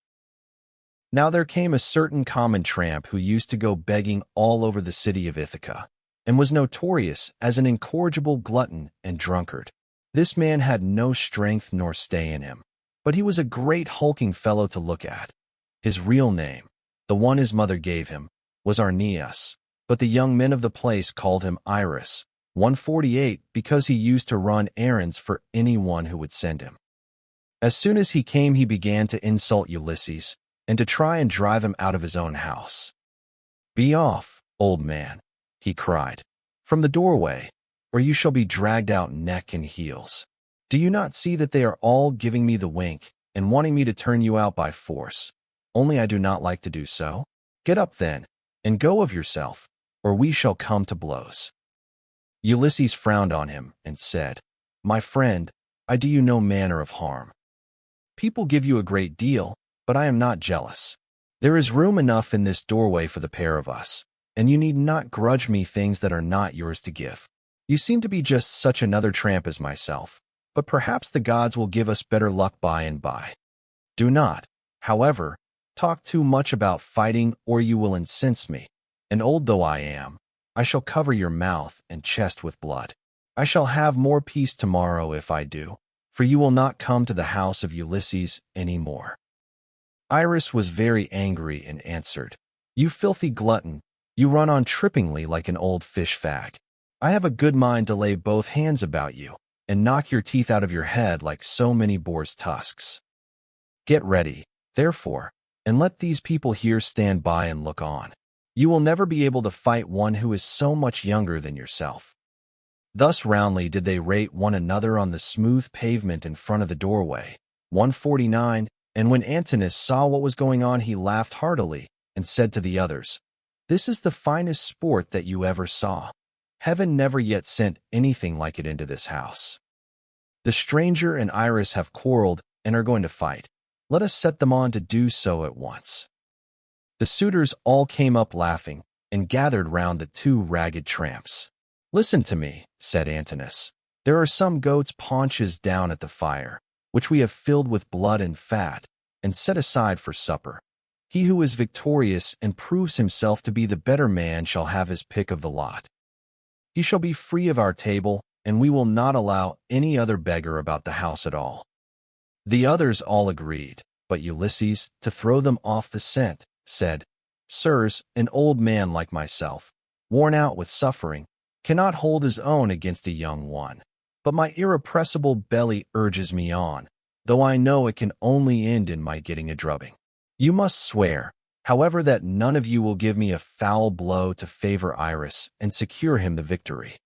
Now there came a certain common tramp who used to go begging all over the city of Ithaca, and was notorious as an incorrigible glutton and drunkard. This man had no strength nor stay in him, but he was a great hulking fellow to look at. His real name, the one his mother gave him, was Arneus, but the young men of the place called him Irus, 148, because he used to run errands for anyone who would send him. As soon as he came, he began to insult Ulysses, and to try and drive him out of his own house. "Be off, old man," he cried, "from the doorway, or you shall be dragged out neck and heels. Do you not see that they are all giving me the wink and wanting me to turn you out by force? Only I do not like to do so. Get up then, and go of yourself, or we shall come to blows." Ulysses frowned on him and said, "My friend, I do you no manner of harm. People give you a great deal, but I am not jealous. There is room enough in this doorway for the pair of us, and you need not grudge me things that are not yours to give. You seem to be just such another tramp as myself, but perhaps the gods will give us better luck by and by. Do not, however, talk too much about fighting, or you will incense me, and old though I am, I shall cover your mouth and chest with blood. I shall have more peace tomorrow if I do, for you will not come to the house of Ulysses any more." Irus was very angry and answered, "You filthy glutton, you run on trippingly like an old fish fag. I have a good mind to lay both hands about you, and knock your teeth out of your head like so many boars' tusks. Get ready, therefore, and let these people here stand by and look on. You will never be able to fight one who is so much younger than yourself." Thus roundly did they rate one another on the smooth pavement in front of the doorway. 149. And when Antinous saw what was going on, he laughed heartily, and said to the others, "This is the finest sport that you ever saw. Heaven never yet sent anything like it into this house. The stranger and Irus have quarreled and are going to fight. Let us set them on to do so at once." The suitors all came up laughing, and gathered round the two ragged tramps. "Listen to me," said Antinous. "There are some goats' paunches down at the fire, which we have filled with blood and fat, and set aside for supper. He who is victorious and proves himself to be the better man shall have his pick of the lot. He shall be free of our table, and we will not allow any other beggar about the house at all." The others all agreed, but Ulysses, to throw them off the scent, said, "Sirs, an old man like myself, worn out with suffering, cannot hold his own against a young one. But my irrepressible belly urges me on, though I know it can only end in my getting a drubbing. You must swear, however, that none of you will give me a foul blow to favor Irus and secure him the victory."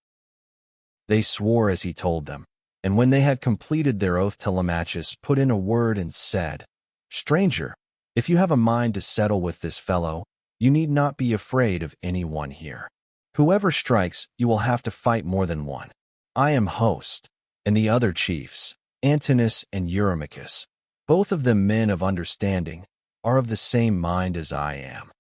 They swore as he told them, and when they had completed their oath, Telemachus put in a word and said, "Stranger, if you have a mind to settle with this fellow, you need not be afraid of any one here. Whoever strikes, you will have to fight more than one. I am host, and the other chiefs, Antinous and Eurymachus, both of them men of understanding, are of the same mind as I am."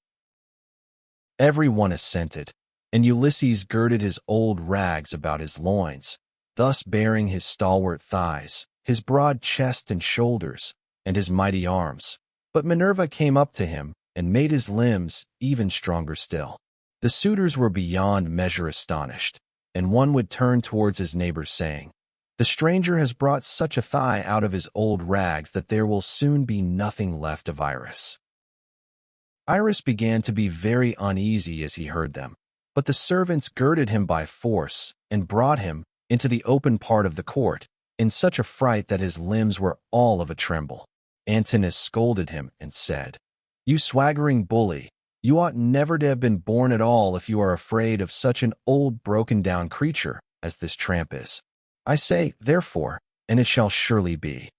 Every one assented, and Ulysses girded his old rags about his loins, thus baring his stalwart thighs, his broad chest and shoulders, and his mighty arms. But Minerva came up to him, and made his limbs even stronger still. The suitors were beyond measure astonished, and one would turn towards his neighbor, saying, "The stranger has brought such a thigh out of his old rags that there will soon be nothing left of Irus." Irus began to be very uneasy as he heard them, but the servants girded him by force and brought him, into the open part of the court, in such a fright that his limbs were all of a tremble. Antinous scolded him and said, "You swaggering bully, you ought never to have been born at all if you are afraid of such an old broken-down creature as this tramp is. I say, therefore, and it shall surely be.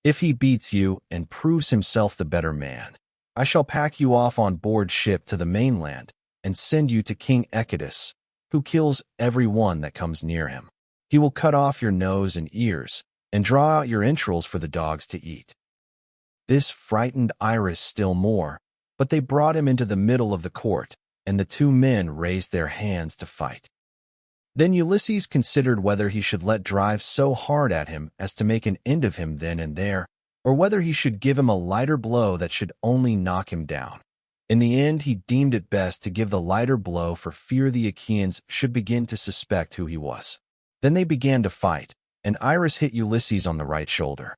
If he beats you and proves himself the better man, I shall pack you off on board ship to the mainland and send you to King Ecodus, who kills every one that comes near him. He will cut off your nose and ears and draw out your entrails for the dogs to eat." This frightened Irus still more, but they brought him into the middle of the court, and the two men raised their hands to fight. Then Ulysses considered whether he should let drive so hard at him as to make an end of him then and there, or whether he should give him a lighter blow that should only knock him down. In the end, he deemed it best to give the lighter blow for fear the Achaeans should begin to suspect who he was. Then they began to fight, and Irus hit Ulysses on the right shoulder.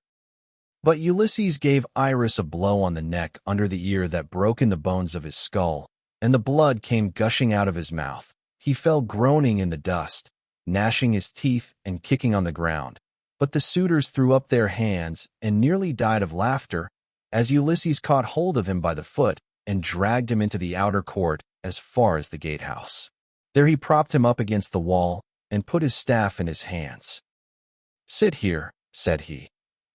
But Ulysses gave Irus a blow on the neck under the ear that broke in the bones of his skull, and the blood came gushing out of his mouth. He fell groaning in the dust, gnashing his teeth and kicking on the ground. But the suitors threw up their hands and nearly died of laughter as Ulysses caught hold of him by the foot and dragged him into the outer court as far as the gatehouse. There he propped him up against the wall and put his staff in his hands. "Sit here," said he,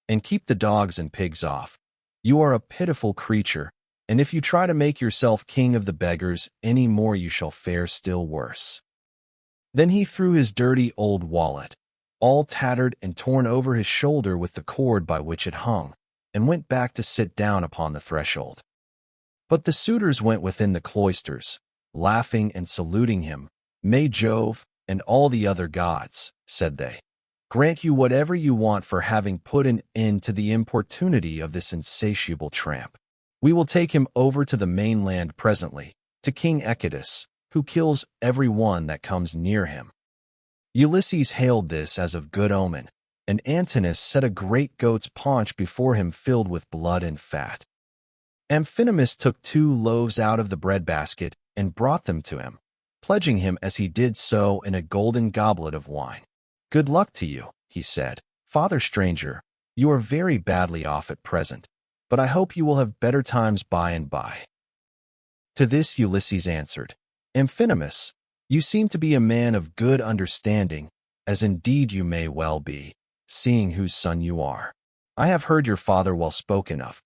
"and keep the dogs and pigs off. You are a pitiful creature, and if you try to make yourself king of the beggars any more, you shall fare still worse." Then he threw his dirty old wallet, all tattered and torn over his shoulder with the cord by which it hung, and went back to sit down upon the threshold. But the suitors went within the cloisters, laughing and saluting him. "May Jove and all the other gods," said they, "grant you whatever you want for having put an end to the importunity of this insatiable tramp. We will take him over to the mainland presently, to King Ecodus, who kills every one that comes near him." Ulysses hailed this as of good omen, and Antinous set a great goat's paunch before him filled with blood and fat. Amphinomus took 2 loaves out of the breadbasket and brought them to him, pledging him as he did so in a golden goblet of wine. "Good luck to you," he said. "Father stranger, you are very badly off at present, but I hope you will have better times by and by." To this Ulysses answered, "Amphinomus, you seem to be a man of good understanding, as indeed you may well be, seeing whose son you are. I have heard your father well spoken of.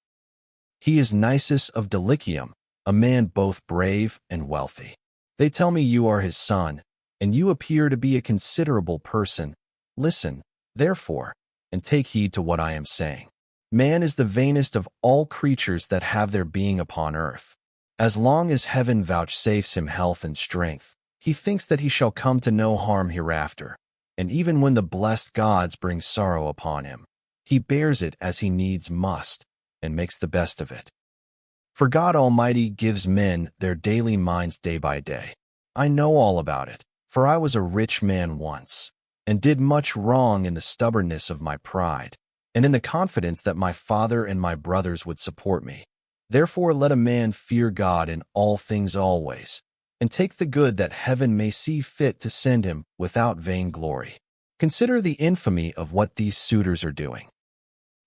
He is Nisus of Dulichium, a man both brave and wealthy. They tell me you are his son, and you appear to be a considerable person. Listen, therefore, and take heed to what I am saying. Man is the vainest of all creatures that have their being upon earth. As long as heaven vouchsafes him health and strength, he thinks that he shall come to no harm hereafter, and even when the blessed gods bring sorrow upon him, he bears it as he needs must, and makes the best of it. For God Almighty gives men their daily minds day by day. I know all about it, for I was a rich man once, and did much wrong in the stubbornness of my pride, and in the confidence that my father and my brothers would support me. Therefore let a man fear God in all things always, and take the good that heaven may see fit to send him without vainglory. Consider the infamy of what these suitors are doing.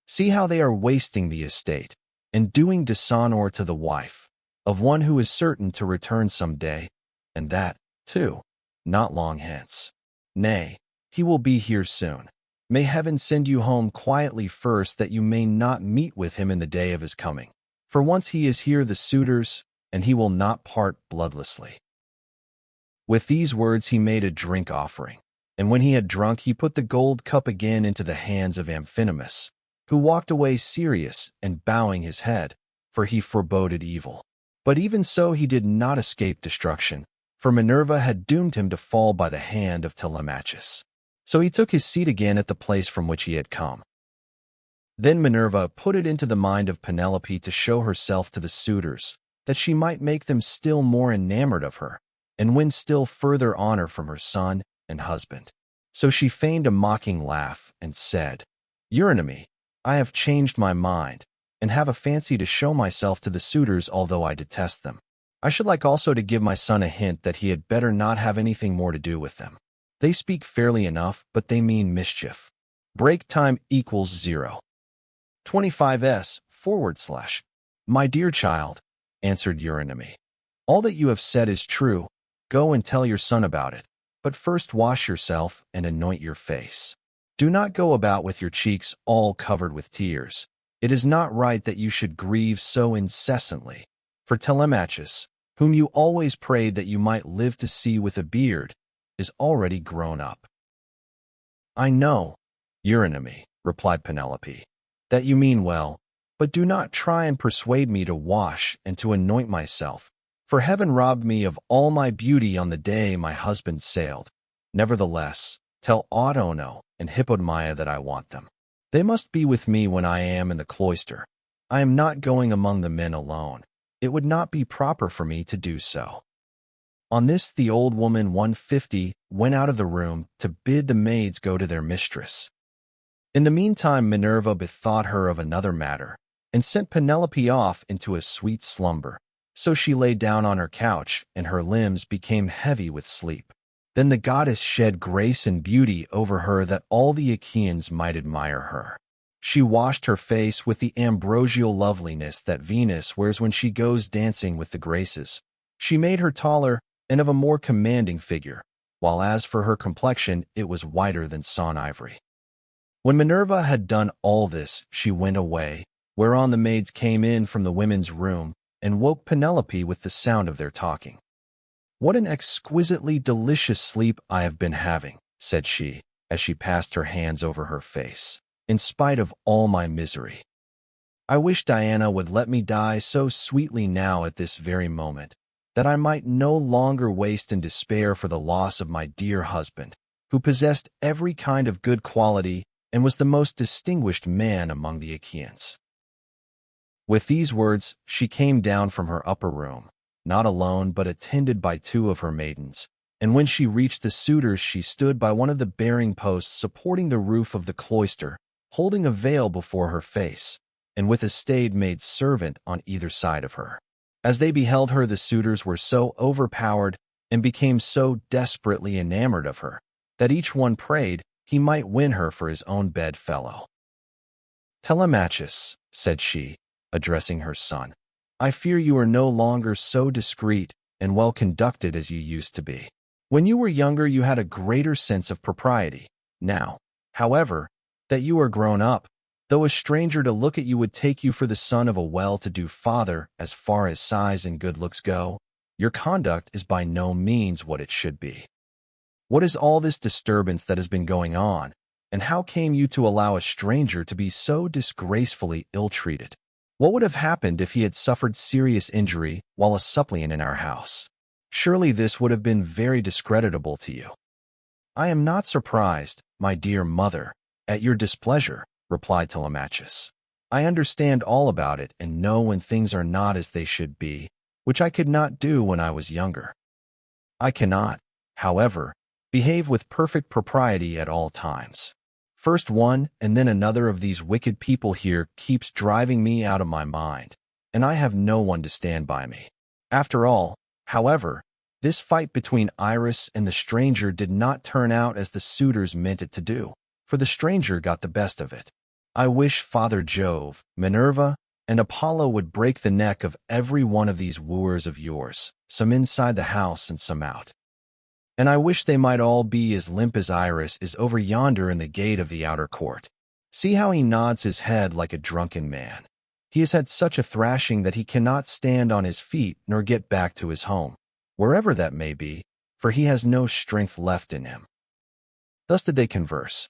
See how they are wasting the estate, and doing dishonor to the wife of one who is certain to return some day, and that, too, not long hence. Nay, he will be here soon. May heaven send you home quietly first, that you may not meet with him in the day of his coming. For once he is here, the suitors, and he will not part bloodlessly." With these words he made a drink offering, and when he had drunk, he put the gold cup again into the hands of Amphinomus, who walked away serious and bowing his head, for he foreboded evil. But even so he did not escape destruction, for Minerva had doomed him to fall by the hand of Telemachus. So he took his seat again at the place from which he had come. Then Minerva put it into the mind of Penelope to show herself to the suitors, that she might make them still more enamored of her, and win still further honor from her son and husband. So she feigned a mocking laugh and said, "Eurynomé, I have changed my mind, and have a fancy to show myself to the suitors, although I detest them. I should like also to give my son a hint that he had better not have anything more to do with them." They speak fairly enough, but they mean mischief. Break time equals 0. 25s / My dear child, answered Eurynome, all that you have said is true. Go and tell your son about it. But first wash yourself and anoint your face. Do not go about with your cheeks all covered with tears. It is not right that you should grieve so incessantly. For Telemachus, whom you always prayed that you might live to see with a beard, is already grown up. I know, Eurynome, replied Penelope, that you mean well, but do not try and persuade me to wash and to anoint myself, for heaven robbed me of all my beauty on the day my husband sailed. Nevertheless, tell Autono and Hippodamia that I want them. They must be with me when I am in the cloister. I am not going among the men alone. It would not be proper for me to do so. On this the old woman 150 went out of the room to bid the maids go to their mistress. In the meantime Minerva bethought her of another matter, and sent Penelope off into a sweet slumber. So she lay down on her couch, and her limbs became heavy with sleep. Then the goddess shed grace and beauty over her that all the Achaeans might admire her. She washed her face with the ambrosial loveliness that Venus wears when she goes dancing with the Graces. She made her taller and of a more commanding figure, while as for her complexion it was whiter than sawn ivory. When Minerva had done all this, she went away, whereon the maids came in from the women's room, and woke Penelope with the sound of their talking. What an exquisitely delicious sleep I have been having, said she, as she passed her hands over her face, in spite of all my misery. I wish Diana would let me die so sweetly now at this very moment, that I might no longer waste in despair for the loss of my dear husband, who possessed every kind of good quality and was the most distinguished man among the Achaeans. With these words, she came down from her upper room, not alone but attended by 2 of her maidens, and when she reached the suitors she stood by one of the bearing posts supporting the roof of the cloister, holding a veil before her face, and with a staid maid servant on either side of her. As they beheld her, the suitors were so overpowered and became so desperately enamored of her, that each one prayed he might win her for his own bedfellow. Telemachus, said she, addressing her son, I fear you are no longer so discreet and well-conducted as you used to be. When you were younger you had a greater sense of propriety. Now, however, that you are grown up, though a stranger to look at you would take you for the son of a well-to-do father as far as size and good looks go, your conduct is by no means what it should be. What is all this disturbance that has been going on, and how came you to allow a stranger to be so disgracefully ill-treated? What would have happened if he had suffered serious injury while a suppliant in our house? Surely this would have been very discreditable to you. I am not surprised, my dear mother, at your displeasure, replied Telemachus. I understand all about it and know when things are not as they should be, which I could not do when I was younger. I cannot, however, behave with perfect propriety at all times. First one and then another of these wicked people here keeps driving me out of my mind, and I have no one to stand by me. After all, however, this fight between Irus and the stranger did not turn out as the suitors meant it to do, for the stranger got the best of it. I wish Father Jove, Minerva, and Apollo would break the neck of every one of these wooers of yours, some inside the house and some out. And I wish they might all be as limp as Irus is over yonder in the gate of the outer court. See how he nods his head like a drunken man. He has had such a thrashing that he cannot stand on his feet nor get back to his home, wherever that may be, for he has no strength left in him. Thus did they converse.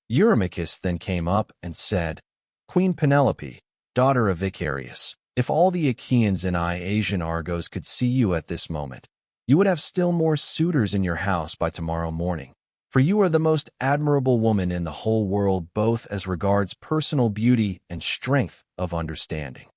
Eurymachus then came up and said, Queen Penelope, daughter of Icarius, if all the Achaeans and Asian Argos could see you at this moment, you would have still more suitors in your house by tomorrow morning, for you are the most admirable woman in the whole world both as regards personal beauty and strength of understanding.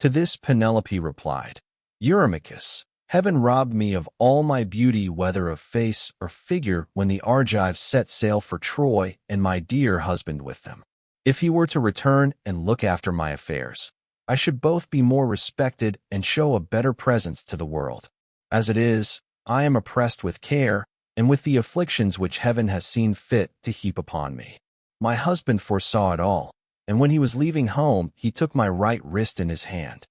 To this Penelope replied, Eurymachus, heaven robbed me of all my beauty whether of face or figure when the Argives set sail for Troy and my dear husband with them. If he were to return and look after my affairs, I should both be more respected and show a better presence to the world. As it is, I am oppressed with care, and with the afflictions which heaven has seen fit to heap upon me. My husband foresaw it all, and when he was leaving home, he took my right wrist in his hand.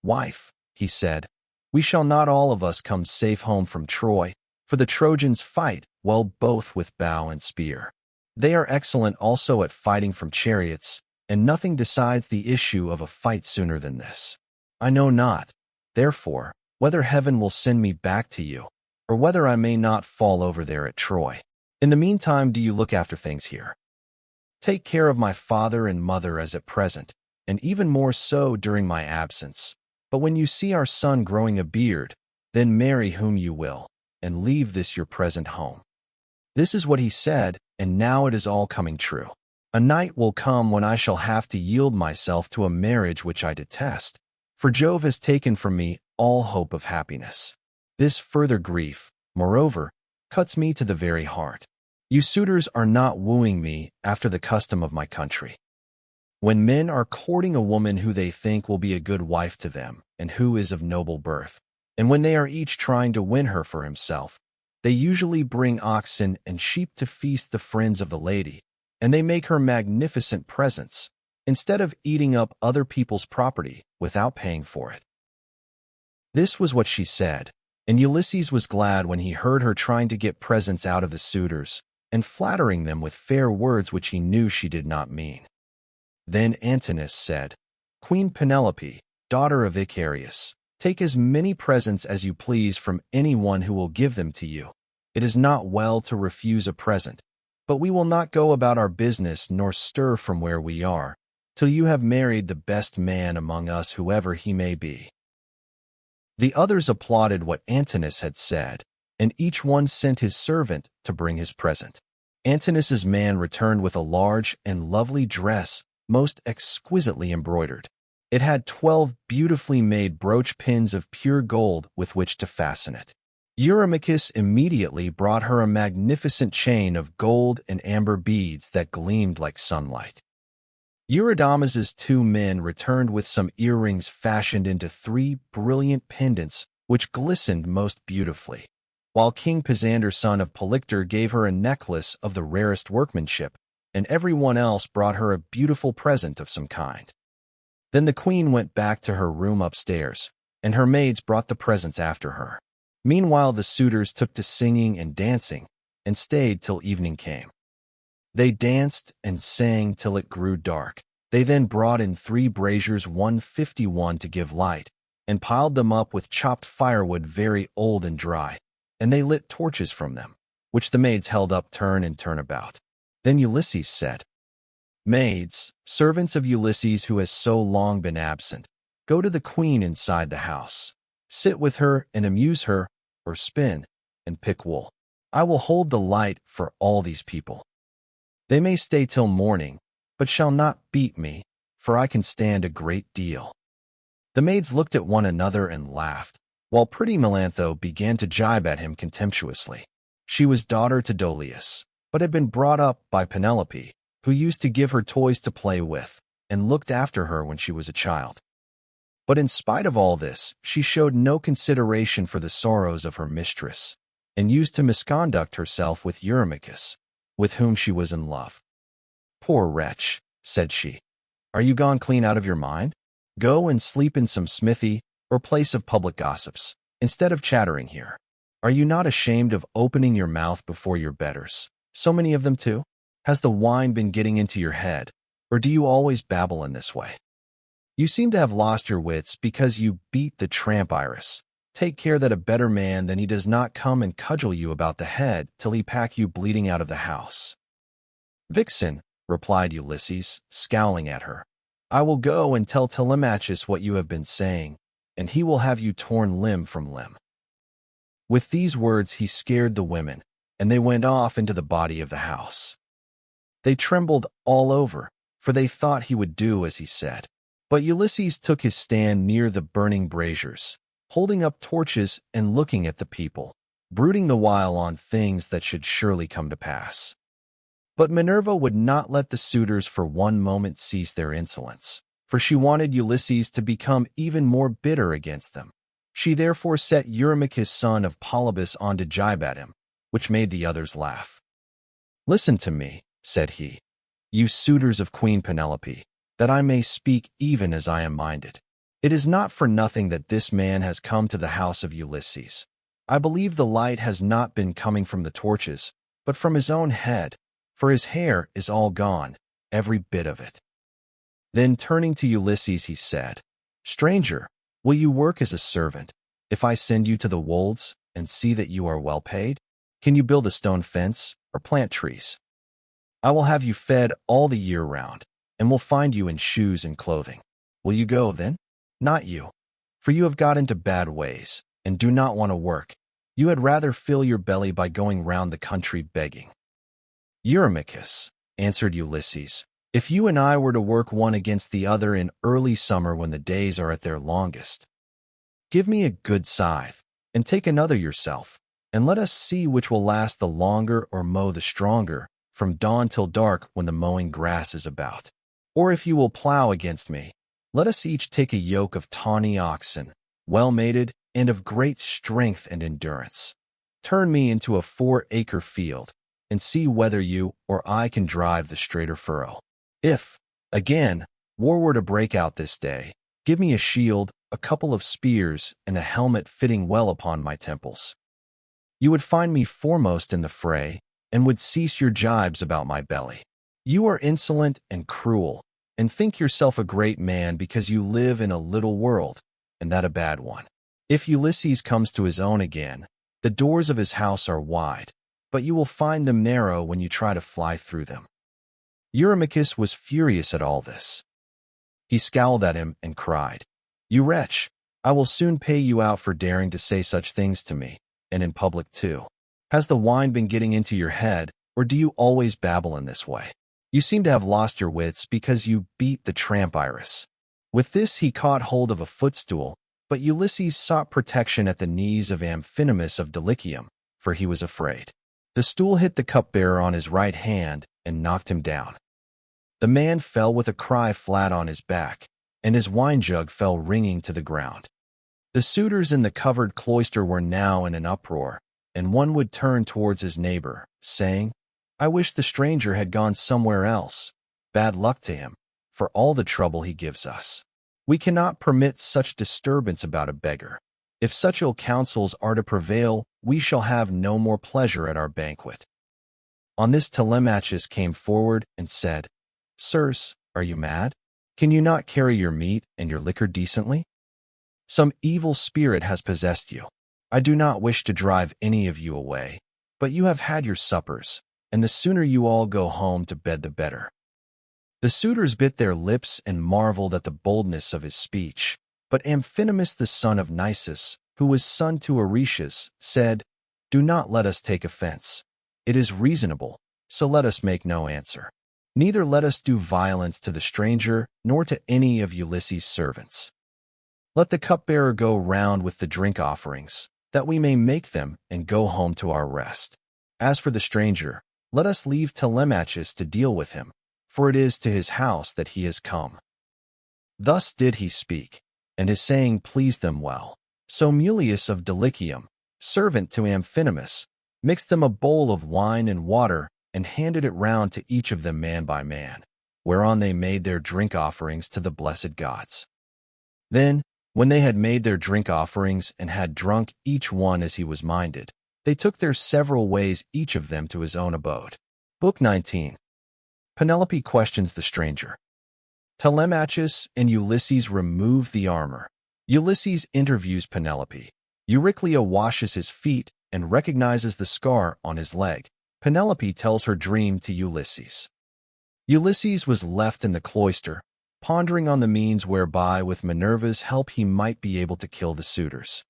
Wife, he said, we shall not all of us come safe home from Troy, for the Trojans fight well both with bow and spear. They are excellent also at fighting from chariots, and nothing decides the issue of a fight sooner than this. I know not, therefore, whether heaven will send me back to you, or whether I may not fall over there at Troy. In the meantime, do you look after things here. Take care of my father and mother as at present, and even more so during my absence. But when you see our son growing a beard, then marry whom you will, and leave this your present home. This is what he said, and now it is all coming true. A night will come when I shall have to yield myself to a marriage which I detest, for Jove has taken from me all hope of happiness. This further grief, moreover, cuts me to the very heart. You suitors are not wooing me after the custom of my country. When men are courting a woman who they think will be a good wife to them, and who is of noble birth, and when they are each trying to win her for himself, they usually bring oxen and sheep to feast the friends of the lady, and they make her magnificent presents, instead of eating up other people's property without paying for it. This was what she said, and Ulysses was glad when he heard her trying to get presents out of the suitors, and flattering them with fair words which he knew she did not mean. Then Antinous said, Queen Penelope, daughter of Irus, take as many presents as you please from anyone who will give them to you. It is not well to refuse a present, but we will not go about our business nor stir from where we are, till you have married the best man among us, whoever he may be. The others applauded what Antinous had said, and each one sent his servant to bring his present. Antinous' man returned with a large and lovely dress, most exquisitely embroidered. It had 12 beautifully made brooch pins of pure gold with which to fasten it. Eurymachus immediately brought her a magnificent chain of gold and amber beads that gleamed like sunlight. Eurydamas's 2 men returned with some earrings fashioned into 3 brilliant pendants which glistened most beautifully, while King Pisander, son of Polyctor, gave her a necklace of the rarest workmanship, and everyone else brought her a beautiful present of some kind. Then the queen went back to her room upstairs, and her maids brought the presents after her. Meanwhile the suitors took to singing and dancing, and stayed till evening came. They danced and sang till it grew dark. They then brought in 3 braziers 151 to give light, and piled them up with chopped firewood very old and dry, and they lit torches from them, which the maids held up turn and turn about. Then Ulysses said, Maids, servants of Ulysses who has so long been absent, go to the queen inside the house. Sit with her and amuse her, or spin and pick wool. I will hold the light for all these people. They may stay till morning, but shall not beat me, for I can stand a great deal. The maids looked at one another and laughed, while pretty Melantho began to jibe at him contemptuously. She was daughter to Dolius, but had been brought up by Penelope, who used to give her toys to play with, and looked after her when she was a child. But in spite of all this, she showed no consideration for the sorrows of her mistress, and used to misconduct herself with Eurymachus, with whom she was in love. Poor wretch, said she, are you gone clean out of your mind? Go and sleep in some smithy or place of public gossips, instead of chattering here. Are you not ashamed of opening your mouth before your betters, so many of them too? Has the wine been getting into your head, or do you always babble in this way? You seem to have lost your wits because you beat the tramp Irus. Take care that a better man than he does not come and cudgel you about the head till he pack you bleeding out of the house. Vixen, replied Ulysses, scowling at her, I will go and tell Telemachus what you have been saying, and he will have you torn limb from limb. With these words he scared the women, and they went off into the body of the house. They trembled all over, for they thought he would do as he said. But Ulysses took his stand near the burning braziers, holding up torches and looking at the people, brooding the while on things that should surely come to pass. But Minerva would not let the suitors for one moment cease their insolence, for she wanted Ulysses to become even more bitter against them. She therefore set Eurymachus, son of Polybus, on to jibe at him, which made the others laugh. "Listen to me," said he, "you suitors of Queen Penelope, that I may speak even as I am minded. It is not for nothing that this man has come to the house of Ulysses. I believe the light has not been coming from the torches, but from his own head, for his hair is all gone, every bit of it." Then turning to Ulysses, he said, "Stranger, will you work as a servant, if I send you to the wolds and see that you are well paid? Can you build a stone fence or plant trees? I will have you fed all the year round, and will find you in shoes and clothing. Will you go, then? Not you, for you have got into bad ways, and do not want to work. You had rather fill your belly by going round the country begging." "Eurymachus," answered Ulysses, "if you and I were to work one against the other in early summer when the days are at their longest, give me a good scythe, and take another yourself, and let us see which will last the longer or mow the stronger, from dawn till dark when the mowing grass is about. Or if you will plow against me, let us each take a yoke of tawny oxen, well mated, and of great strength and endurance. Turn me into a 4-acre field, and see whether you or I can drive the straighter furrow. If, again, war were to break out this day, give me a shield, a couple of spears, and a helmet fitting well upon my temples. You would find me foremost in the fray, and would cease your jibes about my belly. You are insolent and cruel, and think yourself a great man because you live in a little world, and that a bad one. If Ulysses comes to his own again, the doors of his house are wide, but you will find them narrow when you try to fly through them." Eurymachus was furious at all this. He scowled at him and cried, "You wretch, I will soon pay you out for daring to say such things to me, and in public too. Has the wine been getting into your head, or do you always babble in this way? You seem to have lost your wits because you beat the tramp Irus." With this he caught hold of a footstool, but Ulysses sought protection at the knees of Amphinomus of Dulichium, for he was afraid. The stool hit the cupbearer on his right hand and knocked him down. The man fell with a cry flat on his back, and his wine jug fell ringing to the ground. The suitors in the covered cloister were now in an uproar, and one would turn towards his neighbor, saying, "I wish the stranger had gone somewhere else. Bad luck to him, for all the trouble he gives us. We cannot permit such disturbance about a beggar. If such ill counsels are to prevail, we shall have no more pleasure at our banquet." On this Telemachus came forward and said, "Sirs, are you mad? Can you not carry your meat and your liquor decently? Some evil spirit has possessed you. I do not wish to drive any of you away, but you have had your suppers, and the sooner you all go home to bed the better." The suitors bit their lips and marveled at the boldness of his speech, but Amphinomus the son of Nisus, who was son to Irus, said, "Do not let us take offense. It is reasonable, so let us make no answer. Neither let us do violence to the stranger, nor to any of Ulysses' servants. Let the cupbearer go round with the drink offerings, that we may make them and go home to our rest. As for the stranger, let us leave Telemachus to deal with him, for it is to his house that he has come." Thus did he speak, and his saying pleased them well. So Mulius of Dulichium, servant to Amphinomus, mixed them a bowl of wine and water, and handed it round to each of them man by man, whereon they made their drink offerings to the blessed gods. Then, when they had made their drink offerings and had drunk each one as he was minded, they took their several ways each of them to his own abode. Book 19. Penelope questions the stranger. Telemachus and Ulysses remove the armor. Ulysses interviews Penelope. Euryclea washes his feet and recognizes the scar on his leg. Penelope tells her dream to Ulysses. Ulysses was left in the cloister, pondering on the means whereby with Minerva's help he might be able to kill the suitors.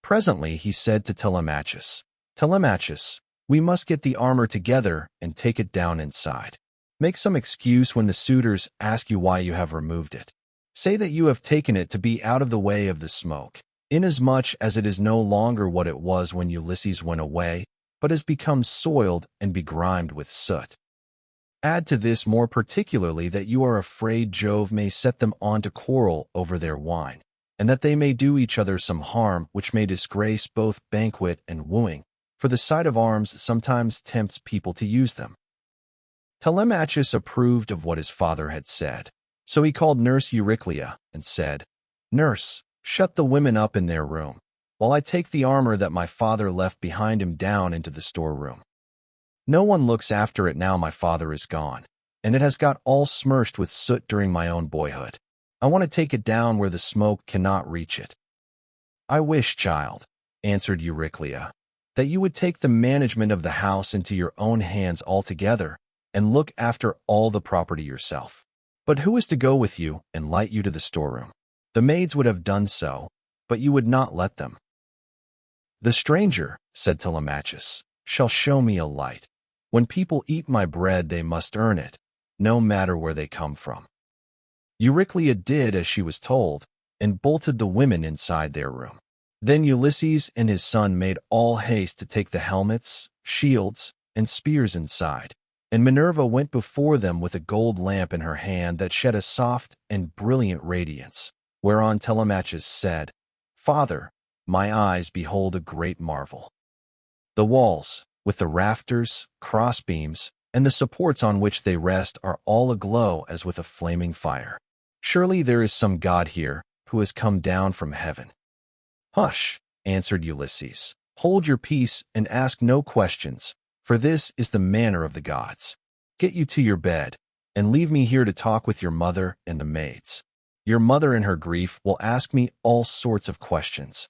Presently he said to Telemachus, "Telemachus, we must get the armor together and take it down inside. Make some excuse when the suitors ask you why you have removed it. Say that you have taken it to be out of the way of the smoke, inasmuch as it is no longer what it was when Ulysses went away, but has become soiled and begrimed with soot. Add to this more particularly that you are afraid Jove may set them on to quarrel over their wine, and that they may do each other some harm which may disgrace both banquet and wooing, for the sight of arms sometimes tempts people to use them. Telemachus approved of what his father had said, so he called Nurse Euryclea and said, "Nurse, shut the women up in their room, while I take the armor that my father left behind him down into the storeroom. No one looks after it now my father is gone, and it has got all smirched with soot during my own boyhood. I want to take it down where the smoke cannot reach it." "I wish, child," answered Euryclea, "that you would take the management of the house into your own hands altogether and look after all the property yourself. But who is to go with you and light you to the storeroom? The maids would have done so, but you would not let them." "The stranger," said Telemachus, "shall show me a light. When people eat my bread, they must earn it, no matter where they come from." Euryclea did as she was told, and bolted the women inside their room. Then Ulysses and his son made all haste to take the helmets, shields, and spears inside, and Minerva went before them with a gold lamp in her hand that shed a soft and brilliant radiance, whereon Telemachus said, "Father, my eyes behold a great marvel. The walls, with the rafters, crossbeams, and the supports on which they rest are all aglow as with a flaming fire. Surely there is some god here who has come down from heaven." "Hush," answered Ulysses. "Hold your peace and ask no questions, for this is the manner of the gods. Get you to your bed, and leave me here to talk with your mother and the maids. Your mother in her grief will ask me all sorts of questions."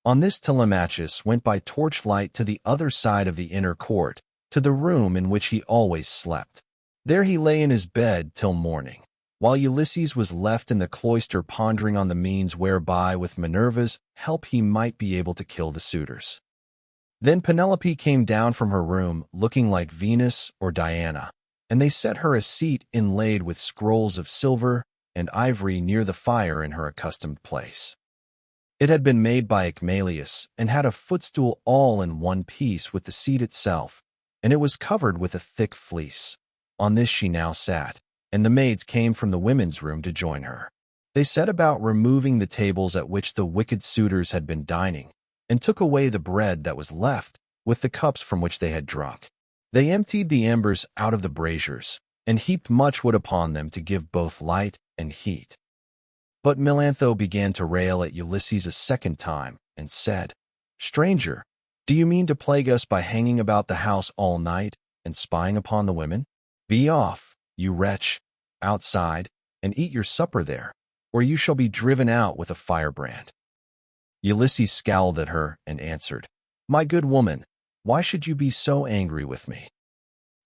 On this Telemachus went by torchlight to the other side of the inner court, to the room in which he always slept. There he lay in his bed till morning, while Ulysses was left in the cloister pondering on the means whereby with Minerva's help he might be able to kill the suitors. Then Penelope came down from her room looking like Venus or Diana, and they set her a seat inlaid with scrolls of silver and ivory near the fire in her accustomed place. It had been made by Icmalius and had a footstool all in one piece with the seat itself, and it was covered with a thick fleece. On this she now sat, and the maids came from the women's room to join her. They set about removing the tables at which the wicked suitors had been dining, and took away the bread that was left, with the cups from which they had drunk. They emptied the embers out of the braziers, and heaped much wood upon them to give both light and heat. But Melantho began to rail at Ulysses a second time, and said, "Stranger, do you mean to plague us by hanging about the house all night and spying upon the women? Be off, you wretch, outside, and eat your supper there, or you shall be driven out with a firebrand." Ulysses scowled at her and answered, "My good woman, why should you be so angry with me?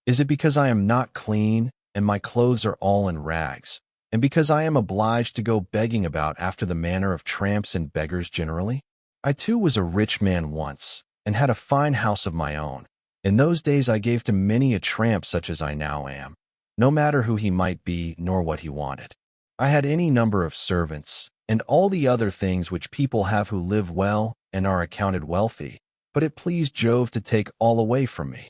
Is it because I am not clean, and my clothes are all in rags, and because I am obliged to go begging about after the manner of tramps and beggars generally? I too was a rich man once, and had a fine house of my own. In those days I gave to many a tramp such as I now am, no matter who he might be nor what he wanted. I had any number of servants, and all the other things which people have who live well and are accounted wealthy, but it pleased Jove to take all away from me.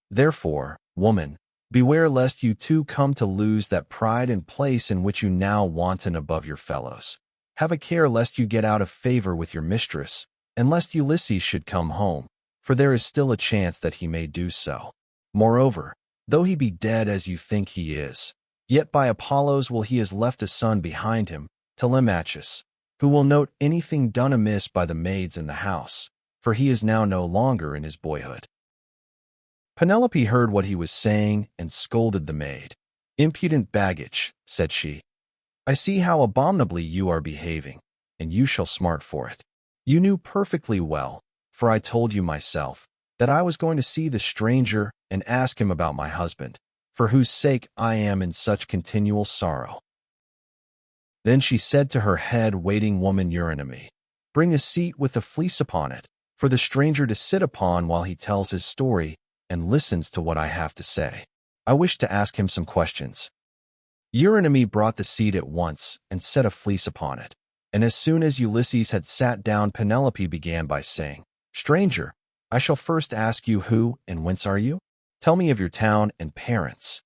Therefore, woman, beware lest you too come to lose that pride and place in which you now wanton above your fellows. Have a care lest you get out of favor with your mistress, and lest Ulysses should come home, for there is still a chance that he may do so. Moreover, though he be dead as you think he is, yet by Apollo's will he has left a son behind him, Telemachus, who will note anything done amiss by the maids in the house, for he is now no longer in his boyhood." Penelope heard what he was saying and scolded the maid. "Impudent baggage," said she. "I see how abominably you are behaving, and you shall smart for it. You knew perfectly well, for I told you myself, that I was going to see the stranger and ask him about my husband, for whose sake I am in such continual sorrow." Then she said to her head-waiting woman Eurynomy, "Bring a seat with a fleece upon it, for the stranger to sit upon while he tells his story and listens to what I have to say. I wish to ask him some questions." Eurynomy brought the seat at once and set a fleece upon it, and as soon as Ulysses had sat down, Penelope began by saying, "Stranger, I shall first ask you who and whence are you? Tell me of your town and parents."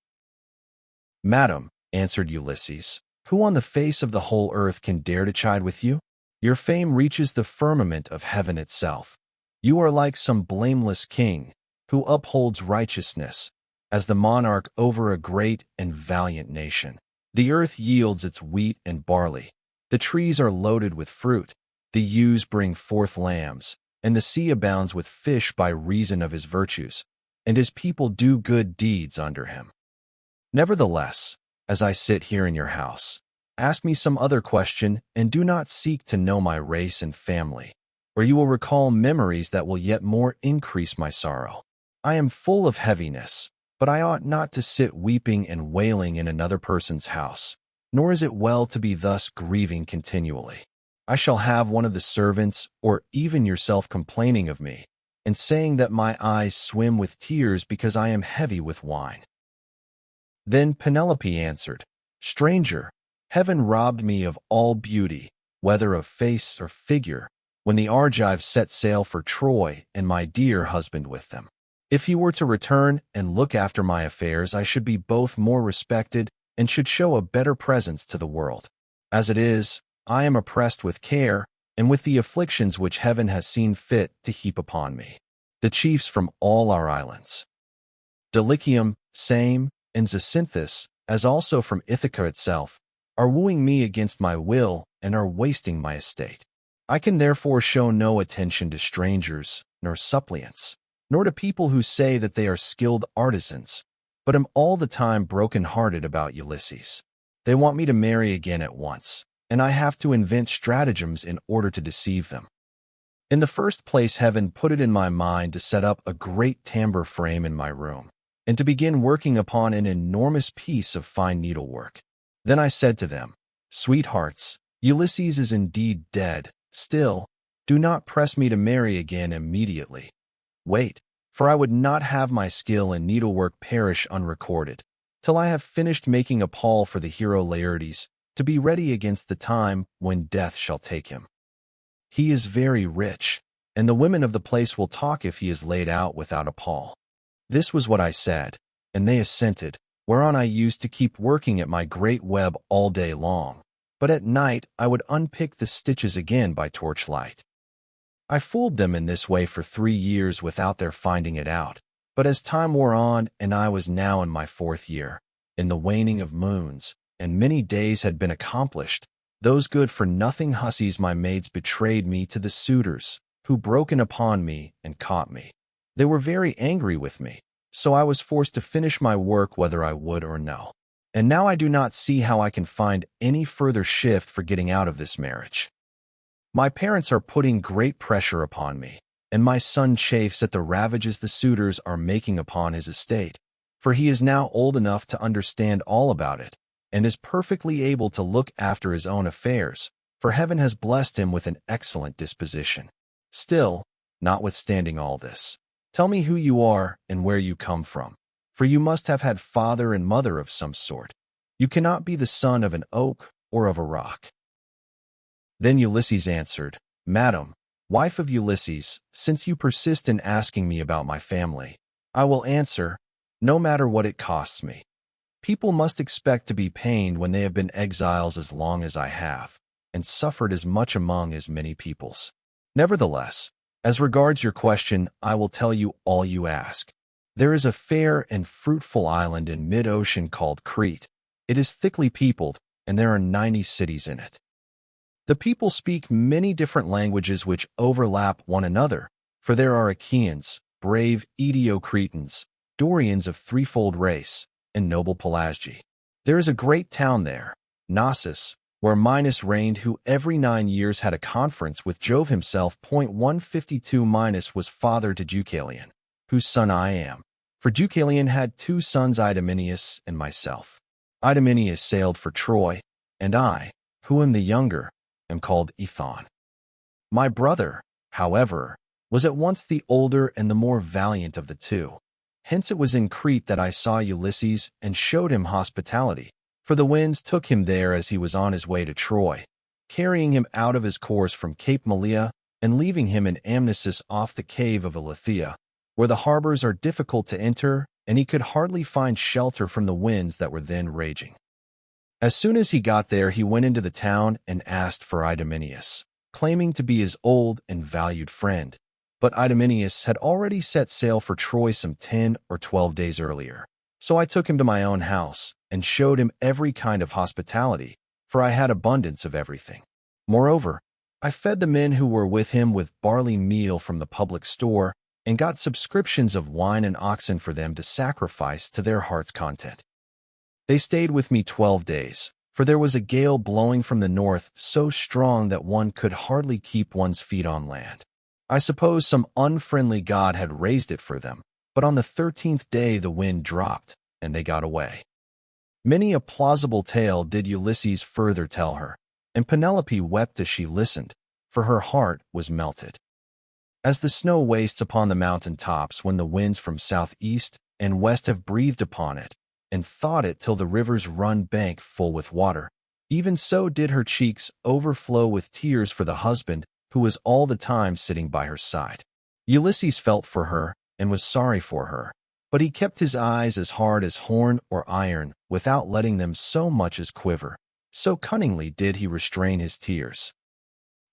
"Madam," answered Ulysses, "who on the face of the whole earth can dare to chide with you? Your fame reaches the firmament of heaven itself. You are like some blameless king who upholds righteousness as the monarch over a great and valiant nation. The earth yields its wheat and barley. The trees are loaded with fruit. The ewes bring forth lambs, and the sea abounds with fish by reason of his virtues, and his people do good deeds under him. Nevertheless, as I sit here in your house, ask me some other question, and do not seek to know my race and family, or you will recall memories that will yet more increase my sorrow. I am full of heaviness, but I ought not to sit weeping and wailing in another person's house, nor is it well to be thus grieving continually. I shall have one of the servants, or even yourself, complaining of me, and saying that my eyes swim with tears because I am heavy with wine. Then Penelope answered, Stranger, heaven robbed me of all beauty, whether of face or figure, when the Argives set sail for Troy and my dear husband with them. If he were to return and look after my affairs, I should be both more respected and should show a better presence to the world. As it is, I am oppressed with care and with the afflictions which heaven has seen fit to heap upon me. The chiefs from all our islands, Dulichium, Same, and Zacynthus, as also from Ithaca itself, are wooing me against my will and are wasting my estate. I can therefore show no attention to strangers, nor suppliants, nor to people who say that they are skilled artisans, but am all the time broken-hearted about Ulysses. They want me to marry again at once, and I have to invent stratagems in order to deceive them. In the first place, heaven put it in my mind to set up a great tambour frame in my room, and to begin working upon an enormous piece of fine needlework. Then I said to them, Sweethearts, Ulysses is indeed dead. Still, do not press me to marry again immediately. Wait, for I would not have my skill in needlework perish unrecorded, till I have finished making a pall for the hero Laertes, to be ready against the time when death shall take him. He is very rich, and the women of the place will talk if he is laid out without a pall. This was what I said, and they assented, whereon I used to keep working at my great web all day long, but at night I would unpick the stitches again by torchlight. I fooled them in this way for 3 years without their finding it out, but as time wore on and I was now in my 4th year, in the waning of moons, and many days had been accomplished, those good-for-nothing hussies my maids betrayed me to the suitors, who broke in upon me and caught me. They were very angry with me, so I was forced to finish my work whether I would or no. And now I do not see how I can find any further shift for getting out of this marriage. My parents are putting great pressure upon me, and my son chafes at the ravages the suitors are making upon his estate, for he is now old enough to understand all about it, and is perfectly able to look after his own affairs, for heaven has blessed him with an excellent disposition. Still, notwithstanding all this, tell me who you are and where you come from, for you must have had father and mother of some sort. You cannot be the son of an oak or of a rock. Then Ulysses answered, Madam, wife of Ulysses, since you persist in asking me about my family, I will answer, no matter what it costs me. People must expect to be pained when they have been exiles as long as I have, and suffered as much among as many peoples. Nevertheless, as regards your question, I will tell you all you ask. There is a fair and fruitful island in mid-ocean called Crete. It is thickly peopled, and there are 90 cities in it. The people speak many different languages which overlap one another, for there are Achaeans, brave Aedo-Cretans, Dorians of threefold race, and noble Pelasgi. There is a great town there, Knossos, where Minos reigned, who every 9 years had a conference with Jove himself. 152 Minos was father to Deucalion, whose son I am, for Deucalion had 2 sons, Idomeneus and myself. Idomeneus sailed for Troy, and I, who am the younger, am called Ethon. My brother, however, was at once the older and the more valiant of the 2. Hence it was in Crete that I saw Ulysses and showed him hospitality, for the winds took him there as he was on his way to Troy, carrying him out of his course from Cape Malea and leaving him in Amnisus off the cave of Elathea, where the harbors are difficult to enter, and he could hardly find shelter from the winds that were then raging. As soon as he got there, he went into the town and asked for Idomeneus, claiming to be his old and valued friend, But Idomeneus had already set sail for Troy some 10 or 12 days earlier. So I took him to my own house and showed him every kind of hospitality, for I had abundance of everything. Moreover, I fed the men who were with him with barley meal from the public store and got subscriptions of wine and oxen for them to sacrifice to their heart's content. They stayed with me 12 days, for there was a gale blowing from the north so strong that one could hardly keep one's feet on land. I suppose some unfriendly god had raised it for them, but on the 13th day the wind dropped, and they got away. Many a plausible tale did Ulysses further tell her, and Penelope wept as she listened, for her heart was melted. As the snow wastes upon the mountain tops when the winds from southeast and west have breathed upon it, and thawed it till the rivers run bank full with water, even so did her cheeks overflow with tears for the husband who was all the time sitting by her side. Ulysses felt for her and was sorry for her, but he kept his eyes as hard as horn or iron without letting them so much as quiver. So cunningly did he restrain his tears.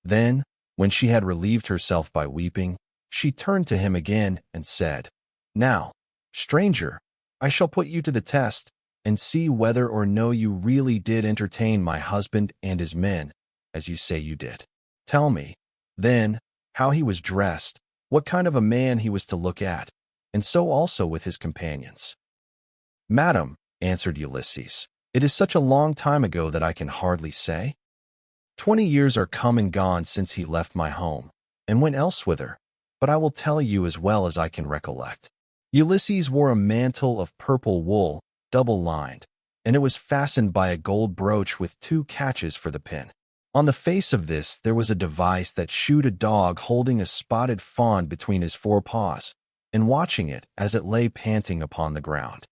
Then, when she had relieved herself by weeping, she turned to him again and said, "Now, stranger, I shall put you to the test, and see whether or no you really did entertain my husband and his men, as you say you did. Tell me, then, how he was dressed, what kind of a man he was to look at, and so also with his companions." "Madam," answered Ulysses, "it is such a long time ago that I can hardly say. 20 years are come and gone since he left my home, and went elsewhither, but I will tell you as well as I can recollect. Ulysses wore a mantle of purple wool, double-lined, and it was fastened by a gold brooch with 2 catches for the pin. On the face of this there was a device that shewed a dog holding a spotted fawn between his 4 paws, and watching it as it lay panting upon the ground.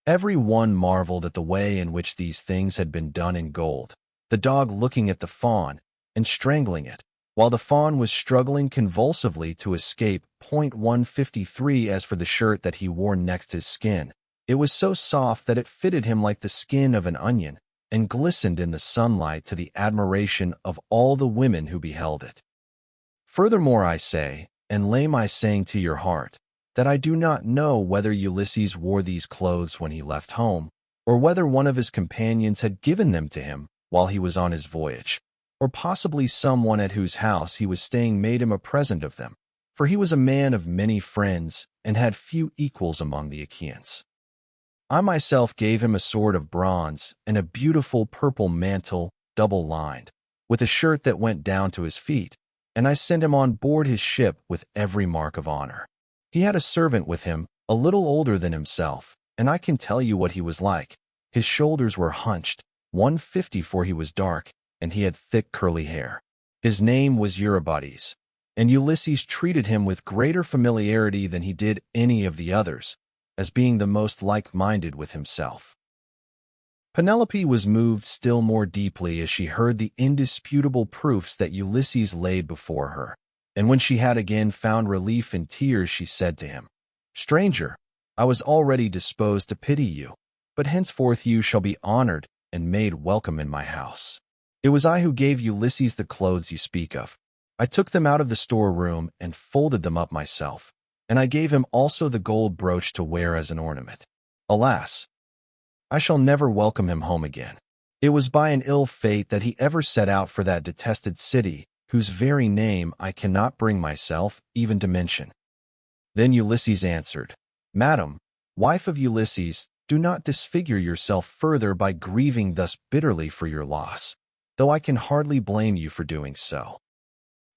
Every one marveled at the way in which these things had been done in gold, the dog looking at the fawn and strangling it, while the fawn was struggling convulsively to escape. 153 As for the shirt that he wore next his skin, it was so soft that it fitted him like the skin of an onion, and glistened in the sunlight to the admiration of all the women who beheld it. Furthermore I say, and lay my saying to your heart, that I do not know whether Ulysses wore these clothes when he left home, or whether one of his companions had given them to him while he was on his voyage, or possibly someone at whose house he was staying made him a present of them, for he was a man of many friends and had few equals among the Achaeans. I myself gave him a sword of bronze and a beautiful purple mantle, double-lined, with a shirt that went down to his feet, and I sent him on board his ship with every mark of honor. He had a servant with him, a little older than himself, and I can tell you what he was like. His shoulders were hunched, 150 for he was dark, and he had thick curly hair. His name was Eurybates, and Ulysses treated him with greater familiarity than he did any of the others, as being the most like-minded with himself. Penelope was moved still more deeply as she heard the indisputable proofs that Ulysses laid before her, and when she had again found relief in tears, she said to him, "Stranger, I was already disposed to pity you, but henceforth you shall be honored and made welcome in my house. It was I who gave Ulysses the clothes you speak of. I took them out of the storeroom and folded them up myself, and I gave him also the gold brooch to wear as an ornament. Alas, I shall never welcome him home again. It was by an ill fate that he ever set out for that detested city, whose very name I cannot bring myself even to mention." Then Ulysses answered, "Madam, wife of Ulysses, do not disfigure yourself further by grieving thus bitterly for your loss, though I can hardly blame you for doing so.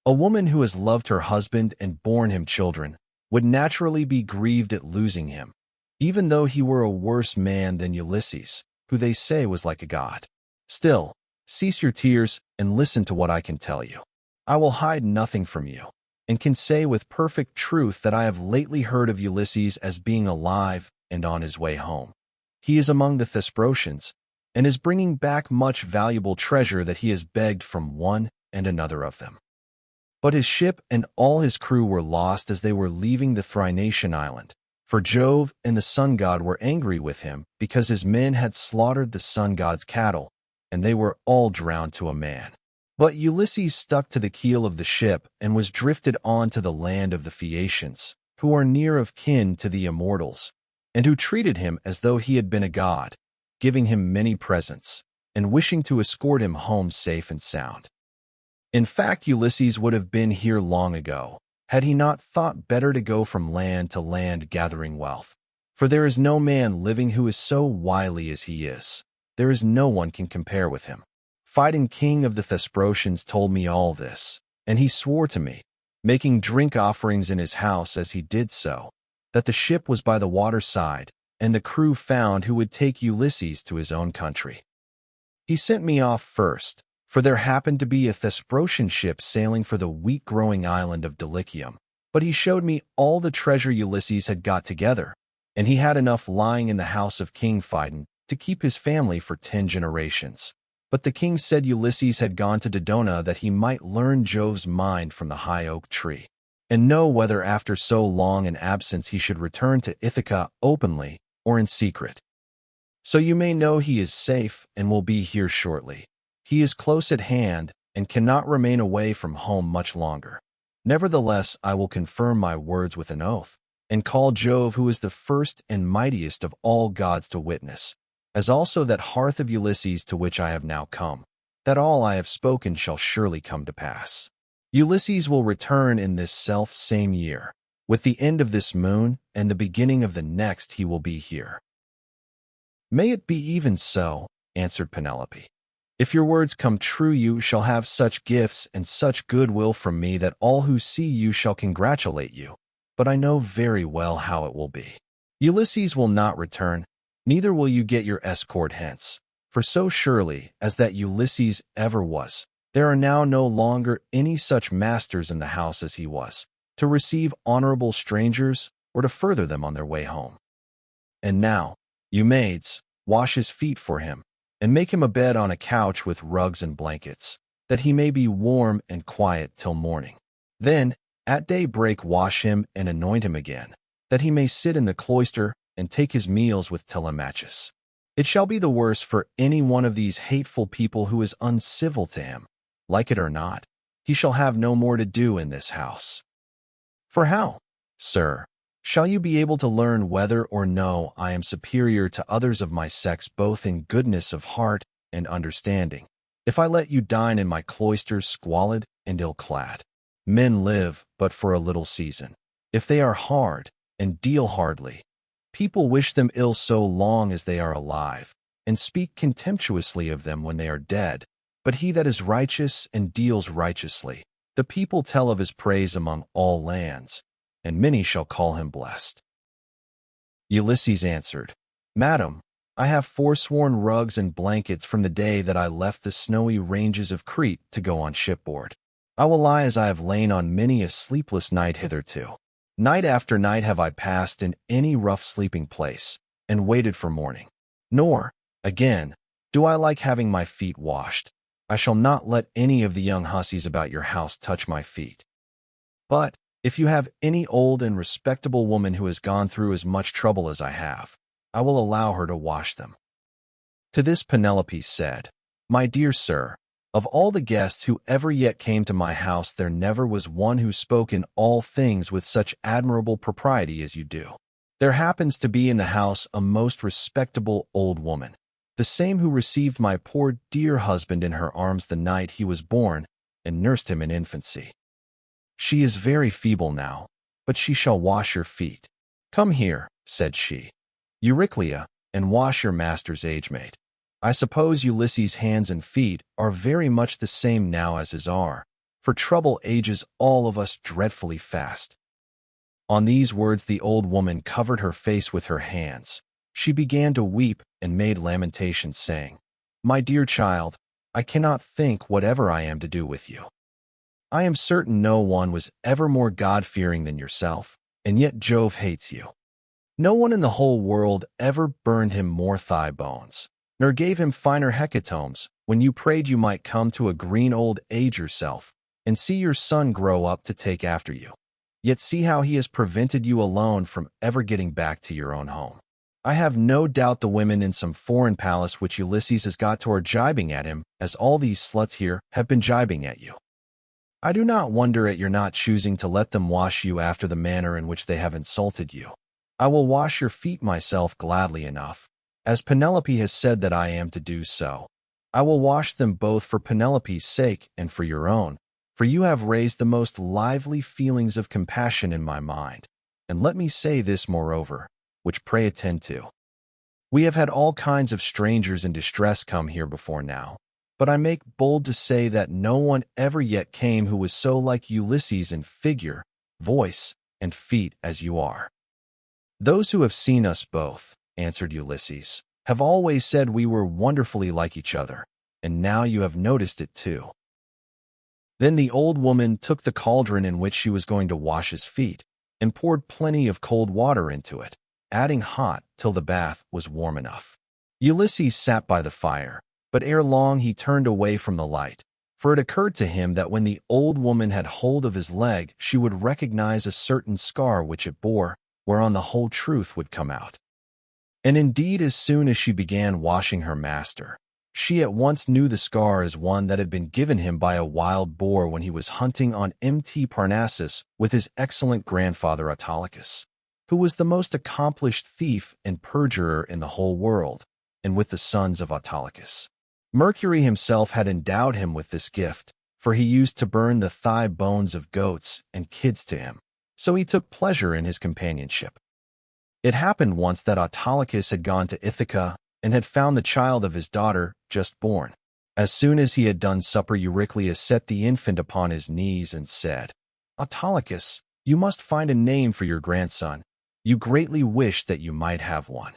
A woman who has loved her husband and borne him children would naturally be grieved at losing him, even though he were a worse man than Ulysses, who they say was like a god. Still, cease your tears and listen to what I can tell you. I will hide nothing from you, and can say with perfect truth that I have lately heard of Ulysses as being alive and on his way home. He is among the Thesprotians, and is bringing back much valuable treasure that he has begged from one and another of them. But his ship and all his crew were lost as they were leaving the Thrinacian island, for Jove and the sun god were angry with him because his men had slaughtered the sun god's cattle, and they were all drowned to a man. But Ulysses stuck to the keel of the ship and was drifted on to the land of the Phaeacians, who are near of kin to the immortals, and who treated him as though he had been a god, giving him many presents, and wishing to escort him home safe and sound. In fact, Ulysses would have been here long ago, had he not thought better to go from land to land gathering wealth. For there is no man living who is so wily as he is. There is no one can compare with him. Phidon, king of the Thesprotians, told me all this, and he swore to me, making drink offerings in his house as he did so, that the ship was by the waterside, and the crew found who would take Ulysses to his own country. He sent me off first, for there happened to be a Thesprotian ship sailing for the wheat-growing island of Dulichium. But he showed me all the treasure Ulysses had got together, and he had enough lying in the house of King Phidon to keep his family for 10 generations. But the king said Ulysses had gone to Dodona that he might learn Jove's mind from the high oak tree, and know whether after so long an absence he should return to Ithaca openly or in secret. So you may know he is safe and will be here shortly. He is close at hand and cannot remain away from home much longer. Nevertheless, I will confirm my words with an oath, and call Jove, who is the first and mightiest of all gods, to witness, as also that hearth of Ulysses to which I have now come, that all I have spoken shall surely come to pass. Ulysses will return in this self-same year. With the end of this moon and the beginning of the next he will be here. May it be even so, answered Penelope. If your words come true, you shall have such gifts and such goodwill from me that all who see you shall congratulate you. But I know very well how it will be. Ulysses will not return, neither will you get your escort hence. For so surely as that Ulysses ever was, there are now no longer any such masters in the house as he was, to receive honorable strangers or to further them on their way home. And now, you maids, wash his feet for him, and make him a bed on a couch with rugs and blankets, that he may be warm and quiet till morning. Then, at daybreak, wash him and anoint him again, that he may sit in the cloister and take his meals with Telemachus. It shall be the worse for any one of these hateful people who is uncivil to him. Like it or not, he shall have no more to do in this house. For how, sir, shall you be able to learn whether or no I am superior to others of my sex both in goodness of heart and understanding, if I let you dine in my cloisters squalid and ill-clad? Men live but for a little season. If they are hard and deal hardly, people wish them ill so long as they are alive, and speak contemptuously of them when they are dead. But he that is righteous and deals righteously, the people tell of his praise among all lands, and many shall call him blessed. Ulysses answered, Madam, I have forsworn rugs and blankets from the day that I left the snowy ranges of Crete to go on shipboard. I will lie as I have lain on many a sleepless night hitherto. Night after night have I passed in any rough sleeping place, and waited for morning. Nor, again, do I like having my feet washed. I shall not let any of the young hussies about your house touch my feet. But, if you have any old and respectable woman who has gone through as much trouble as I have, I will allow her to wash them. To this Penelope said, My dear sir, of all the guests who ever yet came to my house, there never was one who spoke in all things with such admirable propriety as you do. There happens to be in the house a most respectable old woman, the same who received my poor dear husband in her arms the night he was born, and nursed him in infancy. She is very feeble now, but she shall wash your feet. Come here, said she, Euryclea, and wash your master's age-mate. I suppose Ulysses' hands and feet are very much the same now as his are, for trouble ages all of us dreadfully fast. On these words the old woman covered her face with her hands. She began to weep and made lamentation, saying, My dear child, I cannot think whatever I am to do with you. I am certain no one was ever more God-fearing than yourself, and yet Jove hates you. No one in the whole world ever burned him more thigh bones, nor gave him finer hecatombs when you prayed you might come to a green old age yourself, and see your son grow up to take after you. Yet see how he has prevented you alone from ever getting back to your own home. I have no doubt the women in some foreign palace which Ulysses has got to are jibing at him, as all these sluts here have been jibing at you. I do not wonder at your not choosing to let them wash you after the manner in which they have insulted you. I will wash your feet myself gladly enough, as Penelope has said that I am to do so. I will wash them both for Penelope's sake and for your own, for you have raised the most lively feelings of compassion in my mind. And let me say this moreover, which pray attend to. We have had all kinds of strangers in distress come here before now, but I make bold to say that no one ever yet came who was so like Ulysses in figure, voice, and feet as you are. Those who have seen us both, answered Ulysses, have always said we were wonderfully like each other, and now you have noticed it too. Then the old woman took the cauldron in which she was going to wash his feet, and poured plenty of cold water into it, adding hot till the bath was warm enough. Ulysses sat by the fire, but ere long he turned away from the light, for it occurred to him that when the old woman had hold of his leg, she would recognize a certain scar which it bore, whereon the whole truth would come out. And indeed, as soon as she began washing her master, she at once knew the scar as one that had been given him by a wild boar when he was hunting on Mt. Parnassus with his excellent grandfather Autolycus, who was the most accomplished thief and perjurer in the whole world, and with the sons of Autolycus. Mercury himself had endowed him with this gift, for he used to burn the thigh bones of goats and kids to him, so he took pleasure in his companionship. It happened once that Autolycus had gone to Ithaca and had found the child of his daughter just born. As soon as he had done supper, Eurycleus set the infant upon his knees and said, Autolycus, you must find a name for your grandson. You greatly wish that you might have one.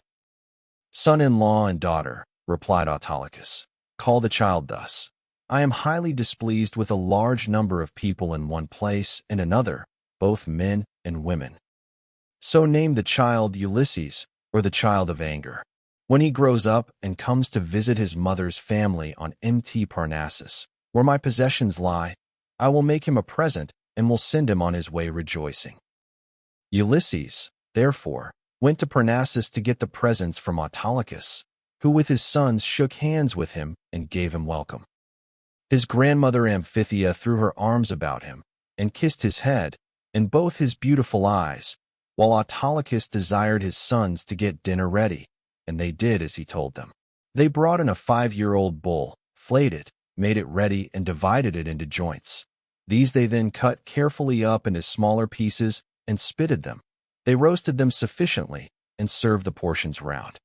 Son-in-law and daughter, replied Autolycus, call the child thus. I am highly displeased with a large number of people in one place and another, both men and women. So name the child Ulysses, or the child of anger. When he grows up and comes to visit his mother's family on Mt. Parnassus, where my possessions lie, I will make him a present and will send him on his way rejoicing. Ulysses, therefore, went to Parnassus to get the presents from Autolycus, who with his sons shook hands with him and gave him welcome. His grandmother Amphithea threw her arms about him and kissed his head and both his beautiful eyes, while Autolycus desired his sons to get dinner ready, and they did as he told them. They brought in a 5-year-old bull, flayed it, made it ready, and divided it into joints. These they then cut carefully up into smaller pieces and spitted them. They roasted them sufficiently and served the portions round.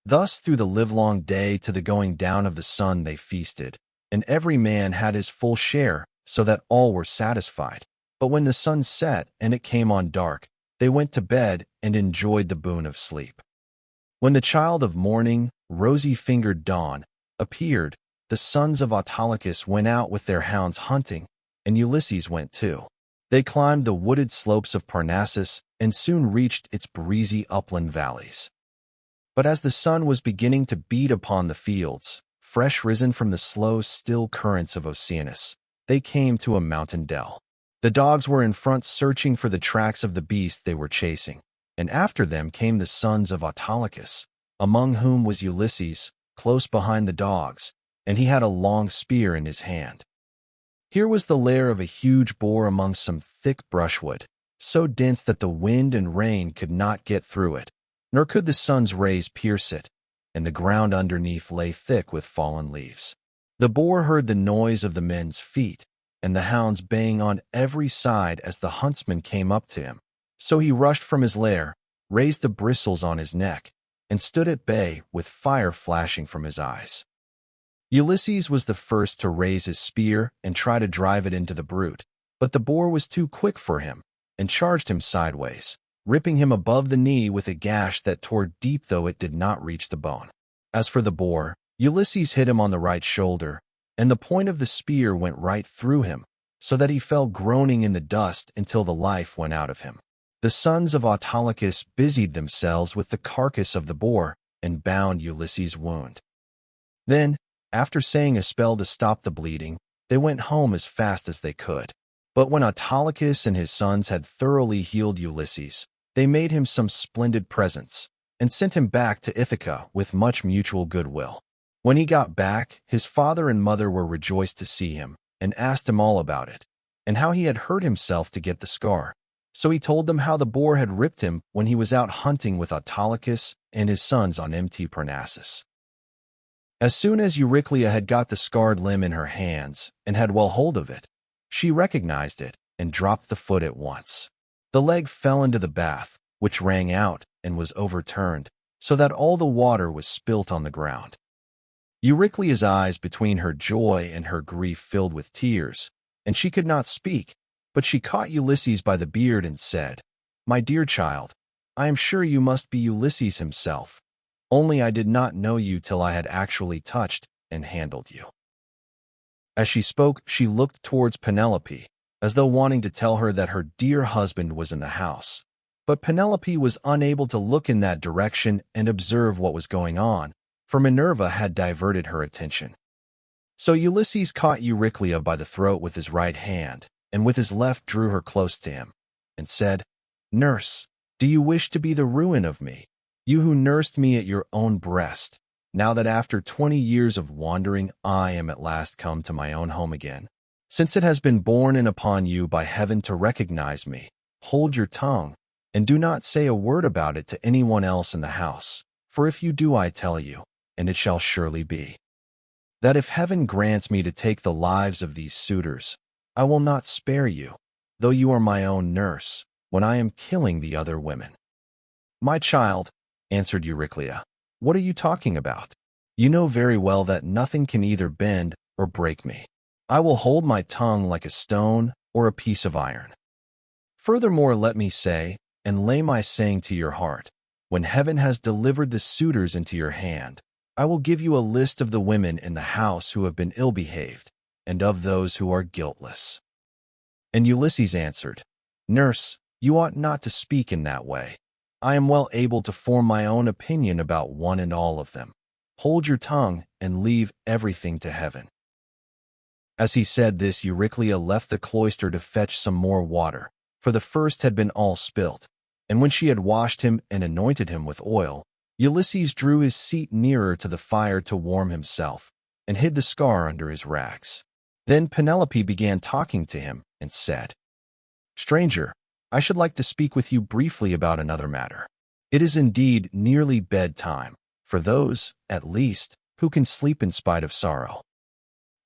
Thus through the livelong day to the going down of the sun they feasted, and every man had his full share, so that all were satisfied. But when the sun set and it came on dark, they went to bed and enjoyed the boon of sleep. When the child of morning, rosy-fingered dawn, appeared, the sons of Autolycus went out with their hounds hunting, and Ulysses went too. They climbed the wooded slopes of Parnassus and soon reached its breezy upland valleys. But as the sun was beginning to beat upon the fields, fresh risen from the slow, still currents of Oceanus, they came to a mountain dell. The dogs were in front searching for the tracks of the beast they were chasing, and after them came the sons of Autolycus, among whom was Ulysses, close behind the dogs, and he had a long spear in his hand. Here was the lair of a huge boar among some thick brushwood, so dense that the wind and rain could not get through it, nor could the sun's rays pierce it, and the ground underneath lay thick with fallen leaves. The boar heard the noise of the men's feet, and the hounds baying on every side as the huntsman came up to him. So he rushed from his lair, raised the bristles on his neck, and stood at bay with fire flashing from his eyes. Ulysses was the first to raise his spear and try to drive it into the brute, but the boar was too quick for him and charged him sideways, ripping him above the knee with a gash that tore deep though it did not reach the bone. As for the boar, Ulysses hit him on the right shoulder, and the point of the spear went right through him, so that he fell groaning in the dust until the life went out of him. The sons of Autolycus busied themselves with the carcass of the boar and bound Ulysses' wound. Then, after saying a spell to stop the bleeding, they went home as fast as they could. But when Autolycus and his sons had thoroughly healed Ulysses, they made him some splendid presents, and sent him back to Ithaca with much mutual goodwill. When he got back, his father and mother were rejoiced to see him, and asked him all about it, and how he had hurt himself to get the scar. So he told them how the boar had ripped him when he was out hunting with Autolycus and his sons on empty Parnassus. As soon as Euryclea had got the scarred limb in her hands and had well hold of it, she recognized it and dropped the foot at once. The leg fell into the bath, which rang out and was overturned, so that all the water was spilt on the ground. Euryclea's eyes between her joy and her grief filled with tears, and she could not speak, but she caught Ulysses by the beard and said, "My dear child, I am sure you must be Ulysses himself, only I did not know you till I had actually touched and handled you." As she spoke, she looked towards Penelope, as though wanting to tell her that her dear husband was in the house. But Penelope was unable to look in that direction and observe what was going on, for Minerva had diverted her attention. So Ulysses caught Euryclea by the throat with his right hand, and with his left drew her close to him, and said, "Nurse, do you wish to be the ruin of me, you who nursed me at your own breast, now that after 20 years of wandering I am at last come to my own home again? Since it has been borne in upon you by heaven to recognize me, hold your tongue, and do not say a word about it to anyone else in the house, for if you do I tell you, and it shall surely be, that if heaven grants me to take the lives of these suitors, I will not spare you, though you are my own nurse, when I am killing the other women." "My child," answered Euryclea, "what are you talking about? You know very well that nothing can either bend or break me. I will hold my tongue like a stone or a piece of iron. Furthermore, let me say, and lay my saying to your heart, when heaven has delivered the suitors into your hand, I will give you a list of the women in the house who have been ill-behaved, and of those who are guiltless." And Ulysses answered, "Nurse, you ought not to speak in that way. I am well able to form my own opinion about one and all of them. Hold your tongue and leave everything to heaven." As he said this, Euryclea left the cloister to fetch some more water, for the first had been all spilt, and when she had washed him and anointed him with oil, Ulysses drew his seat nearer to the fire to warm himself, and hid the scar under his rags. Then Penelope began talking to him and said, "Stranger, I should like to speak with you briefly about another matter. It is indeed nearly bedtime, for those, at least, who can sleep in spite of sorrow.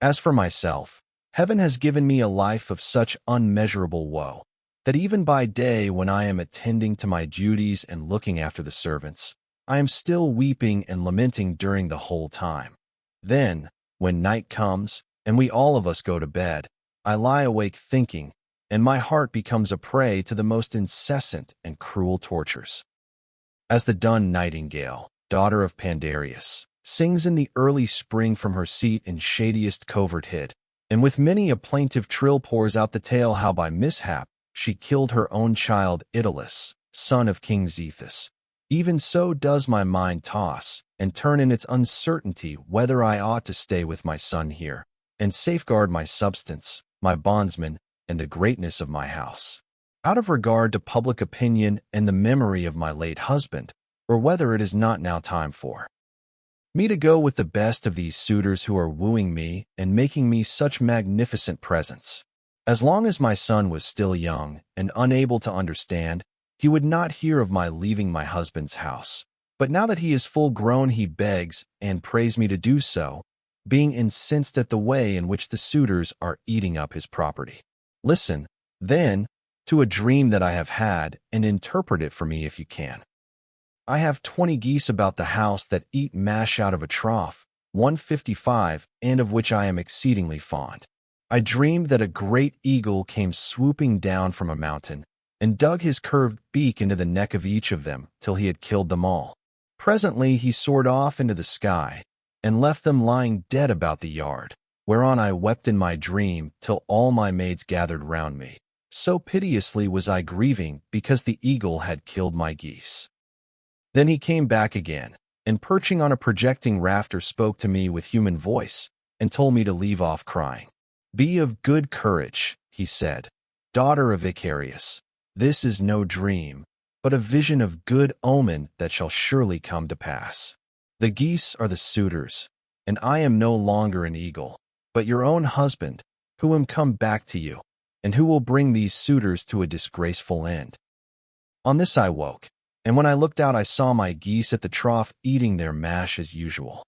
As for myself, heaven has given me a life of such unmeasurable woe, that even by day when I am attending to my duties and looking after the servants, I am still weeping and lamenting during the whole time. Then, when night comes, and we all of us go to bed, I lie awake thinking, and my heart becomes a prey to the most incessant and cruel tortures. As the dun nightingale, daughter of Pandarus, sings in the early spring from her seat in shadiest covert hid, and with many a plaintive trill pours out the tale how by mishap she killed her own child Italus, son of King Zethus, even so does my mind toss and turn in its uncertainty whether I ought to stay with my son here, and safeguard my substance, my bondsmen, and the greatness of my house, out of regard to public opinion and the memory of my late husband, or whether it is not now time for me to go with the best of these suitors who are wooing me and making me such magnificent presents. As long as my son was still young and unable to understand, he would not hear of my leaving my husband's house. But now that he is full grown, he begs and prays me to do so, being incensed at the way in which the suitors are eating up his property. Listen, then, to a dream that I have had, and interpret it for me if you can. I have 20 geese about the house that eat mash out of a trough, 155, and of which I am exceedingly fond. I dreamed that a great eagle came swooping down from a mountain, and dug his curved beak into the neck of each of them till he had killed them all. Presently he soared off into the sky, and left them lying dead about the yard, whereon I wept in my dream till all my maids gathered round me. So piteously was I grieving because the eagle had killed my geese. Then he came back again, and perching on a projecting rafter spoke to me with human voice, and told me to leave off crying. Be of good courage, he said, daughter of Icarius. This is no dream, but a vision of good omen that shall surely come to pass. The geese are the suitors, and I am no longer an eagle, but your own husband, who am come back to you, and who will bring these suitors to a disgraceful end. On this I woke, and when I looked out I saw my geese at the trough eating their mash as usual.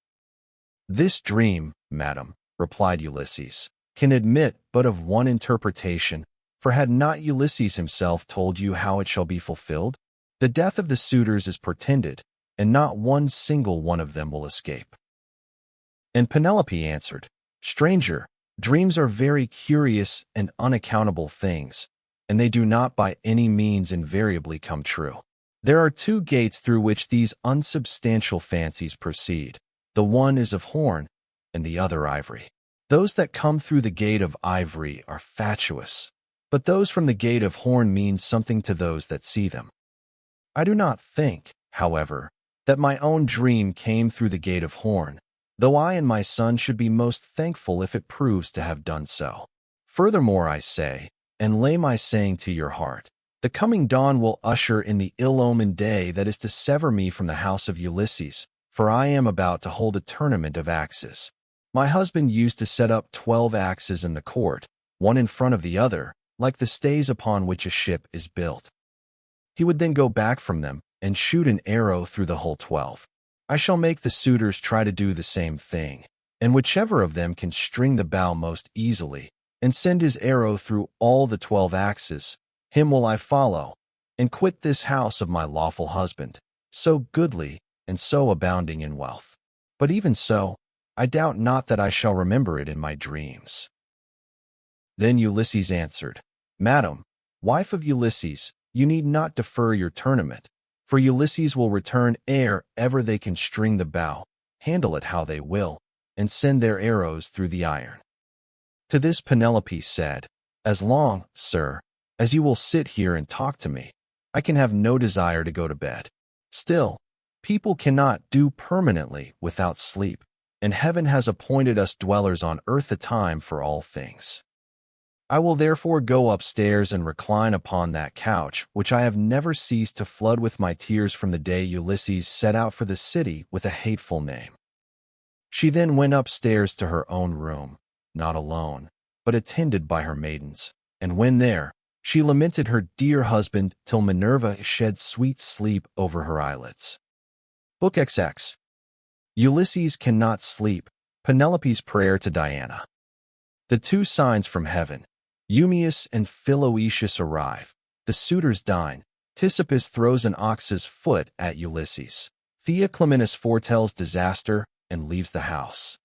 This dream, madam, replied Ulysses, can admit but of one interpretation, for had not Ulysses himself told you how it shall be fulfilled? The death of the suitors is portended, and not one single one of them will escape. And Penelope answered, Stranger, dreams are very curious and unaccountable things, and they do not by any means invariably come true. There are two gates through which these unsubstantial fancies proceed. The one is of horn, and the other ivory. Those that come through the gate of ivory are fatuous, but those from the gate of horn mean something to those that see them. I do not think, however, that my own dream came through the gate of horn, though I and my son should be most thankful if it proves to have done so. Furthermore I say, and lay my saying to your heart, the coming dawn will usher in the ill-omened day that is to sever me from the house of Ulysses, for I am about to hold a tournament of axes. My husband used to set up 12 axes in the court, one in front of the other, like the stays upon which a ship is built. He would then go back from them and shoot an arrow through the whole 12. I shall make the suitors try to do the same thing, and whichever of them can string the bow most easily and send his arrow through all the 12 axes, him will I follow, and quit this house of my lawful husband, so goodly and so abounding in wealth. But even so, I doubt not that I shall remember it in my dreams. Then Ulysses answered, Madam, wife of Ulysses, you need not defer your tournament, for Ulysses will return ere ever they can string the bow, handle it how they will, and send their arrows through the iron. To this Penelope said, As long, sir, as you will sit here and talk to me, I can have no desire to go to bed. Still, people cannot do permanently without sleep, and heaven has appointed us dwellers on earth a time for all things. I will therefore go upstairs and recline upon that couch which I have never ceased to flood with my tears from the day Ulysses set out for the city with a hateful name. She then went upstairs to her own room, not alone, but attended by her maidens, and when there, she lamented her dear husband till Minerva shed sweet sleep over her eyelids. Book XX. Ulysses cannot sleep. Penelope's prayer to Diana. The two signs from heaven, Eumaeus and Philoetius, arrive. The suitors dine. Ctesippus throws an ox's foot at Ulysses. Theoclymenus foretells disaster and leaves the house.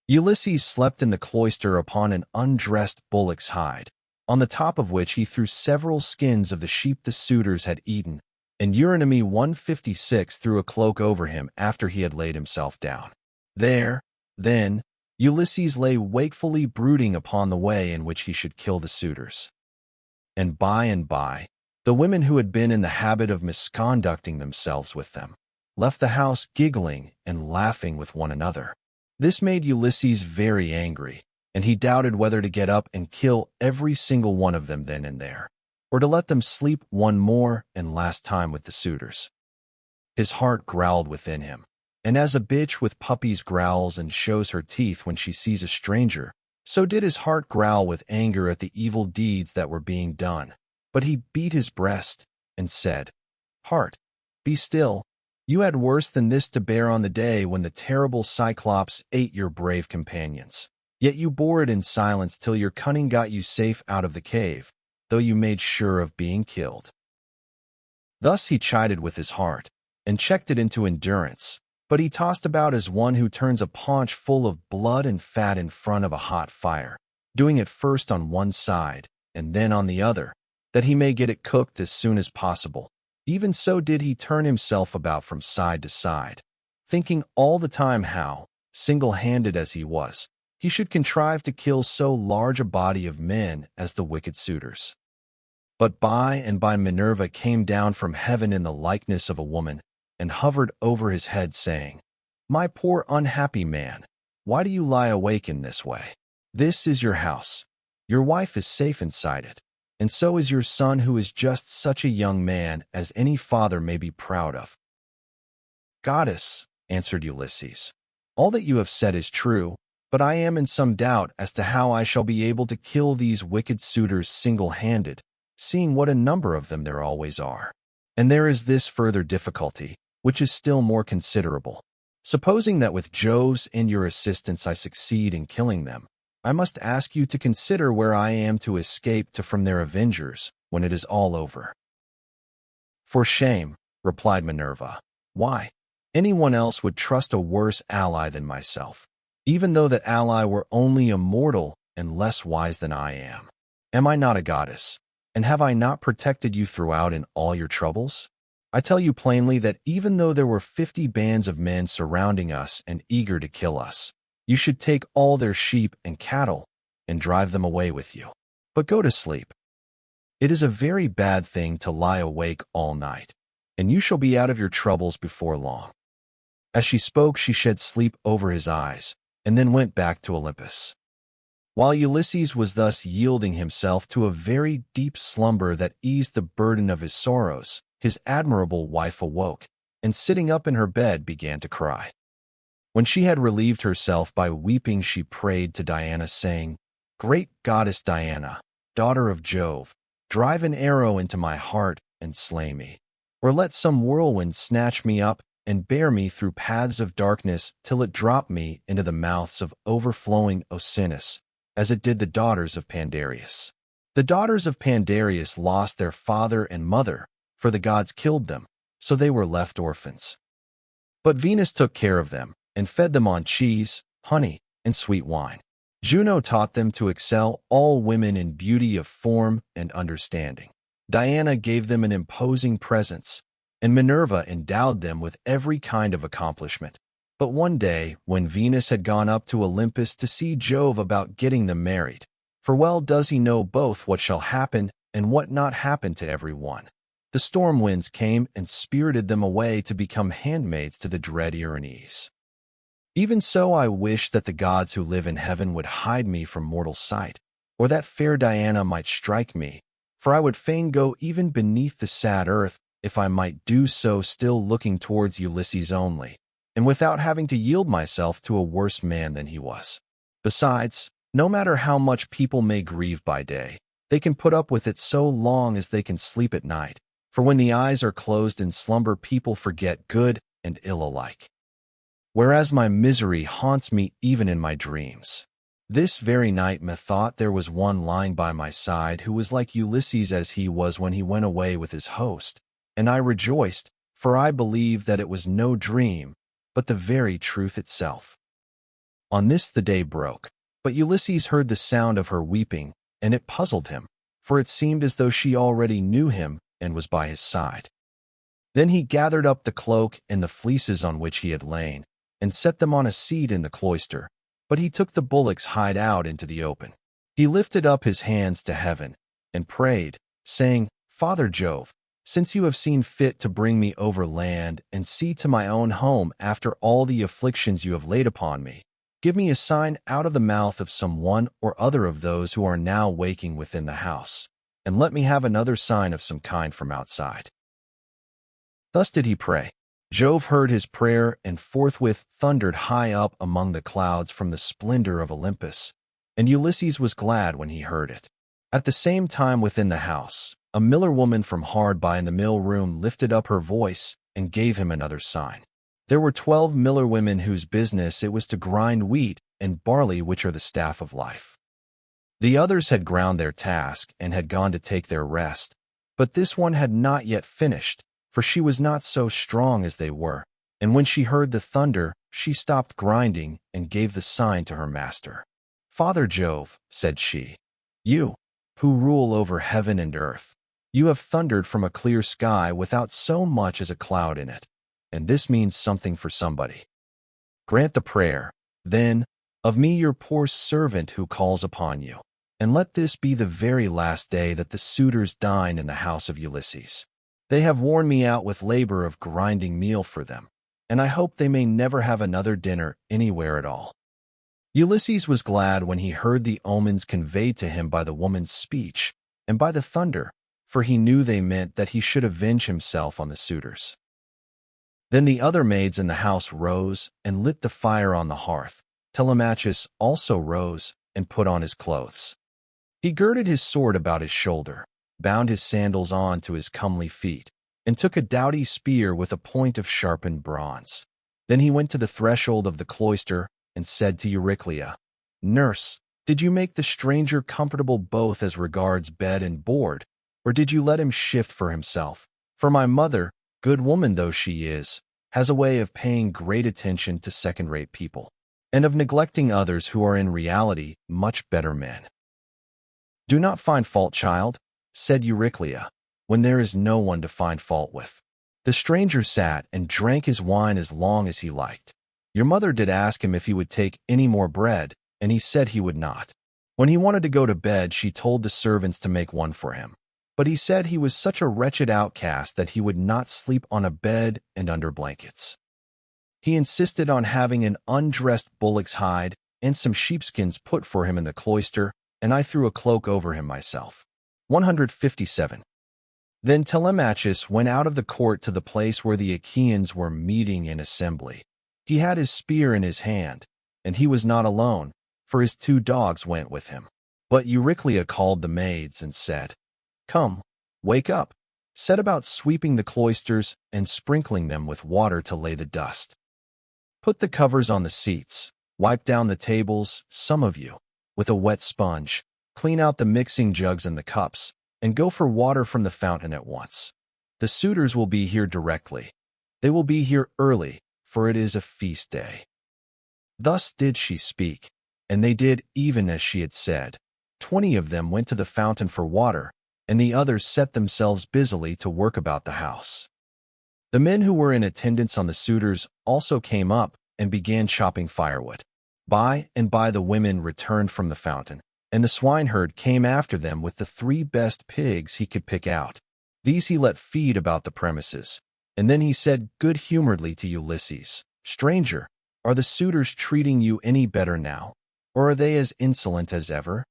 Ulysses slept in the cloister upon an undressed bullock's hide, on the top of which he threw several skins of the sheep the suitors had eaten, and Eurynomé 156 threw a cloak over him after he had laid himself down. There, then, Ulysses lay wakefully brooding upon the way in which he should kill the suitors. And by, the women who had been in the habit of misconducting themselves with them left the house giggling and laughing with one another. This made Ulysses very angry, and he doubted whether to get up and kill every single one of them then and there, or to let them sleep one more and last time with the suitors. His heart growled within him, and as a bitch with puppies growls and shows her teeth when she sees a stranger, so did his heart growl with anger at the evil deeds that were being done. But he beat his breast and said, Heart, be still. You had worse than this to bear on the day when the terrible Cyclops ate your brave companions. Yet you bore it in silence till your cunning got you safe out of the cave, though you made sure of being killed. Thus he chided with his heart, and checked it into endurance, but he tossed about as one who turns a paunch full of blood and fat in front of a hot fire, doing it first on one side, and then on the other, that he may get it cooked as soon as possible. Even so did he turn himself about from side to side, thinking all the time how, single-handed as he was, he should contrive to kill so large a body of men as the wicked suitors. But by and by Minerva came down from heaven in the likeness of a woman, and hovered over his head, saying, My poor unhappy man, why do you lie awake in this way? This is your house. Your wife is safe inside it. and so is your son, who is just such a young man as any father may be proud of." "Goddess," answered Ulysses, "all that you have said is true, but I am in some doubt as to how I shall be able to kill these wicked suitors single-handed, seeing what a number of them there always are. And there is this further difficulty, which is still more considerable. Supposing that with Jove's and your assistance I succeed in killing them, I must ask you to consider where I am to escape to from their avengers when it is all over." "For shame," replied Minerva. "Why? Anyone else would trust a worse ally than myself, even though that ally were only a mortal and less wise than I am. Am I not a goddess? And have I not protected you throughout in all your troubles? I tell you plainly that even though there were 50 bands of men surrounding us and eager to kill us, you should take all their sheep and cattle and drive them away with you. But go to sleep. It is a very bad thing to lie awake all night, and you shall be out of your troubles before long." As she spoke, she shed sleep over his eyes, and then went back to Olympus. While Ulysses was thus yielding himself to a very deep slumber that eased the burden of his sorrows, his admirable wife awoke, and sitting up in her bed began to cry. When she had relieved herself by weeping, she prayed to Diana, saying, "Great goddess Diana, daughter of Jove, drive an arrow into my heart and slay me, or let some whirlwind snatch me up and bear me through paths of darkness till it drop me into the mouths of overflowing Oceanus, as it did the daughters of Pandareus. The daughters of Pandareus lost their father and mother, for the gods killed them, so they were left orphans. But Venus took care of them, and fed them on cheese, honey, and sweet wine. Juno taught them to excel all women in beauty of form and understanding. Diana gave them an imposing presence, and Minerva endowed them with every kind of accomplishment. But one day, when Venus had gone up to Olympus to see Jove about getting them married, for well does he know both what shall happen and what not happen to every one, the storm winds came and spirited them away to become handmaids to the dread Erinyes. Even so, I wish that the gods who live in heaven would hide me from mortal sight, or that fair Diana might strike me, for I would fain go even beneath the sad earth, if I might do so still looking towards Ulysses only, and without having to yield myself to a worse man than he was. Besides, no matter how much people may grieve by day, they can put up with it so long as they can sleep at night, for when the eyes are closed in slumber, people forget good and ill alike. Whereas my misery haunts me even in my dreams. This very night methought there was one lying by my side who was like Ulysses as he was when he went away with his host, and I rejoiced, for I believed that it was no dream, but the very truth itself. On this the day broke, but Ulysses heard the sound of her weeping, and it puzzled him, for it seemed as though she already knew him and was by his side. Then he gathered up the cloak and the fleeces on which he had lain, and set them on a seat in the cloister, but he took the bullock's hide out into the open. He lifted up his hands to heaven, and prayed, saying, "Father Jove, since you have seen fit to bring me over land and see to my own home after all the afflictions you have laid upon me, give me a sign out of the mouth of some one or other of those who are now waking within the house, and let me have another sign of some kind from outside." Thus did he pray. Jove heard his prayer and forthwith thundered high up among the clouds from the splendor of Olympus, and Ulysses was glad when he heard it. At the same time within the house, a miller woman from hard by in the mill room lifted up her voice and gave him another sign. There were 12 miller women whose business it was to grind wheat and barley, which are the staff of life. The others had ground their task and had gone to take their rest, but this one had not yet finished, for she was not so strong as they were, and when she heard the thunder, she stopped grinding and gave the sign to her master. "Father Jove," said she, "you, who rule over heaven and earth, you have thundered from a clear sky without so much as a cloud in it, and this means something for somebody. Grant the prayer, then, of me your poor servant who calls upon you, and let this be the very last day that the suitors dine in the house of Ulysses. They have worn me out with labor of grinding meal for them, and I hope they may never have another dinner anywhere at all." Ulysses was glad when he heard the omens conveyed to him by the woman's speech, and by the thunder, for he knew they meant that he should avenge himself on the suitors. Then the other maids in the house rose and lit the fire on the hearth. Telemachus also rose and put on his clothes. He girded his sword about his shoulder, bound his sandals on to his comely feet, and took a doughty spear with a point of sharpened bronze. Then he went to the threshold of the cloister and said to Euryclea, "Nurse, did you make the stranger comfortable both as regards bed and board, or did you let him shift for himself? For my mother, good woman though she is, has a way of paying great attention to second-rate people, and of neglecting others who are in reality much better men." "Do not find fault, child," said Euryclea, "when there is no one to find fault with." The stranger sat and drank his wine as long as he liked. Your mother did ask him if he would take any more bread, and he said he would not. When he wanted to go to bed, she told the servants to make one for him. But he said he was such a wretched outcast that he would not sleep on a bed and under blankets. He insisted on having an undressed bullock's hide and some sheepskins put for him in the cloister, and I threw a cloak over him myself. 157. Then Telemachus went out of the court to the place where the Achaeans were meeting in assembly. He had his spear in his hand, and he was not alone, for his 2 dogs went with him. But Euryclea called the maids and said, "Come, wake up, set about sweeping the cloisters and sprinkling them with water to lay the dust. Put the covers on the seats, wipe down the tables, some of you, with a wet sponge, clean out the mixing jugs and the cups, and go for water from the fountain at once. The suitors will be here directly. They will be here early, for it is a feast day." Thus did she speak, and they did even as she had said. 20 of them went to the fountain for water, and the others set themselves busily to work about the house. The men who were in attendance on the suitors also came up and began chopping firewood. By and by the women returned from the fountain, and the swineherd came after them with the 3 best pigs he could pick out. These he let feed about the premises, and then he said good-humoredly to Ulysses, "Stranger, are the suitors treating you any better now, or are they as insolent as ever?"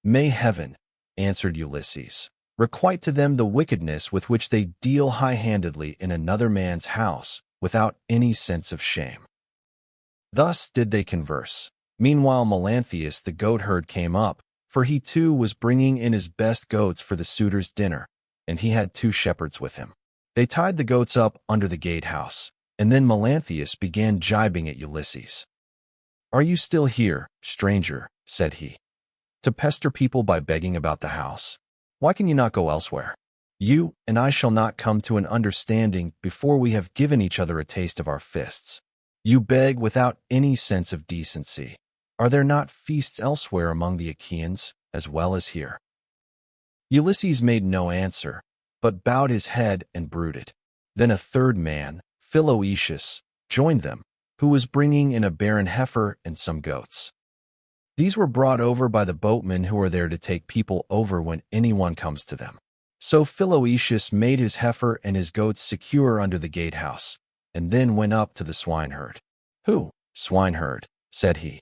"May heaven," answered Ulysses, "requite to them the wickedness with which they deal high-handedly in another man's house without any sense of shame." Thus did they converse. Meanwhile Melanthius the goatherd came up, for he too was bringing in his best goats for the suitors' dinner, and he had 2 shepherds with him. They tied the goats up under the gatehouse, and then Melanthius began gibing at Ulysses. "Are you still here, stranger," said he, "to pester people by begging about the house? Why can you not go elsewhere? You and I shall not come to an understanding before we have given each other a taste of our fists. You beg without any sense of decency. Are there not feasts elsewhere among the Achaeans, as well as here?" Ulysses made no answer, but bowed his head and brooded. Then a 3rd man, Philoetius, joined them, who was bringing in a barren heifer and some goats. These were brought over by the boatmen who are there to take people over when anyone comes to them. So Philoetius made his heifer and his goats secure under the gatehouse, and then went up to the swineherd. "Who, swineherd," said he,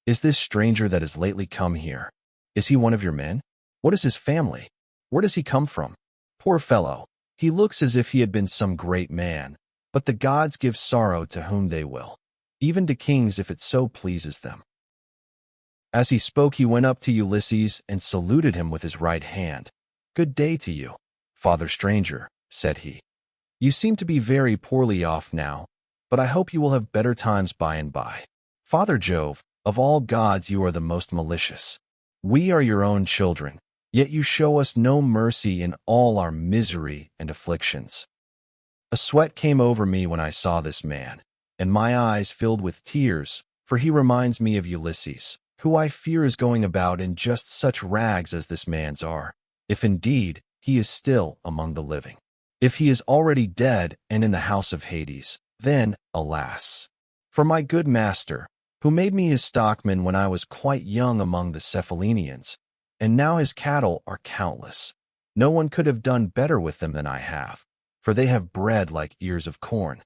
"is this stranger that has lately come here? Is he one of your men? What is his family? Where does he come from? Poor fellow, he looks as if he had been some great man, but the gods give sorrow to whom they will, even to kings if it so pleases them." As he spoke, he went up to Ulysses and saluted him with his right hand. "Good day to you, father stranger," said he. "You seem to be very poorly off now, but I hope you will have better times by and by. Father Jove, of all gods you are the most malicious. We are your own children, yet you show us no mercy in all our misery and afflictions." A sweat came over me when I saw this man, and my eyes filled with tears, for he reminds me of Ulysses, who I fear is going about in just such rags as this man's are, if indeed he is still among the living. If he is already dead and in the house of Hades, then, alas! For my good master, who made me his stockman when I was quite young among the Cephallenians, and now his cattle are countless. No one could have done better with them than I have, for they have bred like ears of corn.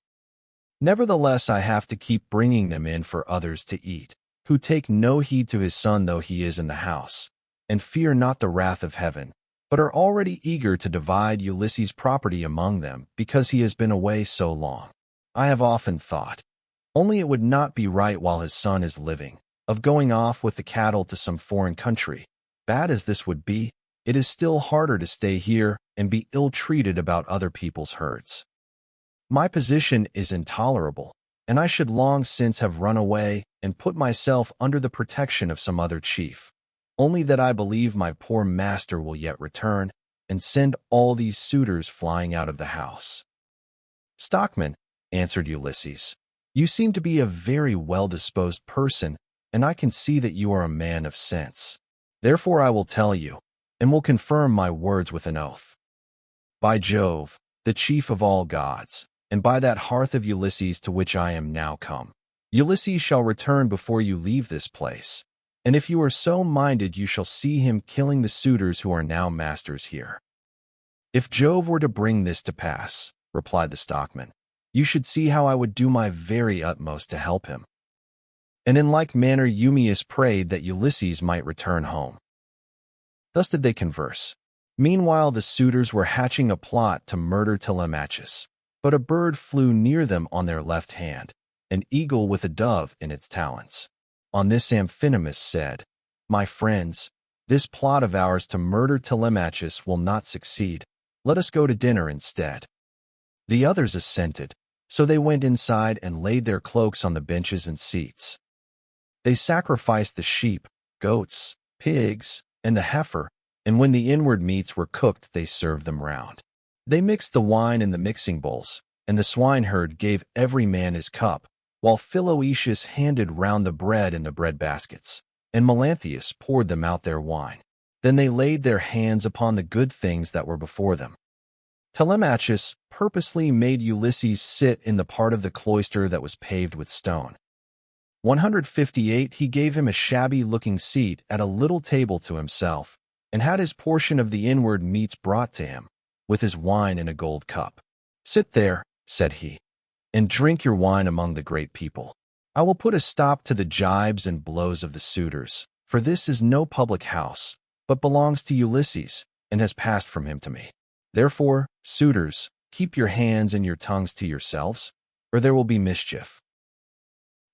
Nevertheless, I have to keep bringing them in for others to eat, who take no heed to his son though he is in the house, and fear not the wrath of heaven, but are already eager to divide Ulysses' property among them because he has been away so long. I have often thought, only it would not be right while his son is living, of going off with the cattle to some foreign country. Bad as this would be, it is still harder to stay here and be ill-treated about other people's herds. My position is intolerable, and I should long since have run away and put myself under the protection of some other chief. Only that I believe my poor master will yet return and send all these suitors flying out of the house. Stockman, answered Ulysses, you seem to be a very well-disposed person, and I can see that you are a man of sense. Therefore I will tell you, and will confirm my words with an oath. By Jove, the chief of all gods, and by that hearth of Ulysses to which I am now come, Ulysses shall return before you leave this place, and if you are so minded you shall see him killing the suitors who are now masters here. If Jove were to bring this to pass, replied the stockman, you should see how I would do my very utmost to help him. And in like manner Eumaeus prayed that Ulysses might return home. Thus did they converse. Meanwhile the suitors were hatching a plot to murder Telemachus, but a bird flew near them on their left hand, an eagle with a dove in its talons. On this Amphinomus said, My friends, this plot of ours to murder Telemachus will not succeed. Let us go to dinner instead. The others assented, so they went inside and laid their cloaks on the benches and seats. They sacrificed the sheep, goats, pigs, and the heifer, and when the inward meats were cooked they served them round. They mixed the wine in the mixing bowls, and the swineherd gave every man his cup, while Philoetius handed round the bread in the bread baskets, and Melanthius poured them out their wine. Then they laid their hands upon the good things that were before them. Telemachus purposely made Ulysses sit in the part of the cloister that was paved with stone. 158 He gave him a shabby-looking seat at a little table to himself, and had his portion of the inward meats brought to him, with his wine in a gold cup. Sit there, said he, and drink your wine among the great people. I will put a stop to the gibes and blows of the suitors, for this is no public house, but belongs to Ulysses, and has passed from him to me. Therefore, suitors, keep your hands and your tongues to yourselves, or there will be mischief.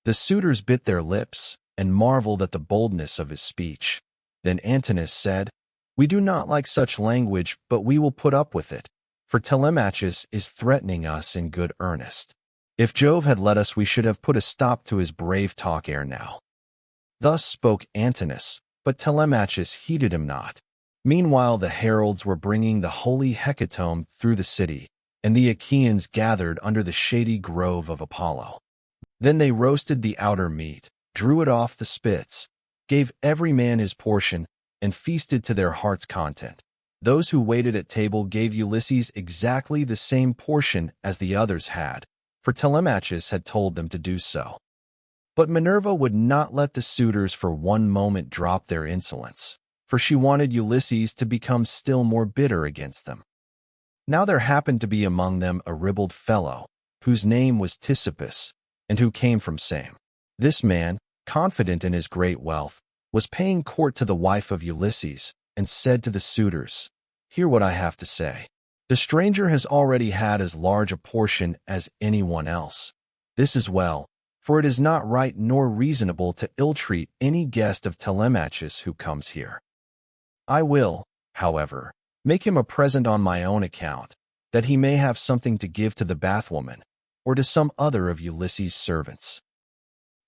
The suitors bit their lips, and marveled at the boldness of his speech. Then Antinous said, We do not like such language, but we will put up with it, for Telemachus is threatening us in good earnest. If Jove had let us, we should have put a stop to his brave talk ere now. Thus spoke Antinous, but Telemachus heeded him not. Meanwhile the heralds were bringing the holy hecatomb through the city, and the Achaeans gathered under the shady grove of Apollo. Then they roasted the outer meat, drew it off the spits, gave every man his portion, and feasted to their heart's content. Those who waited at table gave Ulysses exactly the same portion as the others had, for Telemachus had told them to do so. But Minerva would not let the suitors for one moment drop their insolence, for she wanted Ulysses to become still more bitter against them. Now there happened to be among them a ribald fellow, whose name was Tisippus, and who came from Same. This man, confident in his great wealth, was paying court to the wife of Ulysses, and said to the suitors, Hear what I have to say. The stranger has already had as large a portion as anyone else. This is well, for it is not right nor reasonable to ill-treat any guest of Telemachus who comes here. I will, however, make him a present on my own account, that he may have something to give to the bathwoman, or to some other of Ulysses' servants.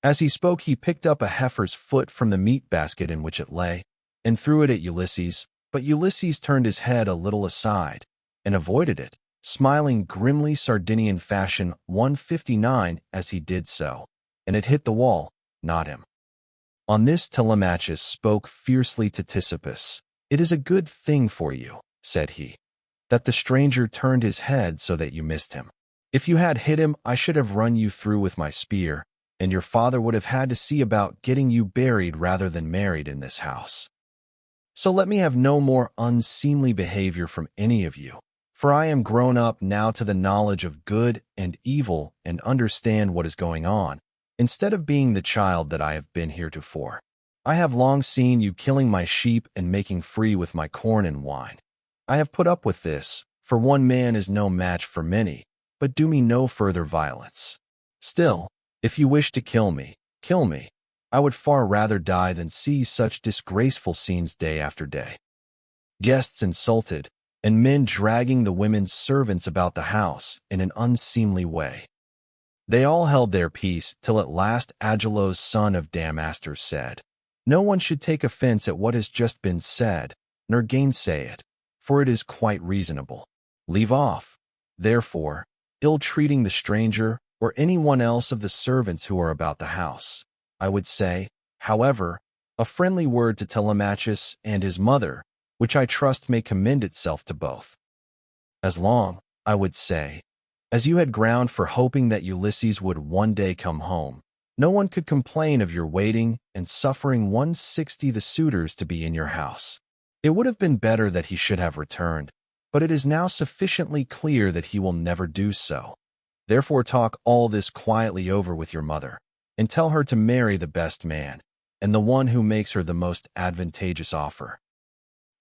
As he spoke, he picked up a heifer's foot from the meat basket in which it lay, and threw it at Ulysses, but Ulysses turned his head a little aside, and avoided it, smiling grimly Sardinian fashion 159 as he did so, and it hit the wall, not him. On this Telemachus spoke fiercely to Tisippus. It is a good thing for you, said he, that the stranger turned his head so that you missed him. If you had hit him, I should have run you through with my spear, and your father would have had to see about getting you buried rather than married in this house. So let me have no more unseemly behavior from any of you, for I am grown up now to the knowledge of good and evil and understand what is going on, instead of being the child that I have been heretofore. I have long seen you killing my sheep and making free with my corn and wine. I have put up with this, for one man is no match for many, but do me no further violence. Still, if you wish to kill me, kill me. I would far rather die than see such disgraceful scenes day after day. Guests insulted, and men dragging the women's servants about the house in an unseemly way. They all held their peace till at last Agelos, son of Damastor, said, "No one should take offense at what has just been said, nor gainsay it, for it is quite reasonable. Leave off, therefore, ill-treating the stranger or any one else of the servants who are about the house. I would say, however, a friendly word to Telemachus and his mother, which I trust may commend itself to both. As long, I would say, as you had ground for hoping that Ulysses would one day come home, no one could complain of your waiting and suffering 160 the suitors to be in your house. It would have been better that he should have returned, but it is now sufficiently clear that he will never do so. Therefore talk all this quietly over with your mother, and tell her to marry the best man, and the one who makes her the most advantageous offer.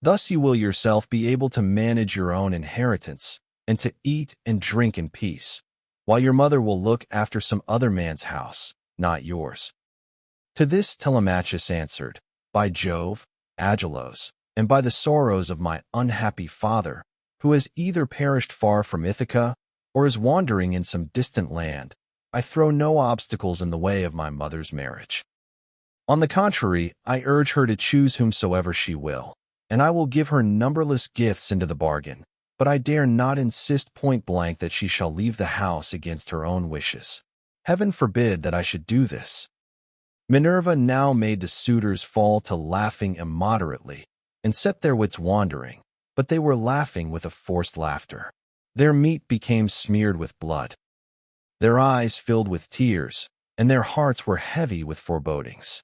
Thus you will yourself be able to manage your own inheritance, and to eat and drink in peace, while your mother will look after some other man's house, not yours." To this Telemachus answered, "By Jove, Agelos, and by the sorrows of my unhappy father, who has either perished far from Ithaca, or is wandering in some distant land, I throw no obstacles in the way of my mother's marriage. On the contrary, I urge her to choose whomsoever she will, and I will give her numberless gifts into the bargain, but I dare not insist point-blank that she shall leave the house against her own wishes. Heaven forbid that I should do this." Minerva now made the suitors fall to laughing immoderately, and set their wits wandering, but they were laughing with a forced laughter. Their meat became smeared with blood. Their eyes filled with tears, and their hearts were heavy with forebodings.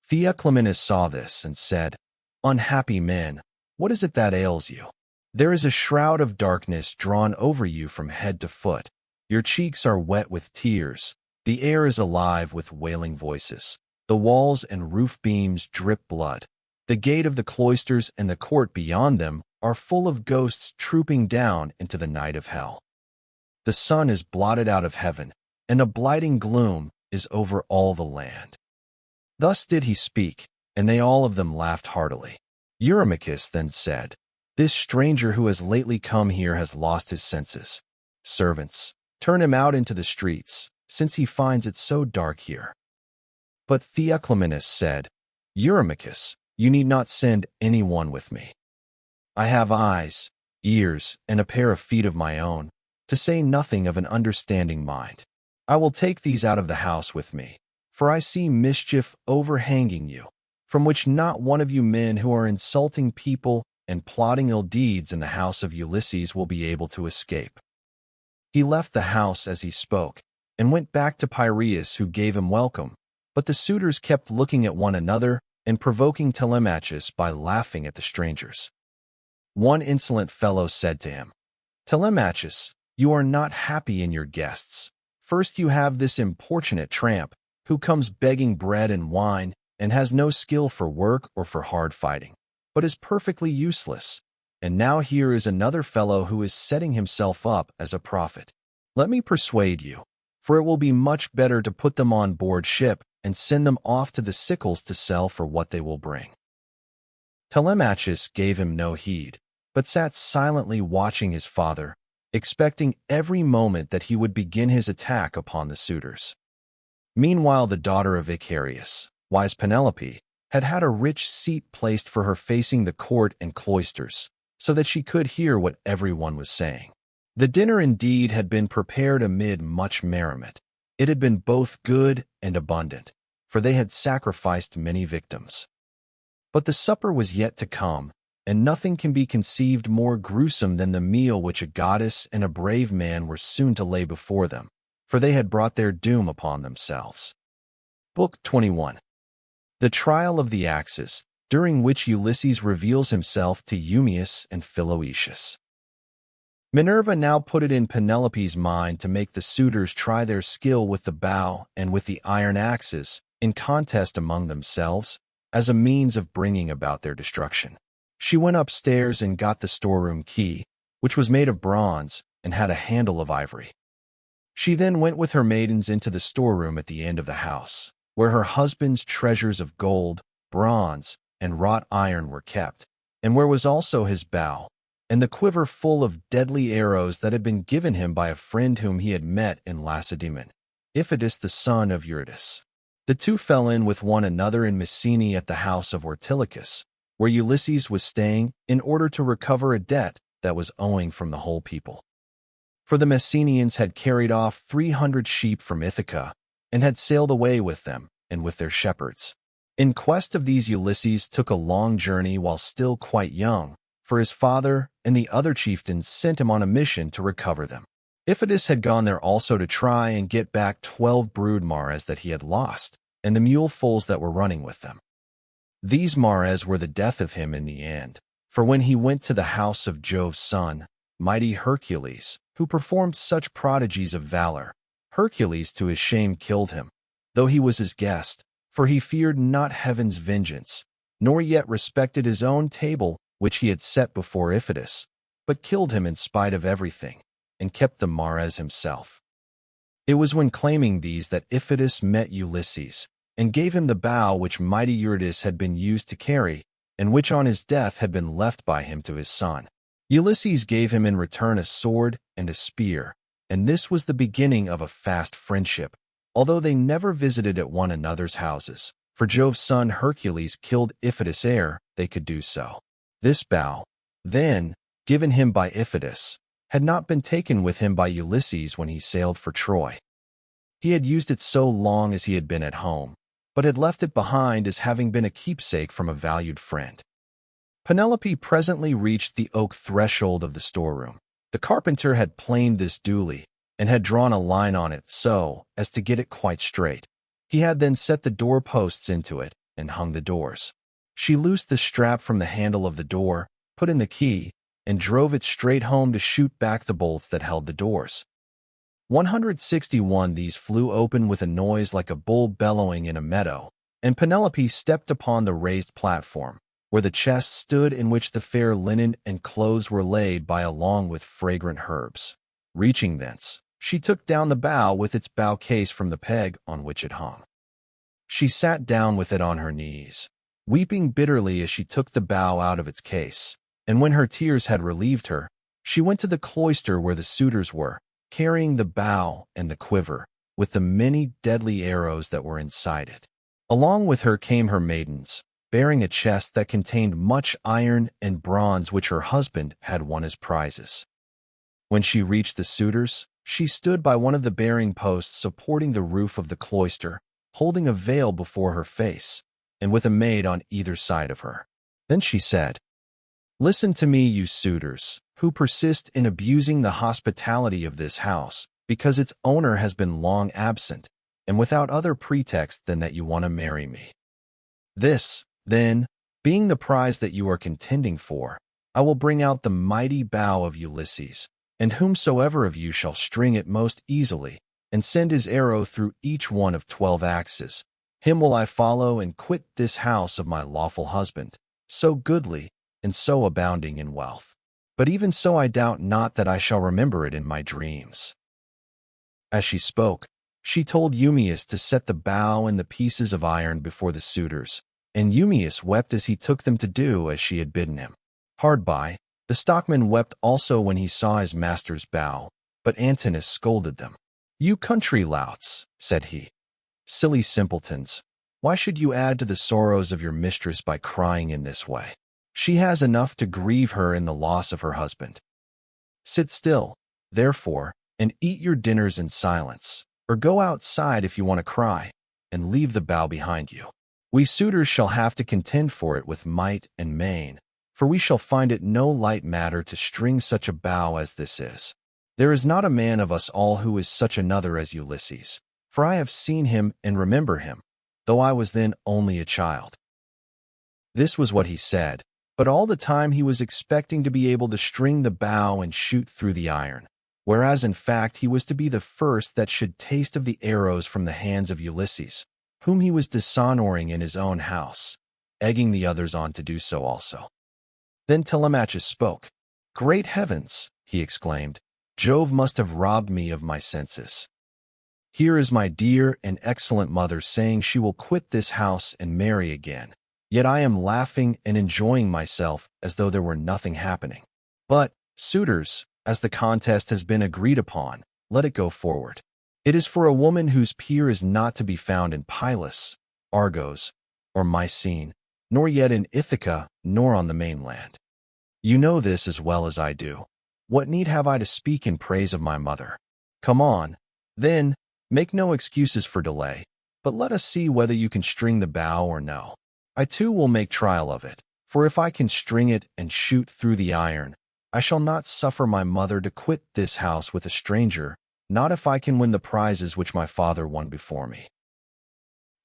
Theoclymenus saw this and said, "Unhappy men, what is it that ails you? There is a shroud of darkness drawn over you from head to foot. Your cheeks are wet with tears. The air is alive with wailing voices. The walls and roof beams drip blood. The gate of the cloisters and the court beyond them are full of ghosts trooping down into the night of hell. The sun is blotted out of heaven, and a blighting gloom is over all the land." Thus did he speak, and they all of them laughed heartily. Eurymachus then said, "This stranger who has lately come here has lost his senses. Servants, turn him out into the streets, since he finds it so dark here." But Theoclymenus said, "Eurymachus, you need not send any one with me. I have eyes, ears, and a pair of feet of my own, to say nothing of an understanding mind. I will take these out of the house with me, for I see mischief overhanging you, from which not one of you men who are insulting people and plotting ill deeds in the house of Ulysses will be able to escape." He left the house as he spoke, and went back to Piräus, who gave him welcome, but the suitors kept looking at one another and provoking Telemachus by laughing at the strangers. One insolent fellow said to him, "Telemachus, you are not happy in your guests. First you have this importunate tramp, who comes begging bread and wine, and has no skill for work or for hard fighting, but is perfectly useless. And now here is another fellow who is setting himself up as a prophet. Let me persuade you, for it will be much better to put them on board ship and send them off to the sickles to sell for what they will bring." Telemachus gave him no heed, but sat silently watching his father, expecting every moment that he would begin his attack upon the suitors. Meanwhile the daughter of Icarius, wise Penelope, had had a rich seat placed for her facing the court and cloisters, so that she could hear what everyone was saying. The dinner indeed had been prepared amid much merriment. It had been both good and abundant, for they had sacrificed many victims. But the supper was yet to come, and nothing can be conceived more gruesome than the meal which a goddess and a brave man were soon to lay before them, for they had brought their doom upon themselves. Book 21. The Trial of the Axes, during which Ulysses reveals himself to Eumaeus and Philoetius. Minerva now put it in Penelope's mind to make the suitors try their skill with the bow and with the iron axes, in contest among themselves, as a means of bringing about their destruction. She went upstairs and got the storeroom key, which was made of bronze and had a handle of ivory. She then went with her maidens into the storeroom at the end of the house, where her husband's treasures of gold, bronze, and wrought iron were kept, and where was also his bow, and the quiver full of deadly arrows that had been given him by a friend whom he had met in Lacedaemon, Iphitus the son of Eurytus. The two fell in with one another in Mycenae at the house of Ortilochus, where Ulysses was staying in order to recover a debt that was owing from the whole people. For the Messenians had carried off 300 sheep from Ithaca, and had sailed away with them and with their shepherds. In quest of these Ulysses took a long journey while still quite young, for his father and the other chieftains sent him on a mission to recover them. Iphitus had gone there also to try and get back 12 brood mares that he had lost, and the mule foals that were running with them. These mares were the death of him in the end, for when he went to the house of Jove's son, mighty Hercules, who performed such prodigies of valor, Hercules to his shame killed him, though he was his guest, for he feared not heaven's vengeance, nor yet respected his own table which he had set before Iphitus, but killed him in spite of everything, and kept the mares himself. It was when claiming these that Iphitus met Ulysses, and gave him the bow which mighty Eurytus had been used to carry, and which on his death had been left by him to his son. Ulysses gave him in return a sword and a spear, and this was the beginning of a fast friendship, although they never visited at one another's houses, for Jove's son Hercules killed Iphitus ere they could do so. This bow, then, given him by Iphitus, had not been taken with him by Ulysses when he sailed for Troy. He had used it so long as he had been at home, but had left it behind as having been a keepsake from a valued friend. Penelope presently reached the oak threshold of the storeroom. The carpenter had planed this duly, and had drawn a line on it so as to get it quite straight. He had then set the door-posts into it, and hung the doors. She loosed the strap from the handle of the door, put in the key, and drove it straight home to shoot back the bolts that held the doors. 161 These flew open with a noise like a bull bellowing in a meadow, and Penelope stepped upon the raised platform, where the chest stood in which the fair linen and clothes were laid by along with fragrant herbs. Reaching thence, she took down the bow with its bow case from the peg on which it hung. She sat down with it on her knees, weeping bitterly as she took the bow out of its case, and when her tears had relieved her, she went to the cloister where the suitors were, carrying the bow and the quiver, with the many deadly arrows that were inside it. Along with her came her maidens, bearing a chest that contained much iron and bronze which her husband had won as prizes. When she reached the suitors, she stood by one of the bearing posts supporting the roof of the cloister, holding a veil before her face, and with a maid on either side of her. Then she said, "Listen to me, you suitors, who persist in abusing the hospitality of this house, because its owner has been long absent, and without other pretext than that you want to marry me. This, then, being the prize that you are contending for, I will bring out the mighty bow of Ulysses, and whomsoever of you shall string it most easily, and send his arrow through each one of 12 axes, him will I follow and quit this house of my lawful husband, so goodly and so abounding in wealth. But even so I doubt not that I shall remember it in my dreams." As she spoke, she told Eumaeus to set the bow and the pieces of iron before the suitors, and Eumaeus wept as he took them to do as she had bidden him. Hard by, the stockman wept also when he saw his master's bow, but Antinous scolded them. "You country louts," said he, "silly simpletons, why should you add to the sorrows of your mistress by crying in this way? She has enough to grieve her in the loss of her husband. Sit still, therefore, and eat your dinners in silence, or go outside if you want to cry, and leave the bow behind you. We suitors shall have to contend for it with might and main, for we shall find it no light matter to string such a bow as this is. There is not a man of us all who is such another as Ulysses, for I have seen him and remember him, though I was then only a child." This was what he said, but all the time he was expecting to be able to string the bow and shoot through the iron, whereas in fact he was to be the first that should taste of the arrows from the hands of Ulysses, whom he was dishonoring in his own house, egging the others on to do so also. Then Telemachus spoke. "Great heavens!" he exclaimed. "Jove must have robbed me of my senses. Here is my dear and excellent mother saying she will quit this house and marry again. Yet I am laughing and enjoying myself as though there were nothing happening. But, suitors, as the contest has been agreed upon, let it go forward. It is for a woman whose peer is not to be found in Perilous, Argos, or Mycene, nor yet in Ithaca, nor on the mainland. You know this as well as I do. What need have I to speak in praise of my mother? Come on, then, make no excuses for delay, but let us see whether you can string the bow or no. I too will make trial of it, for if I can string it and shoot through the iron, I shall not suffer my mother to quit this house with a stranger, not if I can win the prizes which my father won before me."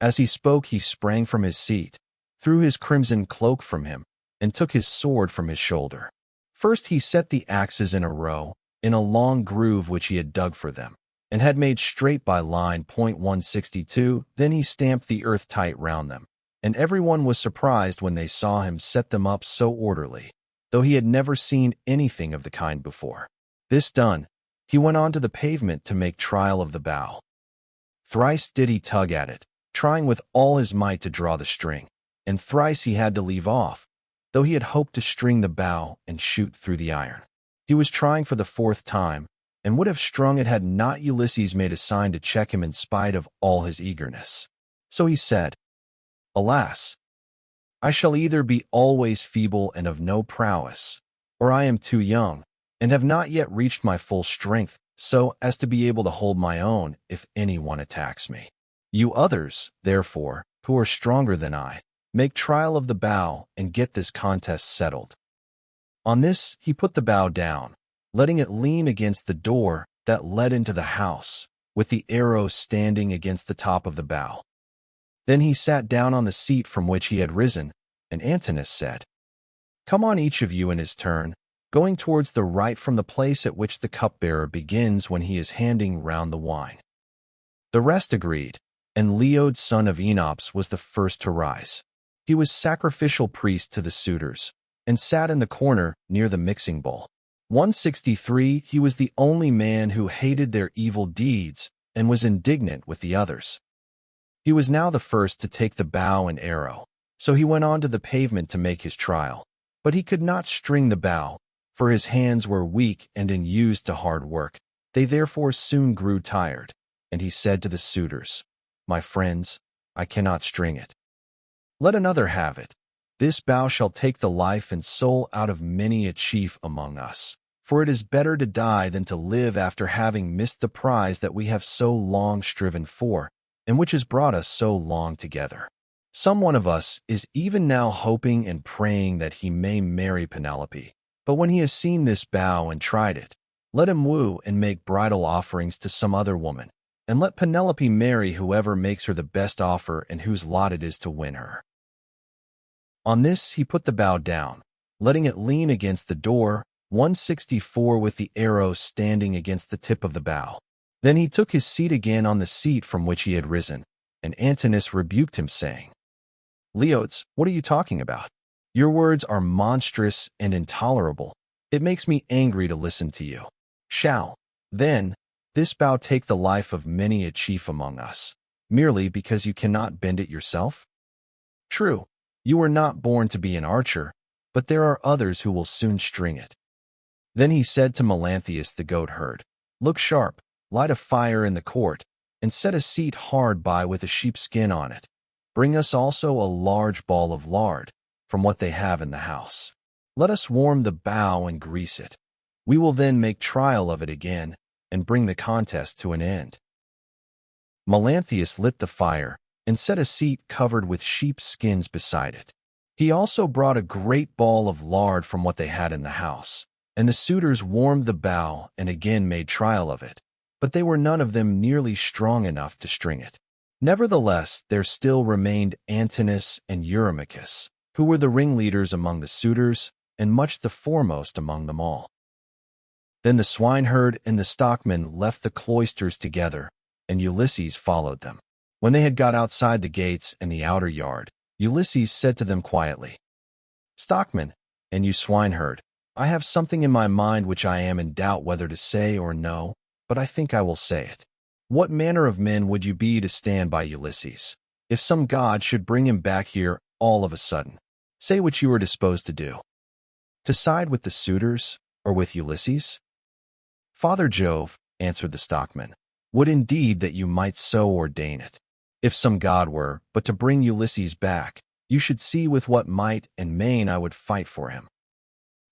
As he spoke, he sprang from his seat, threw his crimson cloak from him, and took his sword from his shoulder. First he set the axes in a row, in a long groove which he had dug for them, and had made straight by line .162. Then he stamped the earth tight round them, and everyone was surprised when they saw him set them up so orderly, though he had never seen anything of the kind before. This done, he went on to the pavement to make trial of the bow. Thrice did he tug at it, trying with all his might to draw the string, and thrice he had to leave off, though he had hoped to string the bow and shoot through the iron. He was trying for the fourth time, and would have strung it had not Ulysses made a sign to check him in spite of all his eagerness. So he said, "Alas! I shall either be always feeble and of no prowess, or I am too young, and have not yet reached my full strength, so as to be able to hold my own if anyone attacks me. You others, therefore, who are stronger than I, make trial of the bow and get this contest settled." On this he put the bow down, letting it lean against the door that led into the house, with the arrow standing against the top of the bow. Then he sat down on the seat from which he had risen, and Antinous said, "Come on, each of you in his turn, going towards the right from the place at which the cupbearer begins when he is handing round the wine." The rest agreed, and Leod son of Enops was the first to rise. He was sacrificial priest to the suitors, and sat in the corner near the mixing bowl. 163 He was the only man who hated their evil deeds and was indignant with the others. He was now the first to take the bow and arrow, so he went on to the pavement to make his trial. But he could not string the bow, for his hands were weak and unused to hard work. They therefore soon grew tired, and he said to the suitors, "My friends, I cannot string it. Let another have it. This bow shall take the life and soul out of many a chief among us, for it is better to die than to live after having missed the prize that we have so long striven for, and which has brought us so long together. Some one of us is even now hoping and praying that he may marry Penelope, but when he has seen this bow and tried it, let him woo and make bridal offerings to some other woman, and let Penelope marry whoever makes her the best offer and whose lot it is to win her." On this he put the bow down, letting it lean against the door, 164 with the arrow standing against the tip of the bow. Then he took his seat again on the seat from which he had risen, and Antinous rebuked him, saying, "Leodes, what are you talking about? Your words are monstrous and intolerable. It makes me angry to listen to you. Shall, then, this bow take the life of many a chief among us, merely because you cannot bend it yourself? True, you were not born to be an archer, but there are others who will soon string it." Then he said to Melanthius the goatherd, "Look sharp, light a fire in the court, and set a seat hard by with a sheepskin on it. Bring us also a large ball of lard, from what they have in the house. Let us warm the bow and grease it. We will then make trial of it again, and bring the contest to an end." Melanthius lit the fire, and set a seat covered with sheep skins beside it. He also brought a great ball of lard from what they had in the house, and the suitors warmed the bow and again made trial of it, but they were none of them nearly strong enough to string it. Nevertheless, there still remained Antinous and Eurymachus, who were the ringleaders among the suitors, and much the foremost among them all. Then the swineherd and the stockman left the cloisters together, and Ulysses followed them. When they had got outside the gates and the outer yard, Ulysses said to them quietly, "Stockman, and you swineherd, I have something in my mind which I am in doubt whether to say or no, but I think I will say it. What manner of men would you be to stand by Ulysses, if some god should bring him back here all of a sudden? Say what you are disposed to do. To side with the suitors, or with Ulysses?" "Father Jove," answered the stockman, "would indeed that you might so ordain it. If some god were but to bring Ulysses back, you should see with what might and main I would fight for him."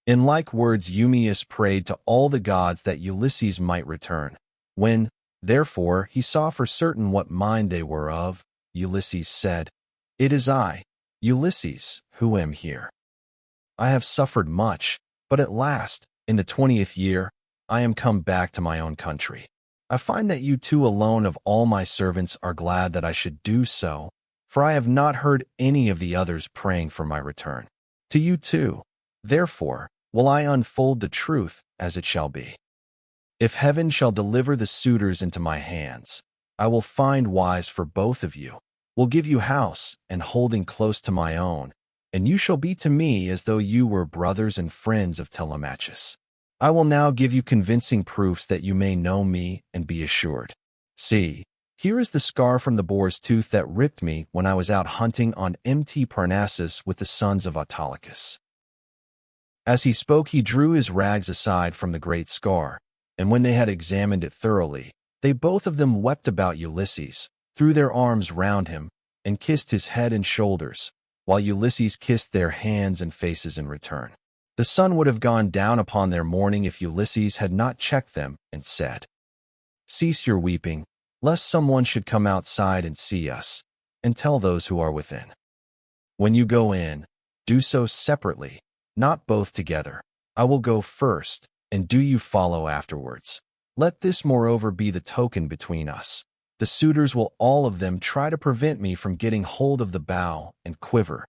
In like words Eumaeus prayed to all the gods that Ulysses might return. When, therefore, he saw for certain what mind they were of, Ulysses said, "It is I, Ulysses, who am here. I have suffered much, but at last, in the 20th year, I am come back to my own country. I find that you two alone of all my servants are glad that I should do so, for I have not heard any of the others praying for my return. To you too, therefore, will I unfold the truth as it shall be. If heaven shall deliver the suitors into my hands, I will find wives for both of you, will give you house and holding close to my own, and you shall be to me as though you were brothers and friends of Telemachus. I will now give you convincing proofs that you may know me and be assured. See, here is the scar from the boar's tooth that ripped me when I was out hunting on empty Parnassus with the sons of Autolycus." As he spoke, he drew his rags aside from the great scar, and when they had examined it thoroughly, they both of them wept about Ulysses, threw their arms round him, and kissed his head and shoulders, while Ulysses kissed their hands and faces in return. The sun would have gone down upon their mourning if Ulysses had not checked them and said, "Cease your weeping, lest someone should come outside and see us, and tell those who are within. When you go in, do so separately, not both together. I will go first, and do you follow afterwards. Let this moreover be the token between us. The suitors will all of them try to prevent me from getting hold of the bow and quiver.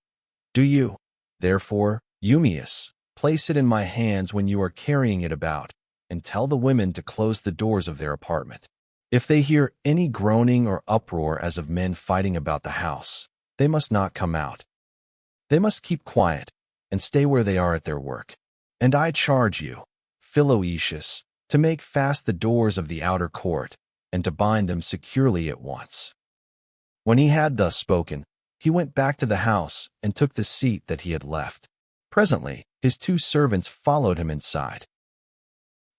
Do you, therefore, Eumaeus, place it in my hands when you are carrying it about, and tell the women to close the doors of their apartment. If they hear any groaning or uproar as of men fighting about the house, they must not come out. They must keep quiet, and stay where they are at their work. And I charge you, Philoetius, to make fast the doors of the outer court, and to bind them securely at once." When he had thus spoken, he went back to the house and took the seat that he had left. Presently, his two servants followed him inside.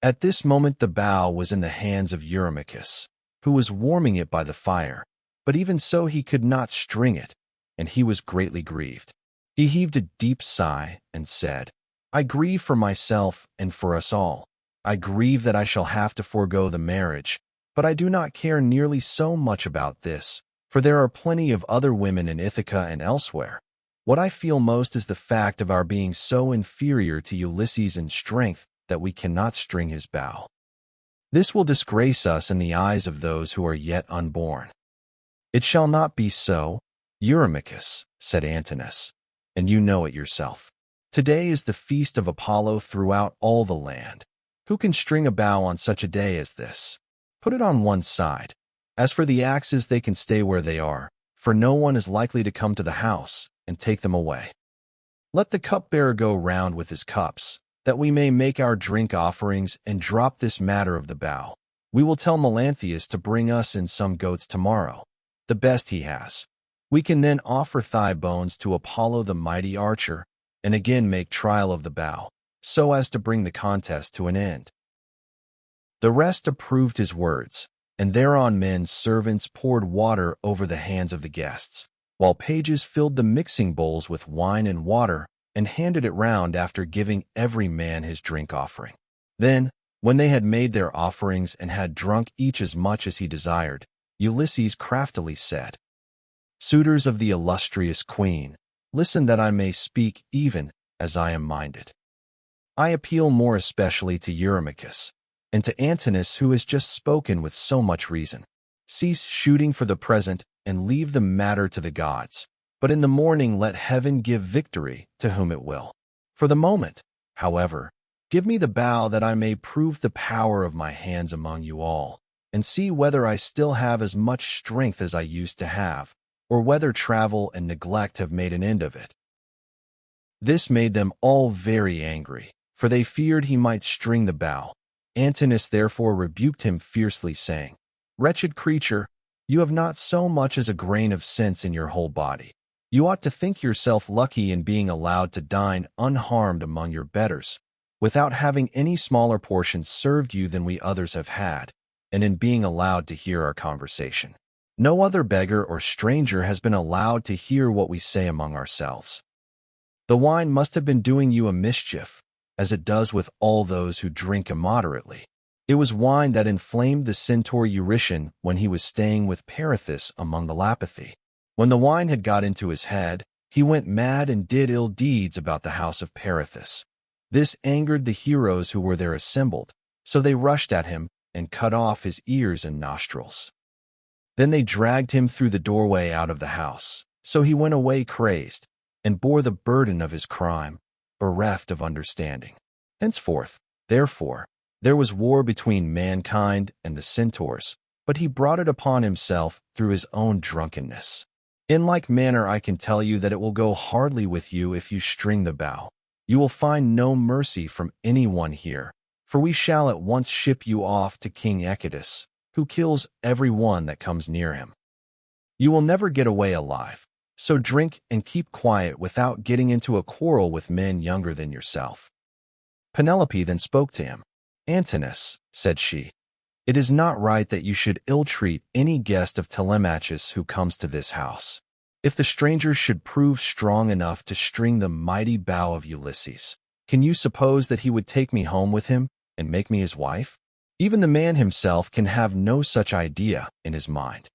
At this moment the bow was in the hands of Eurymachus, who was warming it by the fire, but even so he could not string it, and he was greatly grieved. He heaved a deep sigh and said, "I grieve for myself and for us all. I grieve that I shall have to forego the marriage, but I do not care nearly so much about this, for there are plenty of other women in Ithaca and elsewhere. What I feel most is the fact of our being so inferior to Ulysses in strength that we cannot string his bow. This will disgrace us in the eyes of those who are yet unborn." "It shall not be so, Eurymachus," said Antinous, "and you know it yourself. Today is the feast of Apollo throughout all the land. Who can string a bow on such a day as this? Put it on one side. As for the axes, they can stay where they are, for no one is likely to come to the house and take them away. Let the cupbearer go round with his cups, that we may make our drink offerings and drop this matter of the bow. We will tell Melanthius to bring us in some goats tomorrow, the best he has. We can then offer thigh bones to Apollo the mighty archer, and again make trial of the bow, so as to bring the contest to an end." The rest approved his words, and thereon men's servants poured water over the hands of the guests, while pages filled the mixing bowls with wine and water and handed it round after giving every man his drink offering. Then, when they had made their offerings and had drunk each as much as he desired, Ulysses craftily said, "Suitors of the illustrious queen, listen that I may speak even as I am minded. I appeal more especially to Eurymachus, and to Antinous, who has just spoken with so much reason. Cease shooting for the present, and leave the matter to the gods, but in the morning let heaven give victory to whom it will. For the moment, however, give me the bow that I may prove the power of my hands among you all, and see whether I still have as much strength as I used to have, or whether travel and neglect have made an end of it. This made them all very angry, for they feared he might string the bow. Antinous therefore rebuked him fiercely, saying, "Wretched creature, you have not so much as a grain of sense in your whole body. You ought to think yourself lucky in being allowed to dine unharmed among your betters, without having any smaller portions served you than we others have had, and in being allowed to hear our conversation. No other beggar or stranger has been allowed to hear what we say among ourselves. The wine must have been doing you a mischief, as it does with all those who drink immoderately. It was wine that inflamed the centaur Eurytion when he was staying with Perilous among the Lapithae. When the wine had got into his head, he went mad and did ill deeds about the house of Perilous. This angered the heroes who were there assembled, so they rushed at him and cut off his ears and nostrils. Then they dragged him through the doorway out of the house, so he went away crazed, and bore the burden of his crime, bereft of understanding. Henceforth, therefore, there was war between mankind and the centaurs, but he brought it upon himself through his own drunkenness. In like manner I can tell you that it will go hardly with you if you string the bow. You will find no mercy from anyone here, for we shall at once ship you off to King Echetus, who kills every one that comes near him. You will never get away alive, so drink and keep quiet without getting into a quarrel with men younger than yourself." Penelope then spoke to him. "Antinous," said she, "it is not right that you should ill-treat any guest of Telemachus who comes to this house. If the stranger should prove strong enough to string the mighty bow of Ulysses, can you suppose that he would take me home with him and make me his wife? Even the man himself can have no such idea in his mind.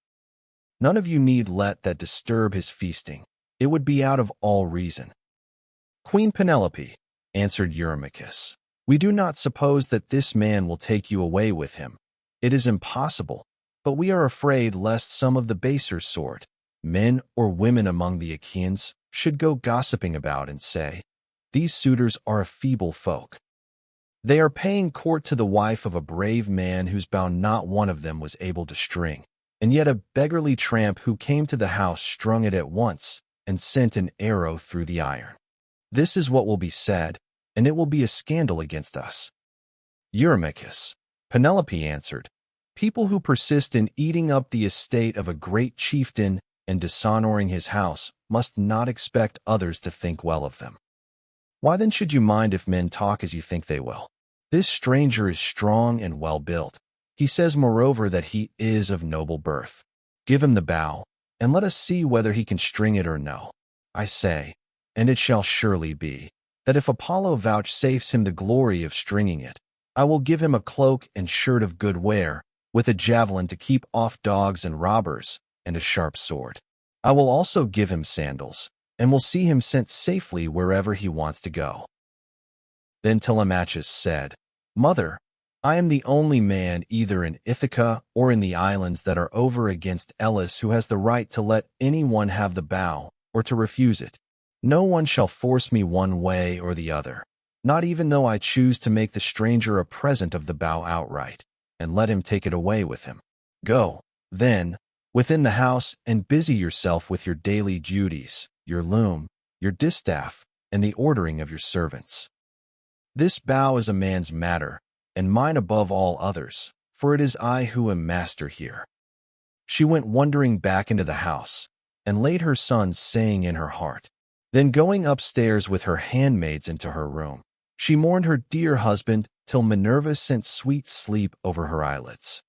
None of you need let that disturb his feasting. It would be out of all reason." "Queen Penelope," answered Eurymachus, "we do not suppose that this man will take you away with him. It is impossible, but we are afraid lest some of the baser sort, men or women among the Achaeans, should go gossiping about and say, 'These suitors are a feeble folk. They are paying court to the wife of a brave man whose bow not one of them was able to string, and yet a beggarly tramp who came to the house strung it at once and sent an arrow through the iron.' This is what will be said, and it will be a scandal against us." "Eurymachus," Penelope answered, "people who persist in eating up the estate of a great chieftain and dishonoring his house must not expect others to think well of them. Why then should you mind if men talk as you think they will? This stranger is strong and well built. He says moreover that he is of noble birth. Give him the bow, and let us see whether he can string it or no. I say, and it shall surely be, that if Apollo vouchsafes him the glory of stringing it, I will give him a cloak and shirt of good wear, with a javelin to keep off dogs and robbers, and a sharp sword. I will also give him sandals, and will see him sent safely wherever he wants to go." Then Telemachus said, "Mother, I am the only man either in Ithaca or in the islands that are over against Elis who has the right to let anyone have the bow, or to refuse it. No one shall force me one way or the other, not even though I choose to make the stranger a present of the bow outright, and let him take it away with him. Go, then, within the house and busy yourself with your daily duties, your loom, your distaff, and the ordering of your servants. This bow is a man's matter, and mine above all others, for it is I who am master here." She went wondering back into the house, and laid her son's saying in her heart. Then going upstairs with her handmaids into her room, she mourned her dear husband till Minerva sent sweet sleep over her eyelids.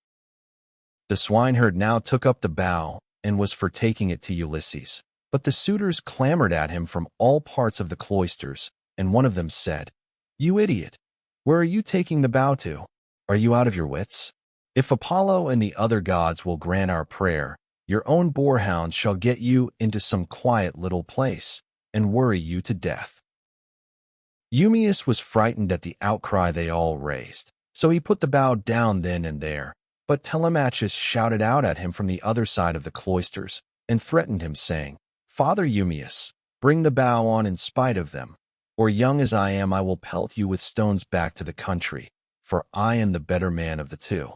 The swineherd now took up the bow, and was for taking it to Ulysses. But the suitors clamored at him from all parts of the cloisters, and one of them said, "You idiot! Where are you taking the bow to? Are you out of your wits? If Apollo and the other gods will grant our prayer, your own boarhounds shall get you into some quiet little place, and worry you to death." Eumaeus was frightened at the outcry they all raised, so he put the bow down then and there. But Telemachus shouted out at him from the other side of the cloisters, and threatened him, saying, "Father Eumaeus, bring the bow on in spite of them, or young as I am I will pelt you with stones back to the country, for I am the better man of the two."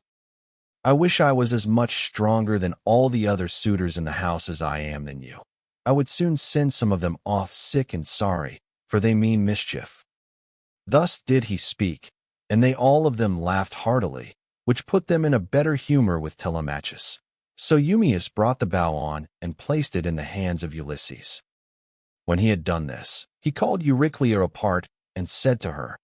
I wish I was as much stronger than all the other suitors in the house as I am than you. I would soon send some of them off sick and sorry, for they mean mischief." Thus did he speak, and they all of them laughed heartily, which put them in a better humor with Telemachus. So Eumaeus brought the bow on and placed it in the hands of Ulysses. When he had done this, he called Euryclea apart and said to her,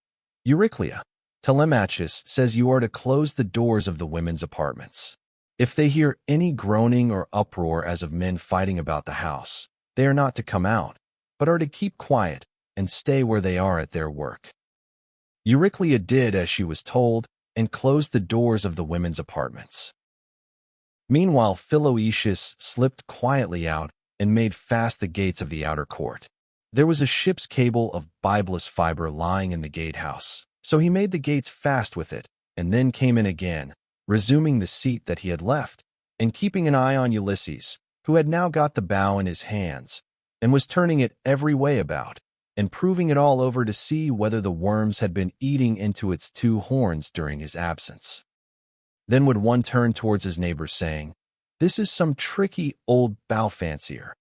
"Euryclea, Telemachus says you are to close the doors of the women's apartments. If they hear any groaning or uproar as of men fighting about the house, they are not to come out, but are to keep quiet and stay where they are at their work." Euryclea did as she was told and closed the doors of the women's apartments. Meanwhile, Philoetius slipped quietly out and made fast the gates of the outer court. There was a ship's cable of bibulous fiber lying in the gatehouse, so he made the gates fast with it, and then came in again, resuming the seat that he had left, and keeping an eye on Ulysses, who had now got the bow in his hands, and was turning it every way about, and proving it all over to see whether the worms had been eating into its two horns during his absence. Then would one turn towards his neighbor, saying, "This is some tricky old bow fancier.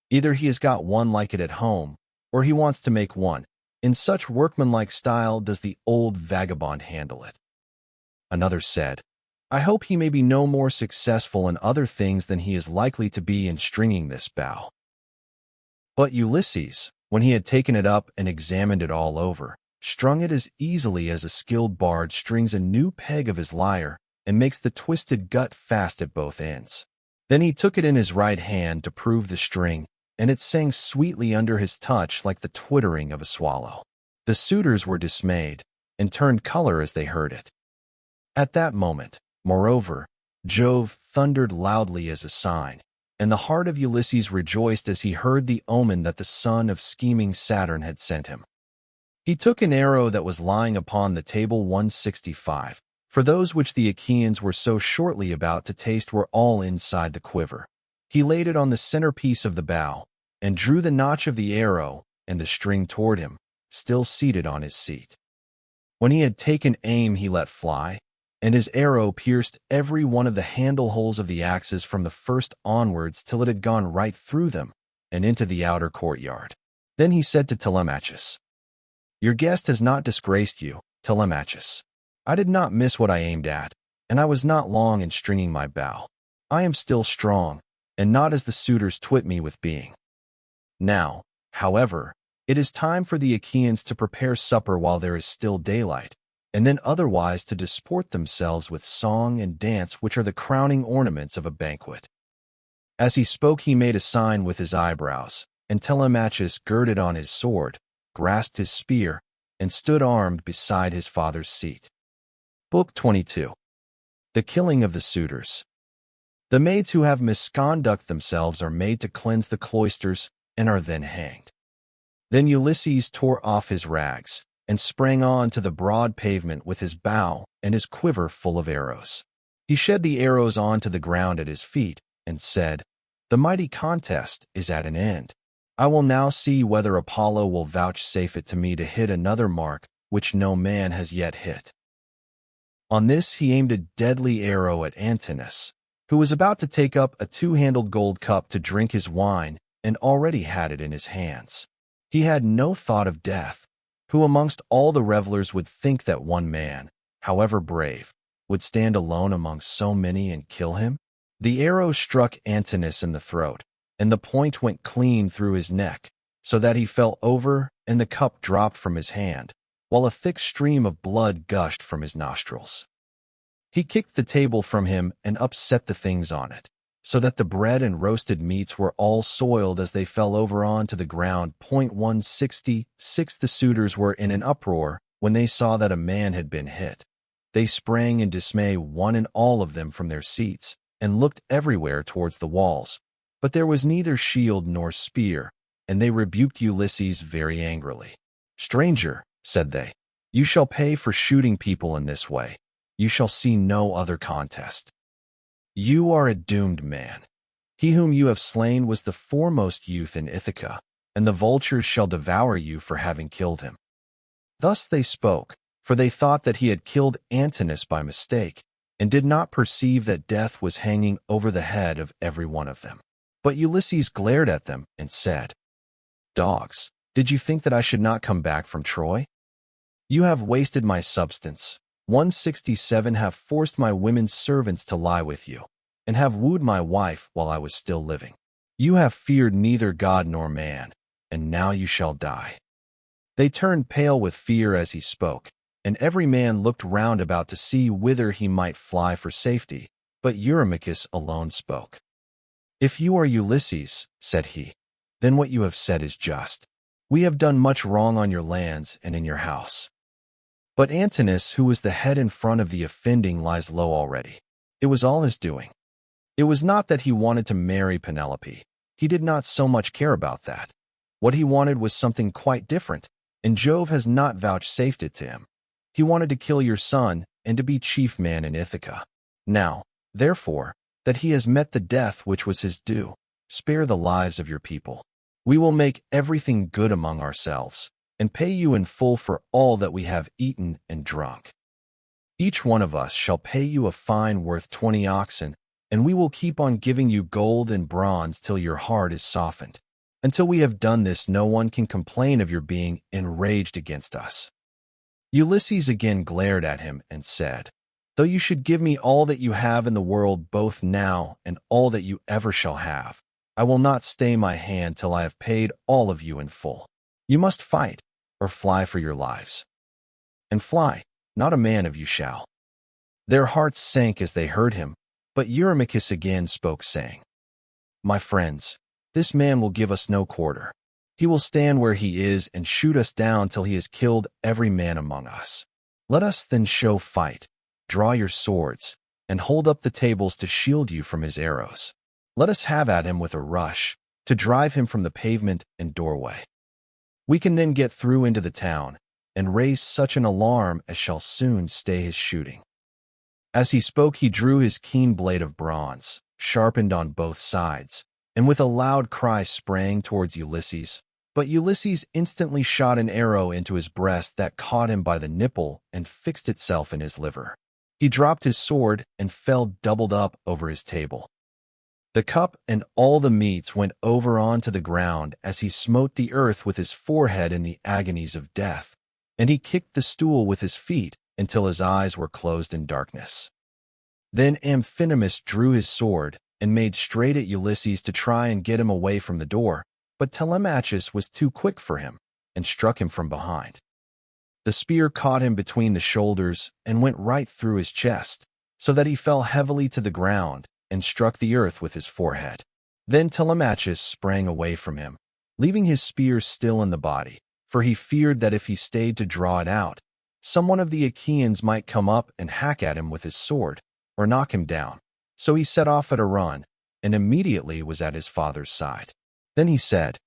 Either he has got one like it at home, or he wants to make one. In such workmanlike style does the old vagabond handle it." Another said, "I hope he may be no more successful in other things than he is likely to be in stringing this bow." But Ulysses, when he had taken it up and examined it all over, strung it as easily as a skilled bard strings a new peg of his lyre and makes the twisted gut fast at both ends. Then he took it in his right hand to prove the string, and it sang sweetly under his touch like the twittering of a swallow. The suitors were dismayed, and turned color as they heard it. At that moment, moreover, Jove thundered loudly as a sign, and the heart of Ulysses rejoiced as he heard the omen that the son of scheming Saturn had sent him. He took an arrow that was lying upon the table 165, for those which the Achaeans were so shortly about to taste were all inside the quiver. He laid it on the centerpiece of the bow, and drew the notch of the arrow and the string toward him, still seated on his seat. When he had taken aim, he let fly, and his arrow pierced every one of the handle holes of the axes from the first onwards till it had gone right through them and into the outer courtyard. Then he said to Telemachus, "Your guest has not disgraced you, Telemachus. I did not miss what I aimed at, and I was not long in stringing my bow. I am still strong, and not as the suitors twit me with being. Now, however, it is time for the Achaeans to prepare supper while there is still daylight, and then otherwise to disport themselves with song and dance, which are the crowning ornaments of a banquet." As he spoke, he made a sign with his eyebrows, and Telemachus girded on his sword, grasped his spear, and stood armed beside his father's seat. Book 22. The Killing of the Suitors. The maids who have misconduct themselves are made to cleanse the cloisters and are then hanged. Then Ulysses tore off his rags and sprang on to the broad pavement with his bow and his quiver full of arrows. He shed the arrows on to the ground at his feet and said, "The mighty contest is at an end. I will now see whether Apollo will vouchsafe it to me to hit another mark which no man has yet hit." On this he aimed a deadly arrow at Antinous, who was about to take up a two-handled gold cup to drink his wine, and already had it in his hands. He had no thought of death. Who amongst all the revelers would think that one man, however brave, would stand alone among so many and kill him? The arrow struck Antinous in the throat, and the point went clean through his neck, so that he fell over and the cup dropped from his hand, while a thick stream of blood gushed from his nostrils. He kicked the table from him and upset the things on it, so that the bread and roasted meats were all soiled as they fell over on to the ground. 166. The suitors were in an uproar when they saw that a man had been hit. They sprang in dismay, one and all of them, from their seats, and looked everywhere towards the walls, but there was neither shield nor spear, and they rebuked Ulysses very angrily. "Stranger," said they, "you shall pay for shooting people in this way. You shall see no other contest. You are a doomed man. He whom you have slain was the foremost youth in Ithaca, and the vultures shall devour you for having killed him." Thus they spoke, for they thought that he had killed Antinous by mistake, and did not perceive that death was hanging over the head of every one of them. But Ulysses glared at them and said, "Dogs, did you think that I should not come back from Troy? You have wasted my substance. 167 have forced my women servants to lie with you, and have wooed my wife while I was still living. You have feared neither God nor man, and now you shall die." They turned pale with fear as he spoke, and every man looked round about to see whither he might fly for safety, but Eurymachus alone spoke. "If you are Ulysses," said he, "then what you have said is just. We have done much wrong on your lands and in your house. But Antinous, who was the head in front of the offending, lies low already. It was all his doing. It was not that he wanted to marry Penelope. He did not so much care about that. What he wanted was something quite different, and Jove has not vouchsafed it to him. He wanted to kill your son and to be chief man in Ithaca. Now, therefore, that he has met the death which was his due, spare the lives of your people. We will make everything good among ourselves, and pay you in full for all that we have eaten and drunk. Each one of us shall pay you a fine worth 20 oxen, and we will keep on giving you gold and bronze till your heart is softened. Until we have done this, no one can complain of your being enraged against us." Ulysses again glared at him and said, "Though you should give me all that you have in the world, both now and all that you ever shall have, I will not stay my hand till I have paid all of you in full. You must fight, or fly for your lives. And fly, not a man of you shall." Their hearts sank as they heard him, but Eurymachus again spoke, saying, "My friends, this man will give us no quarter. He will stand where he is and shoot us down till he has killed every man among us. Let us then show fight. Draw your swords, and hold up the tables to shield you from his arrows. Let us have at him with a rush, to drive him from the pavement and doorway. We can then get through into the town, and raise such an alarm as shall soon stay his shooting." As he spoke, he drew his keen blade of bronze, sharpened on both sides, and with a loud cry sprang towards Ulysses. But Ulysses instantly shot an arrow into his breast that caught him by the nipple and fixed itself in his liver. He dropped his sword and fell doubled up over his table. The cup and all the meats went over onto the ground as he smote the earth with his forehead in the agonies of death, and he kicked the stool with his feet until his eyes were closed in darkness. Then Amphinomus drew his sword and made straight at Ulysses to try and get him away from the door, but Telemachus was too quick for him and struck him from behind. The spear caught him between the shoulders and went right through his chest, so that he fell heavily to the ground and struck the earth with his forehead. Then Telemachus sprang away from him, leaving his spear still in the body, for he feared that if he stayed to draw it out, some one of the Achaeans might come up and hack at him with his sword, or knock him down. So he set off at a run, and immediately was at his father's side. Then he said,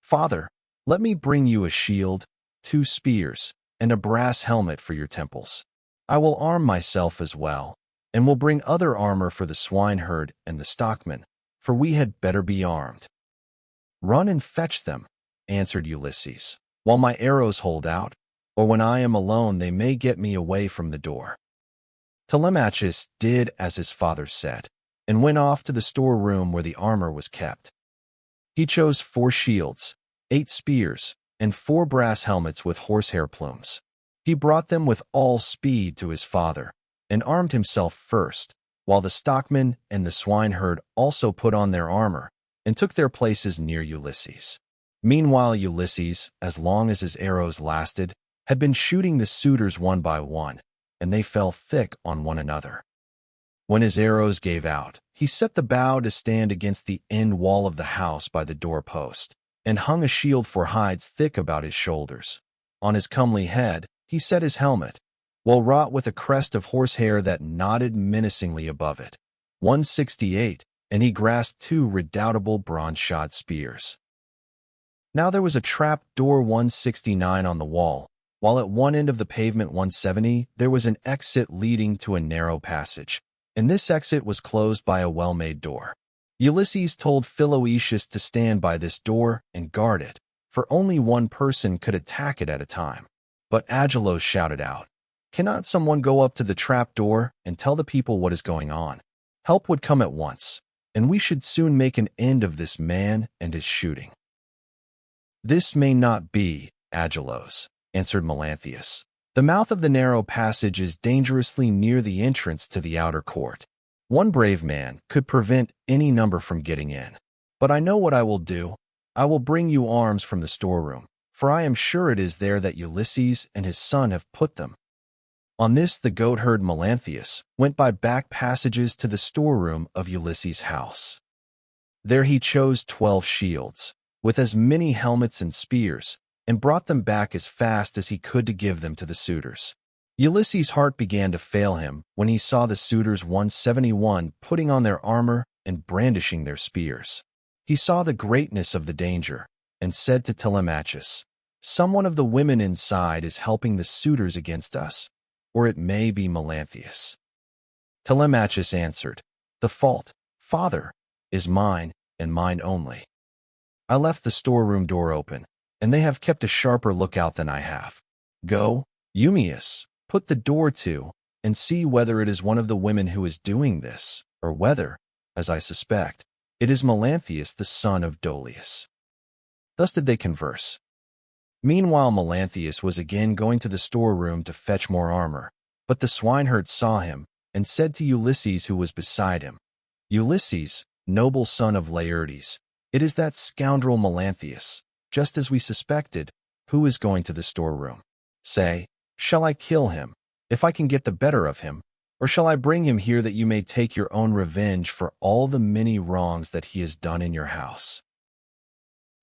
"Father, let me bring you a shield, 2 spears, and a brass helmet for your temples. I will arm myself as well, and will bring other armor for the swineherd and the stockman, for we had better be armed." "Run and fetch them," answered Ulysses, "while my arrows hold out, or when I am alone they may get me away from the door." Telemachus did as his father said, and went off to the storeroom where the armor was kept. He chose 4 shields, 8 spears, and 4 brass helmets with horsehair plumes. He brought them with all speed to his father, and armed himself first, while the stockman and the swineherd also put on their armor, and took their places near Ulysses. Meanwhile Ulysses, as long as his arrows lasted, had been shooting the suitors one by one, and they fell thick on one another. When his arrows gave out, he set the bow to stand against the end wall of the house by the door-post, and hung a shield for hides thick about his shoulders. On his comely head he set his helmet, well wrought with a crest of horsehair that nodded menacingly above it. 168, and he grasped 2 redoubtable bronze-shod spears. Now there was a trap door 169 on the wall, while at one end of the pavement 170 there was an exit leading to a narrow passage, and this exit was closed by a well-made door. Ulysses told Philoetius to stand by this door and guard it, for only one person could attack it at a time. But Agelaus shouted out, Cannot someone go up to the trap door and tell the people what is going on? Help would come at once, and we should soon make an end of this man and his shooting." "This may not be, Agelos," answered Melanthius. "The mouth of the narrow passage is dangerously near the entrance to the outer court. One brave man could prevent any number from getting in. But I know what I will do. I will bring you arms from the storeroom, for I am sure it is there that Ulysses and his son have put them." On this the goatherd Melanthius went by back passages to the storeroom of Ulysses' house. There he chose 12 shields, with as many helmets and spears, and brought them back as fast as he could to give them to the suitors. Ulysses' heart began to fail him when he saw the suitors 171 putting on their armor and brandishing their spears. He saw the greatness of the danger, and said to Telemachus, "Someone of the women inside is helping the suitors against us, or it may be Melanthius." Telemachus answered, "The fault, father, is mine, and mine only. I left the storeroom door open, and they have kept a sharper lookout than I have. Go, Eumaeus, put the door to, and see whether it is one of the women who is doing this, or whether, as I suspect, it is Melanthius the son of Dolius." Thus did they converse. Meanwhile Melanthius was again going to the storeroom to fetch more armor, but the swineherd saw him, and said to Ulysses who was beside him, "Ulysses, noble son of Laertes, it is that scoundrel Melanthius, just as we suspected, who is going to the storeroom. Say, shall I kill him, if I can get the better of him, or shall I bring him here that you may take your own revenge for all the many wrongs that he has done in your house?"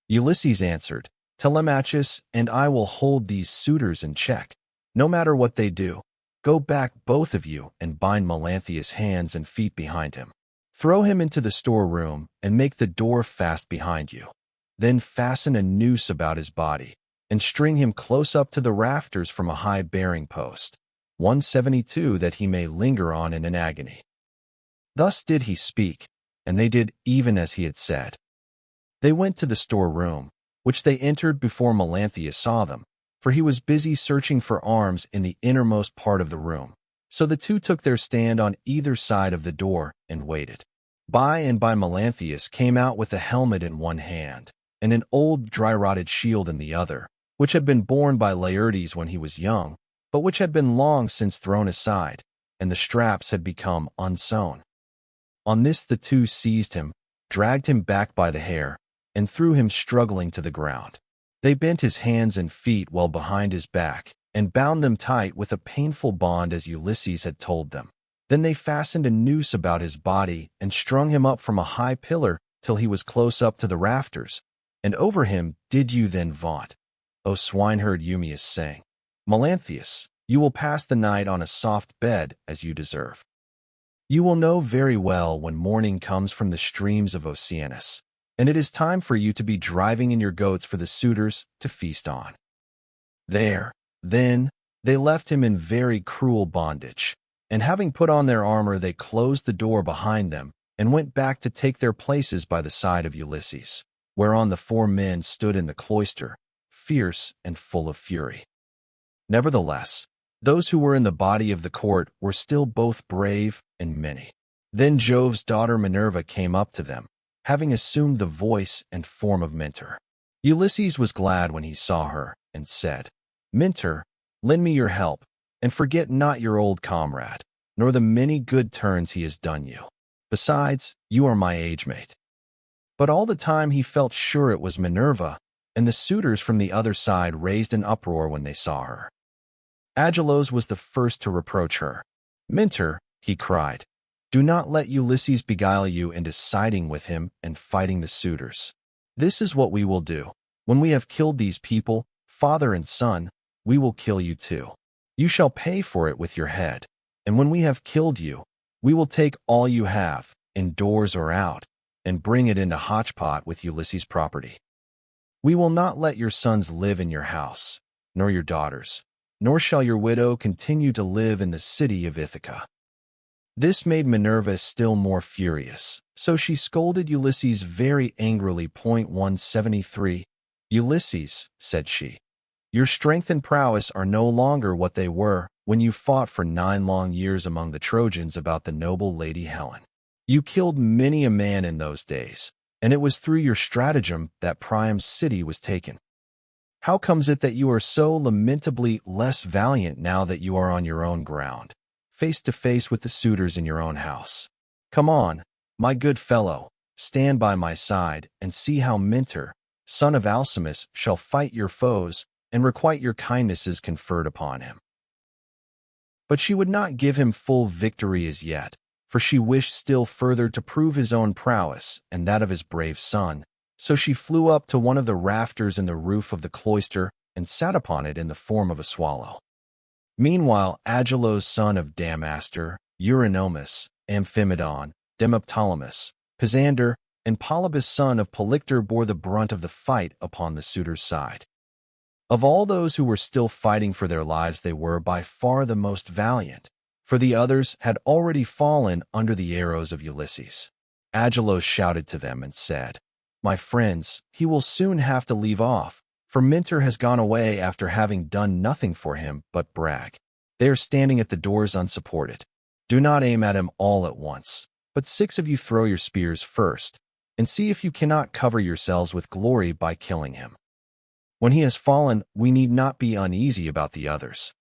Ulysses answered, "Telemachus and I will hold these suitors in check. No matter what they do, go back both of you and bind Melanthius' hands and feet behind him. Throw him into the storeroom and make the door fast behind you. Then fasten a noose about his body and string him close up to the rafters from a high bearing post, 172, that he may linger on in an agony." Thus did he speak, and they did even as he had said. They went to the storeroom, which they entered before Melanthius saw them, for he was busy searching for arms in the innermost part of the room. So the two took their stand on either side of the door and waited. By and by Melanthius came out with a helmet in one hand, and an old dry-rotted shield in the other, which had been borne by Laertes when he was young, but which had been long since thrown aside, and the straps had become unsewn. On this the two seized him, dragged him back by the hair, and threw him struggling to the ground. They bent his hands and feet well behind his back, and bound them tight with a painful bond as Ulysses had told them. Then they fastened a noose about his body and strung him up from a high pillar till he was close up to the rafters, and over him did you then vaunt, O swineherd Eumaeus, saying, "Melanthius, you will pass the night on a soft bed as you deserve. You will know very well when morning comes from the streams of Oceanus, and it is time for you to be driving in your goats for the suitors to feast on." There, then, they left him in very cruel bondage, and having put on their armor they closed the door behind them and went back to take their places by the side of Ulysses, whereon the 4 men stood in the cloister, fierce and full of fury. Nevertheless, those who were in the body of the court were still both brave and many. Then Jove's daughter Minerva came up to them, having assumed the voice and form of Mentor. Ulysses was glad when he saw her, and said, "Mentor, lend me your help, and forget not your old comrade, nor the many good turns he has done you. Besides, you are my age-mate." But all the time he felt sure it was Minerva, and the suitors from the other side raised an uproar when they saw her. Agelos was the first to reproach her. "Mentor," he cried, "do not let Ulysses beguile you into siding with him and fighting the suitors. This is what we will do. When we have killed these people, father and son, we will kill you too. You shall pay for it with your head. And when we have killed you, we will take all you have, indoors or out, and bring it into hotchpot with Ulysses' property. We will not let your sons live in your house, nor your daughters, nor shall your widow continue to live in the city of Ithaca." This made Minerva still more furious, so she scolded Ulysses very angrily. 173. "Ulysses," said she, "your strength and prowess are no longer what they were when you fought for 9 long years among the Trojans about the noble Lady Helen. You killed many a man in those days, and it was through your stratagem that Priam's city was taken. How comes it that you are so lamentably less valiant now that you are on your own ground, face to face with the suitors in your own house? Come on, my good fellow, stand by my side, and see how Mentor, son of Alcimus, shall fight your foes and requite your kindnesses conferred upon him. But she would not give him full victory as yet, for she wished still further to prove his own prowess and that of his brave son. So she flew up to one of the rafters in the roof of the cloister and sat upon it in the form of a swallow. Meanwhile, Agelos, son of Damastor, Eurynomus, Amphimedon, Demoptolemus, Pisander, and Polybus, son of Polyctor, bore the brunt of the fight upon the suitors' side. Of all those who were still fighting for their lives, they were by far the most valiant, for the others had already fallen under the arrows of Ulysses. Agelos shouted to them and said, "My friends, he will soon have to leave off, for Mentor has gone away after having done nothing for him but brag. They are standing at the doors unsupported. Do not aim at him all at once, but 6 of you throw your spears first, and see if you cannot cover yourselves with glory by killing him. When he has fallen, we need not be uneasy about the others."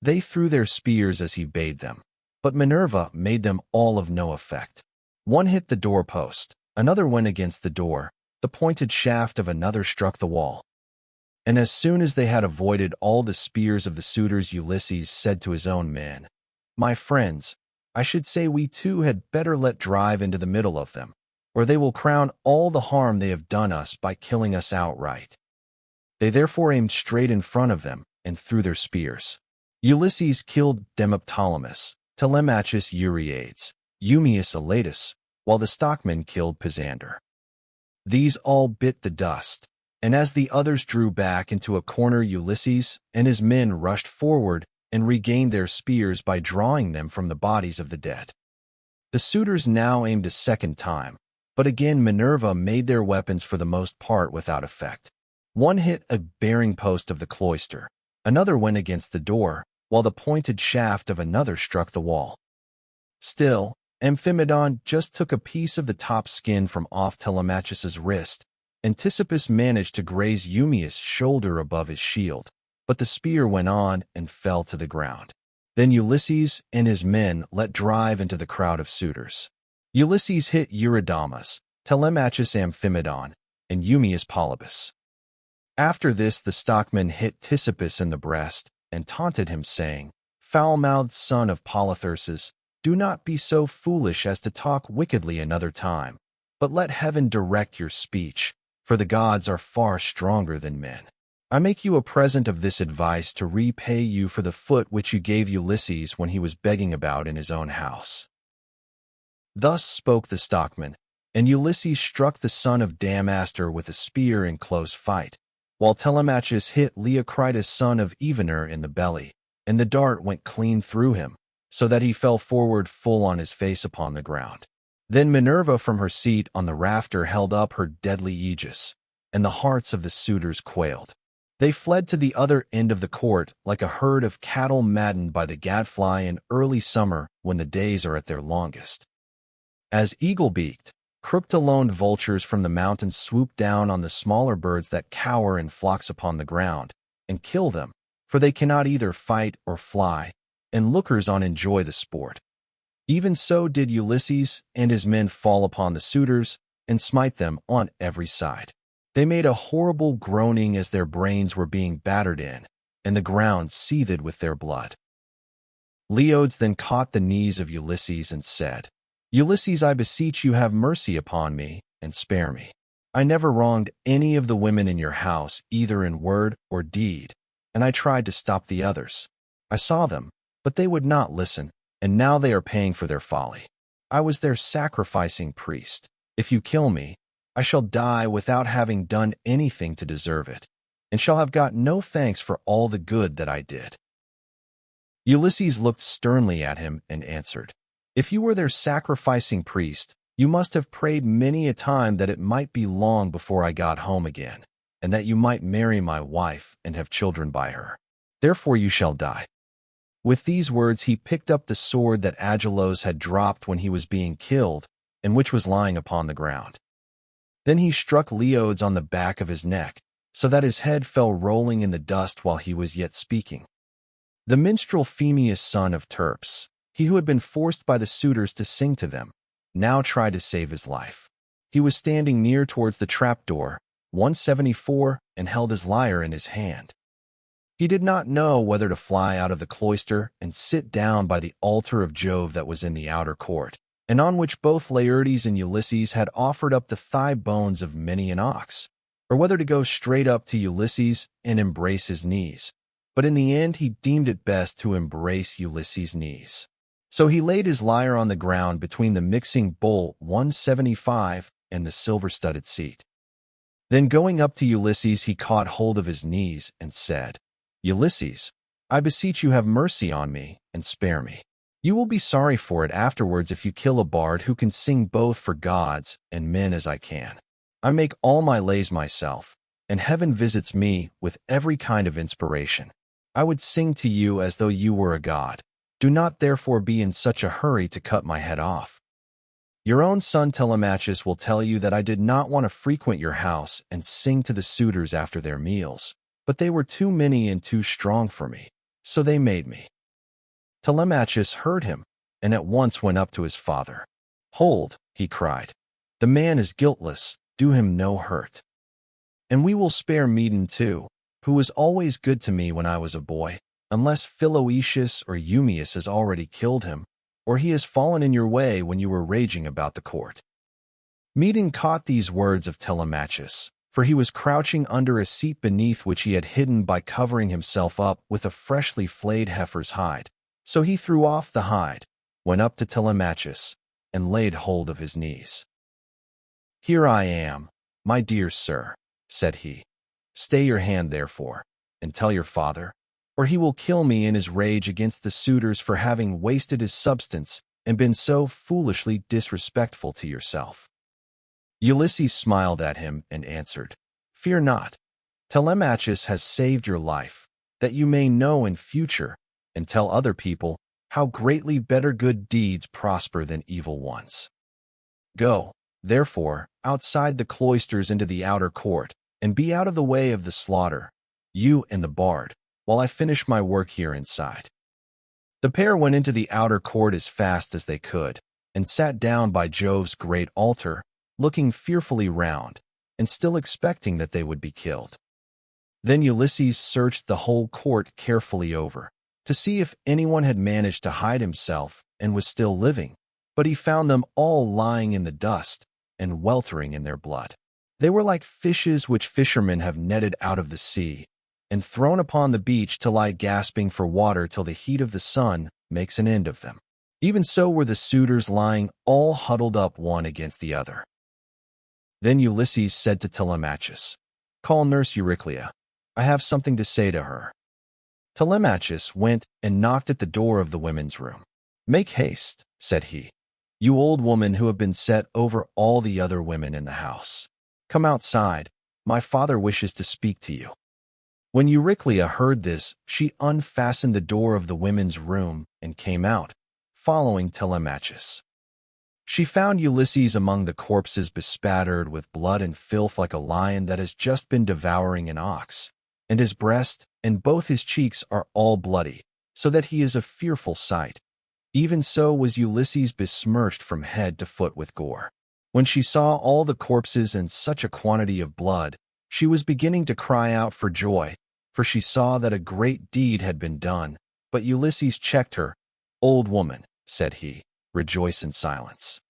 They threw their spears as he bade them, but Minerva made them all of no effect. One hit the doorpost, another went against the door, the pointed shaft of another struck the wall. And as soon as they had avoided all the spears of the suitors, Ulysses said to his own men, "My friends, I should say we too had better let drive into the middle of them, or they will crown all the harm they have done us by killing us outright." They therefore aimed straight in front of them and threw their spears. Ulysses killed Demoptolemus, Telemachus Euryades, Eumaeus Elatus, while the stockmen killed Pisander. These all bit the dust, and as the others drew back into a corner, Ulysses and his men rushed forward and regained their spears by drawing them from the bodies of the dead. The suitors now aimed a second time, but again Minerva made their weapons for the most part without effect. One hit a bearing post of the cloister, another went against the door, while the pointed shaft of another struck the wall. Still, Amphimedon just took a piece of the top skin from off Telemachus's wrist, and Sisyphus managed to graze Eumaeus' shoulder above his shield, but the spear went on and fell to the ground. Then Ulysses and his men let drive into the crowd of suitors. Ulysses hit Eurydamas, Telemachus Amphimedon, and Eumaeus Polybus. After this the stockmen hit Sisyphus in the breast and taunted him, saying, "Foul-mouthed son of Polytherses, do not be so foolish as to talk wickedly another time, but let heaven direct your speech, for the gods are far stronger than men. I make you a present of this advice to repay you for the foot which you gave Ulysses when he was begging about in his own house." Thus spoke the stockman, and Ulysses struck the son of Damastor with a spear in close fight, while Telemachus hit Leocritus son of Evenor in the belly, and the dart went clean through him, so that he fell forward full on his face upon the ground. Then Minerva from her seat on the rafter held up her deadly aegis, and the hearts of the suitors quailed. They fled to the other end of the court like a herd of cattle maddened by the gadfly in early summer when the days are at their longest. As eagle-beaked, crook-taloned vultures from the mountains swoop down on the smaller birds that cower in flocks upon the ground, and kill them, for they cannot either fight or fly, and lookers-on enjoy the sport. Even so did Ulysses and his men fall upon the suitors and smite them on every side. They made a horrible groaning as their brains were being battered in, and the ground seethed with their blood. Leodes then caught the knees of Ulysses and said, "Ulysses, I beseech you, have mercy upon me and spare me. I never wronged any of the women in your house, either in word or deed, and I tried to stop the others. I saw them, but they would not listen, and now they are paying for their folly. I was their sacrificing priest. If you kill me, I shall die without having done anything to deserve it, and shall have got no thanks for all the good that I did." Ulysses looked sternly at him and answered, "If you were their sacrificing priest, you must have prayed many a time that it might be long before I got home again, and that you might marry my wife and have children by her. Therefore you shall die." With these words, he picked up the sword that Agelaus had dropped when he was being killed, and which was lying upon the ground. Then he struck Leodes on the back of his neck, so that his head fell rolling in the dust while he was yet speaking. The minstrel Phemius, son of Terps, he who had been forced by the suitors to sing to them, now tried to save his life. He was standing near towards the trapdoor, 174, and held his lyre in his hand. He did not know whether to fly out of the cloister and sit down by the altar of Jove that was in the outer court, and on which both Laertes and Ulysses had offered up the thigh bones of many an ox, or whether to go straight up to Ulysses and embrace his knees. But in the end he deemed it best to embrace Ulysses' knees. So he laid his lyre on the ground between the mixing bowl 175 and the silver-studded seat. Then going up to Ulysses, he caught hold of his knees and said, "Ulysses, I beseech you, have mercy on me and spare me. You will be sorry for it afterwards if you kill a bard who can sing both for gods and men as I can. I make all my lays myself, and heaven visits me with every kind of inspiration. I would sing to you as though you were a god. Do not therefore be in such a hurry to cut my head off. Your own son Telemachus will tell you that I did not want to frequent your house and sing to the suitors after their meals, but they were too many and too strong for me, so they made me." Telemachus heard him, and at once went up to his father. "Hold," he cried, "the man is guiltless, do him no hurt. And we will spare Medon too, who was always good to me when I was a boy, unless Philoetius or Eumaeus has already killed him, or he has fallen in your way when you were raging about the court." Medon caught these words of Telemachus, for he was crouching under a seat beneath which he had hidden by covering himself up with a freshly flayed heifer's hide. So he threw off the hide, went up to Telemachus, and laid hold of his knees. "Here I am, my dear sir," said he. "Stay your hand, therefore, and tell your father, or he will kill me in his rage against the suitors for having wasted his substance and been so foolishly disrespectful to yourself." Ulysses smiled at him and answered, "Fear not. Telemachus has saved your life, that you may know in future and tell other people how greatly better good deeds prosper than evil ones. Go, therefore, outside the cloisters into the outer court, and be out of the way of the slaughter, you and the bard, while I finish my work here inside." The pair went into the outer court as fast as they could, and sat down by Jove's great altar, looking fearfully round, and still expecting that they would be killed. Then Ulysses searched the whole court carefully over, to see if anyone had managed to hide himself and was still living, but he found them all lying in the dust and weltering in their blood. They were like fishes which fishermen have netted out of the sea, and thrown upon the beach to lie gasping for water till the heat of the sun makes an end of them. Even so were the suitors lying all huddled up one against the other. Then Ulysses said to Telemachus, "Call nurse Euryclea. I have something to say to her." Telemachus went and knocked at the door of the women's room. "Make haste," said he, "you old woman who have been set over all the other women in the house. Come outside, my father wishes to speak to you." When Euryclea heard this, she unfastened the door of the women's room and came out, following Telemachus. She found Ulysses among the corpses, bespattered with blood and filth like a lion that has just been devouring an ox, and his breast and both his cheeks are all bloody, so that he is a fearful sight. Even so was Ulysses besmirched from head to foot with gore. When she saw all the corpses and such a quantity of blood, she was beginning to cry out for joy, for she saw that a great deed had been done. But Ulysses checked her. "Old woman," said he, "rejoice in silence.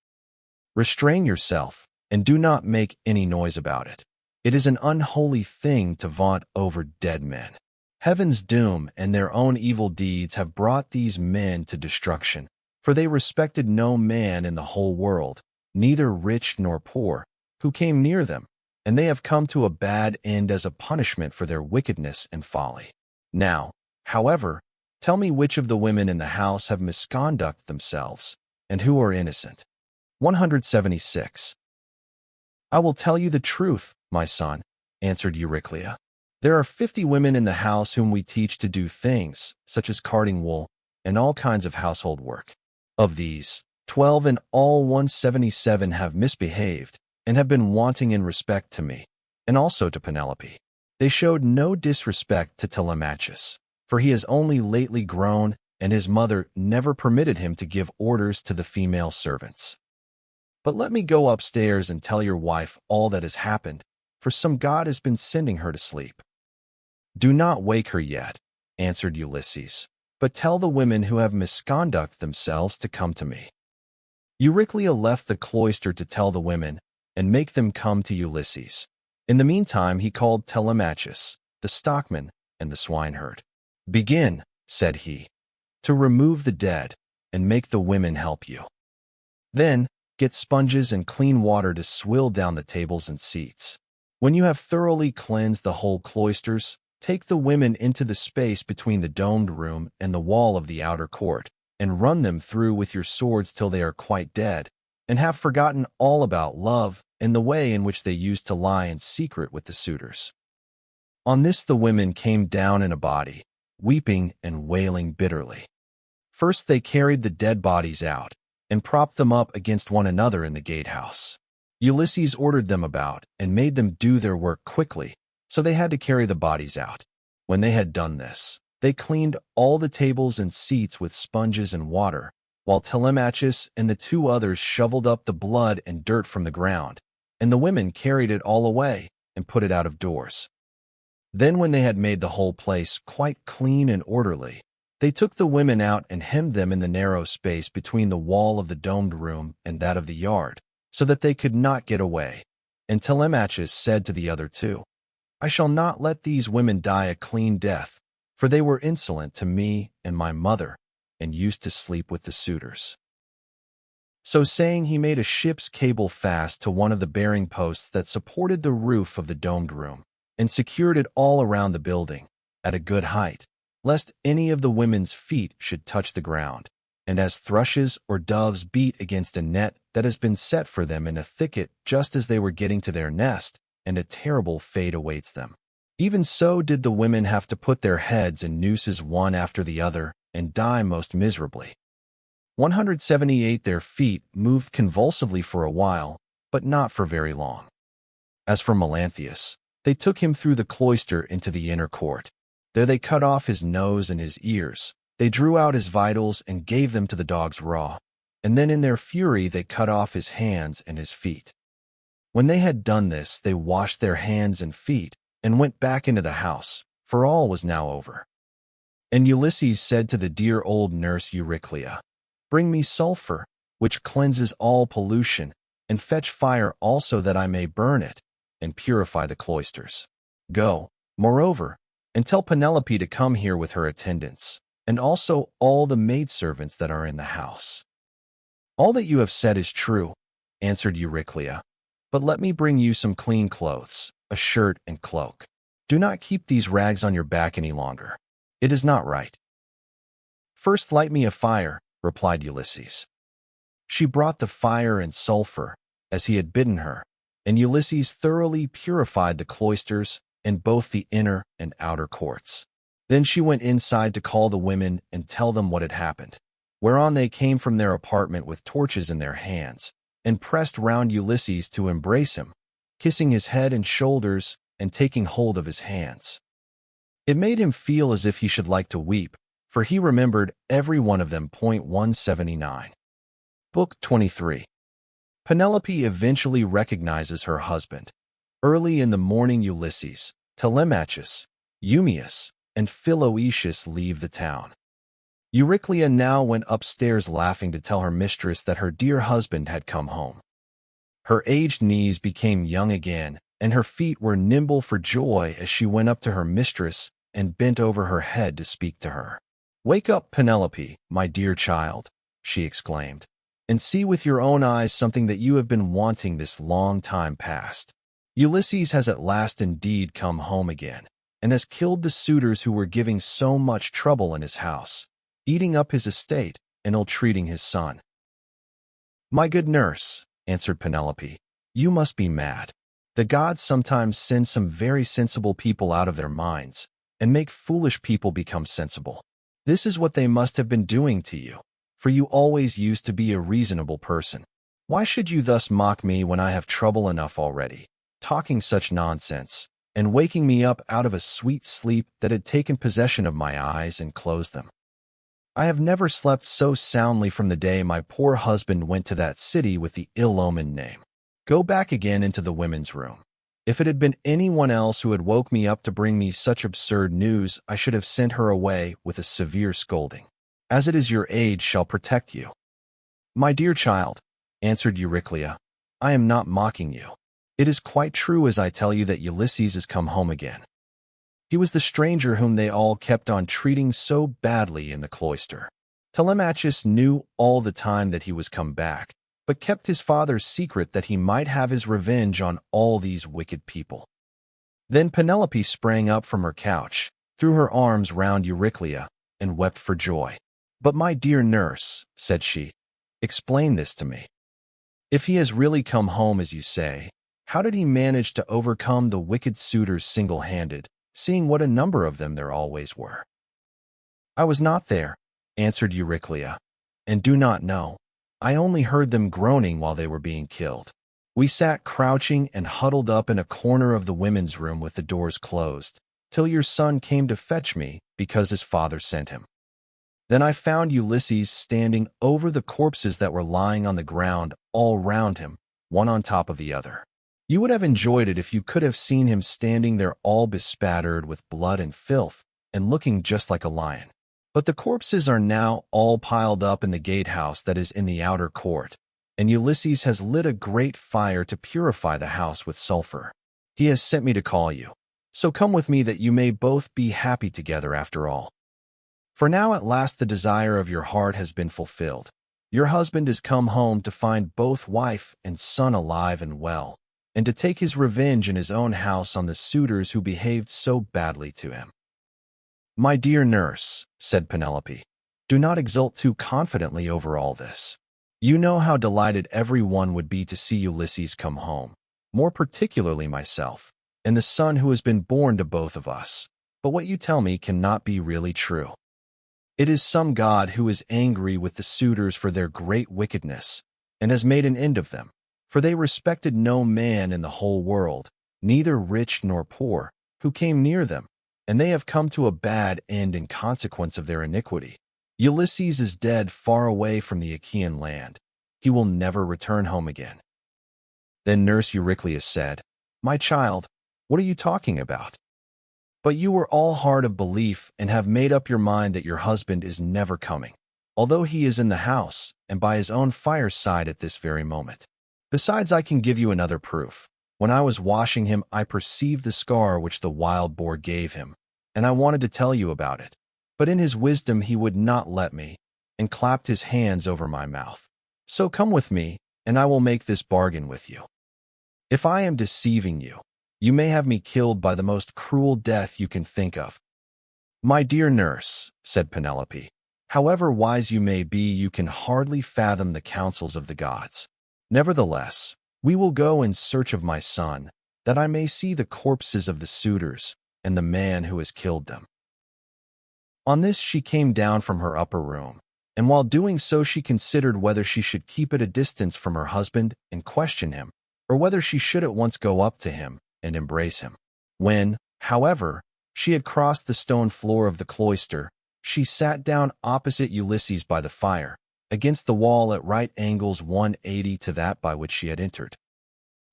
Restrain yourself, and do not make any noise about it. It is an unholy thing to vaunt over dead men. Heaven's doom and their own evil deeds have brought these men to destruction, for they respected no man in the whole world, neither rich nor poor, who came near them, and they have come to a bad end as a punishment for their wickedness and folly. Now, however, tell me which of the women in the house have misconduct themselves, and who are innocent." 176. "I will tell you the truth, my son," answered Euryclea. "There are 50 women in the house whom we teach to do things, such as carding wool, and all kinds of household work. Of these, 12 in all 177 have misbehaved and have been wanting in respect to me, and also to Penelope. They showed no disrespect to Telemachus, for he has only lately grown, and his mother never permitted him to give orders to the female servants. But let me go upstairs and tell your wife all that has happened, for some god has been sending her to sleep." "Do not wake her yet," answered Ulysses, "but tell the women who have misconducted themselves to come to me." Euryclea left the cloister to tell the women and make them come to Ulysses. In the meantime, he called Telemachus, the stockman, and the swineherd. "Begin," said he, "to remove the dead, and make the women help you. Then get sponges and clean water to swill down the tables and seats. When you have thoroughly cleansed the whole cloisters, take the women into the space between the domed room and the wall of the outer court, and run them through with your swords till they are quite dead, and have forgotten all about love and the way in which they used to lie in secret with the suitors." On this the women came down in a body, weeping and wailing bitterly. First they carried the dead bodies out, and propped them up against one another in the gatehouse. Ulysses ordered them about, and made them do their work quickly, so they had to carry the bodies out. When they had done this, they cleaned all the tables and seats with sponges and water, while Telemachus and the two others shoveled up the blood and dirt from the ground, and the women carried it all away and put it out of doors. Then when they had made the whole place quite clean and orderly, they took the women out and hemmed them in the narrow space between the wall of the domed room and that of the yard, so that they could not get away. And Telemachus said to the other two, "I shall not let these women die a clean death, for they were insolent to me and my mother, and used to sleep with the suitors." So saying, he made a ship's cable fast to one of the bearing posts that supported the roof of the domed room, and secured it all around the building, at a good height, lest any of the women's feet should touch the ground, and as thrushes or doves beat against a net that has been set for them in a thicket just as they were getting to their nest, and a terrible fate awaits them. Even so did the women have to put their heads in nooses one after the other, and die most miserably. 178 their feet moved convulsively for a while, but not for very long. As for Melanthius, they took him through the cloister into the inner court. There they cut off his nose and his ears. They drew out his vitals and gave them to the dogs raw, and then in their fury they cut off his hands and his feet. When they had done this, they washed their hands and feet and went back into the house, for all was now over. And Ulysses said to the dear old nurse Euryclea, "Bring me sulfur, which cleanses all pollution, and fetch fire also that I may burn it, and purify the cloisters. Go, moreover, and tell Penelope to come here with her attendants, and also all the maidservants that are in the house." "All that you have said is true," answered Euryclea, "but let me bring you some clean clothes, a shirt and cloak. Do not keep these rags on your back any longer. It is not right." "First light me a fire," replied Ulysses. She brought the fire and sulfur, as he had bidden her, and Ulysses thoroughly purified the cloisters and both the inner and outer courts. Then she went inside to call the women and tell them what had happened, whereon they came from their apartment with torches in their hands, and pressed round Ulysses to embrace him, kissing his head and shoulders and taking hold of his hands. It made him feel as if he should like to weep, for he remembered every one of them. 179. Book 23. Penelope eventually recognizes her husband. Early in the morning, Ulysses, Telemachus, Eumaeus, and Philoetius leave the town. Euryclea now went upstairs laughing to tell her mistress that her dear husband had come home. Her aged knees became young again, and her feet were nimble for joy as she went up to her mistress and bent over her head to speak to her. "Wake up, Penelope, my dear child," she exclaimed, "and see with your own eyes something that you have been wanting this long time past. Ulysses has at last indeed come home again, and has killed the suitors who were giving so much trouble in his house, eating up his estate and ill-treating his son." "My good nurse," answered Penelope, "you must be mad. The gods sometimes send some very sensible people out of their minds, and make foolish people become sensible. This is what they must have been doing to you, for you always used to be a reasonable person. Why should you thus mock me when I have trouble enough already, talking such nonsense, and waking me up out of a sweet sleep that had taken possession of my eyes and closed them? I have never slept so soundly from the day my poor husband went to that city with the ill-omened name. Go back again into the women's room. If it had been anyone else who had woke me up to bring me such absurd news, I should have sent her away with a severe scolding. As it is, your age shall protect you. My dear child, answered Euryclea, I am not mocking you. It is quite true as I tell you that Ulysses has come home again. He was the stranger whom they all kept on treating so badly in the cloister. Telemachus knew all the time that he was come back, but kept his father's secret that he might have his revenge on all these wicked people. Then Penelope sprang up from her couch, threw her arms round Euryclea, and wept for joy. But my dear nurse, said she, explain this to me. If he has really come home as you say, how did he manage to overcome the wicked suitors single-handed, seeing what a number of them there always were? I was not there, answered Euryclea, and do not know. I only heard them groaning while they were being killed. We sat crouching and huddled up in a corner of the women's room with the doors closed, till your son came to fetch me because his father sent him. Then I found Ulysses standing over the corpses that were lying on the ground all round him, one on top of the other. You would have enjoyed it if you could have seen him standing there all bespattered with blood and filth, and looking just like a lion. But the corpses are now all piled up in the gatehouse that is in the outer court, and Ulysses has lit a great fire to purify the house with sulfur. He has sent me to call you. So come with me that you may both be happy together after all. For now at last the desire of your heart has been fulfilled. Your husband is come home to find both wife and son alive and well, and to take his revenge in his own house on the suitors who behaved so badly to him. My dear nurse, said Penelope, do not exult too confidently over all this. You know how delighted every one would be to see Ulysses come home, more particularly myself, and the son who has been born to both of us. But what you tell me cannot be really true. It is some god who is angry with the suitors for their great wickedness, and has made an end of them, for they respected no man in the whole world, neither rich nor poor, who came near them, and they have come to a bad end in consequence of their iniquity. Ulysses is dead far away from the Achaean land. He will never return home again. Then nurse Euryclea said, My child, what are you talking about? But you were all hard of belief and have made up your mind that your husband is never coming, although he is in the house and by his own fireside at this very moment. Besides, I can give you another proof. When I was washing him, I perceived the scar which the wild boar gave him, and I wanted to tell you about it. But in his wisdom he would not let me, and clapped his hands over my mouth. So come with me, and I will make this bargain with you. If I am deceiving you, you may have me killed by the most cruel death you can think of. My dear nurse, said Penelope, however wise you may be, you can hardly fathom the counsels of the gods. Nevertheless, we will go in search of my son, that I may see the corpses of the suitors and the man who has killed them. On this she came down from her upper room, and while doing so she considered whether she should keep at a distance from her husband and question him, or whether she should at once go up to him and embrace him. When, however, she had crossed the stone floor of the cloister, she sat down opposite Ulysses by the fire, against the wall at right angles 180 to that by which she had entered.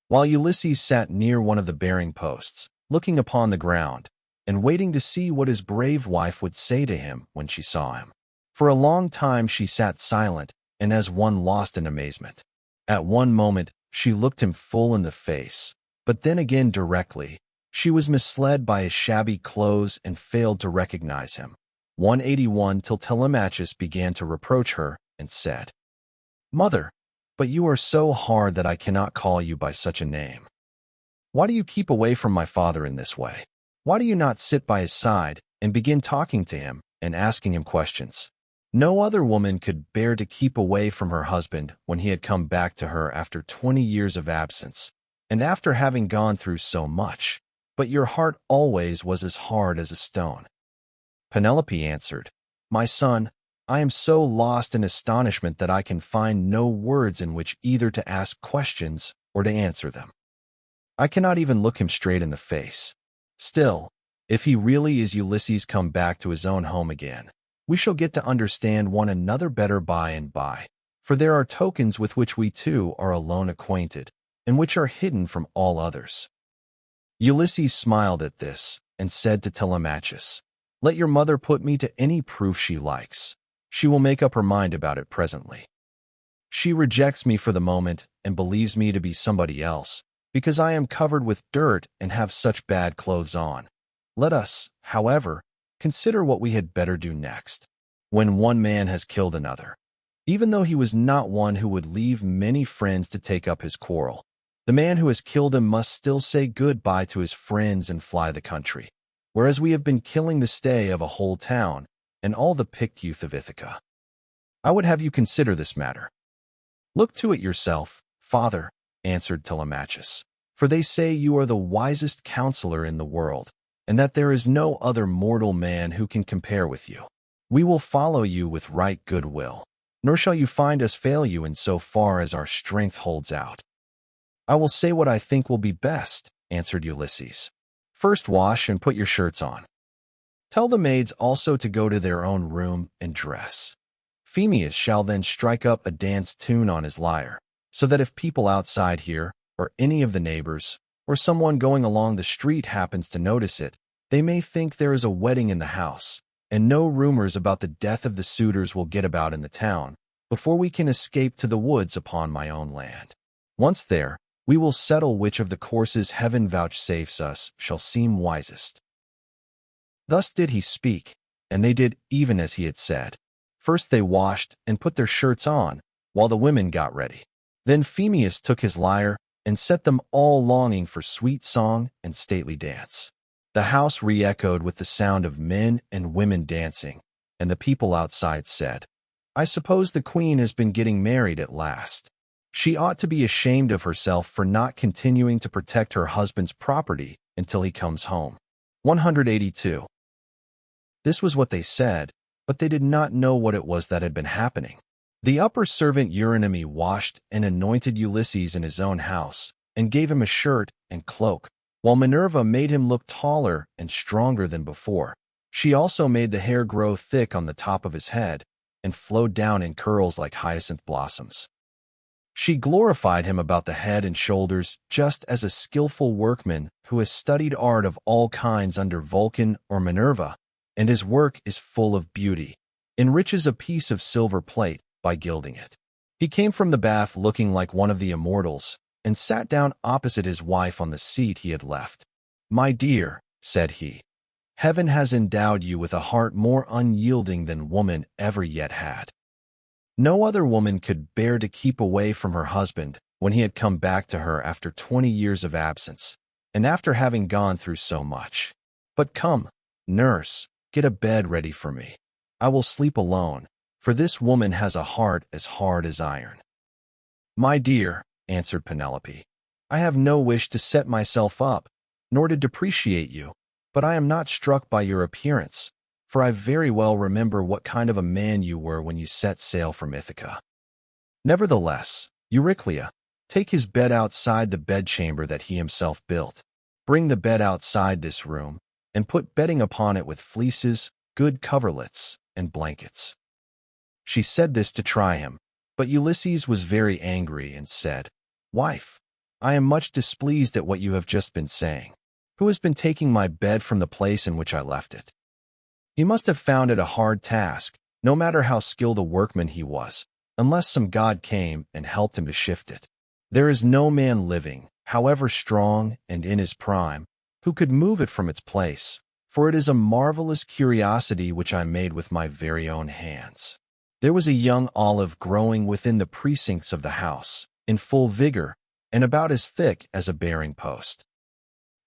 While Ulysses sat near one of the bearing posts, looking upon the ground, and waiting to see what his brave wife would say to him when she saw him. For a long time she sat silent, and as one lost in amazement. At one moment she looked him full in the face, but then again directly. She was misled by his shabby clothes and failed to recognize him. 181 till Telemachus began to reproach her and said, Mother, but you are so hard that I cannot call you by such a name. Why do you keep away from my father in this way? Why do you not sit by his side and begin talking to him and asking him questions? No other woman could bear to keep away from her husband when he had come back to her after 20 years of absence, and after having gone through so much, but your heart always was as hard as a stone. Penelope answered, My son, I am so lost in astonishment that I can find no words in which either to ask questions or to answer them. I cannot even look him straight in the face. Still, if he really is Ulysses come back to his own home again, we shall get to understand one another better by and by, for there are tokens with which we two are alone acquainted, and which are hidden from all others." Ulysses smiled at this, and said to Telemachus, "Let your mother put me to any proof she likes. She will make up her mind about it presently. She rejects me for the moment, and believes me to be somebody else, because I am covered with dirt and have such bad clothes on. Let us, however, consider what we had better do next, when one man has killed another. Even though he was not one who would leave many friends to take up his quarrel, the man who has killed him must still say goodbye to his friends and fly the country, whereas we have been killing the stay of a whole town and all the picked youth of Ithaca. I would have you consider this matter." "Look to it yourself, father," answered Telemachus, "for they say you are the wisest counselor in the world, and that there is no other mortal man who can compare with you. We will follow you with right good will, nor shall you find us fail you in so far as our strength holds out." "I will say what I think will be best," answered Ulysses. "First wash and put your shirts on. Tell the maids also to go to their own room and dress. Phemius shall then strike up a dance tune on his lyre, so that if people outside here, or any of the neighbors, or someone going along the street happens to notice it, they may think there is a wedding in the house, and no rumors about the death of the suitors will get about in the town before we can escape to the woods upon my own land. Once there, we will settle which of the courses heaven vouchsafes us shall seem wisest." Thus did he speak, and they did even as he had said. First they washed and put their shirts on, while the women got ready. Then Phemius took his lyre and set them all longing for sweet song and stately dance. The house re-echoed with the sound of men and women dancing, and the people outside said, "I suppose the queen has been getting married at last. She ought to be ashamed of herself for not continuing to protect her husband's property until he comes home." 182. This was what they said, but they did not know what it was that had been happening. The upper servant Eurynomy washed and anointed Ulysses in his own house, and gave him a shirt and cloak, while Minerva made him look taller and stronger than before. She also made the hair grow thick on the top of his head, and flowed down in curls like hyacinth blossoms. She glorified him about the head and shoulders, just as a skillful workman who has studied art of all kinds under Vulcan or Minerva, and his work is full of beauty, enriches a piece of silver plate by gilding it. He came from the bath looking like one of the immortals, and sat down opposite his wife on the seat he had left. "My dear," said he, "heaven has endowed you with a heart more unyielding than woman ever yet had. No other woman could bear to keep away from her husband when he had come back to her after 20 years of absence, and after having gone through so much. But come, nurse, get a bed ready for me. I will sleep alone, for this woman has a heart as hard as iron." "My dear," answered Penelope, "I have no wish to set myself up, nor to depreciate you, but I am not struck by your appearance, for I very well remember what kind of a man you were when you set sail from Ithaca. Nevertheless, Euryclea, take his bed outside the bedchamber that he himself built. Bring the bed outside this room, and put bedding upon it with fleeces, good coverlets, and blankets." She said this to try him, but Ulysses was very angry and said, "Wife, I am much displeased at what you have just been saying. Who has been taking my bed from the place in which I left it? He must have found it a hard task, no matter how skilled a workman he was, unless some god came and helped him to shift it. There is no man living, however strong and in his prime, who could move it from its place, for it is a marvelous curiosity which I made with my very own hands." There was a young olive growing within the precincts of the house, in full vigor, and about as thick as a bearing post.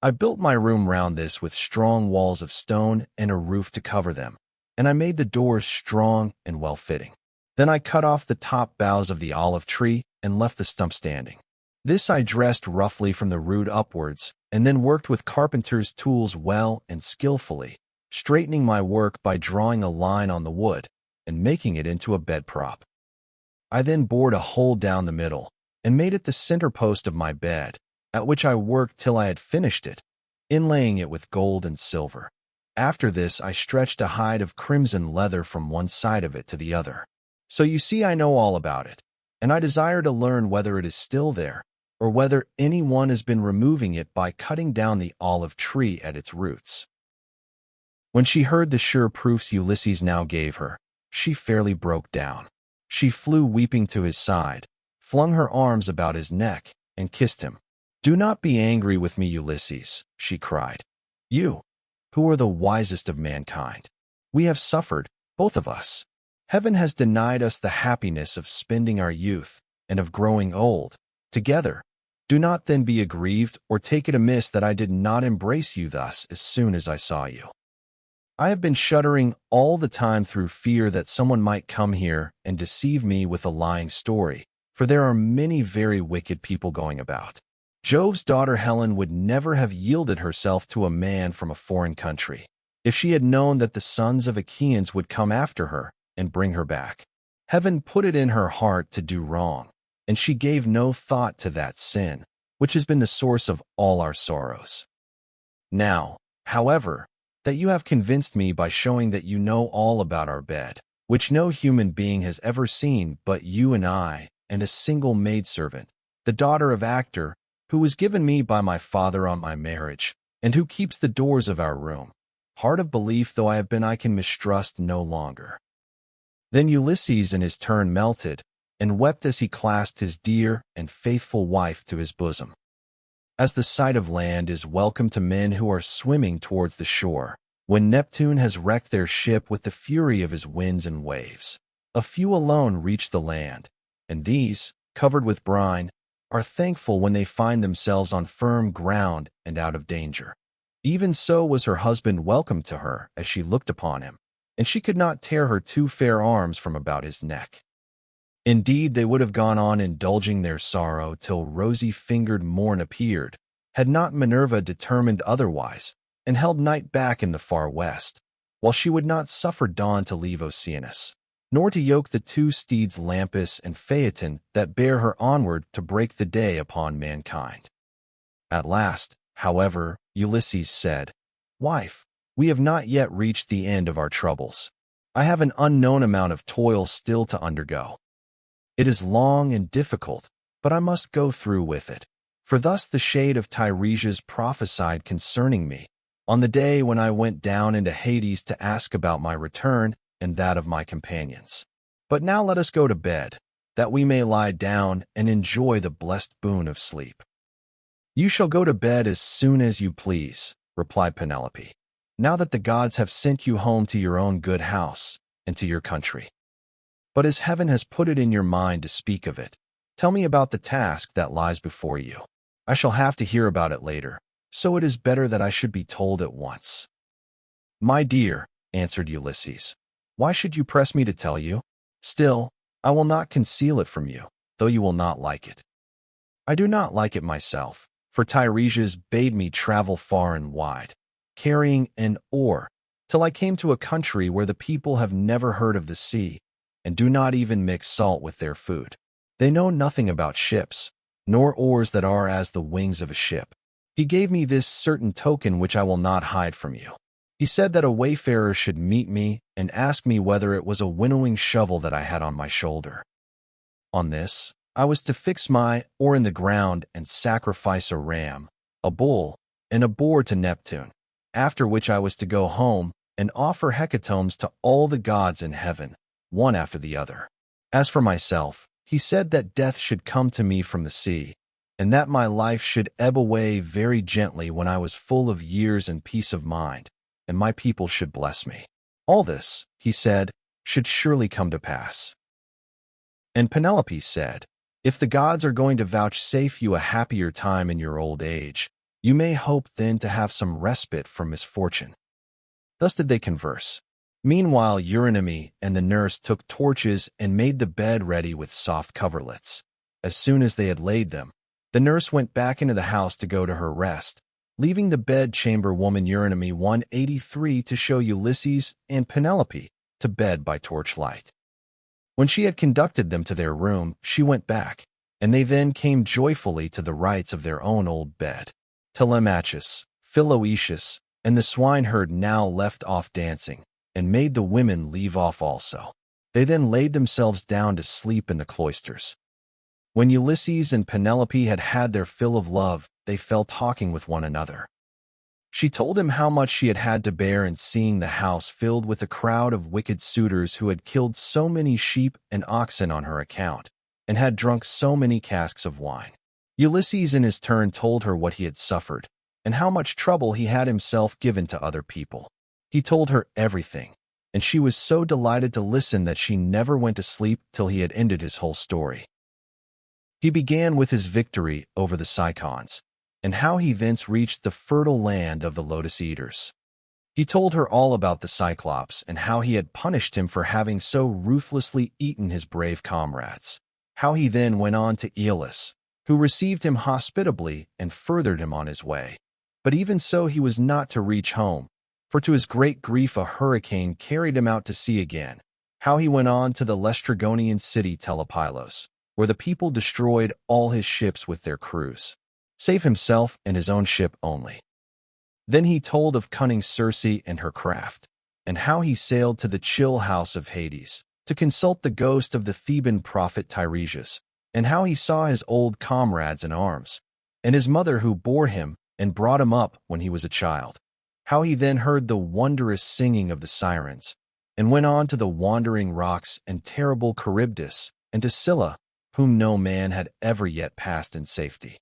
I built my room round this with strong walls of stone and a roof to cover them, and I made the doors strong and well-fitting. Then I cut off the top boughs of the olive tree and left the stump standing. This I dressed roughly from the root upwards, and then worked with carpenter's tools well and skillfully, straightening my work by drawing a line on the wood and making it into a bed prop. I then bored a hole down the middle and made it the center post of my bed, at which I worked till I had finished it, inlaying it with gold and silver. After this, I stretched a hide of crimson leather from one side of it to the other. So you see, I know all about it, and I desire to learn whether it is still there, or whether anyone has been removing it by cutting down the olive tree at its roots." When she heard the sure proofs Ulysses now gave her, she fairly broke down. She flew weeping to his side, flung her arms about his neck, and kissed him. "Do not be angry with me, Ulysses," she cried. "You, who are the wisest of mankind. We have suffered, both of us. Heaven has denied us the happiness of spending our youth and of growing old together. Do not then be aggrieved or take it amiss that I did not embrace you thus as soon as I saw you. I have been shuddering all the time through fear that someone might come here and deceive me with a lying story, for there are many very wicked people going about. Jove's daughter Helen would never have yielded herself to a man from a foreign country, if she had known that the sons of Achaeans would come after her and bring her back. Heaven put it in her heart to do wrong, and she gave no thought to that sin, which has been the source of all our sorrows. Now, however, that you have convinced me by showing that you know all about our bed, which no human being has ever seen but you and I, and a single maidservant, the daughter of Actor, who was given me by my father on my marriage, and who keeps the doors of our room. Hard of belief though I have been, I can mistrust no longer." Then Ulysses in his turn melted, and wept as he clasped his dear and faithful wife to his bosom. As the sight of land is welcome to men who are swimming towards the shore, when Neptune has wrecked their ship with the fury of his winds and waves, a few alone reach the land, and these, covered with brine, are thankful when they find themselves on firm ground and out of danger. Even so was her husband welcome to her as she looked upon him, and she could not tear her two fair arms from about his neck. Indeed, they would have gone on indulging their sorrow till rosy-fingered morn appeared, had not Minerva determined otherwise, and held night back in the far west, while she would not suffer dawn to leave Oceanus, nor to yoke the two steeds Lampus and Phaeton that bear her onward to break the day upon mankind. At last, however, Ulysses said, "Wife, we have not yet reached the end of our troubles. I have an unknown amount of toil still to undergo. It is long and difficult, but I must go through with it. For thus the shade of Tiresias prophesied concerning me, on the day when I went down into Hades to ask about my return and that of my companions. But now let us go to bed, that we may lie down and enjoy the blessed boon of sleep." "You shall go to bed as soon as you please," replied Penelope, "now that the gods have sent you home to your own good house and to your country. But as heaven has put it in your mind to speak of it, tell me about the task that lies before you. I shall have to hear about it later, so it is better that I should be told at once." "My dear," answered Ulysses, "why should you press me to tell you? Still, I will not conceal it from you, though you will not like it. I do not like it myself, for Tiresias bade me travel far and wide, carrying an oar, till I came to a country where the people have never heard of the sea, and do not even mix salt with their food. They know nothing about ships, nor oars that are as the wings of a ship. He gave me this certain token which I will not hide from you. He said that a wayfarer should meet me and ask me whether it was a winnowing shovel that I had on my shoulder. On this, I was to fix my oar in the ground and sacrifice a ram, a bull, and a boar to Neptune, after which I was to go home and offer hecatombs to all the gods in heaven, one after the other. As for myself, he said that death should come to me from the sea, and that my life should ebb away very gently when I was full of years and peace of mind, and my people should bless me. All this, he said, should surely come to pass." And Penelope said, "If the gods are going to vouchsafe you a happier time in your old age, you may hope then to have some respite from misfortune." Thus did they converse. Meanwhile Eurynomy and the nurse took torches and made the bed ready with soft coverlets. As soon as they had laid them, the nurse went back into the house to go to her rest, leaving the bedchamber woman Eurynomy 183 to show Ulysses and Penelope to bed by torchlight. When she had conducted them to their room, she went back, and they then came joyfully to the rights of their own old bed. Telemachus, Philoetius, and the swineherd now left off dancing, and made the women leave off also. They then laid themselves down to sleep in the cloisters. When Ulysses and Penelope had had their fill of love, they fell talking with one another. She told him how much she had had to bear in seeing the house filled with a crowd of wicked suitors who had killed so many sheep and oxen on her account, and had drunk so many casks of wine. Ulysses in his turn told her what he had suffered, and how much trouble he had himself given to other people. He told her everything, and she was so delighted to listen that she never went to sleep till he had ended his whole story. He began with his victory over the Cicons, and how he thence reached the fertile land of the lotus eaters. He told her all about the Cyclops and how he had punished him for having so ruthlessly eaten his brave comrades. How he then went on to Irus, who received him hospitably and furthered him on his way. But even so he was not to reach home, for to his great grief a hurricane carried him out to sea again. How he went on to the Lacedaemonian city Telemachus, where the people destroyed all his ships with their crews, save himself and his own ship only. Then he told of cunning Circe and her craft, and how he sailed to the chill house of Hades to consult the ghost of the Theban prophet Tiresias, and how he saw his old comrades in arms, and his mother who bore him and brought him up when he was a child. How he then heard the wondrous singing of the Sirens, and went on to the wandering rocks and terrible Charybdis, and to Scylla, whom no man had ever yet passed in safety.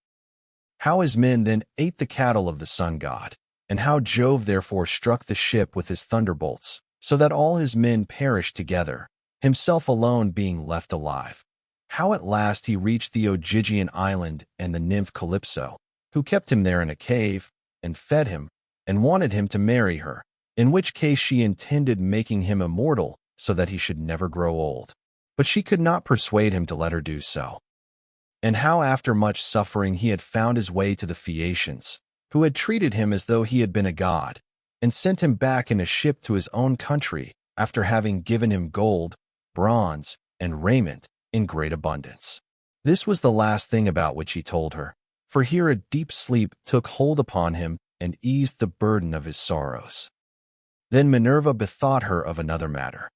How his men then ate the cattle of the sun god, and how Jove therefore struck the ship with his thunderbolts, so that all his men perished together, himself alone being left alive. How at last he reached the Ogygian island and the nymph Calypso, who kept him there in a cave, and fed him, and wanted him to marry her, in which case she intended making him immortal so that he should never grow old. But she could not persuade him to let her do so. And how after much suffering he had found his way to the Phaeacians, who had treated him as though he had been a god, and sent him back in a ship to his own country after having given him gold, bronze, and raiment in great abundance. This was the last thing about which he told her, for here a deep sleep took hold upon him and eased the burden of his sorrows. Then Minerva bethought her of another matter.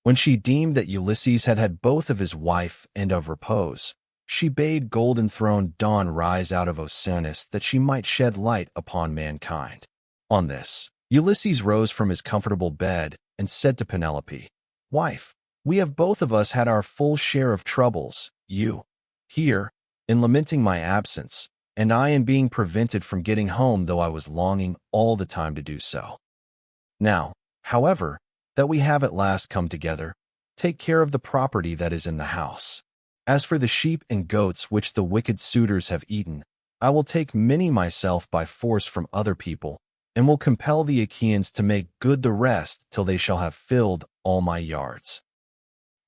When she deemed that Ulysses had had both of his wife and of repose, she bade golden-throned Dawn rise out of Oceanus that she might shed light upon mankind. On this, Ulysses rose from his comfortable bed and said to Penelope, "Wife, we have both of us had our full share of troubles, you, here, in lamenting my absence, and I in being prevented from getting home though I was longing all the time to do so. Now, however, that we have at last come together, take care of the property that is in the house. As for the sheep and goats which the wicked suitors have eaten, I will take many myself by force from other people, and will compel the Achaeans to make good the rest till they shall have filled all my yards.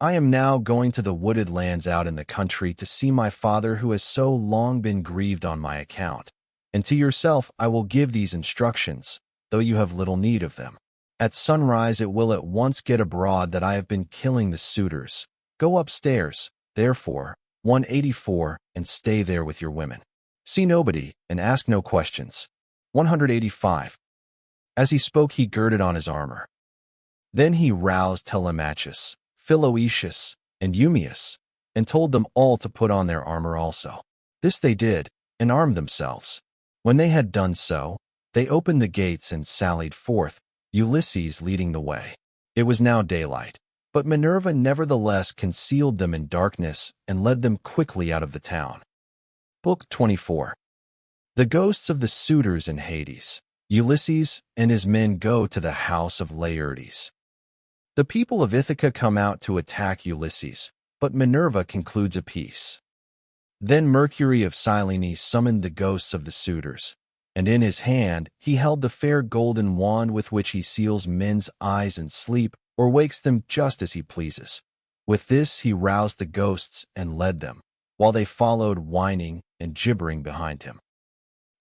I am now going to the wooded lands out in the country to see my father who has so long been grieved on my account, and to yourself I will give these instructions, though you have little need of them. At sunrise it will at once get abroad that I have been killing the suitors. Go upstairs, therefore, 184, and stay there with your women. See nobody, and ask no questions. 185. As he spoke he girded on his armor. Then he roused Telemachus, Philoetius, and Eumaeus, and told them all to put on their armor also. This they did, and armed themselves. When they had done so, they opened the gates and sallied forth, Ulysses leading the way. It was now daylight, but Minerva nevertheless concealed them in darkness and led them quickly out of the town. Book 24. The ghosts of the suitors in Hades. Ulysses and his men go to the house of Laertes. The people of Ithaca come out to attack Ulysses, but Minerva concludes a peace. Then Mercury of Cyllene summoned the ghosts of the suitors, and in his hand he held the fair golden wand with which he seals men's eyes in sleep or wakes them just as he pleases. With this he roused the ghosts and led them, while they followed whining and gibbering behind him.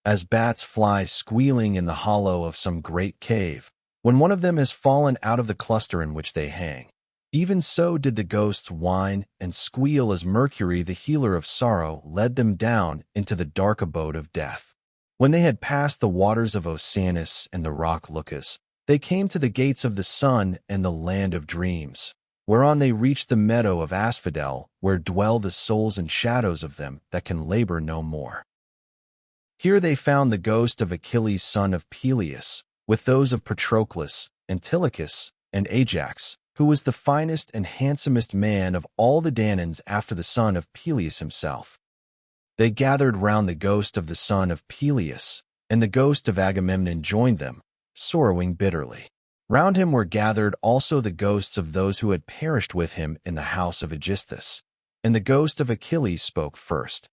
as bats fly squealing in the hollow of some great cave, when one of them has fallen out of the cluster in which they hang. Even so did the ghosts whine and squeal as Mercury, the healer of sorrow, led them down into the dark abode of death. When they had passed the waters of Oceanus and the rock Lucas, they came to the gates of the sun and the land of dreams, whereon they reached the meadow of Asphodel, where dwell the souls and shadows of them that can labor no more. Here they found the ghost of Achilles son of Peleus, with those of Patroclus, Antilochus, and Ajax, who was the finest and handsomest man of all the Danaans after the son of Peleus himself. They gathered round the ghost of the son of Peleus, and the ghost of Agamemnon joined them, sorrowing bitterly. Round him were gathered also the ghosts of those who had perished with him in the house of Aegisthus, and the ghost of Achilles spoke first.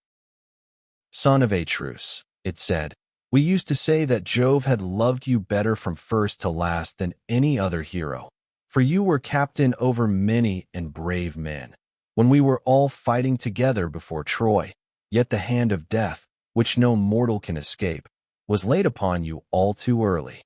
"Son of Atreus," it said, "we used to say that Jove had loved you better from first to last than any other hero, for you were captain over many and brave men, when we were all fighting together before Troy. Yet the hand of death, which no mortal can escape, was laid upon you all too early.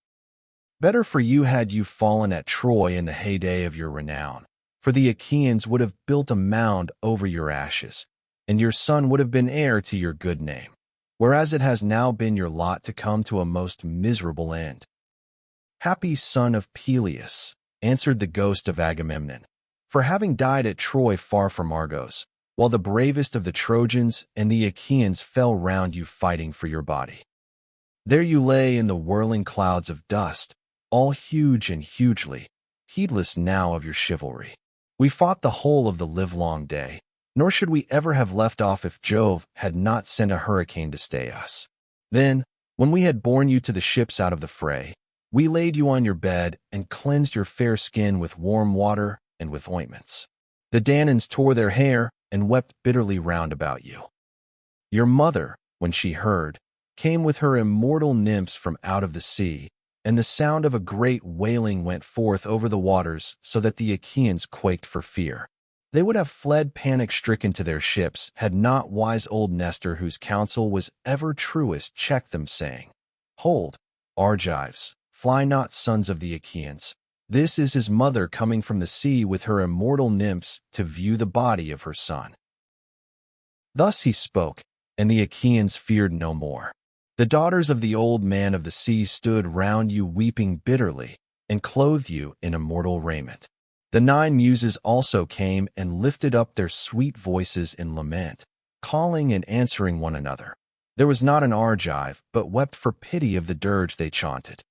Better for you had you fallen at Troy in the heyday of your renown, for the Achaeans would have built a mound over your ashes, and your son would have been heir to your good name, whereas it has now been your lot to come to a most miserable end." "Happy son of Peleus," answered the ghost of Agamemnon, "for having died at Troy far from Argos, while the bravest of the Trojans and the Achaeans fell round you fighting for your body. There you lay in the whirling clouds of dust, all huge and hugely, heedless now of your chivalry. We fought the whole of the livelong day, nor should we ever have left off if Jove had not sent a hurricane to stay us. Then, when we had borne you to the ships out of the fray, we laid you on your bed and cleansed your fair skin with warm water and with ointments. The Danaans tore their hair and wept bitterly round about you. Your mother, when she heard, came with her immortal nymphs from out of the sea, and the sound of a great wailing went forth over the waters, so that the Achaeans quaked for fear. They would have fled panic-stricken to their ships had not wise old Nestor, whose counsel was ever truest, checked them, saying, 'Hold, Argives, fly not, sons of the Achaeans. This is his mother coming from the sea with her immortal nymphs to view the body of her son.' Thus he spoke, and the Achaeans feared no more. The daughters of the old man of the sea stood round you weeping bitterly, and clothed you in immortal raiment. The 9 muses also came and lifted up their sweet voices in lament, calling and answering one another. There was not an Argive but wept for pity of the dirge they chaunted.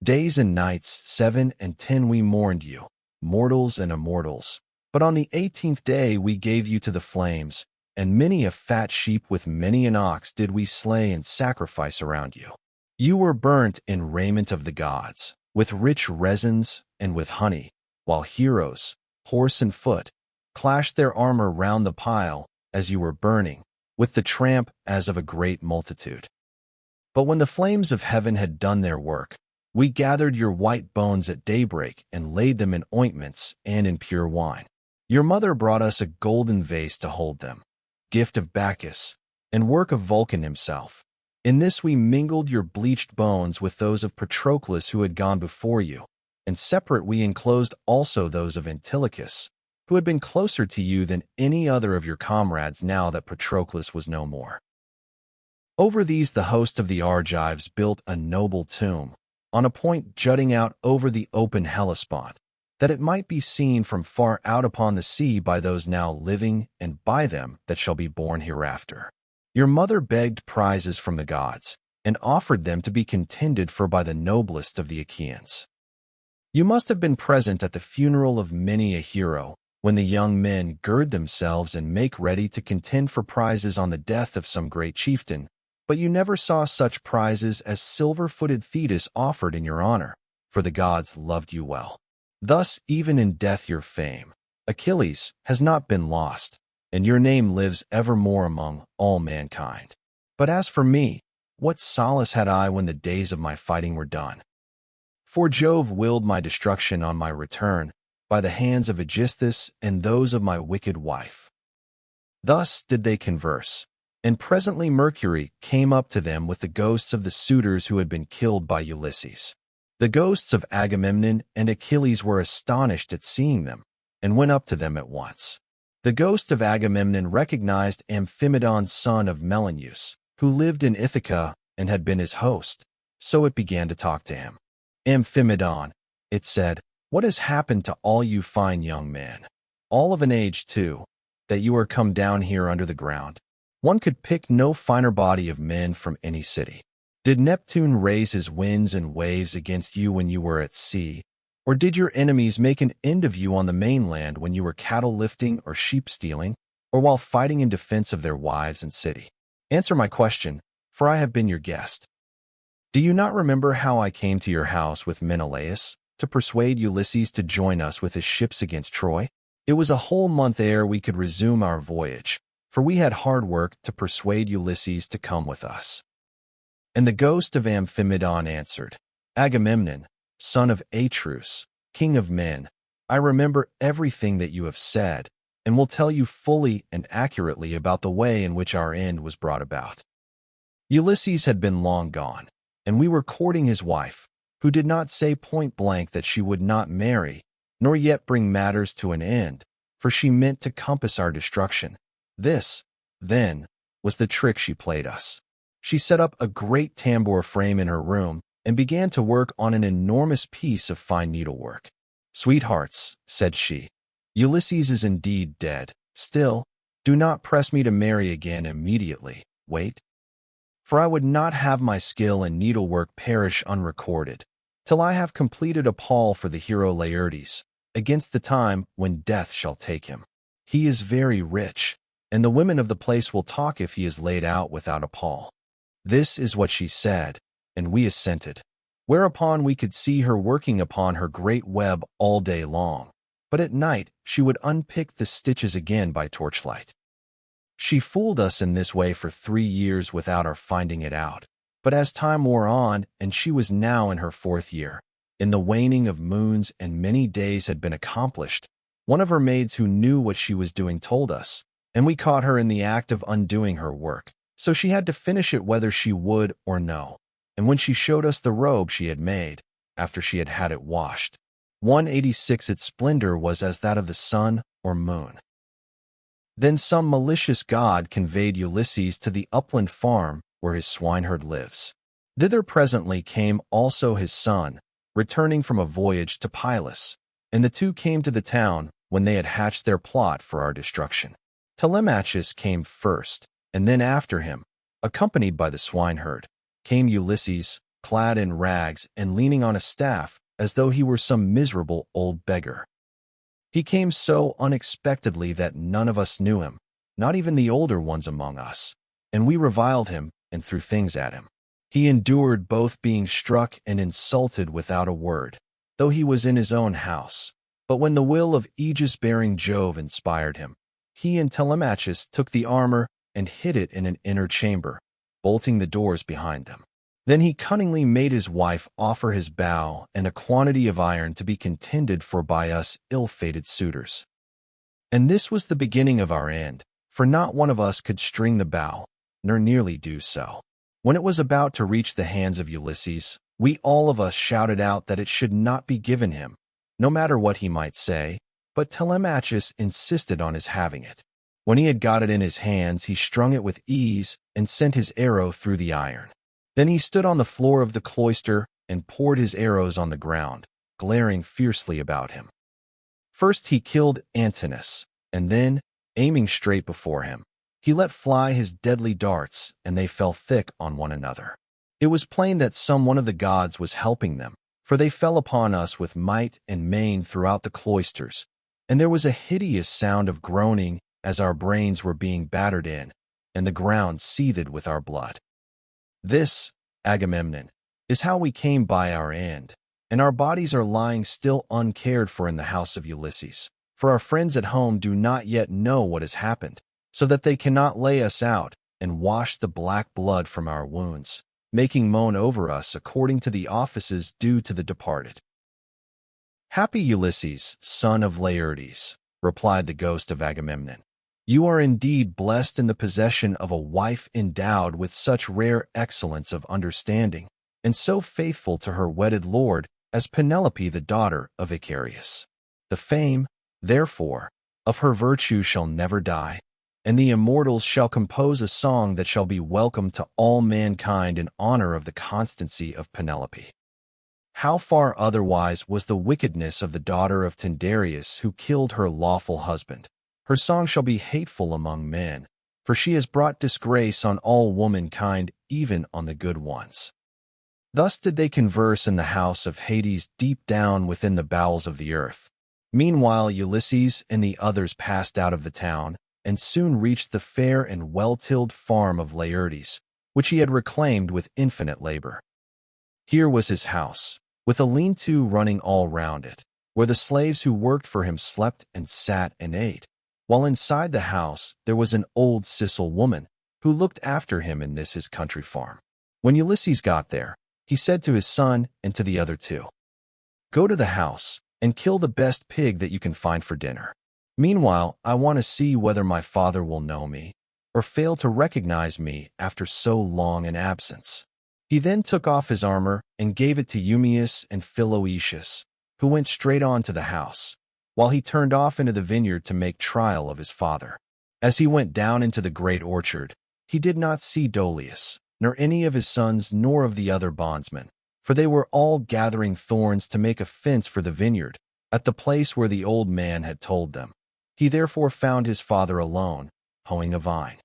Days and nights 7 and 10 we mourned you, mortals and immortals, but on the 18th day we gave you to the flames, and many a fat sheep with many an ox did we slay and sacrifice around you. You were burnt in raiment of the gods, with rich resins and with honey, while heroes, horse and foot, clashed their armor round the pile as you were burning, with the tramp as of a great multitude. But when the flames of heaven had done their work, we gathered your white bones at daybreak and laid them in ointments and in pure wine. Your mother brought us a golden vase to hold them, gift of Bacchus, and work of Vulcan himself. In this we mingled your bleached bones with those of Patroclus who had gone before you, and separate we enclosed also those of Antilochus, who had been closer to you than any other of your comrades now that Patroclus was no more. Over these the host of the Argives built a noble tomb, on a point jutting out over the open Hellespont, that it might be seen from far out upon the sea by those now living and by them that shall be born hereafter. Your mother begged prizes from the gods, and offered them to be contended for by the noblest of the Achaeans. You must have been present at the funeral of many a hero, when the young men gird themselves and make ready to contend for prizes on the death of some great chieftain, but you never saw such prizes as silver-footed Thetis offered in your honor, for the gods loved you well. Thus, even in death your fame, Achilles, has not been lost, and your name lives evermore among all mankind. But as for me, what solace had I when the days of my fighting were done? For Jove willed my destruction on my return, by the hands of Aegisthus and those of my wicked wife." Thus did they converse, And presently Mercury came up to them with the ghosts of the suitors who had been killed by Ulysses. The ghosts of Agamemnon and Achilles were astonished at seeing them, and went up to them at once. The ghost of Agamemnon recognized Amphimedon's son of Menelaus, who lived in Ithaca and had been his host, so it began to talk to him. "Amphimedon," it said, "what has happened to all you fine young men? All of an age, too, that you are come down here under the ground? One could pick no finer body of men from any city. Did Neptune raise his winds and waves against you when you were at sea? Or did your enemies make an end of you on the mainland when you were cattle lifting or sheep stealing, or while fighting in defense of their wives and city? Answer my question, for I have been your guest. Do you not remember how I came to your house with Menelaus to persuade Ulysses to join us with his ships against Troy? It was a whole month ere we could resume our voyage, for we had hard work to persuade Ulysses to come with us." And the ghost of Amphimedon answered, "Agamemnon, son of Atreus, king of men, I remember everything that you have said, and will tell you fully and accurately about the way in which our end was brought about. Ulysses had been long gone, and we were courting his wife, who did not say point blank that she would not marry, nor yet bring matters to an end, for she meant to compass our destruction. This, then, was the trick she played us. She set up a great tambour frame in her room and began to work on an enormous piece of fine needlework. "Sweethearts," said she, "Ulysses is indeed dead. Still, do not press me to marry again immediately. Wait. For I would not have my skill in needlework perish unrecorded, till I have completed a pall for the hero Laertes, against the time when death shall take him. He is very rich, and the women of the place will talk if he is laid out without a pall." This is what she said, and we assented. Whereupon we could see her working upon her great web all day long, but at night she would unpick the stitches again by torchlight. She fooled us in this way for 3 years without our finding it out. But as time wore on, and she was now in her 4th year, in the waning of moons and many days had been accomplished, one of her maids who knew what she was doing told us, and we caught her in the act of undoing her work, so she had to finish it whether she would or no. And when she showed us the robe she had made, after she had had it washed, 186 its splendor was as that of the sun or moon. Then some malicious god conveyed Ulysses to the upland farm where his swineherd lives. Thither presently came also his son, returning from a voyage to Perilous, and the two came to the town when they had hatched their plot for our destruction. Telemachus came first, and then after him, accompanied by the swineherd, came Ulysses, clad in rags and leaning on a staff as though he were some miserable old beggar. He came so unexpectedly that none of us knew him, not even the older ones among us, and we reviled him and threw things at him. He endured both being struck and insulted without a word, though he was in his own house. But when the will of aegis-bearing Jove inspired him, he and Telemachus took the armor and hid it in an inner chamber, bolting the doors behind them. Then he cunningly made his wife offer his bow and a quantity of iron to be contended for by us ill-fated suitors. And this was the beginning of our end, for not one of us could string the bow, nor nearly do so. When it was about to reach the hands of Ulysses, we all of us shouted out that it should not be given him, no matter what he might say, but Telemachus insisted on his having it. When he had got it in his hands, he strung it with ease and sent his arrow through the iron. Then he stood on the floor of the cloister and poured his arrows on the ground, glaring fiercely about him. First he killed Antinous, and then, aiming straight before him, he let fly his deadly darts, and they fell thick on one another. It was plain that some one of the gods was helping them, for they fell upon us with might and main throughout the cloisters, and there was a hideous sound of groaning as our brains were being battered in, and the ground seethed with our blood. This, Agamemnon, is how we came by our end, and our bodies are lying still uncared for in the house of Ulysses, for our friends at home do not yet know what has happened, so that they cannot lay us out and wash the black blood from our wounds, making moan over us according to the offices due to the departed. "Happy Ulysses, son of Laertes," replied the ghost of Agamemnon. You are indeed blessed in the possession of a wife endowed with such rare excellence of understanding, and so faithful to her wedded lord as Penelope the daughter of Irus. The fame, therefore, of her virtue shall never die, and the immortals shall compose a song that shall be welcome to all mankind in honor of the constancy of Penelope. How far otherwise was the wickedness of the daughter of Tyndareus who killed her lawful husband. Her song shall be hateful among men, for she has brought disgrace on all womankind, even on the good ones. Thus did they converse in the house of Hades deep down within the bowels of the earth. Meanwhile Ulysses and the others passed out of the town, and soon reached the fair and well-tilled farm of Laertes, which he had reclaimed with infinite labor. Here was his house, with a lean-to running all round it, where the slaves who worked for him slept and sat and ate, while inside the house there was an old Sicel woman who looked after him in this his country farm. When Ulysses got there, he said to his son and to the other two, "Go to the house and kill the best pig that you can find for dinner. Meanwhile, I want to see whether my father will know me or fail to recognize me after so long an absence." He then took off his armor and gave it to Eumaeus and Philoetius, who went straight on to the house, while he turned off into the vineyard to make trial of his father. As he went down into the great orchard, he did not see Dolius, nor any of his sons nor of the other bondsmen, for they were all gathering thorns to make a fence for the vineyard, at the place where the old man had told them. He therefore found his father alone, hoeing a vine.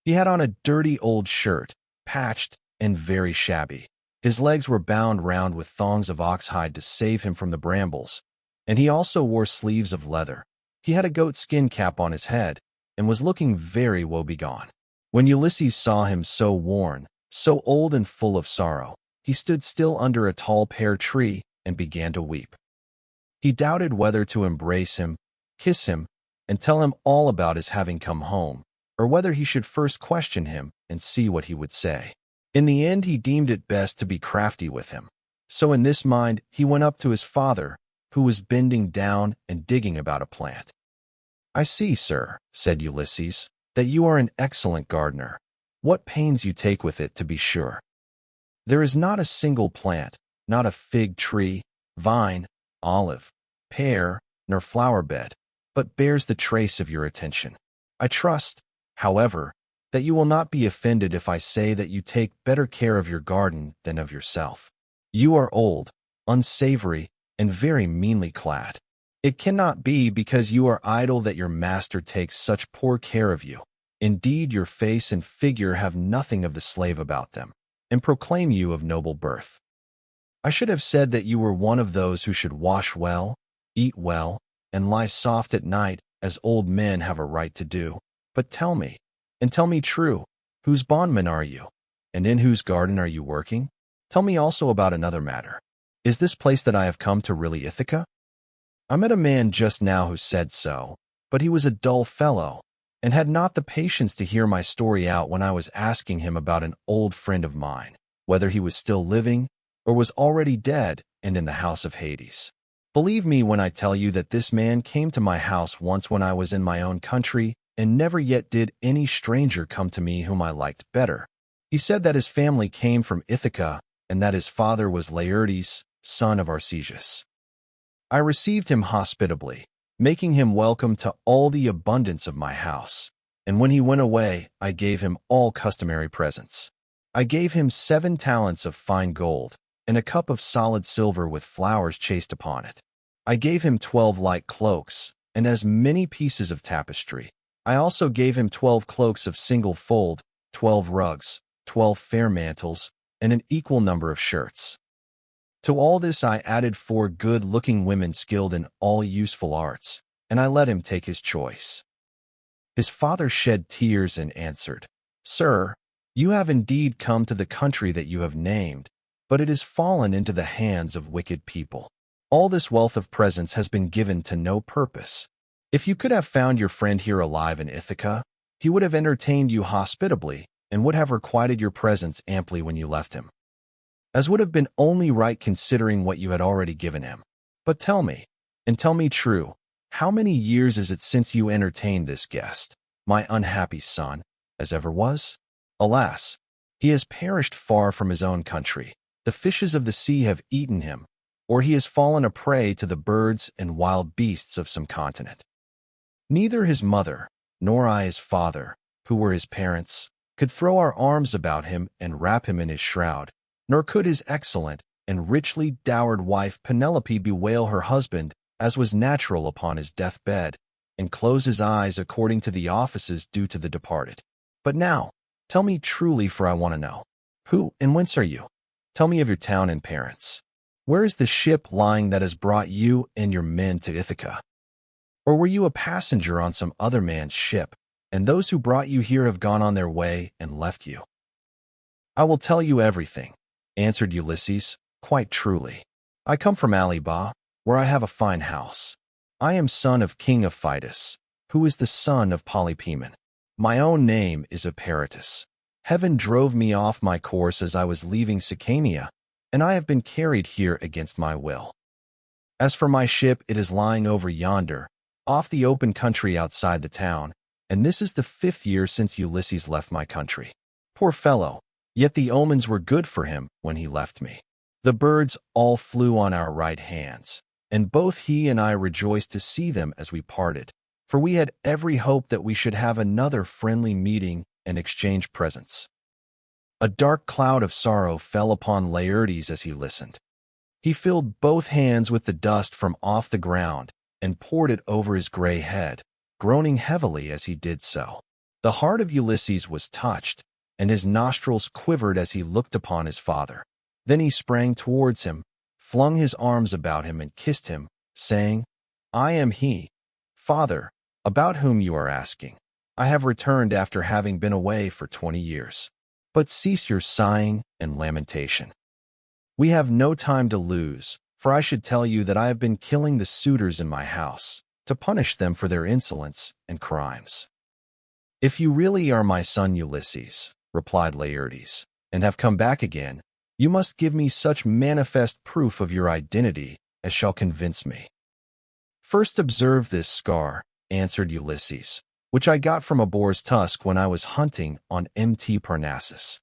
He had on a dirty old shirt, patched and very shabby. His legs were bound round with thongs of oxhide to save him from the brambles, and he also wore sleeves of leather. He had a goat-skin cap on his head, and was looking very woebegone. When Ulysses saw him so worn, so old and full of sorrow, he stood still under a tall pear tree and began to weep. He doubted whether to embrace him, kiss him, and tell him all about his having come home, or whether he should first question him and see what he would say. In the end he deemed it best to be crafty with him. So in this mind he went up to his father, who was bending down and digging about a plant. "I see, sir," said Ulysses, "that you are an excellent gardener. What pains you take with it, to be sure. There is not a single plant, not a fig tree, vine, olive, pear, nor flower bed, but bears the trace of your attention. I trust, however, that you will not be offended if I say that you take better care of your garden than of yourself. You are old, unsavory, and very meanly clad. It cannot be because you are idle that your master takes such poor care of you. Indeed, your face and figure have nothing of the slave about them, and proclaim you of noble birth. I should have said that you were one of those who should wash well, eat well, and lie soft at night, as old men have a right to do. But tell me, and tell me true, whose bondman are you, and in whose garden are you working? Tell me also about another matter. Is this place that I have come to really Ithaca? I met a man just now who said so, but he was a dull fellow, and had not the patience to hear my story out when I was asking him about an old friend of mine, whether he was still living, or was already dead and in the house of Hades. Believe me when I tell you that this man came to my house once when I was in my own country, and never yet did any stranger come to me whom I liked better. He said that his family came from Ithaca, and that his father was Laertes, son of Arcesius. I received him hospitably, making him welcome to all the abundance of my house, and when he went away, I gave him all customary presents. I gave him 7 talents of fine gold, and a cup of solid silver with flowers chased upon it. I gave him 12 light cloaks, and as many pieces of tapestry. I also gave him 12 cloaks of single fold, 12 rugs, 12 fair mantles, and an equal number of shirts. To all this I added 4 good-looking women skilled in all useful arts, and I let him take his choice. His father shed tears and answered, "Sir, you have indeed come to the country that you have named, but it has fallen into the hands of wicked people. All this wealth of presents has been given to no purpose. If you could have found your friend here alive in Ithaca, he would have entertained you hospitably and would have requited your presents amply when you left him, as would have been only right considering what you had already given him. But tell me, and tell me true, how many years is it since you entertained this guest, my unhappy son, as ever was? Alas, he has perished far from his own country. The fishes of the sea have eaten him, or he has fallen a prey to the birds and wild beasts of some continent. Neither his mother, nor I his father, who were his parents, could throw our arms about him and wrap him in his shroud, nor could his excellent and richly dowered wife Penelope bewail her husband, as was natural upon his deathbed, and close his eyes according to the offices due to the departed. But now, tell me truly, for I want to know. Who and whence are you? Tell me of your town and parents. Where is the ship lying that has brought you and your men to Ithaca? Or were you a passenger on some other man's ship, and those who brought you here have gone on their way and left you? I will tell you everything, answered Ulysses, quite truly. I come from Alba, where I have a fine house. I am son of King of Phytus, who is the son of Polypemon. My own name is Eperitus. Heaven drove me off my course as I was leaving Sicania, and I have been carried here against my will. As for my ship, it is lying over yonder, off the open country outside the town, and this is the 5th year since Ulysses left my country. Poor fellow, yet the omens were good for him when he left me. The birds all flew on our right hands, and both he and I rejoiced to see them as we parted, for we had every hope that we should have another friendly meeting and exchange presents. A dark cloud of sorrow fell upon Laertes as he listened. He filled both hands with the dust from off the ground and poured it over his gray head, groaning heavily as he did so. The heart of Ulysses was touched, and his nostrils quivered as he looked upon his father. Then he sprang towards him, flung his arms about him and kissed him, saying, I am he, father, about whom you are asking. I have returned after having been away for 20 years. But cease your sighing and lamentation. We have no time to lose, for I should tell you that I have been killing the suitors in my house, to punish them for their insolence and crimes. If you really are my son Ulysses, replied Laertes, and have come back again, you must give me such manifest proof of your identity as shall convince me. First observe this scar, answered Ulysses, which I got from a boar's tusk when I was hunting on Mt. Parnassus.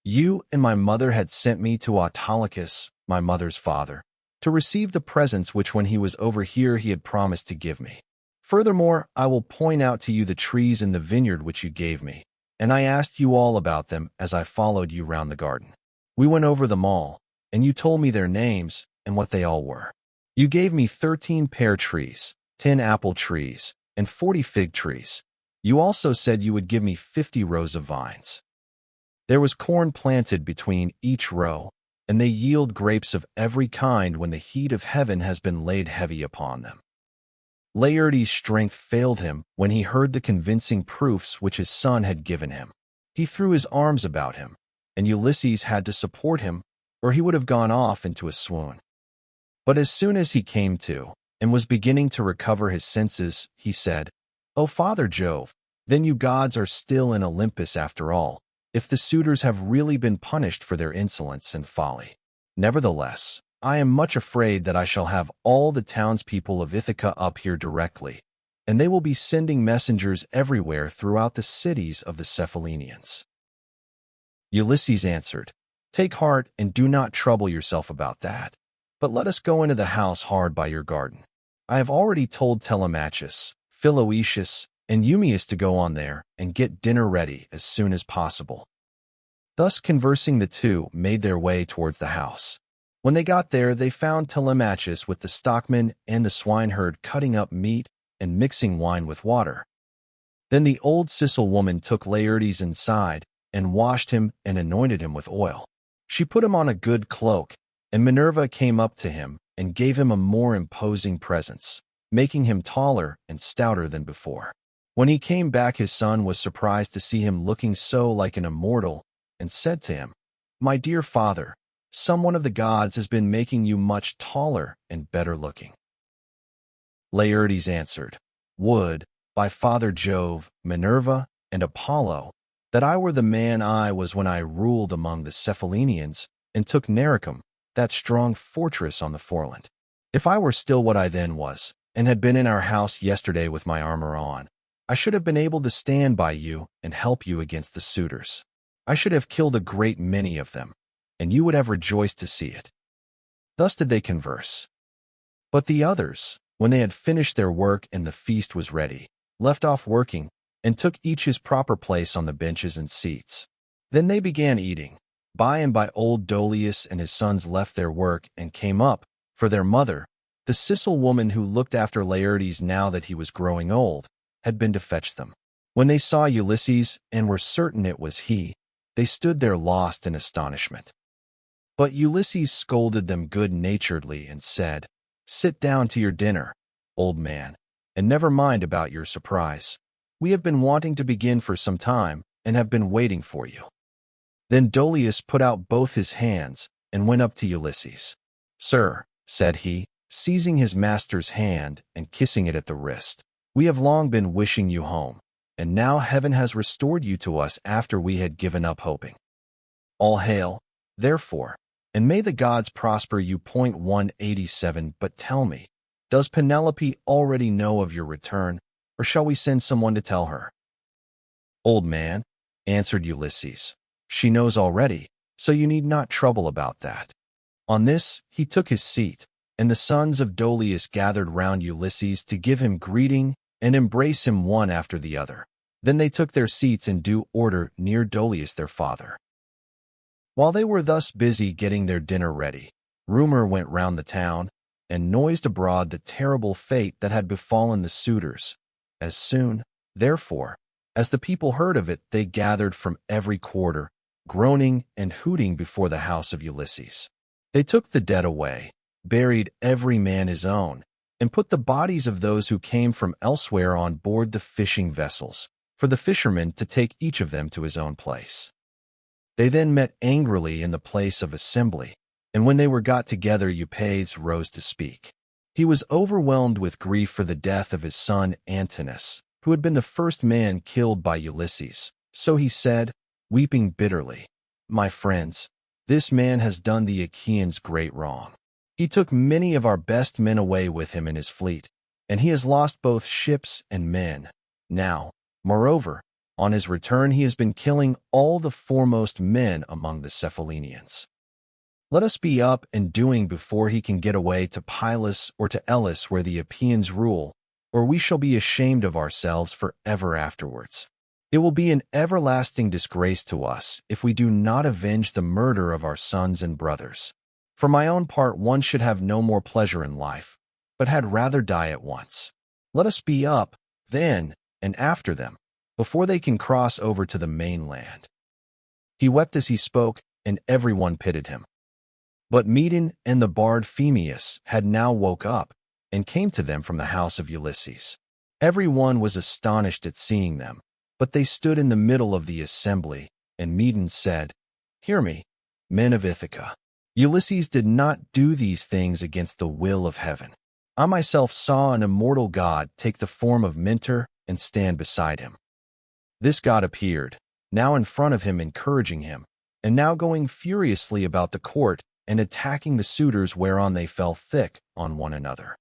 You and my mother had sent me to Autolycus, my mother's father, to receive the presents which when he was over here he had promised to give me. Furthermore, I will point out to you the trees in the vineyard which you gave me, and I asked you all about them as I followed you round the garden. We went over them all, and you told me their names and what they all were. You gave me 13 pear trees, 10 apple trees, and 40 fig trees. You also said you would give me 50 rows of vines. There was corn planted between each row, and they yield grapes of every kind when the heat of heaven has been laid heavy upon them. Laertes' strength failed him when he heard the convincing proofs which his son had given him. He threw his arms about him, and Ulysses had to support him, or he would have gone off into a swoon. But as soon as he came to, and was beginning to recover his senses, he said, O Father Jove, then you gods are still in Olympus after all, if the suitors have really been punished for their insolence and folly. Nevertheless, I am much afraid that I shall have all the townspeople of Ithaca up here directly, and they will be sending messengers everywhere throughout the cities of the Cephallenians. Ulysses answered, Take heart and do not trouble yourself about that, but let us go into the house hard by your garden. I have already told Telemachus, Philoetius, and Eumaeus to go on there and get dinner ready as soon as possible. Thus conversing, the two made their way towards the house. When they got there, they found Telemachus with the stockman and the swineherd cutting up meat and mixing wine with water. Then the old Sicel woman took Laertes inside and washed him and anointed him with oil. She put him on a good cloak, and Minerva came up to him and gave him a more imposing presence, making him taller and stouter than before. When he came back, his son was surprised to see him looking so like an immortal, and said to him, My dear father, someone of the gods has been making you much taller and better looking. Laertes answered, Would, by Father Jove, Minerva, and Apollo, that I were the man I was when I ruled among the Cephallenians and took Nericum, that strong fortress on the foreland. If I were still what I then was, and had been in our house yesterday with my armor on, I should have been able to stand by you and help you against the suitors. I should have killed a great many of them, and you would have rejoiced to see it." Thus did they converse. But the others, when they had finished their work and the feast was ready, left off working and took each his proper place on the benches and seats. Then they began eating. By and by old Dolius and his sons left their work and came up, for their mother, the Sicel woman who looked after Laertes now that he was growing old, had been to fetch them. When they saw Ulysses and were certain it was he, they stood there lost in astonishment. But Ulysses scolded them good-naturedly and said, "Sit down to your dinner, old man, and never mind about your surprise. We have been wanting to begin for some time and have been waiting for you." Then Dolius put out both his hands and went up to Ulysses. "Sir," said he, seizing his master's hand and kissing it at the wrist, "we have long been wishing you home, and now heaven has restored you to us after we had given up hoping. All hail, therefore, and may the gods prosper you. 187. But tell me, does Penelope already know of your return, or shall we send someone to tell her?" "Old man," answered Ulysses, "she knows already, so you need not trouble about that." On this, he took his seat, and the sons of Dolius gathered round Ulysses to give him greeting and embrace him one after the other. Then they took their seats in due order near Dolius their father. While they were thus busy getting their dinner ready, rumor went round the town, and noised abroad the terrible fate that had befallen the suitors. As soon, therefore, as the people heard of it, they gathered from every quarter, groaning and hooting before the house of Ulysses. They took the dead away, buried every man his own, and put the bodies of those who came from elsewhere on board the fishing vessels, for the fishermen to take each of them to his own place. They then met angrily in the place of assembly, and when they were got together, Eupates rose to speak. He was overwhelmed with grief for the death of his son Antinous, who had been the first man killed by Ulysses. So he said, weeping bitterly, "My friends, this man has done the Achaeans great wrong. He took many of our best men away with him in his fleet, and he has lost both ships and men. Now, moreover, on his return he has been killing all the foremost men among the Cephallenians. Let us be up and doing before he can get away to Perilous or to Elis where the Epeans rule, or we shall be ashamed of ourselves for ever afterwards. It will be an everlasting disgrace to us if we do not avenge the murder of our sons and brothers. For my own part, one should have no more pleasure in life, but had rather die at once. Let us be up, then, and after them, before they can cross over to the mainland." He wept as he spoke, and everyone pitied him. But Medon and the bard Phemius had now woke up, and came to them from the house of Ulysses. Every one was astonished at seeing them, but they stood in the middle of the assembly, and Medon said, "Hear me, men of Ithaca. Ulysses did not do these things against the will of heaven. I myself saw an immortal god take the form of Mentor and stand beside him. This god appeared, now in front of him encouraging him, and now going furiously about the court and attacking the suitors, whereon they fell thick on one another.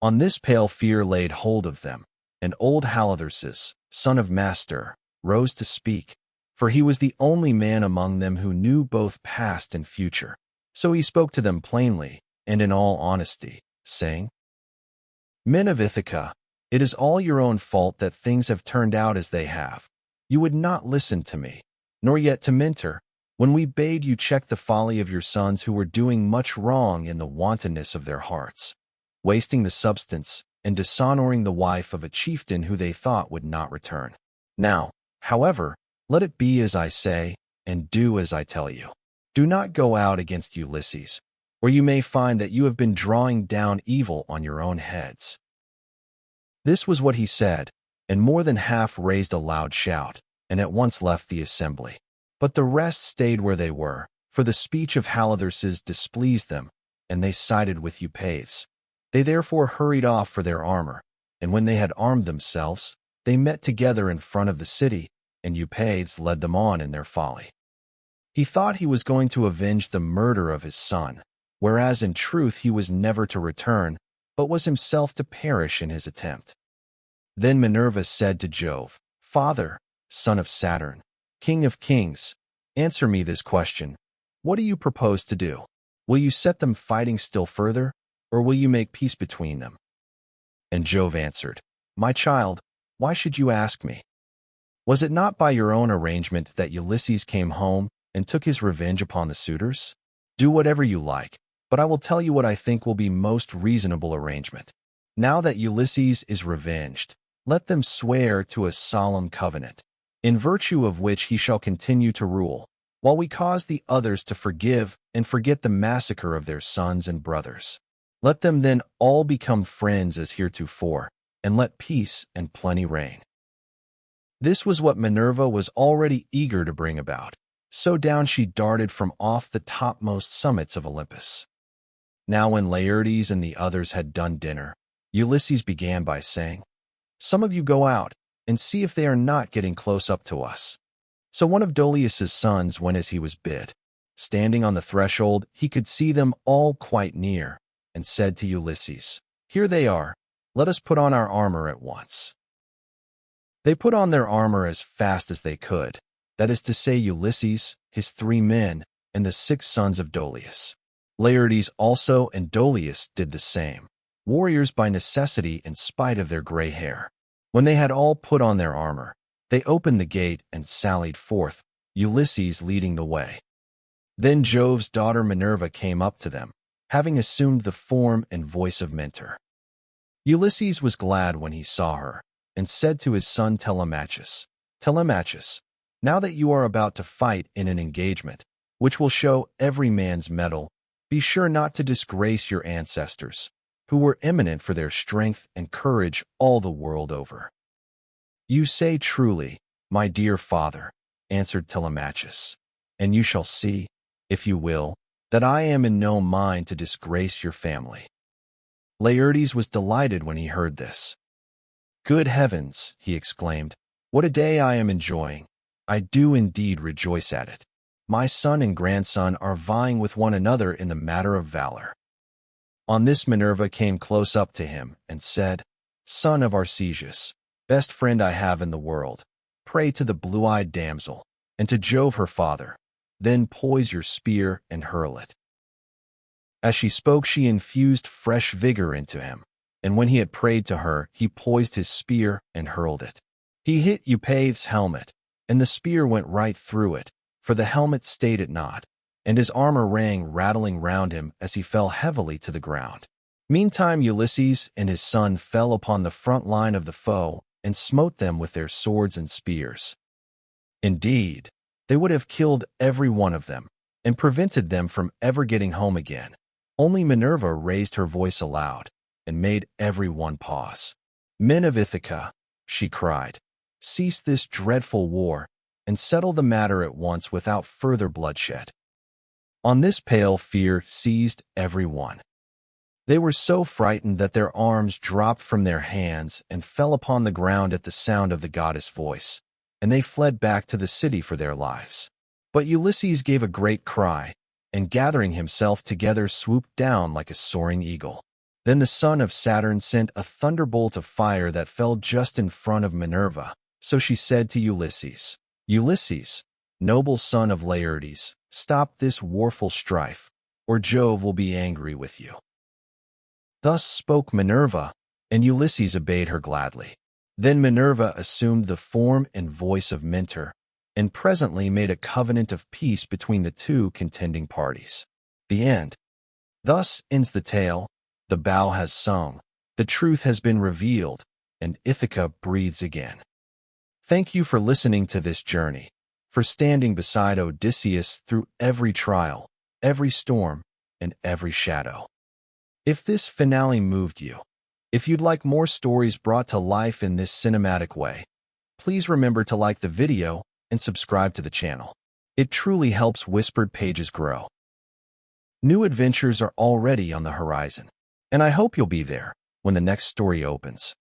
On this pale fear laid hold of them, and old Halitherses, son of Mastor, rose to speak, for he was the only man among them who knew both past and future. So he spoke to them plainly and in all honesty, saying, "Men of Ithaca, it is all your own fault that things have turned out as they have. You would not listen to me, nor yet to Mentor, when we bade you check the folly of your sons who were doing much wrong in the wantonness of their hearts, wasting the substance and dishonoring the wife of a chieftain who they thought would not return. Now, however, let it be as I say, and do as I tell you. Do not go out against Ulysses, or you may find that you have been drawing down evil on your own heads." This was what he said, and more than half raised a loud shout, and at once left the assembly. But the rest stayed where they were, for the speech of Halitherses displeased them, and they sided with Eupates. They therefore hurried off for their armor, and when they had armed themselves, they met together in front of the city, and Eupates led them on in their folly. He thought he was going to avenge the murder of his son, whereas in truth he was never to return, but was himself to perish in his attempt. Then Minerva said to Jove, "Father, son of Saturn, king of kings, answer me this question. What do you propose to do? Will you set them fighting still further, or will you make peace between them?" And Jove answered, "My child, why should you ask me? Was it not by your own arrangement that Ulysses came home and took his revenge upon the suitors? Do whatever you like, but I will tell you what I think will be most reasonable arrangement. Now that Ulysses is revenged, let them swear to a solemn covenant, in virtue of which he shall continue to rule, while we cause the others to forgive and forget the massacre of their sons and brothers. Let them then all become friends as heretofore, and let peace and plenty reign." This was what Minerva was already eager to bring about, so down she darted from off the topmost summits of Olympus. Now when Laertes and the others had done dinner, Ulysses began by saying, "Some of you go out and see if they are not getting close up to us." So one of Dolius's sons went as he was bid. Standing on the threshold, he could see them all quite near, and said to Ulysses, "Here they are. Let us put on our armor at once." They put on their armor as fast as they could, that is to say Ulysses, his 3 men, and the 6 sons of Dolius. Laertes also and Dolius did the same, warriors by necessity in spite of their gray hair. When they had all put on their armor, they opened the gate and sallied forth, Ulysses leading the way. Then Jove's daughter Minerva came up to them, having assumed the form and voice of Mentor. Ulysses was glad when he saw her, and said to his son Telemachus, "Telemachus, now that you are about to fight in an engagement, which will show every man's mettle, be sure not to disgrace your ancestors, who were eminent for their strength and courage all the world over." "You say truly, my dear father," answered Telemachus, "and you shall see, if you will, that I am in no mind to disgrace your family." Laertes was delighted when he heard this. "Good heavens," he exclaimed, "what a day I am enjoying! I do indeed rejoice at it. My son and grandson are vying with one another in the matter of valor." On this Minerva came close up to him and said, "Son of Arcesius, best friend I have in the world, pray to the blue-eyed damsel, and to Jove her father, then poise your spear and hurl it." As she spoke, she infused fresh vigor into him, and when he had prayed to her, he poised his spear and hurled it. He hit Eupeithes' helmet, and the spear went right through it, for the helmet stayed it not, and his armor rang rattling round him as he fell heavily to the ground. Meantime Ulysses and his son fell upon the front line of the foe and smote them with their swords and spears. Indeed, they would have killed every one of them, and prevented them from ever getting home again. Only Minerva raised her voice aloud, and made every one pause. "Men of Ithaca," she cried, "cease this dreadful war, and settle the matter at once without further bloodshed." On this pale fear seized every one. They were so frightened that their arms dropped from their hands and fell upon the ground at the sound of the goddess' voice, and they fled back to the city for their lives. But Ulysses gave a great cry, and gathering himself together swooped down like a soaring eagle. Then the son of Saturn sent a thunderbolt of fire that fell just in front of Minerva. So she said to Ulysses, "Ulysses, noble son of Laertes, stop this warful strife, or Jove will be angry with you." Thus spoke Minerva, and Ulysses obeyed her gladly. Then Minerva assumed the form and voice of Mentor, and presently made a covenant of peace between the 2 contending parties. The end. Thus ends the tale. The bow has sung, the truth has been revealed, and Ithaca breathes again. Thank you for listening to this journey, for standing beside Odysseus through every trial, every storm, and every shadow. If this finale moved you, if you'd like more stories brought to life in this cinematic way, please remember to like the video and subscribe to the channel. It truly helps Whispered Pages grow. New adventures are already on the horizon, and I hope you'll be there when the next story opens.